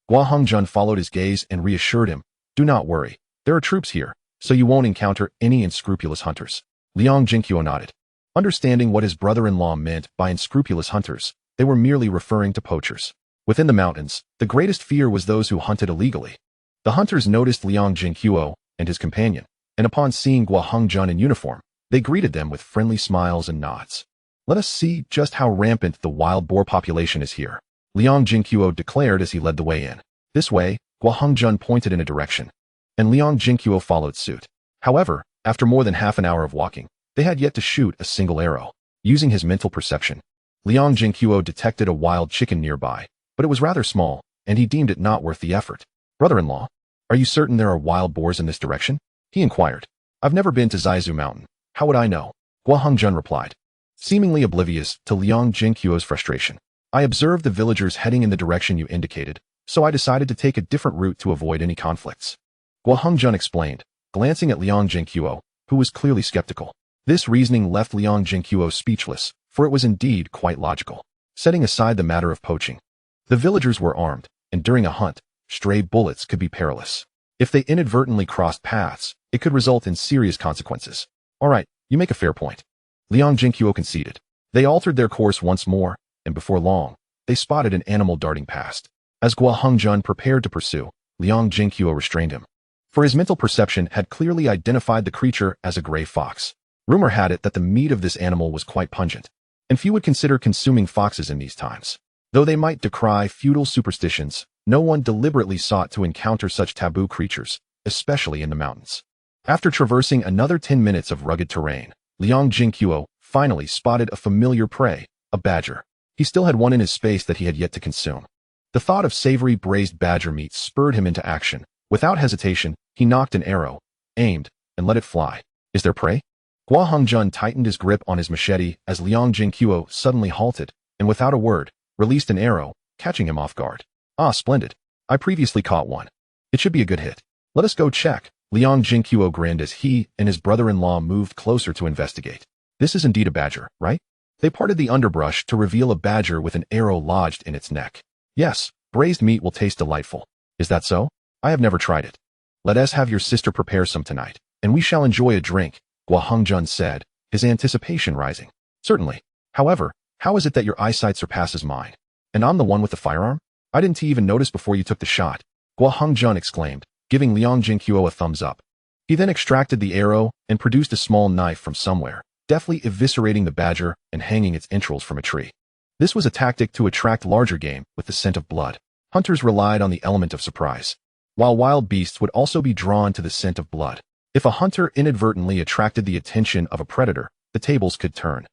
Guo Hongjun followed his gaze and reassured him, do not worry, there are troops here, so you won't encounter any unscrupulous hunters. Liang Zhenguo nodded. Understanding what his brother-in-law meant by unscrupulous hunters, they were merely referring to poachers. Within the mountains, the greatest fear was those who hunted illegally. The hunters noticed Liang Zhenguo and his companion, and upon seeing Guo Hongjun in uniform, they greeted them with friendly smiles and nods. Let us see just how rampant the wild boar population is here, Liang Zhenguo declared as he led the way in. This way, Guo Hongjun pointed in a direction, and Liang Zhenguo followed suit. However, after more than half an hour of walking, they had yet to shoot a single arrow. Using his mental perception, Liang Zhenguo detected a wild chicken nearby, but it was rather small, and he deemed it not worth the effort. Brother-in-law, are you certain there are wild boars in this direction? He inquired. I've never been to Zaizu Mountain. How would I know? Guo Hongjun replied, seemingly oblivious to Liang Zhenguo's frustration. I observed the villagers heading in the direction you indicated, so I decided to take a different route to avoid any conflicts. Guo Hongjun explained, glancing at Liang Zhenguo, who was clearly skeptical. This reasoning left Liang Zhenguo speechless, for it was indeed quite logical. Setting aside the matter of poaching, the villagers were armed, and during a hunt, stray bullets could be perilous. If they inadvertently crossed paths, it could result in serious consequences. All right, you make a fair point. Liang Zhenguo conceded. They altered their course once more, and before long, they spotted an animal darting past. As Guo Hongjun prepared to pursue, Liang Zhenguo restrained him. For his mental perception had clearly identified the creature as a gray fox. Rumor had it that the meat of this animal was quite pungent, and few would consider consuming foxes in these times. Though they might decry feudal superstitions, no one deliberately sought to encounter such taboo creatures, especially in the mountains. After traversing another 10 minutes of rugged terrain, Liang Zhenguo finally spotted a familiar prey, a badger. He still had one in his space that he had yet to consume. The thought of savory braised badger meat spurred him into action. Without hesitation, he nocked an arrow, aimed, and let it fly. Is there prey? Guo Hongjun tightened his grip on his machete as Liang Zhenguo suddenly halted, and without a word, released an arrow, catching him off guard. Ah, splendid. I previously caught one. It should be a good hit. Let us go check. Liang Zhenguo grinned as he and his brother-in-law moved closer to investigate. This is indeed a badger, right? They parted the underbrush to reveal a badger with an arrow lodged in its neck. Yes, braised meat will taste delightful. Is that so? I have never tried it. Let us have your sister prepare some tonight, and we shall enjoy a drink, Guo Hongjun said, his anticipation rising. Certainly. However, how is it that your eyesight surpasses mine? And I'm the one with the firearm? I didn't even notice before you took the shot, Guo Hongjun exclaimed, giving Liang Zhenguo a thumbs up. He then extracted the arrow and produced a small knife from somewhere, deftly eviscerating the badger and hanging its entrails from a tree. This was a tactic to attract larger game with the scent of blood. Hunters relied on the element of surprise, while wild beasts would also be drawn to the scent of blood. If a hunter inadvertently attracted the attention of a predator, the tables could turn,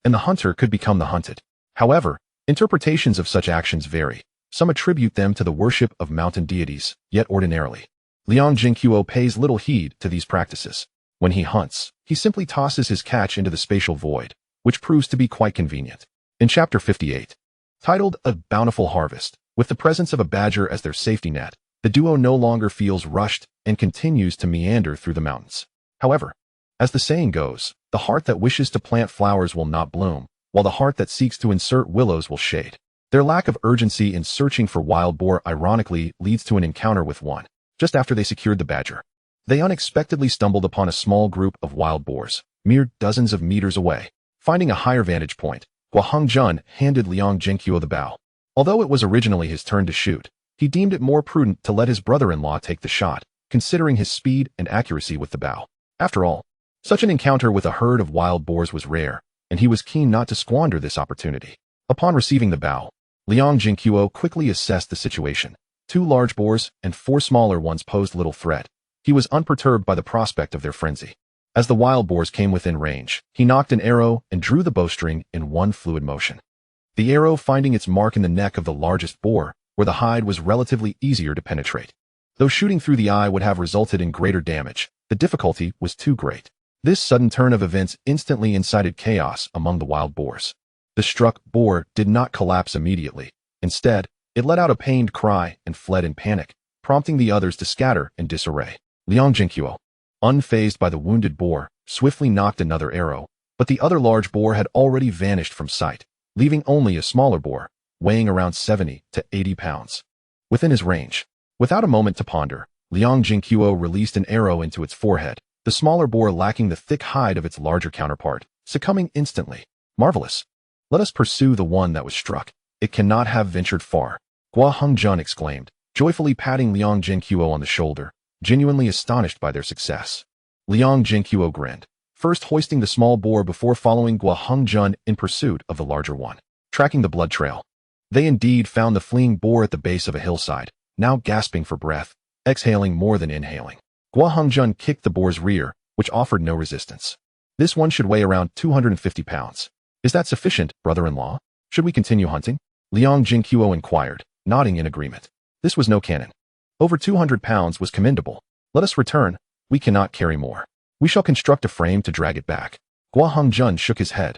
and the hunter could become the hunted. However, interpretations of such actions vary. Some attribute them to the worship of mountain deities, yet ordinarily, Liang Zhenguo pays little heed to these practices. When he hunts, he simply tosses his catch into the spatial void, which proves to be quite convenient. In Chapter 58, titled A Bountiful Harvest, with the presence of a badger as their safety net, the duo no longer feels rushed and continues to meander through the mountains. However, as the saying goes, the heart that wishes to plant flowers will not bloom, while the heart that seeks to insert willows will shade. Their lack of urgency in searching for wild boar ironically leads to an encounter with one. Just after they secured the badger, they unexpectedly stumbled upon a small group of wild boars, mere dozens of meters away. Finding a higher vantage point, Guo Hongjun handed Liang Zhenguo the bow. Although it was originally his turn to shoot, he deemed it more prudent to let his brother-in-law take the shot, considering his speed and accuracy with the bow. After all, such an encounter with a herd of wild boars was rare, and he was keen not to squander this opportunity. Upon receiving the bow, Liang Zhenguo quickly assessed the situation. 2 large boars and 4 smaller ones posed little threat. He was unperturbed by the prospect of their frenzy. As the wild boars came within range, he nocked an arrow and drew the bowstring in one fluid motion. The arrow finding its mark in the neck of the largest boar, where the hide was relatively easier to penetrate. Though shooting through the eye would have resulted in greater damage, the difficulty was too great. This sudden turn of events instantly incited chaos among the wild boars. The struck boar did not collapse immediately. Instead, it let out a pained cry and fled in panic, prompting the others to scatter in disarray. Liang Zhenguo, unfazed by the wounded boar, swiftly nocked another arrow, but the other large boar had already vanished from sight, leaving only a smaller boar, weighing around 70 to 80 pounds, within his range. Without a moment to ponder, Liang Zhenguo released an arrow into its forehead, the smaller boar lacking the thick hide of its larger counterpart, succumbing instantly. Marvelous. Let us pursue the one that was struck. It cannot have ventured far, Guo Hongjun exclaimed, joyfully patting Liang Zhenguo on the shoulder, genuinely astonished by their success. Liang Zhenguo grinned, first hoisting the small boar before following Guo Hongjun in pursuit of the larger one. Tracking the blood trail, they indeed found the fleeing boar at the base of a hillside, now gasping for breath, exhaling more than inhaling. Guo Hongjun kicked the boar's rear, which offered no resistance. This one should weigh around 250 pounds. Is that sufficient, brother-in-law? Should we continue hunting? Liang Zhenguo inquired, nodding in agreement. This was no cannon. Over 200 pounds was commendable. Let us return. We cannot carry more. We shall construct a frame to drag it back. Guo Hongjun shook his head,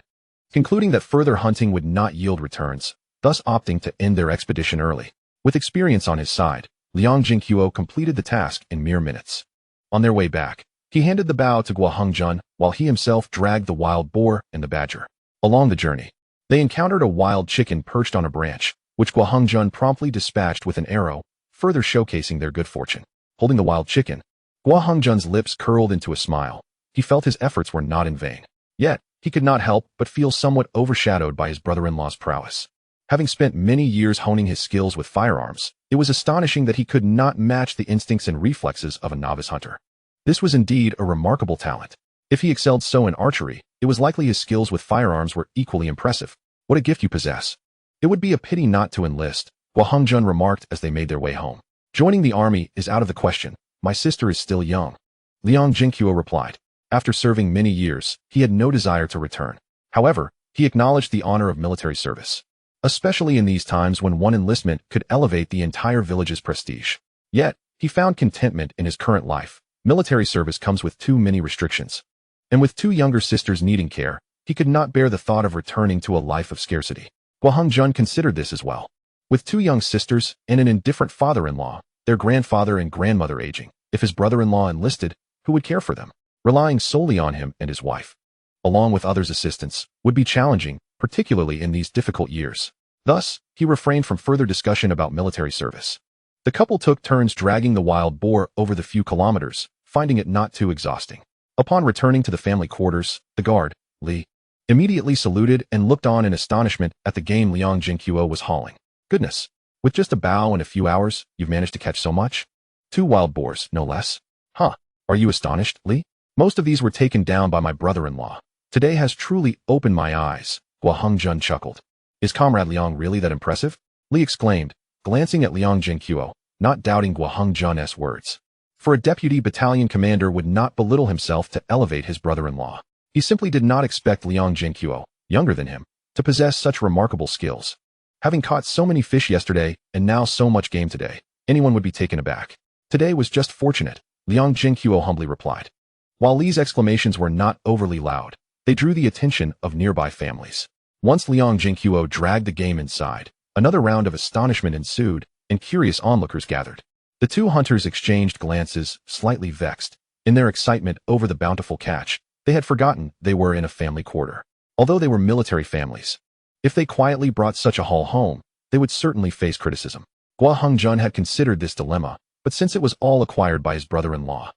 concluding that further hunting would not yield returns, thus opting to end their expedition early. With experience on his side, Liang Zhenguo completed the task in mere minutes. On their way back, He handed the bow to Guohengzhen while he himself dragged the wild boar and the badger. Along the journey, they encountered a wild chicken perched on a branch, which Guohengzhen promptly dispatched with an arrow, further showcasing their good fortune. Holding the wild chicken, Guohengzhen's lips curled into a smile. He felt his efforts were not in vain. Yet, he could not help but feel somewhat overshadowed by his brother-in-law's prowess. Having spent many years honing his skills with firearms, it was astonishing that he could not match the instincts and reflexes of a novice hunter. This was indeed a remarkable talent. If he excelled so in archery, it was likely his skills with firearms were equally impressive. What a gift you possess. It would be a pity not to enlist, Guohengzhen remarked as they made their way home. Joining the army is out of the question. My sister is still young. Liang Zhenguo replied. After serving many years, he had no desire to return. However, he acknowledged the honor of military service, especially in these times when one enlistment could elevate the entire village's prestige. Yet, he found contentment in his current life. Military service comes with too many restrictions. And with two younger sisters needing care, he could not bear the thought of returning to a life of scarcity. Guohengzhen considered this as well. With two young sisters and an indifferent father-in-law, their grandfather and grandmother aging, if his brother-in-law enlisted, who would care for them? Relying solely on him and his wife, along with others' assistance, would be challenging, particularly in these difficult years. Thus, he refrained from further discussion about military service. The couple took turns dragging the wild boar over the few kilometers, finding it not too exhausting. Upon returning to the family quarters, the guard, Li, immediately saluted and looked on in astonishment at the game Liang Zhenguo was hauling. Goodness! With just a bow and a few hours, you've managed to catch so much? 2 wild boars, no less. Huh, are you astonished, Li? Most of these were taken down by my brother-in-law. Today has truly opened my eyes, Guohengzhen chuckled. Is Comrade Liang really that impressive? Li exclaimed, glancing at Liang Zhenguo, not doubting Guohengzhen's words. For a deputy battalion commander would not belittle himself to elevate his brother-in-law. He simply did not expect Liang Zhenguo, younger than him, to possess such remarkable skills. Having caught so many fish yesterday and now so much game today, anyone would be taken aback. Today was just fortunate, Liang Zhenguo humbly replied. While Li's exclamations were not overly loud, they drew the attention of nearby families. Once Liang Zhenguo dragged the game inside, another round of astonishment ensued, and curious onlookers gathered. The two hunters exchanged glances, slightly vexed. In their excitement over the bountiful catch, they had forgotten they were in a family quarter. Although they were military families, if they quietly brought such a haul home, they would certainly face criticism. Guohengzhen had considered this dilemma, but since it was all acquired by his brother-in-law,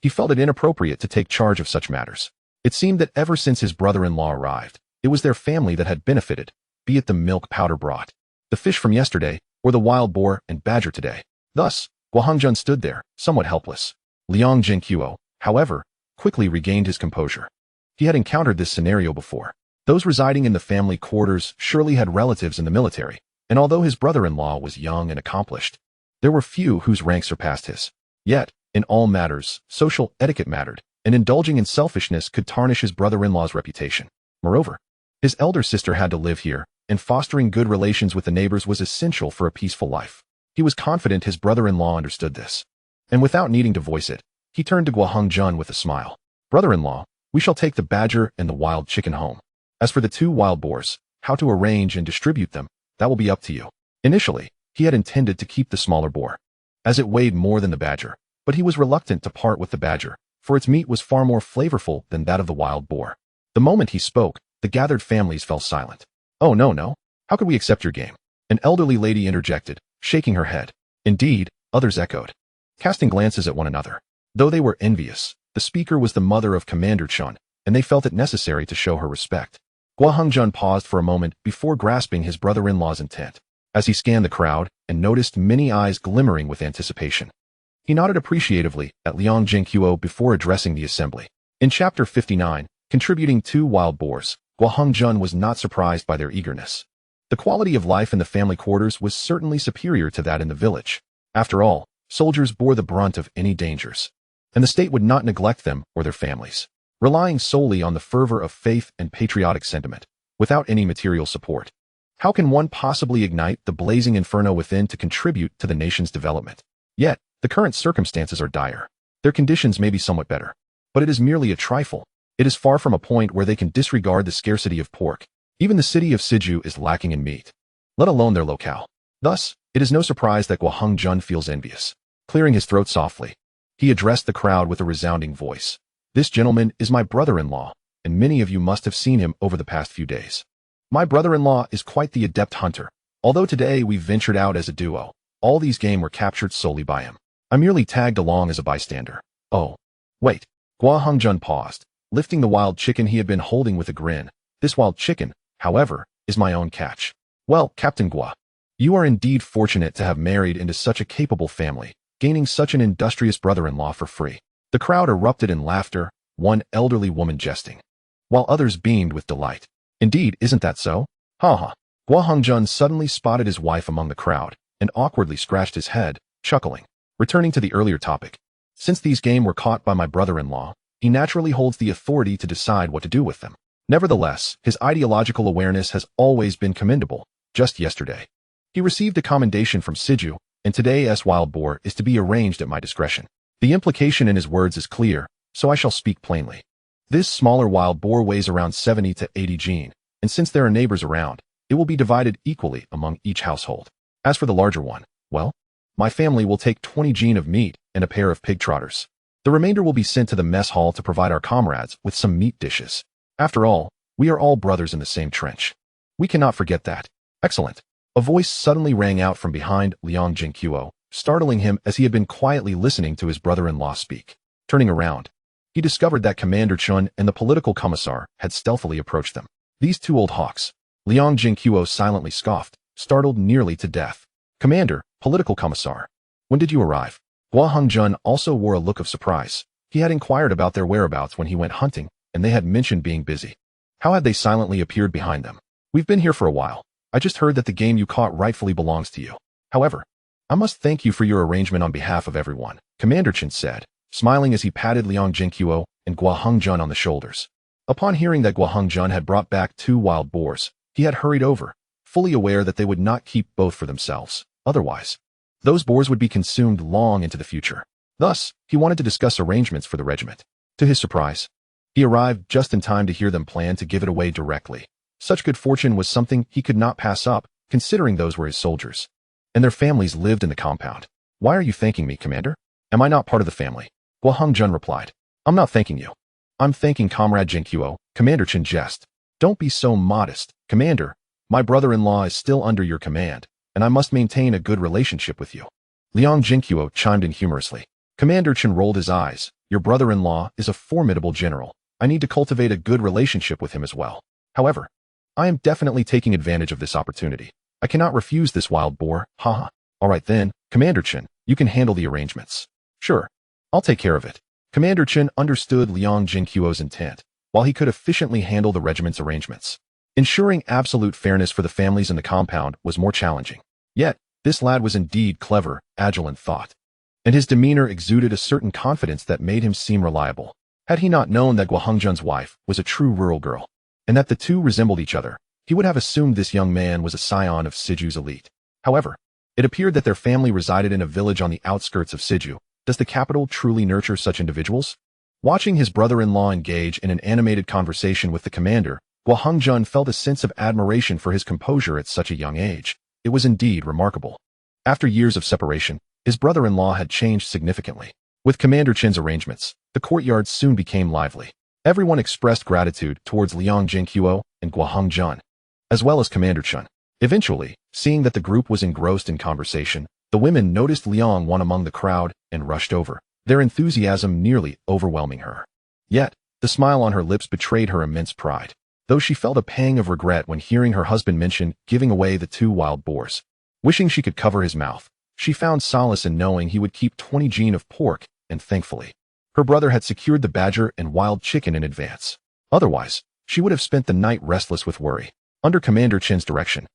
he felt it inappropriate to take charge of such matters. It seemed that ever since his brother-in-law arrived, it was their family that had benefited, be it the milk powder brought, the fish from yesterday, or the wild boar and badger today. Thus, Guohengzhen stood there, somewhat helpless. Liang Zhenguo, however, quickly regained his composure. He had encountered this scenario before. Those residing in the family quarters surely had relatives in the military, and although his brother-in-law was young and accomplished, there were few whose rank surpassed his. Yet, in all matters, social etiquette mattered, and indulging in selfishness could tarnish his brother-in-law's reputation. Moreover, his elder sister had to live here, and fostering good relations with the neighbors was essential for a peaceful life. He was confident his brother-in-law understood this. And without needing to voice it, he turned to Guohengzhen with a smile. Brother-in-law, we shall take the badger and the wild chicken home. As for the 2 wild boars, how to arrange and distribute them, that will be up to you. Initially, he had intended to keep the smaller boar, as it weighed more than the badger, but he was reluctant to part with the badger, for its meat was far more flavorful than that of the wild boar. The moment he spoke, the gathered families fell silent. Oh no, how could we accept your game? An elderly lady interjected, shaking her head. Indeed, others echoed, casting glances at one another. Though they were envious, the speaker was the mother of Commander Chun, and they felt it necessary to show her respect. Guohengzhen paused for a moment before grasping his brother-in-law's intent. As he scanned the crowd and noticed many eyes glimmering with anticipation, he nodded appreciatively at Liang Zhenguo before addressing the assembly. In Chapter 59, contributing 2 wild boars, Guohengzhen was not surprised by their eagerness. The quality of life in the family quarters was certainly superior to that in the village. After all, soldiers bore the brunt of any dangers, and the state would not neglect them or their families, relying solely on the fervor of faith and patriotic sentiment, without any material support. How can one possibly ignite the blazing inferno within to contribute to the nation's development? Yet, the current circumstances are dire. Their conditions may be somewhat better, but it is merely a trifle. It is far from a point where they can disregard the scarcity of pork. Even the city of Siju is lacking in meat, let alone their locale. Thus, it is no surprise that Guohengzhen feels envious. Clearing his throat softly, He addressed the crowd with a resounding voice. This gentleman is my brother-in-law, and many of you must have seen him over the past few days. My brother-in-law is quite the adept hunter. Although today we ventured out as a duo, all these game were captured solely by him. I merely tagged along as a bystander. Oh, wait. Gua Hongjun paused, lifting the wild chicken he had been holding with a grin. This wild chicken, however, is my own catch. Well, Captain Gua, you are indeed fortunate to have married into such a capable family, gaining such an industrious brother-in-law for free. The crowd erupted in laughter, one elderly woman jesting, while others beamed with delight. Indeed, isn't that so? Ha ha. Gua Hongjun suddenly spotted his wife among the crowd and awkwardly scratched his head, chuckling. Returning to the earlier topic, since these game were caught by my brother-in-law, he naturally holds the authority to decide what to do with them. Nevertheless, his ideological awareness has always been commendable. Just yesterday, he received a commendation from Siju, and today's wild boar is to be arranged at my discretion. The implication in his words is clear, so I shall speak plainly. This smaller wild boar weighs around 70 to 80 jin, and since there are neighbors around, it will be divided equally among each household. As for the larger one, well, my family will take 20 jin of meat and a pair of pig trotters. The remainder will be sent to the mess hall to provide our comrades with some meat dishes. After all, we are all brothers in the same trench. We cannot forget that. Excellent. A voice suddenly rang out from behind Liang Zhenguo, startling him as he had been quietly listening to his brother-in-law speak. Turning around, he discovered that Commander Chun and the political commissar had stealthily approached them. These two old hawks. Liang Zhenguo silently scoffed, startled nearly to death. Commander, political commissar, when did you arrive? Gua Hongjun also wore a look of surprise. He had inquired about their whereabouts when he went hunting, and they had mentioned being busy. How had they silently appeared behind them? We've been here for a while. I just heard that the game you caught rightfully belongs to you. However, I must thank you for your arrangement on behalf of everyone, Commander Chen said, smiling as he patted Liang Zhenguo and Gua Hongjun on the shoulders. Upon hearing that Gua Hongjun had brought back 2 wild boars, he had hurried over, fully aware that they would not keep both for themselves. Otherwise, those boars would be consumed long into the future. Thus, he wanted to discuss arrangements for the regiment. To his surprise, he arrived just in time to hear them plan to give it away directly. Such good fortune was something he could not pass up, considering those were his soldiers, and their families lived in the compound. Why are you thanking me, Commander? Am I not part of the family? Gua Hongjun replied. I'm not thanking you. I'm thanking Comrade Zhenguo, Commander Chen jest. Don't be so modest, Commander. My brother-in-law is still under your command, and I must maintain a good relationship with you. Liang Zhenguo chimed in humorously. Commander Chen rolled his eyes. Your brother-in-law is a formidable general. I need to cultivate a good relationship with him as well. However, I am definitely taking advantage of this opportunity. I cannot refuse this wild boar, haha. Alright then, Commander Chen, you can handle the arrangements. Sure, I'll take care of it. Commander Chen understood Liang Zhenguo's intent, while he could efficiently handle the regiment's arrangements. Ensuring absolute fairness for the families in the compound was more challenging. Yet, this lad was indeed clever, agile in thought, and his demeanor exuded a certain confidence that made him seem reliable. Had he not known that Gua Hongjun's wife was a true rural girl, and that the two resembled each other, he would have assumed this young man was a scion of Siju's elite. However, it appeared that their family resided in a village on the outskirts of Siju. Does the capital truly nurture such individuals? Watching his brother-in-law engage in an animated conversation with the commander, Gua Hongjun felt a sense of admiration for his composure at such a young age. It was indeed remarkable. After years of separation, his brother-in-law had changed significantly. With Commander Chen's arrangements, the courtyard soon became lively. Everyone expressed gratitude towards Liang Zhenguo and Gua Hongjun, as well as Commander Chen. Eventually, seeing that the group was engrossed in conversation, the women noticed Liang one among the crowd and rushed over, their enthusiasm nearly overwhelming her. Yet, the smile on her lips betrayed her immense pride, though she felt a pang of regret when hearing her husband mention giving away the 2 wild boars. Wishing she could cover his mouth, she found solace in knowing he would keep 20 jin of pork, and thankfully, her brother had secured the badger and wild chicken in advance. Otherwise, she would have spent the night restless with worry. Under Commander Chen's direction,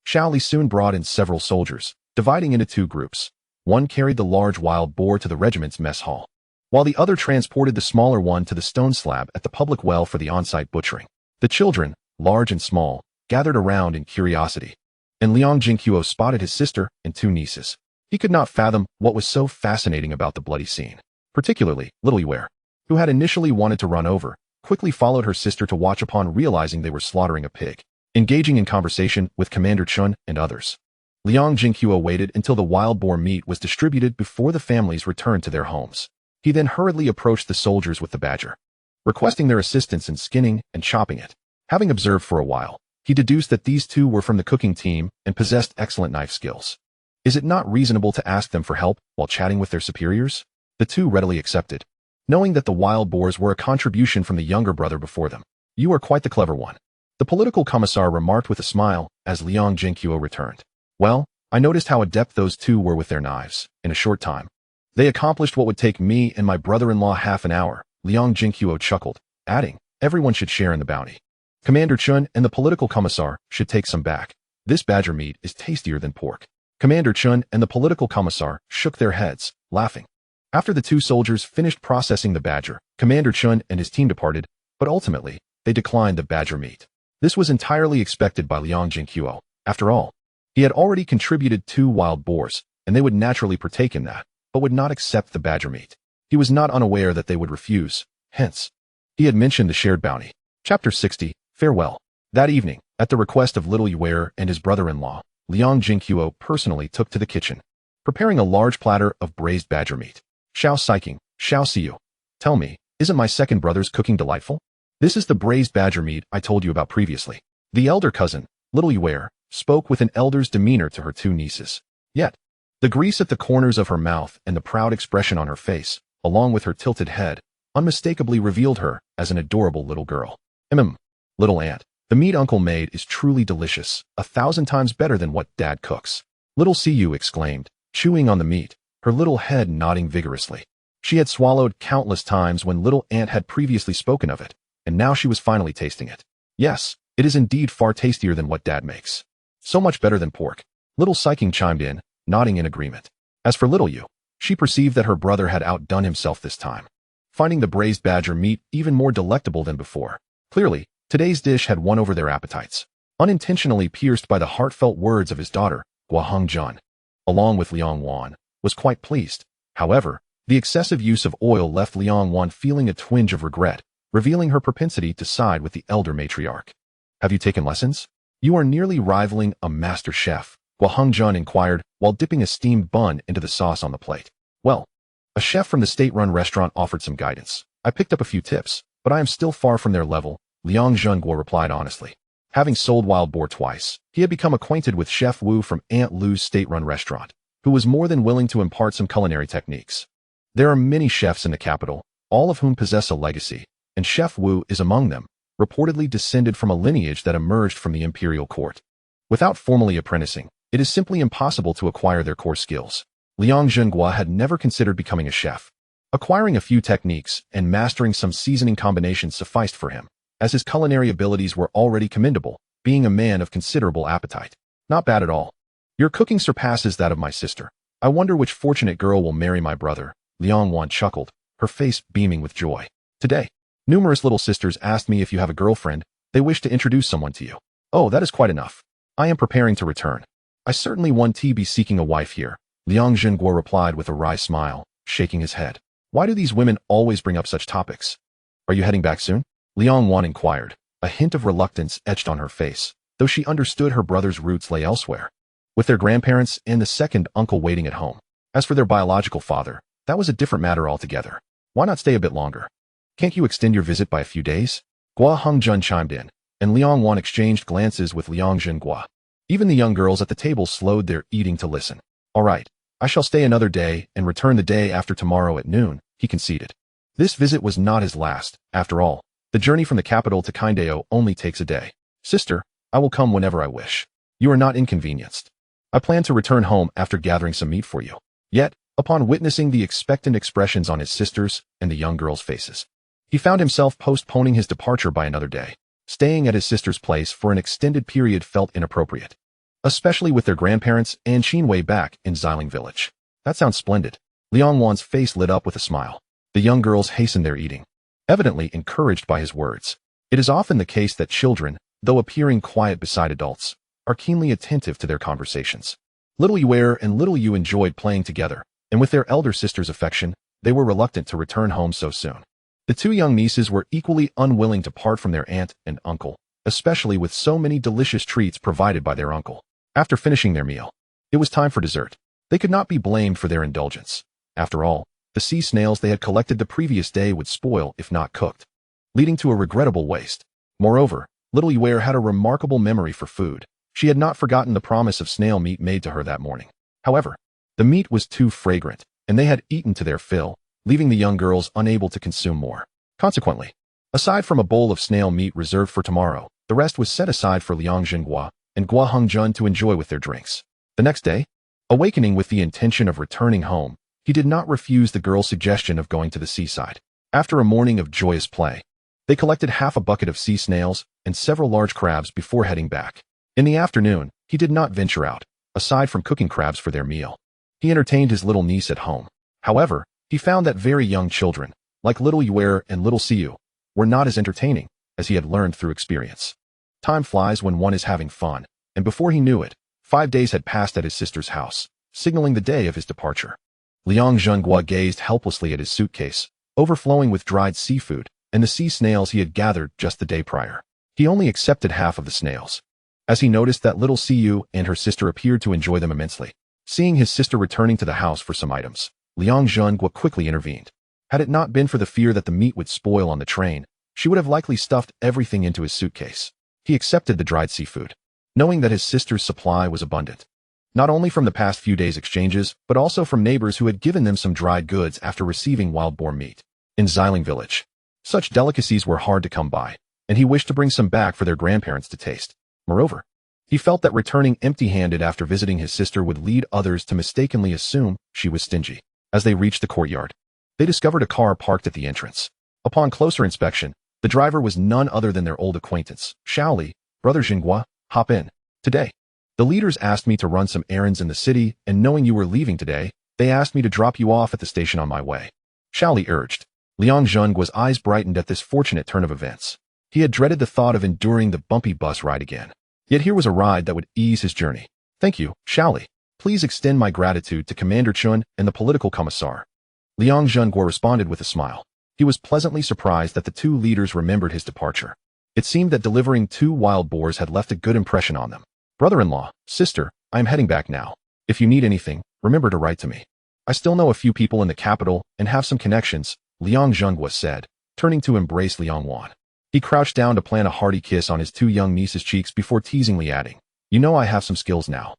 Shaoli soon brought in several soldiers, dividing into 2 groups. One carried the large wild boar to the regiment's mess hall, while the other transported the smaller one to the stone slab at the public well for the on-site butchering. The children, large and small, gathered around in curiosity, and Liang Zhenguo spotted his sister and 2 nieces. He could not fathom what was so fascinating about the bloody scene. Particularly, little Yue, who had initially wanted to run over, quickly followed her sister to watch upon realizing they were slaughtering a pig. Engaging in conversation with Commander Chun and others, Liang Zhenguo waited until the wild boar meat was distributed before the families returned to their homes. He He then hurriedly approached the soldiers with the badger, requesting their assistance in skinning and chopping it. Having observed for a while, he deduced that these two were from the cooking team and possessed excellent knife skills. Is it not reasonable to ask them for help while chatting with their superiors? The two readily accepted, knowing that the wild boars were a contribution from the younger brother before them. You are quite the clever one, the political commissar remarked with a smile as Liang Zhenguo returned. Well, I noticed how adept those two were with their knives. In a short time, they accomplished what would take me and my brother-in-law half an hour. Liang Zhenguo chuckled, adding, everyone should share in the bounty. Commander Chun and the political commissar should take some back. This badger meat is tastier than pork. Commander Chun and the political commissar shook their heads, laughing. After the two soldiers finished processing the badger, Commander Chun and his team departed, but ultimately, they declined the badger meat. This was entirely expected by Liang Zhenguo. After all, he had already contributed 2 wild boars, and they would naturally partake in that, but would not accept the badger meat. He was not unaware that they would refuse, hence, he had mentioned the shared bounty. Chapter 60, Farewell. That evening, at the request of little Yuer and his brother-in-law, Liang Zhenguo personally took to the kitchen, preparing a large platter of braised badger meat. Xiao Siking, Xiao Siyu. Tell me, isn't my second brother's cooking delightful? This is the braised badger meat I told you about previously. The elder cousin, little Yuer, spoke with an elder's demeanor to her 2 nieces. Yet, the grease at the corners of her mouth and the proud expression on her face, along with her tilted head, unmistakably revealed her as an adorable little girl. Little aunt, the meat uncle made is truly delicious, 1,000 times better than what dad cooks. Little Siyu exclaimed, chewing on the meat, her little head nodding vigorously. She had swallowed countless times when little aunt had previously spoken of it, and now she was finally tasting it. Yes, it is indeed far tastier than what dad makes. So much better than pork. Little Siking chimed in, nodding in agreement. As for little Yu, she perceived that her brother had outdone himself this time, finding the braised badger meat even more delectable than before. Clearly, today's dish had won over their appetites. Unintentionally pierced by the heartfelt words of his daughter, Guohengzhan, along with Liang Wan, was quite pleased. However, the excessive use of oil left Liang Wan feeling a twinge of regret, revealing her propensity to side with the elder matriarch. Have you taken lessons? You are nearly rivaling a master chef, Guohengzhan inquired while dipping a steamed bun into the sauce on the plate. Well, a chef from the state-run restaurant offered some guidance. I picked up a few tips, but I am still far from their level, Liang Zhenguo replied honestly. Having sold wild boar twice, he had become acquainted with Chef Wu from Aunt Lu's state-run restaurant, who was more than willing to impart some culinary techniques. There are many chefs in the capital, all of whom possess a legacy, and Chef Wu is among them, reportedly descended from a lineage that emerged from the imperial court. Without formally apprenticing, it is simply impossible to acquire their core skills. Liang Zhenguo had never considered becoming a chef. Acquiring a few techniques and mastering some seasoning combinations sufficed for him, as his culinary abilities were already commendable, being a man of considerable appetite. Not bad at all. Your cooking surpasses that of my sister. I wonder which fortunate girl will marry my brother. Liang Wan chuckled, her face beaming with joy. Today, numerous little sisters asked me if you have a girlfriend, they wish to introduce someone to you. Oh, that is quite enough. I am preparing to return. I certainly want to be seeking a wife here, Liang Zhenguo replied with a wry smile, shaking his head. Why do these women always bring up such topics? Are you heading back soon? Liang Wan inquired, a hint of reluctance etched on her face, though she understood her brother's roots lay elsewhere, with their grandparents and the second uncle waiting at home. As for their biological father, that was a different matter altogether. Why not stay a bit longer? Can't you extend your visit by a few days? Guohengzhan chimed in, and Liang Wan exchanged glances with Liang Zhenguo. Even the young girls at the table slowed their eating to listen. All right, I shall stay another day and return the day after tomorrow at noon, he conceded. This visit was not his last, after all. The journey from the capital to Qingdao only takes a day. Sister, I will come whenever I wish. You are not inconvenienced. I plan to return home after gathering some meat for you. Yet, upon witnessing the expectant expressions on his sister's and the young girl's faces, he found himself postponing his departure by another day. Staying at his sister's place for an extended period felt inappropriate, especially with their grandparents and Qinwei back in Xiling village. That sounds splendid. Liang Wan's face lit up with a smile. The young girls hastened their eating, evidently encouraged by his words. It is often the case that children, though appearing quiet beside adults, are keenly attentive to their conversations. Little Yuer and little Yu enjoyed playing together, and with their elder sister's affection, they were reluctant to return home so soon. The 2 young nieces were equally unwilling to part from their aunt and uncle, especially with so many delicious treats provided by their uncle. After finishing their meal, it was time for dessert. They could not be blamed for their indulgence. After all, The sea snails they had collected the previous day would spoil if not cooked, leading to a regrettable waste. Moreover, little Yuer had a remarkable memory for food. She had not forgotten the promise of snail meat made to her that morning. However, the meat was too fragrant, and they had eaten to their fill, leaving the young girls unable to consume more. Consequently, aside from a bowl of snail meat reserved for tomorrow, the rest was set aside for Liang Zhenguo and Guo Hongjun to enjoy with their drinks. The next day, awakening with the intention of returning home, he did not refuse the girl's suggestion of going to the seaside. After a morning of joyous play, they collected half a bucket of sea snails and several large crabs before heading back. In the afternoon, he did not venture out, aside from cooking crabs for their meal. He entertained his little niece at home. However, he found that very young children, like little Yuer and little Siu, were not as entertaining as he had learned through experience. Time flies when one is having fun, and before he knew it, 5 days had passed at his sister's house, signaling the day of his departure. Liang Zhenguo gazed helplessly at his suitcase, overflowing with dried seafood and the sea snails he had gathered just the day prior. He only accepted half of the snails, as he noticed that little Siu and her sister appeared to enjoy them immensely. Seeing his sister returning to the house for some items, Liang Zhenguo quickly intervened. Had it not been for the fear that the meat would spoil on the train, she would have likely stuffed everything into his suitcase. He accepted the dried seafood, knowing that his sister's supply was abundant, not only from the past few days' exchanges, but also from neighbors who had given them some dried goods after receiving wild boar meat. In Xiling village, such delicacies were hard to come by, and he wished to bring some back for their grandparents to taste. Moreover, he felt that returning empty-handed after visiting his sister would lead others to mistakenly assume she was stingy. As they reached the courtyard, they discovered a car parked at the entrance. Upon closer inspection, the driver was none other than their old acquaintance, Shaoli. Brother Zhenguo, hop in. Today, the leaders asked me to run some errands in the city, and knowing you were leaving today, they asked me to drop you off at the station on my way, Shaoli urged. Liang Zhenguo's eyes brightened at this fortunate turn of events. He had dreaded the thought of enduring the bumpy bus ride again. Yet here was a ride that would ease his journey. Thank you, Shaoli. Please extend my gratitude to Commander Chun and the political commissar. Liang Zhenguo responded with a smile. He was pleasantly surprised that the two leaders remembered his departure. It seemed that delivering 2 wild boars had left a good impression on them. Brother-in-law, sister, I am heading back now. If you need anything, remember to write to me. I still know a few people in the capital and have some connections, Liang Zhenguo said, turning to embrace Liang Wan. He crouched down to plant a hearty kiss on his 2 young niece's cheeks before teasingly adding, you know I have some skills now.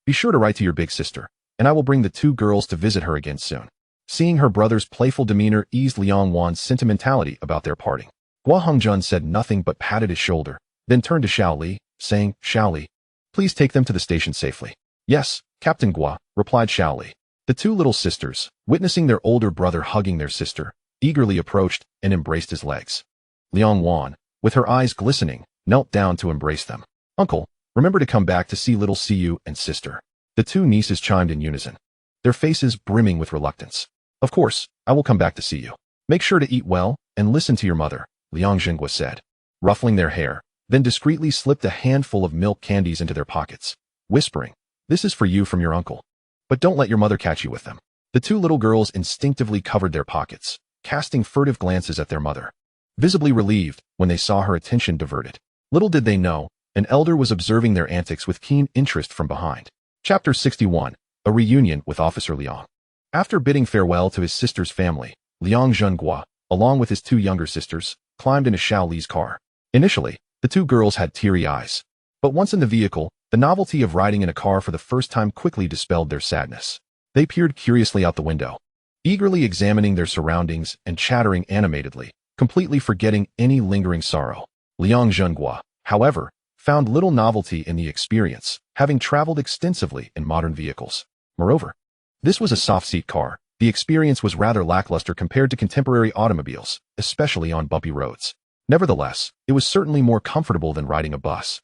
Be sure to write to your big sister, and I will bring the 2 girls to visit her again soon. Seeing her brother's playful demeanor eased Liang Wan's sentimentality about their parting. Guo Hongjun said nothing but patted his shoulder, then turned to Shaoli, saying, Shaoli, please take them to the station safely. Yes, Captain Guo, replied Shaoli. The 2 little sisters, witnessing their older brother hugging their sister, eagerly approached and embraced his legs. Liang Wan, with her eyes glistening, knelt down to embrace them. Uncle, remember to come back to see little Siu and sister. The 2 nieces chimed in unison, their faces brimming with reluctance. Of course, I will come back to see you. Make sure to eat well and listen to your mother, Liang Zhenguo said, ruffling their hair, then discreetly slipped a handful of milk candies into their pockets, whispering, this is for you from your uncle. But don't let your mother catch you with them. The 2 little girls instinctively covered their pockets, casting furtive glances at their mother, visibly relieved when they saw her attention diverted. Little did they know, an elder was observing their antics with keen interest from behind. Chapter 61, A Reunion with Officer Liang. After bidding farewell to his sister's family, Liang Zhenguo, along with his 2 younger sisters, climbed into Shaoli's car. Initially, the 2 girls had teary eyes, but once in the vehicle, the novelty of riding in a car for the first time quickly dispelled their sadness. They peered curiously out the window, eagerly examining their surroundings and chattering animatedly, completely forgetting any lingering sorrow. Liang Zhenguo, however, found little novelty in the experience, having traveled extensively in modern vehicles. Moreover, this was a soft-seat car. The experience was rather lackluster compared to contemporary automobiles, especially on bumpy roads. Nevertheless, it was certainly more comfortable than riding a bus.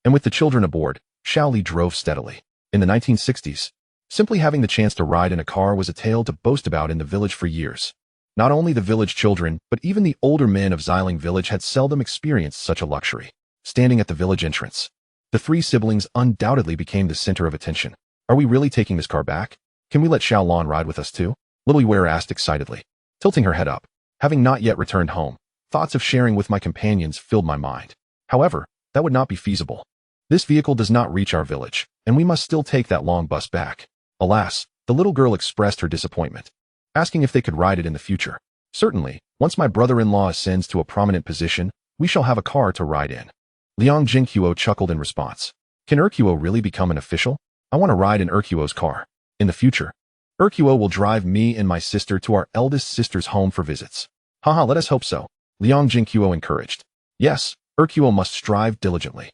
And with the children aboard, Shaoli drove steadily. In the 1960s, simply having the chance to ride in a car was a tale to boast about in the village for years. Not only the village children, but even the older men of Xiling village had seldom experienced such a luxury. Standing at the village entrance, the 3 siblings undoubtedly became the center of attention. Are we really taking this car back? Can we let Xiaolon ride with us too? Little Yuer asked excitedly, tilting her head up. Having not yet returned home, thoughts of sharing with my companions filled my mind. However, that would not be feasible. This vehicle does not reach our village, and we must still take that long bus back. Alas, the little girl expressed her disappointment. asking if they could ride it in the future. Certainly, once my brother-in-law ascends to a prominent position, we shall have a car to ride in. Liang Zhenguo chuckled in response. Can Erquo really become an official? I want to ride in Erquo's car. In the future, Erquo will drive me and my sister to our eldest sister's home for visits. Haha, let us hope so. Liang Zhenguo encouraged. Yes, Erquo must strive diligently.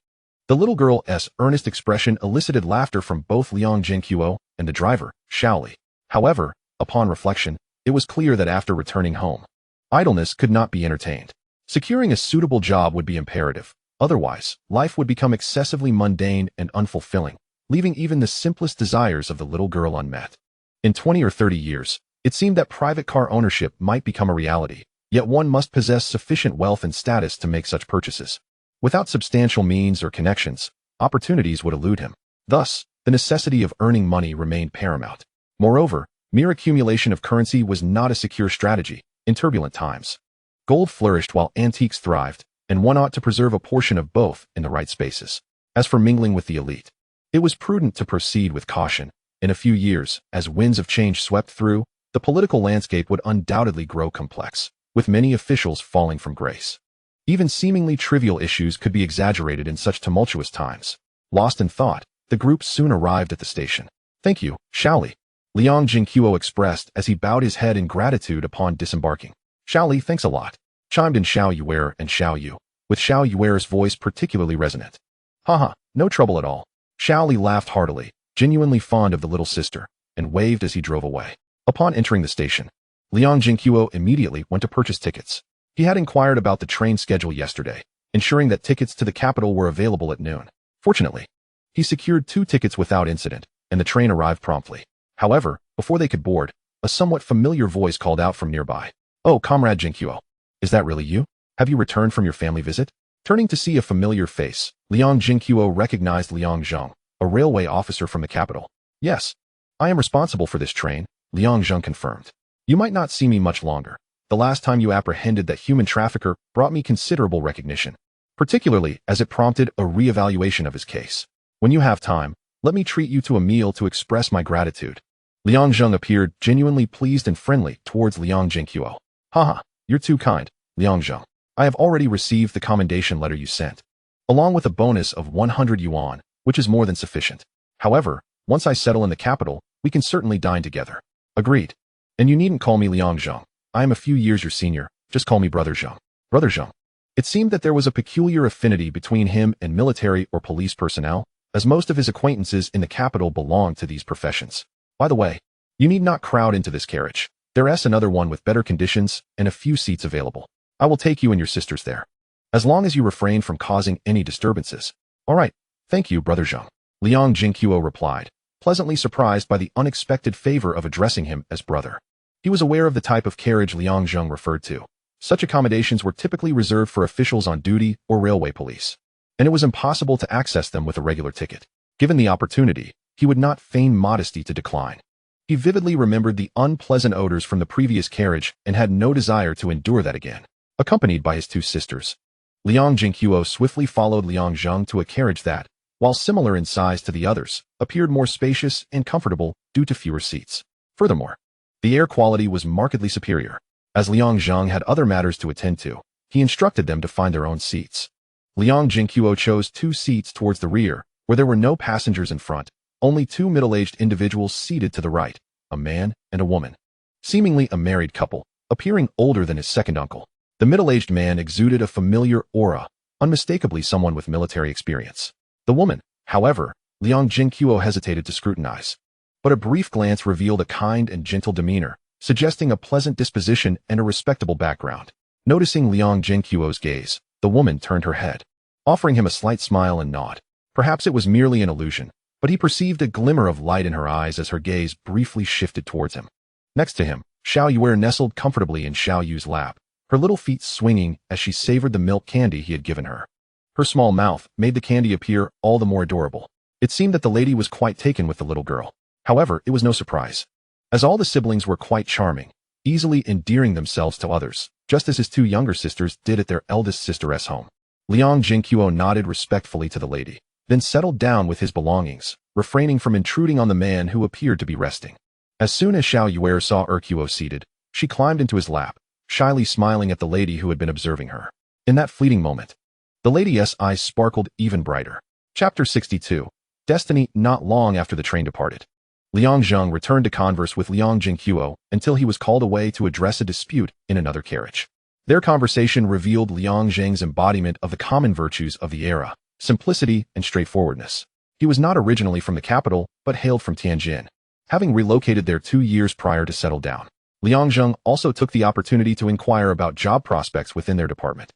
The little girl's earnest expression elicited laughter from both Liang Zhenguo and the driver, Shaoli. However, upon reflection, it was clear that after returning home, idleness could not be entertained. Securing a suitable job would be imperative. Otherwise, life would become excessively mundane and unfulfilling, leaving even the simplest desires of the little girl unmet. In 20 or 30 years, it seemed that private car ownership might become a reality, yet one must possess sufficient wealth and status to make such purchases. Without substantial means or connections, opportunities would elude him. Thus, the necessity of earning money remained paramount. Moreover, mere accumulation of currency was not a secure strategy in turbulent times. Gold flourished while antiques thrived, and one ought to preserve a portion of both in the right spaces. As for mingling with the elite, it was prudent to proceed with caution. In a few years, as winds of change swept through, the political landscape would undoubtedly grow complex, with many officials falling from grace. Even seemingly trivial issues could be exaggerated in such tumultuous times. Lost in thought, the group soon arrived at the station. Thank you, Shaoli, Liang Zhenguo expressed as he bowed his head in gratitude upon disembarking. Shaoli, thanks a lot, chimed in Xiao Yuer and Xiao Yu, with Xiao Yuer's voice particularly resonant. Haha, no trouble at all. Shaoli laughed heartily, genuinely fond of the little sister, and waved as he drove away. Upon entering the station, Liang Zhenguo immediately went to purchase tickets. He had inquired about the train schedule yesterday, ensuring that tickets to the capital were available at noon. Fortunately, he secured 2 tickets without incident, and the train arrived promptly. However, before they could board, a somewhat familiar voice called out from nearby. Oh, Comrade Zhenguo, is that really you? Have you returned from your family visit? Turning to see a familiar face, Liang Zhenguo recognized Liang Zheng, a railway officer from the capital. Yes, I am responsible for this train, Liang Zheng confirmed. You might not see me much longer. The last time you apprehended that human trafficker brought me considerable recognition, particularly as it prompted a re-evaluation of his case. When you have time, let me treat you to a meal to express my gratitude. Liang Zheng appeared genuinely pleased and friendly towards Liang Zhenguo. Haha, you're too kind, Liang Zheng. I have already received the commendation letter you sent, along with a bonus of 100 yuan, which is more than sufficient. However, once I settle in the capital, we can certainly dine together. Agreed. And you needn't call me Liang Zheng. I am a few years your senior, just call me Brother Zheng. Brother Zheng. It seemed that there was a peculiar affinity between him and military or police personnel, as most of his acquaintances in the capital belonged to these professions. By the way, you need not crowd into this carriage. There's another one with better conditions and a few seats available. I will take you and your sisters there, as long as you refrain from causing any disturbances. All right, thank you, Brother Zheng, Liang Zhenguo replied, pleasantly surprised by the unexpected favor of addressing him as brother. He was aware of the type of carriage Liang Zheng referred to. Such accommodations were typically reserved for officials on duty or railway police, and it was impossible to access them with a regular ticket. Given the opportunity, he would not feign modesty to decline. He vividly remembered the unpleasant odors from the previous carriage and had no desire to endure that again. Accompanied by his 2 sisters, Liang Zhenguo swiftly followed Liang Zheng to a carriage that, while similar in size to the others, appeared more spacious and comfortable due to fewer seats. Furthermore, the air quality was markedly superior. As Liang Zheng had other matters to attend to, he instructed them to find their own seats. Liang Zhenguo chose 2 seats towards the rear, where there were no passengers in front, only 2 middle-aged individuals seated to the right, a man and a woman. Seemingly a married couple, appearing older than his second uncle. The middle-aged man exuded a familiar aura, unmistakably someone with military experience. The woman, however, Liang Zhenguo hesitated to scrutinize. But a brief glance revealed a kind and gentle demeanor, suggesting a pleasant disposition and a respectable background. Noticing Liang Zhenguo's gaze, the woman turned her head, offering him a slight smile and nod. Perhaps it was merely an illusion, but he perceived a glimmer of light in her eyes as her gaze briefly shifted towards him. Next to him, Xiao Yuer nestled comfortably in Xiao Yu's lap, her little feet swinging as she savored the milk candy he had given her. Her small mouth made the candy appear all the more adorable. It seemed that the lady was quite taken with the little girl. However, it was no surprise, as all the siblings were quite charming, easily endearing themselves to others, just as his 2 younger sisters did at their eldest sister's home. Liang Zhenguo nodded respectfully to the lady, then settled down with his belongings, refraining from intruding on the man who appeared to be resting. As soon as Xiao Yuer saw Erquo seated, she climbed into his lap, shyly smiling at the lady who had been observing her. In that fleeting moment, the lady's eyes sparkled even brighter. Chapter 62. Destiny. Not long after the train departed, Liang Zheng returned to converse with Liang Zhenguo until he was called away to address a dispute in another carriage. Their conversation revealed Liang Zheng's embodiment of the common virtues of the era: simplicity and straightforwardness. He was not originally from the capital, but hailed from Tianjin, having relocated there 2 years prior to settle down. Liang Zheng also took the opportunity to inquire about job prospects within their department,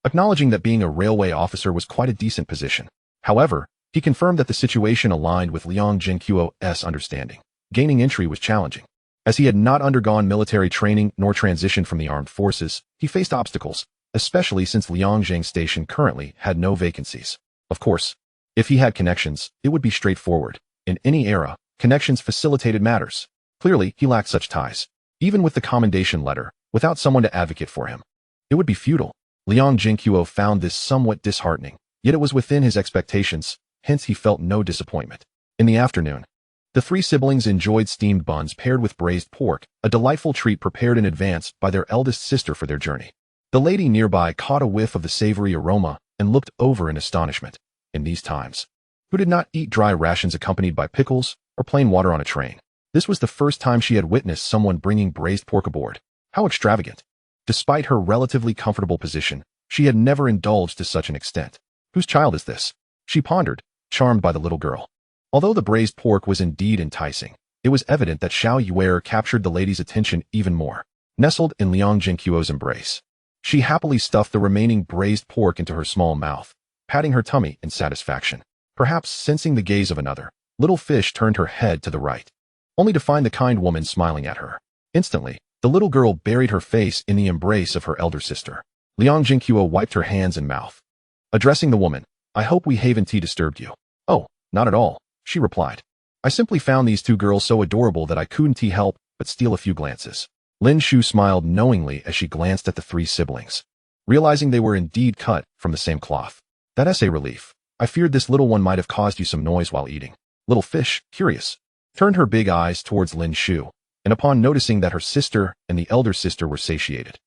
acknowledging that being a railway officer was quite a decent position. However, he confirmed that the situation aligned with Liang Zhenguo's understanding. Gaining entry was challenging. As he had not undergone military training nor transitioned from the armed forces, he faced obstacles, especially since Liang Zheng's station currently had no vacancies. Of course, if he had connections, it would be straightforward. In any era, connections facilitated matters. Clearly, he lacked such ties. Even with the commendation letter, without someone to advocate for him, it would be futile. Liang Zhenguo found this somewhat disheartening, yet it was within his expectations, hence he felt no disappointment. In the afternoon, the 3 siblings enjoyed steamed buns paired with braised pork, a delightful treat prepared in advance by their eldest sister for their journey. The lady nearby caught a whiff of the savory aroma and looked over in astonishment. In these times, who did not eat dry rations accompanied by pickles or plain water on a train? This was the first time she had witnessed someone bringing braised pork aboard. How extravagant! Despite her relatively comfortable position, she had never indulged to such an extent. Whose child is this? She pondered, charmed by the little girl. Although the braised pork was indeed enticing, it was evident that Xiao Yuer captured the lady's attention even more. Nestled in Liang Zhenguo's embrace, she happily stuffed the remaining braised pork into her small mouth, patting her tummy in satisfaction. Perhaps sensing the gaze of another, little fish turned her head to the right, only to find the kind woman smiling at her. Instantly, the little girl buried her face in the embrace of her elder sister. Liang Zhenguo wiped her hands and mouth. Addressing the woman, "I hope we haven't disturbed you." "Oh, not at all," she replied. "I simply found these 2 girls so adorable that I couldn't help but steal a few glances." Lin Shu smiled knowingly as she glanced at the 3 siblings, realizing they were indeed cut from the same cloth. "That's a relief. I feared this little one might have caused you some noise while eating." Little fish, curious, turned her big eyes towards Lin Shu, and upon noticing that her sister and the elder sister were satiated,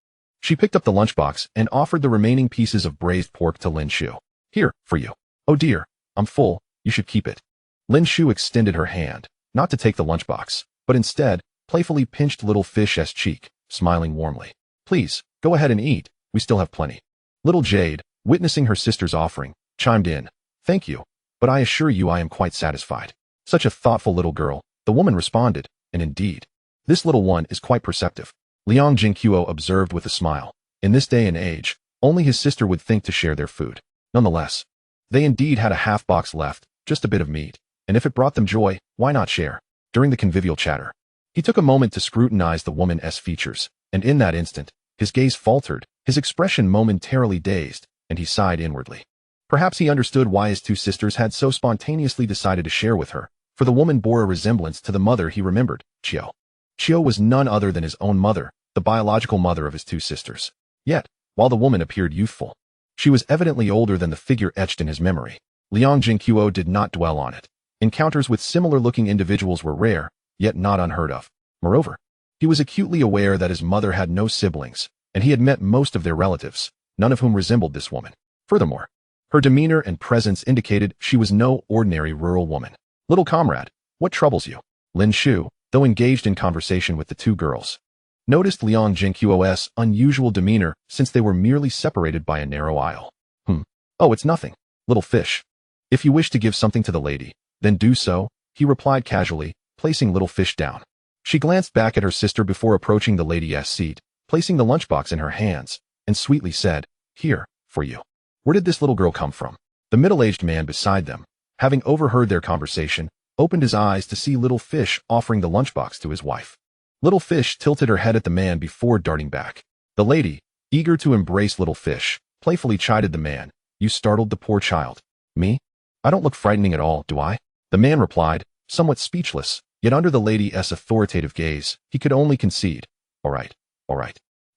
she picked up the lunchbox and offered the remaining pieces of braised pork to Lin Shu. "Here, for you." "Oh dear, I'm full, you should keep it." Lin Shu extended her hand, not to take the lunchbox, but instead, playfully pinched little fish's cheek, smiling warmly. "Please, go ahead and eat, we still have plenty." Little Jade, witnessing her sister's offering, chimed in. "Thank you, but I assure you I am quite satisfied." Such a thoughtful little girl, the woman responded, and indeed, this little one is quite perceptive. Liang Zhenguo observed with a smile. In this day and age, only his sister would think to share their food. Nonetheless, they indeed had a half box left, just a bit of meat, and if it brought them joy, why not share? During the convivial chatter, he took a moment to scrutinize the woman's features, and in that instant, his gaze faltered, his expression momentarily dazed, and he sighed inwardly. Perhaps he understood why his 2 sisters had so spontaneously decided to share with her, for the woman bore a resemblance to the mother he remembered, Qiu. Qiu was none other than his own mother, the biological mother of his 2 sisters. Yet, while the woman appeared youthful, she was evidently older than the figure etched in his memory. Liang Zhenguo did not dwell on it. Encounters with similar-looking individuals were rare, yet not unheard of. Moreover, he was acutely aware that his mother had no siblings, and he had met most of their relatives, none of whom resembled this woman. Furthermore, her demeanor and presence indicated she was no ordinary rural woman. "Little comrade, what troubles you?" Lin Shu, though engaged in conversation with the 2 girls, noticed Liang Zhenguo's unusual demeanor since they were merely separated by a narrow aisle. "Oh, it's nothing, little fish. If you wish to give something to the lady, then do so," he replied casually, placing little fish down. She glanced back at her sister before approaching the lady's seat, placing the lunchbox in her hands, and sweetly said, "Here, for you." Where did this little girl come from? The middle-aged man beside them, having overheard their conversation, opened his eyes to see little fish offering the lunchbox to his wife. Little fish tilted her head at the man before darting back. The lady, eager to embrace little fish, playfully chided the man. "You startled the poor child." "Me? I don't look frightening at all, do I?" The man replied, somewhat speechless, yet under the lady's authoritative gaze, he could only concede. All right.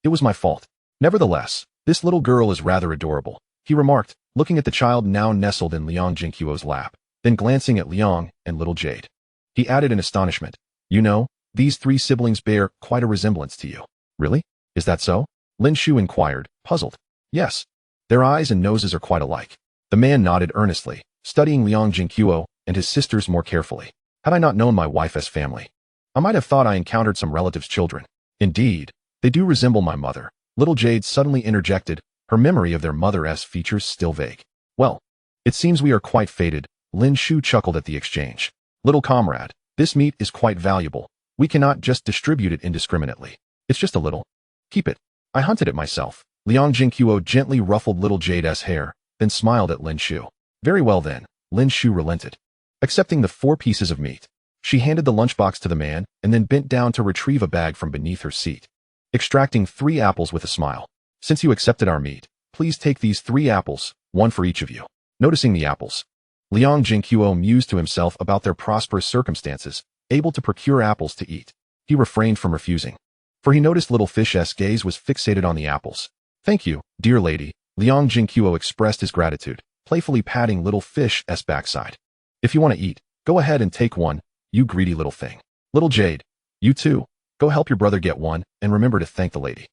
It was my fault. Nevertheless, this little girl is rather adorable," he remarked, looking at the child now nestled in Liang Zhenguo's lap, then glancing at Liang and little Jade. He added in astonishment, "You know, These three siblings bear quite a resemblance to you. Really? Is that so? Lin Shu inquired, puzzled. Yes. Their eyes and noses are quite alike. The man nodded earnestly, studying Liang Zhenguo and his sisters more carefully. Had I not known my wife's family, I might have thought I encountered some relatives' children. Indeed, they do resemble my mother. Little Jade suddenly interjected, her memory of their mother's features still vague. Well, it seems we are quite fated. Lin Shu chuckled at the exchange. Little comrade, this meat is quite valuable. We cannot just distribute it indiscriminately. It's just a little. Keep it. I hunted it myself. Liang Zhenguo gently ruffled little Jade's hair, then smiled at Lin Shu. Very well then, Lin Shu relented. Accepting the 4 pieces of meat, she handed the lunchbox to the man and then bent down to retrieve a bag from beneath her seat. Extracting 3 apples with a smile. Since you accepted our meat, please take these 3 apples, 1 for each of you. Noticing the apples, Liang Zhenguo mused to himself about their prosperous circumstances, able to procure apples to eat. He refrained from refusing, for he noticed little fish's gaze was fixated on the apples. Thank you, dear lady, Liang Zhenguo expressed his gratitude, playfully patting little fish's backside. If you want to eat, go ahead and take one, you greedy little thing. Little Jade, you too, go help your brother get one, and remember to thank the lady.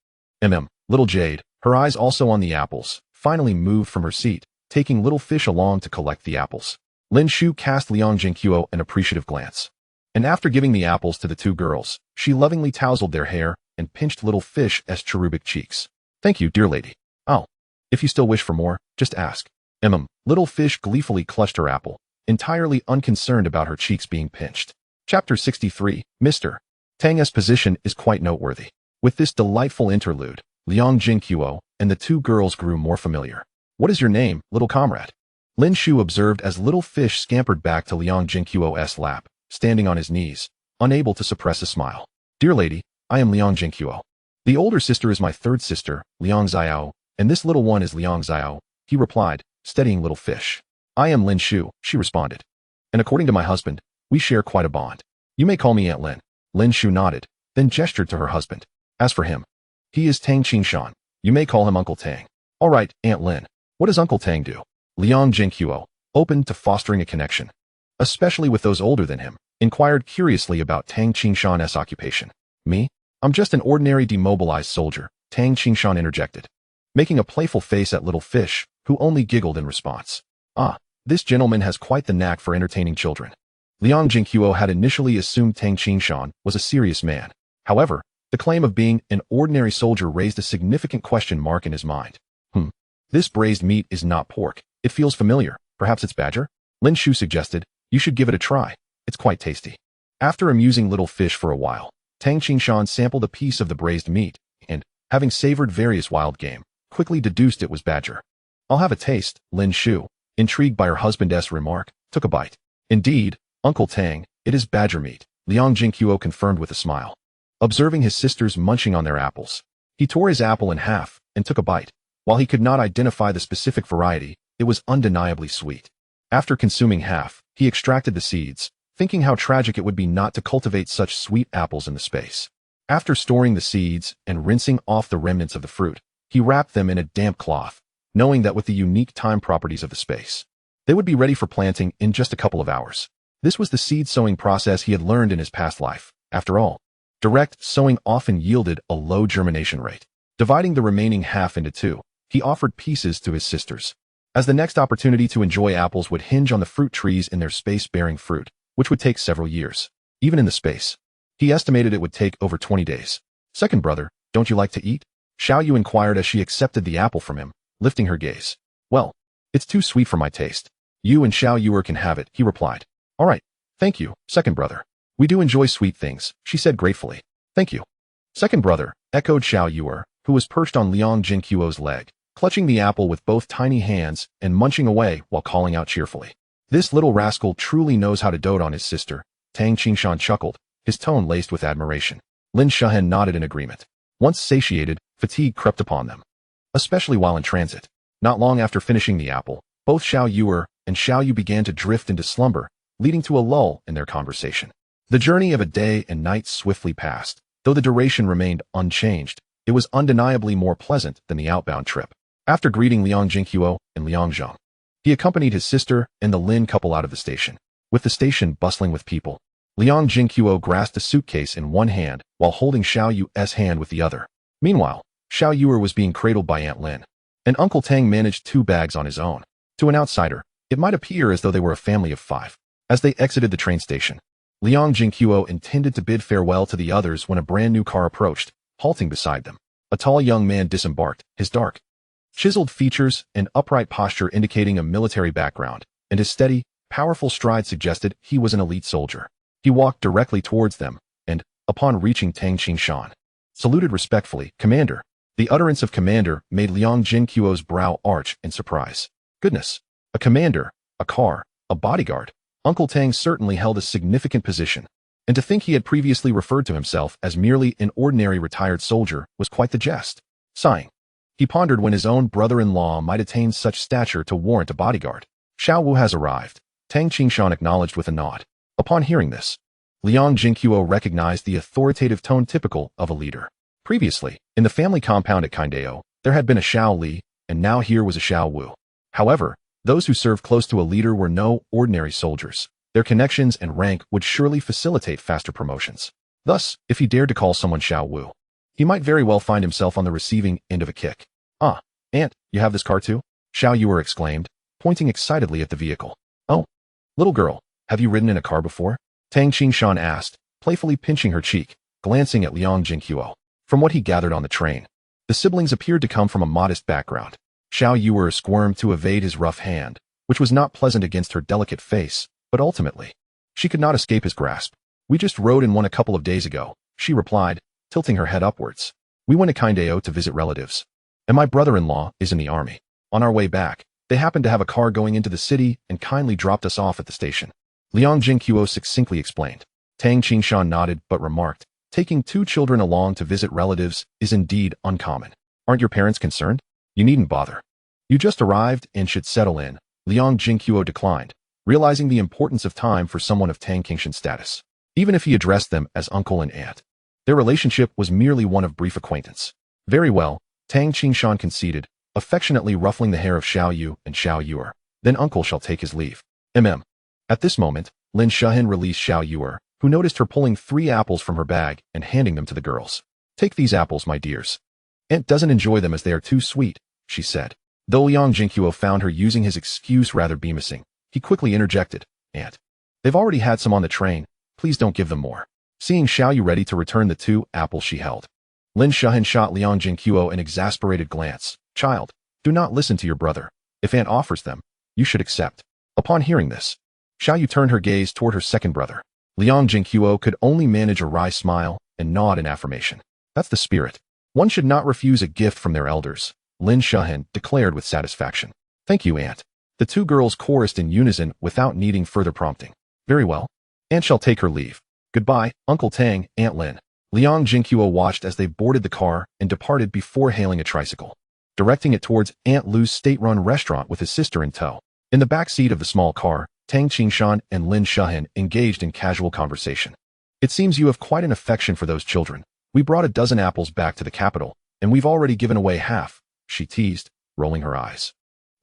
Little Jade, her eyes also on the apples, finally moved from her seat, taking little fish along to collect the apples. Lin Shu cast Liang Zhenguo an appreciative glance. And after giving the apples to the 2 girls, she lovingly tousled their hair and pinched little fish's cherubic cheeks. Thank you, dear lady. Oh, if you still wish for more, just ask. Little fish gleefully clutched her apple, entirely unconcerned about her cheeks being pinched. Chapter 63, Mr. Tang's position is quite noteworthy. With this delightful interlude, Liang Zhenguo and the 2 girls grew more familiar. What is your name, little comrade? Lin Shu observed as little fish scampered back to Liang Zhenguo's lap, standing on his knees, unable to suppress a smile. Dear lady, I am Liang Zhenguo. The older sister is my 3rd sister, Liang Zhenguo, and this little one is Liang Zhenguo, he replied, steadying little fish. I am Lin Shu, she responded. And according to my husband, we share quite a bond. You may call me Aunt Lin. Lin Shu nodded, then gestured to her husband. As for him, he is Tang Qingshan. You may call him Uncle Tang. All right, Aunt Lin. What does Uncle Tang do? Liang Zhenguo, open to fostering a connection, especially with those older than him, inquired curiously about Tang Qingshan's occupation. Me? I'm just an ordinary demobilized soldier, Tang Qingshan interjected, making a playful face at little fish, who only giggled in response. Ah, this gentleman has quite the knack for entertaining children. Liang Zhenguo had initially assumed Tang Qingshan was a serious man. However, the claim of being an ordinary soldier raised a significant question mark in his mind. This braised meat is not pork. It feels familiar. Perhaps it's badger? Lin Shu suggested, you should give it a try. It's quite tasty. After amusing little fish for a while, Tang Qingshan sampled a piece of the braised meat, and, having savored various wild game, quickly deduced it was badger. I'll have a taste, Lin Shu, intrigued by her husband's remark, took a bite. Indeed, Uncle Tang, it is badger meat, Liang Zhenguo confirmed with a smile. Observing his sisters munching on their apples, he tore his apple in half and took a bite. While he could not identify the specific variety, it was undeniably sweet. After consuming half, he extracted the seeds, thinking how tragic it would be not to cultivate such sweet apples in the space. After storing the seeds and rinsing off the remnants of the fruit, he wrapped them in a damp cloth, knowing that with the unique time properties of the space, they would be ready for planting in just a couple of hours. This was the seed sowing process he had learned in his past life. After all, direct sowing often yielded a low germination rate. Dividing the remaining half into 2, he offered pieces to his sisters, as the next opportunity to enjoy apples would hinge on the fruit trees in their space-bearing fruit, which would take several years. Even in the space, he estimated it would take over 20 days. Second brother, don't you like to eat? Xiao Yu inquired as she accepted the apple from him, lifting her gaze. Well, it's too sweet for my taste. You and Xiao Yu can have it, he replied. All right, thank you, second brother. We do enjoy sweet things, she said gratefully. Thank you. Second brother, echoed Xiao Yu, who was perched on Liang Zhenguo's leg, clutching the apple with both tiny hands and munching away while calling out cheerfully. This little rascal truly knows how to dote on his sister, Tang Qingshan chuckled, his tone laced with admiration. Lin Shuhen nodded in agreement. Once satiated, fatigue crept upon them, especially while in transit. Not long after finishing the apple, both Xiao Yu and Xiao Yu began to drift into slumber, leading to a lull in their conversation. The journey of a day and night swiftly passed. Though the duration remained unchanged, it was undeniably more pleasant than the outbound trip. After greeting Liang Zhenguo and Liang Zheng, he accompanied his sister and the Lin couple out of the station. With the station bustling with people, Liang Zhenguo grasped a suitcase in one hand while holding Xiao Yu's hand with the other. Meanwhile, Xiao Yu was being cradled by Aunt Lin, and Uncle Tang managed 2 bags on his own. To an outsider, it might appear as though they were a family of 5. As they exited the train station, Liang Zhenguo intended to bid farewell to the others when a brand new car approached, halting beside them. A tall young man disembarked, his dark, chiseled features and upright posture indicating a military background, and his steady, powerful stride suggested he was an elite soldier. He walked directly towards them, and, upon reaching Tang Qingshan, saluted respectfully, "Commander." The utterance of commander made Liang Zhenguo's brow arch in surprise. Goodness, a commander, a car, a bodyguard. Uncle Tang certainly held a significant position, and to think he had previously referred to himself as merely an ordinary retired soldier was quite the jest. Sighing, he pondered when his own brother-in-law might attain such stature to warrant a bodyguard. "Xiao Wu has arrived," Tang Qingshan acknowledged with a nod. Upon hearing this, Liang Zhenguo recognized the authoritative tone typical of a leader. Previously, in the family compound at Qingdao, there had been a Xiao Li, and now here was a Xiao Wu. However, those who served close to a leader were no ordinary soldiers. Their connections and rank would surely facilitate faster promotions. Thus, if he dared to call someone Xiao Wu, he might very well find himself on the receiving end of a kick. "Ah, Aunt, you have this car too?" Xiao Yu exclaimed, pointing excitedly at the vehicle. "Oh, little girl, have you ridden in a car before?" Tang Qingshan asked, playfully pinching her cheek, glancing at Liang Zhenguo. From what he gathered on the train, the siblings appeared to come from a modest background. Xiao Yu squirmed to evade his rough hand, which was not pleasant against her delicate face, but ultimately, she could not escape his grasp. "We just rode in one a couple of days ago," she replied, tilting her head upwards. "We went to Qingdao to visit relatives, and my brother-in-law is in the army. On our way back, they happened to have a car going into the city and kindly dropped us off at the station." Liang Zhenguo succinctly explained. Tang Qingshan nodded but remarked, "Taking 2 children along to visit relatives is indeed uncommon. Aren't your parents concerned? You needn't bother. You just arrived and should settle in." Liang Zhenguo declined, realizing the importance of time for someone of Tang Qingshan's status. Even if he addressed them as uncle and aunt, their relationship was merely one of brief acquaintance. "Very well," Tang Qingshan conceded, affectionately ruffling the hair of Xiao Yu and Xiao Yu. "Then uncle shall take his leave." At this moment, Lin Shuhen released Xiao Yu, who noticed her pulling 3 apples from her bag and handing them to the girls. "Take these apples, my dears. Aunt doesn't enjoy them as they are too sweet," she said. Though Liang Zhenguo found her using his excuse rather bemusing, he quickly interjected, "Aunt, they've already had some on the train. Please don't give them more." Seeing Xiao Yu ready to return the 2 apples she held, Lin Shuhen shot Liang Zhenguo an exasperated glance. "Child, do not listen to your brother. If Aunt offers them, you should accept." Upon hearing this, Xiao Yu turned her gaze toward her second brother. Liang Zhenguo could only manage a wry smile and nod in affirmation. "That's the spirit. One should not refuse a gift from their elders," Lin Shuhen declared with satisfaction. "Thank you, Aunt." The 2 girls chorused in unison without needing further prompting. "Very well. Aunt shall take her leave. Goodbye, Uncle Tang, Aunt Lin." Liang Zhenguo watched as they boarded the car and departed before hailing a tricycle, directing it towards Aunt Lu's state-run restaurant with his sister in tow. In the back seat of the small car, Tang Qingshan and Lin Shuhen engaged in casual conversation. "It seems you have quite an affection for those children. We brought a dozen apples back to the capital, and we've already given away half," she teased, rolling her eyes.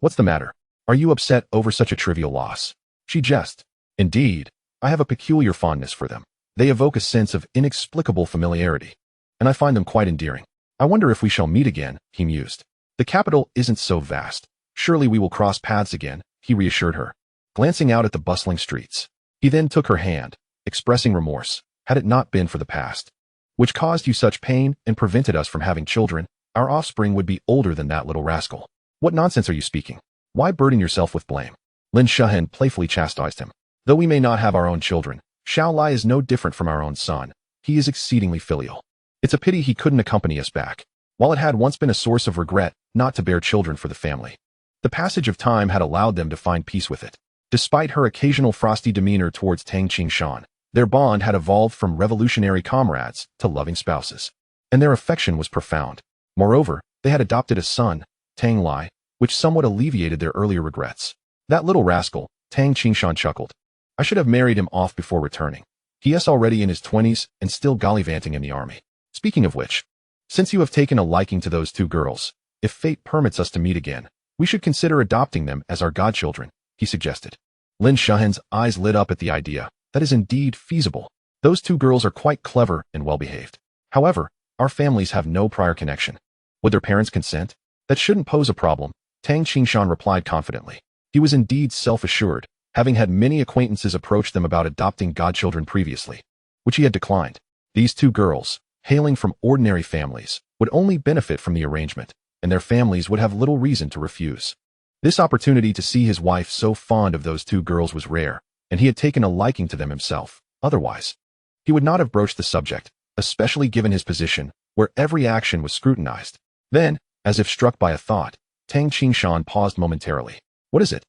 "What's the matter? Are you upset over such a trivial loss?" she jested. "Indeed, I have a peculiar fondness for them. They evoke a sense of inexplicable familiarity, and I find them quite endearing. I wonder if we shall meet again," he mused. "The capital isn't so vast. Surely we will cross paths again," he reassured her, glancing out at the bustling streets. He then took her hand, expressing remorse. "Had it not been for the past, which caused you such pain and prevented us from having children, our offspring would be older than that little rascal." "What nonsense are you speaking? Why burden yourself with blame?" Lin Shuhen playfully chastised him. "Though we may not have our own children, Xiao Lai is no different from our own son. He is exceedingly filial. It's a pity he couldn't accompany us back. While it had once been a source of regret not to bear children for the family, the passage of time had allowed them to find peace with it." Despite her occasional frosty demeanor towards Tang Qingshan, their bond had evolved from revolutionary comrades to loving spouses, and their affection was profound. Moreover, they had adopted a son, Tang Lai, which somewhat alleviated their earlier regrets. "That little rascal," Tang Qingshan chuckled. "I should have married him off before returning. He is already in his 20s and still gallivanting in the army. Speaking of which, since you have taken a liking to those 2 girls, if fate permits us to meet again, we should consider adopting them as our godchildren," he suggested. Lin Shuhen's eyes lit up at the idea. that is indeed feasible. Those two girls are quite clever and well-behaved. However, our families have no prior connection. Would their parents consent? That shouldn't pose a problem, Tang Qingshan replied confidently. He was indeed self-assured, having had many acquaintances approach them about adopting godchildren previously, which he had declined. These two girls, hailing from ordinary families, would only benefit from the arrangement, and their families would have little reason to refuse. This opportunity to see his wife so fond of those two girls was rare, and he had taken a liking to them himself. Otherwise, he would not have broached the subject, especially given his position, where every action was scrutinized. Then, as if struck by a thought, Tang Qingshan paused momentarily. What is it?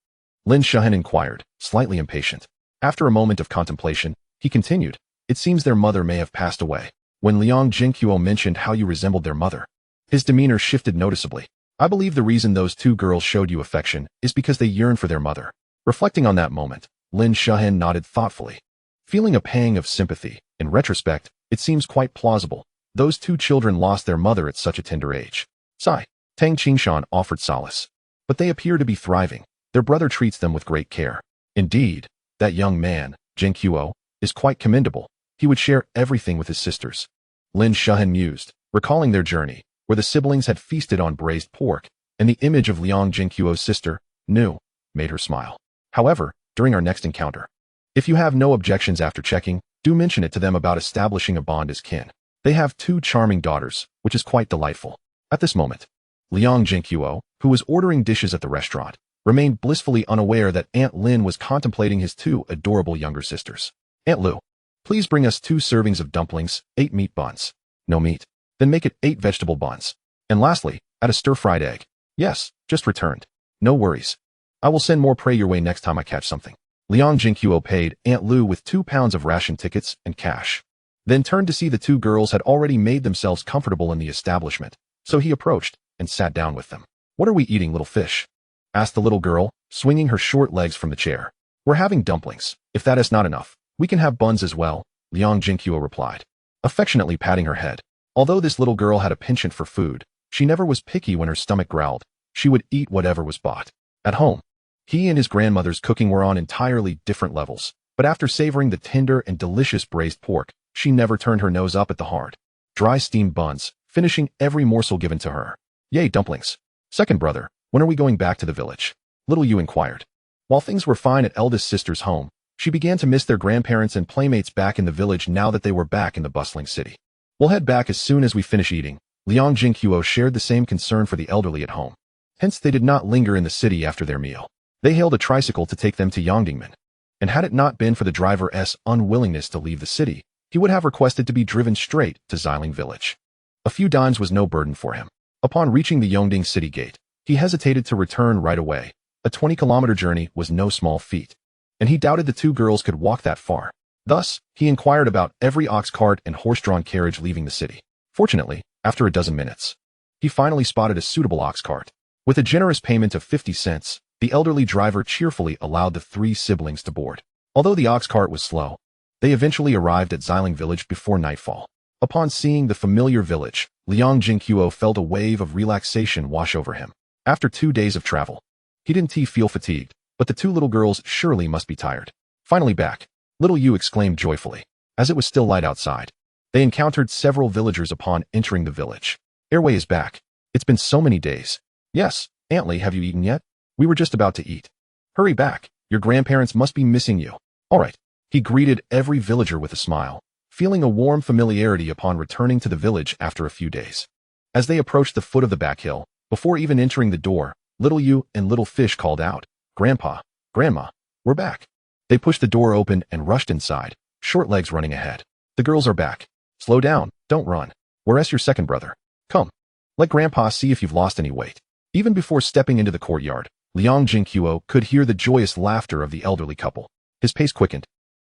Lin Shuhen inquired, slightly impatient. After a moment of contemplation, he continued, it seems their mother may have passed away. When Liang Zhenguo mentioned how you resembled their mother, his demeanor shifted noticeably. I believe the reason those two girls showed you affection is because they yearn for their mother. Reflecting on that moment, Lin Shuhen nodded thoughtfully, feeling a pang of sympathy. In retrospect, it seems quite plausible. Those two children lost their mother at such a tender age. Sigh. Tang Qingshan offered solace. But they appear to be thriving. Their brother treats them with great care. Indeed, that young man, Zhenguo, is quite commendable. He would share everything with his sisters. Lin Shuhen mused, recalling their journey, where the siblings had feasted on braised pork, and the image of Liang Zhenguo's sister, Nu, made her smile. However, during our next encounter, if you have no objections after checking, do mention it to them about establishing a bond as kin. They have two charming daughters, which is quite delightful. At this moment, Liang Zhenguo, who was ordering dishes at the restaurant, remained blissfully unaware that Aunt Lin was contemplating his two adorable younger sisters. Aunt Lu, please bring us 2 servings of dumplings, 8 meat buns. No meat? Then make it 8 vegetable buns. And lastly, add a stir-fried egg. Yes, just returned. No worries. I will send more prey your way next time I catch something. Liang Zhenguo paid Aunt Lu with 2 pounds of ration tickets and cash. Then turned to see the two girls had already made themselves comfortable in the establishment, so he approached and sat down with them. What are we eating, little fish? Asked the little girl, swinging her short legs from the chair. We're having dumplings. If that is not enough, we can have buns as well, Liang Zhenguo replied, affectionately patting her head. Although this little girl had a penchant for food, she never was picky when her stomach growled. She would eat whatever was bought. At home, he and his grandmother's cooking were on entirely different levels, but after savoring the tender and delicious braised pork, she never turned her nose up at the hard, dry steamed buns, finishing every morsel given to her. Yay, dumplings. Second brother, when are we going back to the village? Little Yu inquired. While things were fine at eldest sister's home, she began to miss their grandparents and playmates back in the village now that they were back in the bustling city. We'll head back as soon as we finish eating. Liang Zhenguo shared the same concern for the elderly at home. Hence they did not linger in the city after their meal. They hailed a tricycle to take them to Yangdingmen. And had it not been for the driver's unwillingness to leave the city, he would have requested to be driven straight to Xiling village. A few dimes was no burden for him. Upon reaching the Yongding city gate, he hesitated to return right away. A 20-kilometer journey was no small feat, and he doubted the two girls could walk that far. Thus, he inquired about every ox cart and horse-drawn carriage leaving the city. Fortunately, after a dozen minutes, he finally spotted a suitable ox cart. With a generous payment of 50 cents, the elderly driver cheerfully allowed the 3 siblings to board. Although the ox cart was slow, they eventually arrived at Xiling village before nightfall. Upon seeing the familiar village, Liang Zhenguo felt a wave of relaxation wash over him. After 2 days of travel, he didn't feel fatigued, but the 2 little girls surely must be tired. Finally back, little Yu exclaimed joyfully, as it was still light outside. They encountered several villagers upon entering the village. Airway is back. It's been so many days. Yes, Auntly, have you eaten yet? We were just about to eat. Hurry back, your grandparents must be missing you. All right. He greeted every villager with a smile, feeling a warm familiarity upon returning to the village after a few days. As they approached the foot of the back hill, before even entering the door, little Yu and little Fish called out, Grandpa, Grandma, we're back. They pushed the door open and rushed inside, short legs running ahead. The girls are back. Slow down, don't run. Where's your second brother? Come. Let Grandpa see if you've lost any weight. Even before stepping into the courtyard, Liang Zhenguo could hear the joyous laughter of the elderly couple. His pace quickened,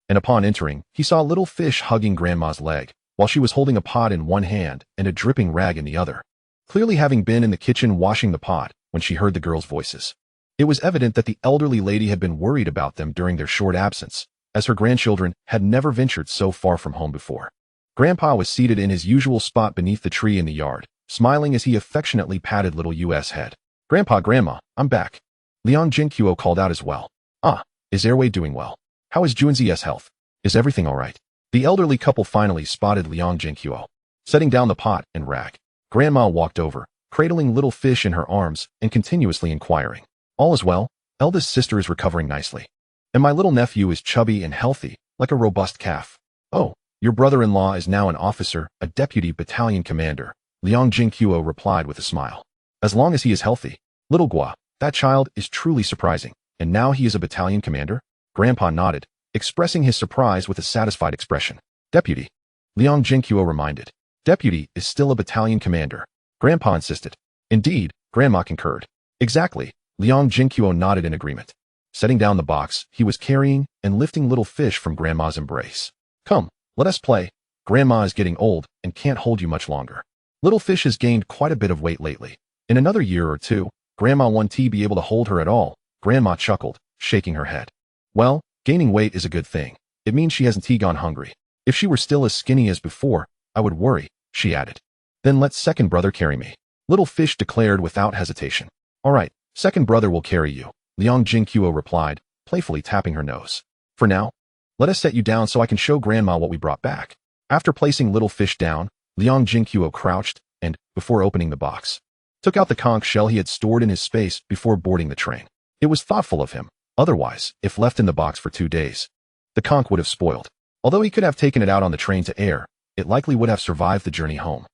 and upon entering, he saw little Fish hugging Grandma's leg, while she was holding a pot in one hand and a dripping rag in the other. Clearly having been in the kitchen washing the pot when she heard the girls' voices. It was evident that the elderly lady had been worried about them during their short absence, as her grandchildren had never ventured so far from home before. Grandpa was seated in his usual spot beneath the tree in the yard, smiling as he affectionately patted little Yu's head. Grandpa, Grandma, I'm back. Liang Zhenguo called out as well. Ah, is Airway doing well? How is Junzi's health? Is everything all right? The elderly couple finally spotted Liang Zhenguo. Setting down the pot and rag, Grandma walked over, cradling little fish in her arms and continuously inquiring. All is well. Eldest sister is recovering nicely. And my little nephew is chubby and healthy, like a robust calf. Oh, your brother-in-law is now an officer, a deputy battalion commander, Liang Zhenguo replied with a smile. As long as he is healthy. Little Gua, that child is truly surprising. And now he is a battalion commander? Grandpa nodded, expressing his surprise with a satisfied expression. Deputy. Liang Zhenguo reminded. Deputy is still a battalion commander. Grandpa insisted. Indeed, Grandma concurred. Exactly. Liang Zhenguo nodded in agreement. Setting down the box, he was carrying and lifting little fish from Grandma's embrace. Come, let us play. Grandma is getting old and can't hold you much longer. Little fish has gained quite a bit of weight lately. In another year or two, Grandma won't be able to hold her at all. Grandma chuckled, shaking her head. Well, gaining weight is a good thing. It means she hasn't gone hungry. If she were still as skinny as before, I would worry, she added. Then let second brother carry me. Little fish declared without hesitation. All right, second brother will carry you, Liang Zhenguo replied, playfully tapping her nose. For now, let us set you down so I can show Grandma what we brought back. After placing little fish down, Liang Zhenguo crouched and, before opening the box, took out the conch shell he had stored in his space before boarding the train. It was thoughtful of him. Otherwise, if left in the box for 2 days, the conch would have spoiled. Although he could have taken it out on the train to air, it likely would have survived the journey home.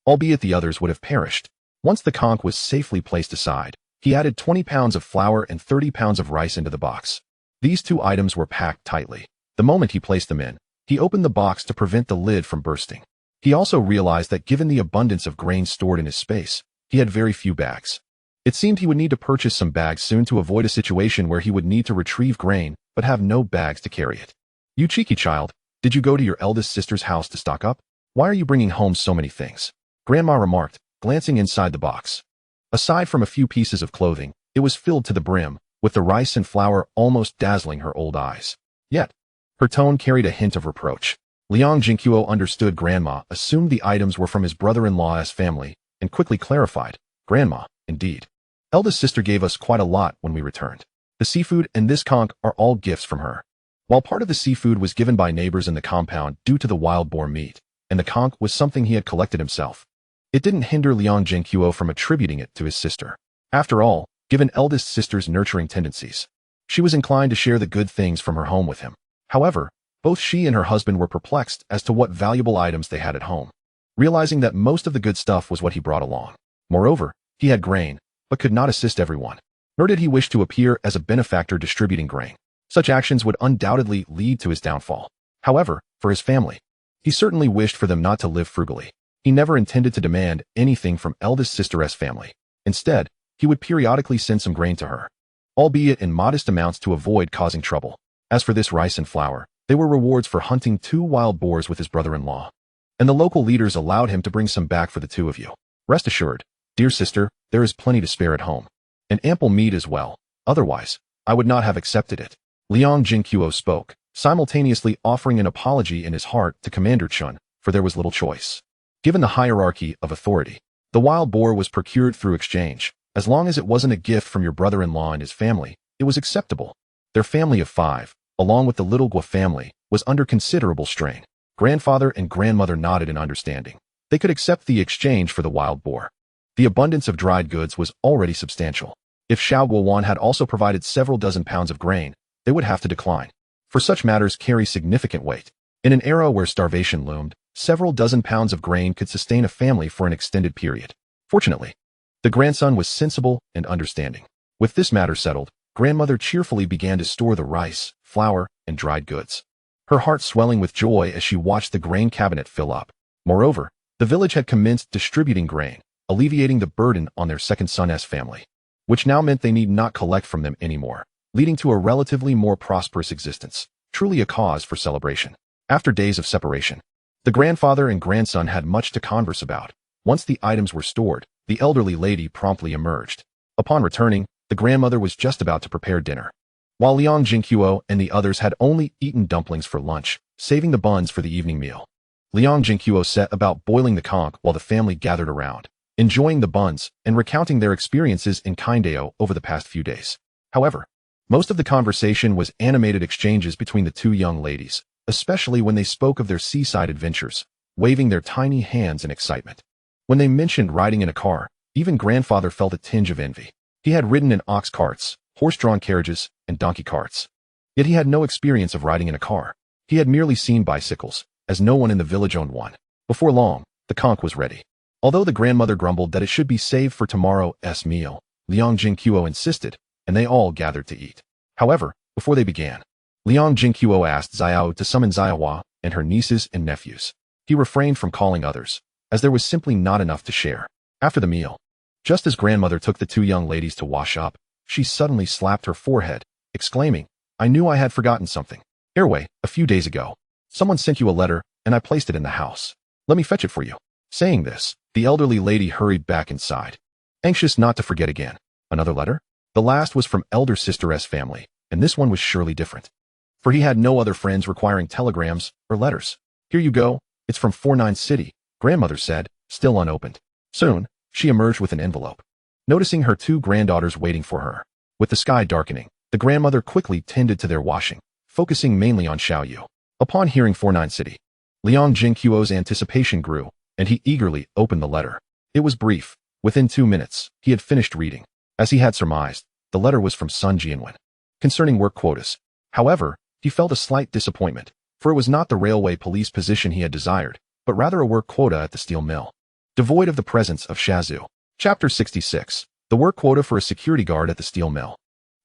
Albeit the others would have perished. Once the conch was safely placed aside, he added 20 pounds of flour and 30 pounds of rice into the box. These 2 items were packed tightly. The moment he placed them in, he opened the box to prevent the lid from bursting. He also realized that given the abundance of grain stored in his space, he had very few bags. It seemed he would need to purchase some bags soon to avoid a situation where he would need to retrieve grain but have no bags to carry it. You cheeky child, did you go to your eldest sister's house to stock up? Why are you bringing home so many things? Grandma remarked, glancing inside the box. Aside from a few pieces of clothing, it was filled to the brim, with the rice and flour almost dazzling her old eyes. Yet, her tone carried a hint of reproach. Liang Zhenguo understood Grandma assumed the items were from his brother-in-law's family, and quickly clarified, Grandma, indeed. Eldest sister gave us quite a lot when we returned. The seafood and this conch are all gifts from her. While part of the seafood was given by neighbors in the compound due to the wild boar meat, and the conch was something he had collected himself, it didn't hinder Liang Zhenguo from attributing it to his sister. After all, given eldest sister's nurturing tendencies, she was inclined to share the good things from her home with him. However, both she and her husband were perplexed as to what valuable items they had at home, realizing that most of the good stuff was what he brought along. Moreover, he had grain, but could not assist everyone. Nor did he wish to appear as a benefactor distributing grain. Such actions would undoubtedly lead to his downfall. However, for his family, he certainly wished for them not to live frugally. He never intended to demand anything from eldest sister's family. Instead, he would periodically send some grain to her, albeit in modest amounts to avoid causing trouble. As for this rice and flour, they were rewards for hunting 2 wild boars with his brother-in-law. And the local leaders allowed him to bring some back for the 2 of you. Rest assured, dear sister, there is plenty to spare at home. And ample meat as well. Otherwise, I would not have accepted it. Liang Zhenguo spoke, simultaneously offering an apology in his heart to Commander Chun, for there was little choice. Given the hierarchy of authority, the wild boar was procured through exchange. As long as it wasn't a gift from your brother-in-law and his family, it was acceptable. Their family of 5, along with the little Gua family, was under considerable strain. Grandfather and grandmother nodded in understanding. They could accept the exchange for the wild boar. The abundance of dried goods was already substantial. If Xiao Guowan had also provided several dozen pounds of grain, they would have to decline. For such matters carry significant weight. In an era where starvation loomed, several dozen pounds of grain could sustain a family for an extended period. Fortunately, the grandson was sensible and understanding. With this matter settled, grandmother cheerfully began to store the rice, flour, and dried goods. Her heart swelling with joy as she watched the grain cabinet fill up. Moreover, the village had commenced distributing grain, alleviating the burden on their second son's family, which now meant they need not collect from them anymore, leading to a relatively more prosperous existence, truly a cause for celebration. After days of separation, the grandfather and grandson had much to converse about. Once the items were stored, the elderly lady promptly emerged. Upon returning, the grandmother was just about to prepare dinner, while Liang Zhenguo and the others had only eaten dumplings for lunch, saving the buns for the evening meal. Liang Zhenguo set about boiling the conch while the family gathered around, enjoying the buns and recounting their experiences in Qingdao over the past few days. However, most of the conversation was animated exchanges between the 2 young ladies, especially when they spoke of their seaside adventures, waving their tiny hands in excitement. When they mentioned riding in a car, even grandfather felt a tinge of envy. He had ridden in ox carts, horse-drawn carriages, and donkey carts. Yet he had no experience of riding in a car. He had merely seen bicycles, as no one in the village owned one. Before long, the conch was ready. Although the grandmother grumbled that it should be saved for tomorrow's meal, Liang Zhenguo insisted, and they all gathered to eat. However, before they began, Liang Zhenguo asked Xiao to summon Xiaohua and her nieces and nephews. He refrained from calling others, as there was simply not enough to share. After the meal, just as grandmother took the two young ladies to wash up, she suddenly slapped her forehead, exclaiming, "I knew I had forgotten something. Airway, a few days ago, someone sent you a letter, and I placed it in the house. Let me fetch it for you." Saying this, the elderly lady hurried back inside, anxious not to forget again. Another letter? The last was from elder sister's family, and this one was surely different. For he had no other friends requiring telegrams or letters. "Here you go, it's from 49 City," grandmother said, still unopened. Soon, she emerged with an envelope. Noticing her two granddaughters waiting for her, with the sky darkening, the grandmother quickly tended to their washing, focusing mainly on Xiaoyu. Upon hearing 49 City, Liang Zhenguo's anticipation grew, and he eagerly opened the letter. It was brief. Within 2 minutes, he had finished reading. As he had surmised, the letter was from Sun Jianwen, concerning work quotas. However, he felt a slight disappointment, for it was not the railway police position he had desired, but rather a work quota at the steel mill, devoid of the presence of Shazhu. Chapter 66. The work quota for a security guard at the steel mill.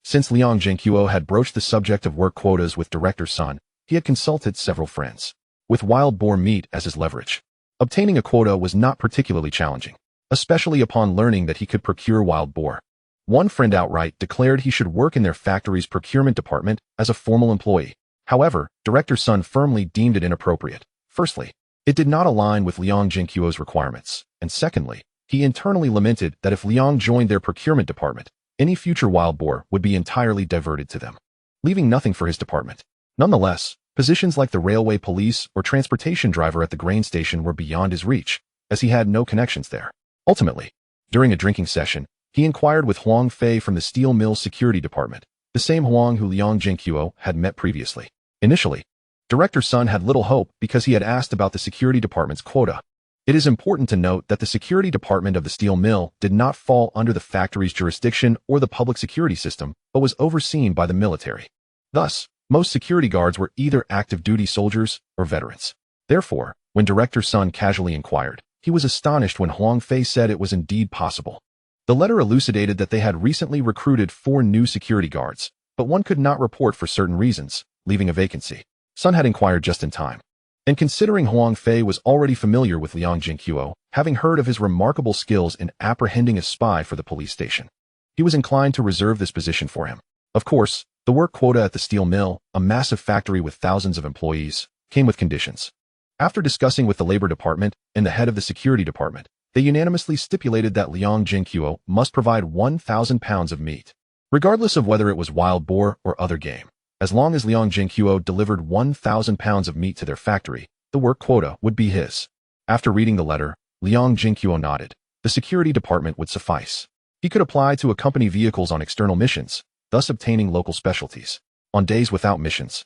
Since Liang Zhenguo had broached the subject of work quotas with Director Sun, he had consulted several friends, with wild boar meat as his leverage. Obtaining a quota was not particularly challenging, especially upon learning that he could procure wild boar. One friend outright declared he should work in their factory's procurement department as a formal employee. However, Director Sun firmly deemed it inappropriate. Firstly, it did not align with Liang Zhenguo's requirements, and secondly, he internally lamented that if Liang joined their procurement department, any future wild boar would be entirely diverted to them, leaving nothing for his department. Nonetheless, positions like the railway police or transportation driver at the grain station were beyond his reach, as he had no connections there. Ultimately, during a drinking session, he inquired with Huang Fei from the steel mill security department, the same Huang who Liang Zhenguo had met previously. Initially, Director Sun had little hope because he had asked about the security department's quota. It is important to note that the security department of the steel mill did not fall under the factory's jurisdiction or the public security system, but was overseen by the military. Thus, most security guards were either active duty soldiers or veterans. Therefore, when Director Sun casually inquired, he was astonished when Huang Fei said it was indeed possible. The letter elucidated that they had recently recruited 4 new security guards, but one could not report for certain reasons, leaving a vacancy. Sun had inquired just in time. And considering Huang Fei was already familiar with Liang Zhenguo, having heard of his remarkable skills in apprehending a spy for the police station, he was inclined to reserve this position for him. Of course, the work quota at the steel mill, a massive factory with thousands of employees, came with conditions. After discussing with the labor department and the head of the security department, they unanimously stipulated that Liang Zhenguo must provide 1,000 pounds of meat, regardless of whether it was wild boar or other game. As long as Liang Zhenguo delivered 1,000 pounds of meat to their factory, the work quota would be his. After reading the letter, Liang Zhenguo nodded. The security department would suffice. He could apply to accompany vehicles on external missions, thus obtaining local specialties. On days without missions,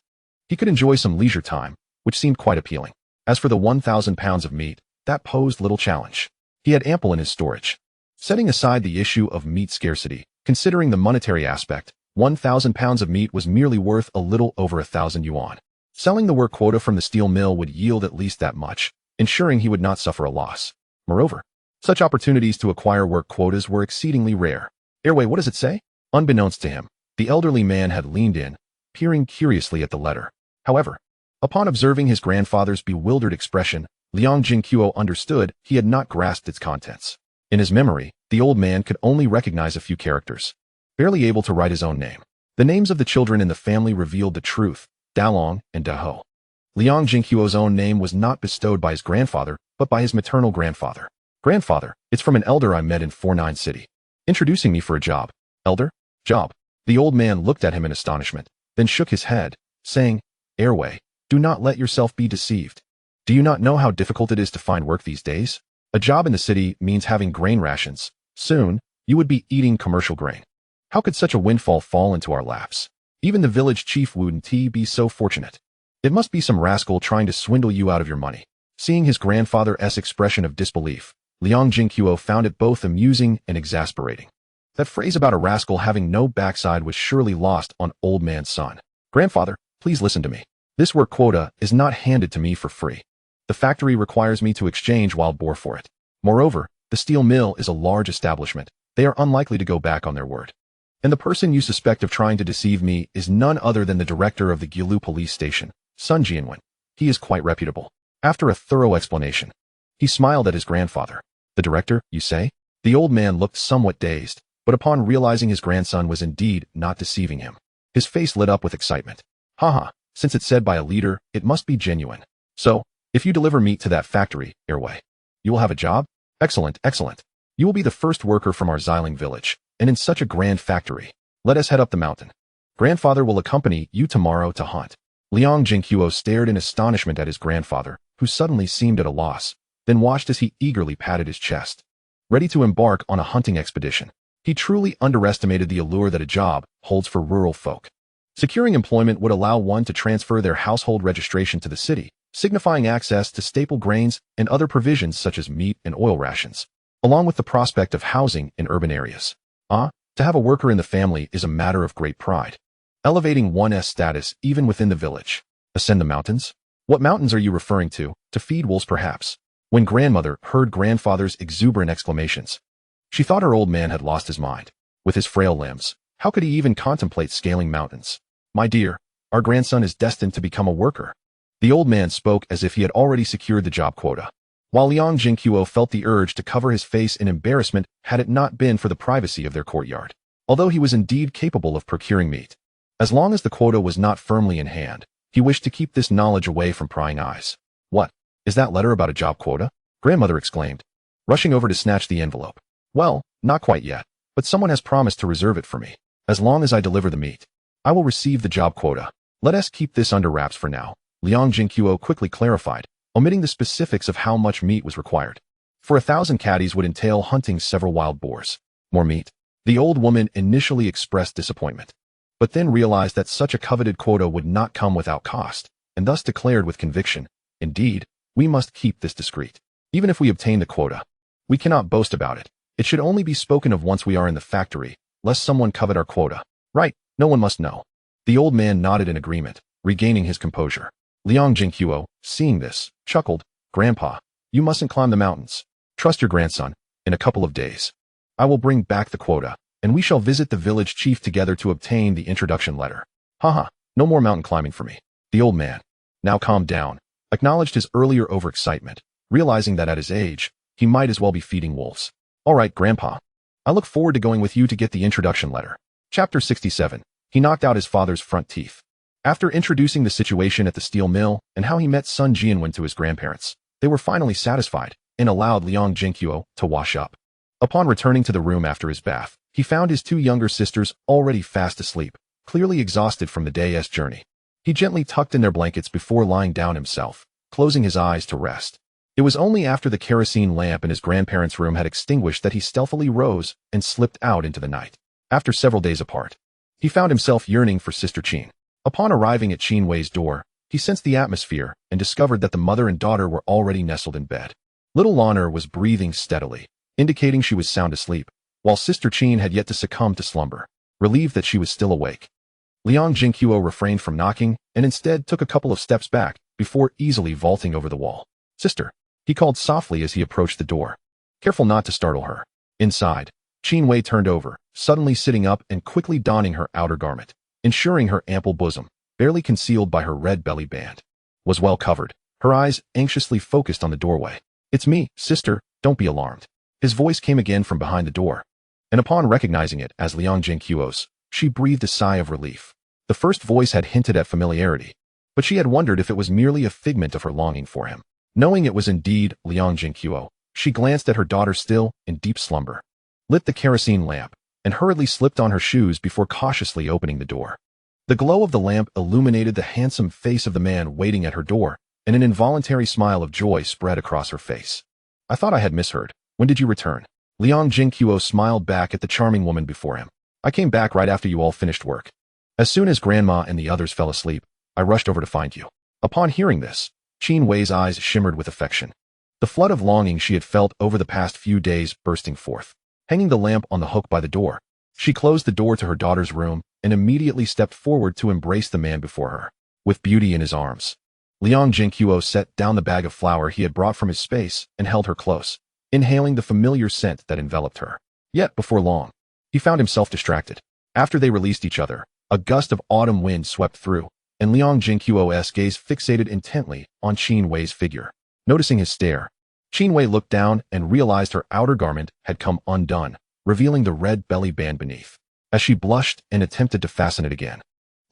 he could enjoy some leisure time, which seemed quite appealing. As for the 1,000 pounds of meat, that posed little challenge. He had ample in his storage. Setting aside the issue of meat scarcity, considering the monetary aspect, 1,000 pounds of meat was merely worth a little over 1,000 yuan. Selling the work quota from the steel mill would yield at least that much, ensuring he would not suffer a loss. Moreover, such opportunities to acquire work quotas were exceedingly rare. Airway, what does it say? Unbeknownst to him, the elderly man had leaned in, peering curiously at the letter. However, upon observing his grandfather's bewildered expression, Liang Zhenguo understood he had not grasped its contents. In his memory, the old man could only recognize a few characters, barely able to write his own name. The names of the children in the family revealed the truth, Dalong and Daho. Liang Zhenguo's own name was not bestowed by his grandfather, but by his maternal grandfather. Grandfather, it's from an elder I met in 49 City. Introducing me for a job. Elder? Job. The old man looked at him in astonishment, then shook his head, saying, Airway, do not let yourself be deceived. Do you not know how difficult it is to find work these days? A job in the city means having grain rations. Soon, you would be eating commercial grain. How could such a windfall fall into our laps? Even the village chief wouldn't be so fortunate. It must be some rascal trying to swindle you out of your money. Seeing his grandfather's expression of disbelief, Liang Zhenguo found it both amusing and exasperating. That phrase about a rascal having no backside was surely lost on old man's son. Grandfather, please listen to me. This work quota is not handed to me for free. The factory requires me to exchange wild boar for it. Moreover, the steel mill is a large establishment. They are unlikely to go back on their word. And the person you suspect of trying to deceive me is none other than the director of the Gilu police station, Sun Jianwen. He is quite reputable. After a thorough explanation, he smiled at his grandfather. The director, you say? The old man looked somewhat dazed, but upon realizing his grandson was indeed not deceiving him, his face lit up with excitement. Haha, since it's said by a leader, it must be genuine. So, if you deliver meat to that factory, Airway, you will have a job? Excellent, excellent. You will be the first worker from our Xiling village, and in such a grand factory. Let us head up the mountain. Grandfather will accompany you tomorrow to hunt. Liang Zhenguo stared in astonishment at his grandfather, who suddenly seemed at a loss, then watched as he eagerly patted his chest, ready to embark on a hunting expedition. He truly underestimated the allure that a job holds for rural folk. Securing employment would allow one to transfer their household registration to the city, signifying access to staple grains and other provisions such as meat and oil rations, along with the prospect of housing in urban areas. To have a worker in the family is a matter of great pride, elevating one's status even within the village. Ascend the mountains? What mountains are you referring to? To feed wolves, perhaps? When grandmother heard grandfather's exuberant exclamations, she thought her old man had lost his mind. With his frail limbs, how could he even contemplate scaling mountains? My dear, our grandson is destined to become a worker. The old man spoke as if he had already secured the job quota, while Liang Zhenguo felt the urge to cover his face in embarrassment had it not been for the privacy of their courtyard. Although he was indeed capable of procuring meat, as long as the quota was not firmly in hand, he wished to keep this knowledge away from prying eyes. What? Is that letter about a job quota? Grandmother exclaimed, rushing over to snatch the envelope. Well, not quite yet, but someone has promised to reserve it for me. As long as I deliver the meat, I will receive the job quota. Let us keep this under wraps for now, Liang Zhenguo quickly clarified, omitting the specifics of how much meat was required. For 1,000 caddies would entail hunting several wild boars. More meat? The old woman initially expressed disappointment, but then realized that such a coveted quota would not come without cost, and thus declared with conviction, indeed, we must keep this discreet. Even if we obtain the quota, we cannot boast about it. It should only be spoken of once we are in the factory, lest someone covet our quota. Right, no one must know. The old man nodded in agreement, regaining his composure. Liang Zhenguo, seeing this, chuckled, Grandpa, you mustn't climb the mountains. Trust your grandson. In a couple of days, I will bring back the quota, and we shall visit the village chief together to obtain the introduction letter. Haha, no more mountain climbing for me. The old man, now calmed down, acknowledged his earlier overexcitement, realizing that at his age, he might as well be feeding wolves. All right, Grandpa. I look forward to going with you to get the introduction letter. Chapter 67. He knocked out his father's front teeth. After introducing the situation at the steel mill and how he met Sun Jianwen to his grandparents, they were finally satisfied and allowed Liang Zhenguo to wash up. Upon returning to the room after his bath, he found his two younger sisters already fast asleep, clearly exhausted from the day's journey. He gently tucked in their blankets before lying down himself, closing his eyes to rest. It was only after the kerosene lamp in his grandparents' room had extinguished that he stealthily rose and slipped out into the night. After several days apart, he found himself yearning for Sister Qin. Upon arriving at Qin Wei's door, he sensed the atmosphere and discovered that the mother and daughter were already nestled in bed. Little Lan'er was breathing steadily, indicating she was sound asleep, while Sister Qin had yet to succumb to slumber, relieved that she was still awake. Liang Zhenguo refrained from knocking and instead took a couple of steps back before easily vaulting over the wall. Sister, he called softly as he approached the door, careful not to startle her. Inside, Qin Wei turned over, suddenly sitting up and quickly donning her outer garment, ensuring her ample bosom, barely concealed by her red belly band, was well covered, her eyes anxiously focused on the doorway. It's me, sister, don't be alarmed. His voice came again from behind the door, and upon recognizing it as Liang Zhenguo's, she breathed a sigh of relief. The first voice had hinted at familiarity, but she had wondered if it was merely a figment of her longing for him. Knowing it was indeed Liang Zhenguo, she glanced at her daughter still in deep slumber, lit the kerosene lamp, and hurriedly slipped on her shoes before cautiously opening the door. The glow of the lamp illuminated the handsome face of the man waiting at her door, and an involuntary smile of joy spread across her face. I thought I had misheard. When did you return? Liang Zhenguo smiled back at the charming woman before him. I came back right after you all finished work. As soon as Grandma and the others fell asleep, I rushed over to find you. Upon hearing this, Qin Wei's eyes shimmered with affection. The flood of longing she had felt over the past few days bursting forth. Hanging the lamp on the hook by the door, she closed the door to her daughter's room and immediately stepped forward to embrace the man before her, with beauty in his arms. Liang Zhenguo set down the bag of flour he had brought from his space and held her close, inhaling the familiar scent that enveloped her. Yet, before long, he found himself distracted. After they released each other, a gust of autumn wind swept through, and Liang Zhenguo's gaze fixated intently on Qin Wei's figure. Noticing his stare, Qin Wei looked down and realized her outer garment had come undone, revealing the red belly band beneath. As she blushed and attempted to fasten it again,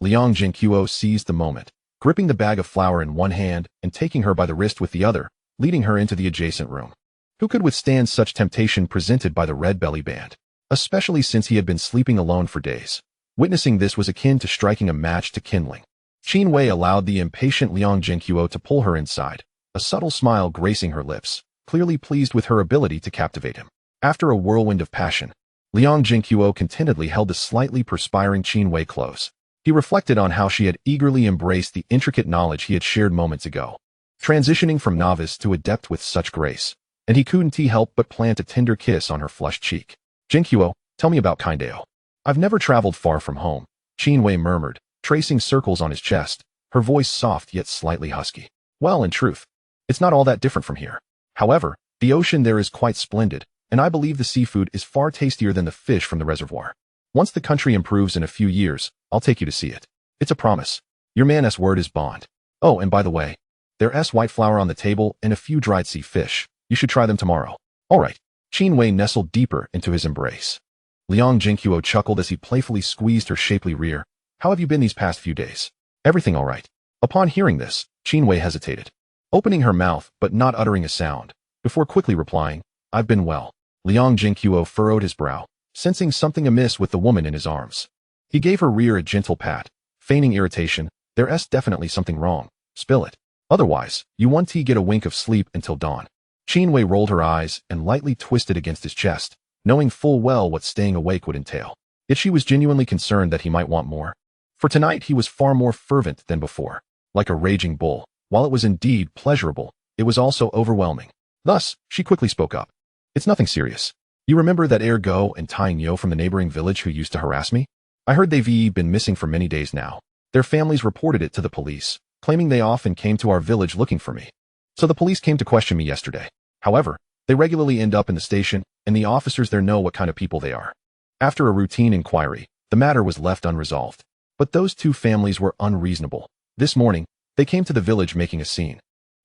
Liang Zhenguo seized the moment, gripping the bag of flour in one hand and taking her by the wrist with the other, leading her into the adjacent room. Who could withstand such temptation presented by the red belly band, especially since he had been sleeping alone for days? Witnessing this was akin to striking a match to kindling. Qin Wei allowed the impatient Liang Zhenguo to pull her inside, a subtle smile gracing her lips, clearly pleased with her ability to captivate him. After a whirlwind of passion, Liang Zhenguo contentedly held the slightly perspiring Qin Wei close. He reflected on how she had eagerly embraced the intricate knowledge he had shared moments ago, transitioning from novice to adept with such grace, and he couldn't help but plant a tender kiss on her flushed cheek. "Zhenguo, tell me about Kindale." "I've never traveled far from home," Qin Wei murmured, tracing circles on his chest, her voice soft yet slightly husky. "Well, in truth, it's not all that different from here. However, the ocean there is quite splendid, and I believe the seafood is far tastier than the fish from the reservoir. Once the country improves in a few years, I'll take you to see it. It's a promise. Your man's word is bond. Oh, and by the way, there's white flour on the table and a few dried sea fish. You should try them tomorrow." "All right." Qin Wei nestled deeper into his embrace. Liang Zhenguo chuckled as he playfully squeezed her shapely rear. "How have you been these past few days?" "Everything all right." Upon hearing this, Qin Wei hesitated, opening her mouth but not uttering a sound, before quickly replying, "I've been well." Liang Zhenguo furrowed his brow, sensing something amiss with the woman in his arms. He gave her rear a gentle pat, feigning irritation. "There's definitely something wrong. Spill it. Otherwise, you won't get a wink of sleep until dawn." Qin Wei rolled her eyes and lightly twisted against his chest, knowing full well what staying awake would entail. Yet she was genuinely concerned that he might want more. For tonight he was far more fervent than before. Like a raging bull, while it was indeed pleasurable, it was also overwhelming. Thus, she quickly spoke up. "It's nothing serious. You remember that Go and Tying Yo from the neighboring village who used to harass me? I heard they've been missing for many days now. Their families reported it to the police, claiming they often came to our village looking for me. So the police came to question me yesterday. However, they regularly end up in the station, and the officers there know what kind of people they are. After a routine inquiry, the matter was left unresolved. But those two families were unreasonable. This morning, they came to the village making a scene,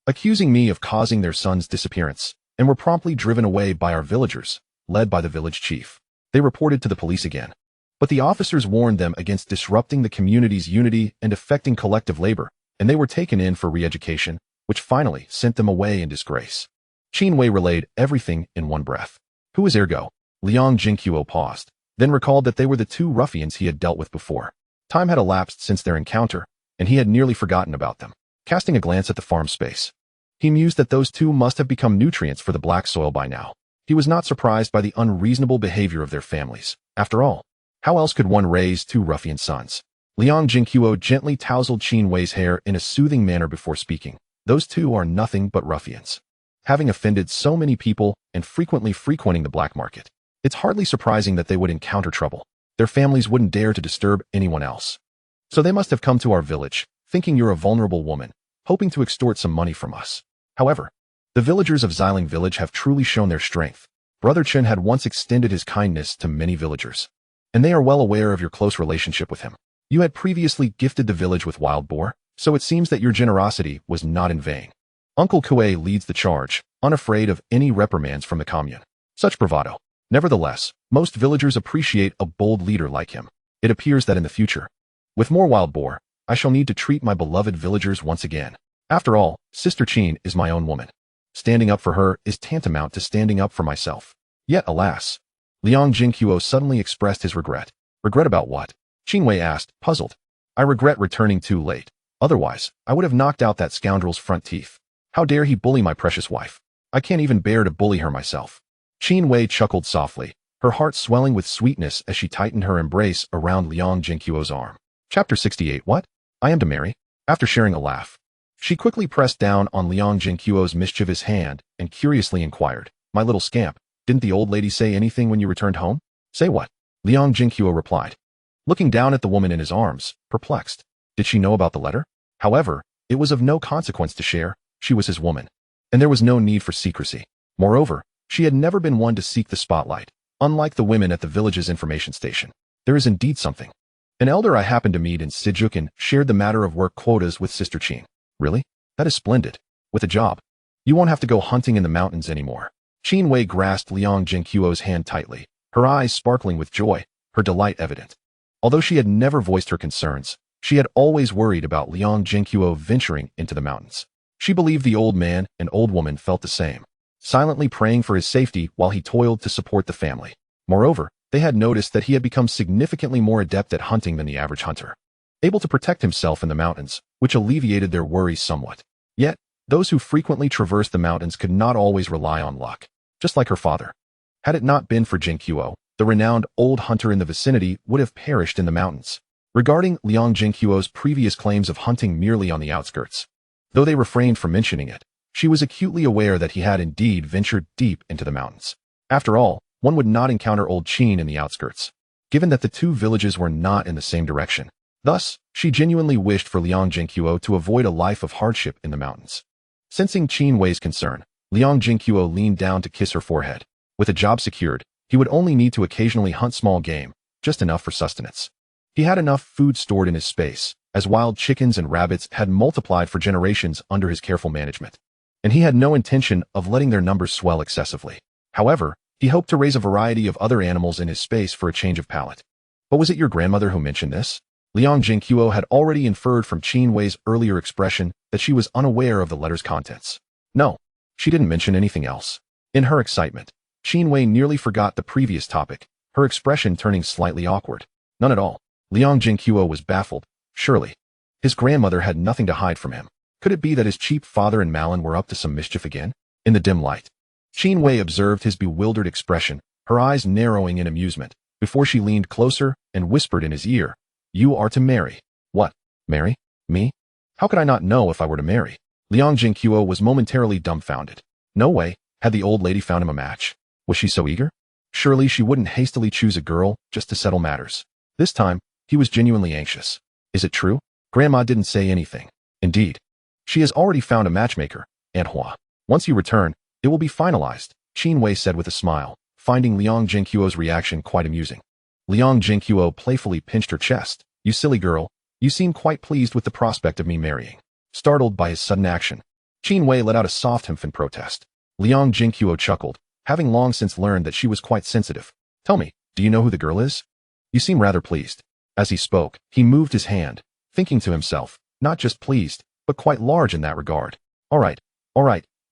accusing me of causing their son's disappearance, and were promptly driven away by our villagers, led by the village chief. They reported to the police again. But the officers warned them against disrupting the community's unity and affecting collective labor, and they were taken in for re-education, which finally sent them away in disgrace." Qin Wei relayed everything in one breath. "Who is Ergo?" Liang Zhenguo paused, then recalled that they were the two ruffians he had dealt with before. Time had elapsed since their encounter, and he had nearly forgotten about them. Casting a glance at the farm space, he mused that those two must have become nutrients for the black soil by now. He was not surprised by the unreasonable behavior of their families. After all, how else could one raise two ruffian sons? Liang Zhenguo gently tousled Qin Wei's hair in a soothing manner before speaking. "Those two are nothing but ruffians, having offended so many people and frequently frequenting the black market. It's hardly surprising that they would encounter trouble. Their families wouldn't dare to disturb anyone else. So they must have come to our village, thinking you're a vulnerable woman, hoping to extort some money from us. However, the villagers of Xiling village have truly shown their strength. Brother Chen had once extended his kindness to many villagers, and they are well aware of your close relationship with him. You had previously gifted the village with wild boar, so it seems that your generosity was not in vain. Uncle Kue leads the charge, unafraid of any reprimands from the commune. Such bravado. Nevertheless, most villagers appreciate a bold leader like him. It appears that in the future, with more wild boar, I shall need to treat my beloved villagers once again. After all, Sister Qin is my own woman. Standing up for her is tantamount to standing up for myself. Yet, alas." Liang Zhenguo suddenly expressed his regret. "Regret about what?" Qin Wei asked, puzzled. "I regret returning too late. Otherwise, I would have knocked out that scoundrel's front teeth. How dare he bully my precious wife? I can't even bear to bully her myself." Qin Wei chuckled softly, her heart swelling with sweetness as she tightened her embrace around Liang Zhenguo's arm. Chapter 68. What? I am to marry? After sharing a laugh, She quickly pressed down on Liang Zhenguo's mischievous hand and curiously inquired, "My little scamp, didn't the old lady say anything when you returned home?" "Say what?" Liang Zhenguo replied, looking down at the woman in his arms, perplexed. Did she know about the letter? However, it was of no consequence to share. She was his woman, and there was no need for secrecy. Moreover, she had never been one to seek the spotlight, unlike the women at the village's information station. There is indeed something. An elder I happened to meet in Sijukan shared the matter of work quotas with Sister Qin. Really? That is splendid. With a job, you won't have to go hunting in the mountains anymore. Qin Wei grasped Liang Zhenguo's hand tightly, her eyes sparkling with joy, her delight evident. Although she had never voiced her concerns, she had always worried about Liang Zhenguo venturing into the mountains. She believed the old man and old woman felt the same, silently praying for his safety while he toiled to support the family. Moreover, they had noticed that he had become significantly more adept at hunting than the average hunter, able to protect himself in the mountains, which alleviated their worries somewhat. Yet, those who frequently traversed the mountains could not always rely on luck, just like her father. Had it not been for Zhenguo, the renowned old hunter in the vicinity would have perished in the mountains. Regarding Liang Zhenguo's previous claims of hunting merely on the outskirts, though they refrained from mentioning it, she was acutely aware that he had indeed ventured deep into the mountains. After all, one would not encounter old Qin in the outskirts, given that the two villages were not in the same direction. Thus, she genuinely wished for Liang Zhenguo to avoid a life of hardship in the mountains. Sensing Qin Wei's concern, Liang Zhenguo leaned down to kiss her forehead. With a job secured, he would only need to occasionally hunt small game, just enough for sustenance. He had enough food stored in his space, as wild chickens and rabbits had multiplied for generations under his careful management, and he had no intention of letting their numbers swell excessively. However, he hoped to raise a variety of other animals in his space for a change of palate. But was it your grandmother who mentioned this? Liang Zhenguo had already inferred from Qin Wei's earlier expression that she was unaware of the letter's contents. No, she didn't mention anything else. In her excitement, Qin Wei nearly forgot the previous topic, her expression turning slightly awkward. None at all. Liang Zhenguo was baffled. Surely, his grandmother had nothing to hide from him. Could it be that his cheap father and Malin were up to some mischief again? In the dim light, Qin Wei observed his bewildered expression, her eyes narrowing in amusement, before she leaned closer and whispered in his ear, "You are to marry." "What? Marry? Me? How could I not know if I were to marry?" Liang Zhenguo was momentarily dumbfounded. No way. Had the old lady found him a match? Was she so eager? Surely she wouldn't hastily choose a girl just to settle matters. This time, he was genuinely anxious. Is it true? Grandma didn't say anything. Indeed. She has already found a matchmaker, Aunt Hua. Once you return, it will be finalized, Qin Wei said with a smile, finding Liang Zhenguo's reaction quite amusing. Liang Zhenguo playfully pinched her chest. "You silly girl, you seem quite pleased with the prospect of me marrying." Startled by his sudden action, Qin Wei let out a soft emphatic protest. Liang Zhenguo chuckled, having long since learned that she was quite sensitive. "Tell me, do you know who the girl is? You seem rather pleased." As he spoke, he moved his hand, thinking to himself, not just pleased, but quite large in that regard. All right,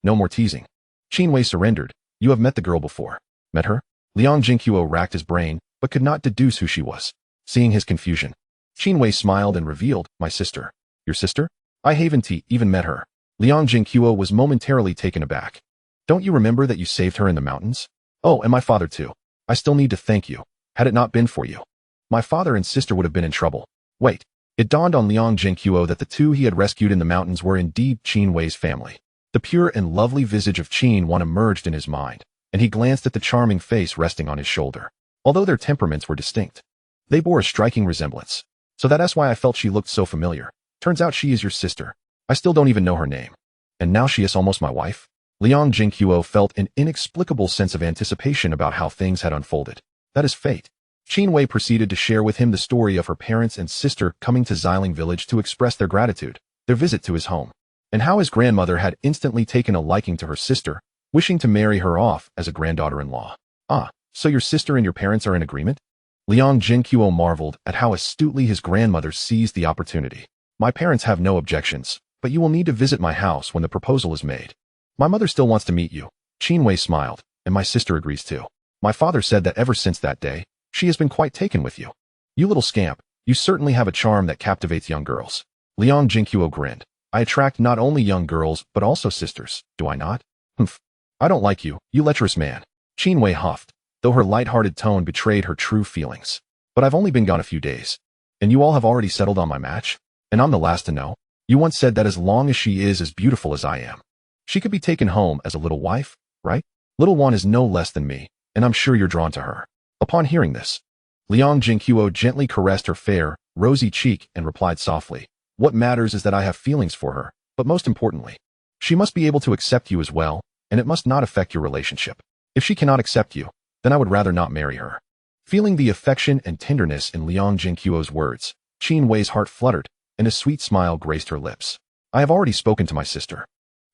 no more teasing." Qin Wei surrendered. "You have met the girl before." "Met her?" Liang Zhenguo racked his brain, but could not deduce who she was. Seeing his confusion, Qin Wei smiled and revealed, "My sister." "Your sister? I haven't even met her." Liang Zhenguo was momentarily taken aback. "Don't you remember that you saved her in the mountains?" "Oh, and my father too. I still need to thank you. Had it not been for you, my father and sister would have been in trouble." Wait. It dawned on Liang Zhenguo that the two he had rescued in the mountains were indeed Qin Wei's family. The pure and lovely visage of Qin Wan emerged in his mind, and he glanced at the charming face resting on his shoulder. Although their temperaments were distinct, they bore a striking resemblance. So that's why I felt she looked so familiar. Turns out she is your sister. I still don't even know her name. And now she is almost my wife? Liang Zhenguo felt an inexplicable sense of anticipation about how things had unfolded. That is fate. Qin Wei proceeded to share with him the story of her parents and sister coming to Xiling village to express their gratitude, their visit to his home, and how his grandmother had instantly taken a liking to her sister, wishing to marry her off as a granddaughter-in-law. "Ah, so your sister and your parents are in agreement?" Liang Zhenguo marveled at how astutely his grandmother seized the opportunity. "My parents have no objections, but you will need to visit my house when the proposal is made. My mother still wants to meet you." Qin Wei smiled, "And my sister agrees too. My father said that ever since that day, she has been quite taken with you. You little scamp, you certainly have a charm that captivates young girls." Liang Zhenguo grinned. "I attract not only young girls, but also sisters, do I not?" "Humph. I don't like you, you lecherous man." Qin Wei huffed, though her light-hearted tone betrayed her true feelings. "But I've only been gone a few days. And you all have already settled on my match? And I'm the last to know?" You once said that as long as she is as beautiful as I am, she could be taken home as a little wife, right? Little one is no less than me, and I'm sure you're drawn to her." Upon hearing this, Liang Zhenguo gently caressed her fair, rosy cheek and replied softly, "What matters is that I have feelings for her, but most importantly, she must be able to accept you as well, and it must not affect your relationship. If she cannot accept you, then I would rather not marry her." Feeling the affection and tenderness in Liang Zhenguo's words, Qin Wei's heart fluttered, and a sweet smile graced her lips. "I have already spoken to my sister.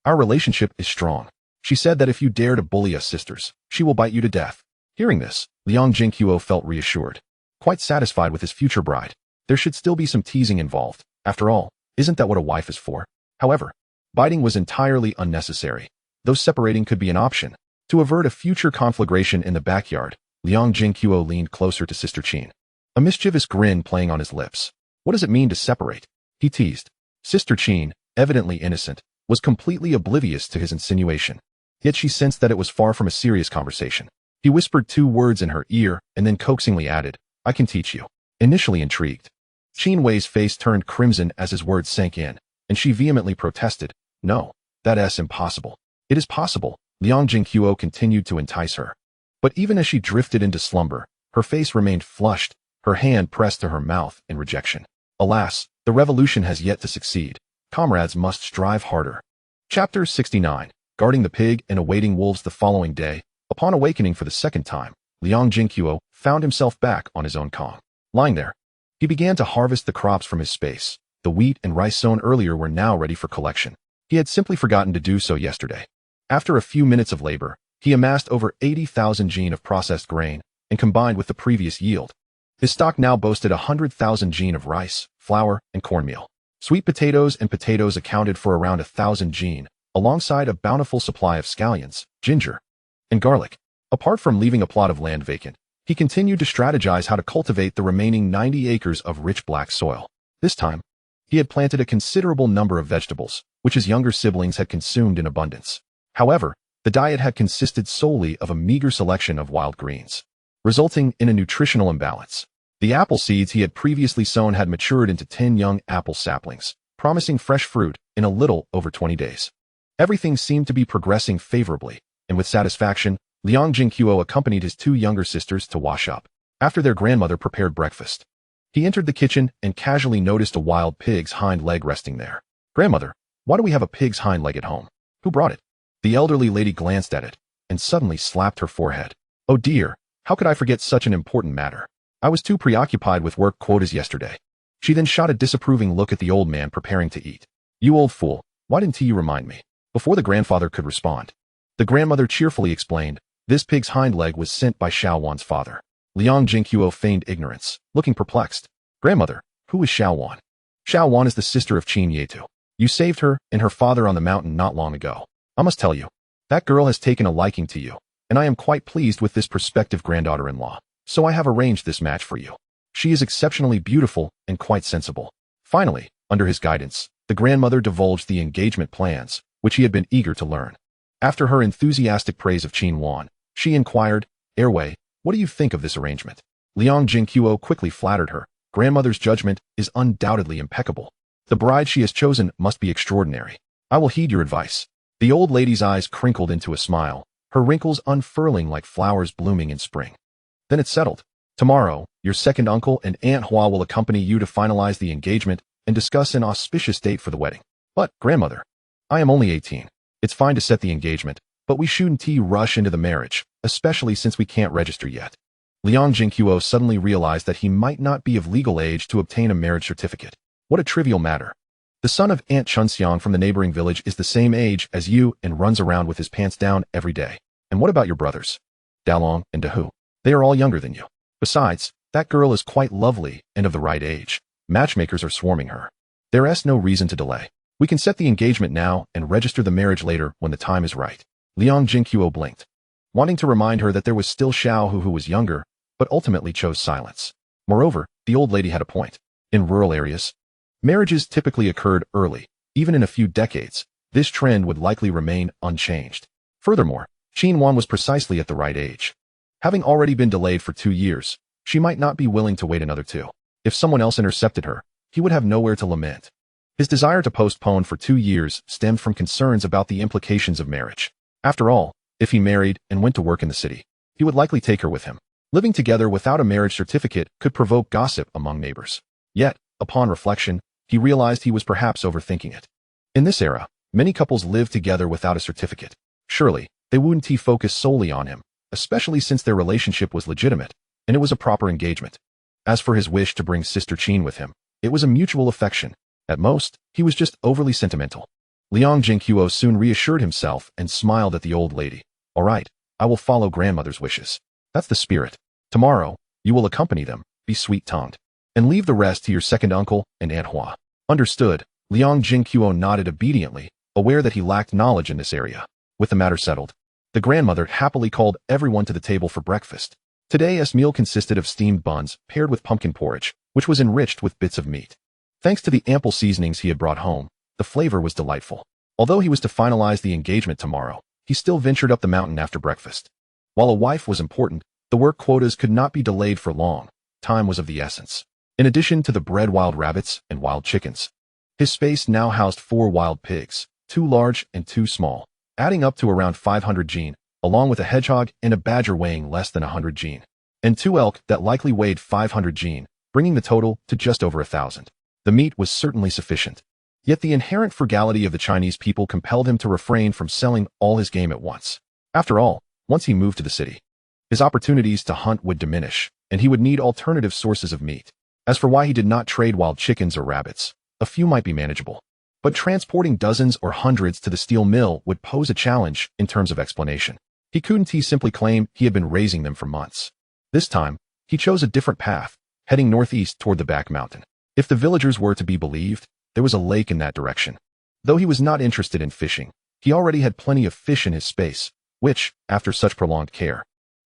Our relationship is strong. She said that if you dare to bully us sisters, she will bite you to death." Hearing this, Liang Zhenguo felt reassured. Quite satisfied with his future bride, there should still be some teasing involved. After all, isn't that what a wife is for? However, biting was entirely unnecessary, though separating could be an option. To avert a future conflagration in the backyard, Liang Zhenguo leaned closer to Sister Qin, a mischievous grin playing on his lips. "What does it mean to separate?" he teased. Sister Qin, evidently innocent, was completely oblivious to his insinuation. Yet she sensed that it was far from a serious conversation. He whispered 2 words in her ear and then coaxingly added, "I can teach you." Initially intrigued, Qin Wei's face turned crimson as his words sank in, and she vehemently protested, "No, that's impossible." "It is possible." Liang Zhenguo continued to entice her. But even as she drifted into slumber, her face remained flushed, her hand pressed to her mouth in rejection. Alas, the revolution has yet to succeed. Comrades must strive harder. Chapter 69. Guarding the pig and awaiting wolves. The following day, upon awakening for the second time, Liang Zhenguo found himself back on his own calm. Lying there, he began to harvest the crops from his space. The wheat and rice sown earlier were now ready for collection. He had simply forgotten to do so yesterday. After a few minutes of labor, he amassed over 80,000 jin of processed grain, and combined with the previous yield, his stock now boasted 100,000 jin of rice, flour, and cornmeal. Sweet potatoes and potatoes accounted for around 1,000 jin, alongside a bountiful supply of scallions, ginger, and garlic. Apart from leaving a plot of land vacant, he continued to strategize how to cultivate the remaining 90 acres of rich black soil. This time, he had planted a considerable number of vegetables, which his younger siblings had consumed in abundance. However, the diet had consisted solely of a meager selection of wild greens, resulting in a nutritional imbalance. The apple seeds he had previously sown had matured into 10 young apple saplings, promising fresh fruit in a little over 20 days. Everything seemed to be progressing favorably, and with satisfaction, Liang Zhenguo accompanied his 2 younger sisters to wash up. After their grandmother prepared breakfast, he entered the kitchen and casually noticed a wild pig's hind leg resting there. "Grandmother, why do we have a pig's hind leg at home? Who brought it?" The elderly lady glanced at it and suddenly slapped her forehead. "Oh dear, how could I forget such an important matter? I was too preoccupied with work quotas yesterday." She then shot a disapproving look at the old man preparing to eat. "You old fool, why didn't you remind me?" Before the grandfather could respond, the grandmother cheerfully explained, "This pig's hind leg was sent by Xiao Wan's father." Liang Zhenguo feigned ignorance, looking perplexed. "Grandmother, who is Xiao Wan?" "Xiao Wan is the sister of Qin Yetu. You saved her and her father on the mountain not long ago. I must tell you, that girl has taken a liking to you, and I am quite pleased with this prospective granddaughter-in-law. So I have arranged this match for you. She is exceptionally beautiful and quite sensible." Finally, under his guidance, the grandmother divulged the engagement plans, which he had been eager to learn. After her enthusiastic praise of Qin Wan, she inquired, "Erwei, what do you think of this arrangement?" Liang Zhenguo quickly flattered her. "Grandmother's judgment is undoubtedly impeccable. The bride she has chosen must be extraordinary. I will heed your advice." The old lady's eyes crinkled into a smile, her wrinkles unfurling like flowers blooming in spring. "Then it's settled. Tomorrow, your second uncle and Aunt Hua will accompany you to finalize the engagement and discuss an auspicious date for the wedding." "But, grandmother, I am only 18. It's fine to set the engagement, but we shouldn't rush into the marriage, especially since we can't register yet." Liang Zhenguo suddenly realized that he might not be of legal age to obtain a marriage certificate. What a trivial matter. The son of Aunt Chunxiang from the neighboring village is the same age as you and runs around with his pants down every day. And what about your brothers, Dalong and Dahu? They are all younger than you. Besides, that girl is quite lovely and of the right age. Matchmakers are swarming her. There's no reason to delay. We can set the engagement now and register the marriage later when the time is right. Liang Zhenguo blinked, wanting to remind her that there was still Xiao who was younger, but ultimately chose silence. Moreover, the old lady had a point. In rural areas, marriages typically occurred early. Even in a few decades, this trend would likely remain unchanged. Furthermore, Qin Wan was precisely at the right age. Having already been delayed for 2 years, she might not be willing to wait another 2. If someone else intercepted her, he would have nowhere to lament. His desire to postpone for 2 years stemmed from concerns about the implications of marriage. After all, if he married and went to work in the city, he would likely take her with him. Living together without a marriage certificate could provoke gossip among neighbors. Yet, upon reflection, he realized he was perhaps overthinking it. In this era, many couples live together without a certificate. Surely, they wouldn't focus solely on him, especially since their relationship was legitimate, and it was a proper engagement. As for his wish to bring Sister Qin with him, it was a mutual affection. At most, he was just overly sentimental. Liang Zhenguo soon reassured himself and smiled at the old lady. All right, I will follow grandmother's wishes. That's the spirit. Tomorrow, you will accompany them, be sweet-tongued, and leave the rest to your second uncle and Aunt Hua. Understood. Liang Zhenguo nodded obediently, aware that he lacked knowledge in this area. With the matter settled, the grandmother happily called everyone to the table for breakfast. Today's meal consisted of steamed buns paired with pumpkin porridge, which was enriched with bits of meat. Thanks to the ample seasonings he had brought home, the flavor was delightful. Although he was to finalize the engagement tomorrow, he still ventured up the mountain after breakfast. While a wife was important, the work quotas could not be delayed for long. Time was of the essence. In addition to the bred wild rabbits and wild chickens, his space now housed 4 wild pigs, 2 large and 2 small, adding up to around 500 gene, along with a hedgehog and a badger weighing less than 100 gene, and 2 elk that likely weighed 500 gene, bringing the total to just over 1,000. The meat was certainly sufficient. Yet the inherent frugality of the Chinese people compelled him to refrain from selling all his game at once. After all, once he moved to the city, his opportunities to hunt would diminish, and he would need alternative sources of meat. As for why he did not trade wild chickens or rabbits, a few might be manageable. But transporting dozens or hundreds to the steel mill would pose a challenge in terms of explanation. He couldn't simply claim he had been raising them for months. This time, he chose a different path, heading northeast toward the back mountain. If the villagers were to be believed, there was a lake in that direction. Though he was not interested in fishing, he already had plenty of fish in his space, which, after such prolonged care,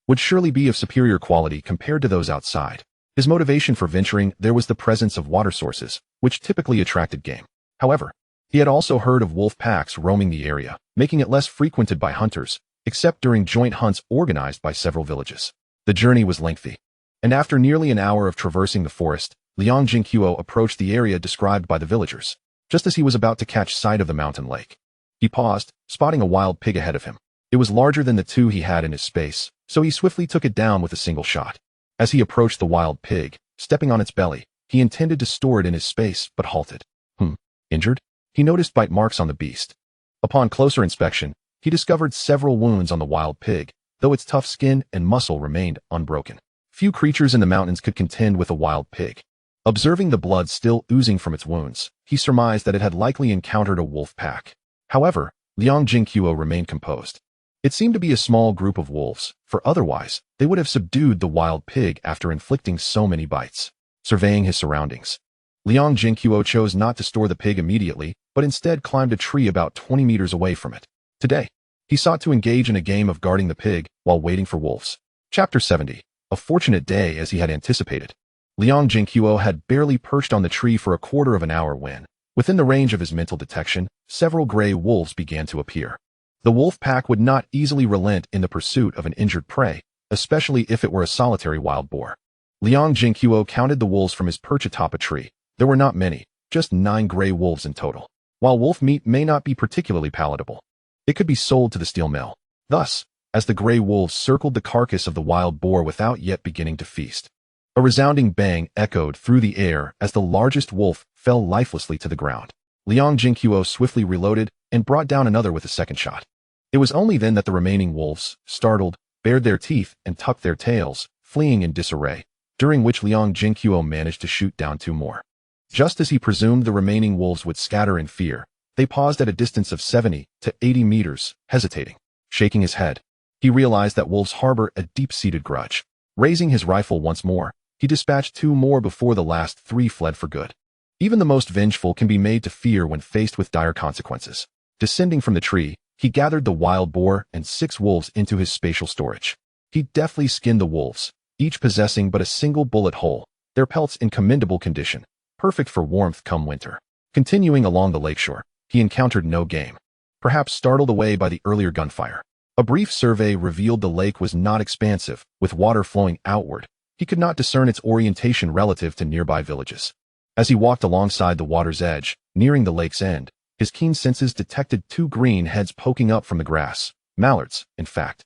would surely be of superior quality compared to those outside. His motivation for venturing there was the presence of water sources, which typically attracted game. However, he had also heard of wolf packs roaming the area, making it less frequented by hunters, except during joint hunts organized by several villages. The journey was lengthy, and after nearly an hour of traversing the forest, Liang Zhenguo approached the area described by the villagers. Just as he was about to catch sight of the mountain lake, he paused, spotting a wild pig ahead of him. It was larger than the 2 he had in his space, so he swiftly took it down with a single shot. As he approached the wild pig, stepping on its belly, he intended to store it in his space but halted. Injured? He noticed bite marks on the beast. Upon closer inspection, he discovered several wounds on the wild pig, though its tough skin and muscle remained unbroken. Few creatures in the mountains could contend with a wild pig. Observing the blood still oozing from its wounds, he surmised that it had likely encountered a wolf pack. However, Liang Zhenguo remained composed. It seemed to be a small group of wolves, for otherwise, they would have subdued the wild pig after inflicting so many bites. Surveying his surroundings, Liang Zhenguo chose not to store the pig immediately, but instead climbed a tree about 20 meters away from it. Today, he sought to engage in a game of guarding the pig while waiting for wolves. Chapter 70. A fortunate day as he had anticipated. Liang Zhenguo had barely perched on the tree for a quarter of an hour when, within the range of his mental detection, several gray wolves began to appear. The wolf pack would not easily relent in the pursuit of an injured prey, especially if it were a solitary wild boar. Liang Zhenguo counted the wolves from his perch atop a tree. There were not many, just 9 gray wolves in total. While wolf meat may not be particularly palatable, it could be sold to the steel mill. Thus, as the gray wolves circled the carcass of the wild boar without yet beginning to feast, a resounding bang echoed through the air as the largest wolf fell lifelessly to the ground. Liang Zhenguo swiftly reloaded and brought down another with a second shot. It was only then that the remaining wolves, startled, bared their teeth and tucked their tails, fleeing in disarray, during which Liang Zhenguo managed to shoot down 2 more. Just as he presumed the remaining wolves would scatter in fear, they paused at a distance of 70 to 80 meters, hesitating. Shaking his head, he realized that wolves harbor a deep-seated grudge. Raising his rifle once more, he dispatched 2 more before the last 3 fled for good. Even the most vengeful can be made to fear when faced with dire consequences. Descending from the tree, he gathered the wild boar and 6 wolves into his spatial storage. He deftly skinned the wolves, each possessing but a single bullet hole, their pelts in commendable condition, perfect for warmth come winter. Continuing along the lakeshore, he encountered no game, perhaps startled away by the earlier gunfire. A brief survey revealed the lake was not expansive, with water flowing outward. He could not discern its orientation relative to nearby villages. As he walked alongside the water's edge, nearing the lake's end, his keen senses detected two green heads poking up from the grass. Mallards, in fact.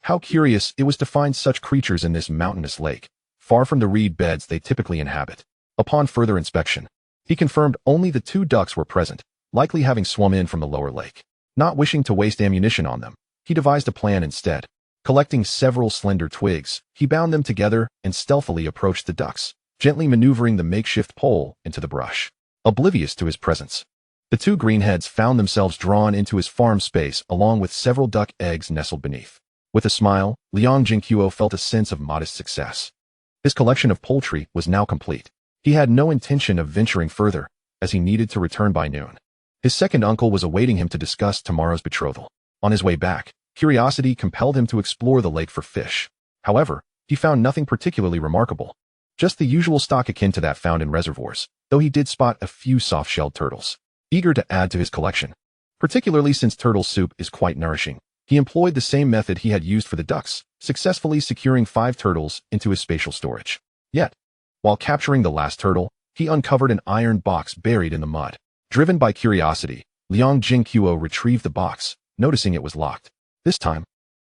How curious it was to find such creatures in this mountainous lake, far from the reed beds they typically inhabit. Upon further inspection, he confirmed only the two ducks were present, likely having swum in from the lower lake. Not wishing to waste ammunition on them, he devised a plan instead. Collecting several slender twigs, he bound them together and stealthily approached the ducks, gently maneuvering the makeshift pole into the brush. Oblivious to his presence, the two greenheads found themselves drawn into his farm space along with several duck eggs nestled beneath. With a smile, Liang Zhenguo felt a sense of modest success. His collection of poultry was now complete. He had no intention of venturing further, as he needed to return by noon. His second uncle was awaiting him to discuss tomorrow's betrothal. On his way back, curiosity compelled him to explore the lake for fish. However, he found nothing particularly remarkable. Just the usual stock akin to that found in reservoirs, though he did spot a few soft-shelled turtles. Eager to add to his collection, particularly since turtle soup is quite nourishing, he employed the same method he had used for the ducks, successfully securing 5 turtles into his spatial storage. Yet, while capturing the last turtle, he uncovered an iron box buried in the mud. Driven by curiosity, Liang Zhenguo retrieved the box, noticing it was locked. This time,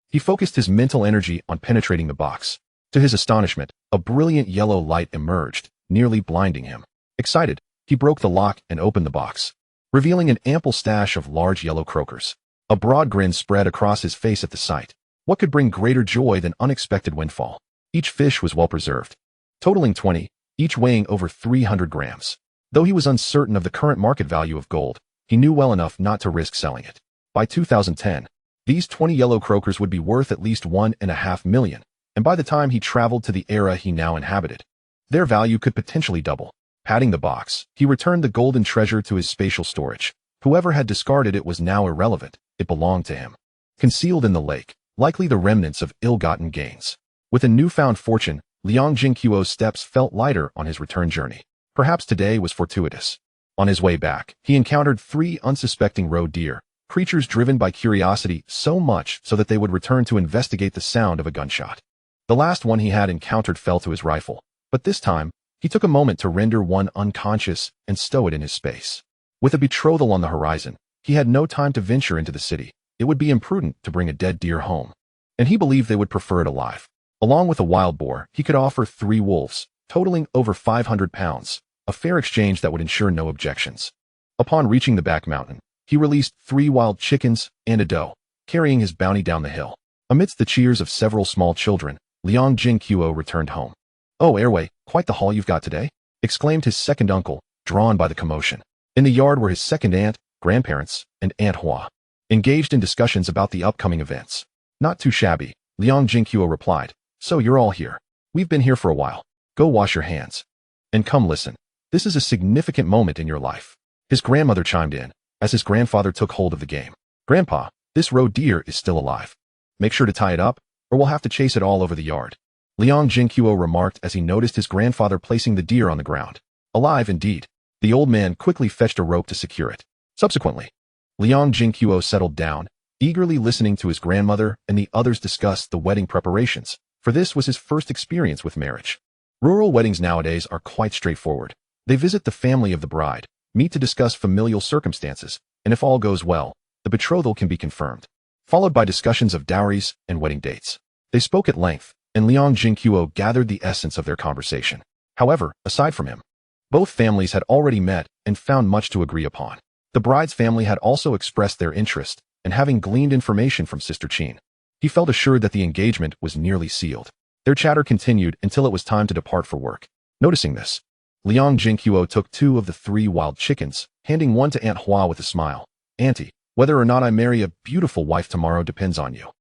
he focused his mental energy on penetrating the box. To his astonishment, a brilliant yellow light emerged, nearly blinding him. Excited, he broke the lock and opened the box, revealing an ample stash of large yellow croakers. A broad grin spread across his face at the sight. What could bring greater joy than unexpected windfall? Each fish was well preserved, totaling 20, each weighing over 300 grams. Though he was uncertain of the current market value of gold, he knew well enough not to risk selling it. By 2010, these 20 yellow croakers would be worth at least $1.5 million, and by the time he traveled to the era he now inhabited, their value could potentially double. Patting the box, he returned the golden treasure to his spatial storage. Whoever had discarded it was now irrelevant. It belonged to him. Concealed in the lake, likely the remnants of ill-gotten gains. With a newfound fortune, Liang Zhenguo's steps felt lighter on his return journey. Perhaps today was fortuitous. On his way back, he encountered 3 unsuspecting roe deer, creatures driven by curiosity so much so that they would return to investigate the sound of a gunshot. The last one he had encountered fell to his rifle, but this time, he took a moment to render one unconscious and stow it in his space. With a betrothal on the horizon, he had no time to venture into the city. It would be imprudent to bring a dead deer home, and he believed they would prefer it alive. Along with a wild boar, he could offer 3 wolves, totaling over 500 pounds, a fair exchange that would ensure no objections. Upon reaching the back mountain, he released 3 wild chickens and a doe, carrying his bounty down the hill. Amidst the cheers of several small children, Liang Zhenguo returned home. "Oh, Airway, quite the haul you've got today," exclaimed his second uncle, drawn by the commotion. In the yard were his second aunt, grandparents, and Aunt Hua, engaged in discussions about the upcoming events. "Not too shabby," Liang Zhenguo replied. "So you're all here. We've been here for a while. Go wash your hands. And come listen. This is a significant moment in your life." His grandmother chimed in, as his grandfather took hold of the game. "Grandpa, this roe deer is still alive. Make sure to tie it up, or we'll have to chase it all over the yard," Liang Zhenguo remarked as he noticed his grandfather placing the deer on the ground. Alive indeed. The old man quickly fetched a rope to secure it. Subsequently, Liang Zhenguo settled down, eagerly listening to his grandmother and the others discuss the wedding preparations, for this was his first experience with marriage. Rural weddings nowadays are quite straightforward. They visit the family of the bride, meet to discuss familial circumstances, and if all goes well, the betrothal can be confirmed, followed by discussions of dowries and wedding dates. They spoke at length, and Liang Zhenguo gathered the essence of their conversation. However, aside from him, both families had already met and found much to agree upon. The bride's family had also expressed their interest, and having gleaned information from Sister Qin, he felt assured that the engagement was nearly sealed. Their chatter continued until it was time to depart for work. Noticing this, Liang Zhenguo took 2 of the 3 wild chickens, handing one to Aunt Hua with a smile. "Auntie, whether or not I marry a beautiful wife tomorrow depends on you.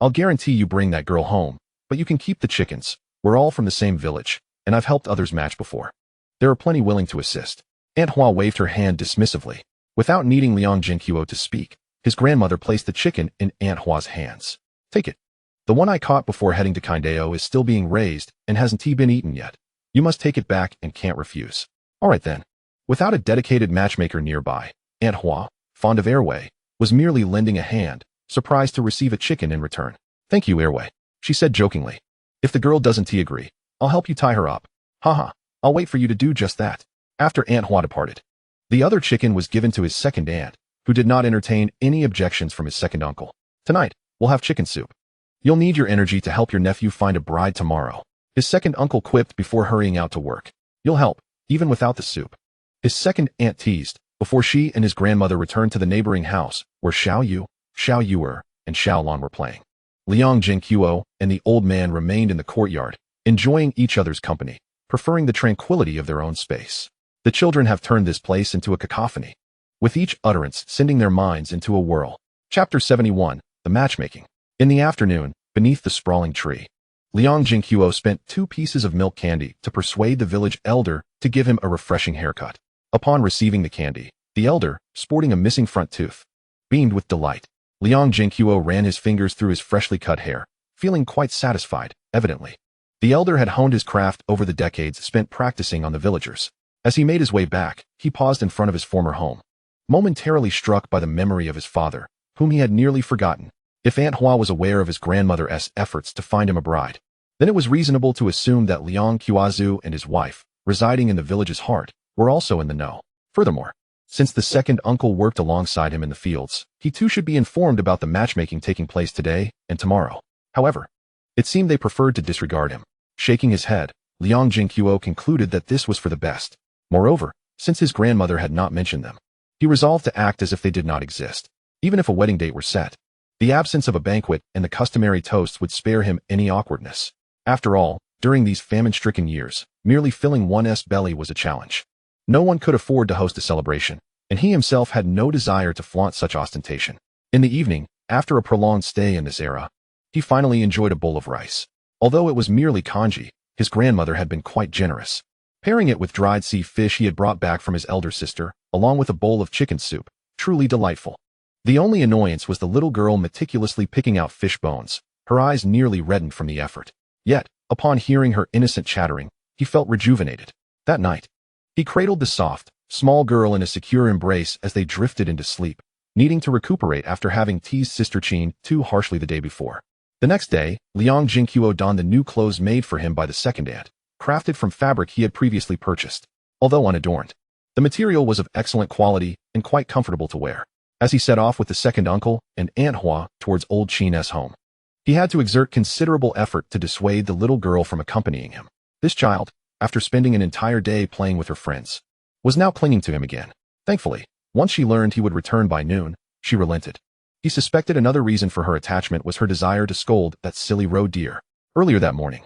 I'll guarantee you bring that girl home, but you can keep the chickens. We're all from the same village, and I've helped others match before. There are plenty willing to assist." Aunt Hua waved her hand dismissively. Without needing Liang Zhenguo to speak, his grandmother placed the chicken in Aunt Hua's hands. "Take it. The one I caught before heading to Kindeo is still being raised and hasn't been eaten yet. You must take it back and can't refuse." "All right then." Without a dedicated matchmaker nearby, Aunt Hua, fond of Airway, was merely lending a hand, surprised to receive a chicken in return. "Thank you, Airway," she said jokingly. "If the girl doesn't agree, I'll help you tie her up. Haha, I'll wait for you to do just that." After Aunt Hua departed, the other chicken was given to his second aunt, who did not entertain any objections from his second uncle. Tonight, we'll have chicken soup. You'll need your energy to help your nephew find a bride tomorrow, his second uncle quipped before hurrying out to work. You'll help, even without the soup. His second aunt teased, before she and his grandmother returned to the neighboring house, where Xiao Yu, Xiao Yuer, and Xiao Lan were playing. Liang Zhenguo and the old man remained in the courtyard, enjoying each other's company, preferring the tranquility of their own space. The children have turned this place into a cacophony, with each utterance sending their minds into a whirl. Chapter 71, The Matchmaking. In the afternoon, beneath the sprawling tree, Liang Zhenguo spent 2 pieces of milk candy to persuade the village elder to give him a refreshing haircut. Upon receiving the candy, the elder, sporting a missing front tooth, beamed with delight. Liang Zhenguo ran his fingers through his freshly cut hair, feeling quite satisfied, evidently. The elder had honed his craft over the decades spent practicing on the villagers. As he made his way back, he paused in front of his former home, momentarily struck by the memory of his father, whom he had nearly forgotten. If Aunt Hua was aware of his grandmother's efforts to find him a bride, then it was reasonable to assume that Liang Qiaozu and his wife, residing in the village's heart, were also in the know. Furthermore, since the second uncle worked alongside him in the fields, he too should be informed about the matchmaking taking place today and tomorrow. However, it seemed they preferred to disregard him. Shaking his head, Liang Zhenguo concluded that this was for the best. Moreover, since his grandmother had not mentioned them, he resolved to act as if they did not exist. Even if a wedding date were set, the absence of a banquet and the customary toasts would spare him any awkwardness. After all, during these famine-stricken years, merely filling one's belly was a challenge. No one could afford to host a celebration, and he himself had no desire to flaunt such ostentation. In the evening, after a prolonged stay in this era, he finally enjoyed a bowl of rice. Although it was merely congee, his grandmother had been quite generous, pairing it with dried sea fish he had brought back from his elder sister, along with a bowl of chicken soup, truly delightful. The only annoyance was the little girl meticulously picking out fish bones, her eyes nearly reddened from the effort. Yet, upon hearing her innocent chattering, he felt rejuvenated. That night, he cradled the soft, small girl in a secure embrace as they drifted into sleep, needing to recuperate after having teased Sister Qin too harshly the day before. The next day, Liang Zhenguo donned the new clothes made for him by the second aunt, crafted from fabric he had previously purchased. Although unadorned, the material was of excellent quality and quite comfortable to wear. As he set off with the second uncle and Aunt Hua towards old Qin's home, he had to exert considerable effort to dissuade the little girl from accompanying him. This child, after spending an entire day playing with her friends, was now clinging to him again. Thankfully, once she learned he would return by noon, she relented. He suspected another reason for her attachment was her desire to scold that silly roe deer. Earlier that morning,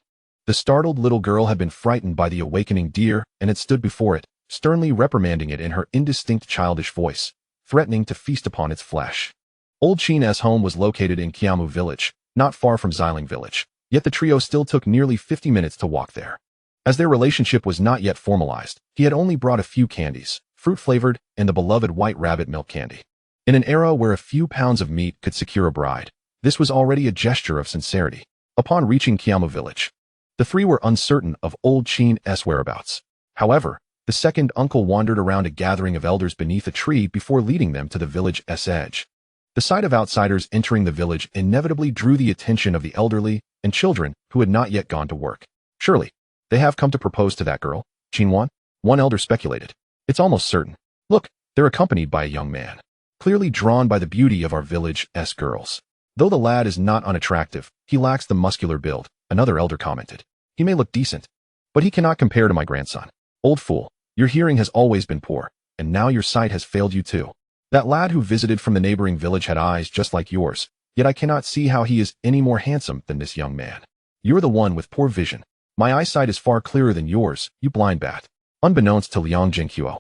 the startled little girl had been frightened by the awakening deer and had stood before it, sternly reprimanding it in her indistinct childish voice, threatening to feast upon its flesh. Old Qin's home was located in Qiamu village, not far from Xiling village, yet the trio still took nearly 50 minutes to walk there. As their relationship was not yet formalized, he had only brought a few candies, fruit-flavored, and the beloved white rabbit milk candy. In an era where a few pounds of meat could secure a bride, this was already a gesture of sincerity. Upon reaching Qiamu village, the three were uncertain of old Qin's whereabouts. However, the second uncle wandered around a gathering of elders beneath a tree before leading them to the village's edge. The sight of outsiders entering the village inevitably drew the attention of the elderly and children who had not yet gone to work. Surely, they have come to propose to that girl, Qinwan? One elder speculated. It's almost certain. Look, they're accompanied by a young man, clearly drawn by the beauty of our village's girls. Though the lad is not unattractive, he lacks the muscular build, another elder commented. He may look decent, but he cannot compare to my grandson. Old fool, your hearing has always been poor, and now your sight has failed you too. That lad who visited from the neighboring village had eyes just like yours, yet I cannot see how he is any more handsome than this young man. You're the one with poor vision. My eyesight is far clearer than yours, you blind bat. Unbeknownst to Liang Zhenguo,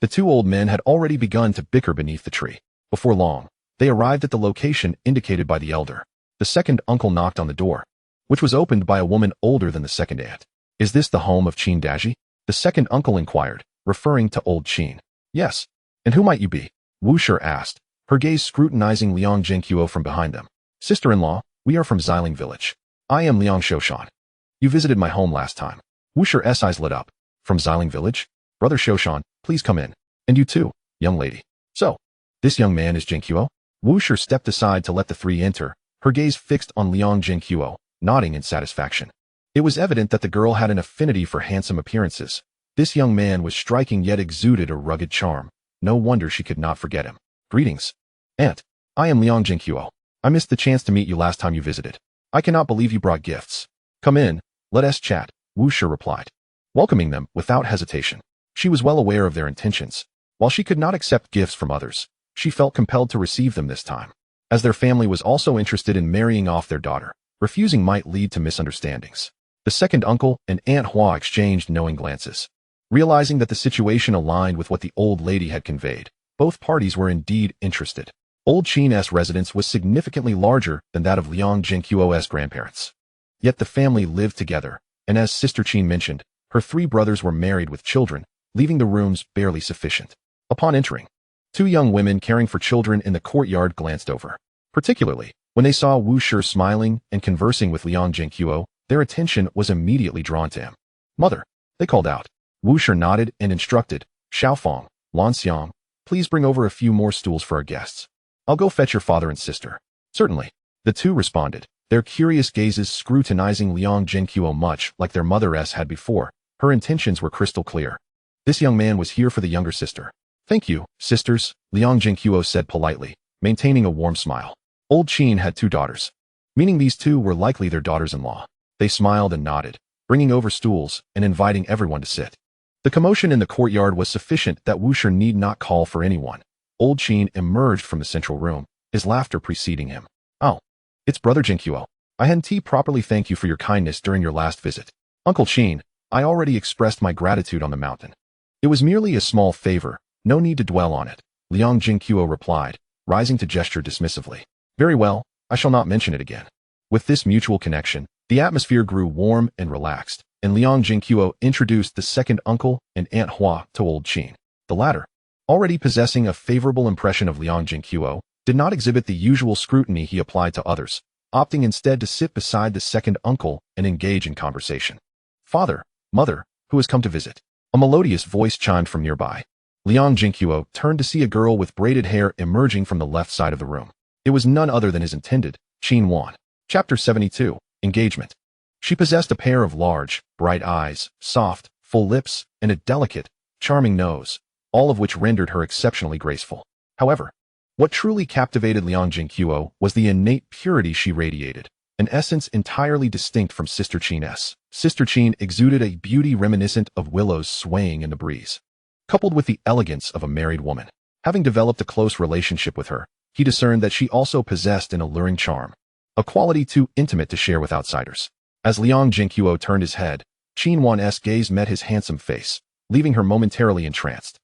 the two old men had already begun to bicker beneath the tree. Before long, they arrived at the location indicated by the elder. The second uncle knocked on the door, which was opened by a woman older than the second aunt. Is this the home of Qin Daji? The second uncle inquired, referring to old Qin. Yes. And who might you be? Wu Shi asked, her gaze scrutinizing Liang Zhenguo from behind them. Sister-in-law, we are from Xiling village. I am Liang Shoshan. You visited my home last time. Wu Shi's eyes lit up. From Xiling village? Brother Shoshan, please come in. And you too, young lady. So, this young man is Zhenguo? Wu Shi stepped aside to let the three enter, her gaze fixed on Liang Zhenguo, nodding in satisfaction. It was evident that the girl had an affinity for handsome appearances, This young man was striking yet exuded a rugged charm. No wonder she could not forget him. Greetings, Aunt. I am Liang Zhenguo. I missed the chance to meet you last time you visited. I cannot believe you brought gifts. Come in, let us chat, Wu Shi replied, welcoming them without hesitation. She was well aware of their intentions. While she could not accept gifts from others, she felt compelled to receive them this time. As their family was also interested in marrying off their daughter, refusing might lead to misunderstandings. The second uncle and Aunt Hua exchanged knowing glances. Realizing that the situation aligned with what the old lady had conveyed, both parties were indeed interested. Old Qin's residence was significantly larger than that of Liang Zhenguo's grandparents. Yet the family lived together, and as Sister Qin mentioned, her 3 brothers were married with children, leaving the rooms barely sufficient. Upon entering, 2 young women caring for children in the courtyard glanced over. Particularly, when they saw Wu Shi smiling and conversing with Liang Zhenguo, their attention was immediately drawn to him. Mother, they called out. Wu Shi nodded and instructed, Xiaofeng, Lanxiang, please bring over a few more stools for our guests. I'll go fetch your father and sister. Certainly. The 2 responded, their curious gazes scrutinizing Liang Zhenguo much like their mother's had before. Her intentions were crystal clear. This young man was here for the younger sister. Thank you, sisters, Liang Zhenguo said politely, maintaining a warm smile. Old Qin had 2 daughters, meaning these 2 were likely their daughters-in-law. They smiled and nodded, bringing over stools and inviting everyone to sit. The commotion in the courtyard was sufficient that Wu Shi need not call for anyone. Old Qin emerged from the central room, his laughter preceding him. Oh, it's Brother Zhenguo. I hadn't properly thanked you for your kindness during your last visit. Uncle Qin, I already expressed my gratitude on the mountain. It was merely a small favor, no need to dwell on it, Liang Zhenguo replied, rising to gesture dismissively. Very well, I shall not mention it again. With this mutual connection, the atmosphere grew warm and relaxed, and Liang Zhenguo introduced the second uncle and Aunt Hua to Old Qin. The latter, already possessing a favorable impression of Liang Zhenguo, did not exhibit the usual scrutiny he applied to others, opting instead to sit beside the second uncle and engage in conversation. Father, mother, who has come to visit? A melodious voice chimed from nearby. Liang Zhenguo turned to see a girl with braided hair emerging from the left side of the room. It was none other than his intended, Qin Wan. Chapter 72, Engagement. She possessed a pair of large, bright eyes, soft, full lips, and a delicate, charming nose, all of which rendered her exceptionally graceful. However, what truly captivated Liang Zhenguo was the innate purity she radiated, an essence entirely distinct from Sister Qin's. Sister Qin exuded a beauty reminiscent of willows swaying in the breeze, coupled with the elegance of a married woman. Having developed a close relationship with her, he discerned that she also possessed an alluring charm, a quality too intimate to share with outsiders. As Liang Zhenguo turned his head, Qin Wan's gaze met his handsome face, leaving her momentarily entranced.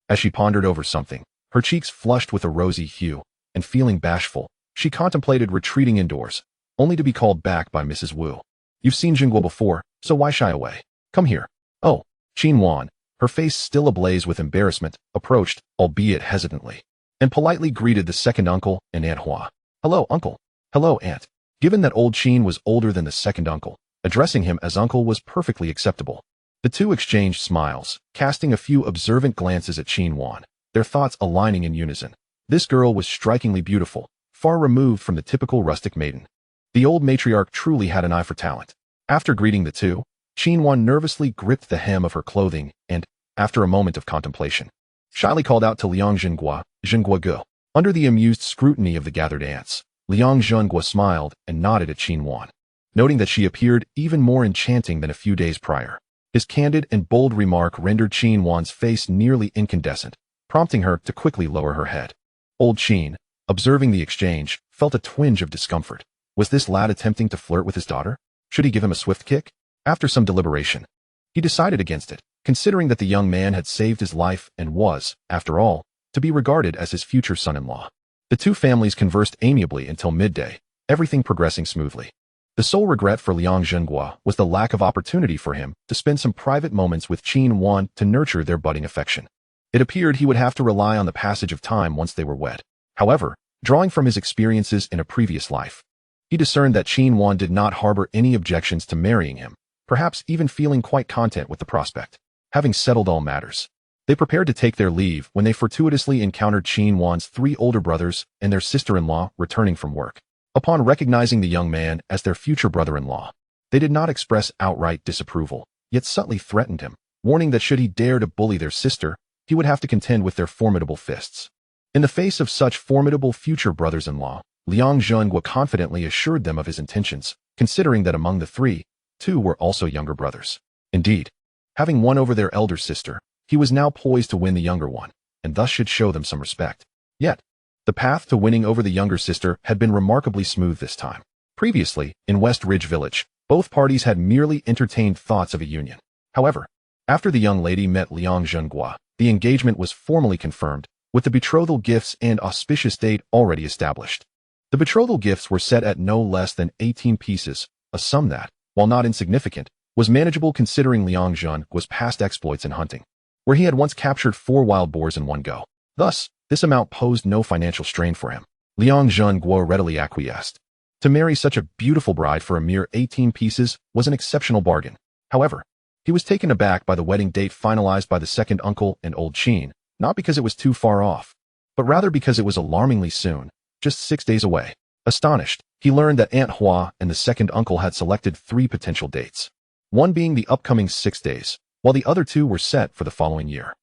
As she pondered over something, her cheeks flushed with a rosy hue, and feeling bashful, she contemplated retreating indoors, only to be called back by Mrs. Wu. You've seen Zhenguo before, so why shy away? Come here. Oh, Qin Wan, her face still ablaze with embarrassment, approached, albeit hesitantly, and politely greeted the second uncle and Aunt Hua. Hello, uncle. Hello, aunt. Given that old Qin was older than the second uncle, addressing him as uncle was perfectly acceptable. The 2 exchanged smiles, casting a few observant glances at Qin Wan, their thoughts aligning in unison. This girl was strikingly beautiful, far removed from the typical rustic maiden. The old matriarch truly had an eye for talent. After greeting the 2, Qin Wan nervously gripped the hem of her clothing and, after a moment of contemplation, shyly called out to Liang Zhenguo, Zhenguo. Under the amused scrutiny of the gathered aunts, Liang Zhenguo smiled and nodded at Qin Wan, noting that she appeared even more enchanting than a few days prior. His candid and bold remark rendered Qin Wan's face nearly incandescent, prompting her to quickly lower her head. Old Qin, observing the exchange, felt a twinge of discomfort. Was this lad attempting to flirt with his daughter? Should he give him a swift kick? After some deliberation, he decided against it, considering that the young man had saved his life and was, after all, to be regarded as his future son-in-law. The 2 families conversed amiably until midday, everything progressing smoothly. The sole regret for Liang Zhenguo was the lack of opportunity for him to spend some private moments with Qin Wan to nurture their budding affection. It appeared he would have to rely on the passage of time once they were wed. However, drawing from his experiences in a previous life, he discerned that Qin Wan did not harbor any objections to marrying him, perhaps even feeling quite content with the prospect. Having settled all matters, they prepared to take their leave when they fortuitously encountered Qin Wan's 3 older brothers and their sister-in-law returning from work. Upon recognizing the young man as their future brother-in-law, they did not express outright disapproval, yet subtly threatened him. warning that should he dare to bully their sister, he would have to contend with their formidable fists. In the face of such formidable future brothers-in-law, Liang Zhenguo confidently assured them of his intentions, considering that among the three, two were also younger brothers. Indeed, having won over their elder sister, he was now poised to win the younger one, and thus should show them some respect. Yet, the path to winning over the younger sister had been remarkably smooth this time. Previously, in West Ridge Village, both parties had merely entertained thoughts of a union. However, after the young lady met Liang Zhenguo, the engagement was formally confirmed, with the betrothal gifts and auspicious date already established. The betrothal gifts were set at no less than 18 pieces, a sum that, while not insignificant, was manageable considering Liang Zhenguo's past exploits in hunting, where he had once captured 4 wild boars in one go. Thus, this amount posed no financial strain for him. Liang Zhenguo readily acquiesced. To marry such a beautiful bride for a mere 18 pieces was an exceptional bargain. However, he was taken aback by the wedding date finalized by the second uncle and old Qin, not because it was too far off, but rather because it was alarmingly soon, just 6 days away. Astonished, he learned that Aunt Hua and the second uncle had selected 3 potential dates, one being the upcoming 6 days, while the other 2 were set for the following year.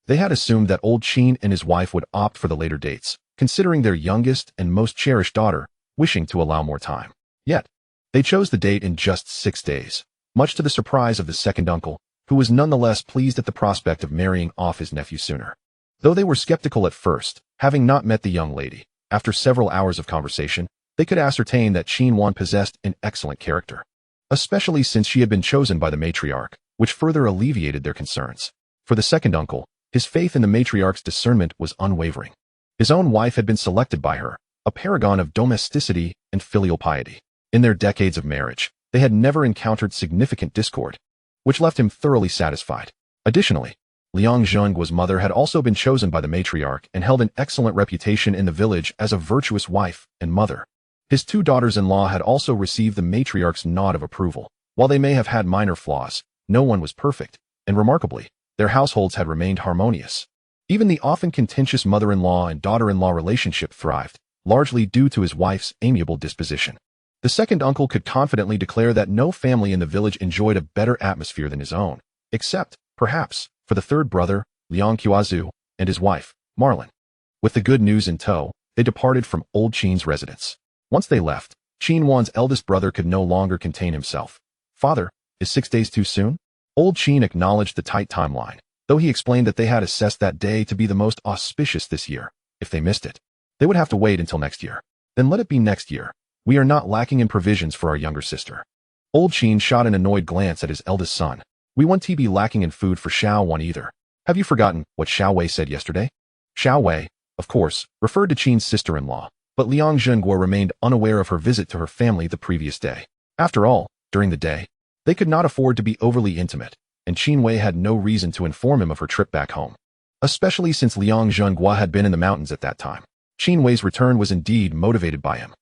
They had assumed that old Qin and his wife would opt for the later dates, considering their youngest and most cherished daughter, wishing to allow more time. Yet, they chose the date in just 6 days, much to the surprise of the second uncle, who was nonetheless pleased at the prospect of marrying off his nephew sooner. Though they were skeptical at first, having not met the young lady, after several hours of conversation, they could ascertain that Qin Wan possessed an excellent character, especially since she had been chosen by the matriarch, which further alleviated their concerns. For the second uncle, his faith in the matriarch's discernment was unwavering. His own wife had been selected by her, a paragon of domesticity and filial piety. In their decades of marriage, they had never encountered significant discord, which left him thoroughly satisfied. Additionally, Liang Zhenguo's mother had also been chosen by the matriarch and held an excellent reputation in the village as a virtuous wife and mother. His 2 daughters-in-law had also received the matriarch's nod of approval. While they may have had minor flaws, no one was perfect, and remarkably, their households had remained harmonious. Even the often contentious mother-in-law and daughter-in-law relationship thrived, largely due to his wife's amiable disposition. The second uncle could confidently declare that no family in the village enjoyed a better atmosphere than his own, except, perhaps, for the third brother, Liang Qiaozu, and his wife, Marlin. With the good news in tow, they departed from old Qin's residence. Once they left, Qin Wan's eldest brother could no longer contain himself. "Father, is 6 days too soon?" Old Qin acknowledged the tight timeline, though he explained that they had assessed that day to be the most auspicious this year. If they missed it, they would have to wait until next year. "Then let it be next year. We are not lacking in provisions for our younger sister." Old Qin shot an annoyed glance at his eldest son. "We won't be lacking in food for Xiao Wan either. Have you forgotten what Xiao Wei said yesterday?" Xiao Wei, of course, referred to Qin's sister-in-law, but Liang Zhenguo remained unaware of her visit to her family the previous day. After all, during the day, they could not afford to be overly intimate, and Qin Wei had no reason to inform him of her trip back home, especially since Liang Zhenguo had been in the mountains at that time. Qin Wei's return was indeed motivated by him.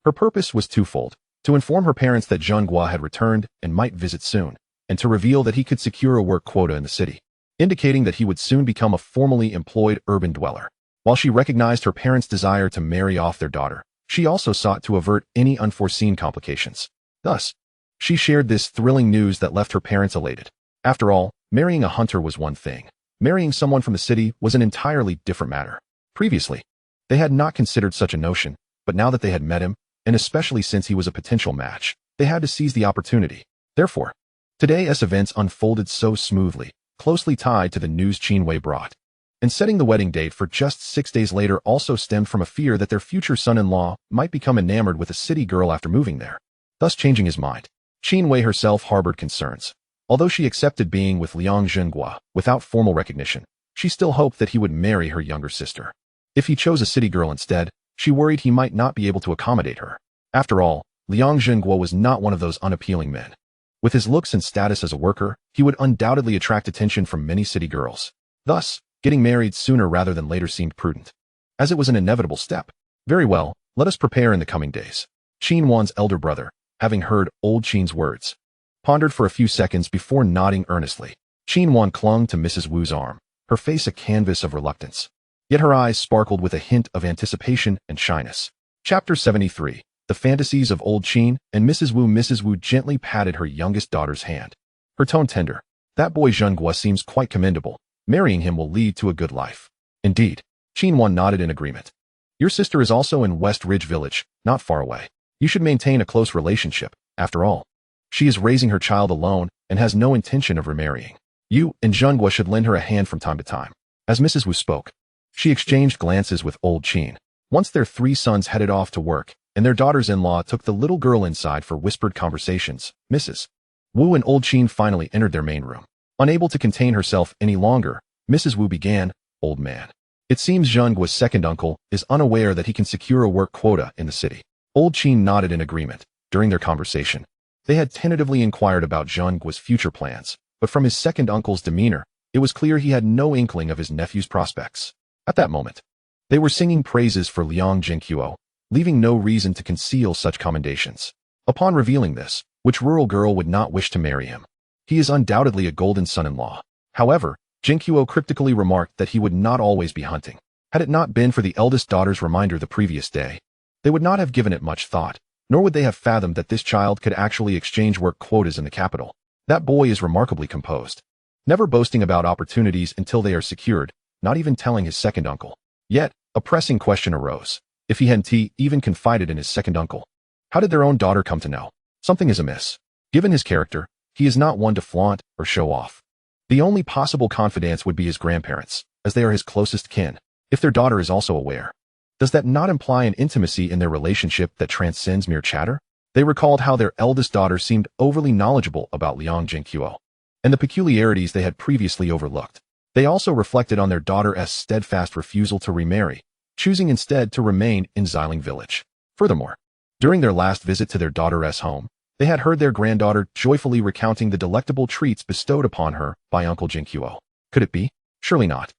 Her purpose was twofold: to inform her parents that Zhenguo had returned and might visit soon, and to reveal that he could secure a work quota in the city, indicating that he would soon become a formally employed urban dweller. While she recognized her parents' desire to marry off their daughter, she also sought to avert any unforeseen complications. Thus, she shared this thrilling news that left her parents elated. After all, marrying a hunter was one thing. Marrying someone from the city was an entirely different matter. Previously, they had not considered such a notion, but now that they had met him, and especially since he was a potential match, they had to seize the opportunity. Therefore, today's events unfolded so smoothly, closely tied to the news Qin Wei brought. And setting the wedding date for just 6 days later also stemmed from a fear that their future son-in-law might become enamored with a city girl after moving there, thus changing his mind. Qin Wei herself harbored concerns. Although she accepted being with Liang Zhenguo without formal recognition, she still hoped that he would marry her younger sister. If he chose a city girl instead, she worried he might not be able to accommodate her. After all, Liang Zhenguo was not one of those unappealing men. With his looks and status as a worker, he would undoubtedly attract attention from many city girls. Thus, getting married sooner rather than later seemed prudent, as it was an inevitable step. "Very well, let us prepare in the coming days." Qin Wan's elder brother, having heard old Qin's words, pondered for a few seconds before nodding earnestly. Qin Wan clung to Mrs. Wu's arm, her face a canvas of reluctance. Yet her eyes sparkled with a hint of anticipation and shyness. Chapter 73. The Fantasies of Old Qin and Mrs. Wu. Mrs. Wu gently patted her youngest daughter's hand, her tone tender. That boy Zhenguo seems quite commendable. Marrying him will lead to a good life. Indeed. Qin nodded in agreement. Your sister is also in West Ridge Village, not far away. You should maintain a close relationship, after all. She is raising her child alone and has no intention of remarrying. You and Zhenguo should lend her a hand from time to time. As Mrs. Wu spoke, she exchanged glances with old Qin. Once their 3 sons headed off to work, and their daughters-in-law took the little girl inside for whispered conversations, Mrs. Wu and old Qin finally entered their main room. Unable to contain herself any longer, Mrs. Wu began, "Old man. It seems Zhenguo's second uncle is unaware that he can secure a work quota in the city." Old Qin nodded in agreement. During their conversation, they had tentatively inquired about Zhenguo's future plans, but from his second uncle's demeanor, it was clear he had no inkling of his nephew's prospects. At that moment, they were singing praises for Liang Zhenguo, leaving no reason to conceal such commendations. Upon revealing this, which rural girl would not wish to marry him? He is undoubtedly a golden son-in-law. However, Zhenguo cryptically remarked that he would not always be hunting. Had it not been for the eldest daughter's reminder the previous day, they would not have given it much thought, nor would they have fathomed that this child could actually exchange work quotas in the capital. That boy is remarkably composed, never boasting about opportunities until they are secured, not even telling his second uncle. Yet, a pressing question arose. If he hadn't even confided in his second uncle, how did their own daughter come to know? Something is amiss. Given his character, he is not one to flaunt or show off. The only possible confidants would be his grandparents, as they are his closest kin. If their daughter is also aware, does that not imply an intimacy in their relationship that transcends mere chatter? They recalled how their eldest daughter seemed overly knowledgeable about Liang Zhenguo, and the peculiarities they had previously overlooked. They also reflected on their daughter's steadfast refusal to remarry, choosing instead to remain in Xiling Village. Furthermore, during their last visit to their daughter's home, they had heard their granddaughter joyfully recounting the delectable treats bestowed upon her by Uncle Zhenguo. Could it be? Surely not.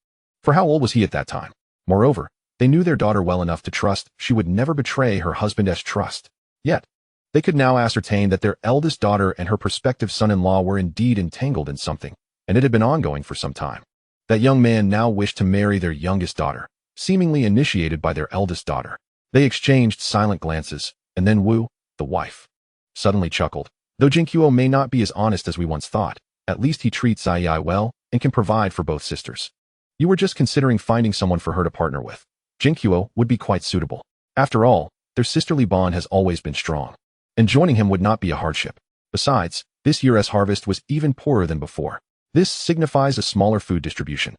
For how old was he at that time? Moreover, they knew their daughter well enough to trust she would never betray her husband's trust. Yet, they could now ascertain that their eldest daughter and her prospective son-in-law were indeed entangled in something, and it had been ongoing for some time. That young man now wished to marry their youngest daughter, seemingly initiated by their eldest daughter. They exchanged silent glances, and then Wu, the wife, suddenly chuckled. Though Zhenguo may not be as honest as we once thought, at least he treats Zai well and can provide for both sisters. You were just considering finding someone for her to partner with. Zhenguo would be quite suitable. After all, their sisterly bond has always been strong, and joining him would not be a hardship. Besides, this year's harvest was even poorer than before. This signifies a smaller food distribution,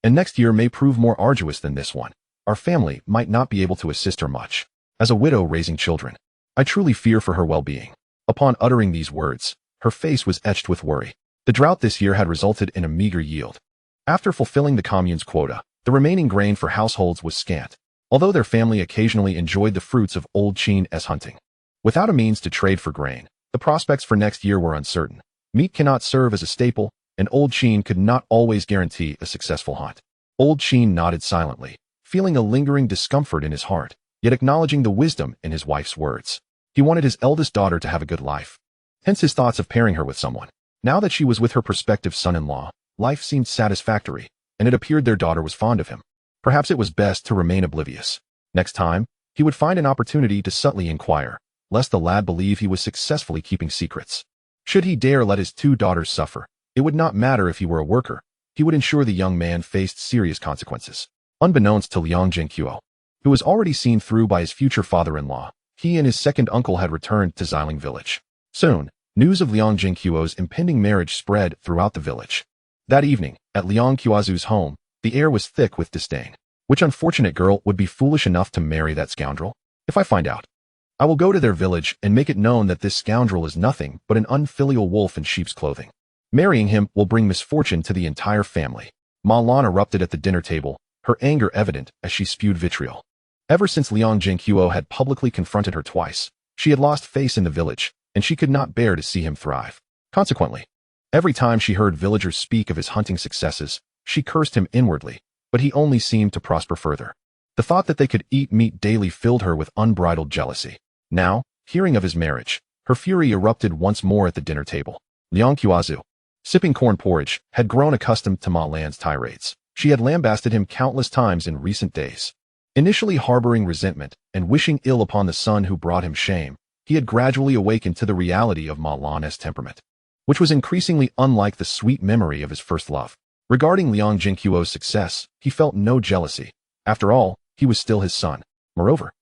and next year may prove more arduous than this one. Our family might not be able to assist her much. As a widow raising children, I truly fear for her well-being. Upon uttering these words, her face was etched with worry. The drought this year had resulted in a meager yield. After fulfilling the commune's quota, the remaining grain for households was scant, although their family occasionally enjoyed the fruits of old Qin's hunting. Without a means to trade for grain, the prospects for next year were uncertain. Meat cannot serve as a staple, and old Qin could not always guarantee a successful hunt. Old Qin nodded silently, feeling a lingering discomfort in his heart, yet acknowledging the wisdom in his wife's words. He wanted his eldest daughter to have a good life. Hence his thoughts of pairing her with someone. Now that she was with her prospective son-in-law, life seemed satisfactory, and it appeared their daughter was fond of him. Perhaps it was best to remain oblivious. Next time, he would find an opportunity to subtly inquire, lest the lad believe he was successfully keeping secrets. Should he dare let his 2 daughters suffer, it would not matter if he were a worker. He would ensure the young man faced serious consequences. Unbeknownst to Liang Zhenguo, who was already seen through by his future father-in-law, he and his second uncle had returned to Xiling Village. Soon, news of Liang Zhenguo's impending marriage spread throughout the village. That evening, at Liang Qiaozu's home, the air was thick with disdain. Which unfortunate girl would be foolish enough to marry that scoundrel? If I find out, I will go to their village and make it known that this scoundrel is nothing but an unfilial wolf in sheep's clothing. Marrying him will bring misfortune to the entire family. Ma Lan erupted at the dinner table, her anger evident as she spewed vitriol. Ever since Liang Zhenguo had publicly confronted her twice, she had lost face in the village, and she could not bear to see him thrive. Consequently, every time she heard villagers speak of his hunting successes, she cursed him inwardly, but he only seemed to prosper further. The thought that they could eat meat daily filled her with unbridled jealousy. Now, hearing of his marriage, her fury erupted once more at the dinner table. Liang Qiaozu, sipping corn porridge, had grown accustomed to Ma Lan's tirades. She had lambasted him countless times in recent days. Initially harboring resentment and wishing ill upon the son who brought him shame, he had gradually awakened to the reality of Ma Lan's temperament. which was increasingly unlike the sweet memory of his first love. Regarding Liang Zhenguo's success, he felt no jealousy. After all, he was still his son. Moreover,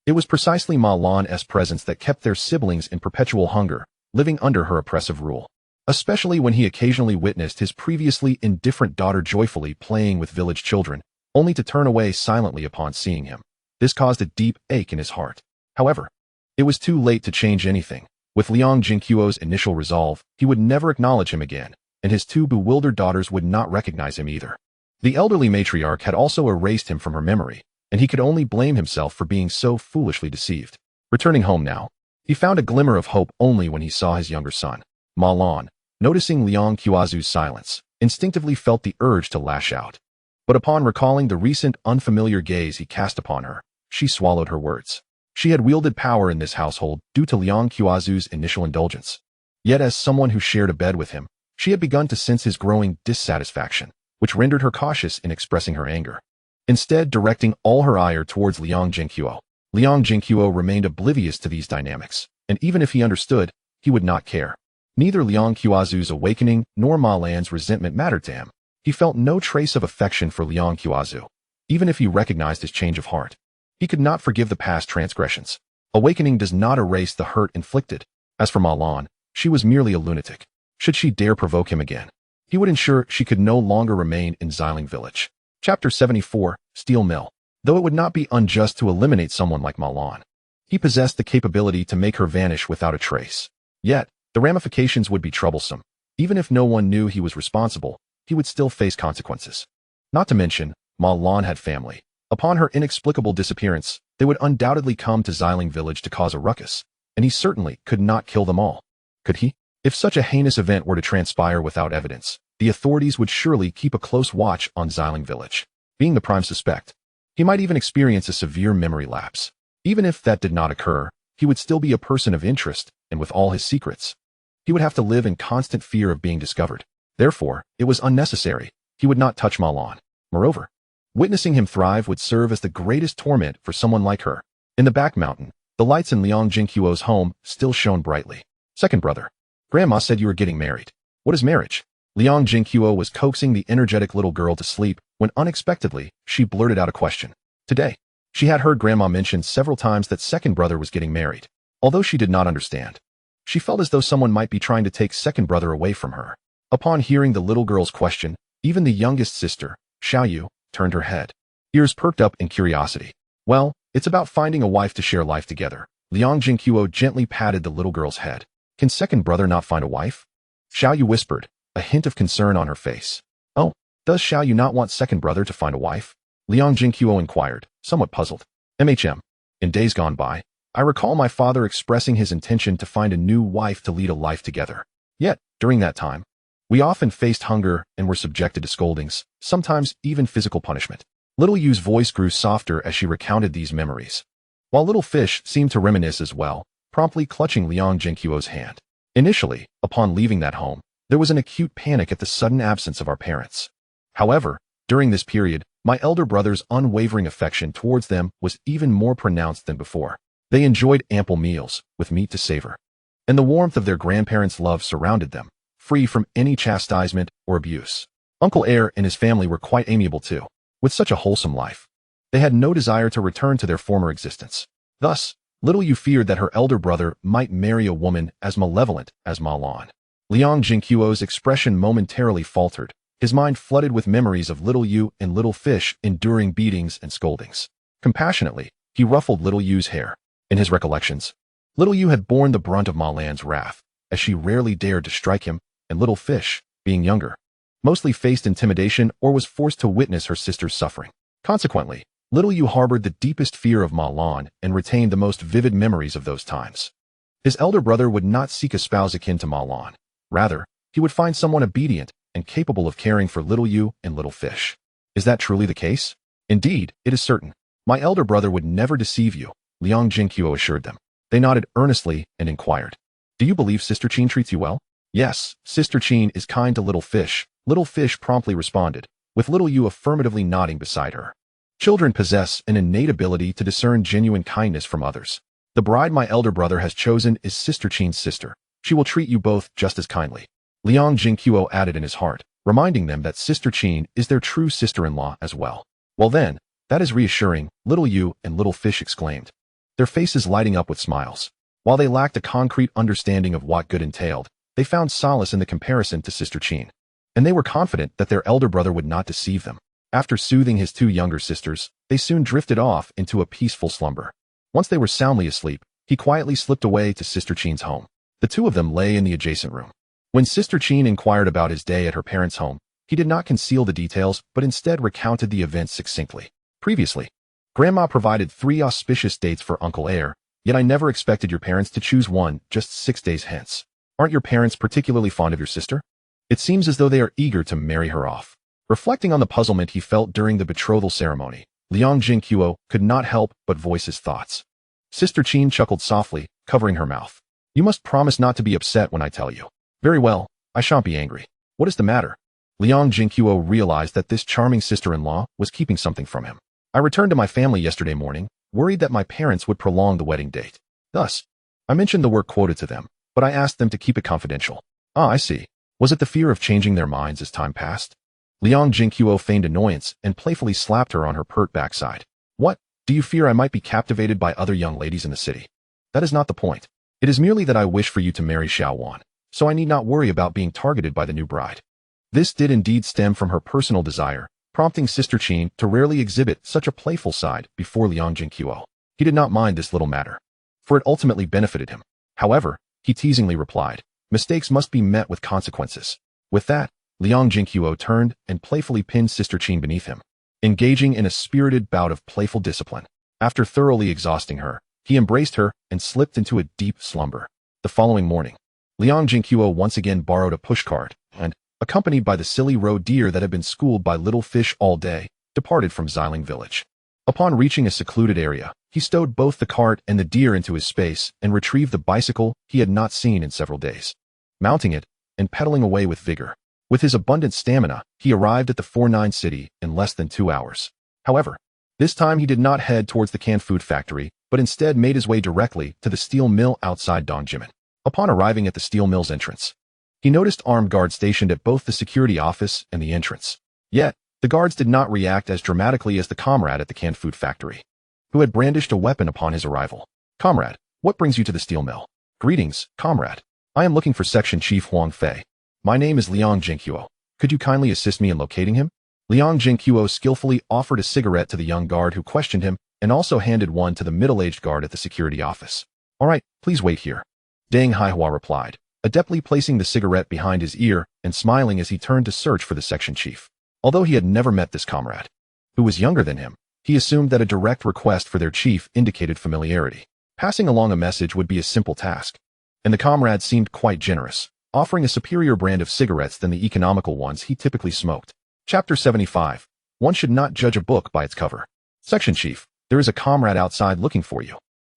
it was precisely Ma Lan's presence that kept their siblings in perpetual hunger, living under her oppressive rule. Especially when he occasionally witnessed his previously indifferent daughter joyfully playing with village children, only to turn away silently upon seeing him. This caused a deep ache in his heart. However, it was too late to change anything. With Liang Zhenguo's initial resolve, he would never acknowledge him again, and his two bewildered daughters would not recognize him either. The elderly matriarch had also erased him from her memory, and he could only blame himself for being so foolishly deceived. Returning home now, he found a glimmer of hope only when he saw his younger son. Ma Lan, noticing Liang Zhenguo's silence, instinctively felt the urge to lash out. But upon recalling the recent unfamiliar gaze he cast upon her, she swallowed her words. She had wielded power in this household due to Liang Zhenguo's initial indulgence. Yet as someone who shared a bed with him, she had begun to sense his growing dissatisfaction, which rendered her cautious in expressing her anger. Instead, directing all her ire towards Liang Zhenguo. Liang Zhenguo remained oblivious to these dynamics, and even if he understood, he would not care. Neither Liang Zhenguo's awakening nor Ma Lan's resentment mattered to him. He felt no trace of affection for Liang Zhenguo, even if he recognized his change of heart. He could not forgive the past transgressions. Awakening does not erase the hurt inflicted. As for Ma Lan, she was merely a lunatic. Should she dare provoke him again, he would ensure she could no longer remain in Xiling village. Chapter 74, Steel Mill. Though it would not be unjust to eliminate someone like Ma Lan, he possessed the capability to make her vanish without a trace. Yet, the ramifications would be troublesome. Even if no one knew he was responsible, he would still face consequences. Not to mention, Ma Lan had family. Upon her inexplicable disappearance, they would undoubtedly come to Xiling village to cause a ruckus, and he certainly could not kill them all. Could he? If such a heinous event were to transpire without evidence, the authorities would surely keep a close watch on Xiling village. Being the prime suspect, he might even experience a severe memory lapse. Even if that did not occur, he would still be a person of interest, and with all his secrets, he would have to live in constant fear of being discovered. Therefore, it was unnecessary. He would not touch Ma Lan. Moreover, witnessing him thrive would serve as the greatest torment for someone like her. In the back mountain, the lights in Liang Zhenguo's home still shone brightly. Second brother. Grandma said you were getting married. What is marriage? Liang Zhenguo was coaxing the energetic little girl to sleep when unexpectedly, she blurted out a question. Today, she had heard Grandma mention several times that second brother was getting married. Although she did not understand, she felt as though someone might be trying to take second brother away from her. Upon hearing the little girl's question, even the youngest sister, Xiaoyu, turned her head. Ears perked up in curiosity. Well, it's about finding a wife to share life together. Liang Zhenguo gently patted the little girl's head. Can second brother not find a wife? Xiaoyu whispered, a hint of concern on her face. Oh, does Xiaoyu not want second brother to find a wife? Liang Zhenguo inquired, somewhat puzzled. In days gone by, I recall my father expressing his intention to find a new wife to lead a life together. Yet, during that time, we often faced hunger and were subjected to scoldings, sometimes even physical punishment. Little Yu's voice grew softer as she recounted these memories, while Little Fish seemed to reminisce as well, promptly clutching Liang Zhenguo's hand. Initially, upon leaving that home, there was an acute panic at the sudden absence of our parents. However, during this period, my elder brother's unwavering affection towards them was even more pronounced than before. They enjoyed ample meals, with meat to savor, and the warmth of their grandparents' love surrounded them, free from any chastisement or abuse. Uncle Air and his family were quite amiable too. With such a wholesome life, they had no desire to return to their former existence. Thus, Little Yu feared that her elder brother might marry a woman as malevolent as Ma Lan. Liang Zhenguo's expression momentarily faltered, his mind flooded with memories of Little Yu and Little Fish enduring beatings and scoldings. Compassionately, he ruffled Little Yu's hair. In his recollections, Little Yu had borne the brunt of Ma Lan's wrath, as she rarely dared to strike him, and Little Fish, being younger, mostly faced intimidation or was forced to witness her sister's suffering. Consequently, Little Yu harbored the deepest fear of Ma Lan and retained the most vivid memories of those times. His elder brother would not seek a spouse akin to Ma Lan. Rather, he would find someone obedient and capable of caring for Little Yu and Little Fish. Is that truly the case? Indeed, it is certain. My elder brother would never deceive you, Liang Zhenguo assured them. They nodded earnestly and inquired, do you believe Sister Qin treats you well? Yes, Sister Qin is kind to Little Fish. Little Fish promptly responded, with Little Yu affirmatively nodding beside her. Children possess an innate ability to discern genuine kindness from others. The bride my elder brother has chosen is Sister Qin's sister. She will treat you both just as kindly. Liang Zhenguo added in his heart, reminding them that Sister Qin is their true sister-in-law as well. Well then, that is reassuring, little you and little fish exclaimed, their faces lighting up with smiles. While they lacked a concrete understanding of what good entailed, they found solace in the comparison to Sister Qin. And they were confident that their elder brother would not deceive them. After soothing his two younger sisters, they soon drifted off into a peaceful slumber. Once they were soundly asleep, he quietly slipped away to Sister Qin's home. The two of them lay in the adjacent room. When Sister Qin inquired about his day at her parents' home, he did not conceal the details but instead recounted the events succinctly. Previously, Grandma provided 3 auspicious dates for Uncle Heir, yet I never expected your parents to choose one just 6 days hence. Aren't your parents particularly fond of your sister? It seems as though they are eager to marry her off. Reflecting on the puzzlement he felt during the betrothal ceremony, Liang Zhenguo could not help but voice his thoughts. Sister Qin chuckled softly, covering her mouth. You must promise not to be upset when I tell you. Very well, I shan't be angry. What is the matter? Liang Zhenguo realized that this charming sister-in-law was keeping something from him. I returned to my family yesterday morning, worried that my parents would prolong the wedding date. Thus, I mentioned the work quoted to them, but I asked them to keep it confidential. Ah, I see. Was it the fear of changing their minds as time passed? Liang Zhenguo feigned annoyance and playfully slapped her on her pert backside. What? Do you fear I might be captivated by other young ladies in the city? That is not the point. It is merely that I wish for you to marry Xiao Wan, so I need not worry about being targeted by the new bride. This did indeed stem from her personal desire, prompting Sister Qin to rarely exhibit such a playful side before Liang Zhenguo. He did not mind this little matter, for it ultimately benefited him. However, he teasingly replied, mistakes must be met with consequences. With that, Liang Zhenguo turned and playfully pinned Sister Qin beneath him, engaging in a spirited bout of playful discipline. After thoroughly exhausting her, he embraced her and slipped into a deep slumber. The following morning, Liang Zhenguo once again borrowed a pushcart and, accompanied by the silly roe deer that had been schooled by little fish all day, departed from Xiling village. Upon reaching a secluded area, he stowed both the cart and the deer into his space and retrieved the bicycle he had not seen in several days. Mounting it and pedaling away with vigor, with his abundant stamina, he arrived at the 49 city in less than 2 hours. However, this time he did not head towards the canned food factory, but instead made his way directly to the steel mill outside Dongjimen. Upon arriving at the steel mill's entrance, he noticed armed guards stationed at both the security office and the entrance. Yet, the guards did not react as dramatically as the comrade at the canned food factory, who had brandished a weapon upon his arrival. Comrade, what brings you to the steel mill? Greetings, comrade. I am looking for Section Chief Huang Fei. My name is Liang Zhenguo. Could you kindly assist me in locating him? Liang Zhenguo skillfully offered a cigarette to the young guard who questioned him and also handed one to the middle-aged guard at the security office. All right, please wait here. Deng Haihua replied, adeptly placing the cigarette behind his ear and smiling as he turned to search for the section chief. Although he had never met this comrade, who was younger than him, he assumed that a direct request for their chief indicated familiarity. Passing along a message would be a simple task, and the comrade seemed quite generous, offering a superior brand of cigarettes than the economical ones he typically smoked. Chapter 75. One should not judge a book by its cover. Section Chief, there is a comrade outside looking for you.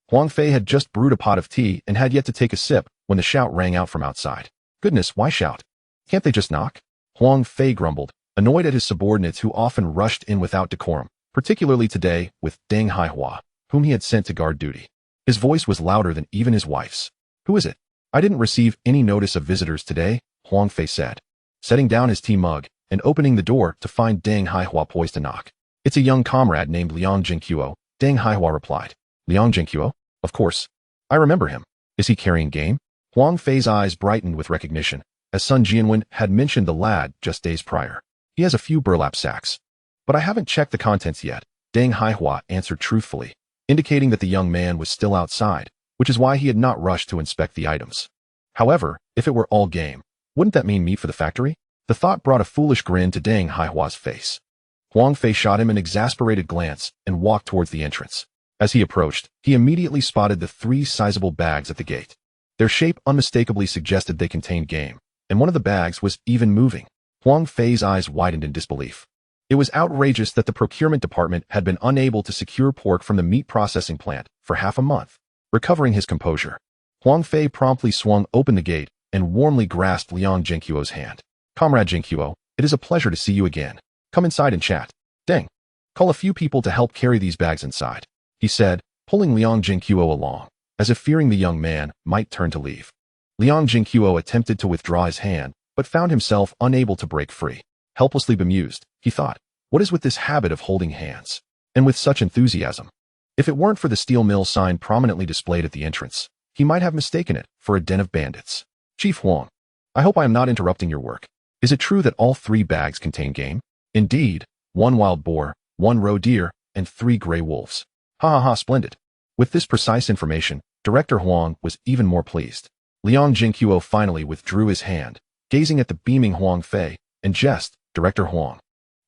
Huang Fei had just brewed a pot of tea and had yet to take a sip when the shout rang out from outside. Goodness, why shout? Can't they just knock? Huang Fei grumbled, annoyed at his subordinates who often rushed in without decorum, particularly today with Deng Haihua, whom he had sent to guard duty. His voice was louder than even his wife's. Who is it? I didn't receive any notice of visitors today, Huang Fei said, setting down his tea mug and opening the door to find Deng Haihua poised to knock. It's a young comrade named Liang Zhenguo, Deng Haihua replied. Liang Zhenguo? Of course. I remember him. Is he carrying game? Huang Fei's eyes brightened with recognition, as Sun Jianwen had mentioned the lad just days prior. He has a few burlap sacks. But I haven't checked the contents yet, Deng Haihua answered truthfully, indicating that the young man was still outside, which is why he had not rushed to inspect the items. However, if it were all game, wouldn't that mean meat for the factory? The thought brought a foolish grin to Deng Haihua's face. Huang Fei shot him an exasperated glance and walked towards the entrance. As he approached, he immediately spotted the 3 sizable bags at the gate. Their shape unmistakably suggested they contained game, and one of the bags was even moving. Huang Fei's eyes widened in disbelief. It was outrageous that the procurement department had been unable to secure pork from the meat processing plant for half a month. Recovering his composure, Huang Fei promptly swung open the gate and warmly grasped Liang Zhenguo's hand. Comrade Zhenguo, it is a pleasure to see you again. Come inside and chat. Deng, call a few people to help carry these bags inside, he said, pulling Liang Zhenguo along, as if fearing the young man might turn to leave. Liang Zhenguo attempted to withdraw his hand, but found himself unable to break free. Helplessly bemused, he thought, what is with this habit of holding hands? And with such enthusiasm. If it weren't for the steel mill sign prominently displayed at the entrance, he might have mistaken it for a den of bandits. Chief Huang, I hope I am not interrupting your work. Is it true that all 3 bags contain game? Indeed, 1 wild boar, 1 roe deer, and 3 gray wolves. Ha ha ha, splendid. With this precise information, Director Huang was even more pleased. Liang Zhenguo finally withdrew his hand, gazing at the beaming Huang Fei, and jest, Director Huang.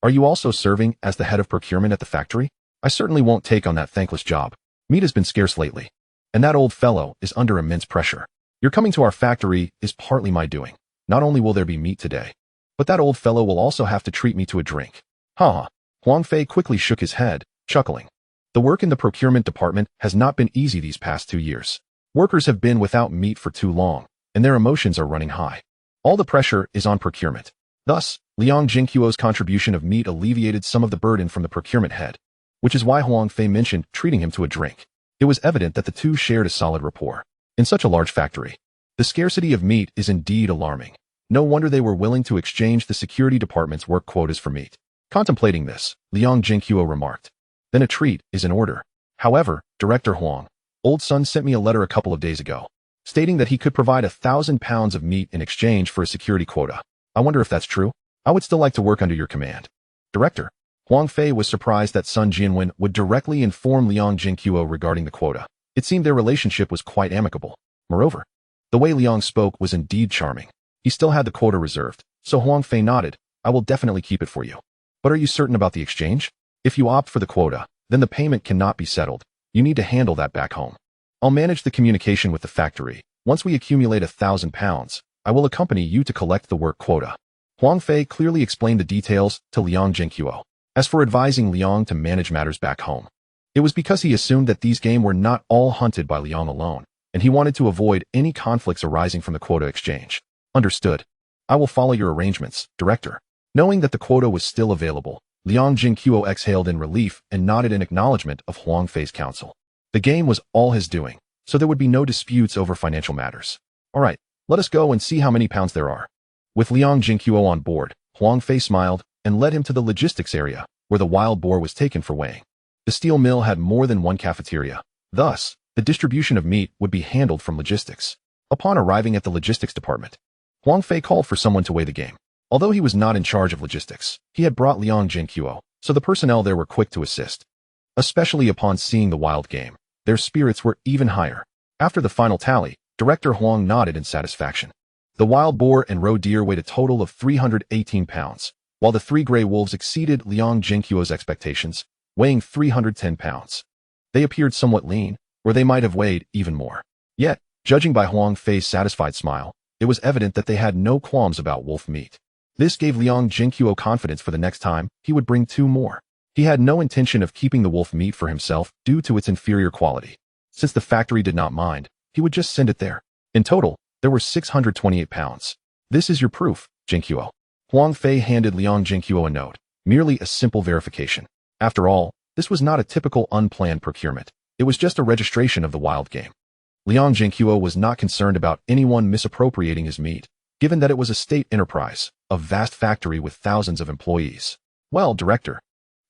Are you also serving as the head of procurement at the factory? I certainly won't take on that thankless job. Meat has been scarce lately, and that old fellow is under immense pressure. Your coming to our factory is partly my doing. Not only will there be meat today, but that old fellow will also have to treat me to a drink. Ha ha. Huang Fei quickly shook his head, chuckling. The work in the procurement department has not been easy these past 2 years. Workers have been without meat for too long, and their emotions are running high. All the pressure is on procurement. Thus, Liang Zhenguo's contribution of meat alleviated some of the burden from the procurement head, which is why Huang Fei mentioned treating him to a drink. It was evident that the two shared a solid rapport. In such a large factory, the scarcity of meat is indeed alarming. No wonder they were willing to exchange the security department's work quotas for meat. Contemplating this, Liang Zhenguo remarked, then a treat is in order. However, Director Huang, old son sent me a letter a couple of days ago, stating that he could provide 1,000 pounds of meat in exchange for a security quota. I wonder if that's true. I would still like to work under your command. Director. Huang Fei was surprised that Sun Jianwen would directly inform Liang Zhenguo regarding the quota. It seemed their relationship was quite amicable. Moreover, the way Liang spoke was indeed charming. He still had the quota reserved, so Huang Fei nodded, I will definitely keep it for you. But are you certain about the exchange? If you opt for the quota, then the payment cannot be settled. You need to handle that back home. I'll manage the communication with the factory. Once we accumulate 1,000 pounds, I will accompany you to collect the work quota. Huang Fei clearly explained the details to Liang Zhenguo. As for advising Liang to manage matters back home, it was because he assumed that these game were not all hunted by Liang alone, and he wanted to avoid any conflicts arising from the quota exchange. Understood. I will follow your arrangements, Director. Knowing that the quota was still available, Liang Zhenguo exhaled in relief and nodded in acknowledgement of Huang Fei's counsel. The game was all his doing, so there would be no disputes over financial matters. All right, let us go and see how many pounds there are. With Liang Zhenguo on board, Huang Fei smiled and led him to the logistics area, where the wild boar was taken for weighing. The steel mill had more than one cafeteria. Thus, the distribution of meat would be handled from logistics. Upon arriving at the logistics department, Huang Fei called for someone to weigh the game. Although he was not in charge of logistics, he had brought Liang Zhenguo, so the personnel there were quick to assist. Especially upon seeing the wild game, their spirits were even higher. After the final tally, Director Huang nodded in satisfaction. The wild boar and roe deer weighed a total of 318 pounds, while the 3 gray wolves exceeded Liang Zhenguo's expectations, weighing 310 pounds. They appeared somewhat lean, or they might have weighed even more. Yet, judging by Huang Fei's satisfied smile, it was evident that they had no qualms about wolf meat. This gave Liang Zhenguo confidence for the next time he would bring 2 more. He had no intention of keeping the wolf meat for himself due to its inferior quality. Since the factory did not mind, he would just send it there. In total, there were 628 pounds. This is your proof, Zhenguo. Huang Fei handed Liang Zhenguo a note, merely a simple verification. After all, this was not a typical unplanned procurement. It was just a registration of the wild game. Liang Zhenguo was not concerned about anyone misappropriating his meat, given that it was a state enterprise, a vast factory with thousands of employees. Well, Director,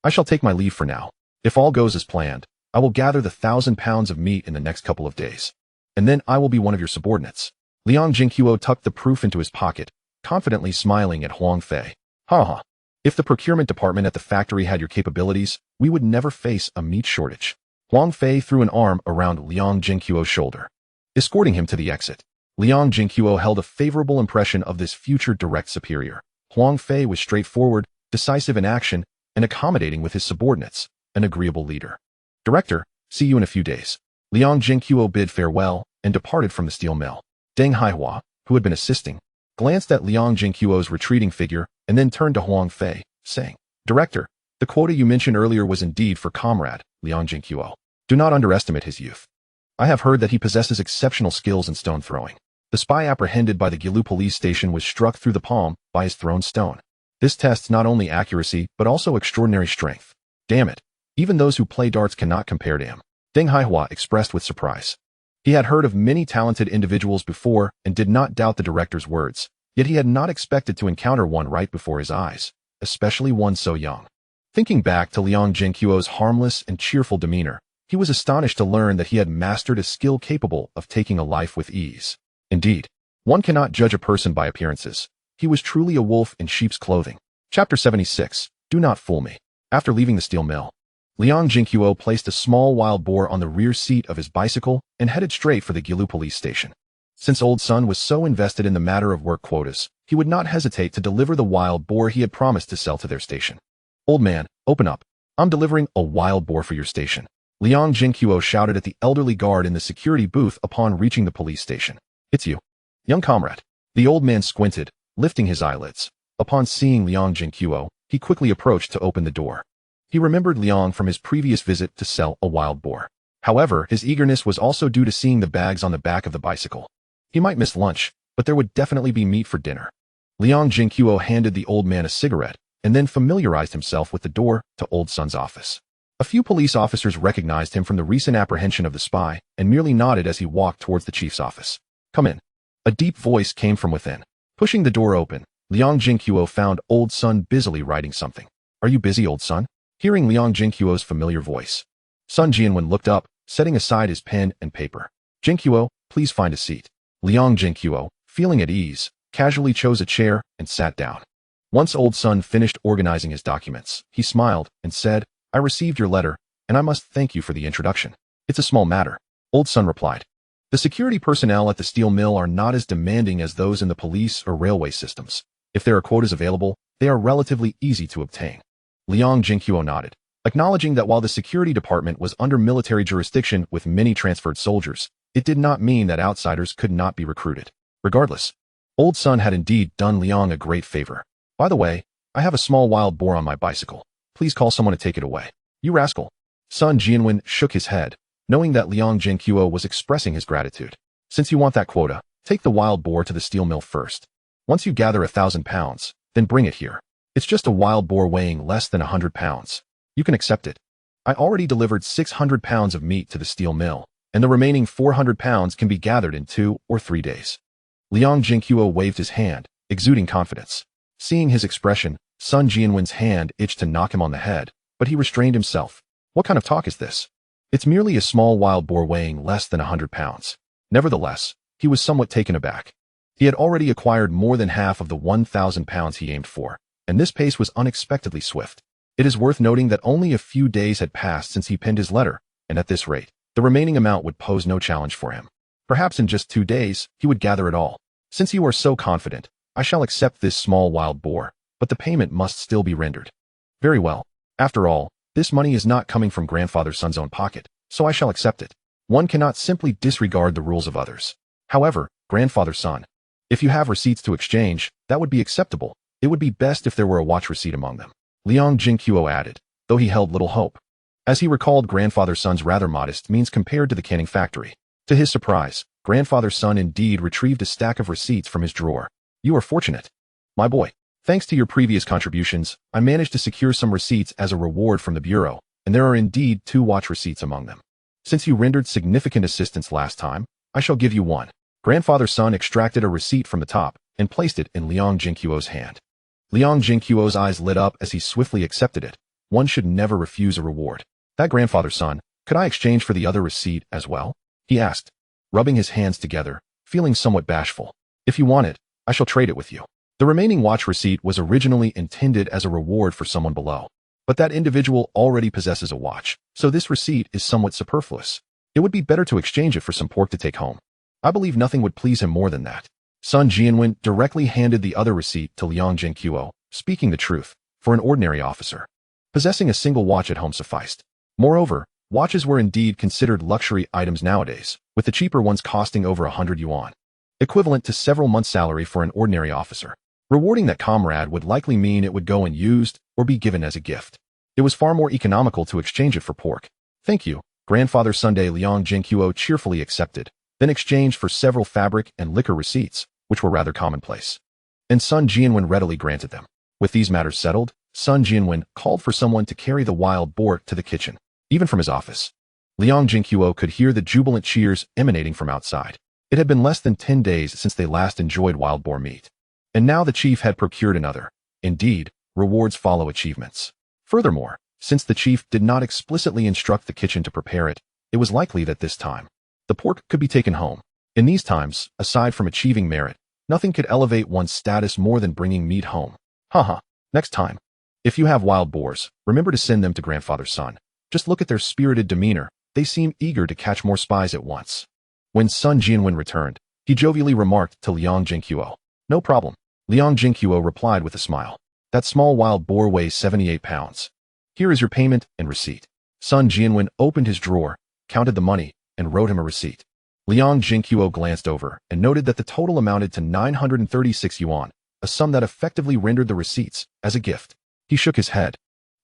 I shall take my leave for now. If all goes as planned, I will gather the 1,000 pounds of meat in the next couple of days. And then I will be one of your subordinates. Liang Zhenguo tucked the proof into his pocket, confidently smiling at Huang Fei. Ha ha. If the procurement department at the factory had your capabilities, we would never face a meat shortage. Huang Fei threw an arm around Liang Zhenguo's shoulder, escorting him to the exit. Liang Zhenguo held a favorable impression of this future direct superior. Huang Fei was straightforward, decisive in action, and accommodating with his subordinates, an agreeable leader. Director, see you in a few days. Liang Zhenguo bid farewell and departed from the steel mill. Deng Haihua, who had been assisting, glanced at Liang Zhenguo's retreating figure and then turned to Huang Fei, saying, Director, the quota you mentioned earlier was indeed for comrade, Liang Zhenguo. Do not underestimate his youth. I have heard that he possesses exceptional skills in stone throwing. The spy apprehended by the Gilu police station was struck through the palm by his thrown stone. This tests not only accuracy, but also extraordinary strength. Damn it. Even those who play darts cannot compare to him. Deng Haihua expressed with surprise. He had heard of many talented individuals before and did not doubt the director's words, Yet he had not expected to encounter one right before his eyes, especially one so young. Thinking back to Liang Zhenguo's harmless and cheerful demeanor, he was astonished to learn that he had mastered a skill capable of taking a life with ease. Indeed, one cannot judge a person by appearances. He was truly a wolf in sheep's clothing. Chapter 76. Do not fool me. After leaving the steel mill, Liang Zhenguo placed a small wild boar on the rear seat of his bicycle and headed straight for the Gilu police station. Since Old Sun was so invested in the matter of work quotas, he would not hesitate to deliver the wild boar he had promised to sell to their station. Old man, open up. I'm delivering a wild boar for your station. Liang Zhenguo shouted at the elderly guard in the security booth upon reaching the police station. It's you, young comrade. The old man squinted, lifting his eyelids. Upon seeing Liang Zhenguo, he quickly approached to open the door. He remembered Liang from his previous visit to sell a wild boar. However, his eagerness was also due to seeing the bags on the back of the bicycle. He might miss lunch, but there would definitely be meat for dinner. Liang Zhenguo handed the old man a cigarette, and then familiarized himself with the door to Old Sun's office. A few police officers recognized him from the recent apprehension of the spy, and merely nodded as he walked towards the chief's office. Come in. A deep voice came from within. Pushing the door open, Liang Zhenguo found Old Sun busily writing something. Are you busy, Old Sun? Hearing Liang Zhenguo's familiar voice, Sun Jianwen looked up, setting aside his pen and paper. Zhenguo, please find a seat. Liang Zhenguo, feeling at ease, casually chose a chair and sat down. Once Old Sun finished organizing his documents, he smiled and said, I received your letter, and I must thank you for the introduction. It's a small matter. Old Sun replied. The security personnel at the steel mill are not as demanding as those in the police or railway systems. If there are quotas available, they are relatively easy to obtain. Liang Zhenguo nodded, acknowledging that while the security department was under military jurisdiction with many transferred soldiers, it did not mean that outsiders could not be recruited. Regardless, Old Sun had indeed done Liang a great favor. By the way, I have a small wild boar on my bicycle. Please call someone to take it away. You rascal. Sun Jianwen shook his head, knowing that Liang Zhenguo was expressing his gratitude. Since you want that quota, take the wild boar to the steel mill first. Once you gather 1,000 pounds, then bring it here. It's just a wild boar weighing less than 100 pounds. You can accept it. I already delivered 600 pounds of meat to the steel mill, and the remaining 400 pounds can be gathered in 2 or 3 days. Liang Zhenguo waved his hand, exuding confidence. Seeing his expression, Sun Jianwen's hand itched to knock him on the head, but he restrained himself. What kind of talk is this? It's merely a small wild boar weighing less than 100 pounds. Nevertheless, he was somewhat taken aback. He had already acquired more than half of the 1,000 pounds he aimed for, and this pace was unexpectedly swift. It is worth noting that only a few days had passed since he penned his letter, and at this rate, the remaining amount would pose no challenge for him. Perhaps in just 2 days, he would gather it all. Since you are so confident, I shall accept this small wild boar, but the payment must still be rendered. Very well. After all, this money is not coming from Grandfather Sun's own pocket, so I shall accept it. One cannot simply disregard the rules of others. However, Grandfather Sun, if you have receipts to exchange, that would be acceptable. It would be best if there were a watch receipt among them. Liang Zhenguo added, though he held little hope, as he recalled Grandfather Sun's rather modest means compared to the canning factory. To his surprise, Grandfather Sun indeed retrieved a stack of receipts from his drawer. You are fortunate, my boy. Thanks to your previous contributions, I managed to secure some receipts as a reward from the Bureau, and there are indeed 2 watch receipts among them. Since you rendered significant assistance last time, I shall give you one. Grandfather Sun extracted a receipt from the top and placed it in Liang Zhenguo's hand. Liang Zhenguo's eyes lit up as he swiftly accepted it. One should never refuse a reward. That Grandfather Sun, could I exchange for the other receipt as well? He asked, rubbing his hands together, feeling somewhat bashful. If you want it, I shall trade it with you. The remaining watch receipt was originally intended as a reward for someone below, but that individual already possesses a watch, so this receipt is somewhat superfluous. It would be better to exchange it for some pork to take home. I believe nothing would please him more than that. Sun Jianwen directly handed the other receipt to Liang Zhenguo, speaking the truth, for an ordinary officer. Possessing a single watch at home sufficed. Moreover, watches were indeed considered luxury items nowadays, with the cheaper ones costing over 100 yuan, equivalent to several months' salary for an ordinary officer. Rewarding that comrade would likely mean it would go unused or be given as a gift. It was far more economical to exchange it for pork. Thank you, Grandfather Sunday. Liang Zhenguo cheerfully accepted, then exchanged for several fabric and liquor receipts, which were rather commonplace. And Sun Jianwen readily granted them. With these matters settled, Sun Jianwen called for someone to carry the wild boar to the kitchen. Even from his office, Liang Zhenguo could hear the jubilant cheers emanating from outside. It had been less than 10 days since they last enjoyed wild boar meat. And now the chief had procured another. Indeed, rewards follow achievements. Furthermore, since the chief did not explicitly instruct the kitchen to prepare it, it was likely that this time, the pork could be taken home. In these times, aside from achieving merit, nothing could elevate one's status more than bringing meat home. Haha. Next time, if you have wild boars, remember to send them to grandfather's son. Just look at their spirited demeanor. They seem eager to catch more spies at once. When Sun Jianwen returned, he jovially remarked to Liang Zhenguo, "No problem." Liang Zhenguo replied with a smile, "That small wild boar weighs 78 pounds. Here is your payment and receipt." Sun Jianwen opened his drawer, counted the money, and wrote him a receipt. Liang Zhenguo glanced over and noted that the total amounted to 936 yuan, a sum that effectively rendered the receipts as a gift. He shook his head.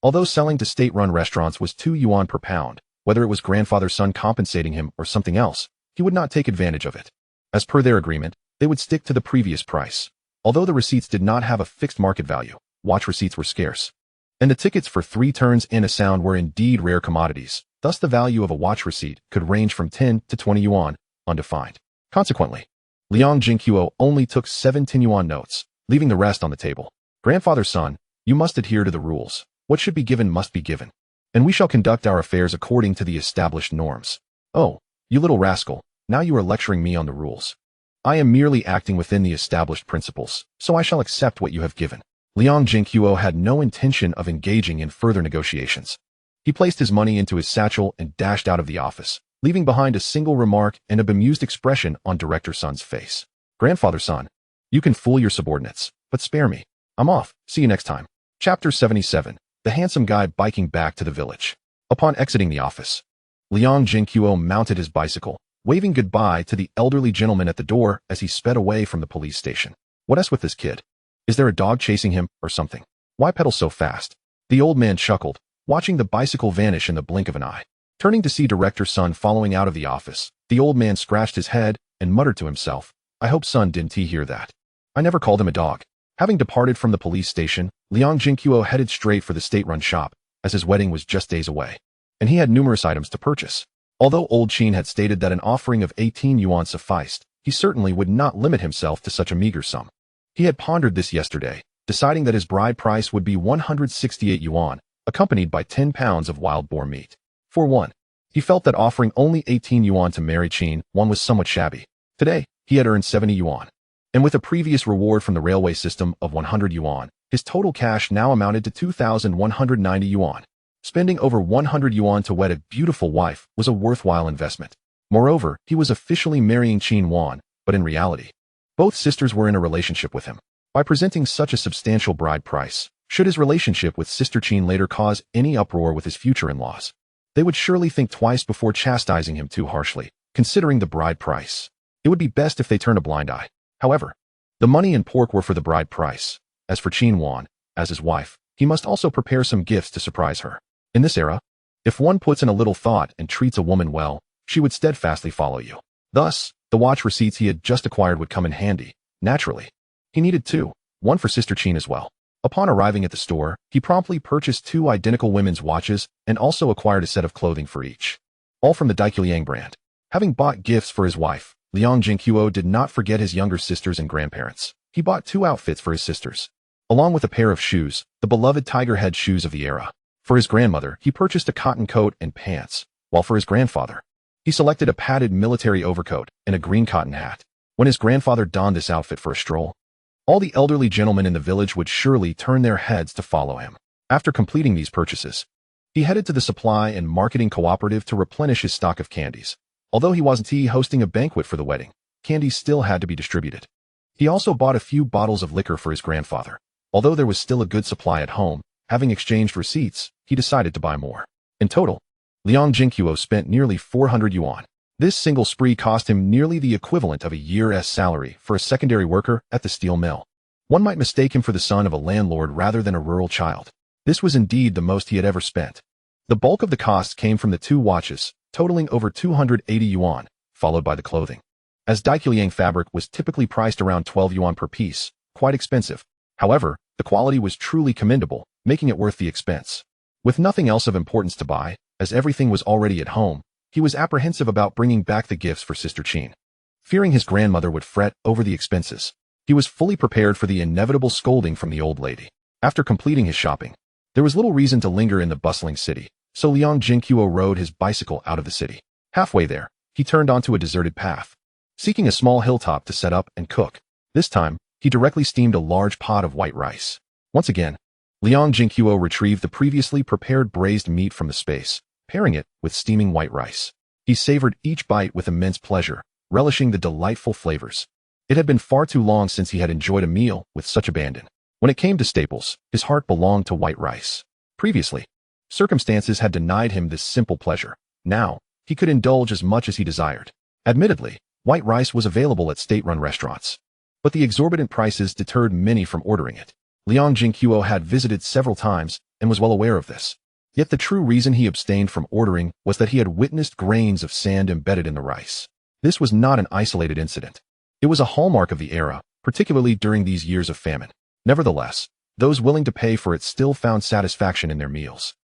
Although selling to state-run restaurants was 2 yuan per pound, whether it was grandfather's son compensating him or something else, he would not take advantage of it. As per their agreement, they would stick to the previous price. Although the receipts did not have a fixed market value, watch receipts were scarce. And the tickets for 3 turns and a sound were indeed rare commodities, thus the value of a watch receipt could range from 10 to 20 yuan, undefined. Consequently, Liang Zhenguo only took 7 10 yuan notes, leaving the rest on the table. "Grandfather's son, you must adhere to the rules. What should be given must be given. And we shall conduct our affairs according to the established norms." "Oh, you little rascal, now you are lecturing me on the rules. I am merely acting within the established principles, so I shall accept what you have given." Liang Zhenguo had no intention of engaging in further negotiations. He placed his money into his satchel and dashed out of the office, leaving behind a single remark and a bemused expression on Director Sun's face. "Grandfather Sun, you can fool your subordinates, but spare me. I'm off. See you next time." Chapter 77. The handsome guy biking back to the village. Upon exiting the office, Liang Zhenguo mounted his bicycle, waving goodbye to the elderly gentleman at the door as he sped away from the police station. "What's with this kid? Is there a dog chasing him or something? Why pedal so fast?" The old man chuckled, watching the bicycle vanish in the blink of an eye. Turning to see Director Sun following out of the office, the old man scratched his head and muttered to himself, "I hope Sun didn't hear that. I never called him a dog." Having departed from the police station, Liang Zhenguo headed straight for the state-run shop, as his wedding was just days away. And he had numerous items to purchase. Although Old Qin had stated that an offering of 18 yuan sufficed, he certainly would not limit himself to such a meager sum. He had pondered this yesterday, deciding that his bride price would be 168 yuan, accompanied by 10 pounds of wild boar meat. For one, he felt that offering only 18 yuan to marry Qin one was somewhat shabby. Today, he had earned 70 yuan. And with a previous reward from the railway system of 100 yuan, his total cash now amounted to 2,190 yuan. Spending over 100 yuan to wed a beautiful wife was a worthwhile investment. Moreover, he was officially marrying Qin Wan, but in reality, both sisters were in a relationship with him. By presenting such a substantial bride price, should his relationship with Sister Qin later cause any uproar with his future in-laws, they would surely think twice before chastising him too harshly, considering the bride price. It would be best if they turned a blind eye. However, the money and pork were for the bride price. As for Qin Wan, as his wife, he must also prepare some gifts to surprise her. In this era, if one puts in a little thought and treats a woman well, she would steadfastly follow you. Thus, the watch receipts he had just acquired would come in handy. Naturally, he needed 2, one for Sister Qin as well. Upon arriving at the store, he promptly purchased 2 identical women's watches and also acquired a set of clothing for each. All from the Daiqiuliang brand. Having bought gifts for his wife, Liang Zhenguo did not forget his younger sisters and grandparents. He bought 2 outfits for his sisters, along with a pair of shoes, the beloved tiger head shoes of the era. For his grandmother, he purchased a cotton coat and pants, while for his grandfather, he selected a padded military overcoat and a green cotton hat. When his grandfather donned this outfit for a stroll, all the elderly gentlemen in the village would surely turn their heads to follow him. After completing these purchases, he headed to the supply and marketing cooperative to replenish his stock of candies. Although he wasn't hosting a banquet for the wedding, candies still had to be distributed. He also bought a few bottles of liquor for his grandfather. Although there was still a good supply at home, having exchanged receipts, he decided to buy more. In total, Liang Zhenguo spent nearly 400 yuan. This single spree cost him nearly the equivalent of a year's salary for a secondary worker at the steel mill. One might mistake him for the son of a landlord rather than a rural child. This was indeed the most he had ever spent. The bulk of the costs came from the 2 watches, totaling over 280 yuan, followed by the clothing. As Daiqiuliang fabric was typically priced around 12 yuan per piece, quite expensive. However, the quality was truly commendable, making it worth the expense. With nothing else of importance to buy, as everything was already at home, he was apprehensive about bringing back the gifts for Sister Qin. Fearing his grandmother would fret over the expenses, He was fully prepared for the inevitable scolding from the old lady. After completing his shopping, there was little reason to linger in the bustling city, so Liang Zhenguo rode his bicycle out of the city. Halfway there, he turned onto a deserted path, seeking a small hilltop to set up and cook. This time, he directly steamed a large pot of white rice. Once again, Liang Zhenguo retrieved the previously prepared braised meat from the space, pairing it with steaming white rice. He savored each bite with immense pleasure, relishing the delightful flavors. It had been far too long since he had enjoyed a meal with such abandon. When it came to staples, his heart belonged to white rice. Previously, circumstances had denied him this simple pleasure. Now, he could indulge as much as he desired. Admittedly, white rice was available at state-run restaurants, but the exorbitant prices deterred many from ordering it. Liang Zhenguo had visited several times and was well aware of this. Yet the true reason he abstained from ordering was that he had witnessed grains of sand embedded in the rice. This was not an isolated incident. It was a hallmark of the era, particularly during these years of famine. Nevertheless, those willing to pay for it still found satisfaction in their meals.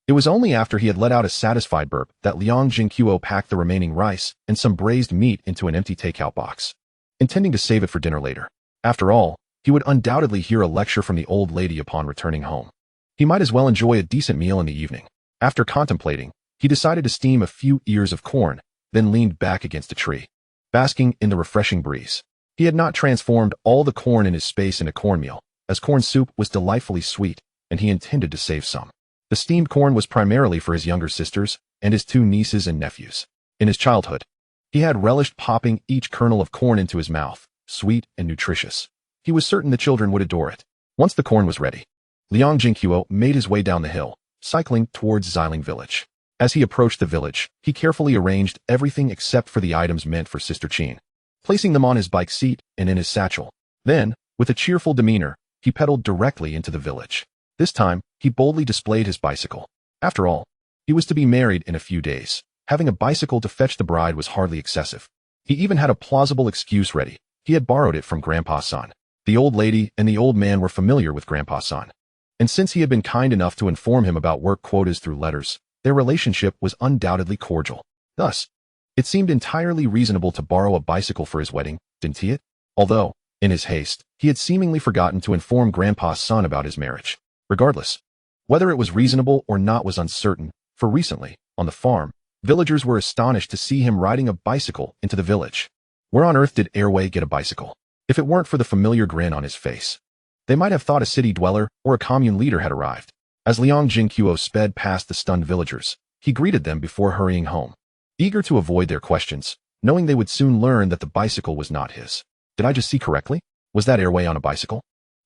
It was only after he had let out a satisfied burp that Liang Zhenguo packed the remaining rice and some braised meat into an empty takeout box, intending to save it for dinner later. After all, he would undoubtedly hear a lecture from the old lady upon returning home. He might as well enjoy a decent meal in the evening. After contemplating, he decided to steam a few ears of corn, then leaned back against a tree, basking in the refreshing breeze. He had not transformed all the corn in his space into cornmeal, as corn soup was delightfully sweet, and he intended to save some. The steamed corn was primarily for his younger sisters and his 2 nieces and nephews. In his childhood, he had relished popping each kernel of corn into his mouth, sweet and nutritious. He was certain the children would adore it. Once the corn was ready, Liang Zhenguo made his way down the hill, cycling towards Xiling village. As he approached the village, he carefully arranged everything except for the items meant for Sister Qin, placing them on his bike seat and in his satchel. Then, with a cheerful demeanor, he pedaled directly into the village. This time, he boldly displayed his bicycle. After all, he was to be married in a few days. Having a bicycle to fetch the bride was hardly excessive. He even had a plausible excuse ready. He had borrowed it from Grandpa San. The old lady and the old man were familiar with Grandpa San, and since he had been kind enough to inform him about work quotas through letters, their relationship was undoubtedly cordial. Thus, it seemed entirely reasonable to borrow a bicycle for his wedding, didn't he? Although, in his haste, he had seemingly forgotten to inform Grandpa San about his marriage. Regardless, whether it was reasonable or not was uncertain, for recently, on the farm, villagers were astonished to see him riding a bicycle into the village. Where on earth did Airway get a bicycle? If it weren't for the familiar grin on his face, they might have thought a city dweller or a commune leader had arrived. As Liang Zhenguo sped past the stunned villagers, he greeted them before hurrying home, eager to avoid their questions, knowing they would soon learn that the bicycle was not his. Did I just see correctly? Was that Airway on a bicycle?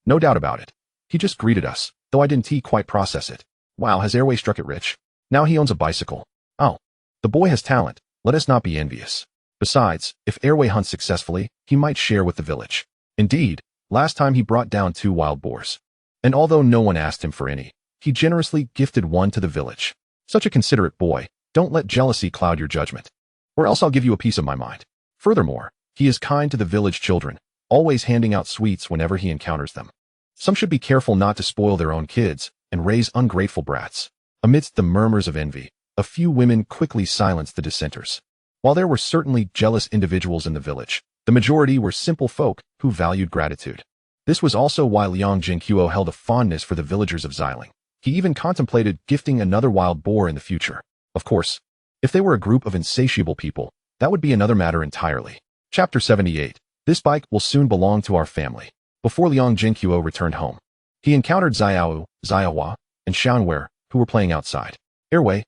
No doubt about it. He just greeted us, though I didn't quite process it. Wow, has Airway struck it rich? Now he owns a bicycle. Oh, the boy has talent. Let us not be envious. Besides, if Airway hunts successfully, he might share with the village. Indeed, last time he brought down 2 wild boars, and although no one asked him for any, he generously gifted one to the village. Such a considerate boy. Don't let jealousy cloud your judgment, or else I'll give you a piece of my mind. Furthermore, he is kind to the village children, always handing out sweets whenever he encounters them. Some should be careful not to spoil their own kids and raise ungrateful brats. Amidst the murmurs of envy, a few women quickly silenced the dissenters. While there were certainly jealous individuals in the village, the majority were simple folk who valued gratitude. This was also why Liang Zhenguo held a fondness for the villagers of Xiling. He even contemplated gifting another wild boar in the future. Of course, if they were a group of insatiable people, that would be another matter entirely. Chapter 78. This bike will soon belong to our family. Before Liang Zhenguo returned home, he encountered Xiao, Xiaohua, and Xiaonwei, who were playing outside. Airway,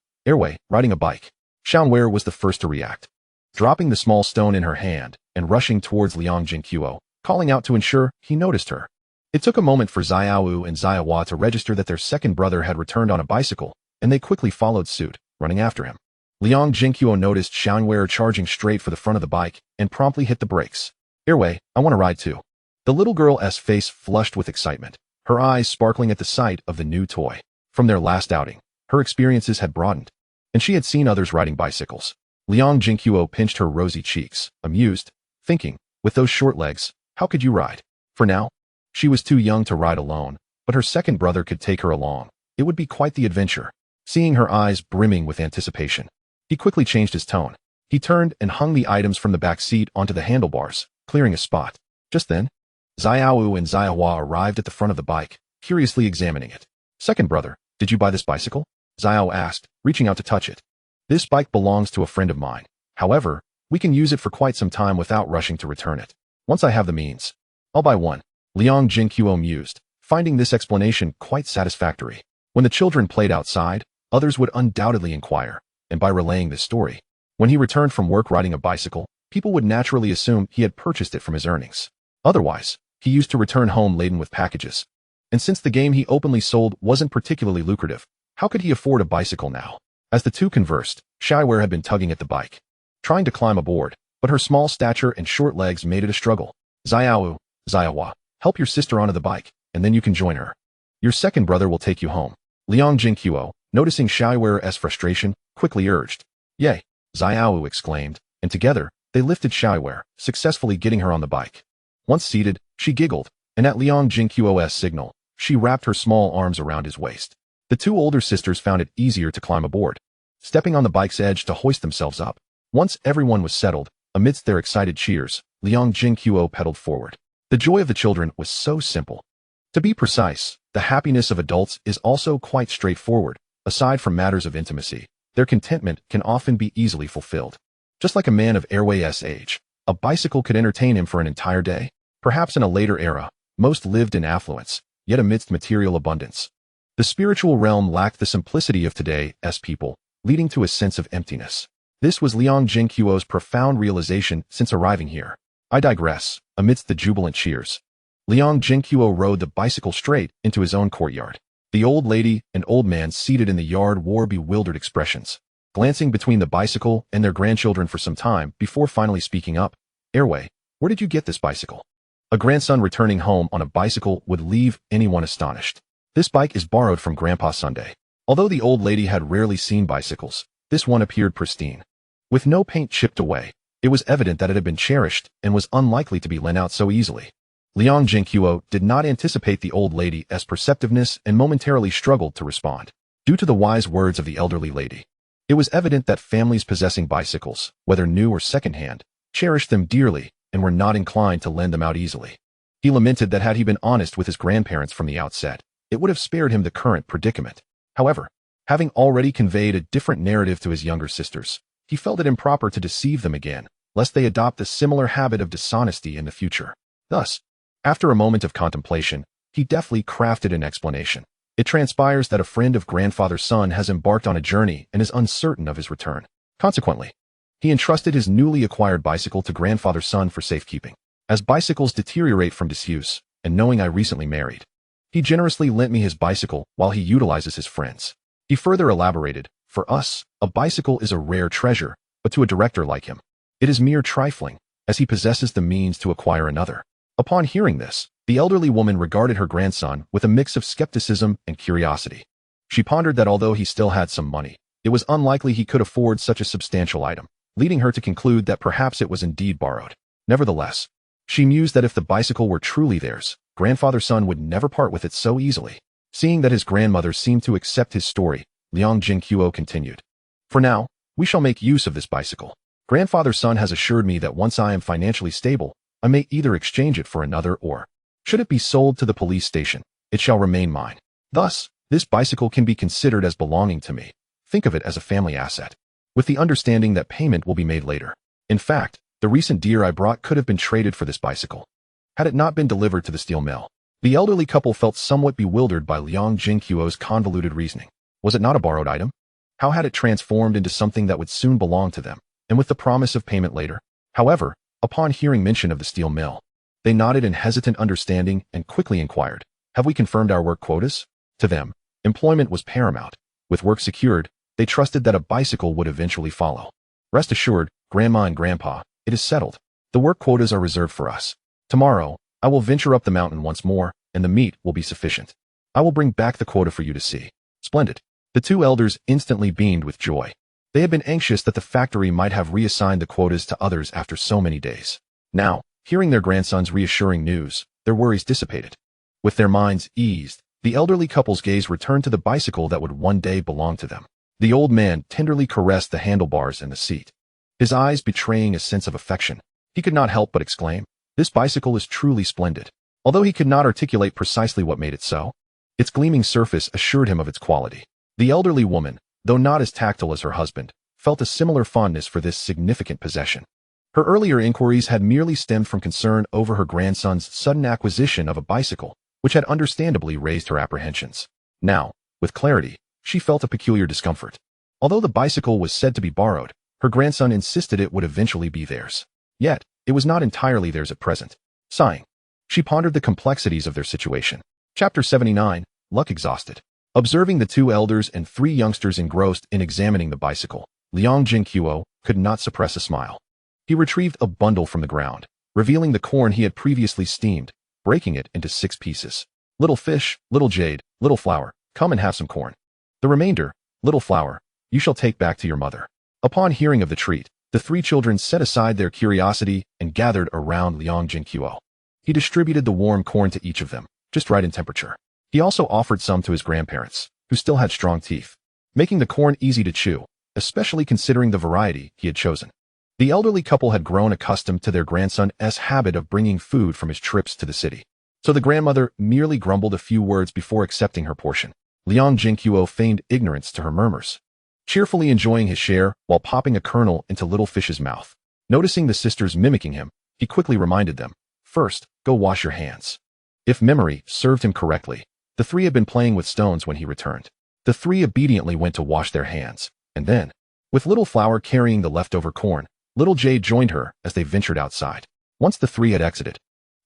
riding a bike. Xiaonwei was the first to react, dropping the small stone in her hand and rushing towards Liang Zhenguo, calling out to ensure he noticed her. It took a moment for Xiaowu and Xiaohua to register that their second brother had returned on a bicycle, and they quickly followed suit, running after him. Liang Zhenguo noticed Xiaonwei charging straight for the front of the bike and promptly hit the brakes. Airway, I want to ride too. The little girl's face flushed with excitement, her eyes sparkling at the sight of the new toy. From their last outing, her experiences had broadened, and she had seen others riding bicycles. Liang Zhenguo pinched her rosy cheeks, amused, thinking, with those short legs, how could you ride? For now, she was too young to ride alone, but her second brother could take her along. It would be quite the adventure. Seeing her eyes brimming with anticipation, he quickly changed his tone. He turned and hung the items from the back seat onto the handlebars, clearing a spot. Just then, Xiaowu and Xiahua arrived at the front of the bike, curiously examining it. Second brother, did you buy this bicycle? Xiao asked, reaching out to touch it. This bike belongs to a friend of mine. However, we can use it for quite some time without rushing to return it. Once I have the means, I'll buy one. Liang Zhenguo mused, finding this explanation quite satisfactory. When the children played outside, others would undoubtedly inquire, and by relaying this story, when he returned from work riding a bicycle, people would naturally assume he had purchased it from his earnings. Otherwise, he used to return home laden with packages. And since the game he openly sold wasn't particularly lucrative, how could he afford a bicycle now? As the two conversed, Shaiwei had been tugging at the bike, trying to climb aboard, but her small stature and short legs made it a struggle. Xiaowu, Xiahua, help your sister onto the bike, and then you can join her. Your second brother will take you home. Liang Zhenguo, noticing Shaiwei's frustration, quickly urged. Yay! Xiaowu exclaimed, and together, they lifted Shaiwei, successfully getting her on the bike. Once seated, she giggled, and at Liang Zhenguo's signal, she wrapped her small arms around his waist. The two older sisters found it easier to climb aboard, stepping on the bike's edge to hoist themselves up. Once everyone was settled, amidst their excited cheers, Liang Zhenguo pedaled forward. The joy of the children was so simple. To be precise, the happiness of adults is also quite straightforward. Aside from matters of intimacy, their contentment can often be easily fulfilled. Just like a man of Airway's age, a bicycle could entertain him for an entire day. Perhaps in a later era, most lived in affluence, yet amidst material abundance. The spiritual realm lacked the simplicity of today's people, leading to a sense of emptiness. This was Liang Zhenguo's profound realization since arriving here. I digress. Amidst the jubilant cheers, Liang Zhenguo rode the bicycle straight into his own courtyard. The old lady and old man seated in the yard wore bewildered expressions, glancing between the bicycle and their grandchildren for some time before finally speaking up. Airway, where did you get this bicycle? A grandson returning home on a bicycle would leave anyone astonished. This bike is borrowed from Grandpa Sunday. Although the old lady had rarely seen bicycles, this one appeared pristine. With no paint chipped away, it was evident that it had been cherished and was unlikely to be lent out so easily. Liang Zhenguo did not anticipate the old lady's perceptiveness and momentarily struggled to respond. Due to the wise words of the elderly lady, it was evident that families possessing bicycles, whether new or secondhand, cherished them dearly and were not inclined to lend them out easily. He lamented that had he been honest with his grandparents from the outset, it would have spared him the current predicament. However, having already conveyed a different narrative to his younger sisters, he felt it improper to deceive them again, lest they adopt a similar habit of dishonesty in the future. Thus, after a moment of contemplation, he deftly crafted an explanation. It transpires that a friend of grandfather's son has embarked on a journey and is uncertain of his return. Consequently, he entrusted his newly acquired bicycle to grandfather's son for safekeeping. As bicycles deteriorate from disuse, and knowing I recently married, he generously lent me his bicycle while he utilizes his friend's. He further elaborated, for us, a bicycle is a rare treasure, but to a director like him, it is mere trifling, as he possesses the means to acquire another. Upon hearing this, the elderly woman regarded her grandson with a mix of skepticism and curiosity. She pondered that although he still had some money, it was unlikely he could afford such a substantial item, leading her to conclude that perhaps it was indeed borrowed. Nevertheless, she mused that if the bicycle were truly theirs, grandfather's son would never part with it so easily. Seeing that his grandmother seemed to accept his story, Liang Zhenguo continued. For now, we shall make use of this bicycle. Grandfather's son has assured me that once I am financially stable, I may either exchange it for another or, should it be sold to the police station, it shall remain mine. Thus, this bicycle can be considered as belonging to me. Think of it as a family asset, with the understanding that payment will be made later. In fact, the recent deer I brought could have been traded for this bicycle, had it not been delivered to the steel mill. The elderly couple felt somewhat bewildered by Liang Zhenguo's convoluted reasoning. Was it not a borrowed item? How had it transformed into something that would soon belong to them, and with the promise of payment later? However, upon hearing mention of the steel mill, they nodded in hesitant understanding and quickly inquired, have we confirmed our work quotas? To them, employment was paramount. With work secured, they trusted that a bicycle would eventually follow. Rest assured, Grandma and Grandpa, it is settled. The work quotas are reserved for us. Tomorrow, I will venture up the mountain once more, and the meat will be sufficient. I will bring back the quota for you to see. Splendid. The two elders instantly beamed with joy. They had been anxious that the factory might have reassigned the quotas to others after so many days. Now, hearing their grandson's reassuring news, their worries dissipated. With their minds eased, the elderly couple's gaze returned to the bicycle that would one day belong to them. The old man tenderly caressed the handlebars and the seat, his eyes betraying a sense of affection. He could not help but exclaim, this bicycle is truly splendid. although he could not articulate precisely what made it so. Its gleaming surface assured him of its quality. The elderly woman, though not as tactile as her husband, felt a similar fondness for this significant possession. Her earlier inquiries had merely stemmed from concern over her grandson's sudden acquisition of a bicycle, which had understandably raised her apprehensions. Now, with clarity, she felt a peculiar discomfort. Although the bicycle was said to be borrowed, her grandson insisted it would eventually be theirs. Yet, it was not entirely theirs at present. Sighing, she pondered the complexities of their situation. Chapter 79, Luck Exhausted. Observing the two elders and three youngsters engrossed in examining the bicycle, Liang Zhenguo could not suppress a smile. He retrieved a bundle from the ground, revealing the corn he had previously steamed, breaking it into 6 pieces. Little fish, little jade, little flower, come and have some corn. The remainder, little flower, you shall take back to your mother. Upon hearing of the treat, the 3 children set aside their curiosity and gathered around Liang Zhenguo. He distributed the warm corn to each of them, just right in temperature. He also offered some to his grandparents, who still had strong teeth, making the corn easy to chew, especially considering the variety he had chosen. The elderly couple had grown accustomed to their grandson's habit of bringing food from his trips to the city, so the grandmother merely grumbled a few words before accepting her portion. Liang Zhenguo feigned ignorance to her murmurs, cheerfully enjoying his share while popping a kernel into Little Fish's mouth. Noticing the sisters mimicking him, he quickly reminded them, "First, go wash your hands." If memory served him correctly, the 3 had been playing with stones when he returned. The 3 obediently went to wash their hands, and then, with Little Flower carrying the leftover corn, Little Jade joined her as they ventured outside. Once the 3 had exited,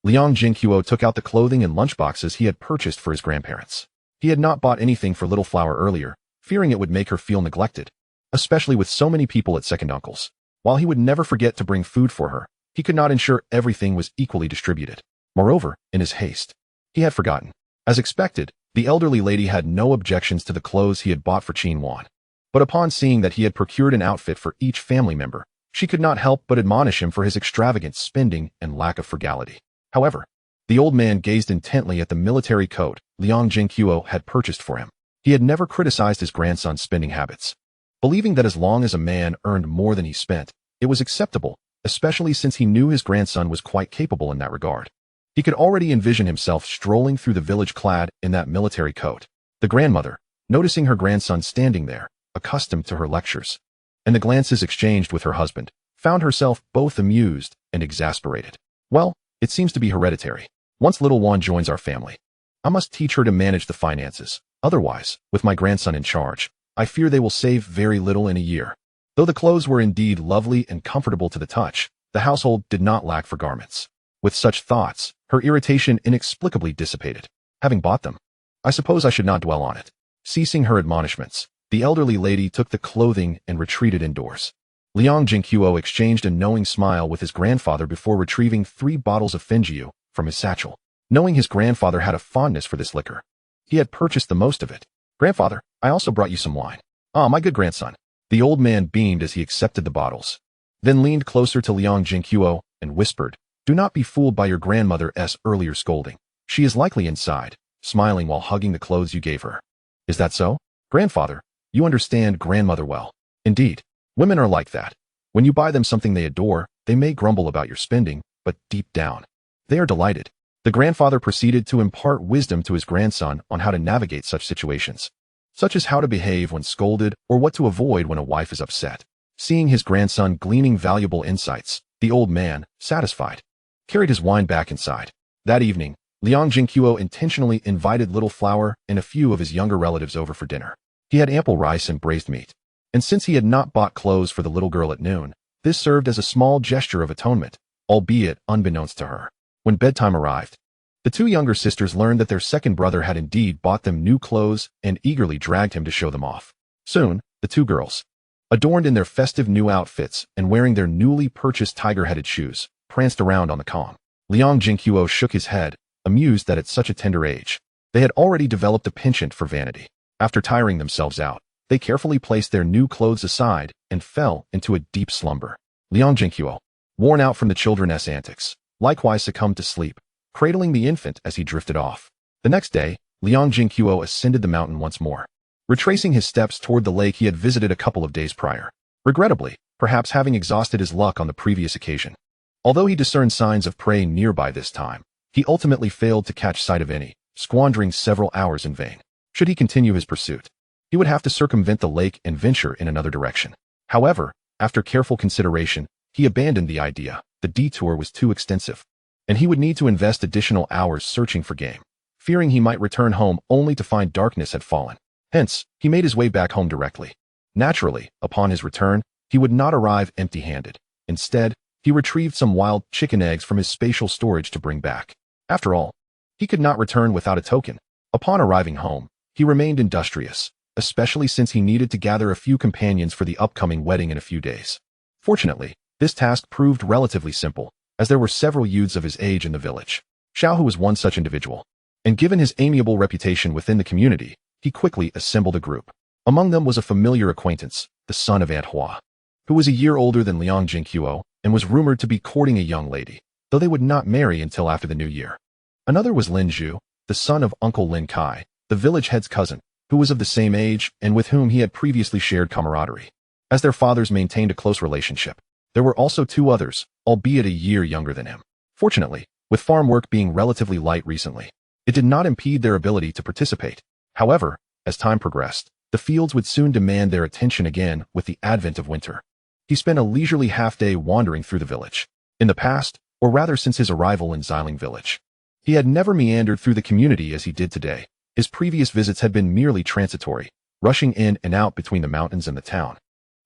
Liang Zhenguo took out the clothing and lunchboxes he had purchased for his grandparents. He had not bought anything for Little Flower earlier, fearing it would make her feel neglected, especially with so many people at second uncle's. While he would never forget to bring food for her, he could not ensure everything was equally distributed. Moreover, in his haste, he had forgotten. As expected, the elderly lady had no objections to the clothes he had bought for Qin Wan. But upon seeing that he had procured an outfit for each family member, she could not help but admonish him for his extravagant spending and lack of frugality. However, the old man gazed intently at the military coat Liang Zhenguo had purchased for him. He had never criticized his grandson's spending habits, believing that as long as a man earned more than he spent, it was acceptable, especially since he knew his grandson was quite capable in that regard. He could already envision himself strolling through the village clad in that military coat. The grandmother, noticing her grandson standing there, accustomed to her lectures, and the glances exchanged with her husband, found herself both amused and exasperated. Well, it seems to be hereditary. Once little Wan joins our family, I must teach her to manage the finances. Otherwise, with my grandson in charge, I fear they will save very little in a year. Though the clothes were indeed lovely and comfortable to the touch, the household did not lack for garments. With such thoughts, her irritation inexplicably dissipated. Having bought them, I suppose I should not dwell on it. Ceasing her admonishments, the elderly lady took the clothing and retreated indoors. Liang Zhenguo exchanged a knowing smile with his grandfather before retrieving 3 bottles of Fenjiu from his satchel. Knowing his grandfather had a fondness for this liquor, he had purchased the most of it. "Grandfather, I also brought you some wine." "Ah, my good grandson." The old man beamed as he accepted the bottles, then leaned closer to Liang Zhenguo and whispered, "Do not be fooled by your grandmother's earlier scolding. She is likely inside, smiling while hugging the clothes you gave her." "Is that so?" "Grandfather, you understand grandmother well." "Indeed, women are like that. When you buy them something they adore, they may grumble about your spending, but deep down, they are delighted." The grandfather proceeded to impart wisdom to his grandson on how to navigate such situations, such as how to behave when scolded or what to avoid when a wife is upset. Seeing his grandson gleaning valuable insights, the old man, satisfied, carried his wine back inside. That evening, Liang Zhenguo intentionally invited Little Flower and a few of his younger relatives over for dinner. He had ample rice and braised meat, and since he had not bought clothes for the little girl at noon, this served as a small gesture of atonement, albeit unbeknownst to her. When bedtime arrived, the 2 younger sisters learned that their second brother had indeed bought them new clothes and eagerly dragged him to show them off. Soon, the 2 girls, adorned in their festive new outfits and wearing their newly purchased tiger-headed shoes, pranced around on the comm. Liang Zhenguo shook his head, amused that at such a tender age, they had already developed a penchant for vanity. After tiring themselves out, they carefully placed their new clothes aside and fell into a deep slumber. Liang Zhenguo, worn out from the children's antics, likewise succumbed to sleep, cradling the infant as he drifted off. The next day, Liang Zhenguo ascended the mountain once more, retracing his steps toward the lake he had visited a couple of days prior. Regrettably, perhaps having exhausted his luck on the previous occasion. Although he discerned signs of prey nearby this time, He ultimately failed to catch sight of any, squandering several hours in vain. Should he continue his pursuit, he would have to circumvent the lake and venture in another direction. However, after careful consideration, he abandoned the idea. The detour was too extensive, and he would need to invest additional hours searching for game, fearing he might return home only to find darkness had fallen. Hence, he made his way back home directly. Naturally, upon his return, he would not arrive empty-handed. Instead, he retrieved some wild chicken eggs from his spatial storage to bring back. After all, he could not return without a token. Upon arriving home, he remained industrious, especially since he needed to gather a few companions for the upcoming wedding in a few days. Fortunately, this task proved relatively simple, as there were several youths of his age in the village. Xiao Hu was one such individual, and given his amiable reputation within the community, he quickly assembled a group. Among them was a familiar acquaintance, the son of Aunt Hua, who was a year older than Liang Zhenguo and was rumored to be courting a young lady, though they would not marry until after the new year. Another was Lin Zhu, the son of Uncle Lin Kai, the village head's cousin, who was of the same age and with whom he had previously shared camaraderie. As their fathers maintained a close relationship, there were also two others, albeit a year younger than him. Fortunately, with farm work being relatively light recently, it did not impede their ability to participate. However, as time progressed, the fields would soon demand their attention again with the advent of winter. He spent a leisurely half-day wandering through the village. In the past, or rather since his arrival in Xiling village, he had never meandered through the community as he did today. His previous visits had been merely transitory, rushing in and out between the mountains and the town,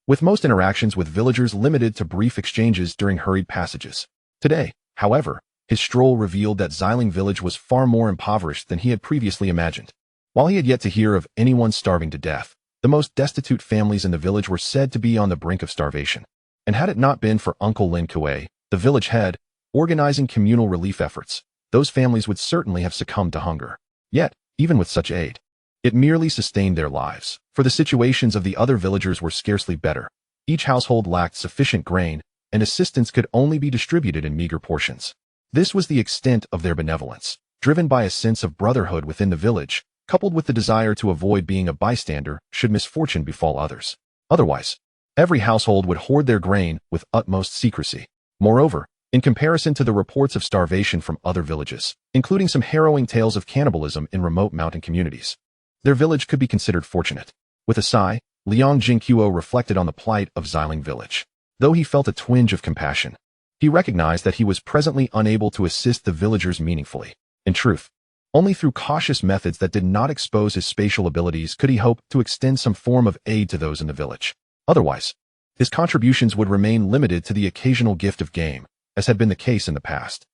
with most interactions with villagers limited to brief exchanges during hurried passages. Today, however, his stroll revealed that Xiling village was far more impoverished than he had previously imagined. While he had yet to hear of anyone starving to death, the most destitute families in the village were said to be on the brink of starvation. And had it not been for Uncle Lin Kuei, the village head, organizing communal relief efforts, those families would certainly have succumbed to hunger. Yet, even with such aid, it merely sustained their lives, for the situations of the other villagers were scarcely better. Each household lacked sufficient grain, and assistance could only be distributed in meager portions. This was the extent of their benevolence, driven by a sense of brotherhood within the village, coupled with the desire to avoid being a bystander should misfortune befall others. Otherwise, every household would hoard their grain with utmost secrecy. Moreover, in comparison to the reports of starvation from other villages, including some harrowing tales of cannibalism in remote mountain communities, their village could be considered fortunate. With a sigh, Liang Zhenguo reflected on the plight of Xiling village. Though he felt a twinge of compassion, he recognized that he was presently unable to assist the villagers meaningfully. In truth, only through cautious methods that did not expose his spatial abilities could he hope to extend some form of aid to those in the village. Otherwise, his contributions would remain limited to the occasional gift of game, as had been the case in the past.